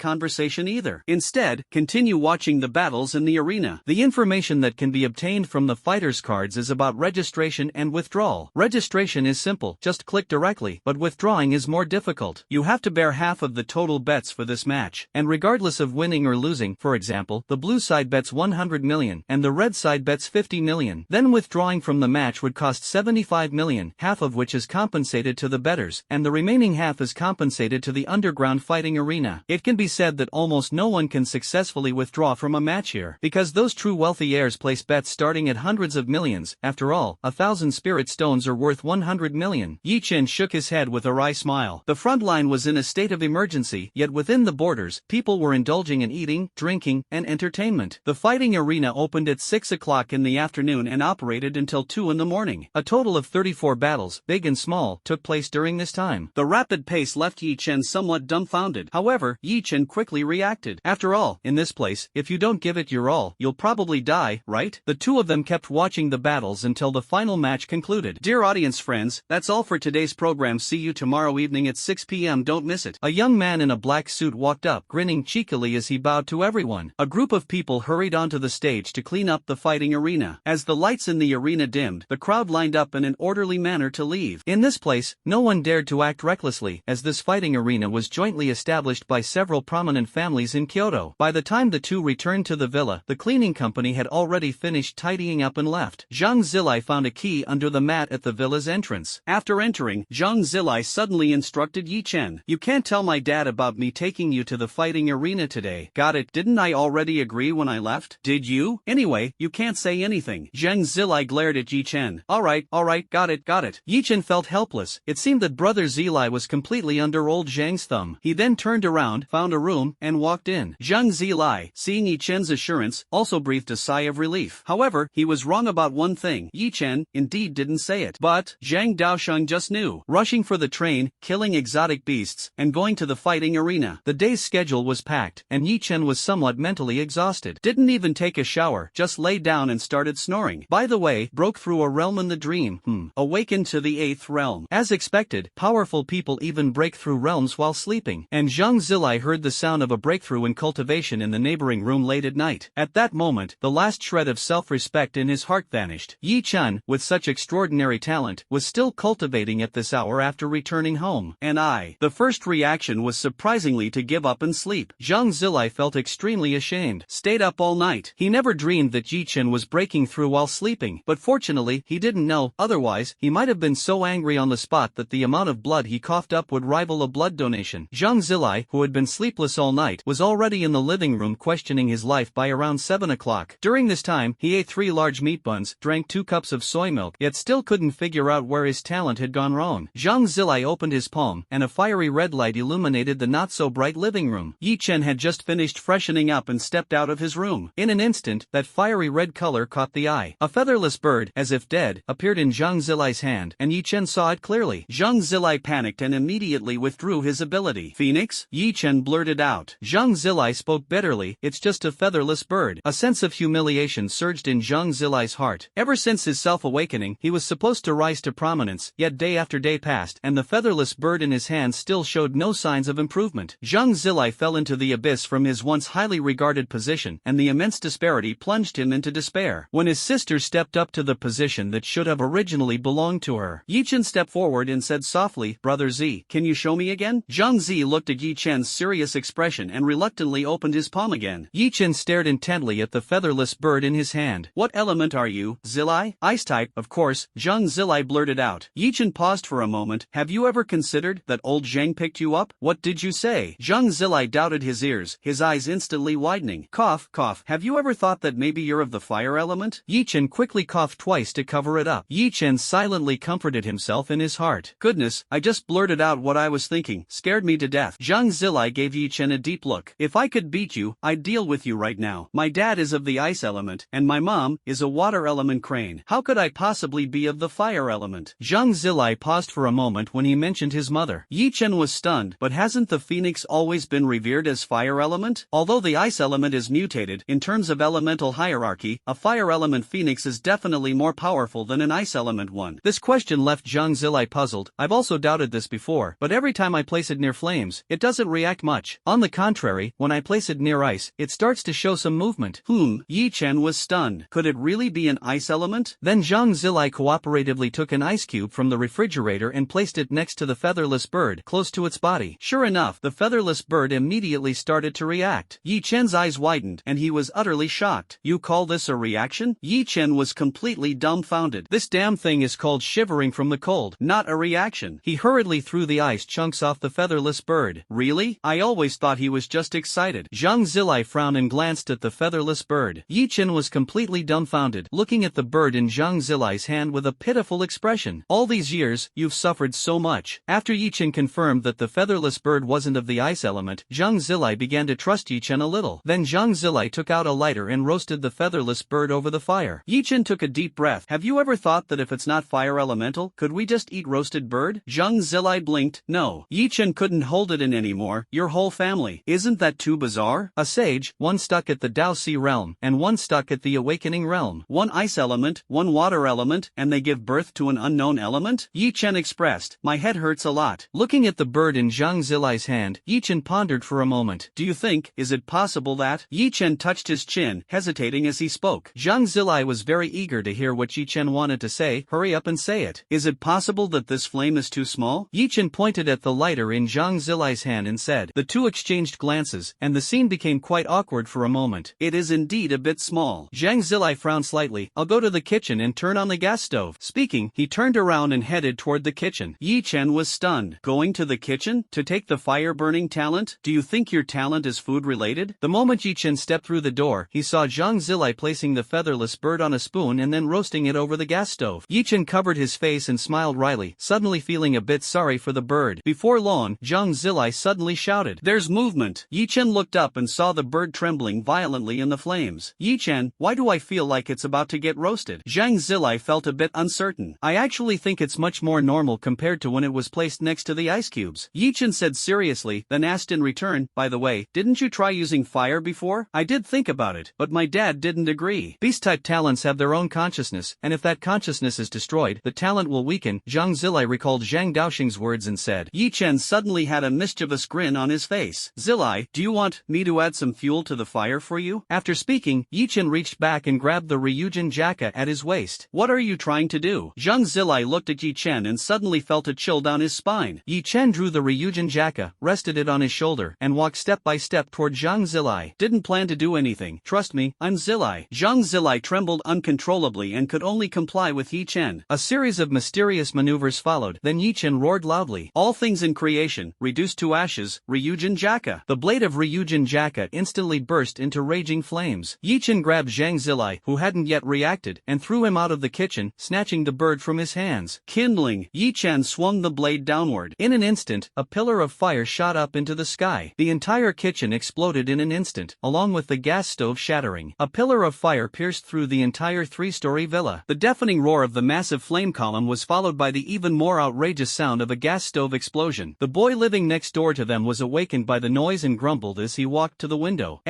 conversation either. Instead, continue watching the battles in the arena. The information that can be obtained from the fighters' cards is about registration and withdrawal. Registration is simple, just click directly, but withdrawing is more difficult. You have to bear half of the total bets for this match, and regardless of winning or losing, for example, the blue side bets 100 million and the red side bets 50 million. Then withdrawing from the match would cost 75 million, half of which is compensated to the bettors, and the remaining half is compensated to the underground fighting arena. It can be said that almost no one can successfully withdraw from a match here, because those true wealthy heirs place bets starting at hundreds of millions. After all, 1,000 spirit stones are worth 100 million. Yi Chen shook his head with a wry smile. The front line was in a state of emergency, yet within the borders, people were indulging in eating, drinking, and entertainment. The fighting arena opened at 6 o'clock in the afternoon and operated until 2 in the morning. A total of 34 battles, big and small, took place during this time. The rapid pace left Yi Chen somewhat dumbfounded. However, Yi Chen quickly reacted. After all, in this place, if you don't give it your all, you'll probably die, right? The two of them kept watching the battles until the final match concluded. Dear audience friends, that's all for today's program. See you tomorrow evening at 6 p.m. Don't miss it. A young man in a black suit walked up, grinning cheekily as he bowed to everyone. A group of people hurried onto the stage to clean up the fighting arena. As the lights in the arena dimmed, the crowd lined up in an orderly manner to leave. In this place, no one dared to act recklessly, as this fighting arena was jointly established by several prominent families in Kyoto. By the time the two returned to the villa, the cleaning company had already finished tidying up and left. Zhang Zilai found a key under the mat at the villa's entrance. After entering, Zhang Zilai suddenly instructed Yi Chen, "You can't tell my dad about me taking you to the fighting arena today. Got it? Didn't I already agree when I left? Did you? Anyway, you can't say anything." Zhang Zilai glared at Yi Chen. Alright, got it. Yi Chen felt helpless. It seemed that brother Zilai was completely under old Zhang's thumb. He then turned around, found a room, and walked in. Zhang Zilai, seeing Yi Chen's assurance, also breathed a sigh of relief. However, he was wrong about one thing. Yi Chen, indeed, didn't say it. But Zhang Daosheng just knew. Rushing for the train, killing exotic beasts, and going to the fighting arena. The day's schedule was packed, and Yi Chen was somewhat mentally exhausted. Didn't even take a shower, just lay down and started snoring. By the way, broke through a realm in the dream. Awakened to the 8th realm. As expected, powerful people even break through realms while sleeping. And Zhang Zilai heard the sound of a breakthrough in cultivation in the neighboring room late at night. At that moment, the last shred of self-respect in his heart vanished. Yi Chen, with such extraordinary talent, was still cultivating at this hour after returning home. The first reaction was surprisingly to give up and sleep. Zhang Zilai felt extremely ashamed. Stayed up all night. He never dreamed that Yi Chen was breaking through while sleeping, but fortunately, he didn't know. Otherwise, he might have been so angry on the spot that the amount of blood he coughed up would rival a blood donation. Zhang Zilai, who had been sleepless all night, was already in the living room questioning his life by around 7 o'clock. During this time, he ate 3 large meat buns, drank 2 cups of soy milk, yet still couldn't figure out where his talent had gone wrong. Zhang Zilai opened his palm, and a fiery red light illuminated the not-so-bright living room. Yi Chen had just finished freshening up and stepped out of his room. In an instant, that fiery red color caught the eye. A featherless bird, as if dead, appeared in Zhang Zilai's hand, and Yi Chen saw it clearly. Zhang Zilai panicked and immediately withdrew his ability. "Phoenix?" Yi Chen blurted out. Zhang Zilai spoke bitterly, "It's just a featherless bird." A sense of humiliation surged in Zhang Zilai's heart. Ever since his self-awakening, he was supposed to rise to prominence, yet day after day passed, and the featherless bird in his hand still showed no signs of improvement. Zhang Zilai fell into the abyss from his once highly regarded position, and the immense disparity plunged him into despair. When his sister stepped up to the position that should have originally belonged to her, Yi Chen stepped forward and said softly, "Brother Z, can you show me again?" Zhang Z looked at Yi Chen's serious expression and reluctantly opened his palm again. Yi Chen stared intently at the featherless bird in his hand. "What element are you, Zilai?" "Ice type, of course," Zhang Zilai blurted out. Yi Chen paused for a moment. "Have you ever considered that old Zhang picked you up?" "What did you say?" Zhang Zilai doubted his ears, his eyes instantly widening. Cough. "Have you ever thought that maybe you're of the fire element?" Yi Chen quickly coughed twice to cover it up. Yi Chen silently comforted himself in his heart. "Goodness, I just blurted out what I was thinking. Scared me to death." Zhang Zilai gave Yi Chen a deep look. "If I could beat you, I'd deal with you right now. My dad is of the ice element, and my mom is a water element crane. How could I possibly be of the fire element?" Zhang Zilai paused for a moment when he mentioned his mother. Yi Chen was stunned. But hasn't the phoenix always been revered as fire element? Although the ice element is mutated, in terms of elemental hierarchy, a fire element phoenix is definitely more powerful than an ice element one. This question left Zhang Zilai puzzled. I've also doubted this before, but every time I place it near flames, it doesn't react much. On the contrary, when I place it near ice, it starts to show some movement. Yi Chen was stunned. Could it really be an ice element? Then Zhang Zilai cooperatively took an ice cube from the refrigerator and placed it next to the featherless bird, close to its body. Sure enough, the featherless bird immediately started to react. Yi Chen's eyes widened, and he was utterly shocked. You call this a reaction? Yi Chen was completely dumbfounded. This damn thing is called shivering from the cold, not a reaction. He hurriedly threw the ice chunks off the featherless bird. Really? I always thought he was just excited. Zhang Zilai frowned and glanced at the featherless bird. Yi Chen was completely dumbfounded, looking at the bird in Zhang Zilai's hand with a pitiful expression. All these years, you've suffered so much. After Yi Chen confirmed that the featherless bird wasn't of the ice element, Zhang Zilai began to trust Yi Chen a little. Then Zhang Zilai took out a lighter and roasted the featherless bird over the fire. Yi Chen took a deep breath. Have you ever thought that if it's not fire elemental, could we just eat roasted bird? Zhang Zilai blinked. No. Yi Chen couldn't hold it in anymore. Your whole family. Isn't that too bizarre? A sage, one stuck at the Dao Sea realm, and one stuck at the awakening realm. One ice element, one water element, and they give birth to an unknown element? Yi Chen expressed. My head hurts a lot. Looking at the bird in Zhang Zilai's hand, Yi Chen pondered for a moment. Do you think, is it possible that? Yi Chen touched his chin, hesitating as he spoke. Zhang Zilai was very eager to hear what Yi Chen wanted to say. Hurry up and say it. Is it possible that this flame is too small? Yi Chen pointed at the lighter in Zhang Zilai's hand and said. The two exchanged glances, and the scene became quite awkward for a moment. It is indeed a bit small. Zhang Zilai frowned slightly. I'll go to the kitchen and turn on the gas stove. Speaking, he turned around and headed toward the kitchen. Yi Chen was stunned. Going to the kitchen? To take the fire-burning talent? Do you think your talent is food-related? The moment Yi Chen stepped through the door, he saw Zhang Zilai placing the featherless bird on a spoon and then roasting it over the gas stove. Yi Chen covered his face and smiled wryly, suddenly feeling a bit sorry for the bird. Before long, Zhang Zilai suddenly shouted. There's movement. Yi Chen looked up and saw the bird trembling violently in the flames. Yi Chen, why do I feel like it's about to get roasted? Zhang Zilai felt a bit uncertain. I actually think it's much more normal compared to when it was placed next to the ice cubes. Yi Chen said seriously, then asked in return, by the way, didn't you try using fire before? I did think about it, but my dad didn't agree. Beast-type talents have their own consciousness, and if that consciousness is destroyed, the talent will weaken. Zhang Zilai recalled Zhang Daoxing's words and said. Yi Chen suddenly had a mischievous grin on his face. Zilai, do you want me to add some fuel to the fire for you? After speaking, Yi Chen reached back and grabbed the Ryujin Jaka at his waist. What are you trying to do? Zhang Zilai looked at Yi Chen and suddenly felt a chill down his spine. Yi Chen drew the Ryujin Jaka, rested it on his shoulder, and walked step by step toward Zhang Zilai. Didn't plan to do anything. Trust me, I'm Zilai. Zhang Zilai trembled uncontrollably and could only comply with Yi Chen. A series of mysterious maneuvers followed. Then Yi Chen roared loudly. All things in creation, reduced to ashes, Ryujin Jaka. The blade of Ryujin Jaka instantly burst into raging flames. Yi Chen grabbed Zhang Zilai, who hadn't yet reacted, and threw him out of the kitchen, snatching the bird from his hands. Kindling, Yi Chen swung the blade downward. In an instant, a pillar of fire shot up into the sky. The entire kitchen exploded in an instant, along with the gas stove shattering. A pillar of fire pierced through the entire three-story villa. The deafening roar of the massive flame column was followed by the even more outrageous sound of a gas stove explosion. The boy living next door to them was awakened by the noise and grumbled as he walked to the window.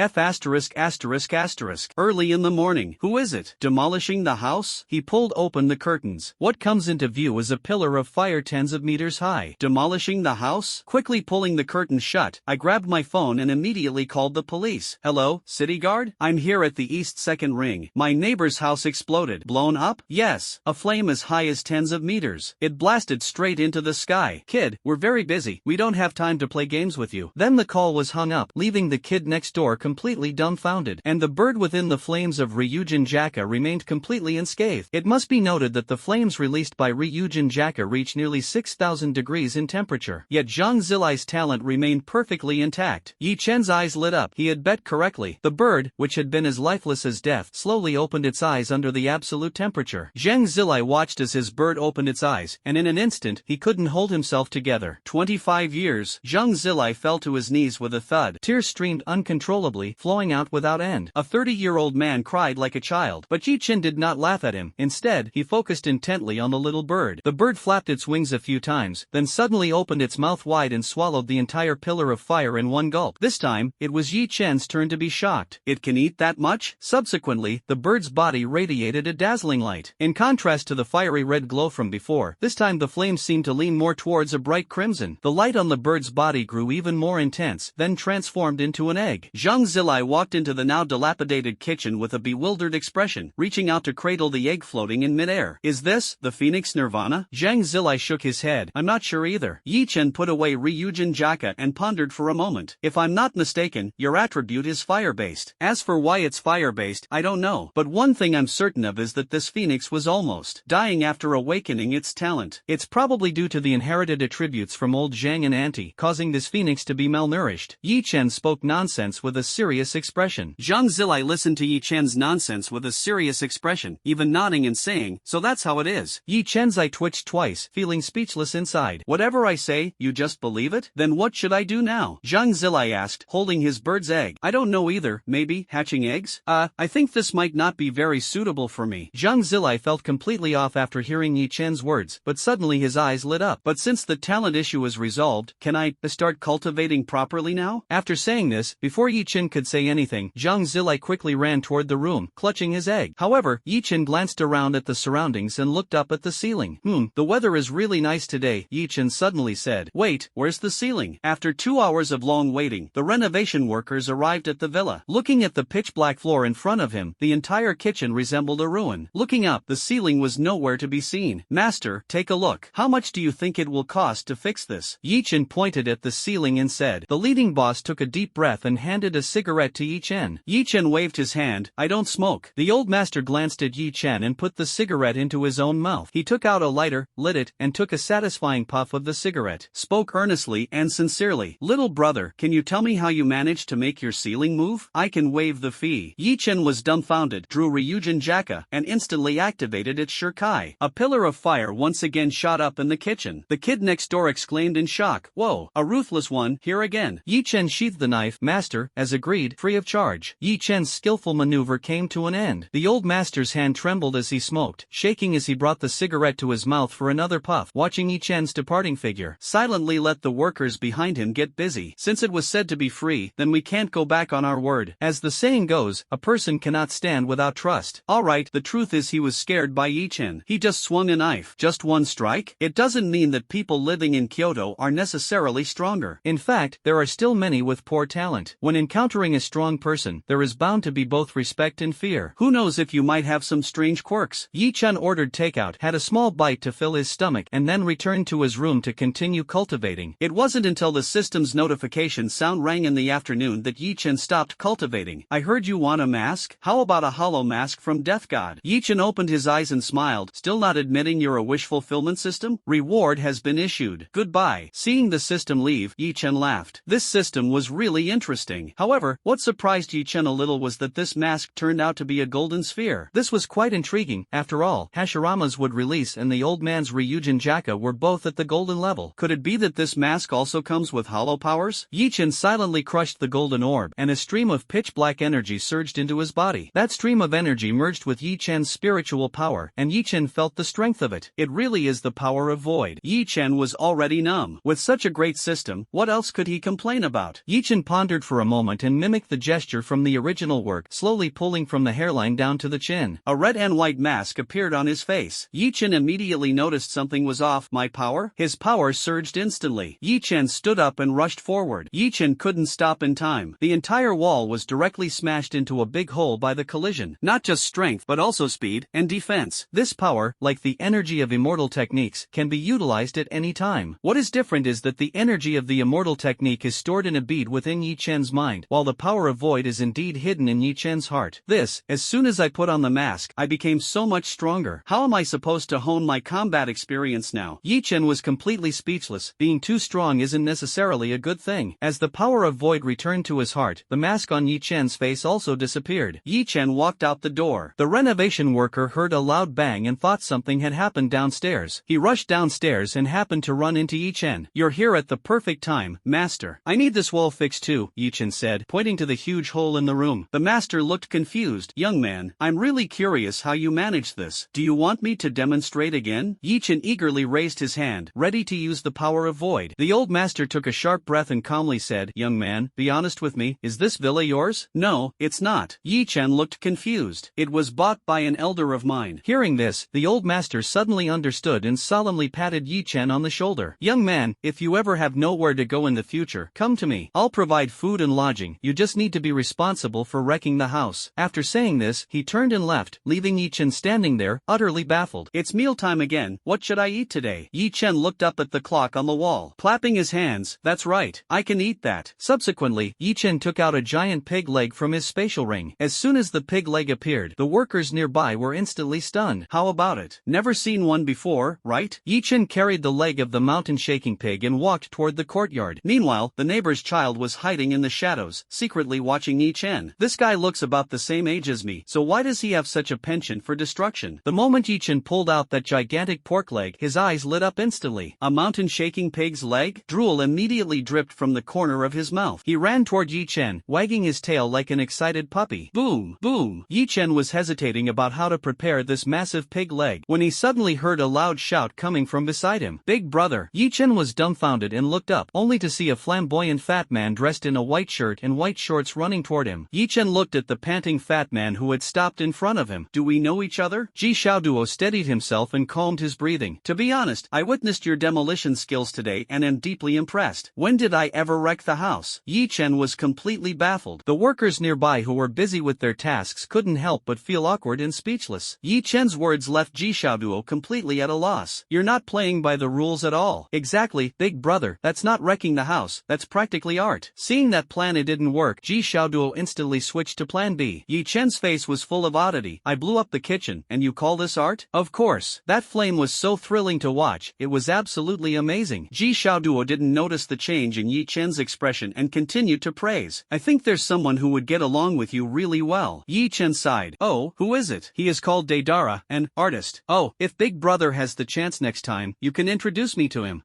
Early in the morning. Who is it? Demolishing the house? He pulled open the curtains. What comes into view is a pillar of fire tens of meters high. Demolishing the house? Quickly pulling the curtains shut, I grabbed my phone and immediately called the police. Hello, city guard? I'm here at the East 2nd Ring. My neighbor's house exploded. Blown up? Yes. A flame as high as tens of meters. It blasted straight into the sky. Kid, we're very busy. We don't have time to play games with you. Then the call was hung up, leaving the kid next door completely dumbfounded. And the bird within the flames of Ryujin Jaka remained completely unscathed. It must be noted that the flames released by Ryujin Jaka reached nearly 6,000 degrees in temperature. Yet Zhang Zilai's talent remained perfectly intact. Yi Chen's eyes lit up. He had bet correctly. The bird, which had been as lifeless as death, slowly opened its eyes under the absolute temperature. Zhang Zilai watched as his bird opened its eyes, and in an instant, he couldn't hold himself together. 25 years. Zhang Zilai fell to his knees with a thud. Tears streamed uncontrollably, flowing out without end. A 30-year-old man cried like a child, but Yi Chen did not laugh at him. Instead, he focused intently on the little little bird. The bird flapped its wings a few times, then suddenly opened its mouth wide and swallowed the entire pillar of fire in one gulp. This time, it was Yi Chen's turn to be shocked. It can eat that much? Subsequently, the bird's body radiated a dazzling light. In contrast to the fiery red glow from before, this time the flames seemed to lean more towards a bright crimson. The light on the bird's body grew even more intense, then transformed into an egg. Zhang Zilai walked into the now dilapidated kitchen with a bewildered expression, reaching out to cradle the egg floating in midair. Is this the Phoenix Nirvana? Zhang Zilai shook his head. I'm not sure either. Yi Chen put away Ryujin Jaka and pondered for a moment. If I'm not mistaken, your attribute is fire-based. As for why it's fire-based, I don't know. But one thing I'm certain of is that this phoenix was almost dying after awakening its talent. It's probably due to the inherited attributes from old Zhang and Auntie, causing this phoenix to be malnourished. Yi Chen spoke nonsense with a serious expression. Zhang Zilai listened to Yi Chen's nonsense with a serious expression, even nodding and saying, so that's how it is. Yi Chen's eye twitched twice, feeling speechless inside. Whatever I say, you just believe it? Then what should I do now? Zhang Zilai asked, holding his bird's egg. I don't know either, maybe hatching eggs? I think this might not be very suitable for me. Zhang Zilai felt completely off after hearing Yi Chen's words, but suddenly his eyes lit up. But since the talent issue is resolved, can I start cultivating properly now? After saying this, before Yi Chen could say anything, Zhang Zilai quickly ran toward the room, clutching his egg. However, Yi Chen glanced around at the surroundings and looked up at the ceiling. The weather is really nice today, Yi Chen suddenly said. Wait, where's the ceiling? After 2 hours of long waiting, the renovation workers arrived at the villa. Looking at the pitch-black floor in front of him, the entire kitchen resembled a ruin. Looking up, the ceiling was nowhere to be seen. Master, take a look. How much do you think it will cost to fix this? Yi Chen pointed at the ceiling and said. The leading boss took a deep breath and handed a cigarette to Yi Chen. Yi Chen waved his hand. I don't smoke. The old master glanced at Yi Chen and put the cigarette into his own mouth. He took out a lighter, lit it, and took a satisfying puff of the cigarette. Spoke earnestly and sincerely. Little brother, can you tell me how you managed to make your ceiling move? I can waive the fee. Yi Chen was dumbfounded, drew Ryujin Jaka, and instantly activated its Shirkai. A pillar of fire once again shot up in the kitchen. The kid next door exclaimed in shock. Whoa, a ruthless one, here again. Yi Chen sheathed the knife. Master, as agreed, free of charge. Yi Chen's skillful maneuver came to an end. The old master's hand trembled as he smoked, shaking as he brought the cigarette to his mouth for another puff. Watching Yi Chen's departing figure, silently let the workers behind him get busy. Since it was said to be free, then we can't go back on our word. As the saying goes, a person cannot stand without trust. Alright, the truth is he was scared by Yi Chen. He just swung a knife. Just one strike? It doesn't mean that people living in Kyoto are necessarily stronger. In fact, there are still many with poor talent. When encountering a strong person, there is bound to be both respect and fear. Who knows if you might have some strange quirks? Yi Chen ordered takeout, had a small bite to fill his stomach, and then returned to his room to continue cultivating. It wasn't until the system's notification sound rang in the afternoon that Yi Chen stopped cultivating. I heard you want a mask? How about a hollow mask from Death God? Yi Chen opened his eyes and smiled. Still not admitting you're a wish fulfillment system? Reward has been issued. Goodbye. Seeing the system leave, Yi Chen laughed. This system was really interesting. However, what surprised Yi Chen a little was that this mask turned out to be a golden sphere. This was quite intriguing. After all, Hashirama's wood release and the old man's Ryujin Jaka were both at the golden level. Could it be that this mask also comes with hollow powers? Yi Chen silently crushed the golden orb, and a stream of pitch-black energy surged into his body. That stream of energy merged with Yi Chen's spiritual power, and Yi Chen felt the strength of it. It really is the power of void. Yi Chen was already numb. With such a great system, what else could he complain about? Yi Chen pondered for a moment and mimicked the gesture from the original work, slowly pulling from the hairline down to the chin. A red and white mask appeared on his face. Yi Chen immediately noticed something was off. My power? His power surged instantly. Yi Chen stood up and rushed forward. Yi Chen couldn't stop in time. The entire wall was directly smashed into a big hole by the collision. Not just strength but also speed and defense. This power, like the energy of immortal techniques, can be utilized at any time. What is different is that the energy of the immortal technique is stored in a bead within Yi Chen's mind, while the power of void is indeed hidden in Yi Chen's heart. As soon as I put on the mask, I became so much stronger. How am I supposed to hone my combat experience now? Yi Chen was completely speechless. Being too strong isn't necessarily a good thing. As the power of void returned to his heart, the mask on Yi Chen's face also disappeared. Yi Chen walked out the door. The renovation worker heard a loud bang and thought something had happened downstairs. He rushed downstairs and happened to run into Yi Chen. You're here at the perfect time, master. I need this wall fixed too, Yi Chen said, pointing to the huge hole in the room. The master looked confused. Young man, I'm really curious how you managed this. Do you want me to demonstrate demonstrate again? Yi Chen eagerly raised his hand, ready to use the power of void. The old master took a sharp breath and calmly said, "Young man, be honest with me, is this villa yours?" "No, it's not." Yi Chen looked confused. "It was bought by an elder of mine." Hearing this, the old master suddenly understood and solemnly patted Yi Chen on the shoulder. "Young man, if you ever have nowhere to go in the future, come to me. I'll provide food and lodging. You just need to be responsible for wrecking the house." After saying this, he turned and left, leaving Yi Chen standing there, utterly baffled. "It's mealtime again. What should I eat today?" Yi Chen looked up at the clock on the wall, clapping his hands. "That's right, I can eat that." Subsequently, Yi Chen took out a giant pig leg from his spatial ring. As soon as the pig leg appeared, the workers nearby were instantly stunned. "How about it? Never seen one before, right?" Yi Chen carried the leg of the mountain-shaking pig and walked toward the courtyard. Meanwhile, the neighbor's child was hiding in the shadows, secretly watching Yi Chen. "This guy looks about the same age as me, so why does he have such a penchant for destruction?" The moment Yi Chen pulled out that gigantic pork leg, his eyes lit up instantly. A mountain-shaking pig's leg? Drool immediately dripped from the corner of his mouth. He ran toward Yi Chen, wagging his tail like an excited puppy. Boom! Boom! Yi Chen was hesitating about how to prepare this massive pig leg when he suddenly heard a loud shout coming from beside him. "Big brother!" Yi Chen was dumbfounded and looked up, only to see a flamboyant fat man dressed in a white shirt and white shorts running toward him. Yi Chen looked at the panting fat man who had stopped in front of him. "Do we know each other?" Ji Xiaoduo steadied himself and calmed his breathing. "To be honest, I witnessed your demolition skills today and am deeply impressed. When did I ever wreck the house?" Yi Chen was completely baffled. The workers nearby who were busy with their tasks couldn't help but feel awkward and speechless. Yi Chen's words left Ji Xiaoduo completely at a loss. "You're not playing by the rules at all." "Exactly, big brother, that's not wrecking the house, that's practically art." Seeing that plan A didn't work, Ji Xiaoduo instantly switched to plan B. Yi Chen's face was full of oddity. "I blew up the kitchen, and you call this art?" "Of course. That flame was so thrilling to watch, it was absolutely amazing." Ji Xiaoduo didn't notice the change in Yi Chen's expression and continued to praise. "I think there's someone who would get along with you really well." Yi Chen sighed. "Oh, who is it?" "He is called Daedara, an artist." "Oh, if big brother has the chance next time, you can introduce me to him."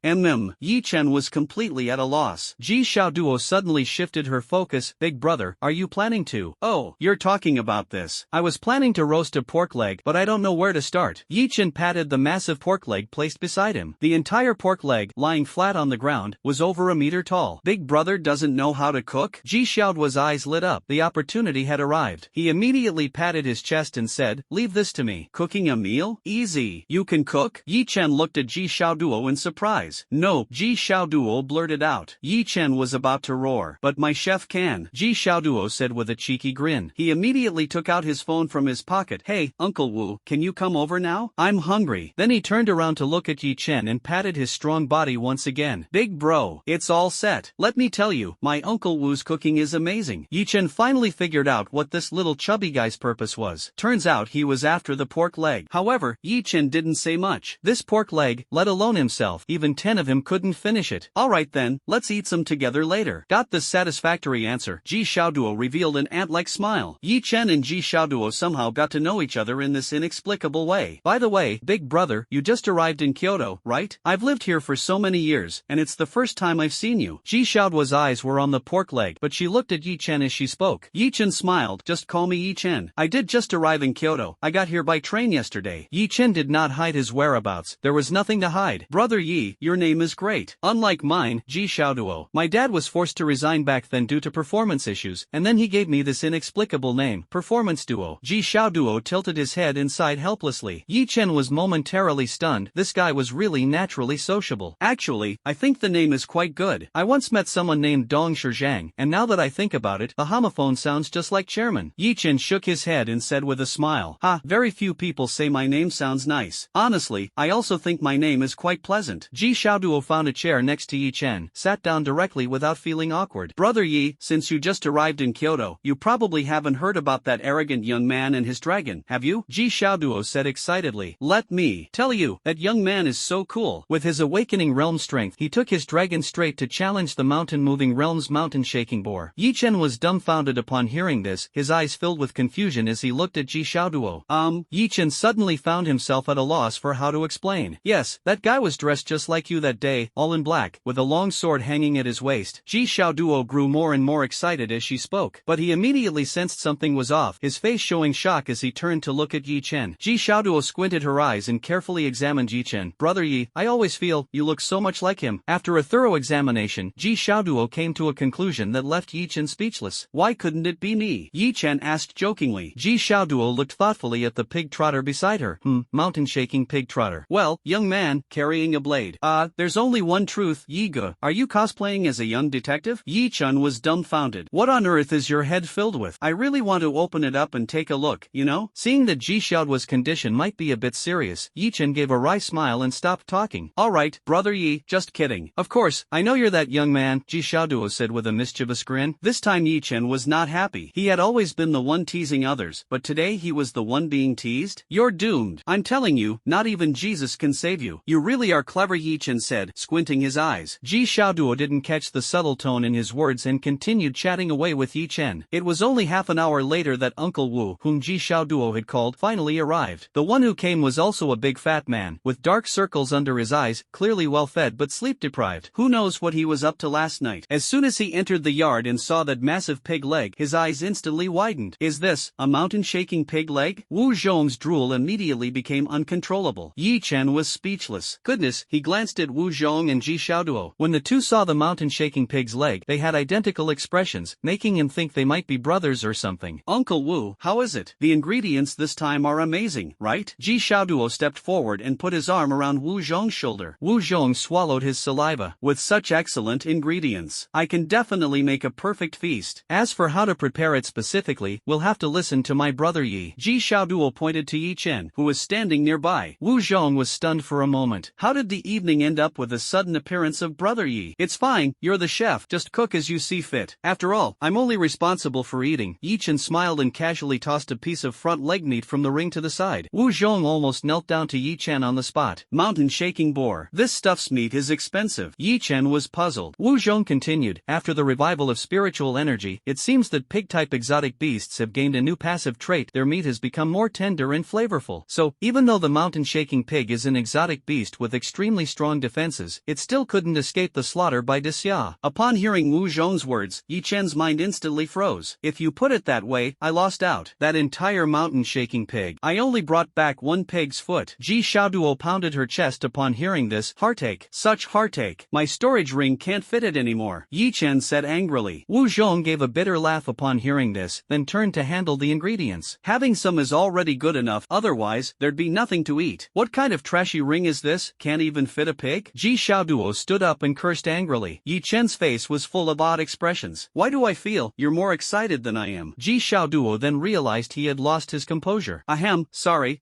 Yi Chen was completely at a loss. Ji Xiaoduo suddenly shifted her focus. "Big brother, are you planning to?" "Oh, you're talking about this. I was planning to roast a pork leg, but I don't know where to start." Yi Chen patted the massive pork leg placed beside him. The entire pork leg, lying flat on the ground, was over a meter tall. "Big brother doesn't know how to cook?" Ji Xiaoduo's eyes lit up. The opportunity had arrived. He immediately patted his chest and said, "Leave this to me." "Cooking a meal? Easy. You can cook?" Yi Chen looked at Ji Xiaoduo in surprise. "No," Ji Xiaoduo blurted out. Yi Chen was about to roar. "But my chef can," Ji Xiaoduo said with a cheeky grin. He immediately took out his phone from his pocket. "Hey, Uncle Wu, can you come over now? I'm hungry." Then he turned around to look at Yi Chen and patted his strong body once again. "Big bro, it's all set. Let me tell you, my Uncle Wu's cooking is amazing." Yi Chen finally figured out what this little chubby guy's purpose was. Turns out he was after the pork leg. However, Yi Chen didn't say much. This pork leg, let alone himself, even 10 of him couldn't finish it. "Alright then, let's eat some together later." Got this satisfactory answer, Ji Xiaoduo revealed an ant-like smile. Yi Chen and Ji Xiaoduo somehow got to know each other in this inexplicable way. "By the way, big brother, you just arrived in Kyoto, right? I've lived here for so many years, and it's the first time I've seen you." Ji Xiaoduo's eyes were on the pork leg, but she looked at Yi Chen as she spoke. Yi Chen smiled. "Just call me Yi Chen. I did just arrive in Kyoto. I got here by train yesterday." Yi Chen did not hide his whereabouts. There was nothing to hide. "Brother Yi, your name is great. Unlike mine, Ji Xiaoduo. My dad was forced to resign back then due to performance issues, and then he gave me this inexplicable name, Performance Duo." Ji Xiaoduo tilted his head and sighed helplessly. Yi Chen was momentarily stunned. This guy was really naturally sociable. "Actually, I think the name is quite good. I once met someone named Dong Shizhang, and now that I think about it, the homophone sounds just like chairman." Yi Chen shook his head and said with a smile, "Ha, very few people say my name sounds nice. Honestly, I also think my name is quite pleasant." Ji Xiaoduo found a chair next to Yi Chen, sat down directly without feeling awkward. "Brother Yi, since you just arrived in Kyoto, you probably haven't heard about that arrogant young man and his dragon, have you?" Ji Xiaoduo said excitedly. "Let me tell you, that young man is so cool." With his awakening realm strength, he took his dragon straight to challenge the mountain-moving realm's mountain-shaking boar. Yi Chen was dumbfounded upon hearing this, his eyes filled with confusion as he looked at Ji Xiaoduo. Yi Chen suddenly found himself at a loss for how to explain. "Yes, that guy was dressed just like you that day, all in black, with a long sword hanging at his waist." Ji Xiaoduo grew more and more excited as she spoke, but he immediately sensed something was off, his face showing shock as he turned to look at Yi Chen. Ji Xiaoduo squinted hid her eyes and carefully examined Yi Chen. Brother Yi, I always feel you look so much like him. After a thorough examination, Ji Xiaoduo came to a conclusion that left Yi Chen speechless. Why couldn't it be me? Yi Chen asked jokingly. Ji Xiaoduo looked thoughtfully at the pig trotter beside her. Mountain-shaking pig trotter. Well, young man, carrying a blade. There's only one truth. Yi Ge, are you cosplaying as a young detective? Yi Chen was dumbfounded. What on earth is your head filled with? I really want to open it up and take a look, you know? Seeing that Ji Xiaoduo's condition might be a bit serious, Yi Chen gave a wry smile and stopped talking. Alright, brother Yi, just kidding. Of course, I know you're that young man, Ji Xiaoduo said with a mischievous grin. This time Yi Chen was not happy. He had always been the one teasing others, but today he was the one being teased? You're doomed. I'm telling you, not even Jesus can save you. You really are clever, Yi Chen said, squinting his eyes. Ji Xiaoduo didn't catch the subtle tone in his words and continued chatting away with Yi Chen. It was only half an hour later that Uncle Wu, whom Ji Xiaoduo had called, finally arrived. The one who came was also a big fat man, with dark circles under his eyes, clearly well-fed but sleep-deprived. Who knows what he was up to last night? As soon as he entered the yard and saw that massive pig leg, his eyes instantly widened. Is this a mountain-shaking pig leg? Wu Zhong's drool immediately became uncontrollable. Yi Chen was speechless. Goodness, he glanced at Wu Zhong and Ji Xiaoduo. When the two saw the mountain-shaking pig's leg, they had identical expressions, making him think they might be brothers or something. Uncle Wu, how is it? The ingredients this time are amazing, right? Ji Xiaoduo stepped forward and put his arm around Wu Zhong's shoulder. Wu Zhong swallowed his saliva. With such excellent ingredients, I can definitely make a perfect feast. As for how to prepare it specifically, we'll have to listen to my brother Yi. Ji Xiaoduo pointed to Yi Chen, who was standing nearby. Wu Zhong was stunned for a moment. How did the evening end up with a sudden appearance of brother Yi? It's fine, you're the chef, just cook as you see fit. After all, I'm only responsible for eating. Yi Chen smiled and casually tossed a piece of front leg meat from the ring to the side. Wu Zhong almost knelt down to Yi Chen on the spot. Mountain-shaking boar. This stuff's meat is expensive. Yi Chen was puzzled. Wu Zhong continued, after the revival of spiritual energy, it seems that pig-type exotic beasts have gained a new passive trait. Their meat has become more tender and flavorful. So, even though the mountain-shaking pig is an exotic beast with extremely strong defenses, it still couldn't escape the slaughter by Disya. Upon hearing Wu Zhong's words, Yi Chen's mind instantly froze. If you put it that way, I lost out. That entire mountain-shaking pig. I only brought back one pig's foot. Ji Xiaoduo pounded her chest upon hearing this. Heartache. Such heartache. My storage ring can't fit it anymore. Yi Chen said angrily. Wu Zhong gave a bitter laugh upon hearing this, then turned to handle the ingredients. Having some is already good enough, otherwise, there'd be nothing to eat. What kind of trashy ring is this? Can't even fit a pig? Ji Xiaoduo stood up and cursed angrily. Yi Chen's face was full of odd expressions. Why do I feel you're more excited than I am? Ji Xiaoduo then realized he had lost his composure. Ahem, sorry.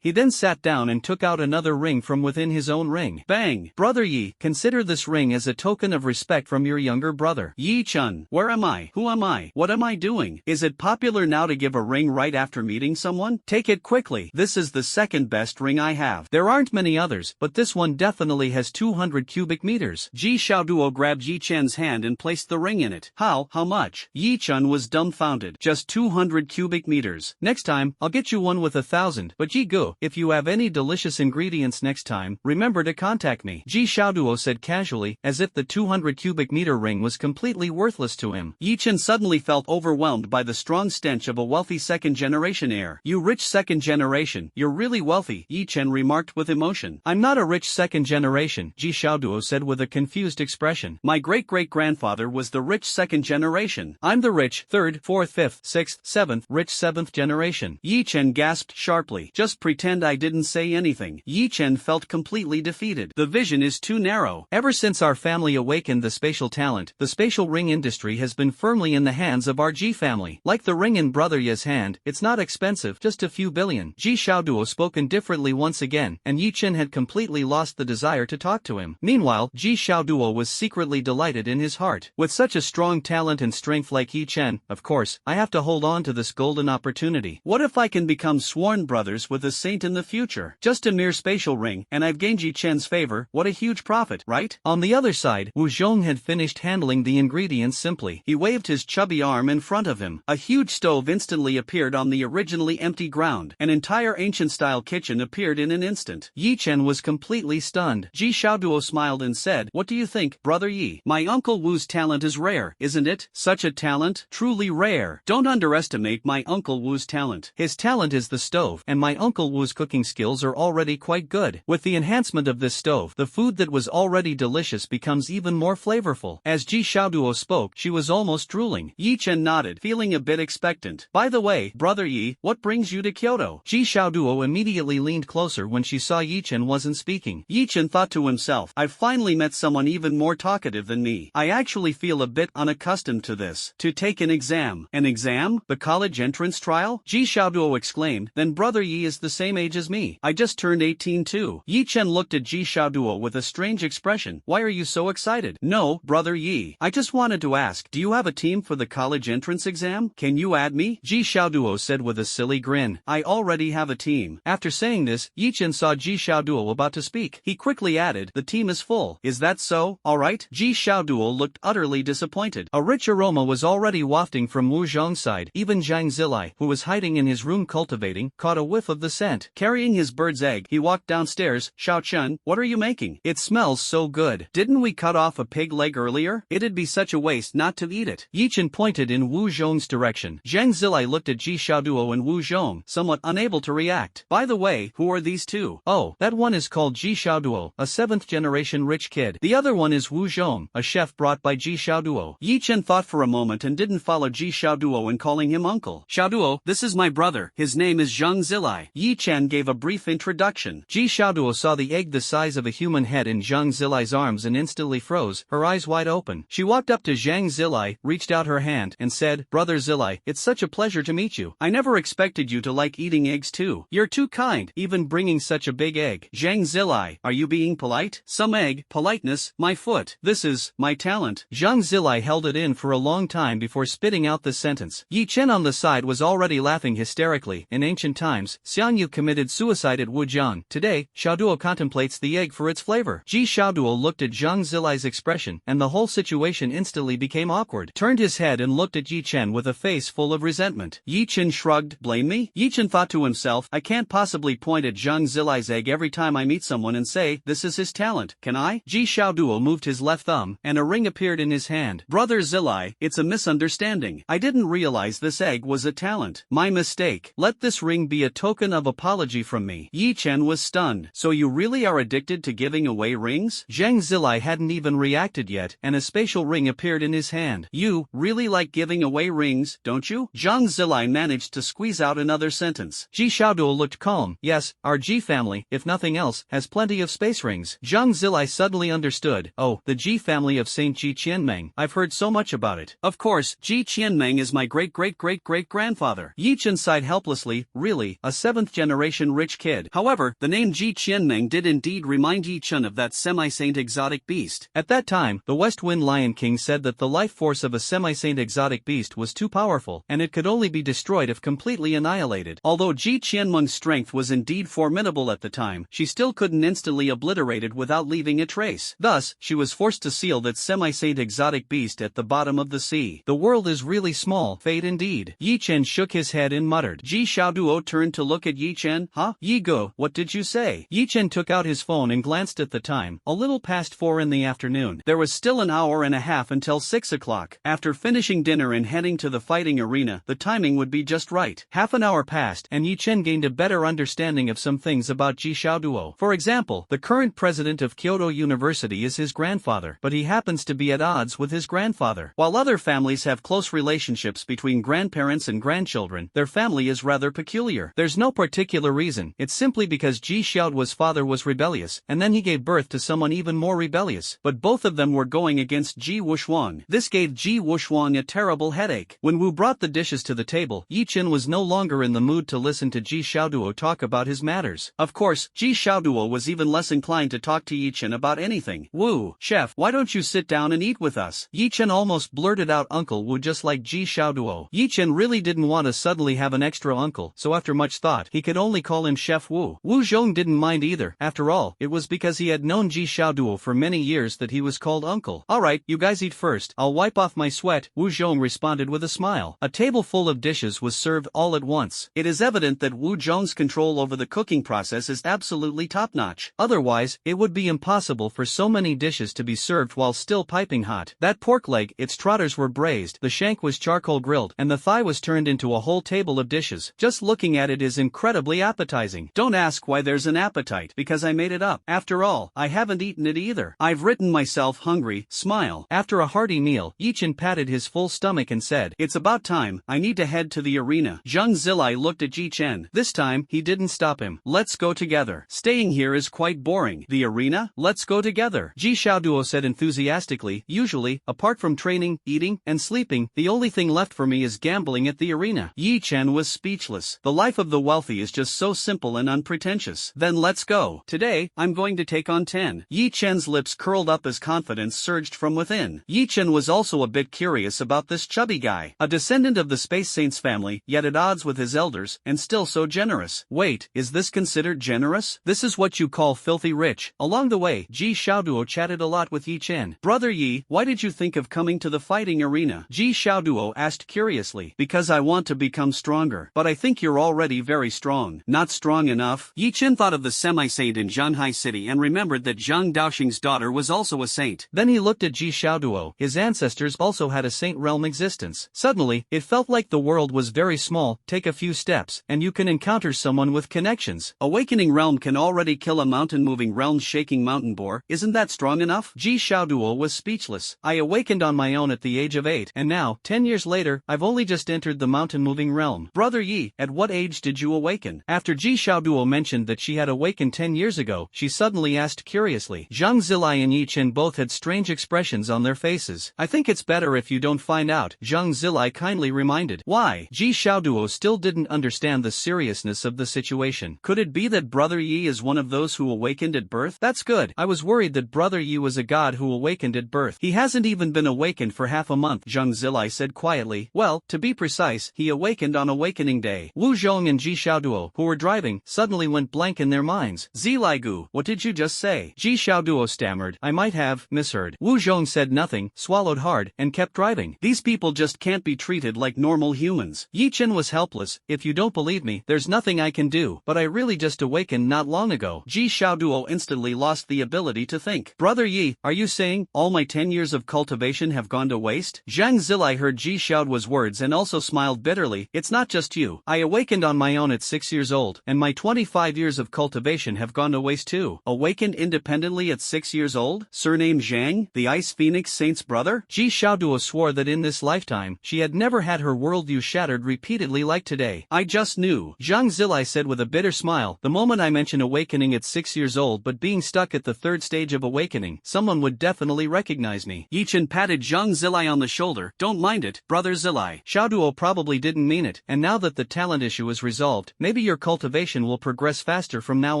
He then sat down and took out another ring from within his own ring. Bang! Brother Yi, consider this ring as a token of respect from your younger brother. Yi Chen, where am I? Who am I? What am I doing? Is it popular now to give a ring right after meeting someone? Take it quickly. This is the second best ring I have. There aren't many others, but this one definitely has 200 cubic meters. Ji Xiaoduo grabbed Yi Chen's hand and placed the ring in it. How much? Yi Chen was dumbfounded. Just 200 cubic meters. Next time, I'll get you one with 1,000. But Ji Gu, if you have any delicious ingredients next time, remember to contact me. Ji Xiaoduo said casually, as if the 200 cubic meter ring was completely worthless to him. Yi Chen suddenly felt overwhelmed by the strong stench of a wealthy second-generation heir. You rich second generation, you're really wealthy, Yi Chen remarked with emotion. I'm not a rich second generation, Ji Xiaoduo said with a confused expression. My great-great-grandfather was the rich second generation. I'm the rich third, fourth, fifth, sixth, seventh, rich seventh generation. Yi Chen gasped sharply. Just pretend I didn't say anything. Yi Chen felt completely defeated. The vision is too narrow. Ever since our family awakened the spatial talent, the spatial ring industry has been firmly in the hands of our Ji family. Like the ring in Brother Ye's hand, it's not expensive, just a few billion. Ji Xiaoduo spoke indifferently once again, and Yi Chen had completely lost the desire to talk to him. Meanwhile, Ji Xiaoduo was secretly delighted in his heart. With such a strong talent and strength like Yi Chen, of course, I have to hold on to this golden opportunity. What if I can become sworn brothers with a saint in the future? Just a mere spatial ring, and I've gained Yi Chen's favor. What a huge profit, right? On the other side, Wu Zhong had finished handling the ingredients simply. He waved his chubby arm in front of him. A huge stove instantly appeared on the originally empty ground. An entire ancient-style kitchen appeared in an instant. Yi Chen was completely stunned. Ji Xiaoduo smiled and said, what do you think, Brother Yi? My Uncle Wu's talent is rare, isn't it? Such a talent? Truly rare. Don't underestimate my Uncle Wu's talent. His talent is the stove, and my Uncle Wu's cooking skills are already quite good. With the enhancement of this stove, the food that was already delicious becomes even more flavorful. As Ji Xiaoduo spoke, she was almost drooling. Yi Chen nodded, feeling a bit expectant. By the way, brother Yi, what brings you to Kyoto? Ji Xiaoduo immediately leaned closer when she saw Yi Chen wasn't speaking. Yi Chen thought to himself, I've finally met someone even more talkative than me. I actually feel a bit unaccustomed to this. To take an exam. An exam? The college entrance trial? Ji Xiaoduo exclaimed, then brother Yi is the same age as me. I just turned 18 too. Yi Chen looked at Ji Xiaoduo with a strange expression. Why are you so excited? No, brother Yi. I just wanted to ask, do you have a team for the college entrance exam? Can you add me? Ji Xiaoduo said with a silly grin. I already have a team. After saying this, Yi Chen saw Ji Xiaoduo about to speak. He quickly added, the team is full. Is that so? Alright. Ji Xiaoduo looked utterly disappointed. A rich aroma was already wafting from Wu Zhong's side. Even Zhang Zilai, who was hiding in his room cultivating, caught a whiff of the scent. Carrying his bird's egg, he walked downstairs. Xiao Chun, what are you making? It smells so good. Didn't we cut off a pig leg earlier? It'd be such a waste not to eat it. Yi Chen pointed in Wu Zhong's direction. Zhang Zilai looked at Ji Xiaoduo and Wu Zhong, somewhat unable to react. By the way, who are these two? Oh, that one is called Ji Xiaoduo, a 7th-generation rich kid. The other one is Wu Zhong, a chef brought by Ji Xiaoduo. Yi Chen thought for a moment and didn't follow Ji Xiaoduo in calling him uncle. Xiaoduo, this is my brother. His name is Zhang Zilai. Yi Chen gave a brief introduction. Ji Xiaoduo saw the egg the size of a human head in Zhang Zilai's arms and instantly froze, her eyes wide open. She walked up to Zhang Zilai, reached out her hand, and said, Brother Zilai, it's such a pleasure to meet you. I never expected you to like eating eggs too. You're too kind, even bringing such a big egg. Zhang Zilai, are you being polite? Some egg, politeness, my foot. This is my talent. Zhang Zilai held it in for a long time before spitting out the sentence. Yi Chen on the side was already laughing hysterically. In ancient times, Xiang Yu committed suicide at Wujiang. Today, Xiaoduo contemplates the egg for its flavor. Ji Xiaoduo looked at Zhang Zilai's expression, and the whole situation instantly became awkward. Turned his head and looked at Yi Chen with a face full of resentment. Yi Chen shrugged. Blame me? Yi Chen thought to himself, I can't possibly point at Zhang Zilai's egg every time I meet someone and say, this is his talent, can I? Ji Xiaoduo moved his left thumb, and a ring appeared in his hand. Brother Zilai, it's a misunderstanding. I didn't realize this egg was a talent. My mistake. Let this ring be a token of apology from me. Yi Chen was stunned. So you really are addicted to giving away rings? Zhang Zilai hadn't even reacted yet, and a spatial ring appeared in his hand. You really like giving away rings, don't you? Zhang Zilai managed to squeeze out another sentence. Ji Xiaoduo looked calm. Yes, our Ji family, if nothing else, has plenty of space rings. Zhang Zilai suddenly understood. Oh, the Ji family of Saint Ji Qianmeng. I've heard so much about it. Of course, Ji Qianmeng is my great-great-great-great-grandfather. Yi Chen sighed helplessly. Really, a 7th-generation rich kid. However, the name Ji Qianmeng did indeed remind Yi Chen of that semi-saint exotic beast. At that time, the West Wind Lion King said that the life force of a semi-saint exotic beast was too powerful, and it could only be destroyed if completely annihilated. Although Ji Qianmeng's strength was indeed formidable at the time, she still couldn't instantly obliterate it without leaving a trace. Thus, she was forced to seal that semi-saint exotic beast at the bottom of the sea. The world is really small, fate indeed. Yi Chen shook his head and muttered. Ji Xiaoduo turned to look at Yi Chen. Huh? Yi Go, what did you say? Yi Chen took out his phone and glanced at the time. A little past 4 in the afternoon. There was still an hour and a half until 6 o'clock. After finishing dinner and heading to the fighting arena, the timing would be just right. Half an hour passed, and Yi Chen gained a better understanding of some things about Ji Xiaoduo. For example, the current president of Kyoto University is his grandfather, but he happens to be at odds with his grandfather. While other families have close relationships between grandparents and grandchildren, their family is rather peculiar. There's no particular reason, it's simply because Ji Xiaoduo's father was rebellious, and then he gave birth to someone even more rebellious, but both of them were going against Ji Wushuang. This gave Ji Wushuang a terrible headache. When Wu brought the dishes to the table, Yi Chen was no longer in the mood to listen to Ji Xiaoduo talk about his matters. Of course, Ji Xiaoduo was even less inclined to talk to Yi Chen about anything. Wu, chef, why don't you sit down and eat with us? Yi Chen almost blurted out Uncle Wu just like Ji Xiaoduo. Yi Chen really didn't want to suddenly have an extra uncle, so after much thought, he could only call him Chef Wu. Wu Zhong didn't mind either. After all, it was because he had known Ji Xiaoduo for many years that he was called uncle. Alright, you guys eat first, I'll wipe off my sweat, Wu Zhong responded with a smile. A table full of dishes was served all at once. It is evident that Wu Zhong's control over the cooking process is absolutely top-notch. Otherwise, it would be impossible for so many dishes to be served while still piping hot. That pork leg, its trotters were braised, the shank was charcoal grilled, and the thigh was turned into a whole table of dishes. Just looking at it is incredible. incredibly appetizing. Don't ask why there's an appetite, because I made it up. After all, I haven't eaten it either. I've written myself hungry, smile. After a hearty meal, Yi-Chen patted his full stomach and said, "It's about time, I need to head to the arena." Zhang Zilai looked at Yi-Chen. This time, he didn't stop him. "Let's go together. Staying here is quite boring." "The arena? Let's go together," Ji Xiaoduo said enthusiastically. "Usually, apart from training, eating, and sleeping, the only thing left for me is gambling at the arena." Yi-Chen was speechless. The life of the wealthy is just so simple and unpretentious. "Then let's go. Today, I'm going to take on 10. Yi-Chen's lips curled up as confidence surged from within. Yi-Chen was also a bit curious about this chubby guy. A descendant of the Space Saints family, yet at odds with his elders, and still so generous. Wait, is this considered generous? This is what you call filthy rich. Along the way, Ji Xiaoduo chatted a lot with Yi-Chen. "Brother Yi, why did you think of coming to the fighting arena?" Ji Xiaoduo asked curiously. "Because I want to become stronger. But I think you're already very strong." "Not strong enough." Yi-Chen thought of the semi-saint in Zhanghai City and remembered that Zhang Daoxing's daughter was also a saint. Then he looked at Ji Xiaoduo. His ancestors also had a saint realm existence. Suddenly, it felt like the world was very small. Take a few steps, and you can encounter someone with connections. Awakening realm can already kill a mountain-moving realm-shaking mountain boar. Isn't that strong enough? Ji Xiaoduo was speechless. "I awakened on my own at the age of 8, and now, 10 years later, I've only just entered the mountain-moving realm." "Brother Yi, at what age did you awaken?" After Ji Xiaoduo mentioned that she had awakened 10 years ago, she suddenly asked curiously. Zhang Zilai and Yi-Chen both had strange expressions on their faces. "I think it's better if you don't find out," Zhang Zilai kindly reminded. "Why?" Ji Xiaoduo still didn't understand the seriousness of the situation. Could it be that Brother Yi is one of those who awakened at birth? That's good. I was worried that Brother Yi was a god who awakened at birth. He hasn't even been awakened for half a month, Zhang Zilai said quietly. "Well, to be precise, he awakened on awakening day." Wu Zhong and Ji Xiaoduo, who were driving, suddenly went blank in their minds. "Zilaigu, what did you just say?" Ji Xiaoduo stammered. "I might have misheard." Wu Zhong said nothing, swallowed hard, and kept driving. "These people just can't be treated like normal humans." Yi-Chen was helpless. "If you don't believe me, there's nothing I can do, but I really just awakened not long ago." Ji Xiaoduo instantly lost the ability to think. "Brother Yi, are you saying all my 10 years of cultivation have gone to waste?" Zhang Zilai heard Ji Xiaoduo's words and also smiled bitterly. "It's not just you. I awakened on my own at 6 years old, and my 25 years of cultivation have gone to waste too." "Awakened independently at 6 years old? Surname Zhang, the Ice Phoenix Saint's brother?" Ji Xiaoduo swore that in this lifetime, she had never had her worldview shattered repeatedly like today. "I just knew," Zhang Zilai said with a bitter smile. "The moment I mention awakening at 6 years old but being stuck at the third stage of awakening, someone would definitely recognize me." Yi-Chen patted Zhang Zilai on the shoulder. "Don't mind it, Brother Zilai. Xiaoduo probably didn't mean it, and now that the talent issue is resolved, maybe your cultivation will progress faster from now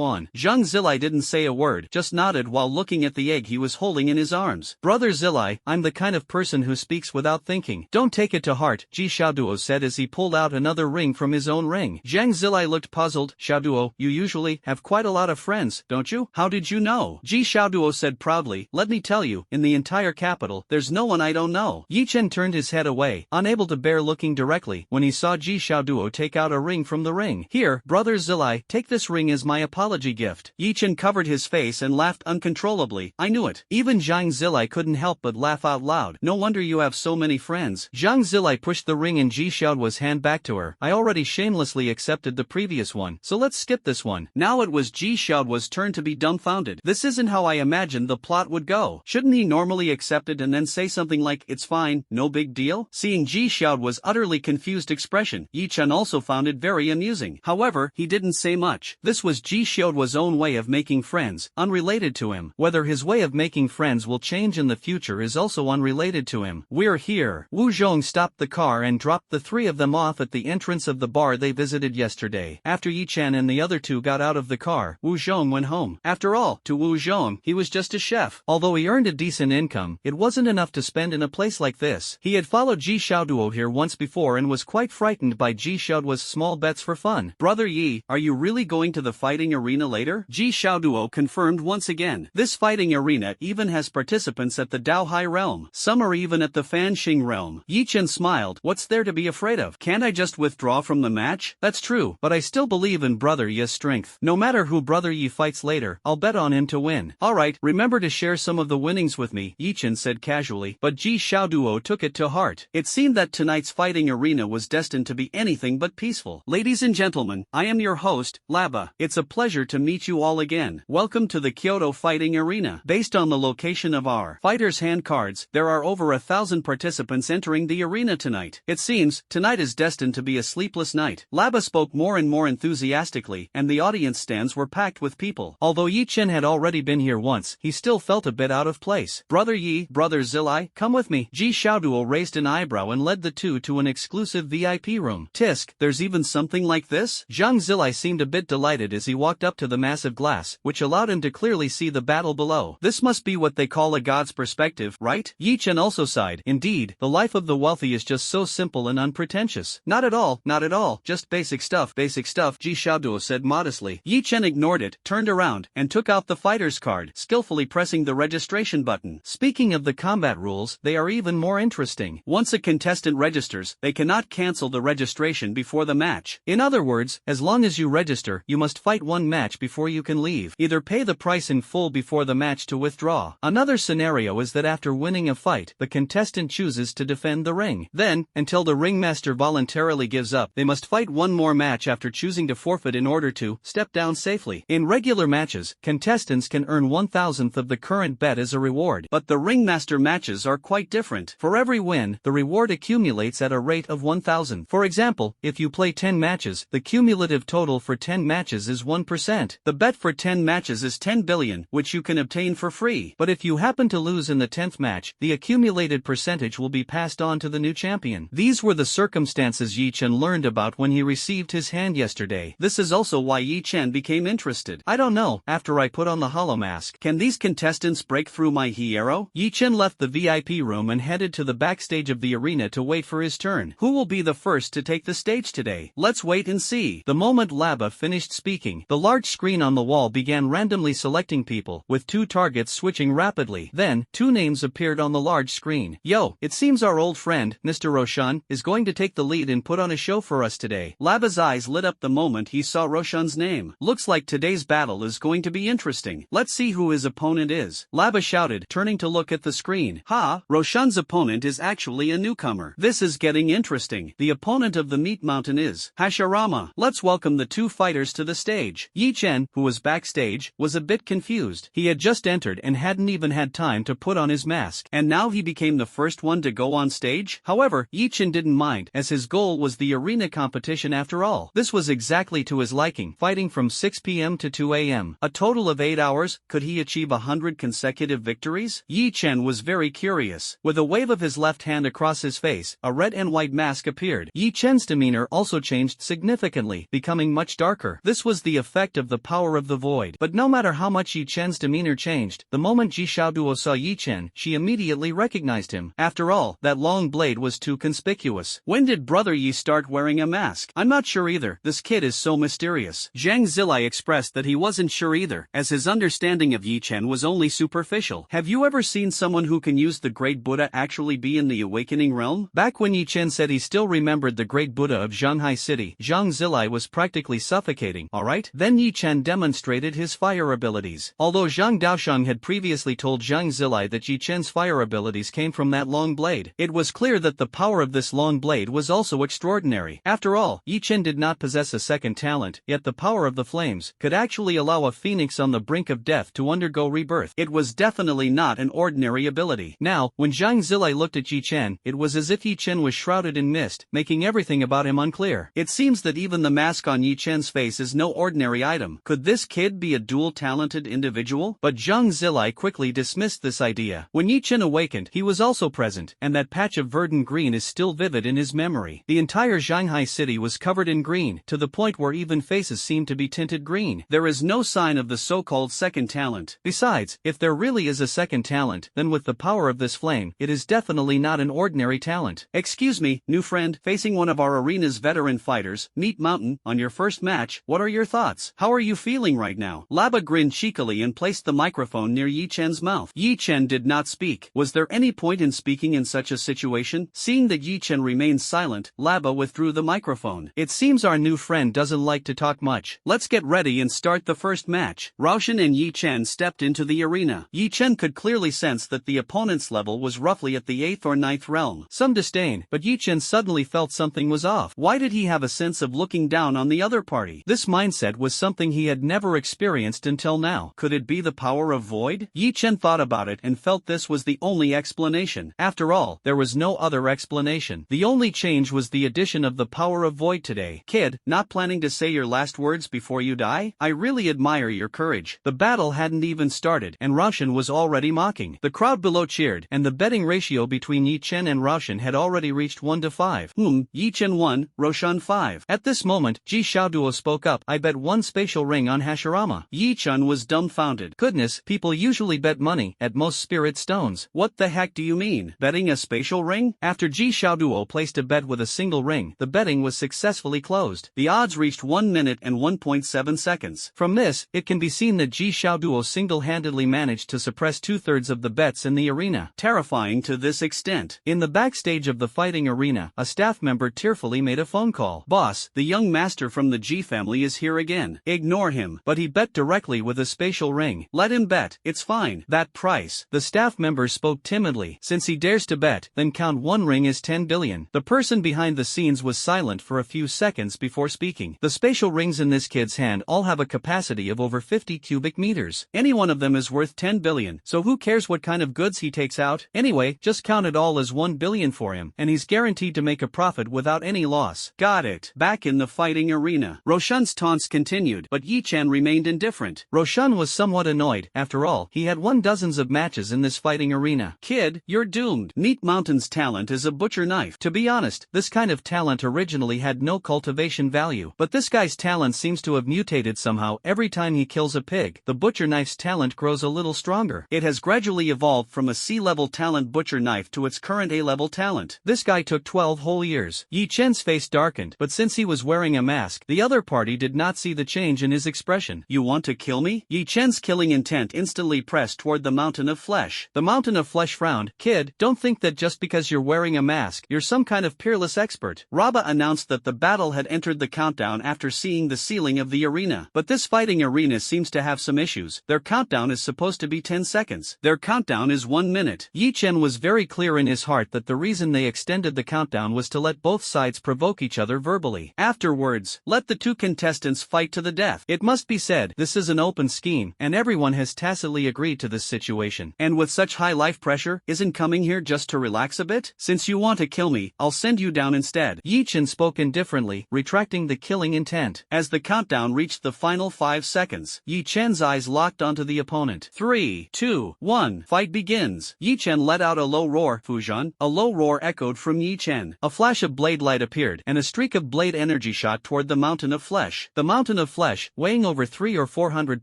on." Zhang Zilai didn't say a word, just nodded while looking at the egg he was holding in his arms. "Brother Zilai, I'm the kind of person who speaks without thinking. Don't take it to heart," Ji Xiaoduo said as he pulled out another ring from his own ring. Zhang Zilai looked puzzled. "Xiaoduo, you usually have quite a lot of friends, don't you?" "How did you know?" Ji Xiaoduo said proudly. "Let me tell you, in the entire capital, there's no one I don't know." Yi-Chen turned his head away, unable to bear looking directly, when he saw Ji Xiaoduo take out a ring from the ring. "Here, Brother Zilai, take this ring as my apology gift." Yi-Chen covered his face and laughed uncontrollably. "I knew it." Even Zhang Zilai couldn't help but laugh out loud. "No wonder you have so many friends." Zhang Zilai pushed the ring in Ji Xiaoduo's hand back to her. "I already shamelessly accepted the previous one, so let's skip this one." Now it was Ji Xiaoduo's turn to be dumbfounded. "This isn't how I imagined the plot would go. Shouldn't he normally accept it and then say something like, 'It's fine, no big deal'?" Seeing Ji Xiaoduo's utterly confused expression, Yi-Chen also found it very amusing. However, he didn't say much. This was Ji Xiaoduo's own way of making friends, unrelated to him. Whether his way of making friends will change in the future is also unrelated to him. "We're here." Wu Zhong stopped the car and dropped the three of them off at the entrance of the bar they visited yesterday. After Yi-Chen and the other two got out of the car, Wu Zhong went home. After all, to Wu Zhong, he was just a chef. Although he earned a decent income, it wasn't enough to spend in a place like this. He had followed Ji Xiaoduo here once before and was quite frightened by Ji Xiaoduo's small bets for fun. "Brother Yi, are you really going to the fighting arena later?" Ji Xiaoduo confirmed once again. "This fighting arena even has participants at the Daohai realm. Some are even at the Fanxing realm." Yi-Chen smiled. "What's there to be afraid of? Can't I just withdraw from the match?" "That's true, but I still believe in Brother Yi's strength. No matter who Brother Yi fights later, I'll bet on him to win." "Alright, remember to share some of the winnings with me," Yi-Chen said casually, but Ji Xiaoduo took it to heart. It seemed that tonight's fighting arena was destined to be anything but peaceful. Ladies and gentlemen, gentlemen, I am your host, Laba. It's a pleasure to meet you all again. Welcome to the Kyoto Fighting Arena. Based on the location of our fighters' hand cards, there are over 1,000 participants entering the arena tonight. It seems, tonight is destined to be a sleepless night. Laba spoke more and more enthusiastically, and the audience stands were packed with people. Although Yi Chen had already been here once, he still felt a bit out of place. Brother Yi, Brother Zilai, come with me. Ji Xiaoduo raised an eyebrow and led the two to an exclusive VIP room. Tisk, there's even something like this? Zhang Zilai seemed a bit delighted as he walked up to the massive glass, which allowed him to clearly see the battle below. This must be what they call a god's perspective, right? Yi Chen also sighed. Indeed, the life of the wealthy is just so simple and unpretentious. Not at all, just basic stuff, Ji Xiaoduo said modestly. Yi Chen ignored it, turned around, and took out the fighter's card, skillfully pressing the registration button. Speaking of the combat rules, they are even more interesting. Once a contestant registers, they cannot cancel the registration before the match. In other words, as long as you register, you must fight one match before you can leave. Either pay the price in full before the match to withdraw. Another scenario is that after winning a fight, the contestant chooses to defend the ring. Then, until the ringmaster voluntarily gives up, they must fight one more match after choosing to forfeit in order to step down safely. In regular matches, contestants can earn 1,000th of the current bet as a reward, but the ringmaster matches are quite different. For every win, the reward accumulates at a rate of 1,000. For example, if you play 10 matches, the cumulative total for 10 matches is 1%. The bet for 10 matches is 10 billion, which you can obtain for free. But if you happen to lose in the 10th match, the accumulated percentage will be passed on to the new champion. These were the circumstances Yi Chen learned about when he received his hand yesterday. This is also why Yi Chen became interested. I don't know, after I put on the hollow mask, can these contestants break through my hierro? Yi Chen left the VIP room and headed to the backstage of the arena to wait for his turn. Who will be the first to take the stage today? Let's wait and see. The moment Laba finished speaking, the large screen on the wall began randomly selecting people, with two targets switching rapidly. Then, two names appeared on the large screen. Yo, it seems our old friend, Mr. Roshan, is going to take the lead and put on a show for us today. Laba's eyes lit up the moment he saw Roshan's name. Looks like today's battle is going to be interesting. Let's see who his opponent is. Laba shouted, turning to look at the screen. Ha! Roshan's opponent is actually a newcomer. This is getting interesting. The opponent of the Meat Mountain is Hashirama. Let's welcome the two fighters to the stage. Yi Chen, who was backstage, was a bit confused. He had just entered and hadn't even had time to put on his mask, and now he became the first one to go on stage? However, Yi Chen didn't mind, as his goal was the arena competition after all. This was exactly to his liking, fighting from 6 p.m. to 2 a.m. A total of 8 hours. Could he achieve 100 consecutive victories? Yi Chen was very curious. With a wave of his left hand across his face, a red and white mask appeared. Yi Chen's demeanor also changed significantly, becoming much darker. This was the effect of the power of the void. But no matter how much Yi Chen's demeanor changed, the moment Ji Xiaoduo saw Yi Chen, she immediately recognized him. After all, that long blade was too conspicuous. When did Brother Yi start wearing a mask? I'm not sure either. This kid is so mysterious. Zhang Zilai expressed that he wasn't sure either, as his understanding of Yi Chen was only superficial. Have you ever seen someone who can use the Great Buddha actually be in the awakening realm? Back when Yi Chen said he still remembered the Great Buddha of Shanghai City, Zhang Zilai was practically suffocating. Alright? Then Yi Chen demonstrated his fire abilities. Although Zhang Daoshang had previously told Zhang Zilai that Yi Chen's fire abilities came from that long blade, it was clear that the power of this long blade was also extraordinary. After all, Yi Chen did not possess a second talent, yet the power of the flames could actually allow a phoenix on the brink of death to undergo rebirth. It was definitely not an ordinary ability. Now, when Zhang Zilai looked at Yi Chen, it was as if Yi Chen was shrouded in mist, making everything about him unclear. It seems that even the mask on Yi Chen's face is no ordinary item. Could this kid be a dual-talented individual? But Zhang Zilai quickly dismissed this idea. When Yi Chen awakened, he was also present, and that patch of verdant green is still vivid in his memory. The entire Shanghai city was covered in green, to the point where even faces seemed to be tinted green. There is no sign of the so-called second talent. Besides, if there really is a second talent, then with the power of this flame, it is definitely not an ordinary talent. Excuse me, new friend, facing one of our arena's veteran fighters, Meat Mountain, on your first match, what are your thoughts? How are you feeling right now? Laba grinned cheekily and placed the microphone near Yi Chen's mouth. Yi Chen did not speak. Was there any point in speaking in such a situation? Seeing that Yi Chen remained silent, Laba withdrew the microphone. It seems our new friend doesn't like to talk much. Let's get ready and start the first match. Roshan and Yi Chen stepped into the arena. Yi Chen could clearly sense that the opponent's level was roughly at the 8th or 9th realm. Some disdain, but Yi Chen suddenly felt something was off. Why did he have a sense of looking looking down on the other party. This mindset was something he had never experienced until now. Could it be the power of void? Yi Chen thought about it and felt this was the only explanation. After all, there was no other explanation. The only change was the addition of the power of void today. Kid, not planning to say your last words before you die? I really admire your courage. The battle hadn't even started, and Roshan was already mocking. The crowd below cheered, and the betting ratio between Yi Chen and Roshan had already reached 1-5. Yi Chen 1, Roshan 5. At this moment, Ji Xiaoduo spoke up. I bet one spatial ring on Hashirama. Yi Chen was dumbfounded. Goodness, people usually bet money, at most spirit stones. What the heck do you mean? Betting a spatial ring? After Ji Xiaoduo placed a bet with a single ring, the betting was successfully closed. The odds reached 1 minute and 1.7 seconds. From this, it can be seen that Ji Xiaoduo single-handedly managed to suppress 2/3 of the bets in the arena. Terrifying to this extent. In the backstage of the fighting arena, a staff member tearfully made a phone call. Boss, the young master from the Ji family is here again. Ignore him. But he bet directly with a spatial ring. Let him bet, it's fine. That price. The staff member spoke timidly. Since he dares to bet, then count one ring is 10 billion. The person behind the scenes was silent for a few seconds before speaking. The spatial rings in this kid's hand all have a capacity of over 50 cubic meters. Any one of them is worth 10 billion, so who cares what kind of goods he takes out? Anyway, just count it all as 1 billion for him, and he's guaranteed to make a profit without any loss. Got it. Back in the fighting arena, Roshan's taunts continued, but Yi Chen remained indifferent. Roshan was somewhat annoyed. After all, he had won dozens of matches in this fighting arena. Kid, you're doomed. Meat Mountain's talent is a butcher knife. To be honest, this kind of talent originally had no cultivation value, but this guy's talent seems to have mutated somehow. Every time he kills a pig, the butcher knife's talent grows a little stronger. It has gradually evolved from a C-level talent butcher knife to its current A-level talent. This guy took 12 whole years. Yi Chen's face darkened, but since he was wearing a mask, the other party did not see the change in his expression. You want to kill me? Yi Chen's killing intent instantly pressed toward the mountain of flesh. The mountain of flesh frowned. Kid, don't think that just because you're wearing a mask, you're some kind of peerless expert. Raba announced that the battle had entered the countdown after seeing the ceiling of the arena. But this fighting arena seems to have some issues. Their countdown is supposed to be 10 seconds. Their countdown is 1 minute. Yi Chen was very clear in his heart that the reason they extended the countdown was to let both sides provoke each other verbally. Afterwards, let the two contestants fight to the death. It must be said, this is an open scheme, and everyone has tacitly agreed to this situation. And with such high life pressure, isn't coming here just to relax a bit? Since you want to kill me, I'll send you down instead. Yi Chen spoke indifferently, retracting the killing intent. As the countdown reached the final 5 seconds, Yi Chen's eyes locked onto the opponent. 3, 2, 1, fight begins. Yi Chen let out a low roar. Fujian. A low roar echoed from Yi Chen. A flash of blade light appeared, and a streak of blade energy shot toward the mountain of flesh. The mountain of flesh, weighing over 300 or 400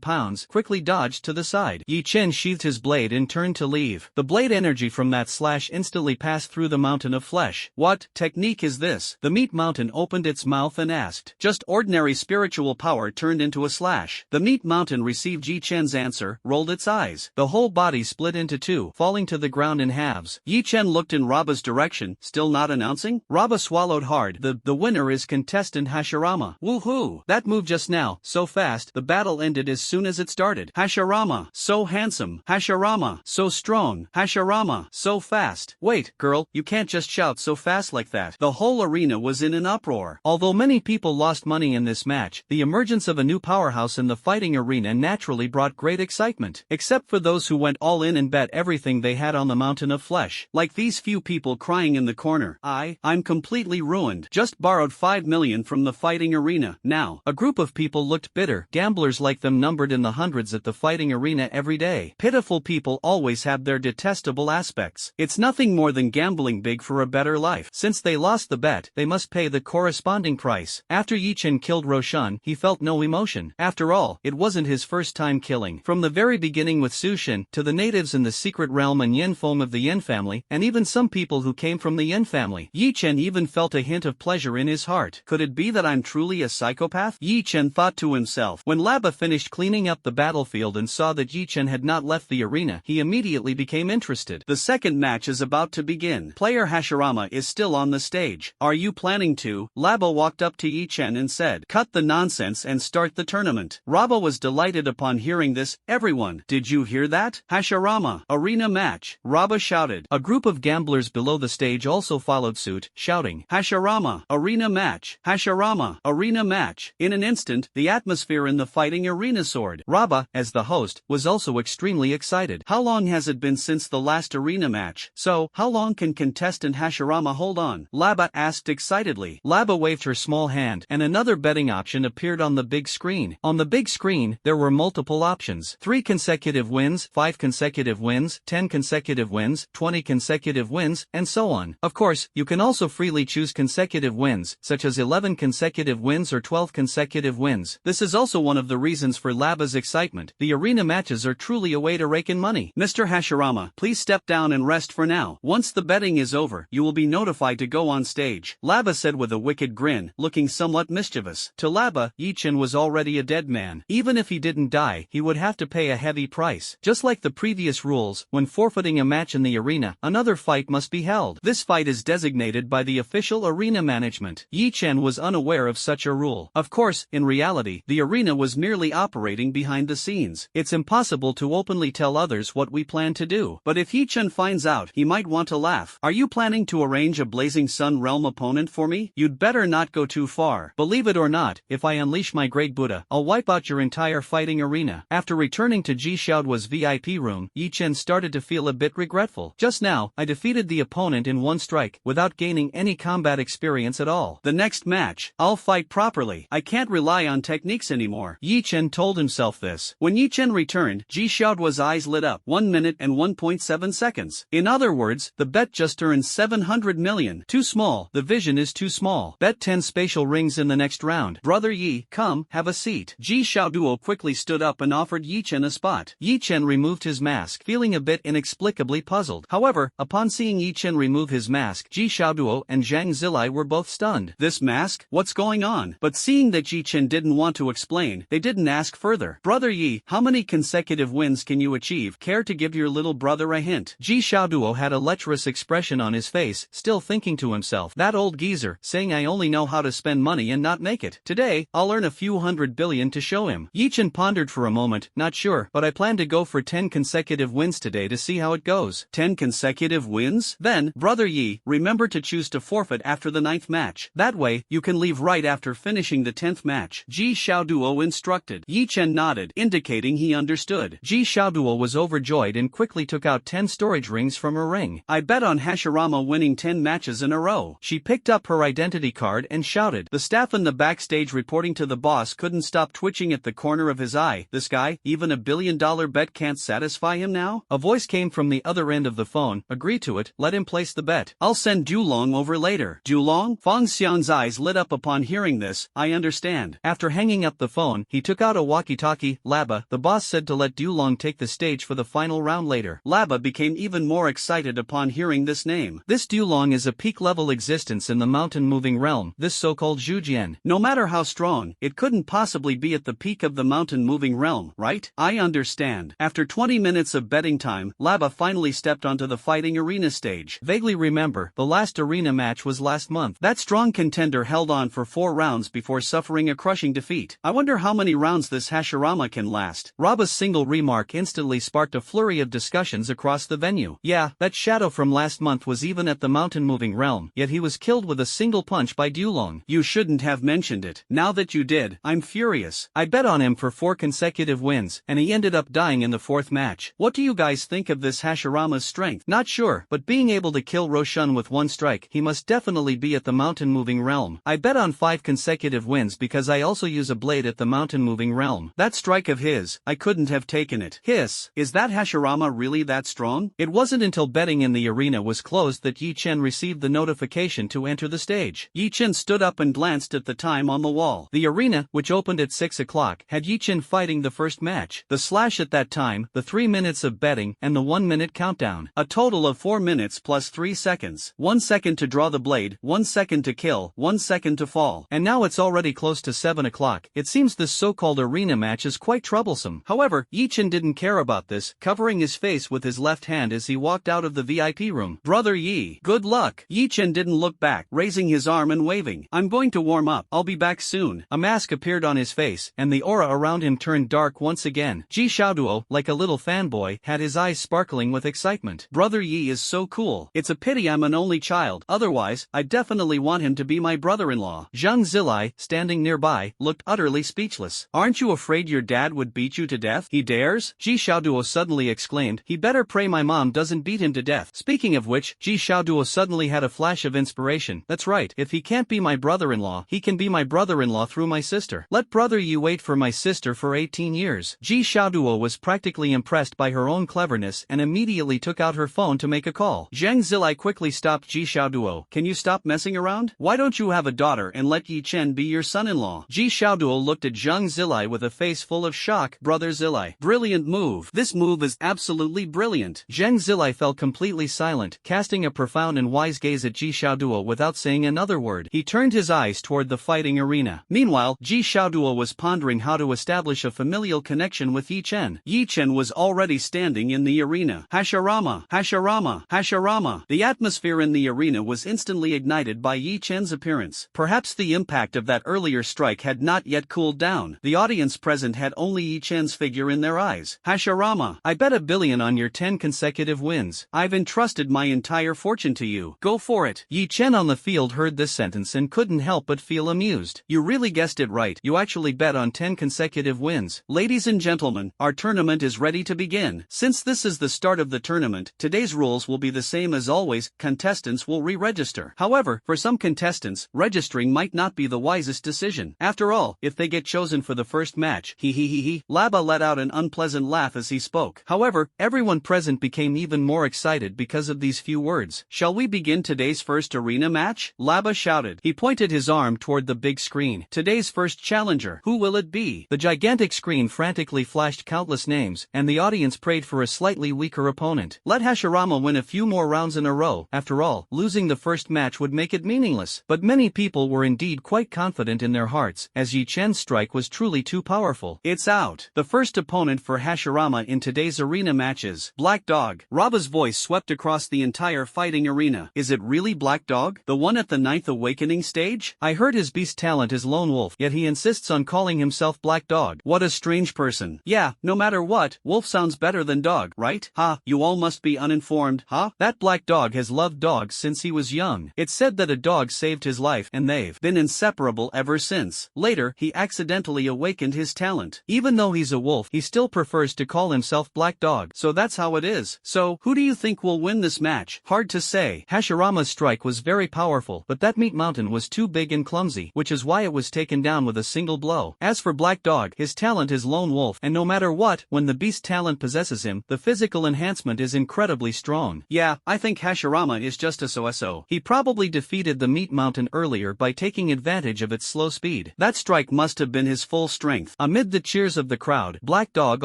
pounds, quickly dodged to the side. Yi Chen sheathed his blade and turned to leave. The blade energy from that slash instantly passed through the mountain of flesh. What technique is this? The meat mountain opened its mouth and asked. Just ordinary spiritual power turned into a slash. The meat mountain received Yi Chen's answer, rolled its eyes. The whole body split into two, falling to the ground in halves. Yi Chen looked in Raba's direction, still not announcing. Raba swallowed hard. The winner is contestant Hashirama. Woohoo! That move just now, so fast, the battle ended as soon as it started. Hashirama, so handsome. Hashirama, so strong. Hashirama, so fast. Wait, girl, you can't just shout so fast like that. The whole arena was in an uproar. Although many people lost money in this match, the emergence of a new powerhouse in the fighting arena naturally brought great excitement. Except for those who went all in and bet everything they had on the mountain of flesh. Like these few people crying in the corner. I'm completely ruined. Just borrowed 5 million from the fighting arena. Now, a group of people looked bitter. Gamblers like them numbered in the hundreds at the fighting arena every day. Pitiful people always have their detestable aspects. It's nothing more than gambling big for a better life. Since they lost the bet, they must pay the corresponding price. After Yi Chen killed Roshan, he felt no emotion. After all, it wasn't his first time killing. From the very beginning with Su Shen, to the natives in the secret realm and Yin Feng of the Yin family, and even some people who came from the Yin family, Yi Chen even felt a hint of pleasure in his heart. Could it be that I'm truly a psychopath? Yi Chen thought to himself. When Laba finished cleaning up the battlefield and saw that Yi Chen had not left the arena, he immediately became interested. The second match is about to begin. Player Hashirama is still on the stage. Are you planning to? Laba walked up to Yi Chen and said, cut the nonsense and start the tournament. Raba was delighted upon hearing this. Everyone, did you hear that? Hashirama, arena match. Raba shouted. A group of gamblers below the stage also followed suit, shouting, Hashirama, arena match. Hashirama. Hashirama, arena match. In an instant, the atmosphere in the fighting arena soared. Raba, as the host, was also extremely excited. How long has it been since the last arena match? So, how long can contestant Hashirama hold on? Laba asked excitedly. Laba waved her small hand, and another betting option appeared on the big screen. On the big screen, there were multiple options. 3 consecutive wins, 5 consecutive wins, 10 consecutive wins, 20 consecutive wins, and so on. Of course, you can also freely choose consecutive wins, such as 11 consecutive wins or 12 consecutive wins. This is also one of the reasons for Laba's excitement. The arena matches are truly a way to rake in money. Mr. Hashirama, please step down and rest for now. Once the betting is over, you will be notified to go on stage, Laba said with a wicked grin, looking somewhat mischievous. To Laba, Yi-Chen was already a dead man. Even if he didn't die, he would have to pay a heavy price. Just like the previous rules, when forfeiting a match in the arena, another fight must be held. This fight is designated by the official arena management. Yi-Chen was unaware of such a rule. Of course, in reality, the arena was merely operating behind the scenes. It's impossible to openly tell others what we plan to do. But if Yi-Chen finds out, he might want to laugh. Are you planning to arrange a Blazing Sun Realm opponent for me? You'd better not go too far. Believe it or not, if I unleash my Great Buddha, I'll wipe out your entire fighting arena. After returning to Ji Xiaoduo's VIP room, Yi-Chen started to feel a bit regretful. Just now, I defeated the opponent in one strike, without gaining any combat experience at all. The next match, I'll fight properly. I can't rely on techniques anymore. Yi-Chen told himself this. When Yi-Chen returned, Ji Xiaoduo's eyes lit up. 1 minute and 1.7 seconds. In other words, the bet just earned 700 million. Too small. The vision is too small. Bet 10 spatial rings in the next round. Brother Yi, come, have a seat. Ji Xiaoduo quickly stood up and offered Yi-Chen a spot. Yi-Chen removed his mask, feeling a bit inexplicably puzzled. However, upon seeing Yi-Chen remove his mask, Ji Xiaoduo and Zhang Zilai were both stunned. This mask? What's going on? But seeing that Yi-Chen didn't want to explain, they didn't ask further. Brother Yi, how many consecutive wins can you achieve? Care to give your little brother a hint? Ji Xiaoduo had a lecherous expression on his face, still thinking to himself, that old geezer, saying I only know how to spend money and not make it. Today, I'll earn a few 100 billion to show him. Yi-Chen pondered for a moment, not sure, but I plan to go for 10 consecutive wins today to see how it goes. 10 consecutive wins? Then, Brother Yi, remember to choose to forfeit after the 9th match. That way, you can leave right after finishing the 10th match. Ji Xiaoduo instructed. Yi-Chen nodded, indicating he understood. Ji Xiaoduo was overjoyed and quickly took out 10 storage rings from her ring. I bet on Hashirama winning 10 matches in a row. She picked up her identity card and shouted. The staff in the backstage reporting to the boss couldn't stop twitching at the corner of his eye. This guy, even a $1 billion bet can't satisfy him now? A voice came from the other end of the phone. Agree to it, let him place the bet. I'll send Dulong over later. Dulong? Fang Xiang's eyes lit up upon hearing this. I understand. After hanging up the phone, he took out a walkie-talkie. Laba, the boss said to let Dulong take the stage for the final round later. Laba became even more excited upon hearing this name. This Dulong is a peak-level existence in the mountain-moving realm, this so-called Zhujian. No matter how strong, it couldn't possibly be at the peak of the mountain-moving realm, right? I understand. After 20 minutes of betting time, Laba finally stepped onto the fighting arena stage. Vaguely remember, the last arena match was last month. That strong contender held on for 4 rounds before suffering a crushing defeat. I wonder how many rounds this Hashirama can last. Raba's single remark instantly sparked a flurry of discussions across the venue. Yeah, that shadow from last month was even at the mountain-moving realm, yet he was killed with a single punch by Dulong. You shouldn't have mentioned it. Now that you did, I'm furious. I bet on him for 4 consecutive wins, and he ended up dying in the 4th match. What do you guys think of this Hashirama's strength? Not sure, but being able to kill Roshan with 1 strike, he must definitely be at the mountain-moving realm. I bet on 5 consecutive wins because I also use a blade at the mountain-moving realm. That strike of his, I couldn't have taken it. Hiss. Is that Hashirama really that strong? It wasn't until betting in the arena was closed that Yi-Chen received the notification to enter the stage. Yi-Chen stood up and glanced at the time on the wall. The arena, which opened at 6 o'clock, had Yi-Chen fighting the first match. The slash at that time, the 3 minutes of betting, and the 1-minute countdown. A total of 4 minutes plus 3 seconds. 1 second to draw the blade, 1 second to kill, 1 second to fall. And now it's already close to 7 o'clock. It seems this so-called arena match is quite troublesome. However, Yi-Chen didn't care about this, covering his face with his left hand as he walked out of the VIP room. Brother Yi, good luck. Yi-Chen didn't look back, raising his arm and waving. I'm going to warm up. I'll be back soon. A mask appeared on his face, and the aura around him turned dark once again. Ji Xiaoduo, like a little fanboy, had his eyes sparkling with excitement. Brother Yi is so cool. It's a pity I'm an only child. Otherwise, I definitely want him to be my brother brother-in-law. Zhang Zilai, standing nearby, looked utterly speechless. Aren't you afraid your dad would beat you to death? He dares? Ji Xiaoduo suddenly exclaimed. He better pray my mom doesn't beat him to death. Speaking of which, Ji Xiaoduo suddenly had a flash of inspiration. That's right, if he can't be my brother-in-law, he can be my brother-in-law through my sister. Let brother you wait for my sister for 18 years. Ji Xiaoduo was practically impressed by her own cleverness and immediately took out her phone to make a call. Zhang Zilai quickly stopped Ji Xiaoduo. Can you stop messing around? Why don't you have a daughter and let Yi Chen be your son-in-law? Ji Xiaoduo looked at Zhang Zilai with a face full of shock. Brother Zilai. Brilliant move. This move is absolutely brilliant. Zhang Zilai fell completely silent, casting a profound and wise gaze at Ji Xiaoduo without saying another word. He turned his eyes toward the fighting arena. Meanwhile, Ji Xiaoduo was pondering how to establish a familial connection with Yi Chen. Yi Chen was already standing in the arena. Hashirama, Hashirama, Hashirama. The atmosphere in the arena was instantly ignited by Yi Chen's appearance. Perhaps the impact of that earlier strike had not yet cooled down. The audience present had only Yi Chen's figure in their eyes. Hashirama, I bet $1 billion on your 10 consecutive wins. I've entrusted my entire fortune to you. Go for it. Yi Chen on the field heard this sentence and couldn't help but feel amused. You really guessed it right. You actually bet on 10 consecutive wins. Ladies and gentlemen, our tournament is ready to begin. Since this is the start of the tournament, today's rules will be the same as always. Contestants will re-register. However, for some contestants, registering might not be the wisest decision. After all, if they get chosen for the first match, Laba let out an unpleasant laugh as he spoke. However, everyone present became even more excited because of these few words. Shall we begin today's first arena match? Laba shouted. He pointed his arm toward the big screen. Today's first challenger. Who will it be? The gigantic screen frantically flashed countless names, and the audience prayed for a slightly weaker opponent. Let Hashirama win a few more rounds in a row. After all, losing the first match would make it meaningless. But many people were indeed quite confident in their hearts, as Yi Chen's strike was truly too powerful. It's out. The first opponent for Hashirama in today's arena match is Black Dog. Raba's voice swept across the entire fighting arena. Is it really Black Dog? The one at the 9th Awakening stage? I heard his beast talent is Lone Wolf, yet he insists on calling himself Black Dog. What a strange person. Yeah, no matter what, Wolf sounds better than Dog, right? Ha, you all must be uninformed, huh? That Black Dog has loved dogs since he was young. It's said that a dog saved his life and they've been inseparable ever since. Later, he accidentally awakened his talent. Even though he's a wolf, he still prefers to call himself Black Dog. So that's how it is. So, who do you think will win this match? Hard to say. Hashirama's strike was very powerful, but that meat mountain was too big and clumsy, which is why it was taken down with a single blow. As for Black Dog, his talent is Lone Wolf, and no matter what, when the beast talent possesses him, the physical enhancement is incredibly strong. Yeah, I think Hashirama is just a so-so. He probably defeated the meat mountain earlier by taking advantage of its slow speed. That strike must have been his full strength. Amid the cheers of the crowd, Black Dog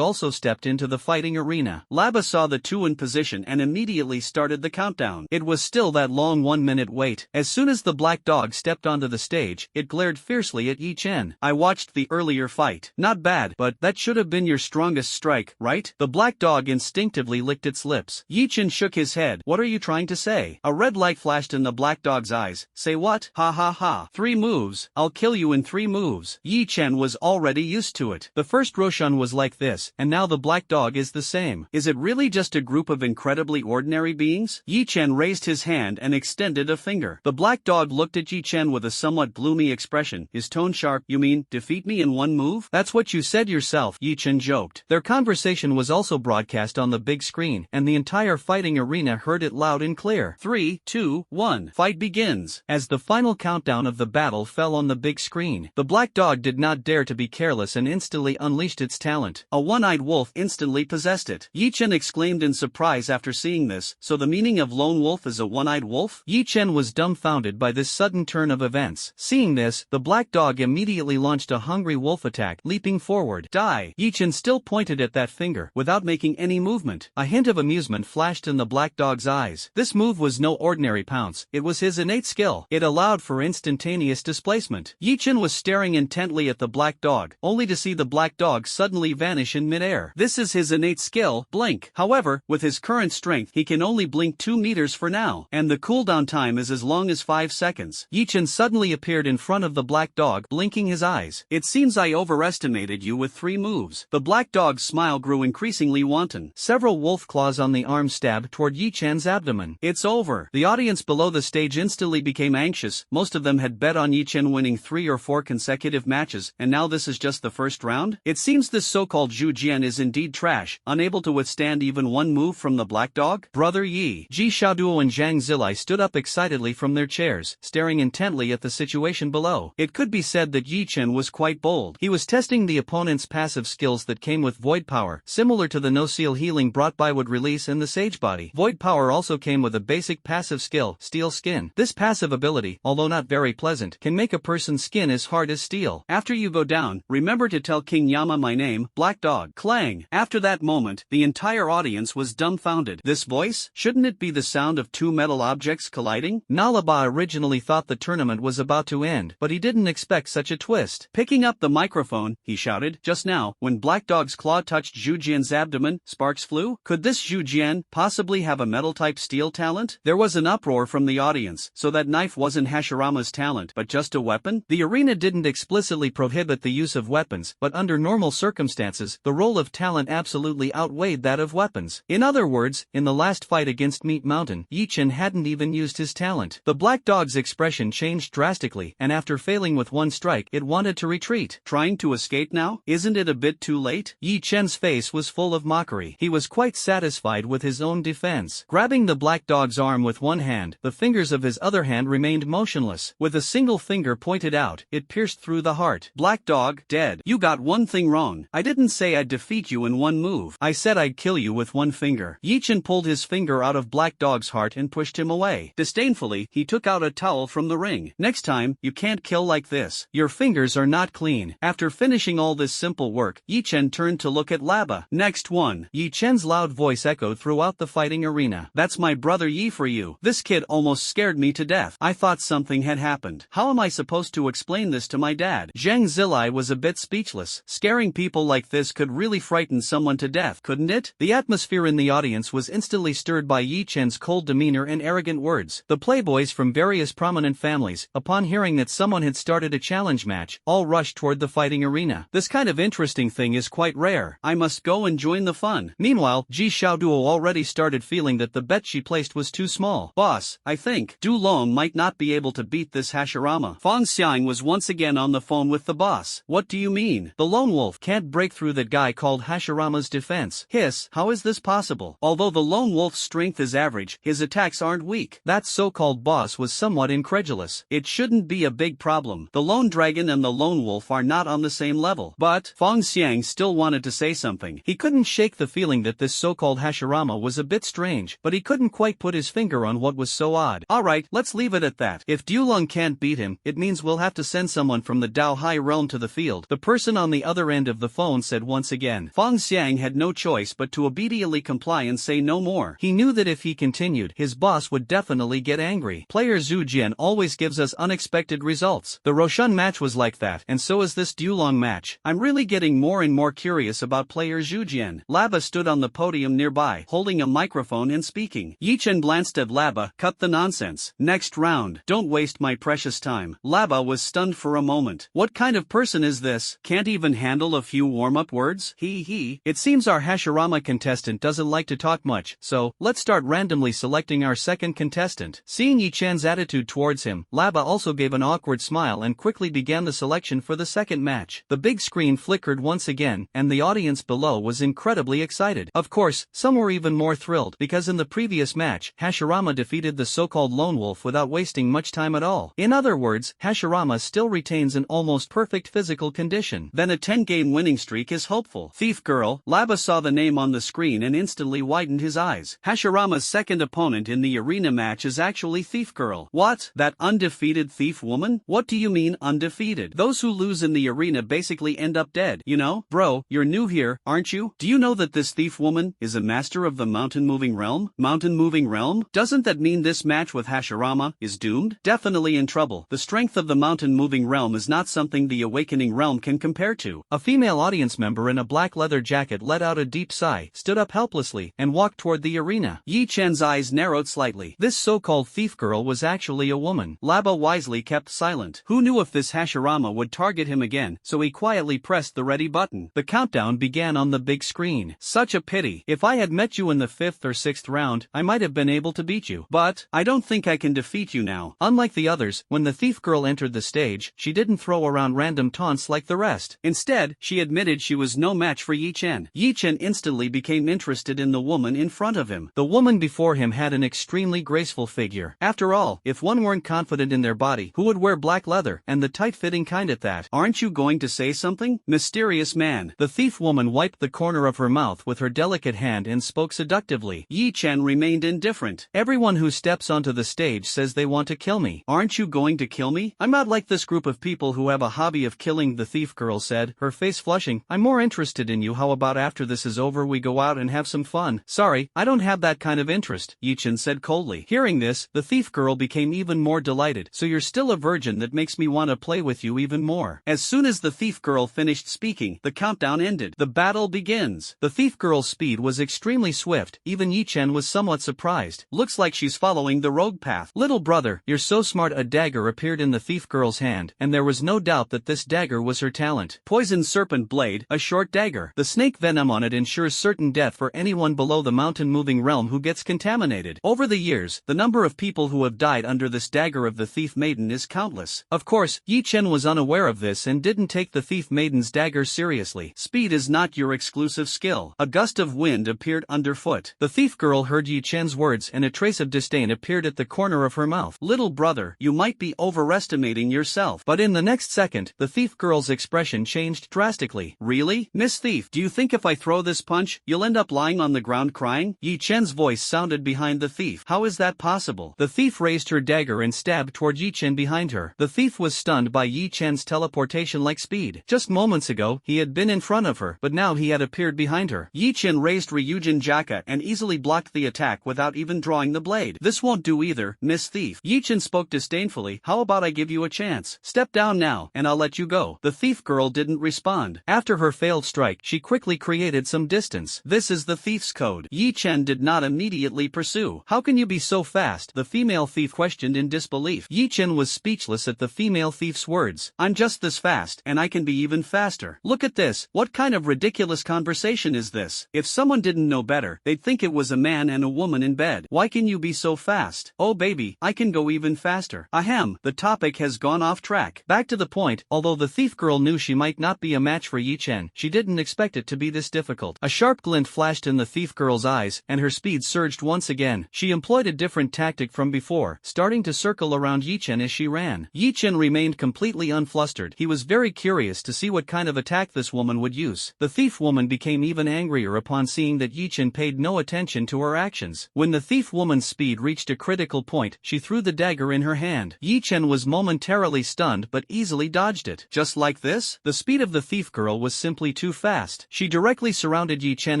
also stepped into the fighting arena. Laba saw the two in position and immediately started the countdown. It was still that long 1-minute wait. As soon as the Black Dog stepped onto the stage, it glared fiercely at Yi Chen. I watched the earlier fight. Not bad, but that should have been your strongest strike, right? The Black Dog instinctively licked its lips. Yi Chen shook his head. What are you trying to say? A red light flashed in the Black Dog's eyes. Say what? Ha ha ha. 3 moves. I'll kill you in 3 moves. Yi Chen was already used to it. The first Roshan was like this, and now the Black Dog is the same. Is it really just a group of incredibly ordinary beings? Yi Chen raised his hand and extended a finger. The Black Dog looked at Yi Chen with a somewhat gloomy expression, his tone sharp. You mean, defeat me in 1 move? That's what you said yourself, Yi Chen joked. Their conversation was also broadcast on the big screen, and the entire fighting arena heard it loud and clear. 3, 2, 1. Fight begins. As the final countdown of the battle fell on the big screen, the Black Dog did not dare to be careless and instantly unleashed its talent. A one-eyed wolf instantly possessed it. Yi Chen exclaimed in surprise after seeing this. So the meaning of Lone Wolf is a one-eyed wolf? Yi Chen was dumbfounded by this sudden turn of events. Seeing this, the Black Dog immediately launched a hungry wolf attack, leaping forward. Die! Yi Chen still pointed at that finger, without making any movement. A hint of amusement flashed in the Black Dog's eyes. This move was no ordinary pounce. It was his innate skill. It allowed for instantaneous displacement. Yi Chen was staring intently at the Black Dog, only to see the Black Dog suddenly vanish in midair. This is his innate skill, blink. However, with his current strength, he can only blink 2 meters for now, and the cooldown time is as long as 5 seconds. Yi Chen suddenly appeared in front of the Black Dog, blinking his eyes. It seems I overestimated you with 3 moves. The Black Dog's smile grew increasingly wanton. Several wolf claws on the arm stabbed toward Yi Chen's abdomen. It's over. The audience below the stage instantly became anxious. Most of of them had bet on Yi Chen winning 3 or 4 consecutive matches, and now this is just the first round? It seems this so-called Zhu Jian is indeed trash, unable to withstand even one move from the black dog. Brother Yi, Ji Xiaoduo and Zhang Zilai stood up excitedly from their chairs, staring intently at the situation below. It could be said that Yi Chen was quite bold. He was testing the opponent's passive skills that came with void power, similar to the no-seal healing brought by Wood Release and the Sage Body. Void power also came with a basic passive skill, Steel Skin. This passive ability, although not very pleasant, can make a person's skin as hard as steel. After you go down, remember to tell King Yama my name, Black Dog. Clang! After that moment, the entire audience was dumbfounded. This voice? Shouldn't it be the sound of 2 metal objects colliding? Nalaba originally thought the tournament was about to end, but he didn't expect such a twist. Picking up the microphone, he shouted, just now, when Black Dog's claw touched Zhu Jian's abdomen, sparks flew? Could this Zhu Jian possibly have a metal-type steel talent? There was an uproar from the audience, so that knife wasn't Hashirama's talent, but just a weapon? The arena didn't explicitly prohibit the use of weapons, but under normal circumstances, the role of talent absolutely outweighed that of weapons. In other words, in the last fight against Meat Mountain, Yi Chen hadn't even used his talent. The black dog's expression changed drastically, and after failing with one strike, it wanted to retreat. Trying to escape now? Isn't it a bit too late? Yi Chen's face was full of mockery. He was quite satisfied with his own defense. Grabbing the black dog's arm with one hand, the fingers of his other hand remained motionless. With a single finger pointed out, it pierced through the heart. Black Dog, dead. You got one thing wrong. I didn't say I'd defeat you in one move. I said I'd kill you with one finger. Yi Chen pulled his finger out of Black Dog's heart and pushed him away. Disdainfully, he took out a towel from the ring. Next time, you can't kill like this. Your fingers are not clean. After finishing all this simple work, Yi Chen turned to look at Laba. Next one. Yi Chen's loud voice echoed throughout the fighting arena. That's my brother Yi for you. This kid almost scared me to death. I thought something had happened. How am I supposed to explain this to my dad? Zhang Zilai was a bit speechless. Scaring people like this could really frighten someone to death, couldn't it? The atmosphere in the audience was instantly stirred by Yi Chen's cold demeanor and arrogant words. The playboys from various prominent families, upon hearing that someone had started a challenge match, all rushed toward the fighting arena. This kind of interesting thing is quite rare. I must go and join the fun. Meanwhile, Ji Xiaoduo already started feeling that the bet she placed was too small. Boss, I think Du Long might not be able to beat this Hashirama. Fang Xiang was once again on the phone with the boss. What do you mean? The lone wolf can't break through that guy called Hashirama's defense. Hiss, how is this possible? Although the lone wolf's strength is average, his attacks aren't weak. That so-called boss was somewhat incredulous. It shouldn't be a big problem. The lone dragon and the lone wolf are not on the same level. But Fang Xiang still wanted to say something. He couldn't shake the feeling that this so-called Hashirama was a bit strange, but he couldn't quite put his finger on what was so odd. Alright, let's leave it at that. If Dulong can't beat him, it means we'll have to send someone from the Dao High Realm to the field. The person on the other end of the phone said once again. Fang Xiang had no choice but to obediently comply and say no more. He knew that if he continued, his boss would definitely get angry. Player Zhu Jian always gives us unexpected results. The Roshan match was like that, and so is this Dulong match. I'm really getting more and more curious about player Zhu Jian. Laba stood on the podium nearby, holding a microphone and speaking. Yi Chen glanced at Laba. Cut the nonsense. Next round. Don't waste my precious time. Laba was stunned for a moment. What kind of person is this? Can't even handle a few warm-up words? It seems our Hashirama contestant doesn't like to talk much, so let's start randomly selecting our second contestant. Seeing Yi Chen's attitude towards him, Laba also gave an awkward smile and quickly began the selection for the second match. The big screen flickered once again, and the audience below was incredibly excited. Of course, some were even more thrilled, because in the previous match, Hashirama defeated the so-called lone wolf without wasting much time at all. In other words, Hashirama still retains an almost perfect physical condition. Then a 10-game winning streak is hopeful. Thief Girl. Laba saw the name on the screen and instantly widened his eyes. Hashirama's second opponent in the arena match is actually Thief Girl. What? That undefeated thief woman? What do you mean undefeated? Those who lose in the arena basically end up dead, you know? Bro, you're new here, aren't you? Do you know that this thief woman is a master of the mountain-moving realm? Mountain-moving realm? Doesn't that mean this match with Hashirama is doomed? Definitely in trouble. The strength of the mountain-moving realm is not something the awakening realm can compare to. A female audience member in a black leather jacket let out a deep sigh, stood up helplessly, and walked toward the arena. Yi Chen's eyes narrowed slightly. This so-called thief girl was actually a woman. Laba wisely kept silent. Who knew if this Hashirama would target him again, so he quietly pressed the ready button. The countdown began on the big screen. Such a pity. If I had met you in the 5th or 6th round, I might have been able to beat you. But I don't think I can defeat you now. Unlike the the others, when the thief girl entered the stage, she didn't throw around random taunts like the rest. Instead, she admitted she was no match for Yi Chen. Yi Chen instantly became interested in the woman in front of him. The woman before him had an extremely graceful figure. After all, if one weren't confident in their body, who would wear black leather, and the tight-fitting kind at that? Aren't you going to say something? Mysterious man. The thief woman wiped the corner of her mouth with her delicate hand and spoke seductively. Yi Chen remained indifferent. Everyone who steps onto the stage says they want to kill me. Aren't you going to kill me? I'm not like this group of people who have a hobby of killing, the thief girl said, her face flushing. I'm more interested in you. How about after this is over we go out and have some fun? Sorry, I don't have that kind of interest, Yi Chen said coldly. Hearing this, the thief girl became even more delighted. So you're still a virgin? That makes me want to play with you even more. As soon as the thief girl finished speaking, the countdown ended. The battle begins. The thief girl's speed was extremely swift. Even Yi Chen was somewhat surprised. Looks like she's following the rogue path. Little brother, you're so smart. A dagger appeared in the thief girl's hand, and there was no doubt that this dagger was her talent. Poison serpent blade, a short dagger. The snake venom on it ensures certain death for anyone below the mountain moving realm who gets contaminated. Over the years, the number of people who have died under this dagger of the thief maiden is countless. Of course, Yi Chen was unaware of this and didn't take the thief maiden's dagger seriously. Speed is not your exclusive skill. A gust of wind appeared underfoot. The thief girl heard Yi Chen's words and a trace of disdain appeared at the corner of her mouth. Little brother, you might be overestimating yourself. But in the next second, the thief girl's expression changed drastically. Really? Miss Thief, do you think if I throw this punch, you'll end up lying on the ground crying? Yi Chen's voice sounded behind the thief. How is that possible? The thief raised her dagger and stabbed toward Yi Chen behind her. The thief was stunned by Yi Chen's teleportation-like speed. Just moments ago, he had been in front of her, but now he had appeared behind her. Yi Chen raised Ryujin Jaka and easily blocked the attack without even drawing the blade. This won't do either, Miss Thief. Yi Chen spoke disdainfully. How about I give you a chance? Step down now, and I'll let you go. The thief girl didn't respond. After her failed strike, she quickly created some distance. This is the thief's code. Yi Chen did not immediately pursue. How can you be so fast? The female thief questioned in disbelief. Yi Chen was speechless at the female thief's words. I'm just this fast, and I can be even faster. Look at this. What kind of ridiculous conversation is this? If someone didn't know better, they'd think it was a man and a woman in bed. Why can you be so fast? Oh baby, I can go even faster. Ahem, the topic has gone off track. Back to the point. Although the thief girl knew she might not be a match for Yi Chen, she didn't expect it to be this difficult. A sharp glint flashed in the thief girl's eyes, and her speed surged once again. She employed a different tactic from before, starting to circle around Yi Chen as she ran. Yi Chen remained completely unflustered. He was very curious to see what kind of attack this woman would use. The thief woman became even angrier upon seeing that Yi Chen paid no attention to her actions. When the thief woman's speed reached a critical point, she threw the dagger in her hand. Yi Chen was momentarily stunned but easily dodged it. Just like this? The speed of the thief girl was simply too fast. She directly surrounded Yi Chen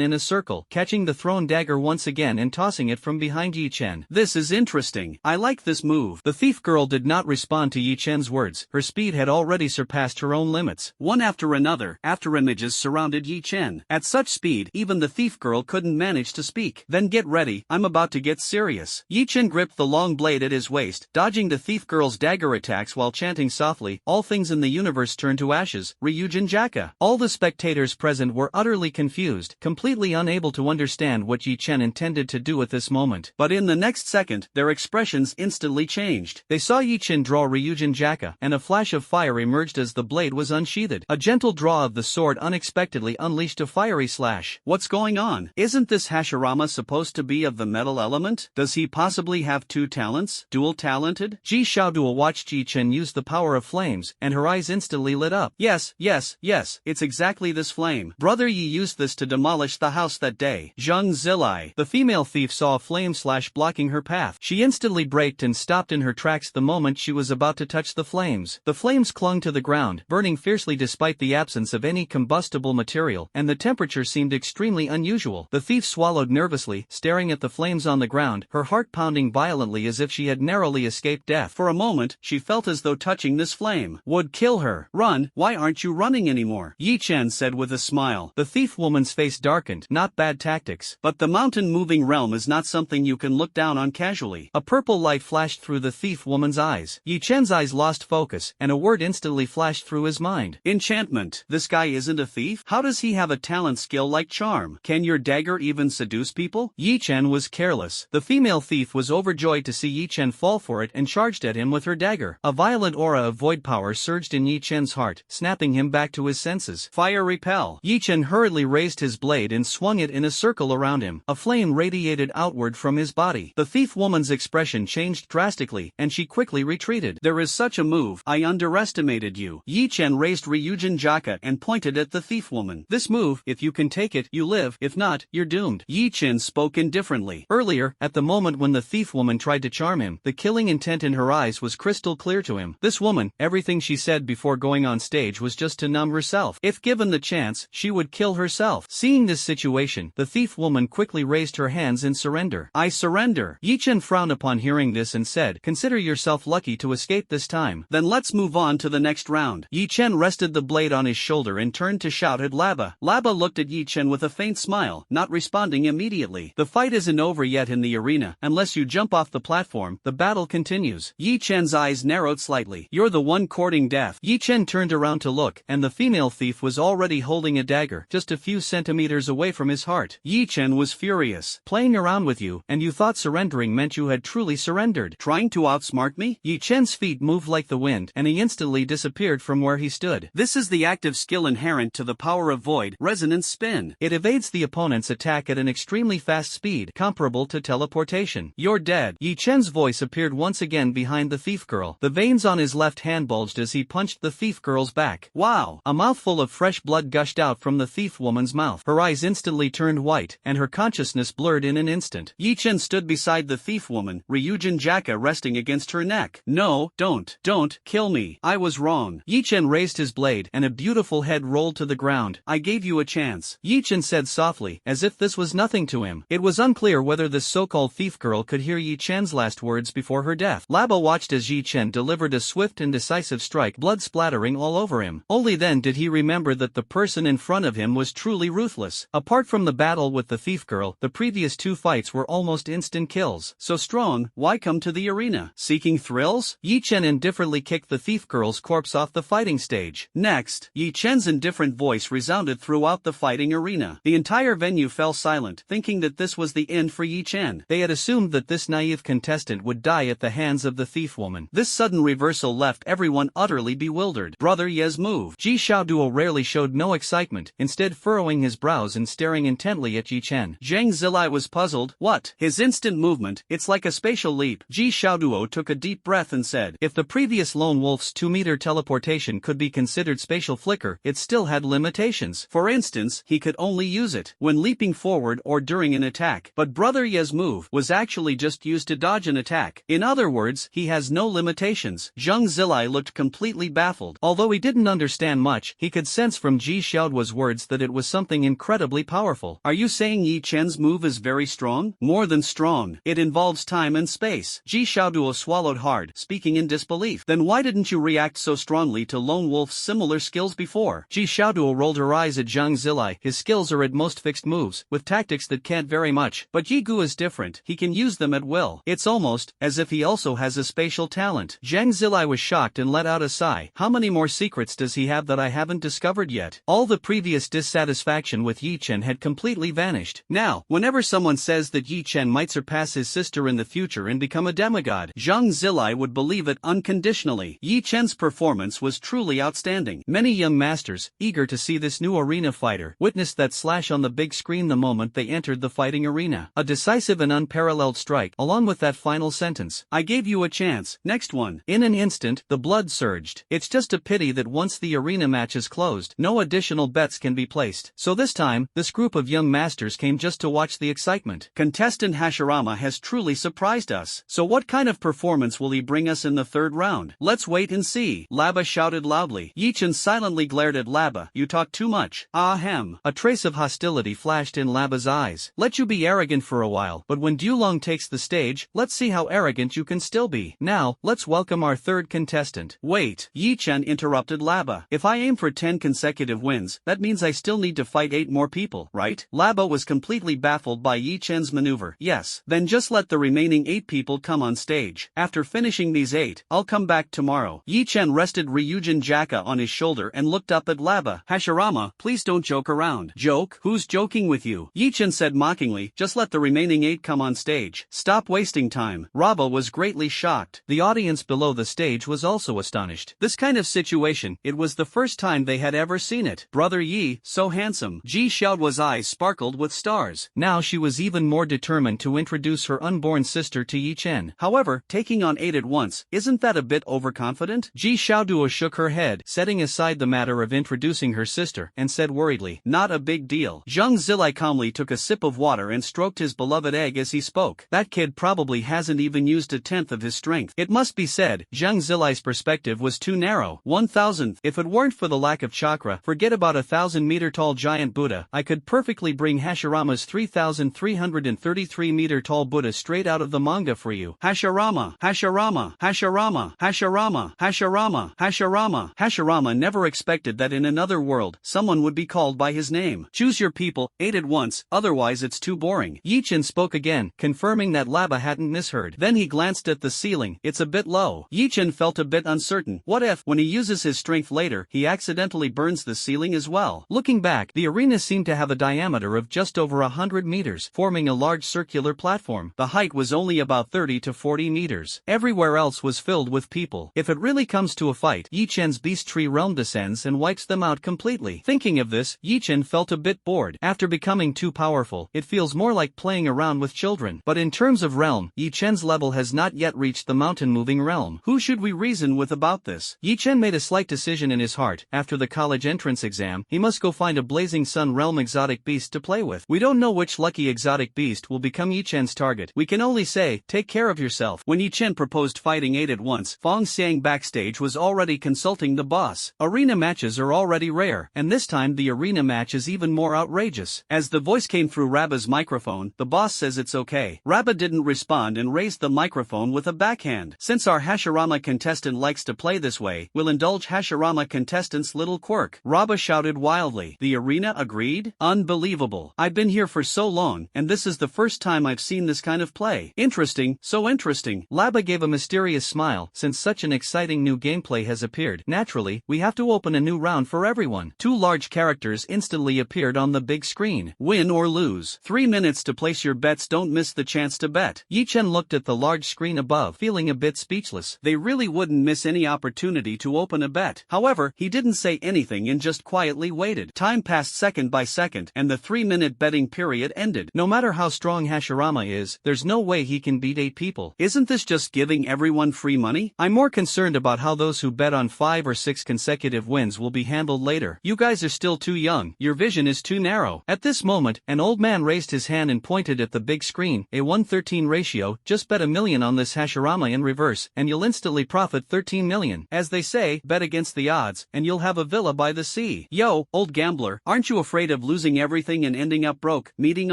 in a circle, catching the thrown dagger once again and tossing it from behind Yi Chen. This is interesting. I like this move. The thief girl did not respond to Yi Chen's words. Her speed had already surpassed her own limits. One after another, after images surrounded Yi Chen. At such speed, even the thief girl couldn't manage to speak. Then get ready, I'm about to get serious. Yi Chen gripped the long blade at his waist, dodging the thief girl's dagger attacks while chanting softly, all things in the universe turn to ashes, Ryujin Jaka. All the spectators present were utterly confused, completely unable to understand what Yi Chen intended to do at this moment. But in the next second, their expressions instantly changed. They saw Yi Chen draw Ryujin Jaka, and a flash of fire emerged as the blade was unsheathed. A gentle draw of the sword unexpectedly unleashed a fiery slash. What's going on? Isn't this Hashirama supposed to be of the metal element? Does he possibly have two talents? Dual talented? Ji Xiaoduo watched Yi Chen use the power of flames, and her eyes instantly lit up. Yes, it's exactly this flame. Brother Yi used this to demolish the house that day. Zheng Zilai. The female thief saw a flame slash blocking her path. She instantly braked and stopped in her tracks the moment she was about to touch the flames. The flames clung to the ground, burning fiercely despite the absence of any combustible material, and the temperature seemed extremely unusual. The thief swallowed nervously, staring at the flames on the ground, her heart pounding violently as if she had narrowly escaped death. For a moment, she felt as though touching this flame would kill her. Run, why aren't you running anymore? Yi Chen said with a smile. The thief woman's face darkened. Not bad tactics. But the mountain-moving realm is not something you can look down on casually. A purple light flashed through the thief woman's eyes. Yi Chen's eyes lost focus, and a word instantly flashed through his mind. Enchantment. This guy isn't a thief? How does he have a talent skill like charm? Can your dagger even seduce people? Yi Chen was careless. The female thief was overjoyed to see Yi Chen fall for it and charge charged at him with her dagger. A violent aura of void power surged in Yi Chen's heart, snapping him back to his senses. Fire repel. Yi Chen hurriedly raised his blade and swung it in a circle around him. A flame radiated outward from his body. The thief woman's expression changed drastically, and she quickly retreated. There is such a move. I underestimated you. Yi Chen raised Ryujin Jaka and pointed at the thief woman. This move, if you can take it, you live. If not, you're doomed. Yi Chen spoke indifferently. Earlier, at the moment when the thief woman tried to charm him, the killing intent in her eyes was crystal clear to him. This woman, everything she said before going on stage was just to numb herself. If given the chance, she would kill herself. Seeing this situation, the thief woman quickly raised her hands in surrender. I surrender. Yi Chen frowned upon hearing this and said, consider yourself lucky to escape this time. Then let's move on to the next round. Yi Chen rested the blade on his shoulder and turned to shout at Laba. Laba looked at Yi Chen with a faint smile, not responding immediately. The fight isn't over yet in the arena. Unless you jump off the platform, the battle continues. Yi Chen's eyes narrowed slightly. You're the one courting death. Yi Chen turned around to look, and the female thief was already holding a dagger, just a few centimeters away from his heart. Yi Chen was furious. Playing around with you, and you thought surrendering meant you had truly surrendered. Trying to outsmart me? Yi Chen's feet moved like the wind, and he instantly disappeared from where he stood. This is the active skill inherent to the power of void, resonance spin. It evades the opponent's attack at an extremely fast speed, comparable to teleportation. You're dead. Yi Chen's voice appeared once again behind the thief girl. The veins on his left hand bulged as he punched the thief girl's back. Wow! A mouthful of fresh blood gushed out from the thief woman's mouth. Her eyes instantly turned white, and her consciousness blurred in an instant. Yi Chen stood beside the thief woman, Ryujin Jaka resting against her neck. No, don't kill me. I was wrong. Yi Chen raised his blade, and a beautiful head rolled to the ground. I gave you a chance. Yi Chen said softly, as if this was nothing to him. It was unclear whether this so-called thief girl could hear Yi Chen's last words before her death. Laba watched as Yi Chen delivered a swift and decisive strike, blood splattering all over him. Only then did he remember that the person in front of him was truly ruthless. Apart from the battle with the thief girl, the previous two fights were almost instant kills. So strong, why come to the arena? Seeking thrills? Yi Chen indifferently kicked the thief girl's corpse off the fighting stage. Next, Yi Chen's indifferent voice resounded throughout the fighting arena. The entire venue fell silent, thinking that this was the end for Yi Chen. They had assumed that this naive contestant would die at the hands of the thief woman. This sudden reversal left everyone utterly bewildered. Brother Ye's move. Ji Xiaoduo rarely showed no excitement, instead furrowing his brows and staring intently at Yi Chen. Zhang Zilai was puzzled. What? His instant movement, it's like a spatial leap. Ji Xiaoduo took a deep breath and said, if the previous lone wolf's 2-meter teleportation could be considered spatial flicker, it still had limitations. For instance, he could only use it when leaping forward or during an attack. But Brother Ye's move was actually just used to dodge an attack. In other words, he has no limitations. Zhang Zilai looked completely baffled. Although he didn't understand much, he could sense from Ji Xiaoduo's words that it was something incredibly powerful. Are you saying Yi Chen's move is very strong? More than strong. It involves time and space. Ji Xiaoduo swallowed hard, speaking in disbelief. Then why didn't you react so strongly to Lone Wolf's similar skills before? Ji Xiaoduo rolled her eyes at Zhang Zilai. His skills are at most fixed moves, with tactics that can't vary much. But Yi Gu is different. He can use them at will. It's almost as if he also has a spatial talent. Zhang Zilai was shocked and let out a sigh. How many more secrets does he have that I haven't discovered yet? All the previous dissatisfaction with Yi Chen had completely vanished. Now, whenever someone says that Yi Chen might surpass his sister in the future and become a demigod, Zhang Zilai would believe it unconditionally. Yi Chen's performance was truly outstanding. Many young masters, eager to see this new arena fighter, witnessed that slash on the big screen the moment they entered the fighting arena. A decisive and unparalleled strike, along with that final sentence, I gave you a chance, next one. In an instant, the blood surged. It's just a pity that once the arena match is closed, no additional bets can be placed. So this time, this group of young masters came just to watch the excitement. Contestant Hashirama has truly surprised us. So what kind of performance will he bring us in the third round? Let's wait and see. Laba shouted loudly. Yi Chen silently glared at Laba. You talk too much. Ahem. A trace of hostility flashed in Laba's eyes. Let you be arrogant for a while, but when Dulong takes the stage, let's see how arrogant you can still be. Now, let's welcome our third contestant. Wait. Yi Chen interrupted Laba. If I aim for 10 consecutive wins, that means I still need to fight 8 more people, right? Laba was completely baffled by Yi Chen's maneuver. Yes. Then just let the remaining 8 people come on stage. After finishing these 8, I'll come back tomorrow. Yi Chen rested Ryujin Jaka on his shoulder and looked up at Laba. Hashirama, please don't joke around. Joke? Who's joking with you? Yi Chen said mockingly, just let the remaining 8 come on stage. Stop wasting time. Raba was greatly slightly shocked. The audience below the stage was also astonished. This kind of situation, it was the first time they had ever seen it. Brother Yi, so handsome. Ji Xiaoduo's eyes sparkled with stars. Now she was even more determined to introduce her unborn sister to Yi Chen. However, taking on 8 at once, isn't that a bit overconfident? Ji Xiaoduo shook her head, setting aside the matter of introducing her sister, and said worriedly, not a big deal. Zhang Zilai calmly took a sip of water and stroked his beloved egg as he spoke. That kid probably hasn't even used a tenth of his strength. It must be said, Zhang Zilai's perspective was too narrow. 1,000th. If it weren't for the lack of chakra, forget about a 1,000-meter-tall giant Buddha. I could perfectly bring Hashirama's 3,333-meter-tall Buddha straight out of the manga for you. Hashirama, Hashirama, Hashirama, Hashirama, Hashirama, Hashirama. Hashirama never expected that in another world, someone would be called by his name. Choose your people, 8 at once, otherwise it's too boring. Yi Chen spoke again, confirming that Laba hadn't misheard. Then he glanced at the ceiling. It's a bit low. Yi Chen felt a bit uncertain. What if, when he uses his strength later, he accidentally burns the ceiling as well? Looking back, the arena seemed to have a diameter of just over 100 meters, forming a large circular platform. The height was only about 30 to 40 meters. Everywhere else was filled with people. If it really comes to a fight, Yi Chen's beast tree realm descends and wipes them out completely. Thinking of this, Yi Chen felt a bit bored. After becoming too powerful, it feels more like playing around with children. But in terms of realm, Yi Chen's level has not yet reached the mountain-moving realm. Who should we reason with about this? Yi Chen made a slight decision in his heart. After the college entrance exam, he must go find a Blazing Sun realm exotic beast to play with. We don't know which lucky exotic beast will become Yi Chen's target. We can only say, take care of yourself. When Yi Chen proposed fighting 8 at once, Fong Xiang backstage was already consulting the boss. Arena matches are already rare, and this time the arena match is even more outrageous. As the voice came through Raba's microphone, the boss says it's okay. Raba didn't respond and raised the microphone with a backhand. Since our Hashirama contestant likes to play this way, we'll indulge Hashirama contestant's little quirk. Raba shouted wildly. The arena agreed? Unbelievable. I've been here for so long, and this is the first time I've seen this kind of play. Interesting, so interesting. Laba gave a mysterious smile. Since such an exciting new gameplay has appeared, naturally, we have to open a new round for everyone. 2 large characters instantly appeared on the big screen. Win or lose. 3 minutes to place your bets. Don't miss the chance to bet. Yi Chen looked at the large screen above, feeling a bit speechless. They really wouldn't miss any opportunity to open a bet. However, he didn't say anything and just quietly waited. Time passed second by second, and the 3-minute betting period ended. No matter how strong Hashirama is, there's no way he can beat 8 people. Isn't this just giving everyone free money? I'm more concerned about how those who bet on 5 or 6 consecutive wins will be handled later. You guys are still too young. Your vision is too narrow. At this moment, an old man raised his hand and pointed at the big screen. A 1:13 ratio. Just bet $1 million on this Hashirama in reverse, and you'll instantly profit 13 million. As they say, bet against the odds, and you'll have a villa by the sea. Yo, old gambler, aren't you afraid of losing everything and ending up broke? Meeting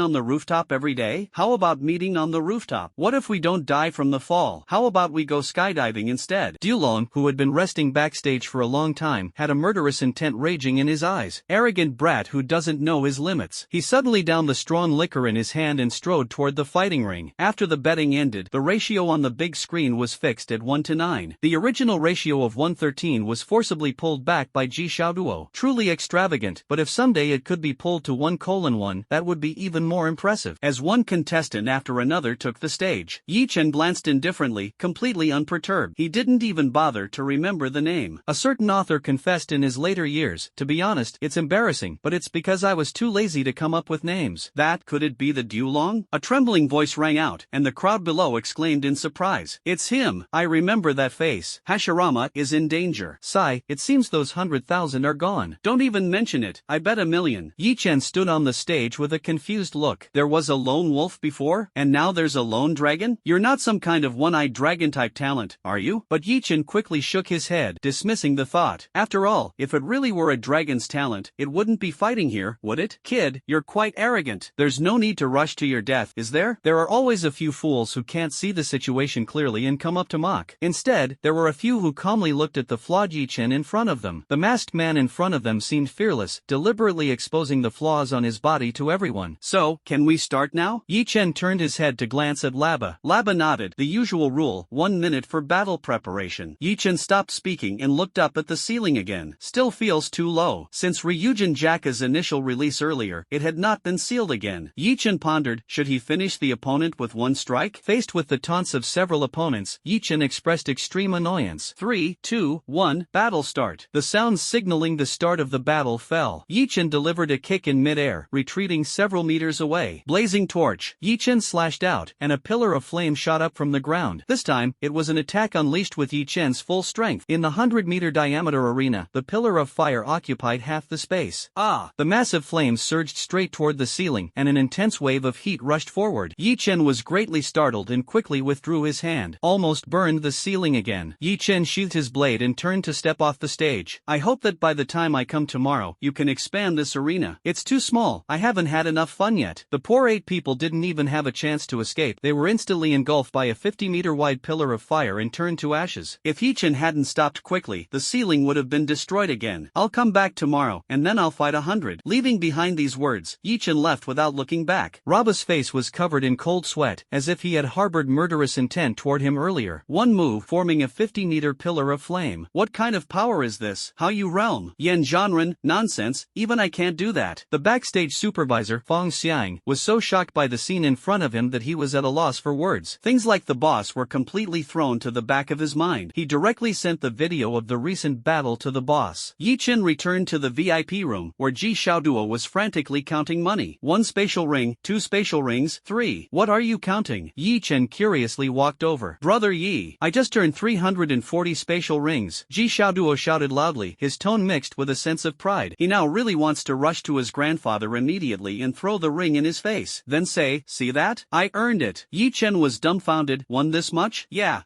on the rooftop every day? How about meeting on the rooftop? What if we don't die from the fall? How about we go skydiving instead? Dulong, who had been resting backstage for a long time, had a murderous intent raging in his eyes. Arrogant brat who doesn't know his limits. He suddenly downed the strong liquor in his hand and strode toward the fighting ring. After the betting ended, the ratio on the big screen was fixed at 1:9. The original ratio of 1:13 was forcibly pulled back by Ji Xiaoduo. Truly extravagant, but if someday it could be pulled to 1:1, that would be even more impressive. As one contestant after another took the stage, Yi Chen glanced indifferently, completely unperturbed. He didn't even bother to remember the name. A certain author confessed in his later years, to be honest, it's embarrassing, but it's because I was too lazy to come up with names. That could it be the Dulong? A trembling voice rang out, and the crowd below exclaimed in surprise. It's him! I remember that face. Hashirama is in danger. Sigh, it seems those 100,000 are gone. Don't even mention it. I bet $1 million. Yi Chen stood on the stage with a confused look. There was a lone wolf before, and now there's a lone dragon? You're not some kind of one-eyed dragon-type talent, are you? But Yi Chen quickly shook his head, dismissing the thought. After all, if it really were a dragon's talent, it wouldn't be fighting here, would it? Kid, you're quite arrogant. There's no need to rush to your death, is there? There are always a few fools who can't see the situation clearly and come up to mock. Instead, there were a few who calmly looked at the flawed Yi Chen in front of them. The masked man in front of them seemed fearless, deliberately exposing the flaws on his body to everyone. So, can we start now? Yi Chen turned his head to glance at Laba. Laba nodded. The usual rule, 1 minute for battle preparation. Yi Chen stopped speaking and looked up at the ceiling again. Still feels too low. Since Ryujin Jaka's initial release earlier, it had not been sealed again. Yi Chen pondered, should he finish the opponent with one strike? Faced with the taunts of several opponents, Yi Chen expressed extreme annoyance. 3, 2, 1, battle start. The sounds signaling the start of the battle fell. Yi Chen delivered a kick in mid-air, retreating several meters away. Blazing torch. Yi Chen slashed out, and a pillar of flame shot up from the ground. This time, it was an attack unleashed with Yi Chen's full strength. In the 100-meter diameter arena, the pillar of fire occupied half the space. The massive flames surged straight toward the ceiling, and an intense wave of heat rushed forward. Yi Chen was greatly startled and quickly withdrew his hand. Almost burned the ceiling again. Yi Chen sheathed his blade and turned to step off the stage. I hope that by the time I come tomorrow, you can expand this arena. It's too small. I haven't had enough fun yet. The poor 8 people didn't even have a chance to escape. They were instantly engulfed by a 50-meter wide pillar of fire and turned to ashes. If Yi Chen hadn't stopped quickly, the ceiling would have been destroyed again. I'll come back tomorrow, and then I'll fight 100. Leaving behind these words, Yi Chen left without looking back. Raba's face was covered in cold sweat, as if he had harbored murderous intent toward him earlier. One move forming a 50-meter pillar of flame. What kind of power is this? How you realm? Yan Zhanren, nonsense, even I can't do that. The backstage supervisor, Fong Xiang, was so shocked by the scene in front of him that he was at a loss for words. Things like the boss were completely thrown to the back of his mind. He directly sent the video of the recent battle to the boss. Yi Chen returned to the VIP room, where Ji Xiaoduo was frantically counting money. 1 spatial ring, 2 spatial rings, 3. What are you counting? Yi Chen curiously walked over. Brother Yi, I just earned 340 spatial rings. Ji Xiaoduo shouted loudly, his tone mixed with a sense of pride. He now really wants to rush to his grandfather immediately and throw the ring in his face. Then say, see that? I earned it. Yi Chen was dumbfounded. Won this much? Yeah.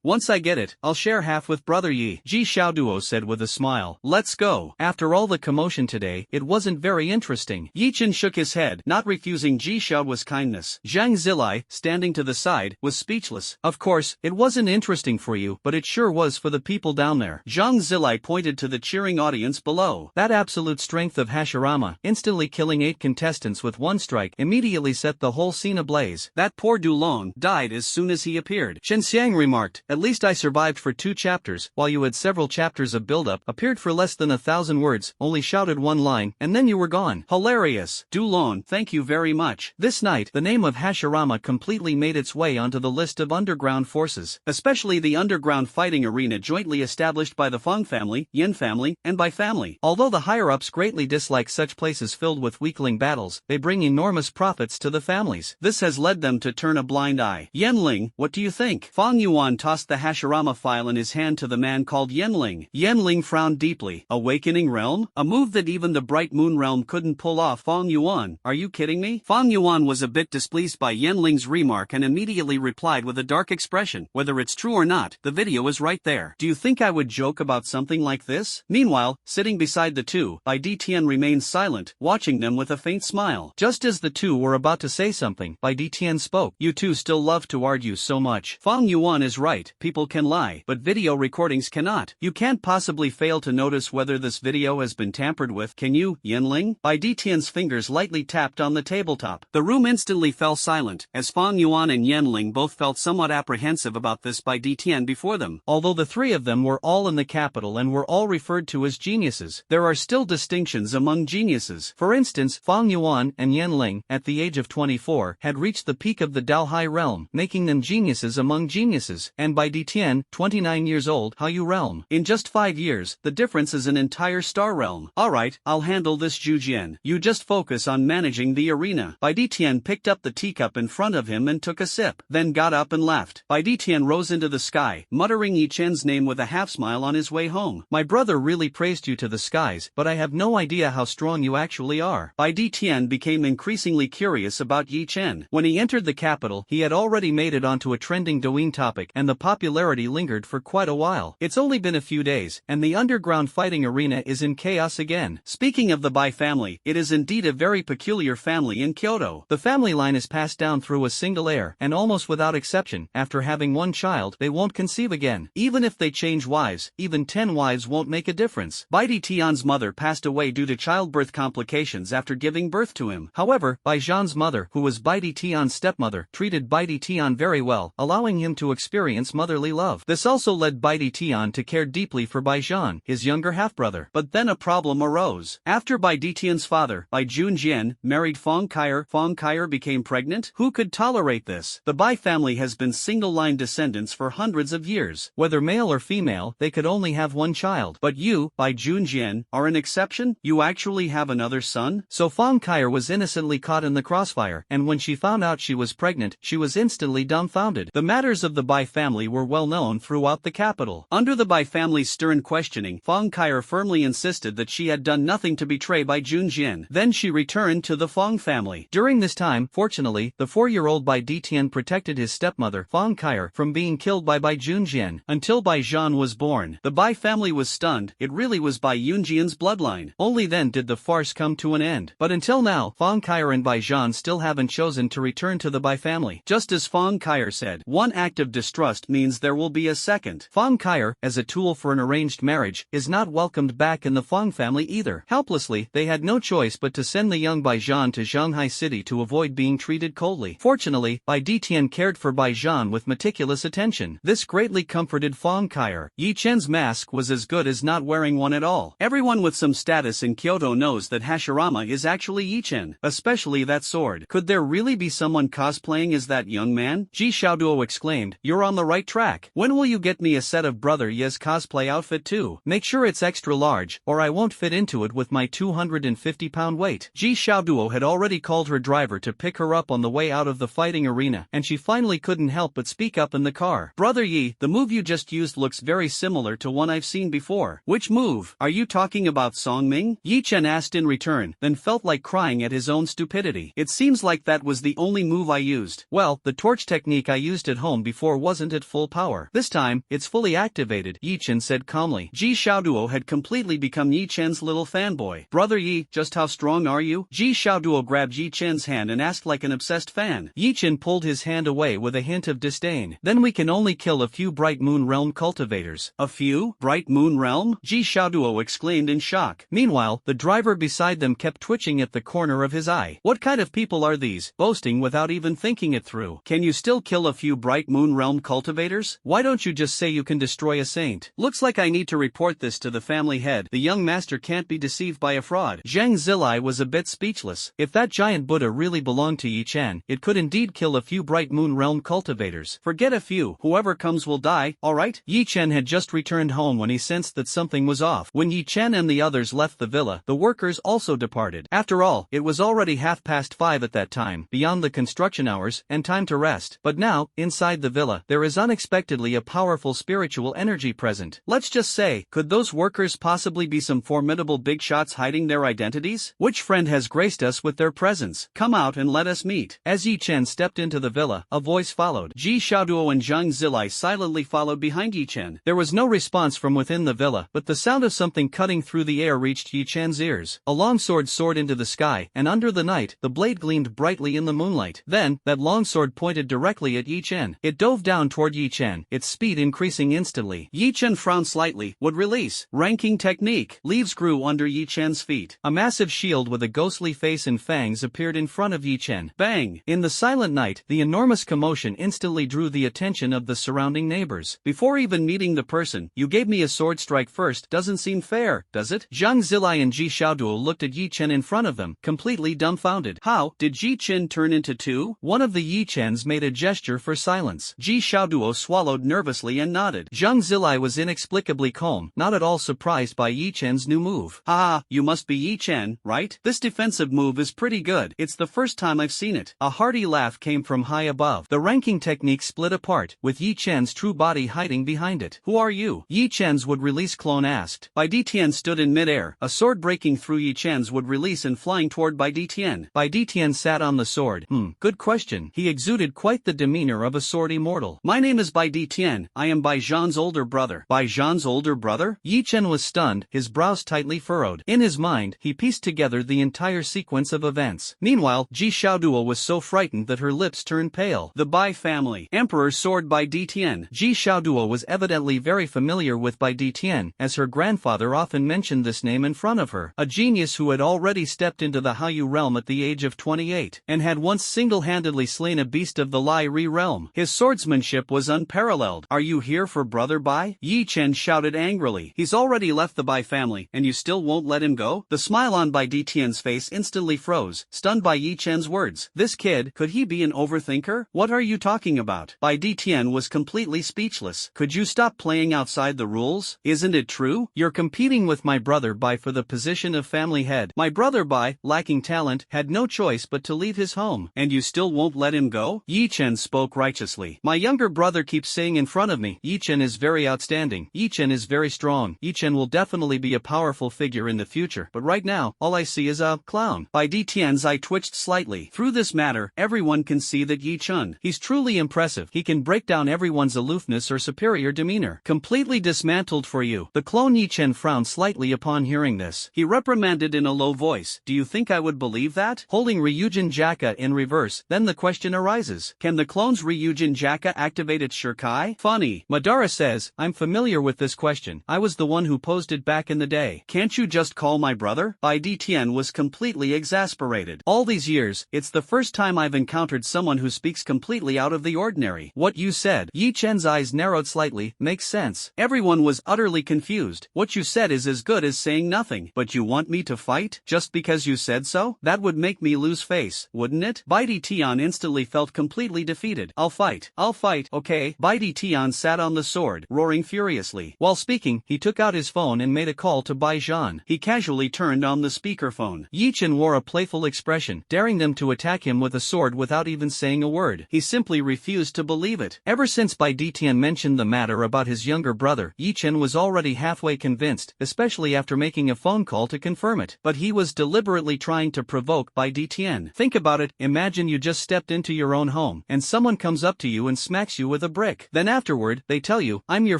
Once I get it, I'll share half with Brother Yi. Ji Xiaoduo said with a smile. Let's go. After all the commotion today, it wasn't very interesting. Yi Chen shook his head, not refusing Ji Xiaoduo's kindness. Zhang Zilai, standing to the side, was speechless. Of course, it wasn't interesting for you, but it sure was for the people down there. Zhang Zilai pointed to the cheering audience below. That absolute strength of Hashirama, instantly killing 8 contestants with 1 strike, immediately set the whole scene ablaze. That poor Dulong died as soon as he appeared. Chen Xiang remarked, at least I survived for 2 chapters, while you had several chapters of build-up, appeared for less than 1,000 words, only shouted 1 line, and then you were gone. Hilarious. Dulong, thank you very much. This night, the name of Hashirama completely made its way onto the list of underground forces, especially the underground fighting arena jointly established by the Fong family, Yin family, and Bai family. Although the higher-ups greatly dislike such places filled with weakling battles, they bring enormous profits to the families. This has led them to turn a blind eye. Yanling, what do you think? Fong Yuan tossed the Hashirama file in his hand to the man called Yanling. Yanling frowned deeply. Awakening Realm? A move that even the Bright Moon Realm couldn't pull off. Fong Yuan, are you kidding me? Fong Yuan was a bit displeased by Yanling's remark and immediately replied with a dark expression. Whether it's true or not, the video is right there. Do you think I would joke about something like this? Meanwhile, sitting beside the two, Bai Ditian remained silent, watching them with a faint smile. Just as the two were about to say something, Bai Ditian spoke. You two still love to argue so much. Fong Yuan is right, people can lie, but video recordings cannot. You can't possibly fail to notice whether this video has been tampered with, can you, Yanling? Bai Ditian's fingers lightly tapped on the tabletop. The room instantly fell silent, as Fong Yuan and Yanling both felt somewhat apprehensive about this Bai Ditian before them. Although the three of them were all in the capital and were all referred to as geniuses, there are still distinctions among geniuses. For instance, Fong Yuan and Yanling, at the age of 24, had reached the peak of the Dalhai realm, making them geniuses among geniuses, and Bai Ditian, 29 years old, Haiyu realm. In just 5 years, the difference is an entire star realm. Alright, I'll handle this Jujian. You just focus on managing the arena. Bai Ditian picked up the teacup in front of him and took a sip, then got up and left. Bai Ditian rose into the sky, muttering Yi Chen's name with a half-smile on his way home. My brother really praised you to the skies, but I have no idea how strong you actually are. Bai Ditian became increasingly curious about Yi Chen. When he entered the capital, he had already made it onto a trending Douyin topic, and the popularity lingered for quite a while. It's only been a few days, and the underground fighting arena is in chaos again. Speaking of the Bai family, it is indeed a very peculiar family in Kyoto. The family line is passed down through a single heir, and almost without exception, after having one child, they won't conceive again. Even if they change wives, even 10 wives won't make a difference. Bai Ditian's mother passed away due to childbirth complications after giving birth to him. However, Bai Zhan's mother, who was Bai Ditian's stepmother, treated Bai Ditian very well, allowing him to experience motherly love. This also led Bai Ditian to care deeply for Bai Zhan, his younger half-brother. But then a problem arose. After Bai Ditian's father, Bai Junjian, married Fong Kaier became pregnant? Who could tolerate this? The Bai family has has been single-line descendants for hundreds of years. Whether male or female, they could only have one child. But you, Bai Junjian, are an exception? You actually have another son? So Fang Kair was innocently caught in the crossfire, and when she found out she was pregnant, she was instantly dumbfounded. The matters of the Bai family were well known throughout the capital. Under the Bai family's stern questioning, Fang Kair firmly insisted that she had done nothing to betray Bai Junjian. Then she returned to the Fang family. During this time, fortunately, the 4-year-old Bai Ditian protected his stepmother, Fang Kair, from being killed by Bai Junjian. Until Bai Zhan was born, the Bai family was stunned. It really was Bai Junjian's bloodline. Only then did the farce come to an end. But until now, Fang Kair and Bai Zhan still haven't chosen to return to the Bai family. Just as Fang Kair said, one act of distrust means there will be a second. Fang Kair, as a tool for an arranged marriage, is not welcomed back in the Fang family either. Helplessly, they had no choice but to send the young Bai Zhan to Shanghai City to avoid being treated coldly. Fortunately, Bai Ditian cared for Bai Zhan with meticulous attention. This greatly comforted Fang Kair. Yi Chen's mask was as good as not wearing one at all. Everyone with some status in Kyoto knows that Hashirama is actually Yi Chen, especially that sword. Could there really be someone cosplaying as that young man? Ji Xiaoduo exclaimed, "You're on the right track. When will you get me a set of Brother Ye's cosplay outfit too? Make sure it's extra large, or I won't fit into it with my 250-pound weight." Ji Xiaoduo had already called her driver to pick her up on the way out of the fighting arena, and she finally couldn't help but speak up in the car. "Brother Yi, the move you just used looks very similar to one I've seen before." "Which move? Are you talking about Song Ming?" Yi Chen asked in return, then felt like crying at his own stupidity. "It seems like that was the only move I used." "Well, the torch technique I used at home before wasn't at full power. This time, it's fully activated," Yi Chen said calmly. Ji Xiaoduo had completely become Yi Chen's little fanboy. "Brother Yi, just how strong are you?" Ji Xiaoduo grabbed Yi Chen's hand and asked like an obsessed fan. Yi Chen pulled his hand away with a hint of disdain. "Then we can only kill a few Bright Moon Realm cultivators." "A few? Bright Moon Realm?" Ji Xiaoduo exclaimed in shock. Meanwhile, the driver beside them kept twitching at the corner of his eye. "What kind of people are these, boasting without even thinking it through? Can you still kill a few Bright Moon Realm cultivators? Why don't you just say you can destroy a saint? Looks like I need to report this to the family head. The young master can't be deceived by a fraud." Zhang Zilai was a bit speechless. If that giant Buddha really belonged to Yi Chen, it could indeed kill a few Bright Moon Realm cultivators. "Forget a few, whoever comes will die, alright?" Yi Chen had just returned home when he sensed that something was off. When Yi Chen and the others left the villa, the workers also departed. After all, it was already 5:30 at that time, beyond the construction hours, and time to rest. But now, inside the villa, there is unexpectedly a powerful spiritual energy present. Let's just say, could those workers possibly be some formidable big shots hiding their identities? Which friend has graced us with their presence? Come out and let us meet. As Yi Chen stepped into the villa, a voice followed. Ji Xiaoduo and Zhang Zilai silently followed behind Yi Chen. There was no response from within the villa, but the sound of something cutting through the air reached Yi Chen's ears. A long sword soared into the sky, and under the night, the blade gleamed brightly in the moonlight. Then, that long sword pointed directly at Yi Chen. It dove down toward Yi Chen, its speed increasing instantly. Yi Chen frowned slightly. Would release. Ranking technique. Leaves grew under Yi Chen's feet. A massive shield with a ghostly face and fangs appeared in front of Yi Chen. Bang! In the silent night, the enormous commotion instantly drew the attention of the surrounding neighbors. "Before even meeting the person, you gave me a sword strike first. Doesn't seem fair, does it?" Zhang Zilai and Ji Xiaoduo looked at Yi Chen in front of them, completely dumbfounded. "How? Did Ji Chen turn into two?" One of the Yi Chens made a gesture for silence. Ji Xiaoduo swallowed nervously and nodded. Zhang Zilai was inexplicably calm, not at all surprised by Yi Chen's new move. "Haha, you must be Yi Chen, right? This defensive move is pretty good. It's the first time I've seen it." A hearty laugh came from high above. The ranking technique split apart, with Yi Chen's true body hiding behind it. "Who are you?" Yi Chen's would release clone asked. Bai Ditian stood in midair, a sword breaking through Yi Chen's would release and flying toward Bai Ditian. Bai Ditian sat on the sword. Good question. He exuded quite the demeanor of a sword immortal. "My name is Bai Ditian. I am Bai Zhan's older brother." Bai Zhan's older brother? Yi Chen was stunned, his brows tightly furrowed. In his mind, he pieced together the entire sequence of events. Meanwhile, Ji Xiaoduo was so frightened that her lips turned pale. The Bai family. Emperor's sword Bai Ditian. Ji Xiaoduo was evidently very familiar with Bai Ditian, as her grandfather often mentioned this name in front of her. A genius who had already stepped into the Haiyu realm at the age of 28, and had once single-handedly slain a beast of the Lai Ri realm. His swordsmanship was unparalleled. "Are you here for Brother Bai?" Yi Chen shouted angrily. "He's already left the Bai family, and you still won't let him go?" The smile on Bai Ditian's face instantly froze, stunned by Yi Chen's words. This kid, could he be an overthinker? "What are you talking about? Bai Tian was completely speechless. Could you stop playing outside the rules? Isn't it true? You're competing with my brother Bai for the position of family head. My brother Bai, lacking talent, had no choice but to leave his home. And you still won't let him go? Yi Chen spoke righteously. My younger brother keeps saying in front of me, Yi Chen is very outstanding. Yi Chen is very strong. Yi Chen will definitely be a powerful figure in the future. But right now, all I see is a clown. Bai Tian's eye twitched slightly. Through this matter, everyone can see that Yi Chen. He's truly impressive. He can break down everyone's aloofness or superior demeanor. Completely dismantled for you. The clone Yi Chen frowned slightly upon hearing this. He reprimanded in a low voice. Do you think I would believe that? Holding Ryujin Jaka in reverse, then the question arises. Can the clone's Ryujin Jaka activate its Shirkai? Funny. Madara says, I'm familiar with this question. I was the one who posed it back in the day. Can't you just call my brother? Bai Tian was completely exasperated. All these years, it's the first time I've encountered someone who speaks completely out of the ordinary. What you said. Yi Chen's eyes narrowed slightly. Makes sense. Everyone was utterly confused. What you said is as good as saying nothing. But you want me to fight? Just because you said so? That would make me lose face, wouldn't it? Bai Tian instantly felt completely defeated. I'll fight, okay? Bai Tian sat on the sword, roaring furiously. While speaking, he took out his phone and made a call to Bai Zhan. He casually turned on the speakerphone. Yi Chen wore a playful expression, daring them to attack him with a sword without even saying a word. He simply refused to believe it. Ever since Bai Tian mentioned the matter about his younger brother, Yi Chen was already halfway convinced, especially after making a phone call to confirm it. But he was deliberately trying to provoke Bai Tian. Think about it, imagine you just stepped into your own home, and someone comes up to you and smacks you with a brick. Then afterward, they tell you, I'm your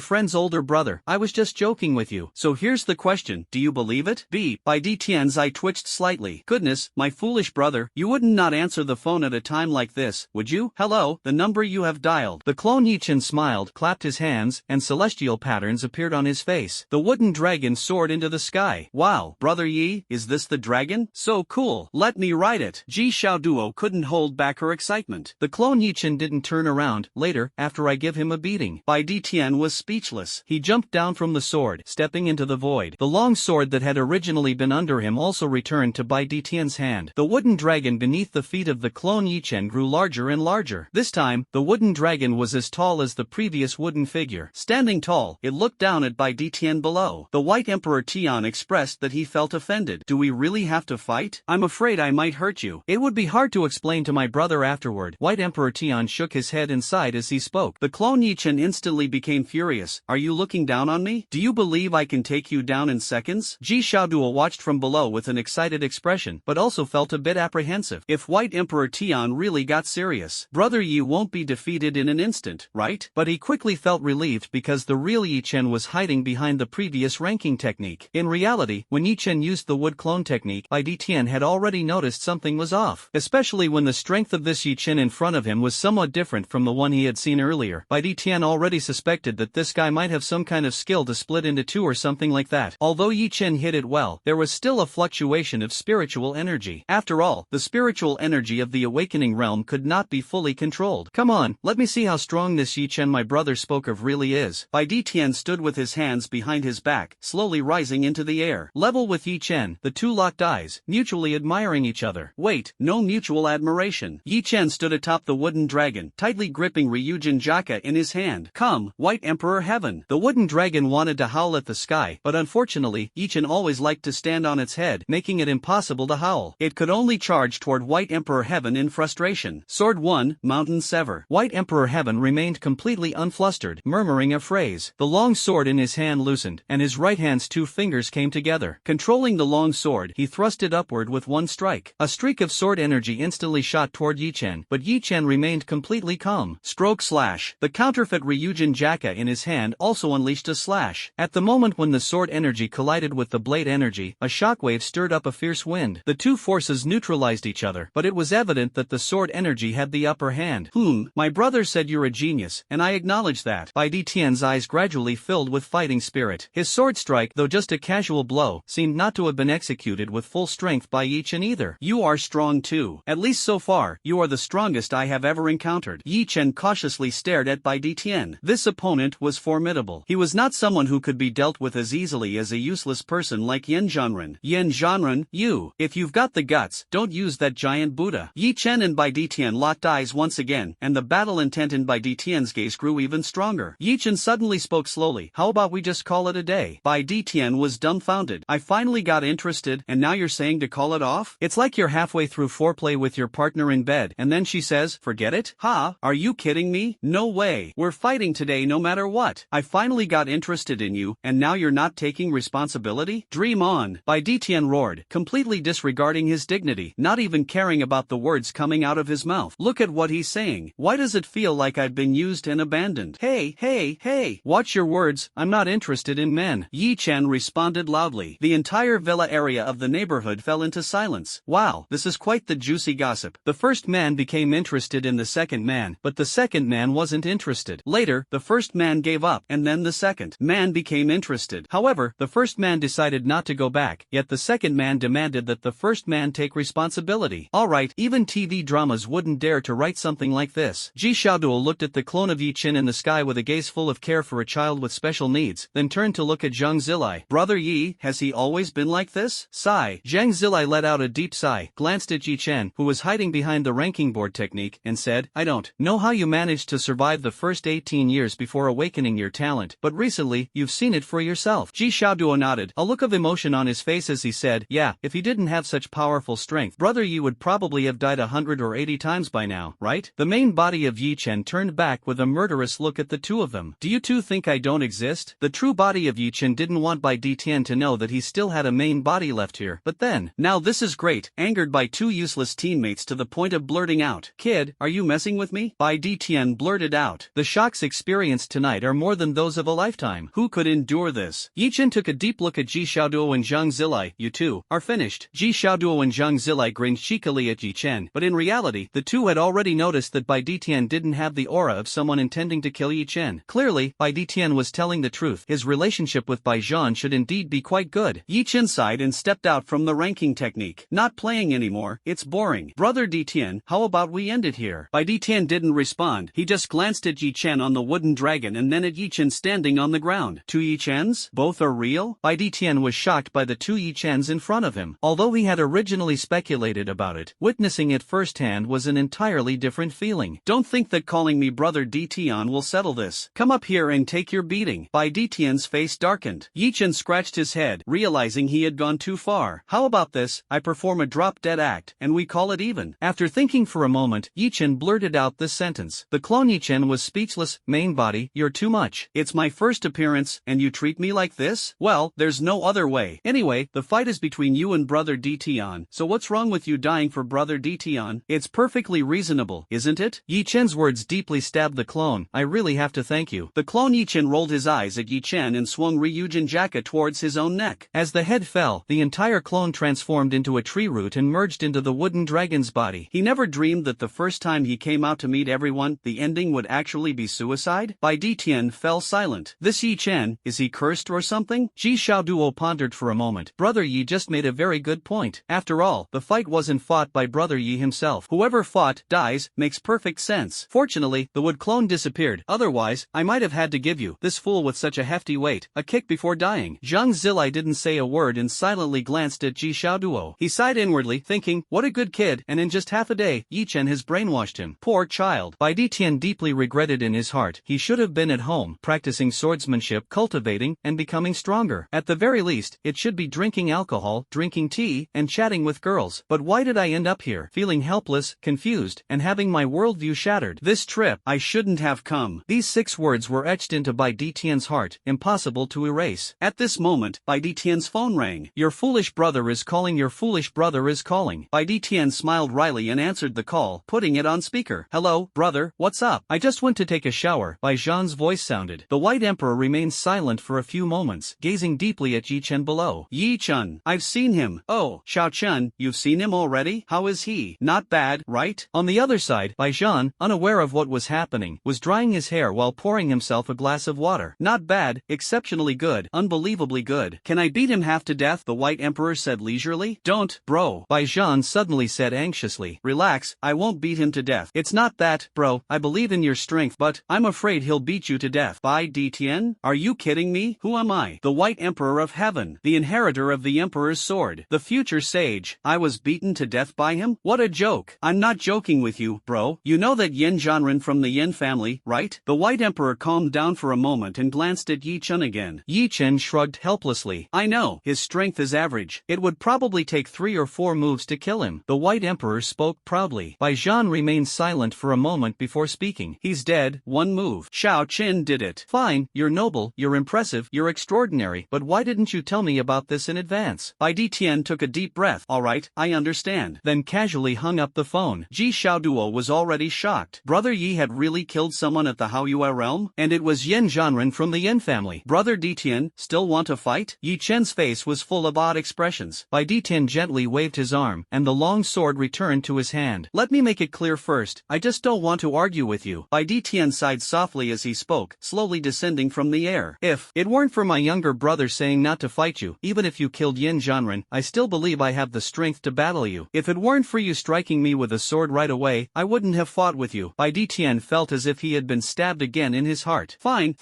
friend's older brother, I was just joking with you. So here's the question, do you believe it? Bai Tian's eye twitched slightly. Goodness, my foolish brother, you wouldn't not answer the phone at a time like this, would you? Hello, the number you have dialed. The clone Yi Chen smiled, clapped his hands, and celestial patterns appeared on his face. The wooden dragon soared into the sky. Wow, brother Yi, is this the dragon? So cool, let me ride it. Ji Xiaoduo couldn't hold back her excitement. The clone Yi Chen didn't turn around. Later, after I give him a beating. Bai Tian was speechless. He jumped down from the sword, stepping into the void. The long sword that had originally been under him also returned to Bai Tian's hand. The wooden dragon beneath the feet of the clone Yi Chen grew larger and larger. This time, the wooden dragon was as tall as the previous wooden figure. Standing tall, it looked down at Bai Tian below. The White Emperor Tian expressed that he felt offended. Do we really have to fight? I'm afraid I might hurt you. It would be hard to explain to my brother afterward. White Emperor Tian shook his head and sighed as he spoke. The clone Yi Chen instantly became furious. Are you looking down on me? Do you believe I can take you down in seconds? Ji Xiaoduo watched from below with an excited expression, but also felt a bit apprehensive. If White Emperor Tian really got serious, Brother Yi won't be defeated in an instant, right? But he quickly felt relieved because the real Yi Chen was hiding behind the previous ranking technique. In reality, when Yi Chen used the wood clone technique, Bai Tian had already noticed something was off, especially when the strength of this Yi Chen in front of him was somewhat different from the one he had seen earlier. Bai Tian already suspected that this guy might have some kind of skill to split into two or something like that. Although Yi Chen hit it well, there was still a fluctuation of spiritual energy. After all, the spiritual energy of the awakening realm could not be fully controlled. Come on, let me see how strong this Yi Chen my brother spoke of really is. Bai Tian stood with his hands behind his back, slowly rising into the air. Level with Yi Chen, the two locked eyes, mutually admiring each other. Wait, no mutual admiration. Yi Chen stood atop the wooden dragon, tightly gripping Ryujin Jaka in his hand. Come, White Emperor Heaven. The wooden dragon wanted to howl at the sky, but unfortunately, Yi Chen always liked to stand on its head, making it impossible to howl. It could only charge toward White Emperor Heaven in frustration. Sword 1, Mountain Sever. White Emperor Heaven remained completely unflustered, murmuring a phrase. The long sword in his hand loosened, and his right hand's two fingers came together. Controlling the long sword, he thrust it upward with one strike. A streak of sword energy instantly shot toward Yi Chen, but Yi Chen remained completely calm. Stroke slash. The counterfeit Ryujin Jaka in his hand also unleashed a slash. At the moment when the sword energy collided with the blade energy, a shockwave stirred up a fierce wind. The two forces neutralized each other, but it was evident that the sword energy had the upper hand. My brother said you're a genius, and I acknowledge that. Bai Tian's eyes gradually filled with fighting spirit. His sword strike, though just a casual blow, seemed not to have been executed with full strength by Yi Chen either. You are strong too. At least so far, you are the strongest I have ever encountered. Yi Chen cautiously stared at Bai Tian. This opponent was formidable. He was not someone who could be dealt with as easily as a useless person like Yan Zhanren. Yan Zhanren, you. If you've got the guts, don't use that giant Buddha. Yi Chen and Bai Tian locked eyes once again. again, and the battle intent in Bai Detian's gaze grew even stronger. Yi Chen suddenly spoke slowly. How about we just call it a day? Bai Detian was dumbfounded. I finally got interested, and now you're saying to call it off? It's like you're halfway through foreplay with your partner in bed, and then she says, forget it? Ha, are you kidding me? No way. We're fighting today no matter what. I finally got interested in you, and now you're not taking responsibility? Dream on. Bai Detian roared, completely disregarding his dignity, not even caring about the words coming out of his mouth. Look at what he's saying. Why does it feel like I've been used and abandoned? Hey, watch your words, I'm not interested in men. Yi Chen responded loudly. The entire villa area of the neighborhood fell into silence. Wow, this is quite the juicy gossip. The first man became interested in the second man, but the second man wasn't interested. Later, the first man gave up, and then the second man became interested. However, the first man decided not to go back, yet the second man demanded that the first man take responsibility. Alright, even TV dramas wouldn't dare to write something like this. Ji Xiaoduo looked at the clone of Yi Chen in the sky with a gaze full of care for a child with special needs, then turned to look at Zhang Zilai. Brother Yi, has he always been like this? Sigh. Zhang Zilai let out a deep sigh, glanced at Yi Chen, who was hiding behind the ranking board technique, and said, I don't know how you managed to survive the first 18 years before awakening your talent, but recently, you've seen it for yourself. Ji Xiaoduo nodded, a look of emotion on his face as he said, yeah, if he didn't have such powerful strength, Brother Yi would probably have died 100 or 80 times by now, right? The main body of Yi Chen turned back with a murderous look at the two of them. Do you two think I don't exist? The true body of Yi Chen didn't want Bai Detian to know that he still had a main body left here, but then, now this is great, angered by two useless teammates to the point of blurting out, kid, are you messing with me? Bai Detian blurted out, the shocks experienced tonight are more than those of a lifetime. Who could endure this? Yi Chen took a deep look at Ji Xiaoduo and Zhang Zilai. You two are finished. Ji Xiaoduo and Zhang Zilai grinned cheekily at Yi Chen, but in reality, the two had already noticed that Bai Detian didn't have the aura of someone intending to kill Yi Chen. Clearly, Bai Detian was telling the truth. His relationship with Bai Zhan should indeed be quite good. Yi Chen sighed and stepped out from the ranking technique. Not playing anymore, it's boring. Brother Detian, how about we end it here? Bai Detian didn't respond. He just glanced at Yi Chen on the wooden dragon and then at Yi Chen standing on the ground. Two Yi Chens? Both are real? Bai Detian was shocked by the two Yi Chens in front of him. Although he had originally speculated about it, witnessing it firsthand was an entirely different feeling. Don't think that calling me Brother Detian will settle this. Come up here and take your beating. Bai Detian's face darkened. Yi Chen scratched his head, realizing he had gone too far. How about this? I perform a drop-dead act, and we call it even. After thinking for a moment, Yi Chen blurted out this sentence. The clone Yi Chen was speechless. Main body, you're too much. It's my first appearance, and you treat me like this? Well, there's no other way. Anyway, the fight is between you and Brother Detian, so what's wrong with you dying for Brother Detian? It's perfectly reasonable, isn't it? Yi Chen's words deeply stabbed the clone. I really have to thank you. The clone Yi Chen rolled his eyes at Yi Chen and swung Ryujin Jaka towards his own neck. As the head fell, the entire clone transformed into a tree root and merged into the wooden dragon's body. He never dreamed that the first time he came out to meet everyone, the ending would actually be suicide. Bai Detian fell silent. This Yi Chen, is he cursed or something? Ji Xiaoduo pondered for a moment. Brother Yi just made a very good point. After all, the fight wasn't fought by Brother Yi himself. Whoever fought, dies, makes perfect sense. Fortunately, the wood clone disappeared. Otherwise, I might have had to give you, this fool with such a hefty weight, a kick before dying. Zhang Zilai didn't say a word and silently glanced at Ji Xiaoduo. He sighed inwardly, thinking, what a good kid, and in just half a day, Yi Chen has brainwashed him. Poor child. Bai Detian deeply regretted in his heart. He should have been at home, practicing swordsmanship, cultivating, and becoming stronger. At the very least, it should be drinking alcohol, drinking tea, and chatting with girls. But why did I end up here, feeling helpless, confused, and having my worldview shattered? This trip, I shouldn't have come. These 6 words were etched into Bai Detian's heart, impossible to erase. At this moment, Bai Detian's phone rang. Your foolish brother is calling. Your foolish brother is calling. Bai Detian smiled wryly and answered the call, putting it on speaker. Hello, brother, what's up? I just went to take a shower. Bai Zhan's voice sounded. The White Emperor remained silent for a few moments, gazing deeply at Yi Chen below. Yi Chen, I've seen him. Oh, Xiao Chen, you've seen him already? How is he? Not bad, right? On the other side, Bai Zhan, unaware of what was happening, was drying his hair while pouring himself a glass of water. Not bad, exceptionally good, unbelievably good. Can I beat him half to death? The White Emperor said leisurely. Don't, bro. Bai Zhan suddenly said anxiously. Relax, I won't beat him to death. It's not that, bro, I believe in your strength, but I'm afraid he'll beat you to death. Bai Detian? Are you kidding me? Who am I? The White Emperor of Heaven, the inheritor of the Emperor's sword, the future sage. I was beaten to death by him? What a joke. I'm not joking with you, bro. bro. You know that Yin Zhanren from the Yin family, right? The White Emperor calmed down for a moment and glanced at Yi Chen again. Yi Chen shrugged helplessly. I know, his strength is average. It would probably take 3 or 4 moves to kill him. The White Emperor spoke proudly. Bai Zhan remained silent for a moment before speaking. He's dead, 1 move. Xiao Qin did it. Fine, you're noble, you're impressive, you're extraordinary, but why didn't you tell me about this in advance? Bai Tian took a deep breath. Alright, I understand. Then casually hung up the phone. Ji Xiaoduo was already shocked. Brother Yi had really killed someone at the Haoyue realm? And it was Yin Zhanren from the Yin family. Brother Tian, still want to fight? Yi Chen's face was full of odd expressions. Bai Tian gently waved his arm, and the long sword returned to his hand. Let me make it clear first, I just don't want to argue with you. Bai Tian sighed softly as he spoke, slowly descending from the air. If it weren't for my younger brother saying not to fight you, even if you killed Yin Zhanren, I still believe I have the strength to battle you. If it weren't for you striking me with a sword right away, I wouldn't have fought with you. Bai Tian felt as if he had been stabbed again in his heart. Fine,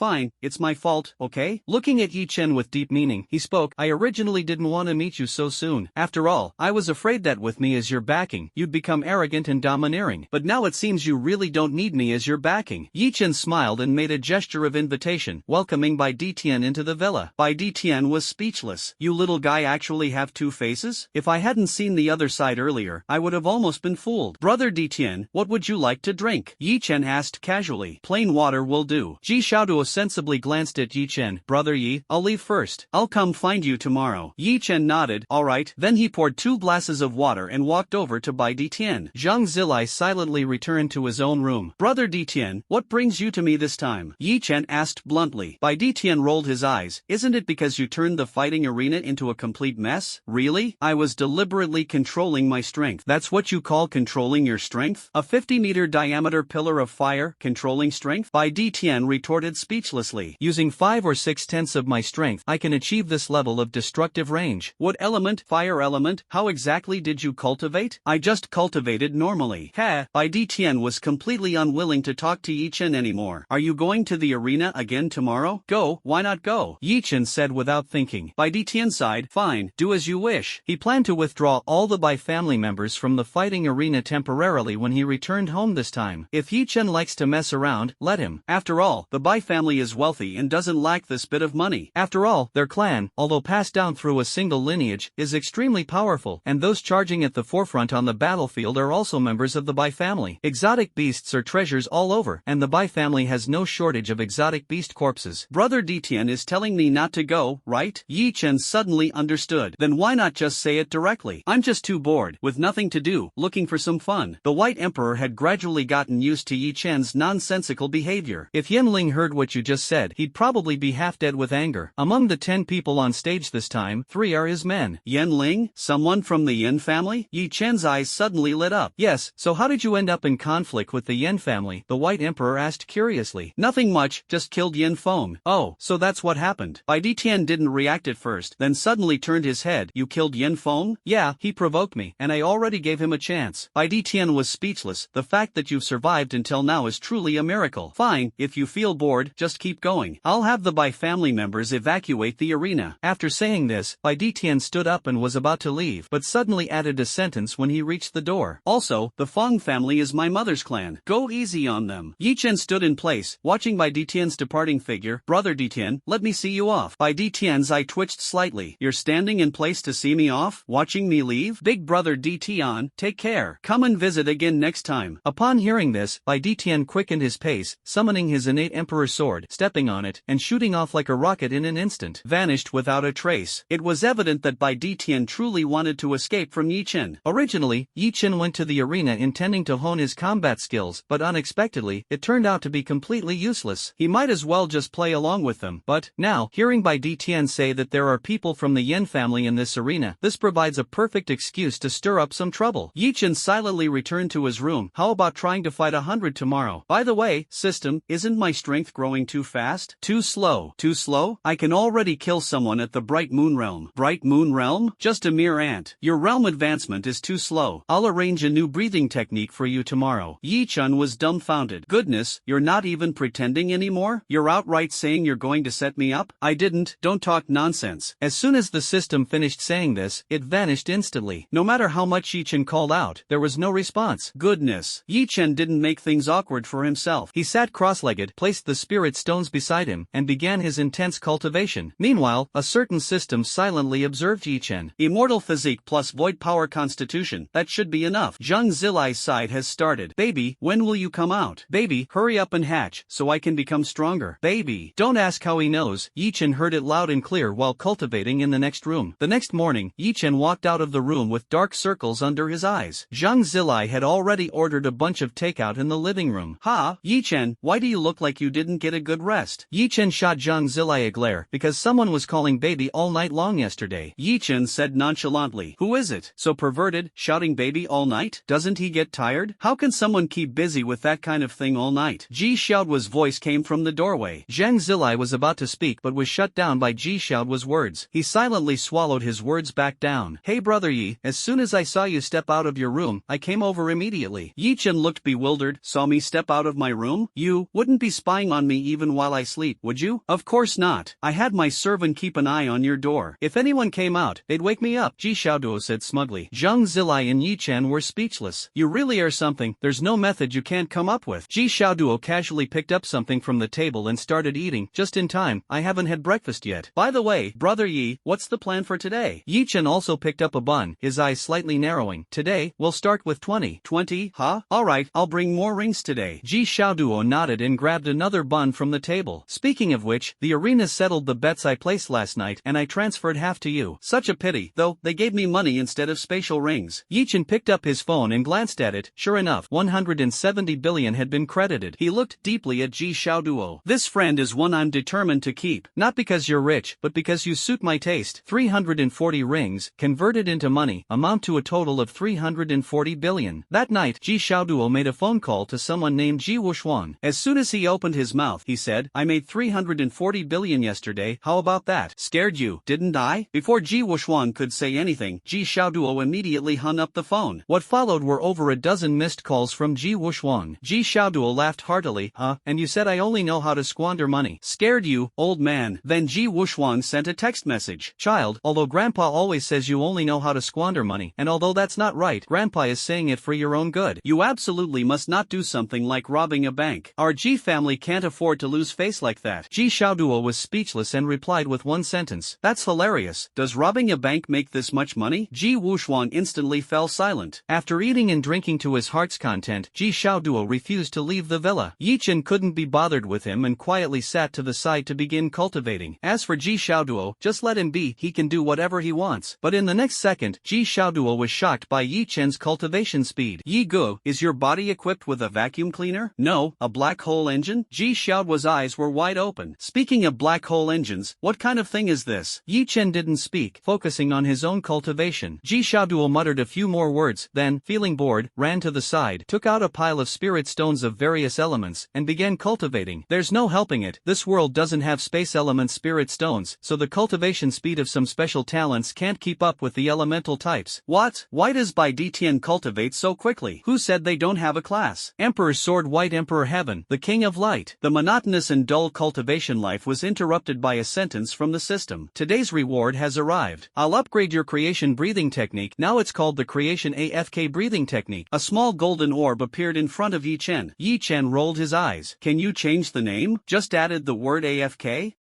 it's my fault, okay? Looking at Yi Chen with deep meaning, he spoke. I originally didn't want to meet you so soon. After all, I was afraid that with me as your backing, you'd become arrogant and domineering. But now it seems you really don't need me as your backing. Yi Chen smiled and made a gesture of invitation, welcoming Bai Tian into the villa. Bai Tian was speechless. You little guy actually have 2 faces? If I hadn't seen the other side earlier, I would have almost been fooled. Brother Tian, what would you like to drink? Yi Chen asked casually. Plain water will do. Ji Xiaoduo sensibly glanced at Yi Chen. Brother Yi, I'll leave first. I'll come find you tomorrow. Yi Chen nodded. Alright. Then he poured 2 glasses of water and walked over to Bai Tian. Zhang Zilai silently returned to his own room. Brother Tian, what brings you to me this time? Yi Chen asked bluntly. Bai Tian rolled his eyes. Isn't it because you turned the fighting arena into a complete mess? Really? I was deliberately controlling my strength. That's what you call controlling your strength? A 50-meter diameter pillar of fire, controlling strength? Bai Tian retorted speechlessly. Using 5 or 6/10 of my strength, I can achieve this level of destructive range. What element? Fire element? How exactly did you cultivate? I just cultivated normally. Ha! Bai Tian was completely unwilling to talk to Yi Chen anymore. Are you going to the arena again tomorrow? Go, why not go? Yi Chen said without thinking. Bai Tian sighed. Fine, do as you wish. He planned to withdraw all the Bai family members from the fighting arena temporarily when he returned home this time. If Yi Chen likes to mess around, let him. After all, the Bai family is wealthy and doesn't lack this bit of money. After all, their clan, although passed down through a single lineage, is extremely powerful, and those charging at the forefront on the battlefield are also members of the Bai family. Exotic beasts are treasures all over, and the Bai family has no shortage of exotic beast corpses. Brother Tian is telling me not to go, right? Yi Chen suddenly understood. Then why not just say it directly? I'm just too bored, with nothing to do, looking for some fun. The White Emperor had gradually gotten used to Yi Chen's nonsensical behavior. If Yen Ling heard what you just said, he'd probably be half dead with anger. Among the 10 people on stage this time, 3 are his men. Yen Ling? Someone from the Yin family? Yi Chen's eyes suddenly lit up. Yes, so how did you end up in conflict with the Yin family? The White Emperor asked curiously. Nothing much, just killed Yin Feng. Oh, so that's what happened. Bai Tian didn't react at first, then suddenly turned his head. You killed Yin Feng? Yeah, he provoked me, and I already gave him a chance. Bai Tian was speechless. The fact that you've survived until now is truly a miracle. Fine, if you feel bored, just keep going. I'll have the Bai family members evacuate the arena. After saying this, Bai Tian stood up and was about to leave, but suddenly added a sentence when he reached the door. Also, the Feng family is my mother's clan. Go easy on them. Yi Chen stood in place, watching Bai Tian's departing figure. Brother Tian, let me see you off. Bai Tian's eye twitched slightly. You're standing in place to see me off? Watching me leave? Big brother Tian, take care. Come and visit again next time. Upon hearing this, Bai Tian quickened his pace, summoning his innate emperor sword, stepping on it, and shooting off like a rocket in an instant. Vanished without a trace. It was evident that Bai Tian truly wanted to escape from Yi Chen. Originally, Yi Chen went to the arena intending to hone his combat skills, but unexpectedly, it turned out to be completely useless. He might as well just play along with them. But, now, hearing Bai Tian say that there are people from the Yin family in this arena, this provides a perfect excuse to stir up some trouble. Yi Chen silently returned to his room. How about trying to fight 100 tomorrow? By the way, system, isn't my strength growing too fast? Too slow? Too slow? I can already kill someone at the Bright Moon Realm. Bright Moon Realm? Just a mere ant. Your realm advancement is too slow. I'll arrange a new breathing technique for you tomorrow. Yi Chen was dumbfounded. Goodness, you're not even pretending anymore? You're outright saying you're going to set me up? I didn't. Don't talk nonsense. As soon as the system finished saying this, it vanished instantly. No matter how much Yi Chen called out, there was no response. Goodness. goodness. Yi Chen didn't make things awkward for himself. He sat cross-legged, placed the spirit stones beside him, and began his intense cultivation. Meanwhile, a certain system silently observed Yi Chen. Immortal physique plus void power constitution, that should be enough. Zhang Zilai's side has started. Baby, when will you come out? Baby, hurry up and hatch, so I can become stronger. Baby, don't ask how he knows. Yi Chen heard it loud and clear while cultivating in the next room. The next morning, Yi Chen walked out of the room with dark circles under his eyes. Zhang Zilai had already ordered a bunch of takeout in the living room. Ha, Yi Chen, why do you look like you didn't get a good rest? Yi Chen shot Zhang Zilai a glare because someone was calling baby all night long yesterday. Yi Chen said nonchalantly, who is it? So perverted, shouting baby all night? Doesn't he get tired? How can someone keep busy with that kind of thing all night? Ji Xiaoduo's voice came from the doorway. Zhang Zilai was about to speak but was shut down by Ji Xiaoduo's words. He silently swallowed his words back down. Hey brother Yi, as soon as I saw you step out of your room, I came over immediately. Yi Chen looked bewildered. Saw me step out of my room? You wouldn't be spying on me even while I sleep, would you? Of course not. I had my servant keep an eye on your door. If anyone came out, they'd wake me up, Ji Xiaoduo said smugly. Zhang Zilai and Yi Chen were speechless. You really are something. There's no method you can't come up with. Ji Xiaoduo casually picked up something from the table and started eating. Just in time, I haven't had breakfast yet. By the way, brother Yi, what's the plan for today? Yi Chen also picked up a bun, his eyes slightly narrowing. Today, we'll start with 20. 20, huh? Alright, I'll bring more rings today. Ji Xiaoduo nodded and grabbed another bun from the table. Speaking of which, the arena settled the bets I placed last night and I transferred half to you. Such a pity, though, they gave me money instead of spatial rings. Yi Chen picked up his phone and glanced at it. Sure enough, 170 billion had been credited. He looked deeply at Ji Xiaoduo. This friend is one I'm determined to keep. Not because you're rich, but because you suit my taste. 340 rings, converted into money, amount to a total of 340 billion. That night, Ji Xiaoduo made a phone call to someone named Ji Wushuan. As soon as he opened his mouth, he said, I made 340 billion yesterday, how about that? Scared you, didn't I? Before Ji Wushuan could say anything, Ji Xiaoduo immediately hung up the phone. What followed were over a dozen missed calls from Ji Wushuan. Ji Xiaoduo laughed heartily. And you said I only know how to squander money. Scared you, old man. Then Ji Wushuan sent a text message. Child, although grandpa always says you only know how to squander money, and although that's not right, grandpa is saying it for your own good. You absolutely must not do something like robbing a bank. Our Ji family can't afford to lose face like that. Ji Xiaoduo was speechless and replied with one sentence. That's hilarious. Does robbing a bank make this much money? Ji Wushuan instantly fell silent. After eating and drinking to his heart's content, Ji Xiaoduo refused to leave the villa. Yi Chen couldn't be bothered with him and quietly sat to the side to begin cultivating. As for Ji Xiaoduo, just let him be, he can do whatever he wants. But in the next second, Ji Xiaoduo was shocked by Yi Chen's cultivation speed. Yi Gu, is your body equipped with a vacuum cleaner? No, a black hole engine? Ji Xiaoduo's eyes were wide open. Speaking of black hole engines, what kind of thing is this? Yi Chen didn't speak, focusing on his own cultivation. Ji Xiaoduo muttered a few more words, then, feeling bored, ran to the side, took out a pile of spirit stones of various elements, and began cultivating. There's no helping it, this world doesn't have space element spirit stones, so the cultivation speed of some special talents can't keep up with the elemental types. What? Why does Bai Ditian cultivate so quickly? Who said they don't have a class? Emperor Sword White Emperor Heaven, the King of Light. The monotonous and dull cultivation life was interrupted by a sentence from the system. Today's reward has arrived. I'll upgrade your creation breathing technique. Now it's called the creation AFK breathing technique. A small golden orb appeared in front of Yi Chen. Yi Chen rolled his eyes. Can you change the name? Just added the word AFK?